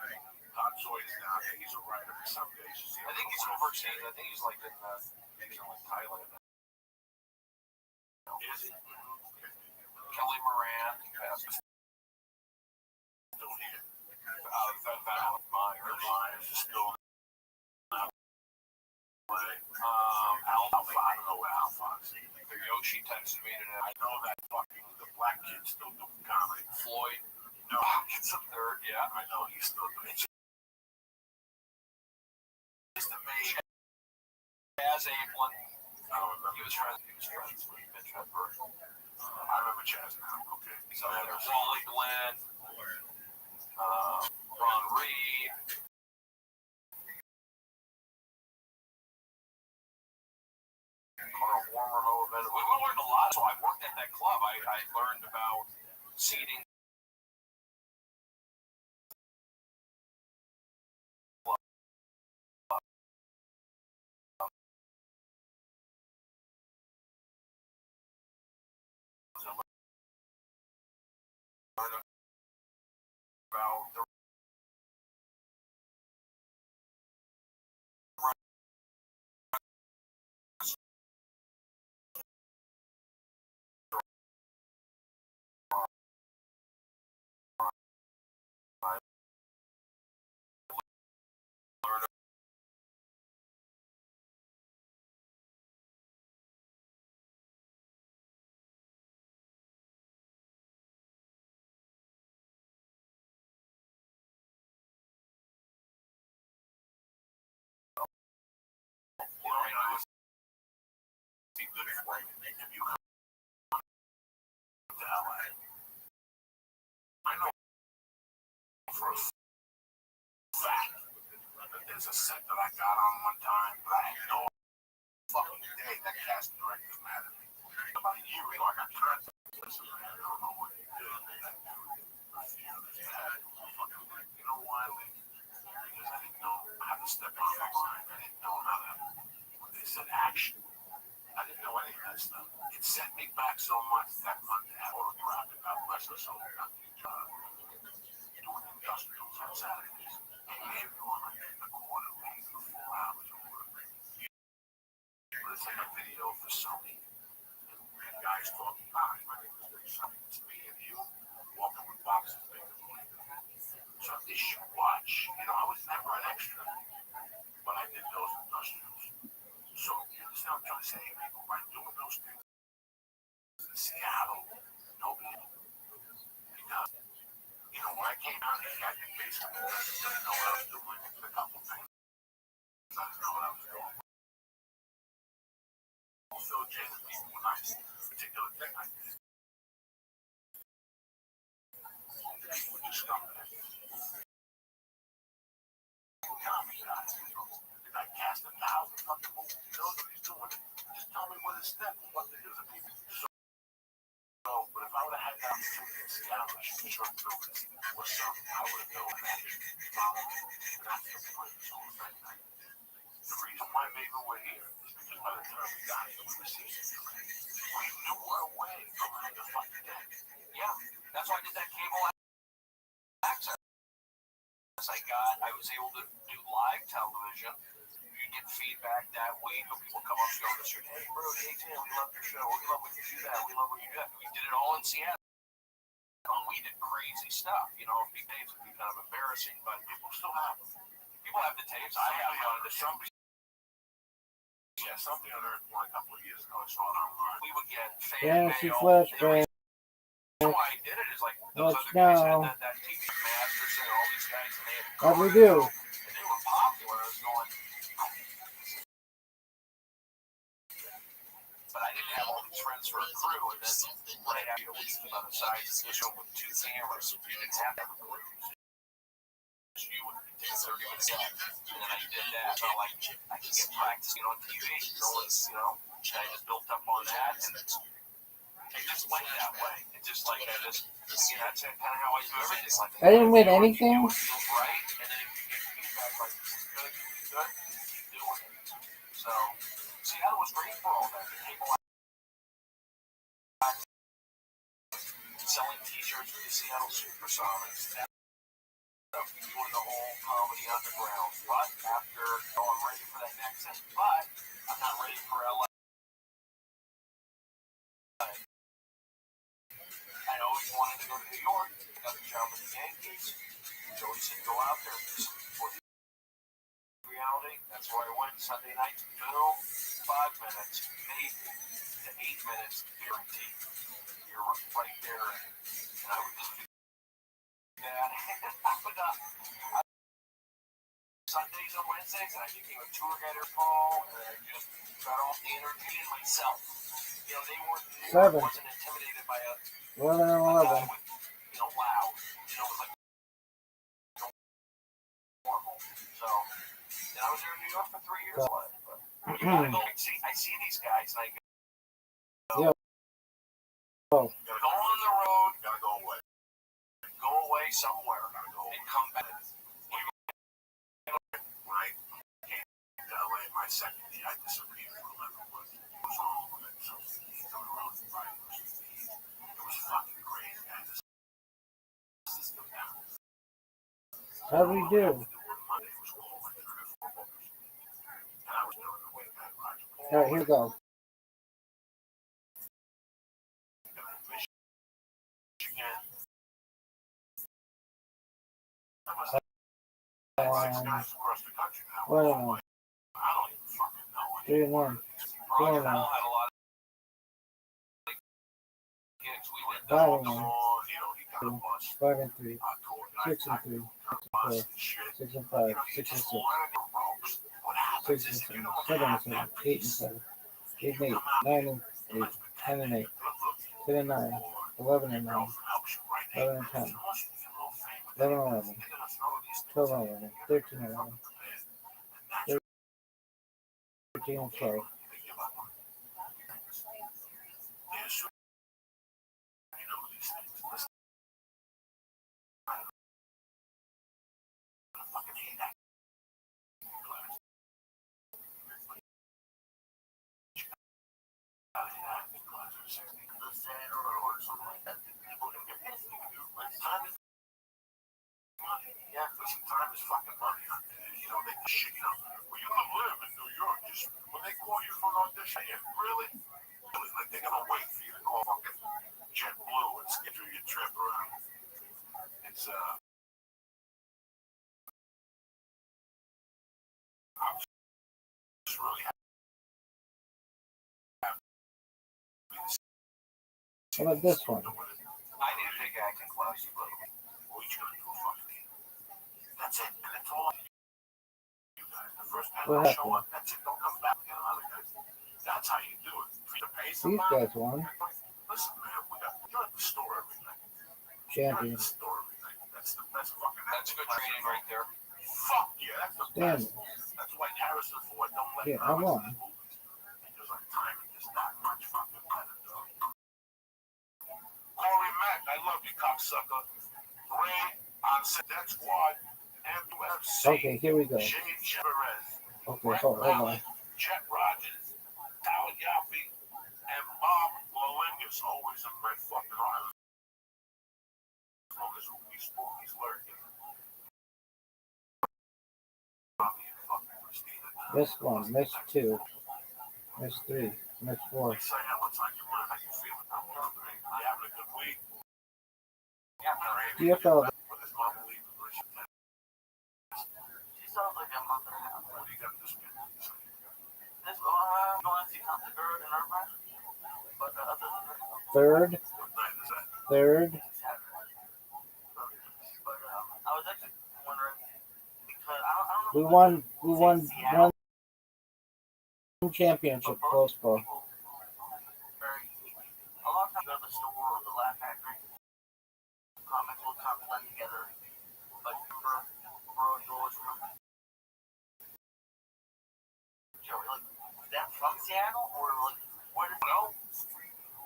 Todd Sawyer's down here. He's a writer for some days. I think he's overseas. I think he's like in like Thailand. Is he? Kelly Moran. Still here. Val Myers is still Alpha. I don't know where Alpha is. Yoshi texted me today. I know that fucking the black kid's still doing comedy. Floyd. No, It's a third, yeah. I know he's still doing it. It's the main. Chaz Aplin. I don't remember. He was friends with Mitch Hedberg. I remember Chaz now. Okay. So there's Wally Glenn, Ron Reed. Carl Warmerhoven. We learned a lot. So I worked at that club. I learned about seating about the be good for you. If you come to LA, I know for a fact that there's a set that I got on one time, but I had no fucking day that casting director's mad at me. About a year ago, I got contact. Listen, man, I don't know what you did. That dude refused. You know why? Because I didn't know how to step on that line. I didn't know how to, when they said action, I didn't know any of that stuff. It set me back so much that Monday. I ordered traffic. God bless us all. Got the job doing industrials on Saturdays. And going like a quarter late for 4 hours or whatever. It's like a video for Sony. And guys talking, hi, my name is Rick Sony. It's me and you walking with boxes bigger than me. So this you watch. You know, I was never an extra, but I did those industrials. So you understand what I'm trying to say? People by doing those things in Seattle, nobody, because, you know, when I came out here, I did basically didn't know what I was doing. I did a couple things. I didn't know what I was doing. Also, James, people, when I did a particular thing I did, people just come to me. Tell me, guys, did I cast 1,000 fucking movies? He knows what he's doing. Just tell me what his step and what to do to people. So, but if I would have had the opportunity in Seattle, I should have shown through this or something. I would have known that. And that's the point. So, the reason why maybe we're here is because by the time we got here, we were seeing it. We knew our way around the fucking deck. Yeah, that's why I did that cable access. I was able to do live television. You get feedback that week. People come up to you on the street. Hey, bro, hey, Tim, we love your show. We love when you do that. We love when you do that. We did it all in Seattle. We did crazy stuff. You know, big tapes would be kind of embarrassing, but people still have them. People have the tapes. I have one of the somebody. Yeah, somebody on Earth one a couple of years ago. I saw it online. We would get fan Fancy mail. flashback. The reason why I did it is like those Let's other guys know. had that TV Masters and all these guys, and they had What we do? and they were popular. I was going, but I didn't have all these friends for a crew, and then right after we stood on the side of the show with 2 cameras, you didn't have that crew. Just you would take a 30-minute set, and then I did that. So like I can get practice, you know, on TV. No one's, you know, I just built up on that, and it just went that way. It just like I just, you know, that's kind of how I do everything. Like I didn't win anything. it feels right, and then if you get feedback like this is good, keep doing it. So Seattle was great for all that. The cable selling T-shirts for the Seattle Supersonics. Doing the whole comedy underground. But after, I'm ready for that next thing. But I'm not ready for LA. I always wanted to go to New York. Got a job with the Yankees. Joey said, go out there. For reality, that's where I went Sunday night. Boom, 5 minutes, maybe to 8 minutes, guaranteed. You're right there. And I would just do that. I would, Sundays and Wednesdays, and I became a tour guide call, and I just got off the energy in myself. You know, they wasn't intimidated by a 11 and 11. with, you know, loud. You know, it was like normal. So, and I was there in New York for 3 years. But you gotta go. I see these guys, and I go, Yo. Go on the road, gotta go away. Go away somewhere, gotta go and come back. When I came to LA, my second year, I disappeared for 11 months. What was wrong with it? So, he's on the road for 5 years. It was fucking crazy. I just How do we do? All right, here we go. Well, 3-1, 4-1, 5-1, 5-3, 6-3, 6-4, 6-5, 6-6, 6-7, 7-7, 8-7, 8-8, 9-8, 10-8, 10-9, 11-9, 11-10, 11-11, 12-11, 13-11, 13-12. Yeah, listen, time is fucking money. You know, they shit, you know, well, you can live in New York. Just when they call you for an audition, really? Like they're gonna wait for you to call fucking JetBlue and schedule your trip around. It's I'm just really happy. How about this one? I need to take acting classes, but we each gonna do a fucking thing. That's it, and it's all you guys. The first time What you show happened? up, that's it. Don't come back again, other guys. That's how you do it. For you to pay These somebody. guys won. Listen, man, you're at the store every night. Champion. That's the best fucking. That's good training right there. Fuck yeah, that's the Damn. best. That's why Harrison Ford don't let Yeah, I won. because our timing is that much fucking better, dog. Corey Mack, I love you, cocksucker. Ray on Cadet Squad, MUFC. Okay, here we go. Shane Chavez. Okay, hold on. Chet Rogers, Tal Yaffe, and Bob Lolingus, always in my fucking heart. As long as he's lurking. Missed 1, missed 2, missed 3, missed 4. What's on your mind? How you feeling? I'm wondering. You having a good week? DFL. With his mom leaving, she sounds like a month and a half. What do you got this week? This going to see something good in our mind. But other than that, Third. what night is that? Third. But I was actually wondering because I don't know. We won one championship close ball. A lot of times go to the store or the Laugh Factory. Comics will come blend together. Like for yours from Joey, like is that from Seattle or like where did it go?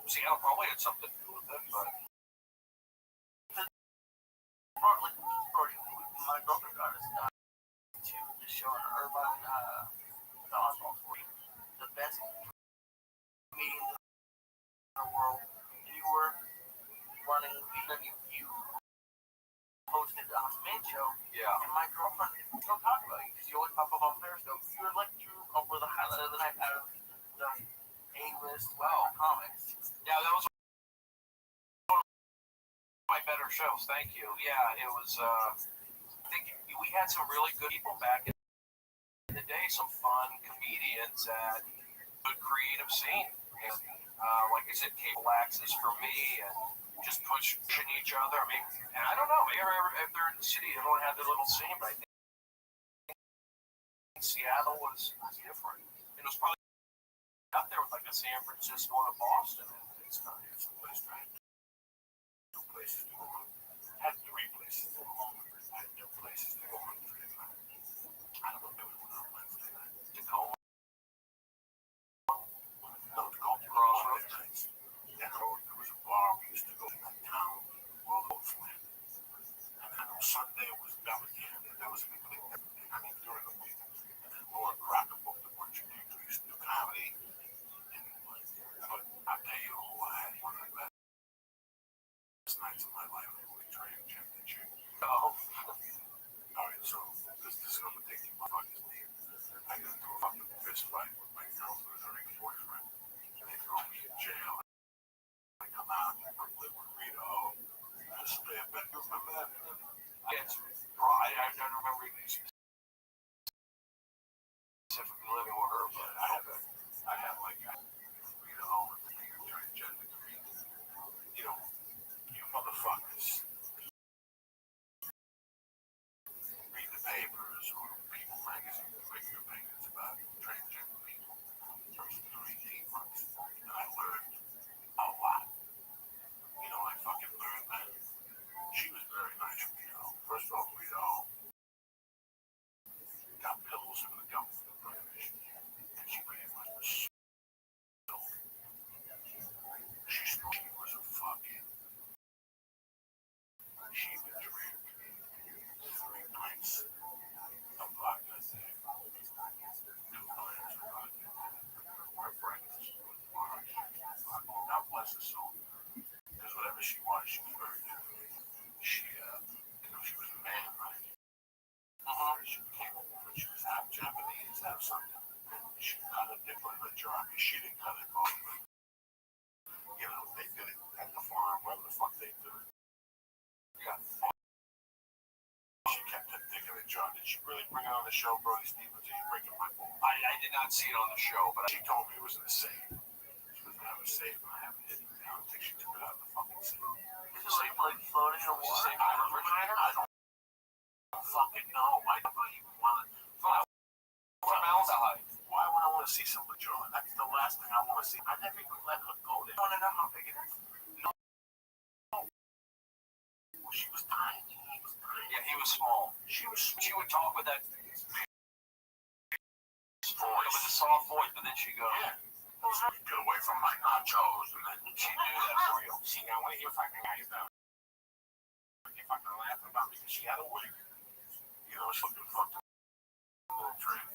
Seattle probably had something to do with it, but like my girlfriend got us to the show in Irvine, the Oswald Street, the best meeting in the world. You were running, you hosted on the main show. Yeah. And my girlfriend still talk about you because you always pop up on Periscope. You were like, you were the highlight of the night out of the A-list comics. Yeah, that was one of my better shows. Thank you. Yeah, it was. I think we had some really good people back in the day. Some fun comedians and good creative scene. And, like I said, cable access for me and just pushing each other. I mean, and I don't know. Maybe if they're in the city, everyone had their little scene, but I think Seattle was different. It was probably up there with like a San Francisco and a Boston. It's kind of a place, right? Two places to go on. Had 3 places to go on. Had no places to go on. I don't know if it was on Wednesday night. Tacoma. No, Tacoma Crossroads nights. That road, there was a bar we used to go to downtown. Well, Oakland. And then on Sunday it was Bellingham. That was a complete different thing. I mean, during the week. And then Laura Crocker booked a bunch of gigs. We used to do comedy. But I tell you who I had one of the best nights of my life. We trained championship. Oh, our fist fight with my girlfriend or ex-boyfriend. They throw me in jail. I come out and I live with Rita. I stay in bed with my man. Yes, I don't remember specifically living with her, but I had like Rita and transgender community. You know, you motherfuckers read the papers or People magazine and make your opinions about transgender people. For 18 months, and I learned a lot. You know, I fucking learned that she was very nice, First of all, got pills from the government prohibition, and she pretty much was so. She was a fucking. She would drink 3 pints of vodka a day, 2 pints of vodka, her breakfast was large. God bless her soul, because whatever she was very good. She, she was a man, right? She came over, she was half Japanese, half something. She cut a dick with a jar. She didn't cut it off. They did it at the farm, wherever the fuck they do it. Yeah. She kept that dick in a jar. Did she really bring it on the show, Brody Stevens? Did you bring it my bowl? I did not see it on the show, but she told me it was in the safe. She was going to have a safe, and I haven't hit it. I don't think she took it out of the fucking safe. Is it like floating in water? I don't fucking know. I don't even want to. Formaldehyde. Why would I want to see somebody draw? That's the last thing I want to see. I never even let her go there. I want to know how big it is. No. Well, she was tiny. He was tiny. Yeah, he was small. She would talk with that voice. It was a soft voice, but then she goes, yeah. Get away from my nachos. And then she'd do that for you. See, now, one of you fucking guys, though. You fucking laughing about me because she had a wig. She looking fucking little tranny.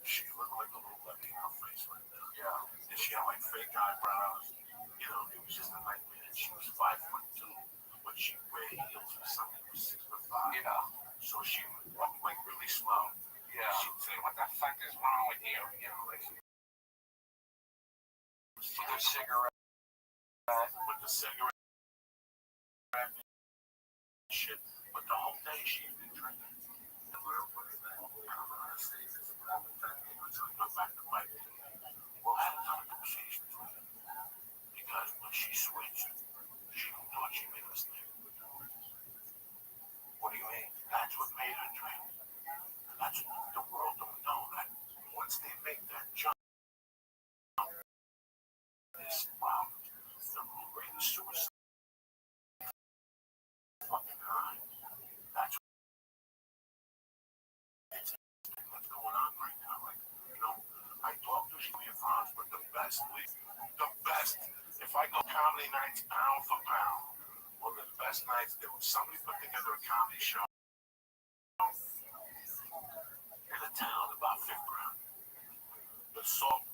She looked like a little lefty in her face right now. Yeah. And she had like fake eyebrows. It was just a nightmare. And she was 5'2", but she wore heels or something. She was 6'5". Yeah. So she would walk like really slow. Yeah. She'd say, "What the fuck is wrong with you?" Like she did a cigarette with the cigarette shit. But the whole day she'd been drinking. And where was that? I don't know how to say this. Until we got back to Mike. We'll have another conversation because when she switched, she thought she made a mistake. What do you mean? That's what made her drink. That's what the world don't know. That once they make that jump, this the rate of suicide fucking high. That's what's going on right now. I talk to Shania Fons, but the best. If I go comedy nights pound for pound, one of the best nights, there was somebody put together a comedy show in a town about 5th Ground. The salt,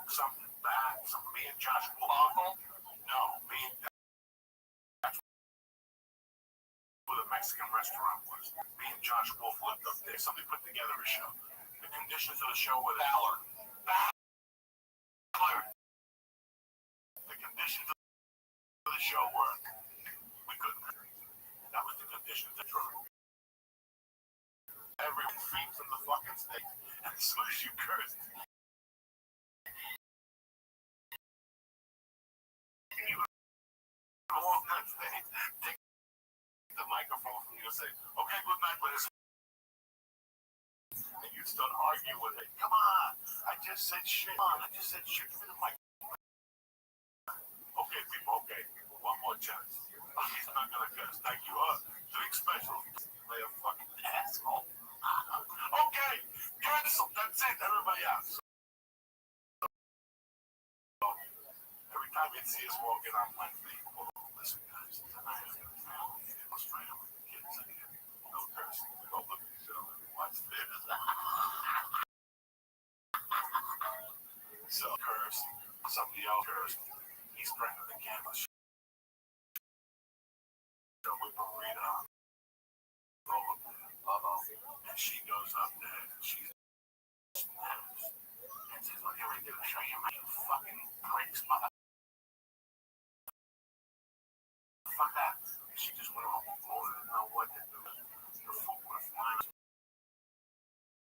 something bad, me and Josh Wolf. No, me and that's where the Mexican restaurant was. Me and Josh Wolf lived up there. Somebody put together a show. The conditions of the show were Ballard. The conditions of the show were we couldn't. That was the conditions of the show. Everyone feet from the fucking stage, and as soon as you cursed, you would walk on stage, take the microphone from you and say, "Okay, good night, ladies." And you'd start arguing with it. Come on, I just said shit. Come on, I just said shit. Give me the mic. Okay, people, okay. One more chance. He's not gonna curse. Thank you. Drink special. Play a fucking asshole. Okay, cancel. That's it. Everybody out. So, every time you see us walking on Wednesday, well, listen, guys, tonight I'm going to family in Australia with the kids again. No cursing. We go look at each other and watch this. So, curse. Somebody else cursed. He's bringing the camera. So we put Rita on. And she goes up there and she snaps. show you my fucking pricks, mother. Fuck that. She just went home and didn't know what to do. The foot was flying.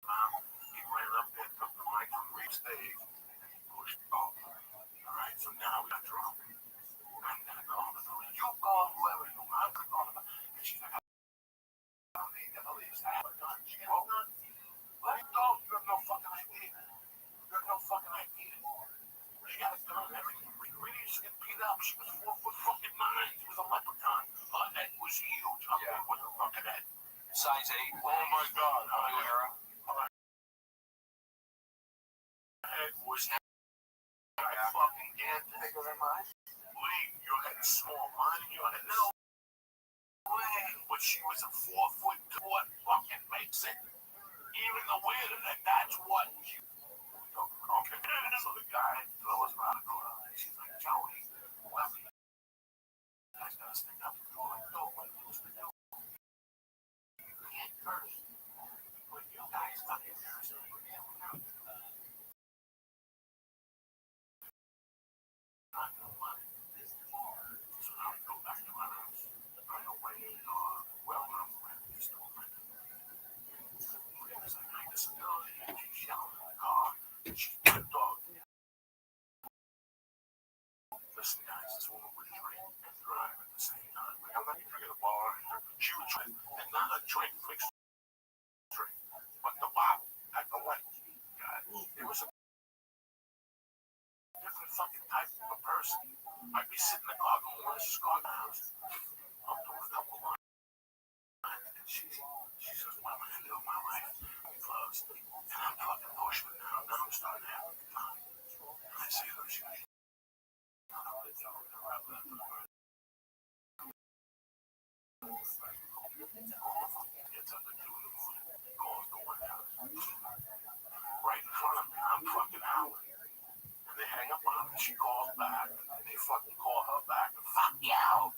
He ran up there, took the mic from the stage, and he pushed off. Alright, so now we got drunk. I'm gonna call the police. You call whoever you want. I'm gonna call the police. And she's like, I need the police. I have a gun. She had a gun. Let it go. You have no fucking idea. You have no fucking idea. She had a gun and everything. Really used to get beat up. She was 4 foot fucking 9. She was a leprechaun. Her head was huge. Up there with a fucking head. Size 8. Oh my god. New era. Her head was fucking gigantic. Bigger than mine? Lee, your head is small. Mine and your head. No way. But she was a 4 foot 2. What fucking makes it even the weirder that that's what she. Okay. So the guy throws her out of the car. She's like, Joey, whoever you guys gotta stick up and go like, no, what are you supposed to do? You can't curse. But you guys fucking curse. Not no money. So now we go back to my house. Right away, well, I'm just doing my thing. As I kind of smell it, and she's yelling in the car. She's my dog. Listen, guys, this woman would drink and drive at the same time. Like, I'm not drinking a bar. She would drink, and not a drink, mixed drink, but the bottle at the light. God, it was a different fucking type of a person. I'd be sitting in the car going, where's this car in the house? I'm doing a couple of lines, and she says, what am I gonna do with my life? Close. And I'm fucking pushing it now. Now I'm starting to have a good time. And I say to her, she goes, gets up at 2 in the morning, calls the White House. Right in front of me, I'm fucking howling. And they hang up on her, and she calls back, and they fucking call her back, and fuck you!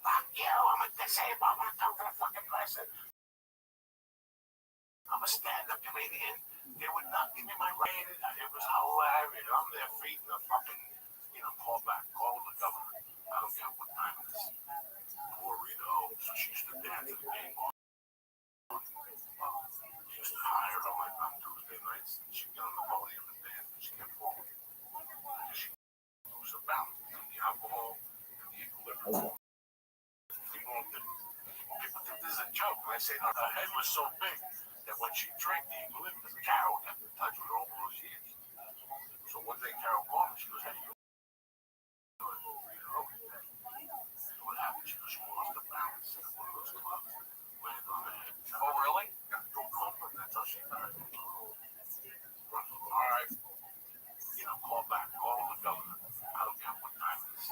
Fuck you! I'm a disabled, I'm gonna talk to the fucking person. I'm a stand-up comedian. They would not give me my rating. It was hilarious. I'm there feeding the fucking, call back, call the governor. I don't care what time it is. Poor Rita, so she used to dance at the game bar. She used to hire her like on Tuesday nights. She'd get on the podium and dance, but she kept falling. She was a balance between the alcohol and the equilibrium. People think this is a joke. When I say her head was so big that when she drank, the equilibrium, Carol kept in touch with her all those years. So one day Carol called me. She goes, hey, you what happened? She goes, she lost the balance in one of those clubs. Landed on her head. Oh, really? Got to go home. That's how she died. All right. Call back. Call the governor. I don't care what time it is.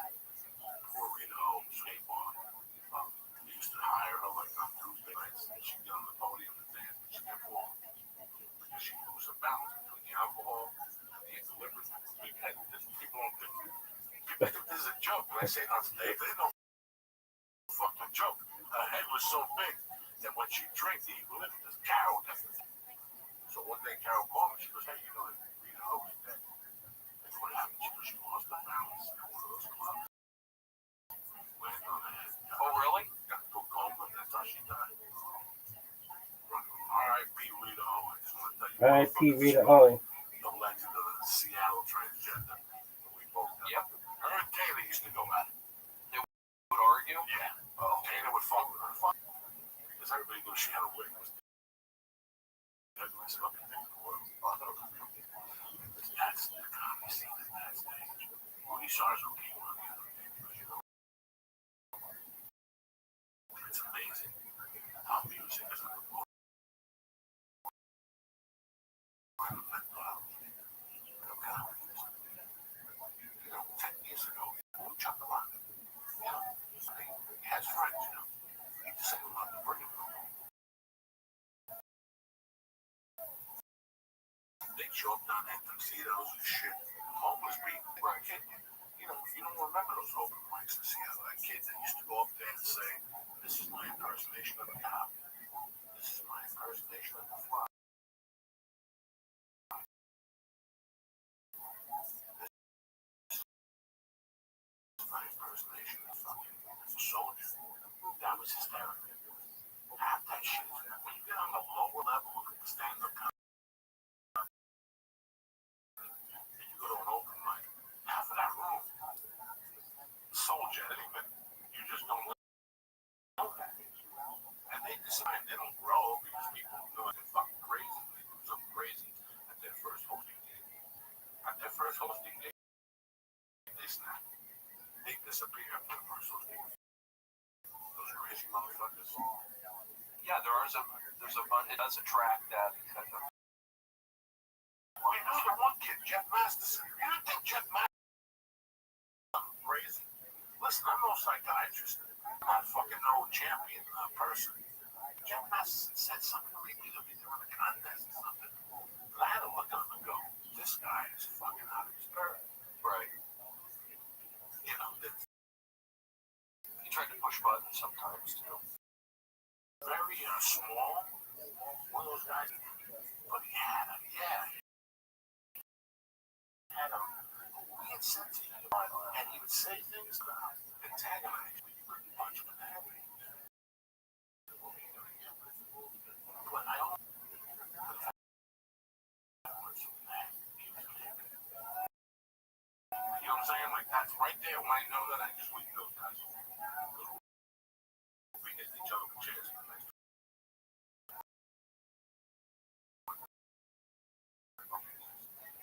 Poor Rita Holmes, skate bar. They used to hire her like on Tuesday nights. She'd get on the podium and dance, but she kept falling. Because she lose her balance between the alcohol and the equilibrium. People don't think this is a joke. When I say it on stage, they don't fucking joke. Her head was so big that when she drank, the equilibrium is Carol definitely. So one day Carol called me. She goes, hey, Rita Holmes is dead. And what happened? She goes, she lost her balance in one of those clubs. Landed on her head. Oh, really? Got to go home, and that's how she died. R.I.P. Rita O. I just want to tell you. R.I.P. Rita O. The legend of the Seattle transgender. We both know. Yep. Her and Taylor used to go at it. They would argue? Yeah. Well, Taylor would fuck with her. Because everybody knew she had a wig. The ugliest fucking thing in the world. That's the comedy scene at that stage. Rudy Sarzo came on the other day because, it's amazing how music is a report. 10 years ago, Chuck London, he has friends, he just said, London, bring him home. They show up down at tuxedos and shit, homeless people. Right. You don't remember those open mics in Seattle. That kid that used to go up there and say, this is my impersonation of a cop. This is my impersonation of a fly. snap. They disappear after the first those crazy motherfuckers. Yeah, there's a bunch. It does attract that kind of. Well, you know the one kid, Jeff Masterson. You don't think Jeff Masterson is crazy? Listen, I'm no psychiatrist. I'm not fucking no champion person. Jeff Masterson said something creepy to me during the contest or something. But I had to look at him and go, this guy is fucking out of his bird. Right. You know, He tried to push buttons sometimes too. very small. One of those guys. But he had a weird sense of humor. And he would say things that antagonize me. You couldn't punch him in the head. But I don't. You know what I'm saying? Like, that's right there when I know that I just wouldn't those guys. We get each other with chairs.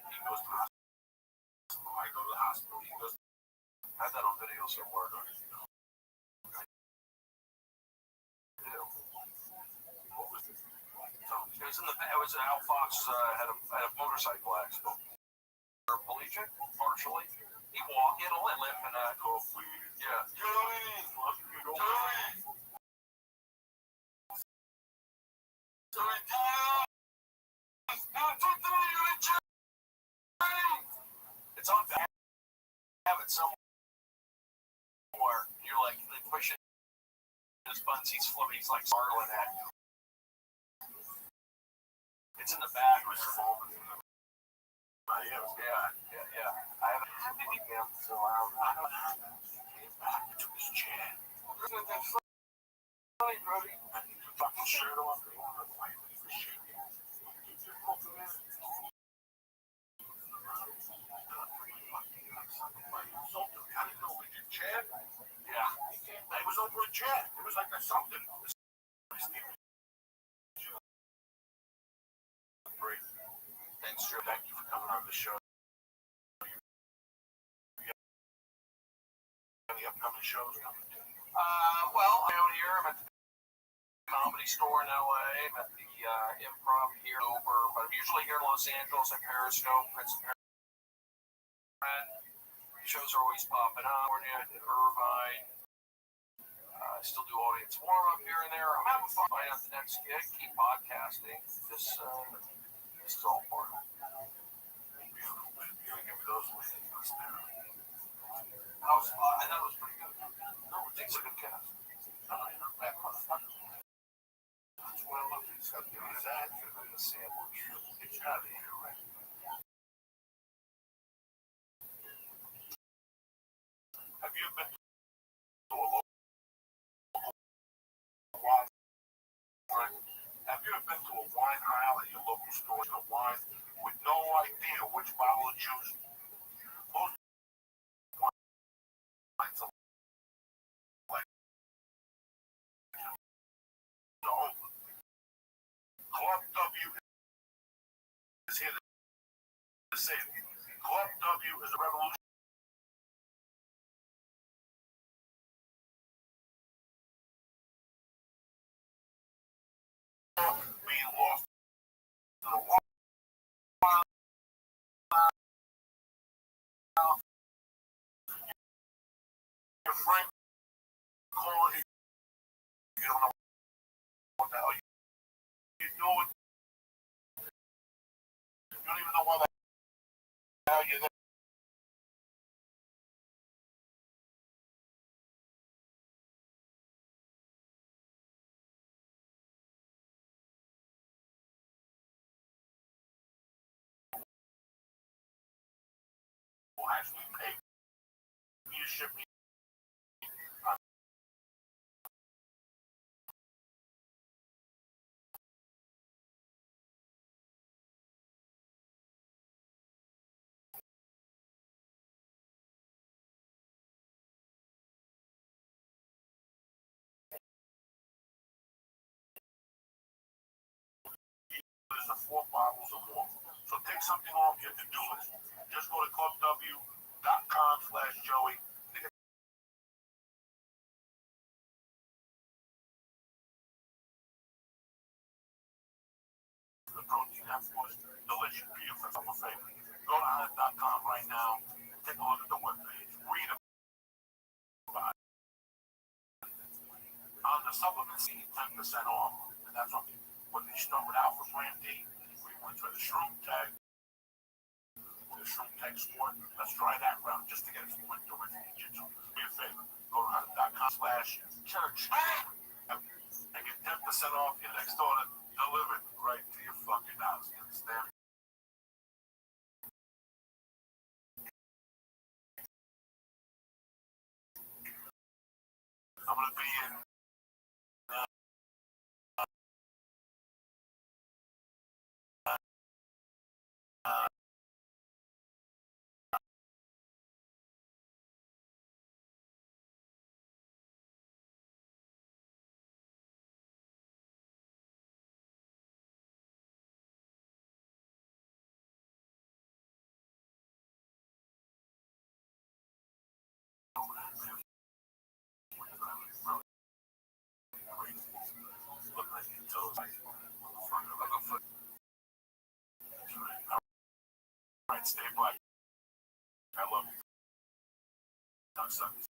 He goes to the hospital. I go to the hospital. He goes. I had that on video somewhere. What was it? It was in the. It was Al Fox had a motorcycle accident. Paraplegic, partially. He walked, he had a limp and yeah. It's on back. Have it somewhere. You're like they push it. His buns. He's flipping. He's like snarling at you. It's in the back. He was foaming. Yeah. I haven't had any games around. Came back to his chair. That's funny, Brody. And he took his shirt off. He wanted to fight. He was shaking. I didn't know we did chair. Yeah. It was over a chair. It was like a something. Great. Thanks, Drew. Thank you for coming on the show. Any upcoming shows coming? Well, I'm out here. I'm at the Comedy Store in LA. I'm at the Improv here over, but I'm usually here in Los Angeles at Periscope. Shows are always popping up. Irvine. I still do audience warm up here and there. I'm having fun. Find out the next gig. Keep podcasting. This is all part of it. Beautiful, man. You're gonna give me those ladies. I thought it was pretty good. No, it's a good cast. That motherfucker. That's what I'm looking for. Give me that. Could have been a sandwich. Get you out of here, right? Have you been to a local wine? Have you ever been to a wine aisle at your local store to a wine with no idea which bottle to choose? Most wines are like Club W is here to say it. Club W is a revolution. Being lost to the wall. Your friend calling you don't know what the hell you're doing. You don't even know why the hell you're there. Will actually pay for your shipping. There's the 4 bottles or more. So take something off your to-do list. Just go to clubw.com/ Go to Hive.com right now and take a look at the webpage. Read about it. On the supplement scene, 10% off. And that's what when they start with Alpha Brand D. We went for the shroom tag. The shroom tag sport. Let's try that route just to get it from one to jiu-jitsu. Do me a favor. Go to Hive.com/church. And get 10% off your next order delivered right to your fucking house. You understand? I'm gonna be in Right, stay black. I love you. Talk sucks.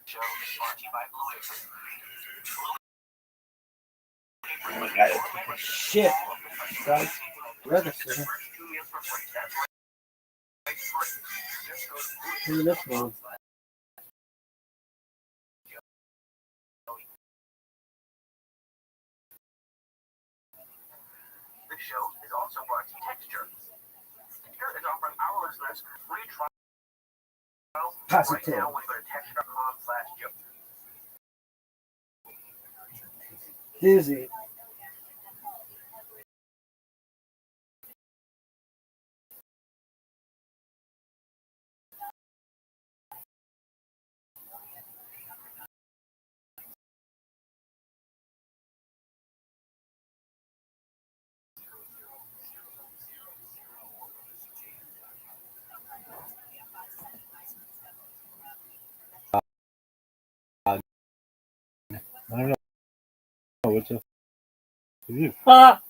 Show is brought to you by Louis. I gotta take a shit. Guys, brother, sir. Who this one? This show is also brought to you by Texture. Texture is offering our listeners free trial Positive. right now when you go to texture.com/joe. Dizzy. I don't know what's up with you. Ah!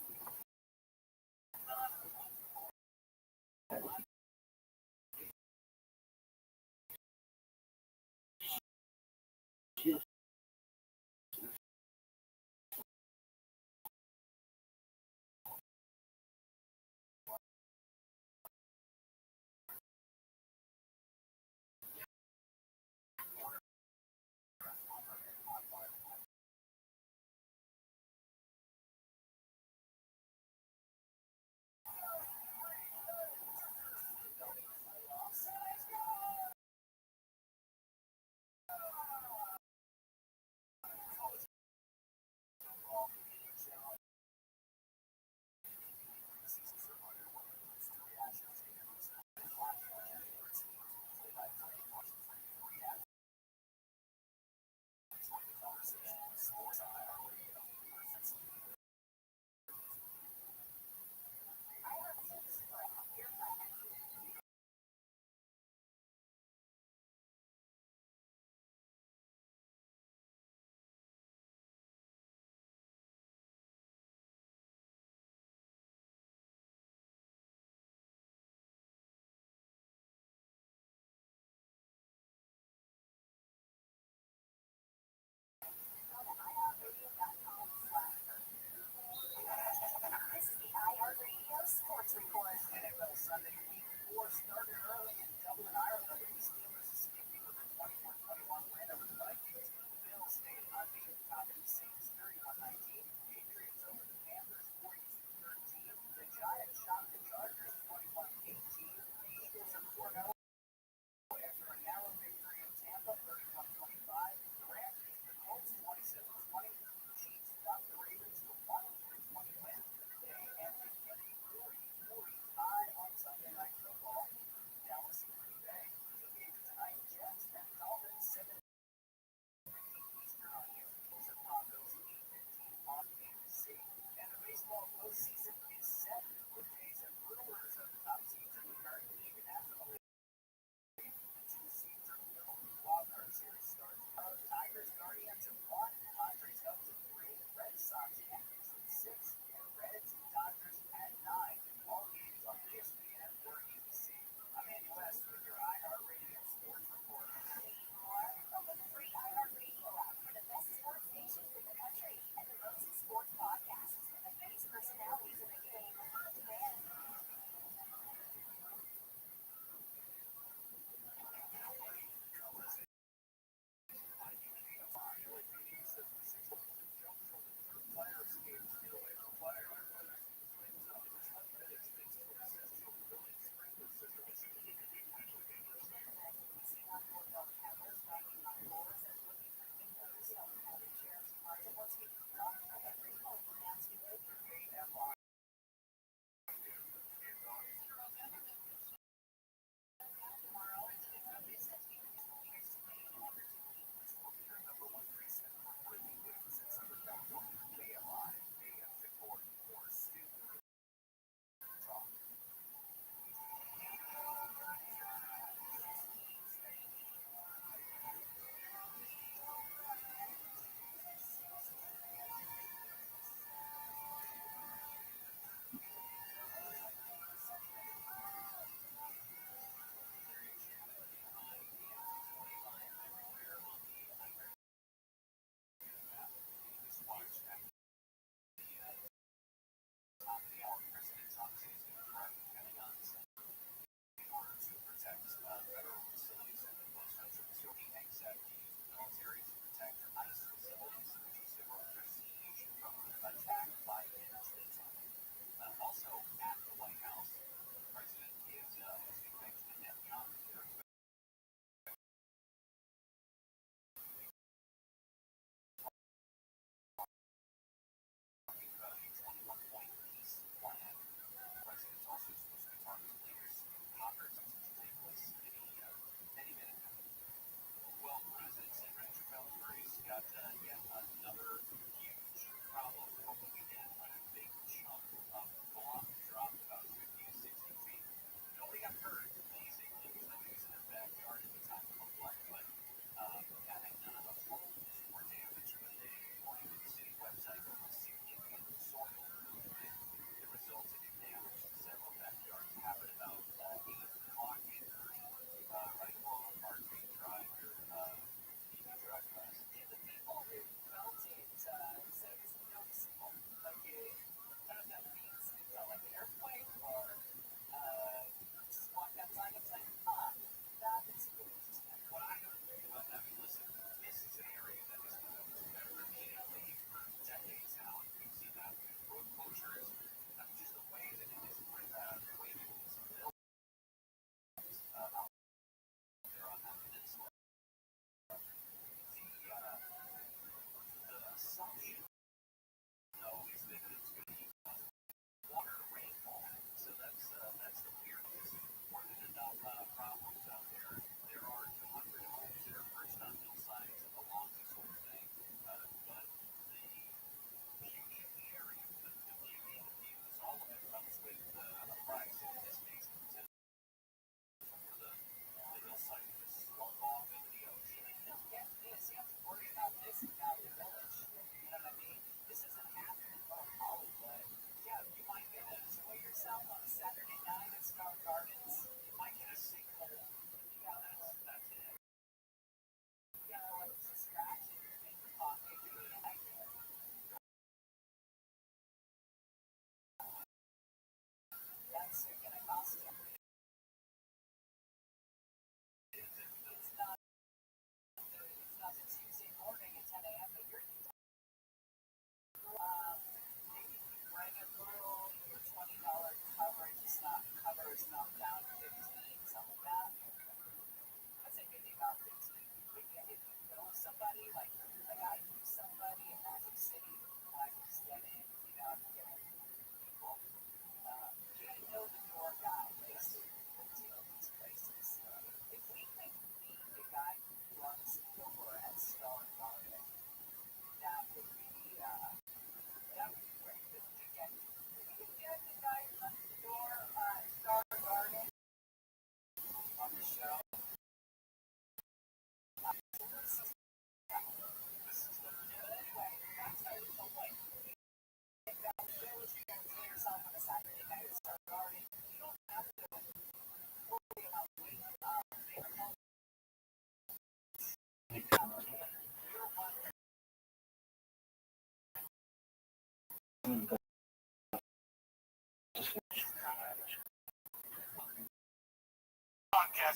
Podcast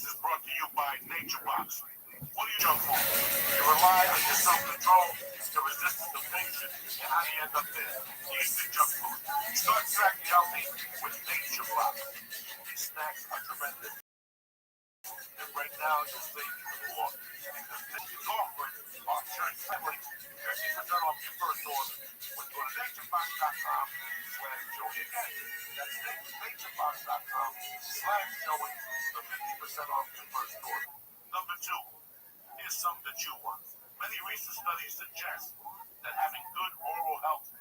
is brought to you by Nature Box. What do you jump for? You rely on your self-control to resist the temptation, and how do you end up there? You eat the junk food. Start tracking healthy with Nature Box. These snacks are tremendous. And right now, you'll save more because this is offering our church family 50% off your first order when you go to naturebox.com/Joey. Again, that's naturebox.com/Joey for 50% off your first order. Number two, here's something that you want. Many recent studies suggest that having good oral health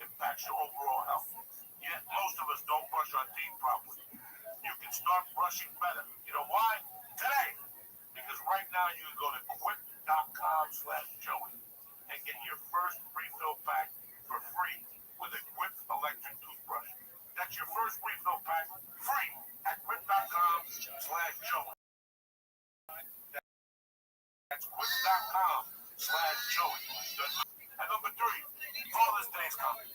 impacts your overall health. Yet most of us don't brush our teeth properly. You can start brushing better. You know why? Today. Because right now you can go to quip.com/Joey and get your first refill pack for free with a Quip electric toothbrush. That's your first refill pack free at quip.com/Joey. That's quip.com/Joey. And number three, Father's Day's coming.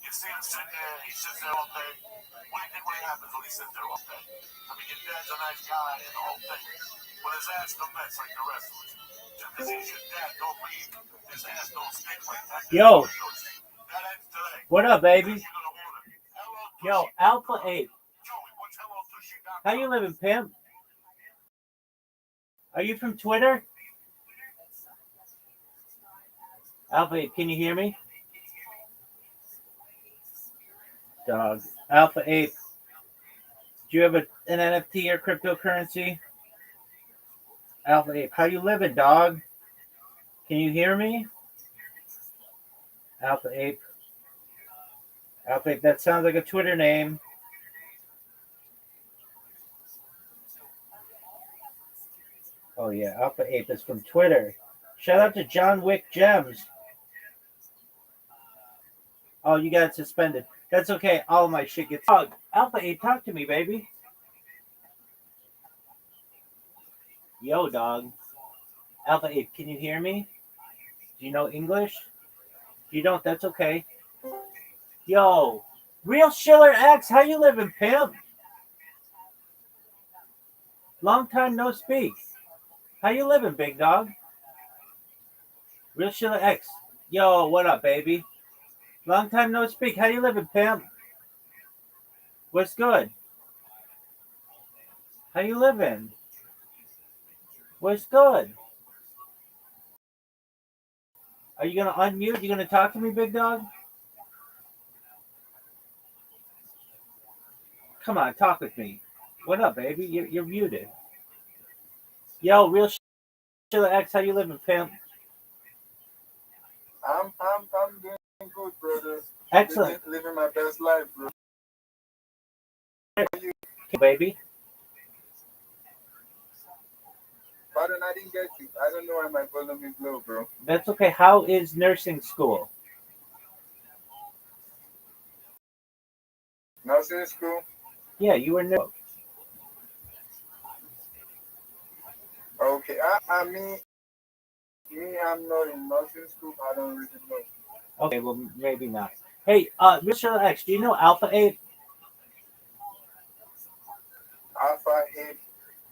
You see him sitting there, he sits there all day. What do you think what happens when he sits there all day? I mean, your dad's a nice guy and the whole thing. But his ass don't mess like the rest of us. Just because he's your dad, don't mean his ass don't stink like that. Yo. That ends today. What up, baby? You're gonna order Hello Yo, Tushy. Alpha 8. Joey, what's HelloTushy.com? How you living, pimp? Are you from Twitter? Alpha 8, can you hear me? Dog. Alpha 8. Do you have an NFT or cryptocurrency? Alpha 8. How you living, dog? Can you hear me? Alpha 8. Alpha 8, that sounds like a Twitter name. Oh, yeah. Alpha 8 is from Twitter. Shout out to John Wick Gems. Oh, you got suspended. That's okay. All my shit gets... Oh, Alpha 8, talk to me, baby. Yo, dog. Alpha 8, can you hear me? Do you know English? If you don't, that's okay. Yo, Real Schiller X, how you living, pimp? Long time no speak. How you living, big dog? Real Schiller X. Yo, what up, baby? Long time no speak. How you living, pimp? What's good? How you living? What's good? Are you gonna unmute? You gonna talk to me, big dog? Come on, talk with me. What up, baby? You're muted. Yo, Real Schiller X, how you living, pimp? I'm doing good, brother. Excellent. Living my best life, bro. Baby. Pardon, I didn't get you. I don't know why my volume is low, bro. That's okay. How is nursing school? Nursing school? Yeah, you were nursing. Okay. Me, I'm not in nursing school. I don't really know. Okay, well, maybe not. Hey, Mr. X, do you know Alpha 8? Alpha 8.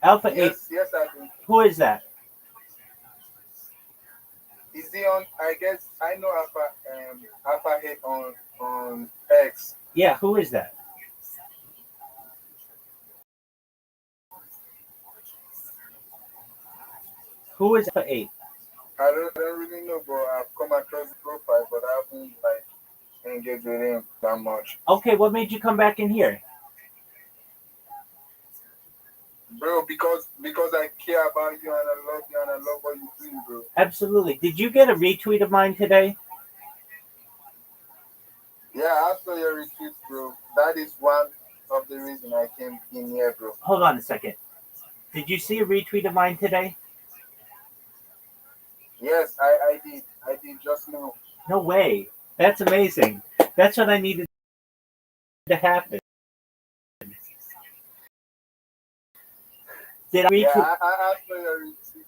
Alpha 8. Yes, I do. Who is that? Is he on? I guess I know Alpha 8 on X. Yeah, who is that? Who is Alpha 8? I don't really know, bro. I've come across the profile, but I haven't engaged with him that much. Okay, what made you come back in here? Bro, because I care about you and I love you and I love what you do, bro. Absolutely. Did you get a retweet of mine today? Yeah, I saw your retweet, bro. That is one of the reasons I came in here, bro. Hold on a second. Did you see a retweet of mine today? Yes, I did. I did just now. No way. That's amazing. That's what I needed to happen. Did I retweet? Yeah, I saw your retweet.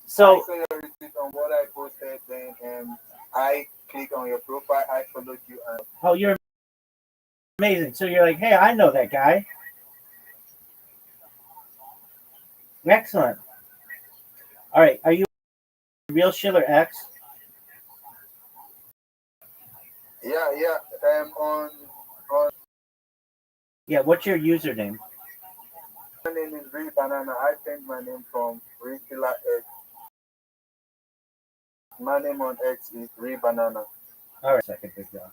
So, I saw your retweet on what I posted then, and I click on your profile, I followed you, and Oh, you're amazing. So you're like, hey, I know that guy. Excellent. All right, are you Real Schiller X? yeah, on Yeah, what's your username? my name is Ray Banana. I changed my name from Ray Killer X. My name on X is Ray Banana. All right, second big dog.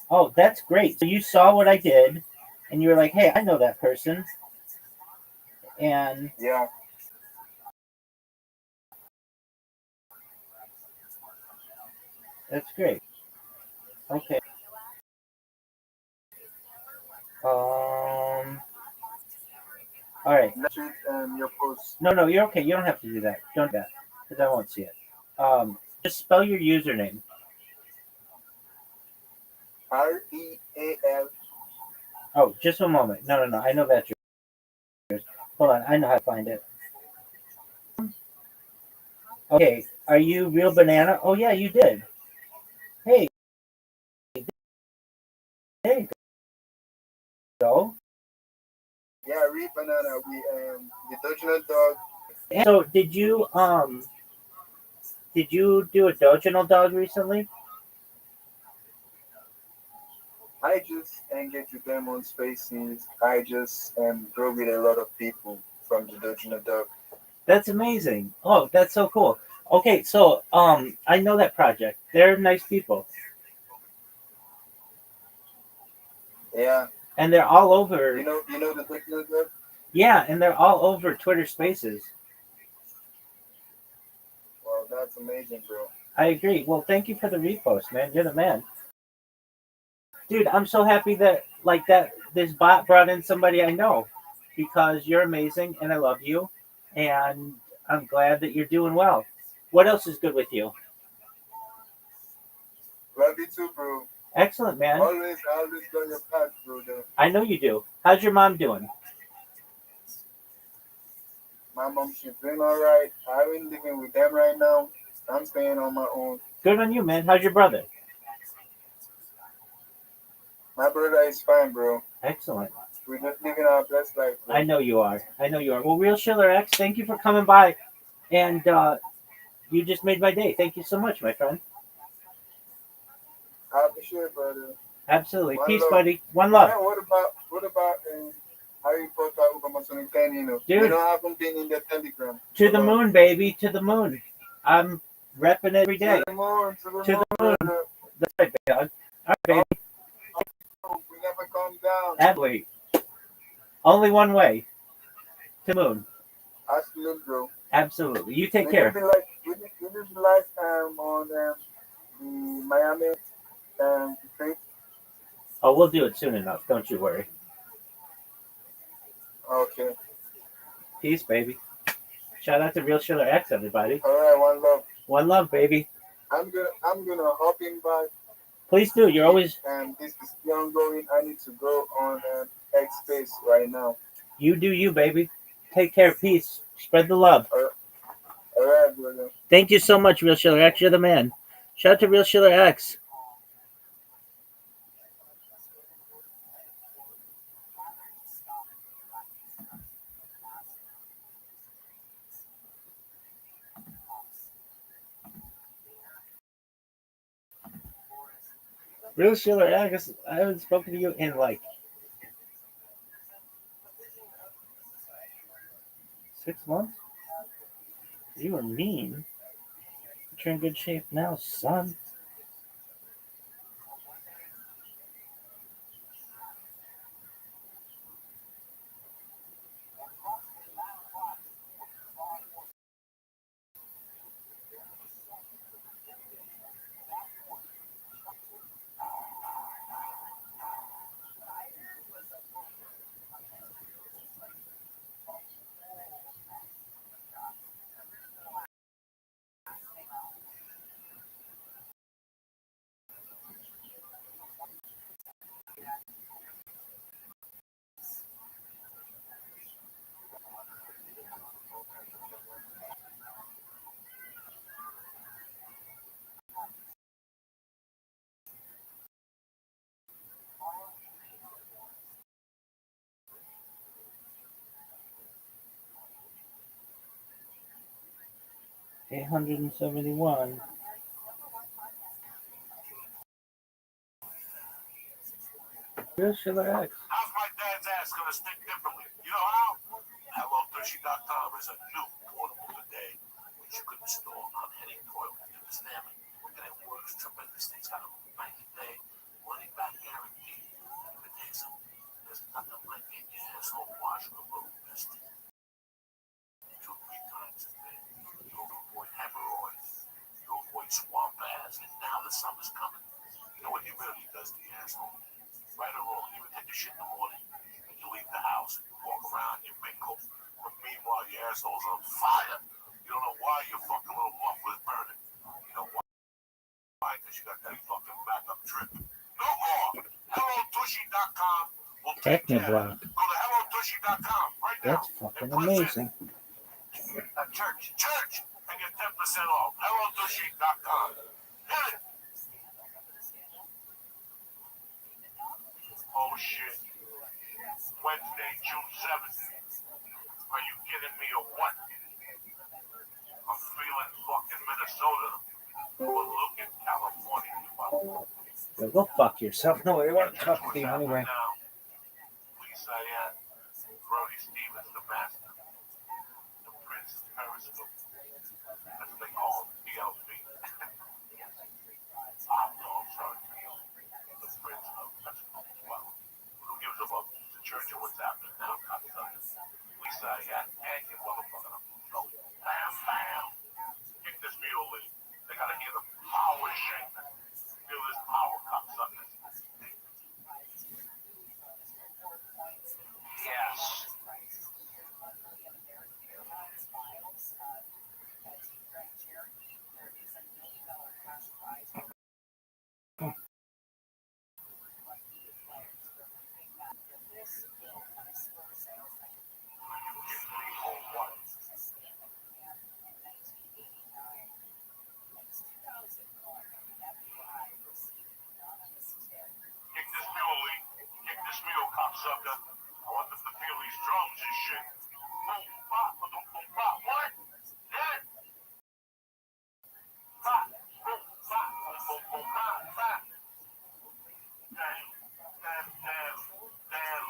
Oh, that's great. So you saw what I did, and you were like, hey, I know that person. And Yeah. that's great. Okay. All right. Let's read your post. No, you're okay. You don't have to do that. Don't do that, because I won't see it. Just spell your username. REAL. Oh, just a moment. No. I know that's yours. Hold on. I know how to find it. Okay. Are you Real Banana? Oh, yeah, you did. Hey, there you go. Yeah, Ray Banana. We the Dutchman dog. And so did you do a Doginal dog recently? I just engage with them on spaces. I just grow with a lot of people from the Dutchman dog. That's amazing. Oh, that's so cool. Okay, so I know that project. They're nice people. Yeah. And they're all over. You know the Dutchman dog? Yeah, and they're all over Twitter Spaces. Wow, that's amazing, bro. I agree. Well, thank you for the repost, man. You're the man. Dude, I'm so happy that this bot brought in somebody I know, because you're amazing and I love you, and I'm glad that you're doing well. What else is good with you? Love you too, bro. Excellent, man. Always got your back, bro. I know you do. How's your mom doing? My mom, she's doing all right. I've been living with them right now. I'm staying on my own. Good on you, man. How's your brother? My brother is fine, bro. Excellent. We're just living our best life, bro. I know you are. Well, Real Schiller X, thank you for coming by, and you just made my day. Thank you so much, my friend. I appreciate it, brother. Absolutely. One Peace, love. buddy. One love. Yeah, what about Harry Potter Ubamason Canino? Dude. You know, I haven't been in the Telegram. To the moon, baby. To the moon. I'm repping it every day. To the moon. To the moon. Brother. That's right, dog. All right, baby. Oh, we never come down. Absolutely. Only one way. To the moon. Absolutely, bro. Absolutely. You take care. We live life on the Miami trip. Oh, we'll do it soon enough. Don't you worry. Okay. Peace, baby. Shout out to Real Schiller X, everybody. All right, one love. One love, baby. I'm gonna hop in back. Please do. You're always. This is still ongoing. I need to go on X space right now. You do you, baby. Take care. Peace. Spread the love. All right, brother. Thank you so much, Real Schiller X. You're the man. Shout out to Real Schiller X. Real Schiller X, I haven't spoken to you in like 6 months. You were mean. You're in good shape now, son. 871. Just relax. How's my dad's ass gonna stick differently? You know how? HelloTushy.com is a new portable today, which you can install on any toilet. You understand me? And it works tremendously. It's got a 90-day money-back guarantee. Let me tell you something. There's nothing like getting your asshole washed with a little mist 2 or 3 times a day. You'll avoid hemorrhoids. You'll avoid swamp ass. And now the summer's coming. You know what it really does to your asshole? Right or wrong, you would take a shit in the morning and you leave the house and you walk around, you mingle, but meanwhile your asshole's on fire. You don't know why your fucking little muffler's burning. You know why? Why? Because you got that fucking backup trip. No more! HelloTushy.com will take care of it. Go to HelloTushy.com right now. That's fucking amazing. Church, and get 10% off. HelloTushy.com. Hit it! Oh shit. Wednesday, June 7th. Are you kidding me or what? I'm feeling fucking Minnesota. But look at California. Yeah, go fuck yourself. Nobody wants to talk to you anyway. Lisa Ann, Brody Stevens, the master. The Prince Periscope. That's what they call him, PLP. No, I'm sorry. The Prince of Periscope. Well, who gives a fuck? The church and what's happening now. Lisa Ann, and your motherfucker. Oh, bam, bam. Kick this mule lead. They gotta hear the power shake. Feel this power, cocksuckers. Yes. Kick this mule, cocksucker. I want them to feel these drums and shit. Boom, bop, boom, boom, bop. What? Hit it. Bop, boom, bop, boom, boom, boom, bop, bop. Damn, damn, damn, damn.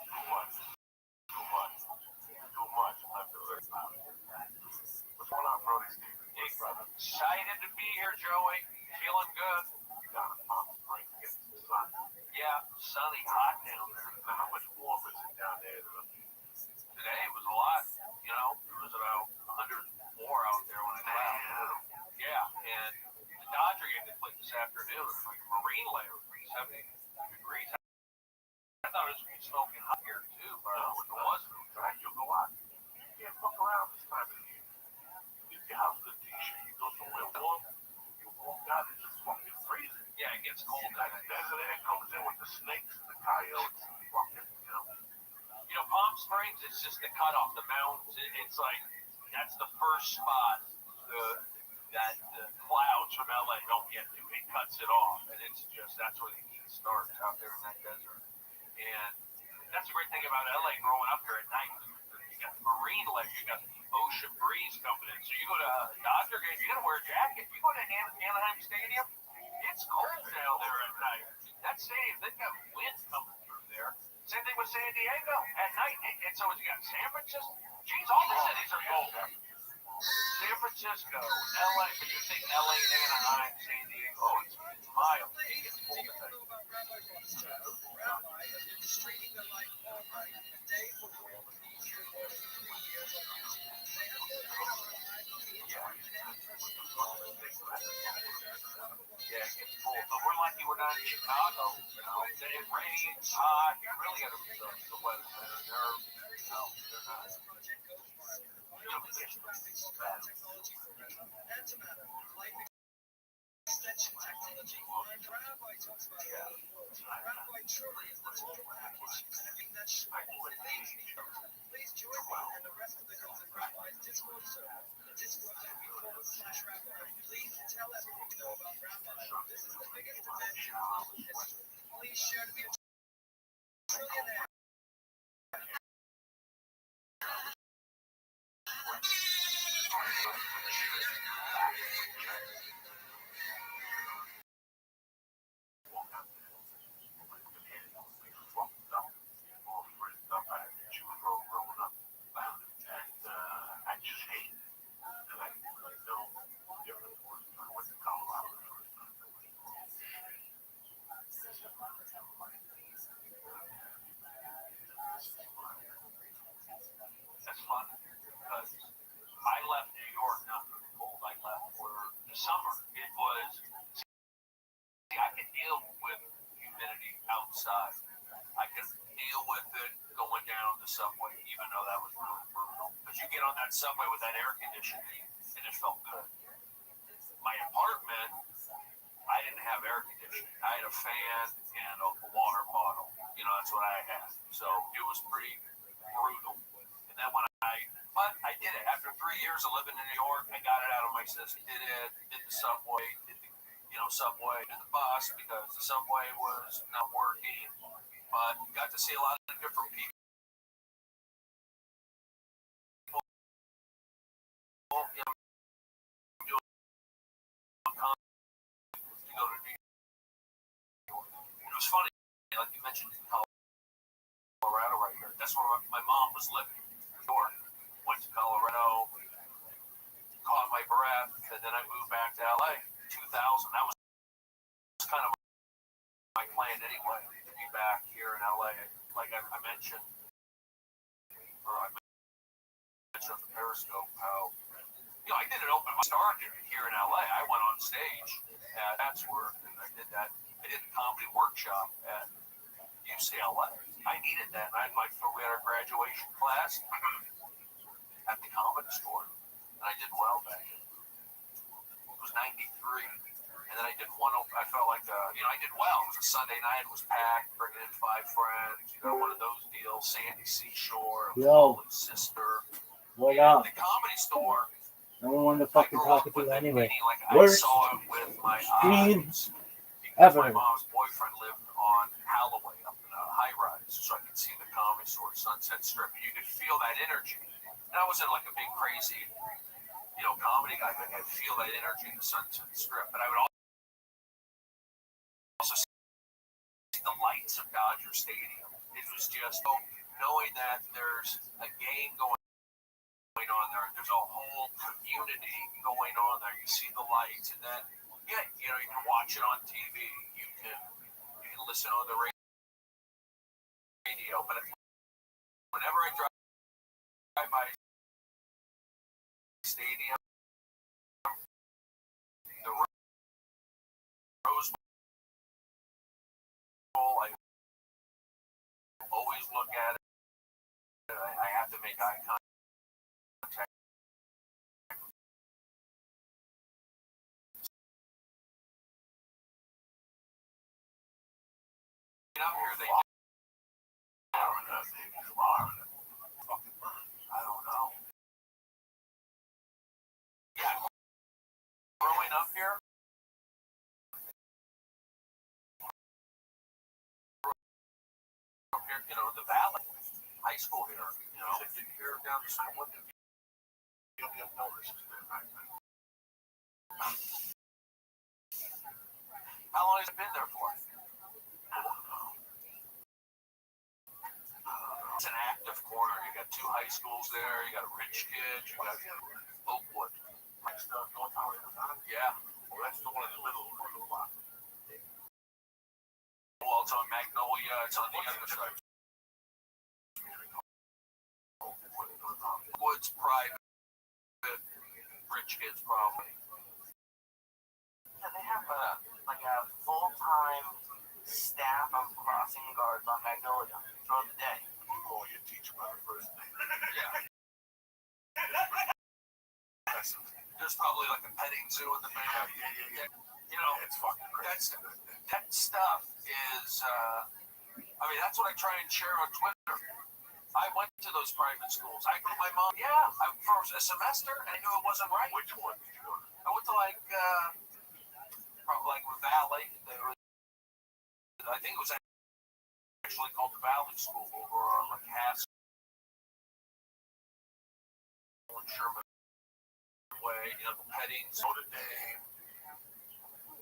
Too much. What's going on, Brody Stevens? Hey, brother. Excited to be here, Joey. Feeling good. You got a Palm Springs against the sun. Yeah, sunny, hot down there. Now, how much warmer is it down there? Today it was a lot. You know, it was about 104 out there when I left. Yeah, and the Dodger game they played this afternoon, it was like a marine layer, 70 degrees. I thought it was going to be smoking hot here too, but it wasn't. You'll go out. You can't fuck around this time of the year. You leave your house with a t-shirt, you go somewhere warm, you walk out, it's just fucking freezing. Yeah, it gets cold. That desert air comes in with the snakes and the coyotes and fucking, you know. You know, Palm Springs, it's just the cutoff, the mountains. It's like, that's the first spot that the clouds from LA don't get to. It cuts it off, and it's just, that's where the heat starts out there in that desert. And that's the great thing about LA growing up here at night. You got the marine layer, you got the ocean breeze coming in. So you go to a Dodger game, you got to wear a jacket. You go to Anaheim Stadium, it's cold down there at night. That stadium, they've got wind coming through there. Same thing with San Diego at night. And so you got San Francisco. Geez, all the cities are cold. San Francisco, LA, but you think LA and Anaheim, San Diego, it's mild. It gets cold at night. Rabbi has been streaming their life all night, day before the feature was 3 years old. Yeah, it gets cold, but we're lucky we're not in Chicago. You know, it rains, hot. You really got to research the weather center. They're not. Extension technology. And Rabbi talks about Rabbi truly is the total package. And I think that's please join me and the rest of the girls at Rabbi's Discord server. The Discord will be /Rabbi. Please tell everyone you know about Rabbi. This is the biggest event in all of history. Please share to be a That's fun because I left New York not for the cold. I left for the summer. It was, see, I could deal with humidity outside. I could deal with it going down the subway, even though that was really brutal. Because you get on that subway with that air conditioning, and it felt good. My apartment, I didn't have air conditioning. I had a fan and a water bottle. You know, that's what I had. So it was pretty brutal. And then but I did it. After 3 years of living in New York, I got it out of my system. Did the subway, did the subway, did the bus because the subway was not working. But got to see a lot of different people. You know, doing to go to New York. It was funny, like you mentioned in Colorado right here. That's where my mom was living. New York. Went to Colorado, caught my breath, and then I moved back to LA. 2000. That was kind of my plan anyway, to be back here in LA. Like I mentioned, or I mentioned on the Periscope how, I did an open mic. I started here in LA. I went on stage at Chatsworth, and I did that. I did a comedy workshop at UCLA. I needed that. We had our graduation class at the Comedy Store, and I did well back then. It was 93, and then I did one. I felt like, I did well. It was a Sunday night. It was packed, bringing in 5 friends. One of those deals. Sandy Seashore, Yo. Sister. What up? The Comedy Store. No one wanted to fucking talk to you anyway. I saw it with my eyes. Ever. My mom's boyfriend lived on Holloway up in a high rise, so I could see the Comedy Store, Sunset Strip, and you could feel that energy. And I wasn't like a big crazy, comedy guy, but I could feel that energy in the Sunset Strip. But I would also see the lights of Dodger Stadium. It was just knowing that there's a game going on there. There's a whole community going on there. You see the lights, and then you can watch it on TV. You can listen on the radio. But whenever I drive by stadium, the Rose Bowl, I always look at it. I have to make eye contact. Out here, they I don't know. Yeah, growing up here, the valley, high school here, here down the street. You don't get noticed. How long has it been there for? I don't know. It's an active corner. You got 2 high schools there. You got rich kids. You got Oakwood. Yeah. Well, that's the one in the middle of the block. Well, it's on Magnolia. It's on the other side. Wood's private. Rich kids probably. Yeah, they have a full-time staff of crossing guards on Magnolia throughout the day. You call your teacher by the first name. Yeah. There's probably like a petting zoo in the back. Yeah. It's fucking crazy. That stuff is, that's what I try and share on Twitter. I went to those private schools. I told my mom, for a semester, and I knew it wasn't right. Which one did you go to? I went to probably like Valley. I think it was originally called the Valley School over on like Haskell and Sherman Way. You know, the Pettings, Notre Dame.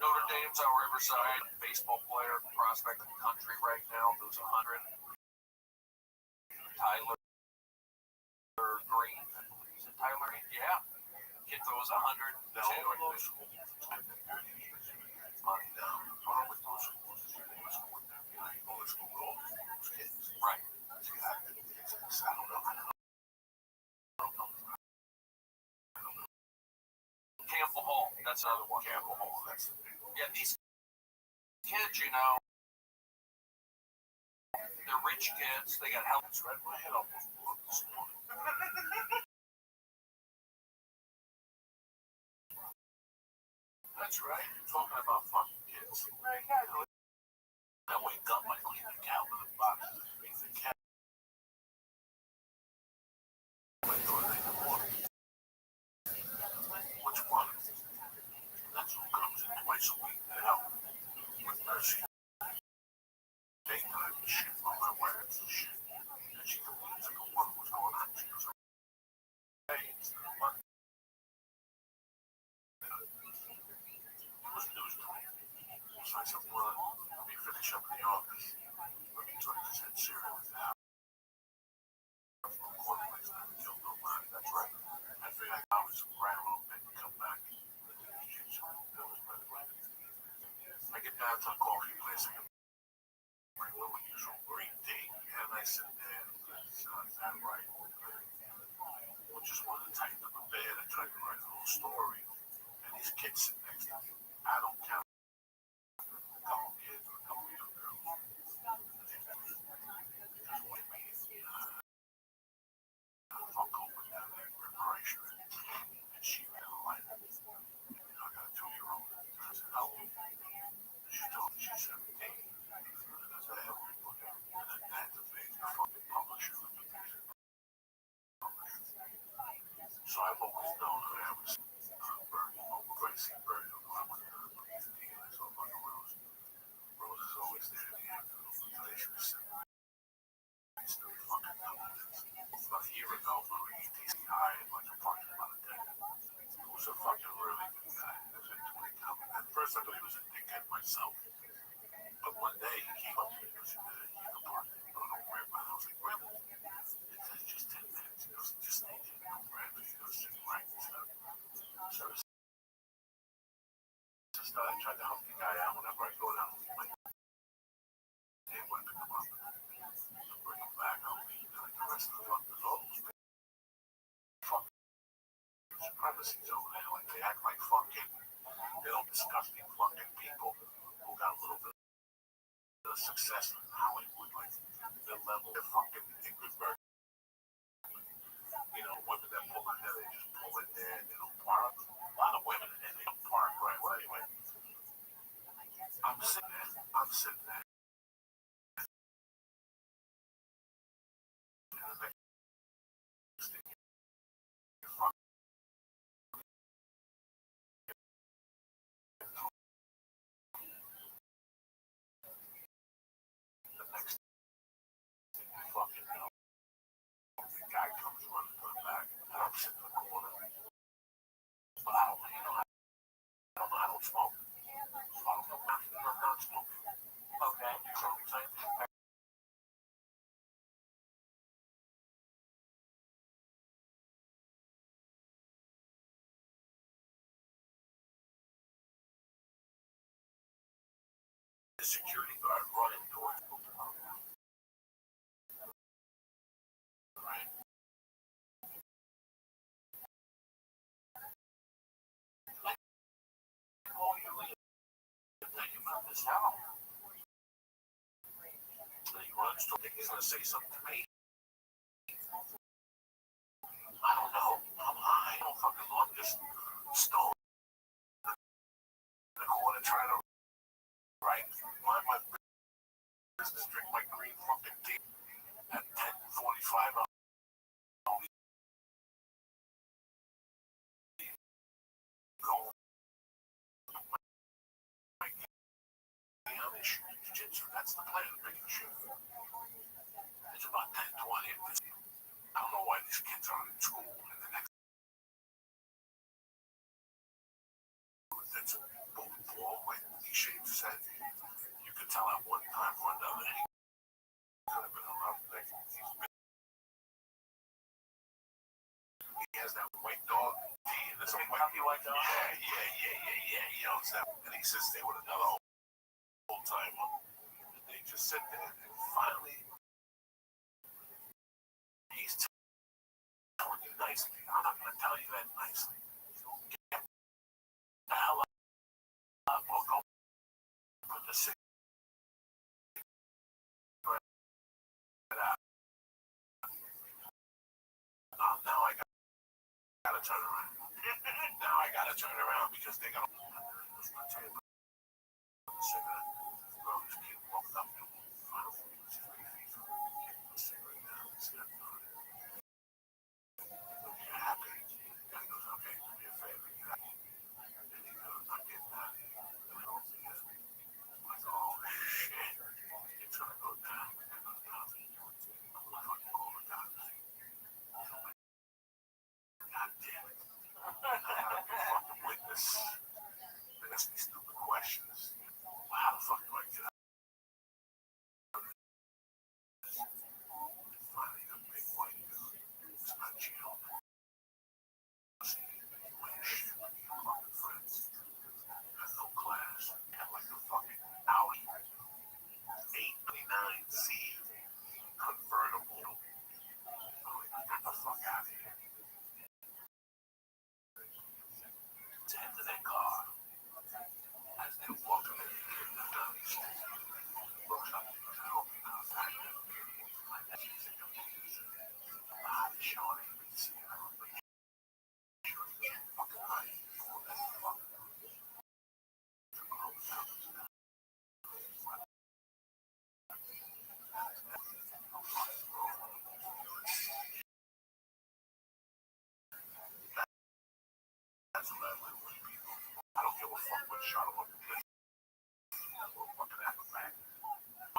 Notre Dame's our Riverside baseball player, prospect in the country right now. Those 100. Tyler Green. Is it Tyler Green? Yeah. Kid throws 100. No, those schools. Right. I don't know. Campbell Hall. That's another one. Campbell Hall. That's yeah. These kids, you know, they're rich kids. They got helmets. Right, my head almost blew up this morning. That's right. You're talking about fucking kids. That wake up, I clean the cow with the boxes and beat the cat. My daughter in the morning. Which one? That's who comes in twice a week to help with Mercy. Daytime and shit while my wife and shit. And she told me, what was going on? She was like, hey, it's the money. It was news to me. So I said, well, let me finish up in the office. Let me try to set cereal with that. That's right. I figured I was right a little bit and come back. I get down to the coffee place. I bring my usual green tea. And I sit there and it's not that right. I just wanted to tighten up a bed and try to write a little story. And these kids sit next to me. I don't count. A couple kids or a couple young girls. Just wait me. Fuck over down there in preparation. And she ran a line. I got a 2-year-old. I said, how old? She told me she's 17. I said, hell, and that's a big fucking publisher. So I've always known that I was Gracie Bird. I went to the meeting and I saw Mother Rose. Rose is always there in the afternoon. She was sitting. I still fucking know this. About a year ago, we were ETC hired like a parking lot attendant. He was a fucking really good guy. He was into it coming. At first, I thought he was a dickhead myself. But one day, he came up to me and he said, you can park it. No, don't worry about it. I was like, really? It says just 10 minutes. He goes, just need it. Don't worry about it. He goes, just right and stuff. So I tried to help the guy out whenever I go down. They went to come up. Bring him back. I'll leave. Like the rest of the fuckers, all those fucking supremacies over there. Like they act like fucking, they don't disgusting fucking people who got a little bit of success in Hollywood. Like their level, they're fucking Ingrid Bergman. You know, women that pull in there, they just pull in there and they don't park. A lot of women and they don't park right. Well, anyway, I'm sitting there. The next thing I fucking know, the guy comes running to the back, and I'm sitting in the corner. But I don't, you know, I don't smoke. So I don't know, I'm not smoking. Okay, you know what I'm saying? The security guard running towards me. Right? Oh, you leave. Think about this now. And he runs to me. He's going to say something to me. I don't know. I don't fucking know. I'm just stoned in the corner trying to mind my business, drink my green fucking tea at 10:45. I'll go. My jiu-jitsu. That's the plan, making sure. It's about 10:20. I don't know why these kids aren't in school. And the next that's Paul, when he shaved his head, you could tell at one time or another he could have been a rough thing. He has that white dog. That's a puppy white dog? Yeah. He owns that. And he sits there with another old timer. And they just sit there. And finally, he's telling you nicely. I'm not going to tell you that nicely. Get the hell up. Or go put the cigarette out. Now I gotta turn around. Now I gotta turn around because they're gonna. They ask me stupid questions. Well, how the fuck do I get out? Finally, a big white dude. It's not chill. Shit, fucking friends. Got no class. Got like a fucking Audi 829Z convertible. Get the fuck out of here. To head to their car. As they're walking in, down these stairs. I don't give a fuck what shot him up in the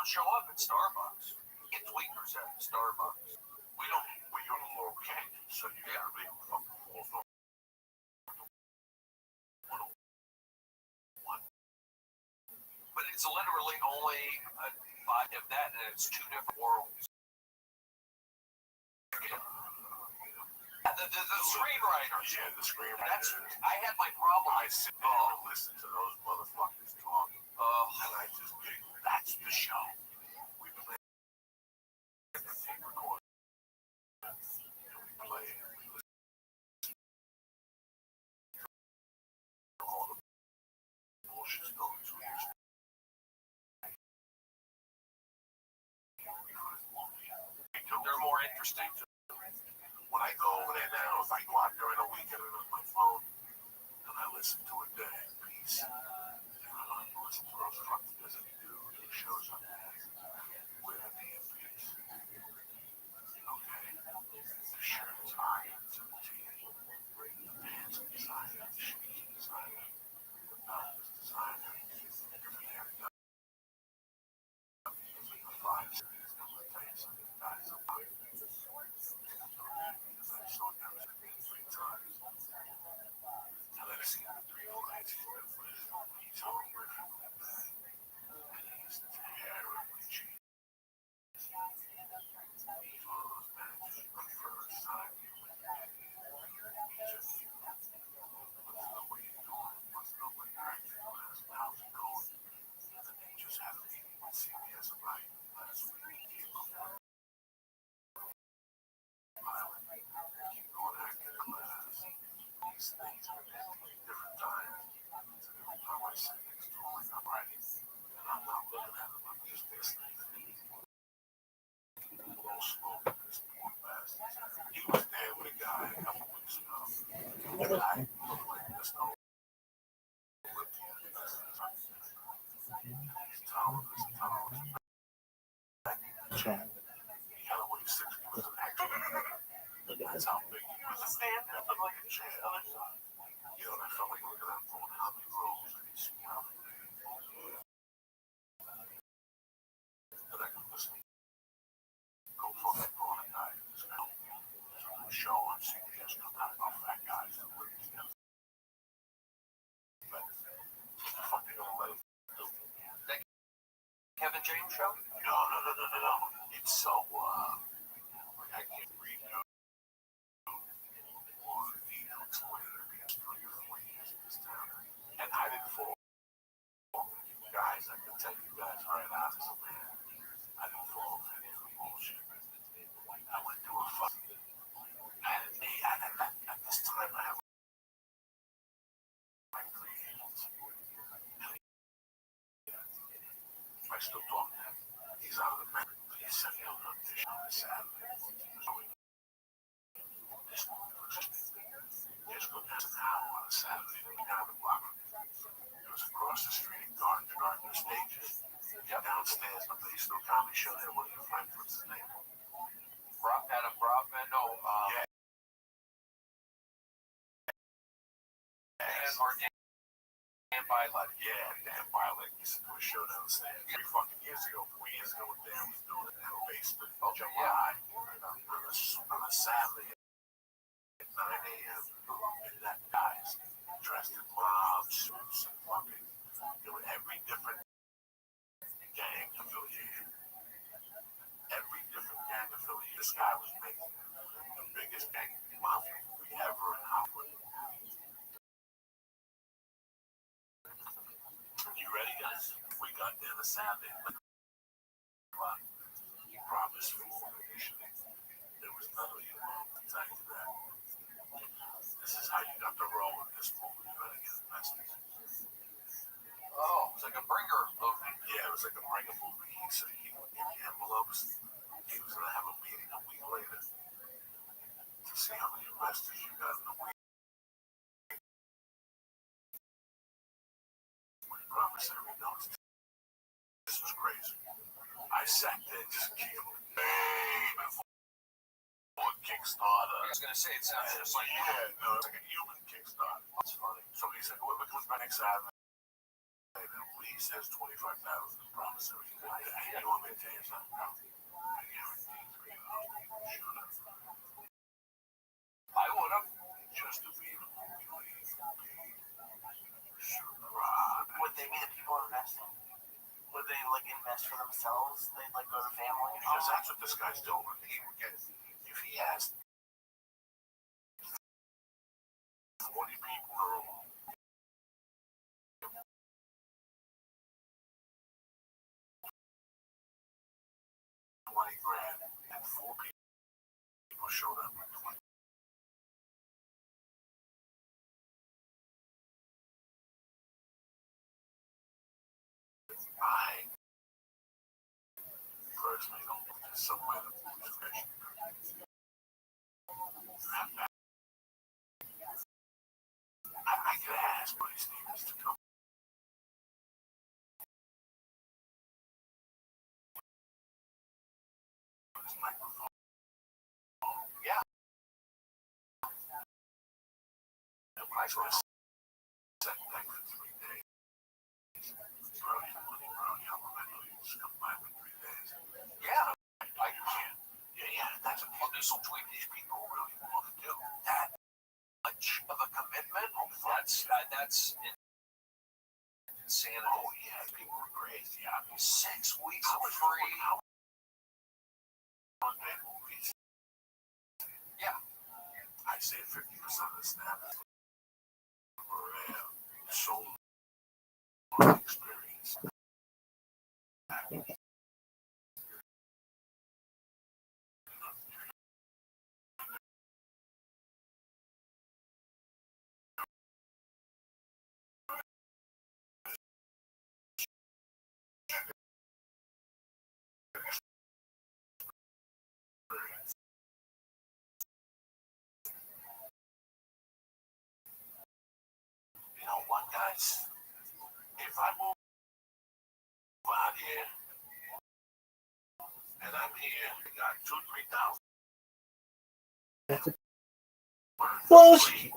show up at Starbucks. Get tweakers at Starbucks. We don't. We're on a lower cat, so you gotta be fucking full of. But it's literally only five of that, and it's two different worlds. The screenwriters. Yeah, the screenwriters. I had my problem. I sit there and listen to those motherfuckers talk. And I just think that's the show. We play the tape recorder. And we play it. We listen to all the bullshit stories we used to. They're more interesting to when I go over there now, if I go out during the weekend on my phone, and I listen to it there in peace, and I listen to those fucking music dude who shows up with a damn peace. Okay? The shirt is iron to the teeth, the pants are designer, the shoes are designer, the belt is designer, and they're done. The five series, I'm going to tell you something, guys, I'm not so I've never been 3 times. And I've seen the 3 old nights he's been with. He's hungry for me back. And he's terribly cheap. He's one of those managers you prefer a side view when you get in. He just wants to know what you're doing, wants to know what you're acting last, how's it going. And then he just had a meeting with CBS about last week. He came up with these things are different times. So every time I sit next to him, I'm writing, and I'm not looking at him, I'm just listening. A little smoke in this poor bastard. He was there with a guy a couple weeks ago. The guy looked like this old Olympian. He's taller than he had to weigh 60 with an extra. That's how big he was. Stand up like a chair. You know, and I felt like looking at him going, how many rows? And he's James show? No. It's so, I can't read it. And I didn't fall. Guys, I can tell you guys right out, so man, I didn't fall for any of the bullshit. I went through a fucking. At this time, I have like 3 hands. I still talk to him. He's out of the man. He sent me on a fish on the Saturday. This one just go down an hour on a Saturday. Down the block. It was across the street in Gardner Stages. Downstairs, the basement comedy show there. What do you find? What's his name? Adam Brobman? No, Yeah. Dan Bilek. Yeah, Dan Bilek used to do a show downstairs 3 fucking years ago. 4 years ago, when Dan was doing it in the basement. July. On a Saturday at 9 a.m. And that guy's dressed in mob suits and fucking, every different gang affiliation. Every different gang affiliation. This guy was making the biggest gang mafia movie ever in Hollywood. You ready, guys? We got there the Saturday. Promise food initially. There was none of you, I'll tell you that. This is how you got to roll in this movie. You gotta get investors. Oh, it's like a bringer movie. Yeah, it was like a bringer movie. He said he would give you envelopes. He was gonna have a meeting a week later to see how many investors you got in the week. We promised every note. This was crazy. I sat there just giggling. Before Kickstarter. I was going to say, it sounds just like no, it's like a human Kickstarter. That's funny. So he said, whoever comes back next Saturday, and Lee says 25,000 to promise everything. You want me to tell you something? I guarantee shoot up. I would have. Just to be in a movie league. Shoot the rod. Would they be the people investing? Would they like invest for themselves? They'd like go to family? Because that's what this guy's doing. He would get, if he has 40 people in a room, 20 grand, and 4 people showed up with 20. I personally don't think there's some way that moves fish. I could ask Buddy Stevens to come. His microphone. Yeah. And when I sort of sat back for 3 days, Brody, I'm going to just come by for 3 days. Yeah. I can't. Yeah, that's what this will tweet these people really want to do. That much of a commitment? That's insanity. Oh, yeah, people are crazy. I mean, 6 weeks of free. Movies. Yeah. I say 50% of the staff were so experience. You know what, guys? If I move out here and I'm here, I got 2,000, 3,000. That's a bullshit.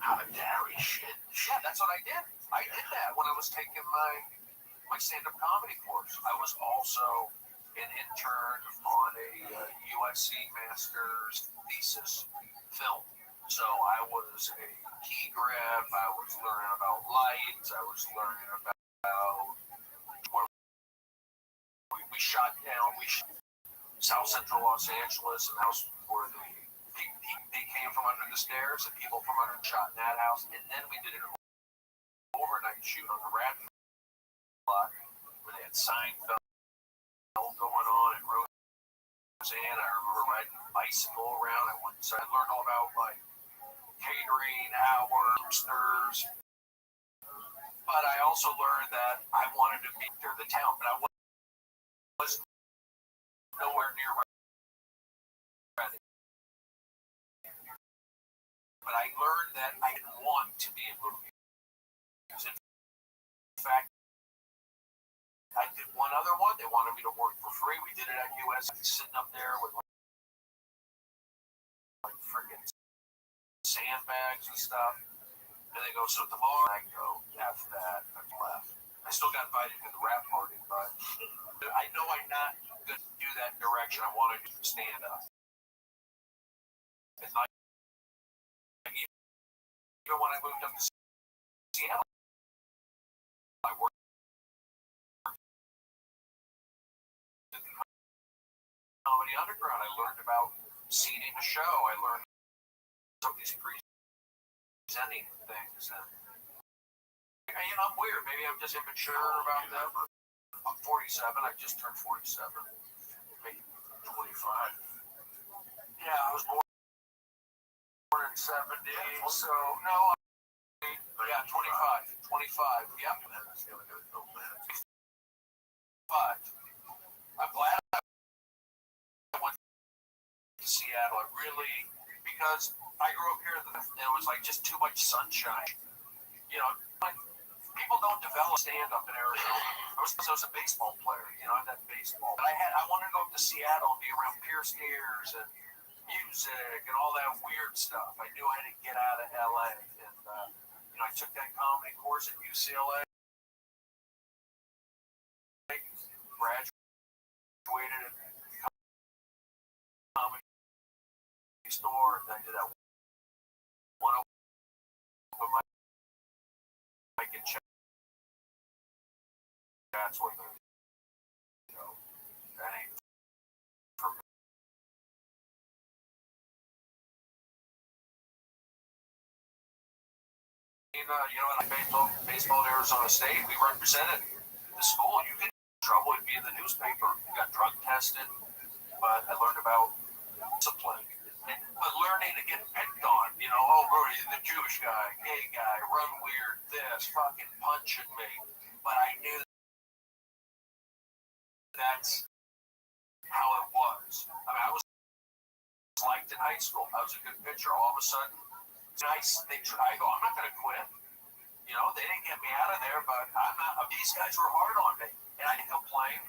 How to carry shit. Yeah, that's what I did. I did that when I was taking my stand-up comedy course. I was also an intern on a USC master's thesis film. So I was a key grip. I was learning about lights. I was learning about we shot down. South Central Los Angeles, and that was where they came from under the stairs, and people from under shot in that house. And then we did an overnight shoot on the Rabbbi block where they had Seinfeld going on and Roseanne. I remember riding a bicycle around. So I learned all about like catering, hours, stirs. But I also learned that I wanted to be near the town, but I was nowhere near Reddit. But I learned that I didn't want to be in movies. In fact, I did one other one. They wanted me to work for free. We did it at US. Sitting up there with like freaking sandbags and stuff. And they go, so tomorrow I go, after that, I left. I still got invited to the rap party, but I know I'm not going to do that direction. I want to do stand up. It's like, even when I moved up to Seattle, I worked at the Comedy Underground. I learned about seating a show. I learned some of these presenting things. And, I'm weird. Maybe I'm just immature about that. I'm 47. I just turned 47. Maybe 25. Yeah, I was born in 70. So, no, yeah, 25. 25. Yep. 5. I'm glad I went to Seattle. I really, because I grew up here, it was like just too much sunshine. People don't develop stand-up in Arizona. I was a baseball player, I had baseball. But I wanted to go up to Seattle and be around Pierre Steers and music and all that weird stuff. I knew I had to get out of LA. And, I took that comedy course at UCLA. Graduated at the comedy store. And I did that one open mic and check. That's what that ain't for me. Baseball at Arizona State, we represented the school. You get in trouble, it'd be in the newspaper. You got drug tested, but I learned about discipline. But learning to get picked on, bro, you're the Jewish guy, gay guy, run weird, this, fucking punching me. But I knew that's how it was. I was liked in high school. I was a good pitcher. All of a sudden, I go, I'm not going to quit. They didn't get me out of there, but I'm not. These guys were hard on me, and I didn't complain.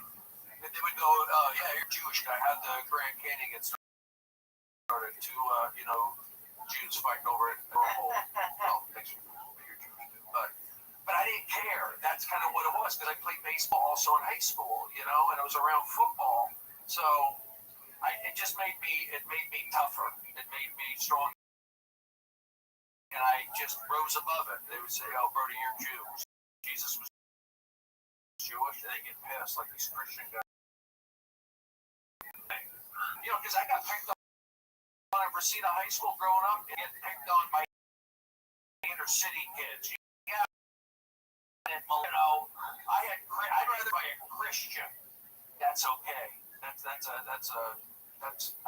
And they would go, oh, yeah, you're Jewish guy. How'd the Grand Canyon get started? Jews fighting over it. But I didn't care. That's kind of what it was, because I played baseball also in high school, and I was around football. So it just made me tougher. It made me strong. And I just rose above it. They would say, oh, Brody, you're Jews. Jesus was Jewish. They get pissed like these Christian guys. Because I got picked on at Reseda High School growing up and get picked on by inner city kids. Yeah. I'd rather be a Christian. That's okay. That's I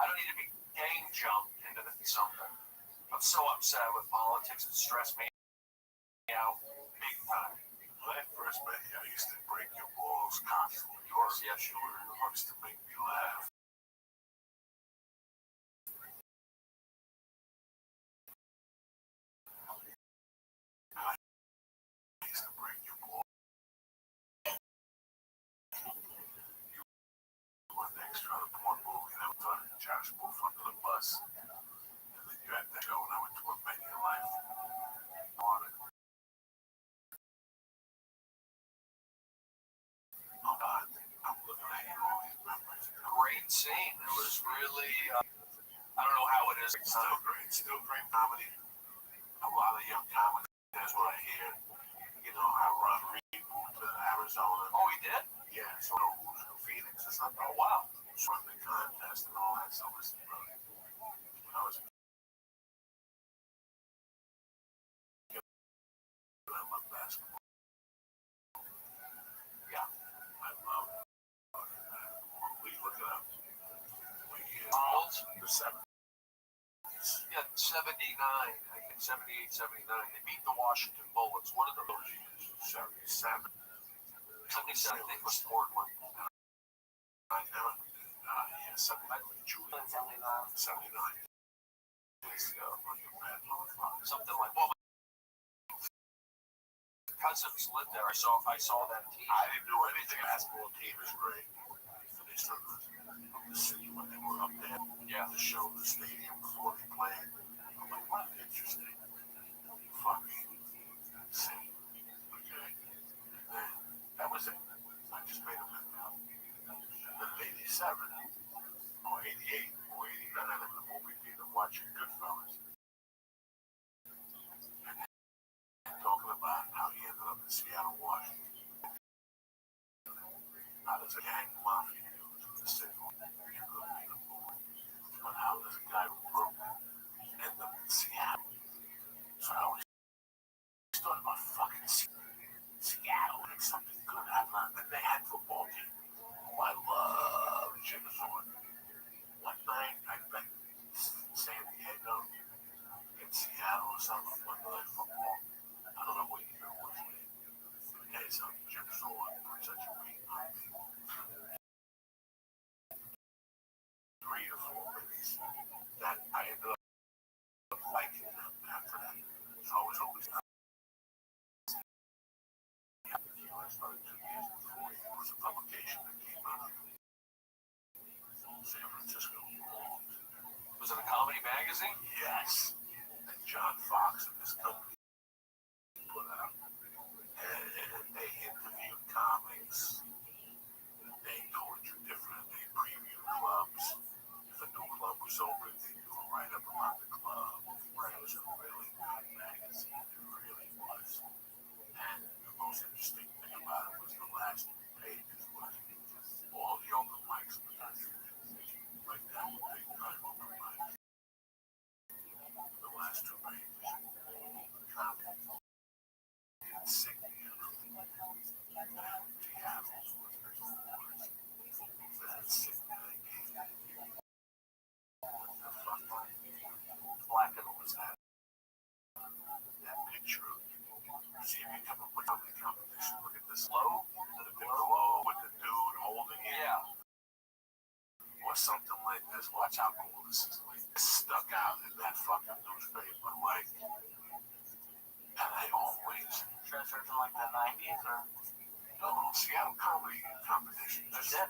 don't need to be gang jumped into something. I'm so upset with politics. It stressed me out big time. When I first met you, I used to break your balls constantly. Yours, yes, you were. Used to make me laugh. I used to break your balls. You were the extra on a porn movie that was on Josh Wolf under the bus. And then you had to go and I went to a many in life. On it. I'm looking at you, all these memories. Great scene. It was really, I don't know how it is. It's still great comedy. A lot of young comedy, that's what I hear. How Ron Reed moved to Arizona. Oh, he did? Yeah, so Phoenix is Oh, wow. Swimming contest and all that. So listen, brother. When I was a kid, I loved basketball. Yeah, I loved it. We look it up. The 70s. Yeah, 79, I think 78, 79. They beat the Washington Bullets. One of those years. 77. 77, I think, was Portland. I never, yeah, 79. Julie. 79. Something like, well, cousins lived there. I saw that team. I didn't do anything. Basketball team is great. They started the city when they were up there. Yeah, to show the stadium before they played. I'm like, what interesting. Fucking city. Okay. And that was it. I just made a move now. And then in 87 or 88 or 89, I remember the movie theater watching Goodfellas. Talking about how he ended up in Seattle, Washington. How does a gang mafia dude from the city end up being a boy? But how does a guy who broke end up in Seattle? So I always thought about fucking Seattle and something good happened. And they had football team. Oh, I love Jim Thorne. One night I bet San Diego in Seattle or something. One night football. I don't know what year it was. Okay, so Jim Thorne put such a beat on me. 3 or 4 minutes that I ended up liking them after that. So I was always I started 2 years before. It was a publication that came out of San Francisco. Was it a comedy magazine? Yes. And John Fox and this company put out. And they interviewed comics. They told you different. They previewed clubs. If a new club was open, they do a write-up about the club. Right? It was a really good magazine. It really was. And the most interesting thing about it was the last 2 pages was all the open mics in the country. Like that, big time open mics. The last 2 pages, all the comics, the insignia, and the apples with the awards. That insignia they gave me. The fucking blackened was that picture of see me come up with comedy competition. Look at this low, the glow with the dude holding it. Yeah. Or something like this. Watch how cool this is. Like, it's stuck out in that fucking newspaper. Like, and I always Transferred from like the 90s or no Seattle comedy competition. That's it.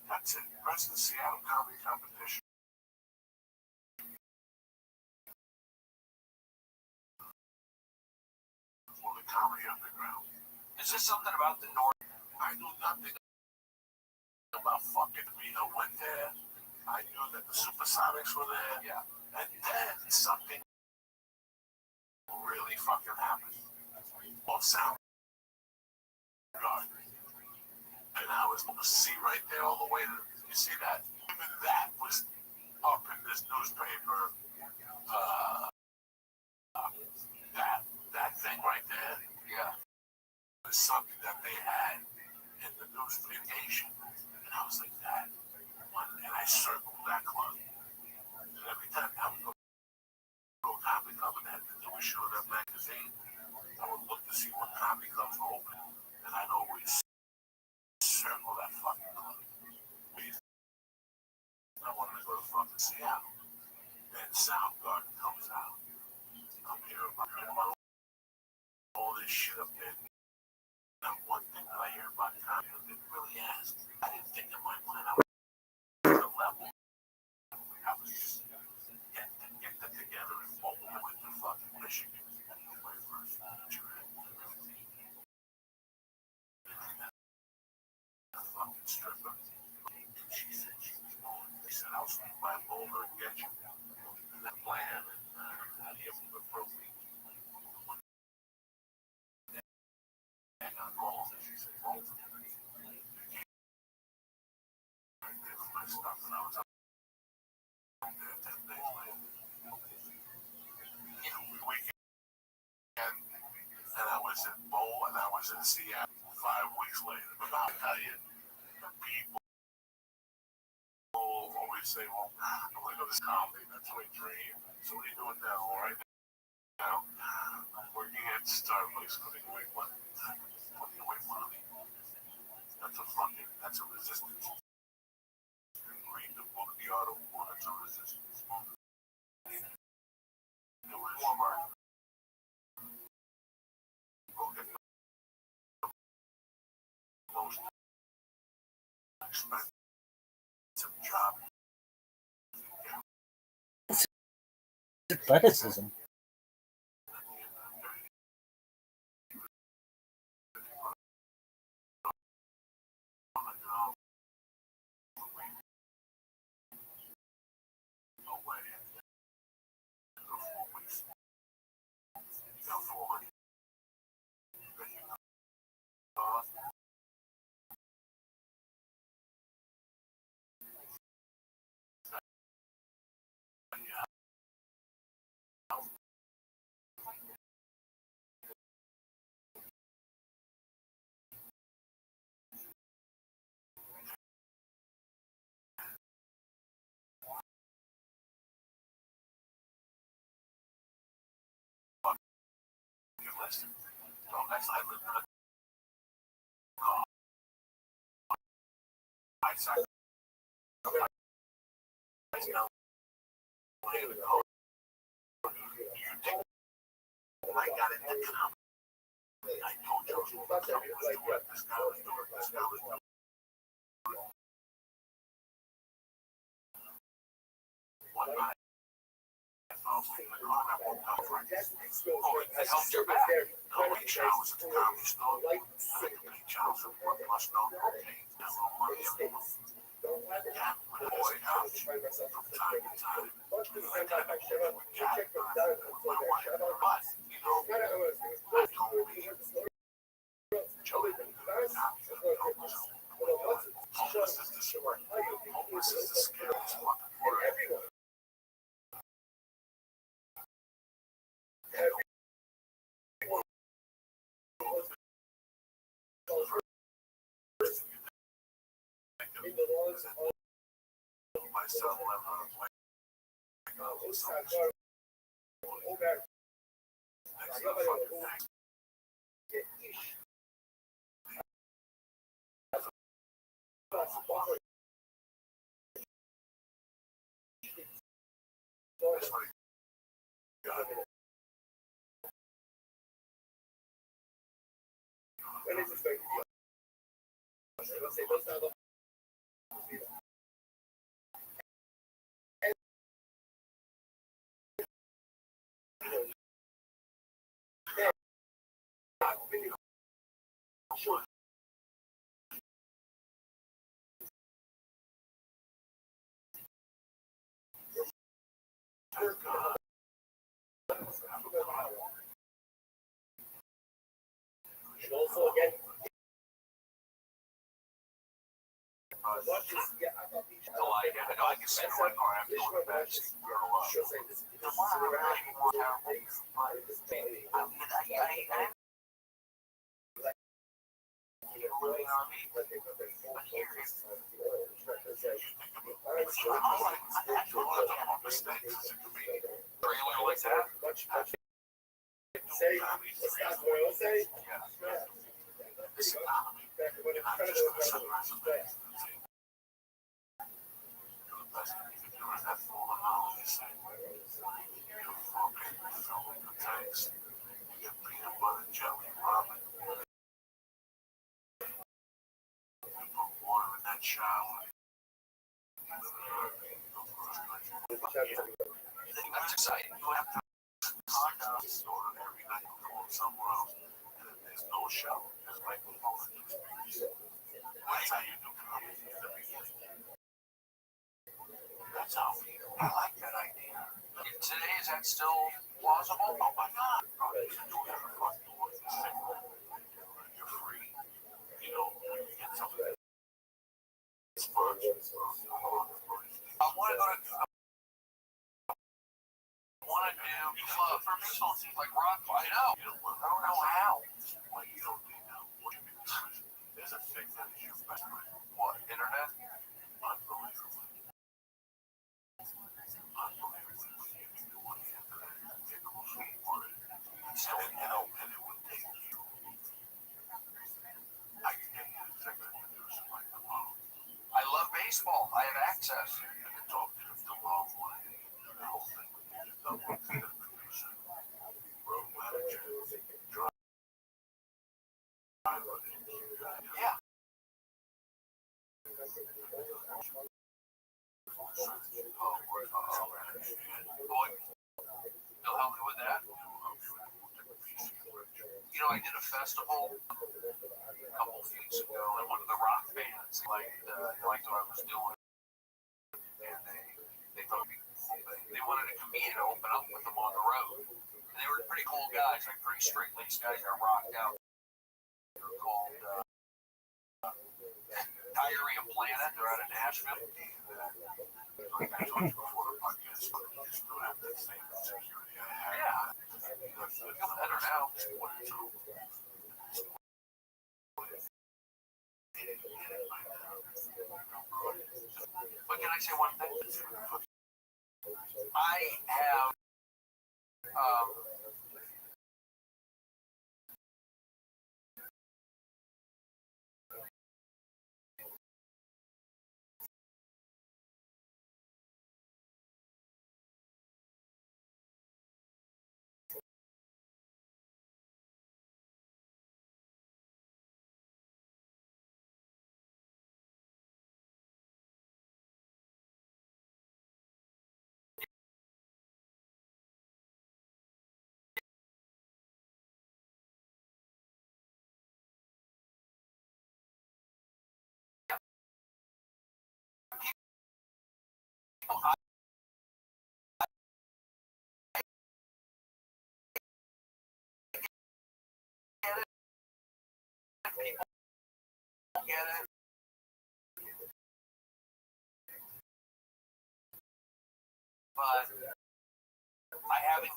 That's it. Rest of the Seattle comedy competition. For the comedy underground. Is this something about the North? I knew nothing about fucking me. I went there. I knew that the Supersonics were there. Yeah. And then something really fucking happened. Well, sound guard. And I was able to see right there all the way to, you see that? Even that was up in this newspaper. That thing right there. Yeah. Was something that they had in the newspaper. And I was like, that one. And I circled that club. And every time I would go to a comedy club and they would show that magazine, I would look to see what comedy clubs were open. And I'd always circle that fucking club. I wanted to go to fucking Seattle. Then Soundgarden comes out. I'm hearing about all this shit up there. And one thing that I hear about comedy that didn't really ask, I didn't think in my mind I was at the level. I was just get that together and roll with the fucking Michigan. My first fucking stripper. She said she was going. She said, I'll swing by Boulder and get you. And that plan, and how do you have to broke me? And I called her. She said, was in Seattle 5 weeks later. But I'll tell you, people always say, well, I'm going to go to this comedy. That's my dream. So what are you doing now? All right now, I'm working at Starbucks putting away money. Putting away money. That's a resistance. Read the book, The Art of War. That's a resistance. It was Walmart. Go get the most expensive job. Athleticism. I got it. I told you this guy was doing. One night, I fell asleep in the car and I woke up for it. Oh, it helped your back. No, I was at the comedy store. I had to pay child support plus no cocaine. Got a little money every month. Yeah, with a boy out from time to time. I got a kid with Jack, my wife. But, you know, I told me, Joey, homeless is the sport. Homeless is the scariest fucking word. Myself, And also again, I can sit in my car after going to bed. That's exciting. You have to every night you go somewhere else, and there's no show. There's like that's how you do comedy in the beginning. That's how I like that idea. Today, is that still plausible? Oh my God! You're free. You know, you get something. It's fun. I want to go to. Want to do for me? It seems like Rothschild. I know. I don't know how. Well, you don't need to. What, internet? Unbelievable. I love baseball. I have access. Yeah. They'll help me with that. You know, I did a festival a couple of weeks ago, and one of the rock bands liked what I was doing, and they thought they wanted a comedian to open up with them on the road. And they were pretty cool guys, like pretty straight-laced guys that rocked out. They were called Diarrhea Planet. They're out of Nashville. Like I told you before the podcast, you still have that same security I had. Yeah. Feel better now. But can I say one thing? I have people get it. But I haven't.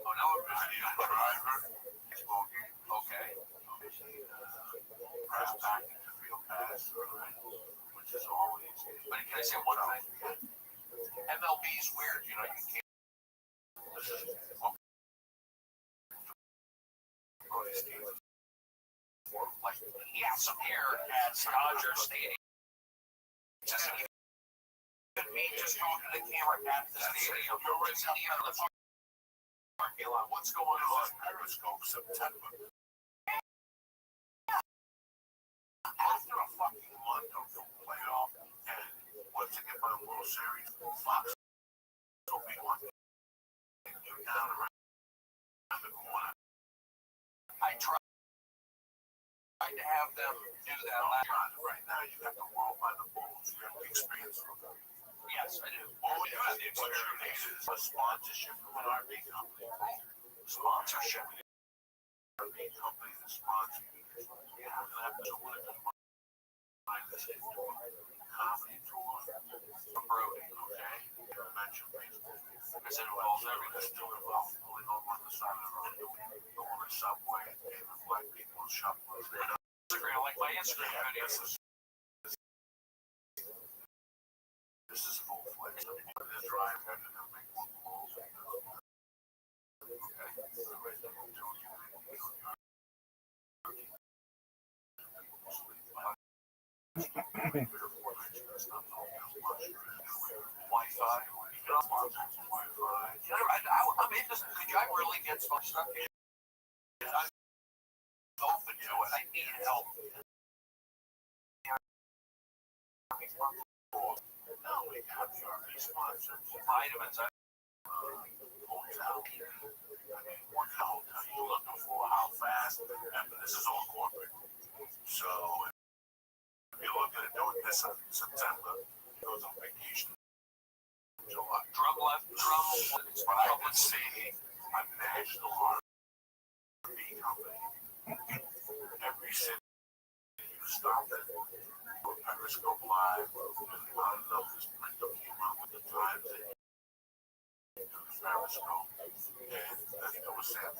Oh, no, Driver, okay. press back into field pass, which is always. But can I say one thing? MLB is weird, you know, you can't. Like, he had some hair at Dodger Stadium. Just me just talking to the camera at the stadium. You're right at the end of the parking lot. What's going on? Periscope September. After a fucking month of The playoff, and once they get by the World Series, Fox will be one. You're down around the corner. I tried to have them do that last time. Right now, you got the world by the balls. You have the experience from them. Yes, I do. All you have the experience is a sponsorship from an RV company. Sponsorship. RV company that sponsors you. You have to have to work on this comedy tour. Brody, Okay? You mentioned baseball. I said it involves It's everything. still involved pulling over on the side of the road, going on the subway, and black people on shoppers. Instagram, like my Instagram videos. This is full fledged. The driver and they'll make one call. Wi-Fi. I'm into this. Could I really get some stuff? I'm open to it. I need help. Now we have the RV sponsors. Vitamins. Hotel. What hotel you looking for? How fast? Remember, this is all corporate. So, if you're looking at doing this in September, he goes on vacation. Drum left, drum. But I can see a national said you stopped it. Periscope Live, and I love this print up came out with the times and the Periscope. And that's what was said.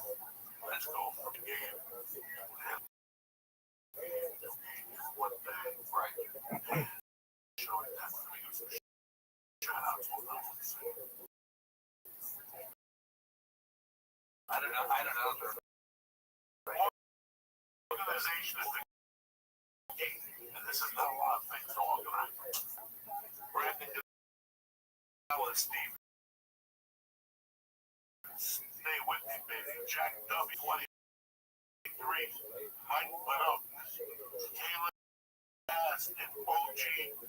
Let's go for the game. One day, right? Showing that for me. Shout out to them. I don't know. Organization is the game, and this is not a lot of things to organize. Brandon and Steve. Stay with me, baby. Jack W. 23. Mike went up. Kayla Ass and OG. Do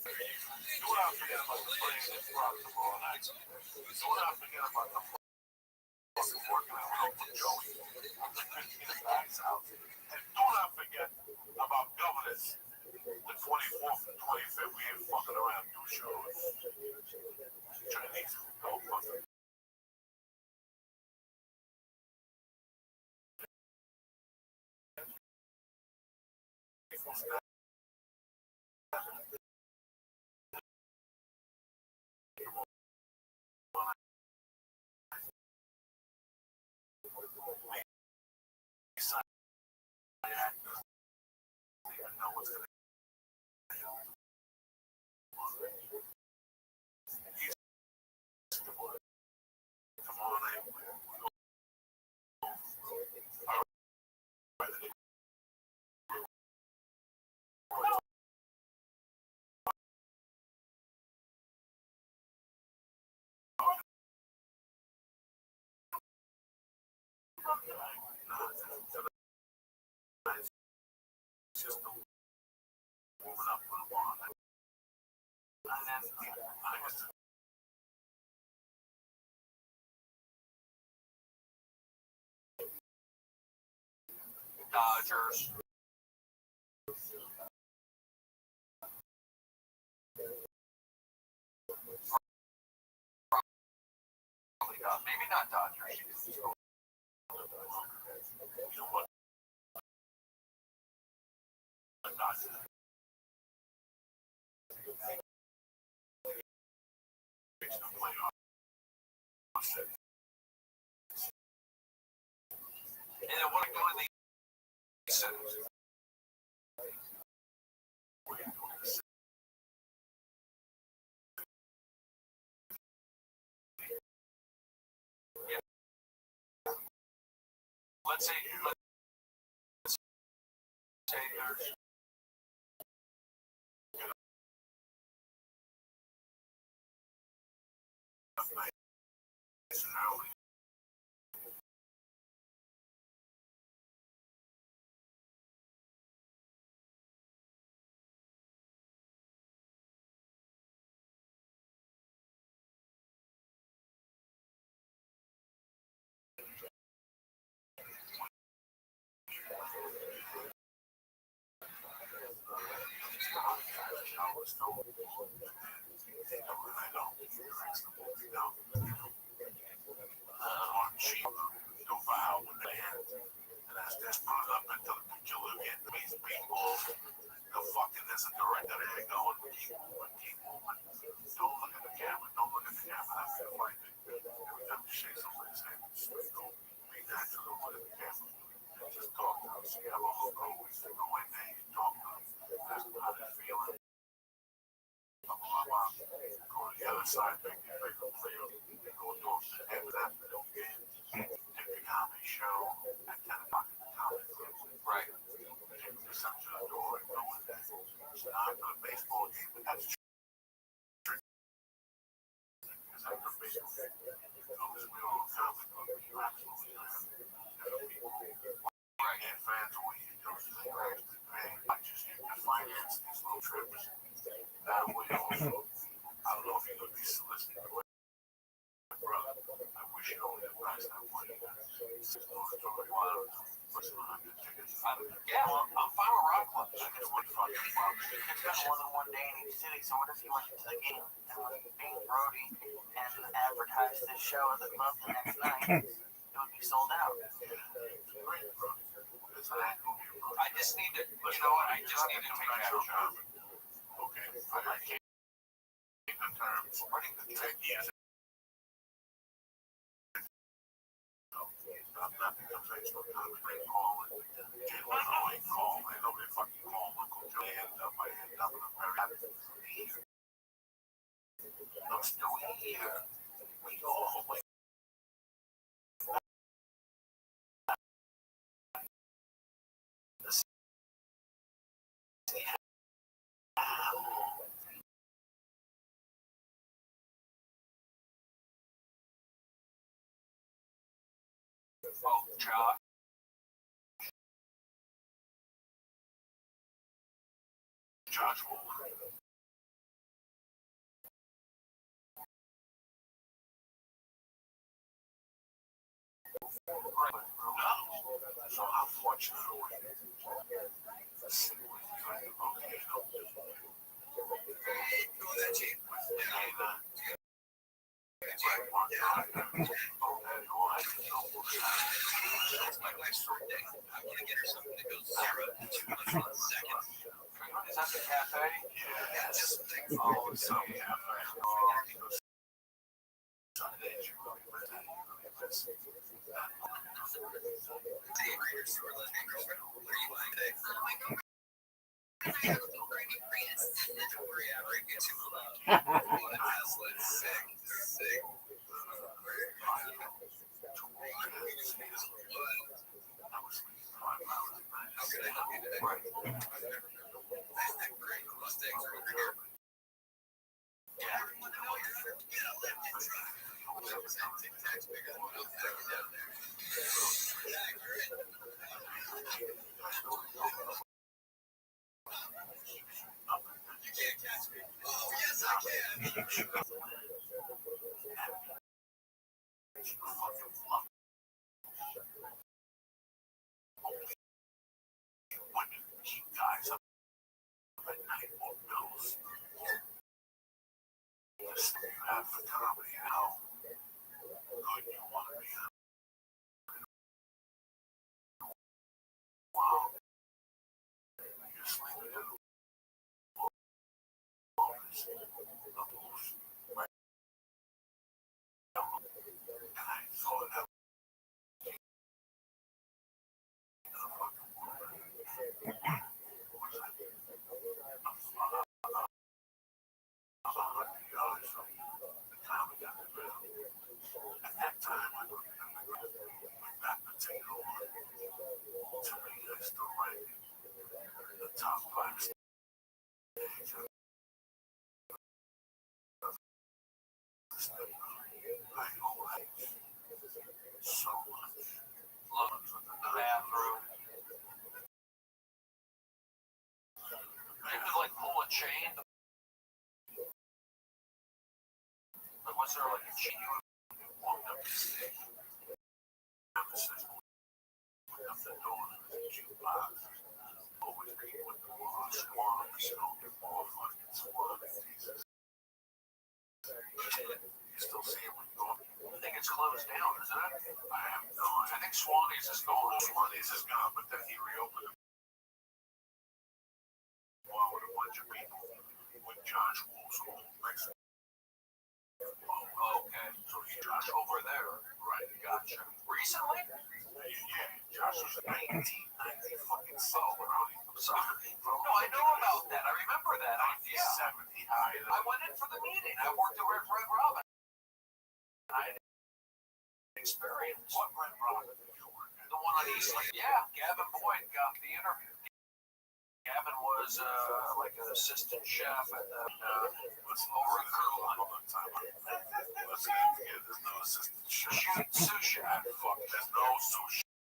not forget about the players that brought the ball night. Do not forget about the fucking working out with Joey. The 15 backs out. And do not forget about governors. The 24th and 25th, we ain't fucking around, do shows. Chinese food, no fucking. Dodgers. Maybe not Dodgers. You know what? And then what are they saying? Let's say there's side thing, go north and that comedy show at 10 o'clock in the comedy club. Right. Just up to the door and go in there. So I'm to the baseball game, but that's true. Because I'm the baseball game. Because we all comedy club, you absolutely right. And fans will eat those things. I just need to finance these little trips. That way also. I don't know if you're going to be soliciting, but brother, I wish you all the best. I want you guys. Yeah, well, I'm fine with rock clubs. It's been more than one day in each city, so what if you went to the game and was being Brody and advertised this show at the club the next night? it would be sold out. I just need to, you know what? I just need to take that job. Okay, I came to terms running the 10 years. Not because I took time to make call and I know they fucking call Uncle Joe. I end up in a very I'm still here. We all like Josh Wolf. So how fortunate are we? My wife's birthday. I want to get her something that goes 0 to 200 seconds. Is that the cafe? Yeah, just think. Oh, it's so cafe. How can I help you today? Great. Mustangs are over here. You can't catch me. Oh, yes, I can. Guys up at night on bills. Listen, you have for comedy how good you want to be. Wow. You're sleeping in the office. Right. And I thought that at that time, I don't remember that potato to me, I still like the top 5 stage. I like so much. Love the bathroom. You could like pull a chain. Like, was there like a chain you walked up the stage? Up the door, the jukebox. Always be with the swans, you know, all fucking swans. You still see it when you go up. I think it's closed down, isn't it? I have no I think Swanee's is gone. Swanee's is gone, but then he reopened it. Well, with a bunch of people with Josh Wolf's old Mexican. Oh, okay. So he Josh over there. right, Gotcha. Recently? yeah, Josh was 1990 fucking sober. I'm sorry. No, I know about that. I remember that. Yeah. 70 high. I went in for the meeting. I worked at Red Robin. I had experience. What Red Robin did you work at? The one on Eastland. Yeah, Gavin Boyd got the interview. Gavin was like an assistant chef at the over There's no assistant chef. sous chef. Fuck, there's no sous chef.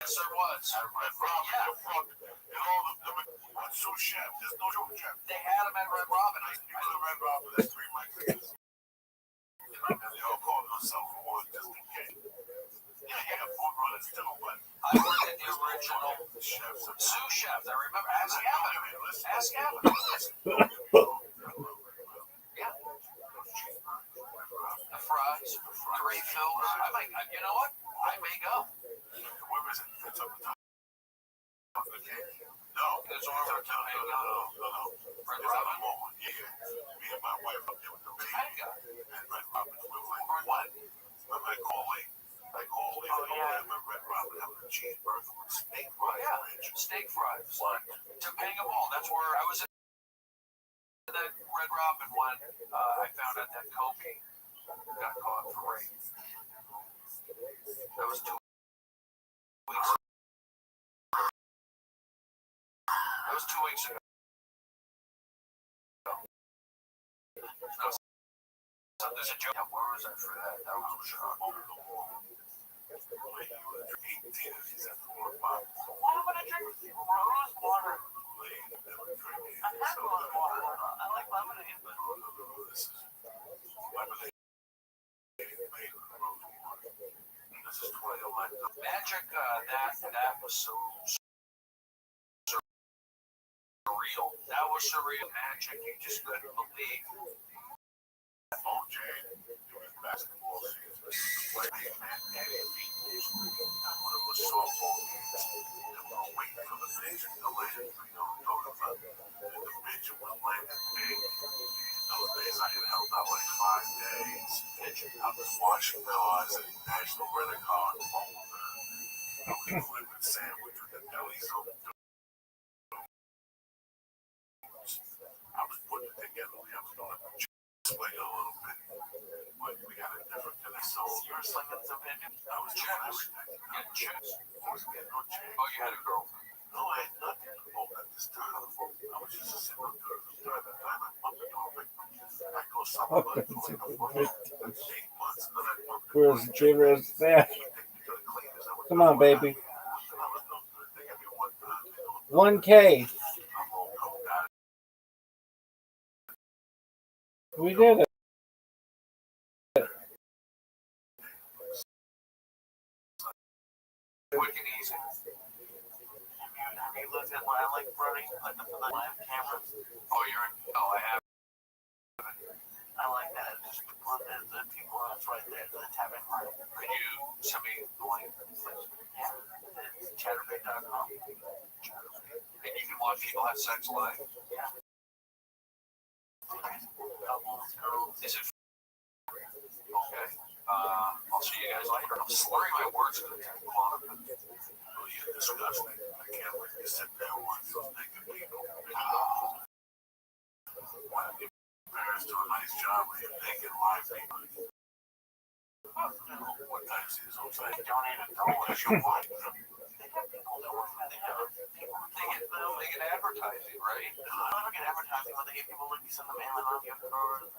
Yes, there was. At Red Robin, Yeah. fuck. You know, the sous chef, there's no sous chef. They had him at Red Robin. You go to Red Robin, there's 3 Mexicans. And they all call themselves one just in case. Yeah, food runners too, but I worked at the original chefs are sous chef. I remember. Ask Gavin. Ask Gavin. Yeah. The fries, the refills. know what? I may go. Where is it? It's up the top. Okay. No. There's one more time. No. Red It's Robin. on the wall. Yeah. Me and my wife up there with the Topanga. and Red Robin. We were like, what? I call late. My Red Robin having a cheeseburger with steak fries. Yeah, steak fries. Topanga Mall. That's where I was in that Red Robin one. I found out that Kobe got caught for rape. That was 2 weeks. That was 2 weeks ago. No, so there's a joke. Yeah, where was I for that? That was a shock. Why would I drink rose water? I had rose water. I like lemonade, but Magic, that was so surreal. That was surreal magic. You just couldn't believe. OJ during basketball season, when it was softball games, and we were waiting for the pitch to land, the pitch was landing big. Those days I had held out like 5 days. I was washing cars at National Rent a Car in Boulder. I was delivering sandwich with the delis open. I was putting it together. I was going to swing a little bit, but we got a different connection. You were slinging some pigeon? I was doing everything. Getting chicks? I was getting no chicks. Oh, you had a girlfriend? No, I had nothing to hold at this time. I was just a single girl. During the time I bumped into her, I go somewhere like for like a month, 8 months, and then I bumped into Where's J-Rose there? Come on, baby. 1K. We did it. Quick and easy. Have you looked at what I like running, like the live cameras? Oh, you're in. Oh, I have. I like that. Just put the people on it's right there. The tap in. Could you send me the link? Yeah. It's chatterbait.com. And you can watch people have sex live. Yeah. Couples, girls. Is it? Okay. I'll see you guys later. I'm slurring my words because it's Monica. Oh, you're disgusting. I can't wait to sit there and watch those naked people. Why don't your parents do a nice job with your naked live people? What time is it? I'm saying, don't even know what you want. They get advertising, right? I don't get advertising when they get people looking send them Amazon gift cards.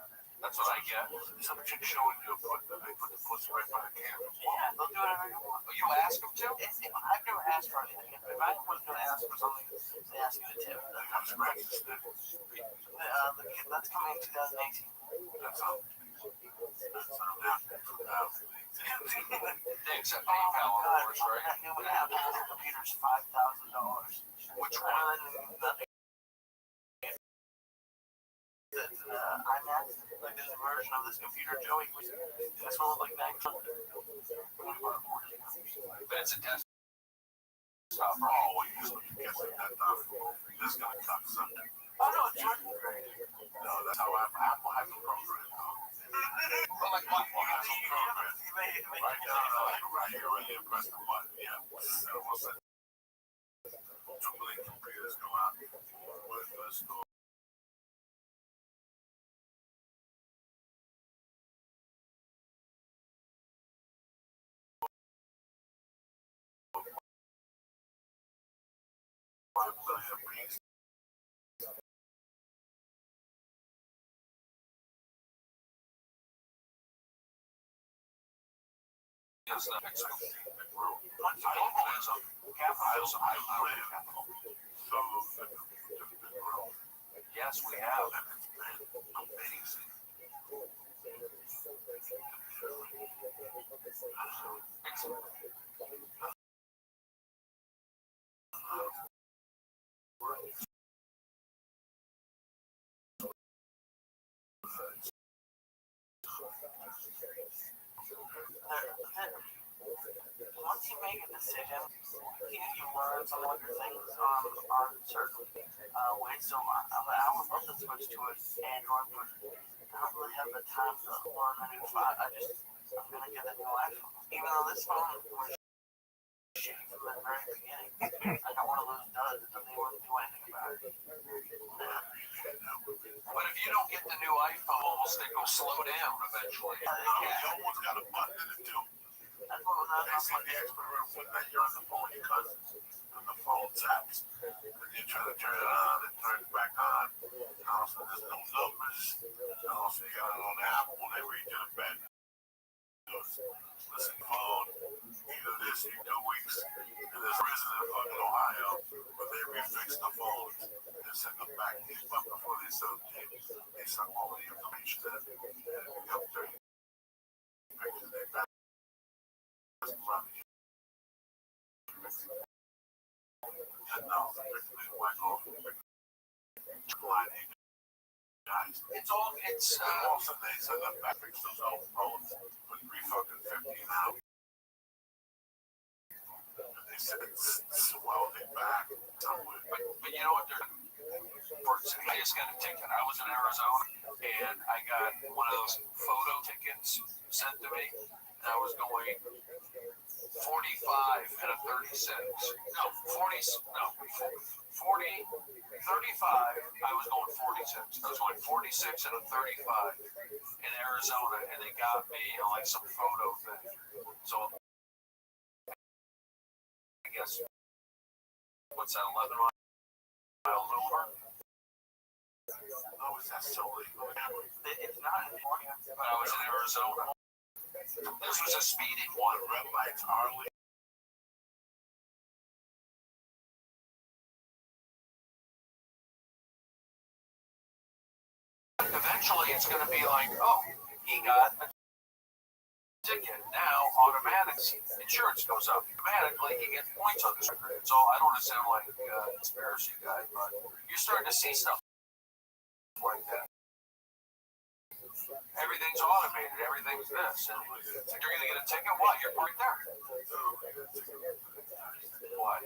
That's what I get. Some chick showing you a foot, they put the pussy right by the camera. Yeah, they'll do whatever you want. You ask them to? I've never asked for anything. If I was going to ask for something, they ask you to tip. They got scratches there. That's coming in 2018. That's all. That's all happening from now. They accept PayPal, of course, right? That new one happened. The computer's $5,000. Which one? Nothing. iMac, like there's a version of this computer, Joey. This one looked like $900. But it's a desktop. Oh, well, you just get like that down. This guy cuts something. Oh, no, it's working great. No, that's how Apple has a program. But like what? Right here, press the button. Yeah. And once that 2 million computers go out, what is this store? It's not globalism, capitalism. Yes, we have. Amazing. make a decision, you learn some of your things on certain ways. So I would love to switch to an Android, but I don't really have the time to learn a new phone. I'm gonna get a new iPhone. Even though this phone was shitty from the very beginning, I don't want to lose Doug. It doesn't even do anything about it. But if you don't get the new iPhone, it will slow down eventually. Someone's got a button in it too. That's what I'm They say the expert put that you're on the phone because and the phone taps. And you try to turn it on and turn it back on. And also there's no numbers. And also you got it on Apple and they read you the bed. Listen, phone, either this in 2 weeks. And there's a resident of fucking Ohio where they refix the phones and send them back. But before they send them to you, they send all the information that you have 30 pictures they back. It's Also, they send them back fix those old phones for $350 now. And they said it's welding back somewhere. but you know what? I just got a ticket. I was in Arizona and I got one of those photo tickets sent to me. And I was going 45 and a 36. No, 40. No, 40. 35. I was going 46. I was going 46 and a 35 in Arizona, and they got me on like some photo thing. So I guess what's that? 11 miles over. Oh, is that so legal? It's not in California. But I was in Arizona. This was a speeding one. Red lights are legal. Eventually, it's going to be like, oh, he got a ticket. Now, automatically, insurance goes up. Automatically, he gets points on this record. So I don't want to sound like a conspiracy guy, but you're starting to see stuff like that. Everything's automated. Everything's this. And you're going to get a ticket. What? You're right there. What?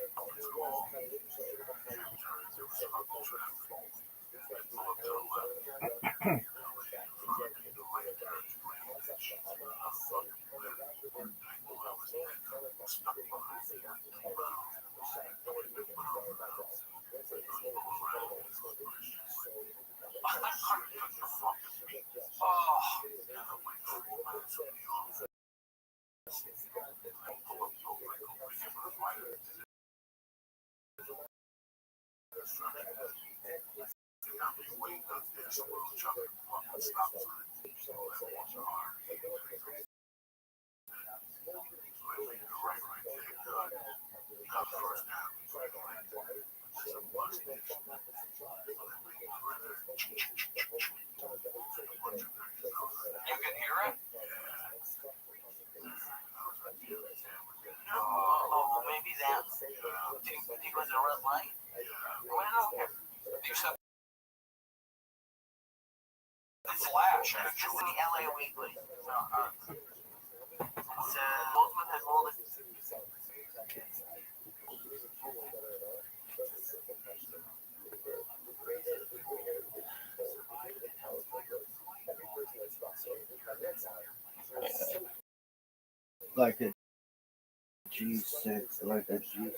You can hear it? Oh, maybe that. Do you think it was a red light? Well, You said the flash, it's actually. in the LA Weekly. So, Bozeman has all the. Like a G6, like a G6.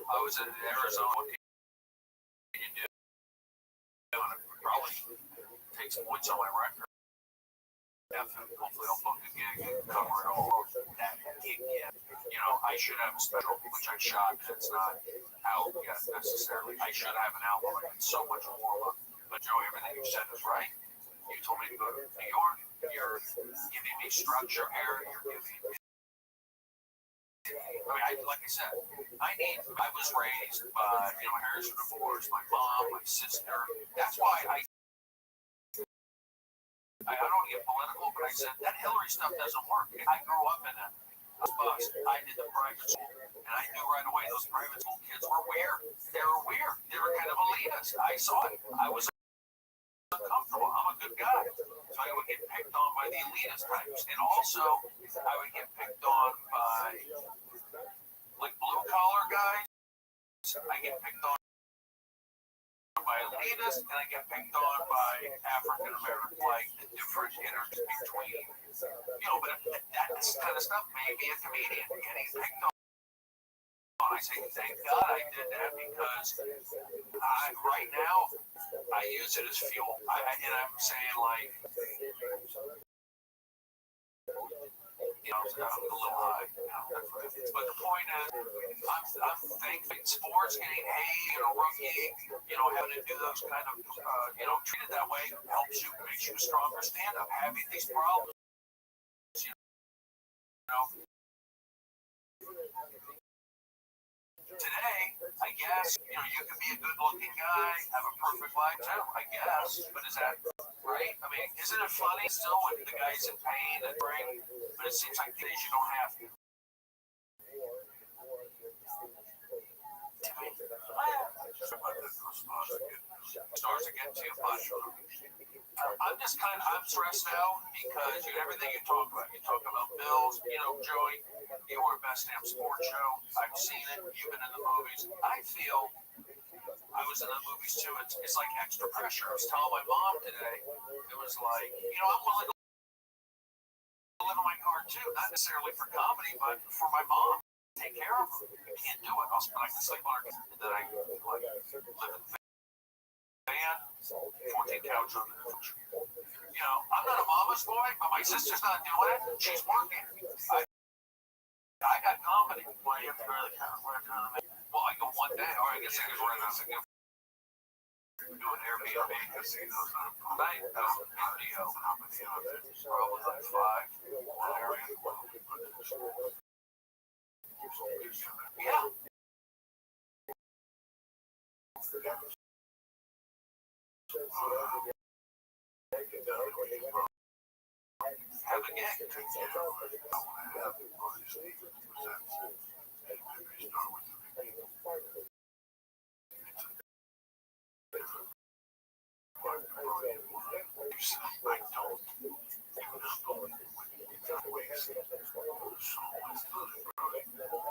I was in Arizona. What can you do? Probably take some points on my record. Hopefully I'll book a gig and cover it all. That gig yet. You know, I should have a special, which I shot. It's not out yet necessarily. I should have an album. I got so much more. But Joey, everything you said is right. You told me to go to New York. You're giving me structure here. You're giving me. I mean, like I said, I was raised by, you know, my parents were divorced, my mom, my sister. That's why I don't get political, but I said, that Hillary stuff doesn't work. I grew up in a bus. I did the private school, and I knew right away those private school kids were weird. They were weird. They were kind of elitist. I saw it. I was uncomfortable. I'm a good guy. So I would get picked on by the elitist types. And also, I would get picked on by, like, blue-collar guys. I get picked on by elitists, and I get picked on by African Americans, like the different energy between, but that's kind of stuff. Maybe a comedian getting picked on. I say, thank God I did that because right now I use it as fuel. And I'm saying, like, it's got a little high. But the point is, I'm thankful sports getting rookie, having to do those kind of, treated that way helps you, makes you a stronger stand-up. Having these problems, today, I guess, you can be a good-looking guy, have a perfect life too, I guess. But is that right? I mean, isn't it funny still when the guy's in pain and brain? But it seems like today you don't have to. Stars again too much. I'm stressed out because everything you talk about bills, Joey, you were a Best Damn Sports Show. I've seen it. You've been in the movies. I feel I was in the movies too. It's like extra pressure. I was telling my mom today. It was like, I'm willing to live in my car too, not necessarily for comedy, but for my mom. Take care of her. I can't do it. I can sleep on her. And then I live in the van, 14 couch on the couch. I'm not a mama's boy, but my sister's not doing it. She's working. I got comedy. Well, you have to really well, I go one day, or I guess I could run out and do an Airbnb casinos on a night. Probably like 5. One area. Yeah. Have a gig.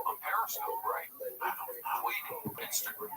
On Periscope, right? Tweeting, Instagram,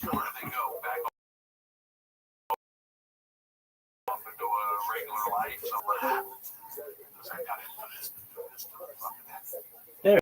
where do they go? Back off into a regular life somewhere. There.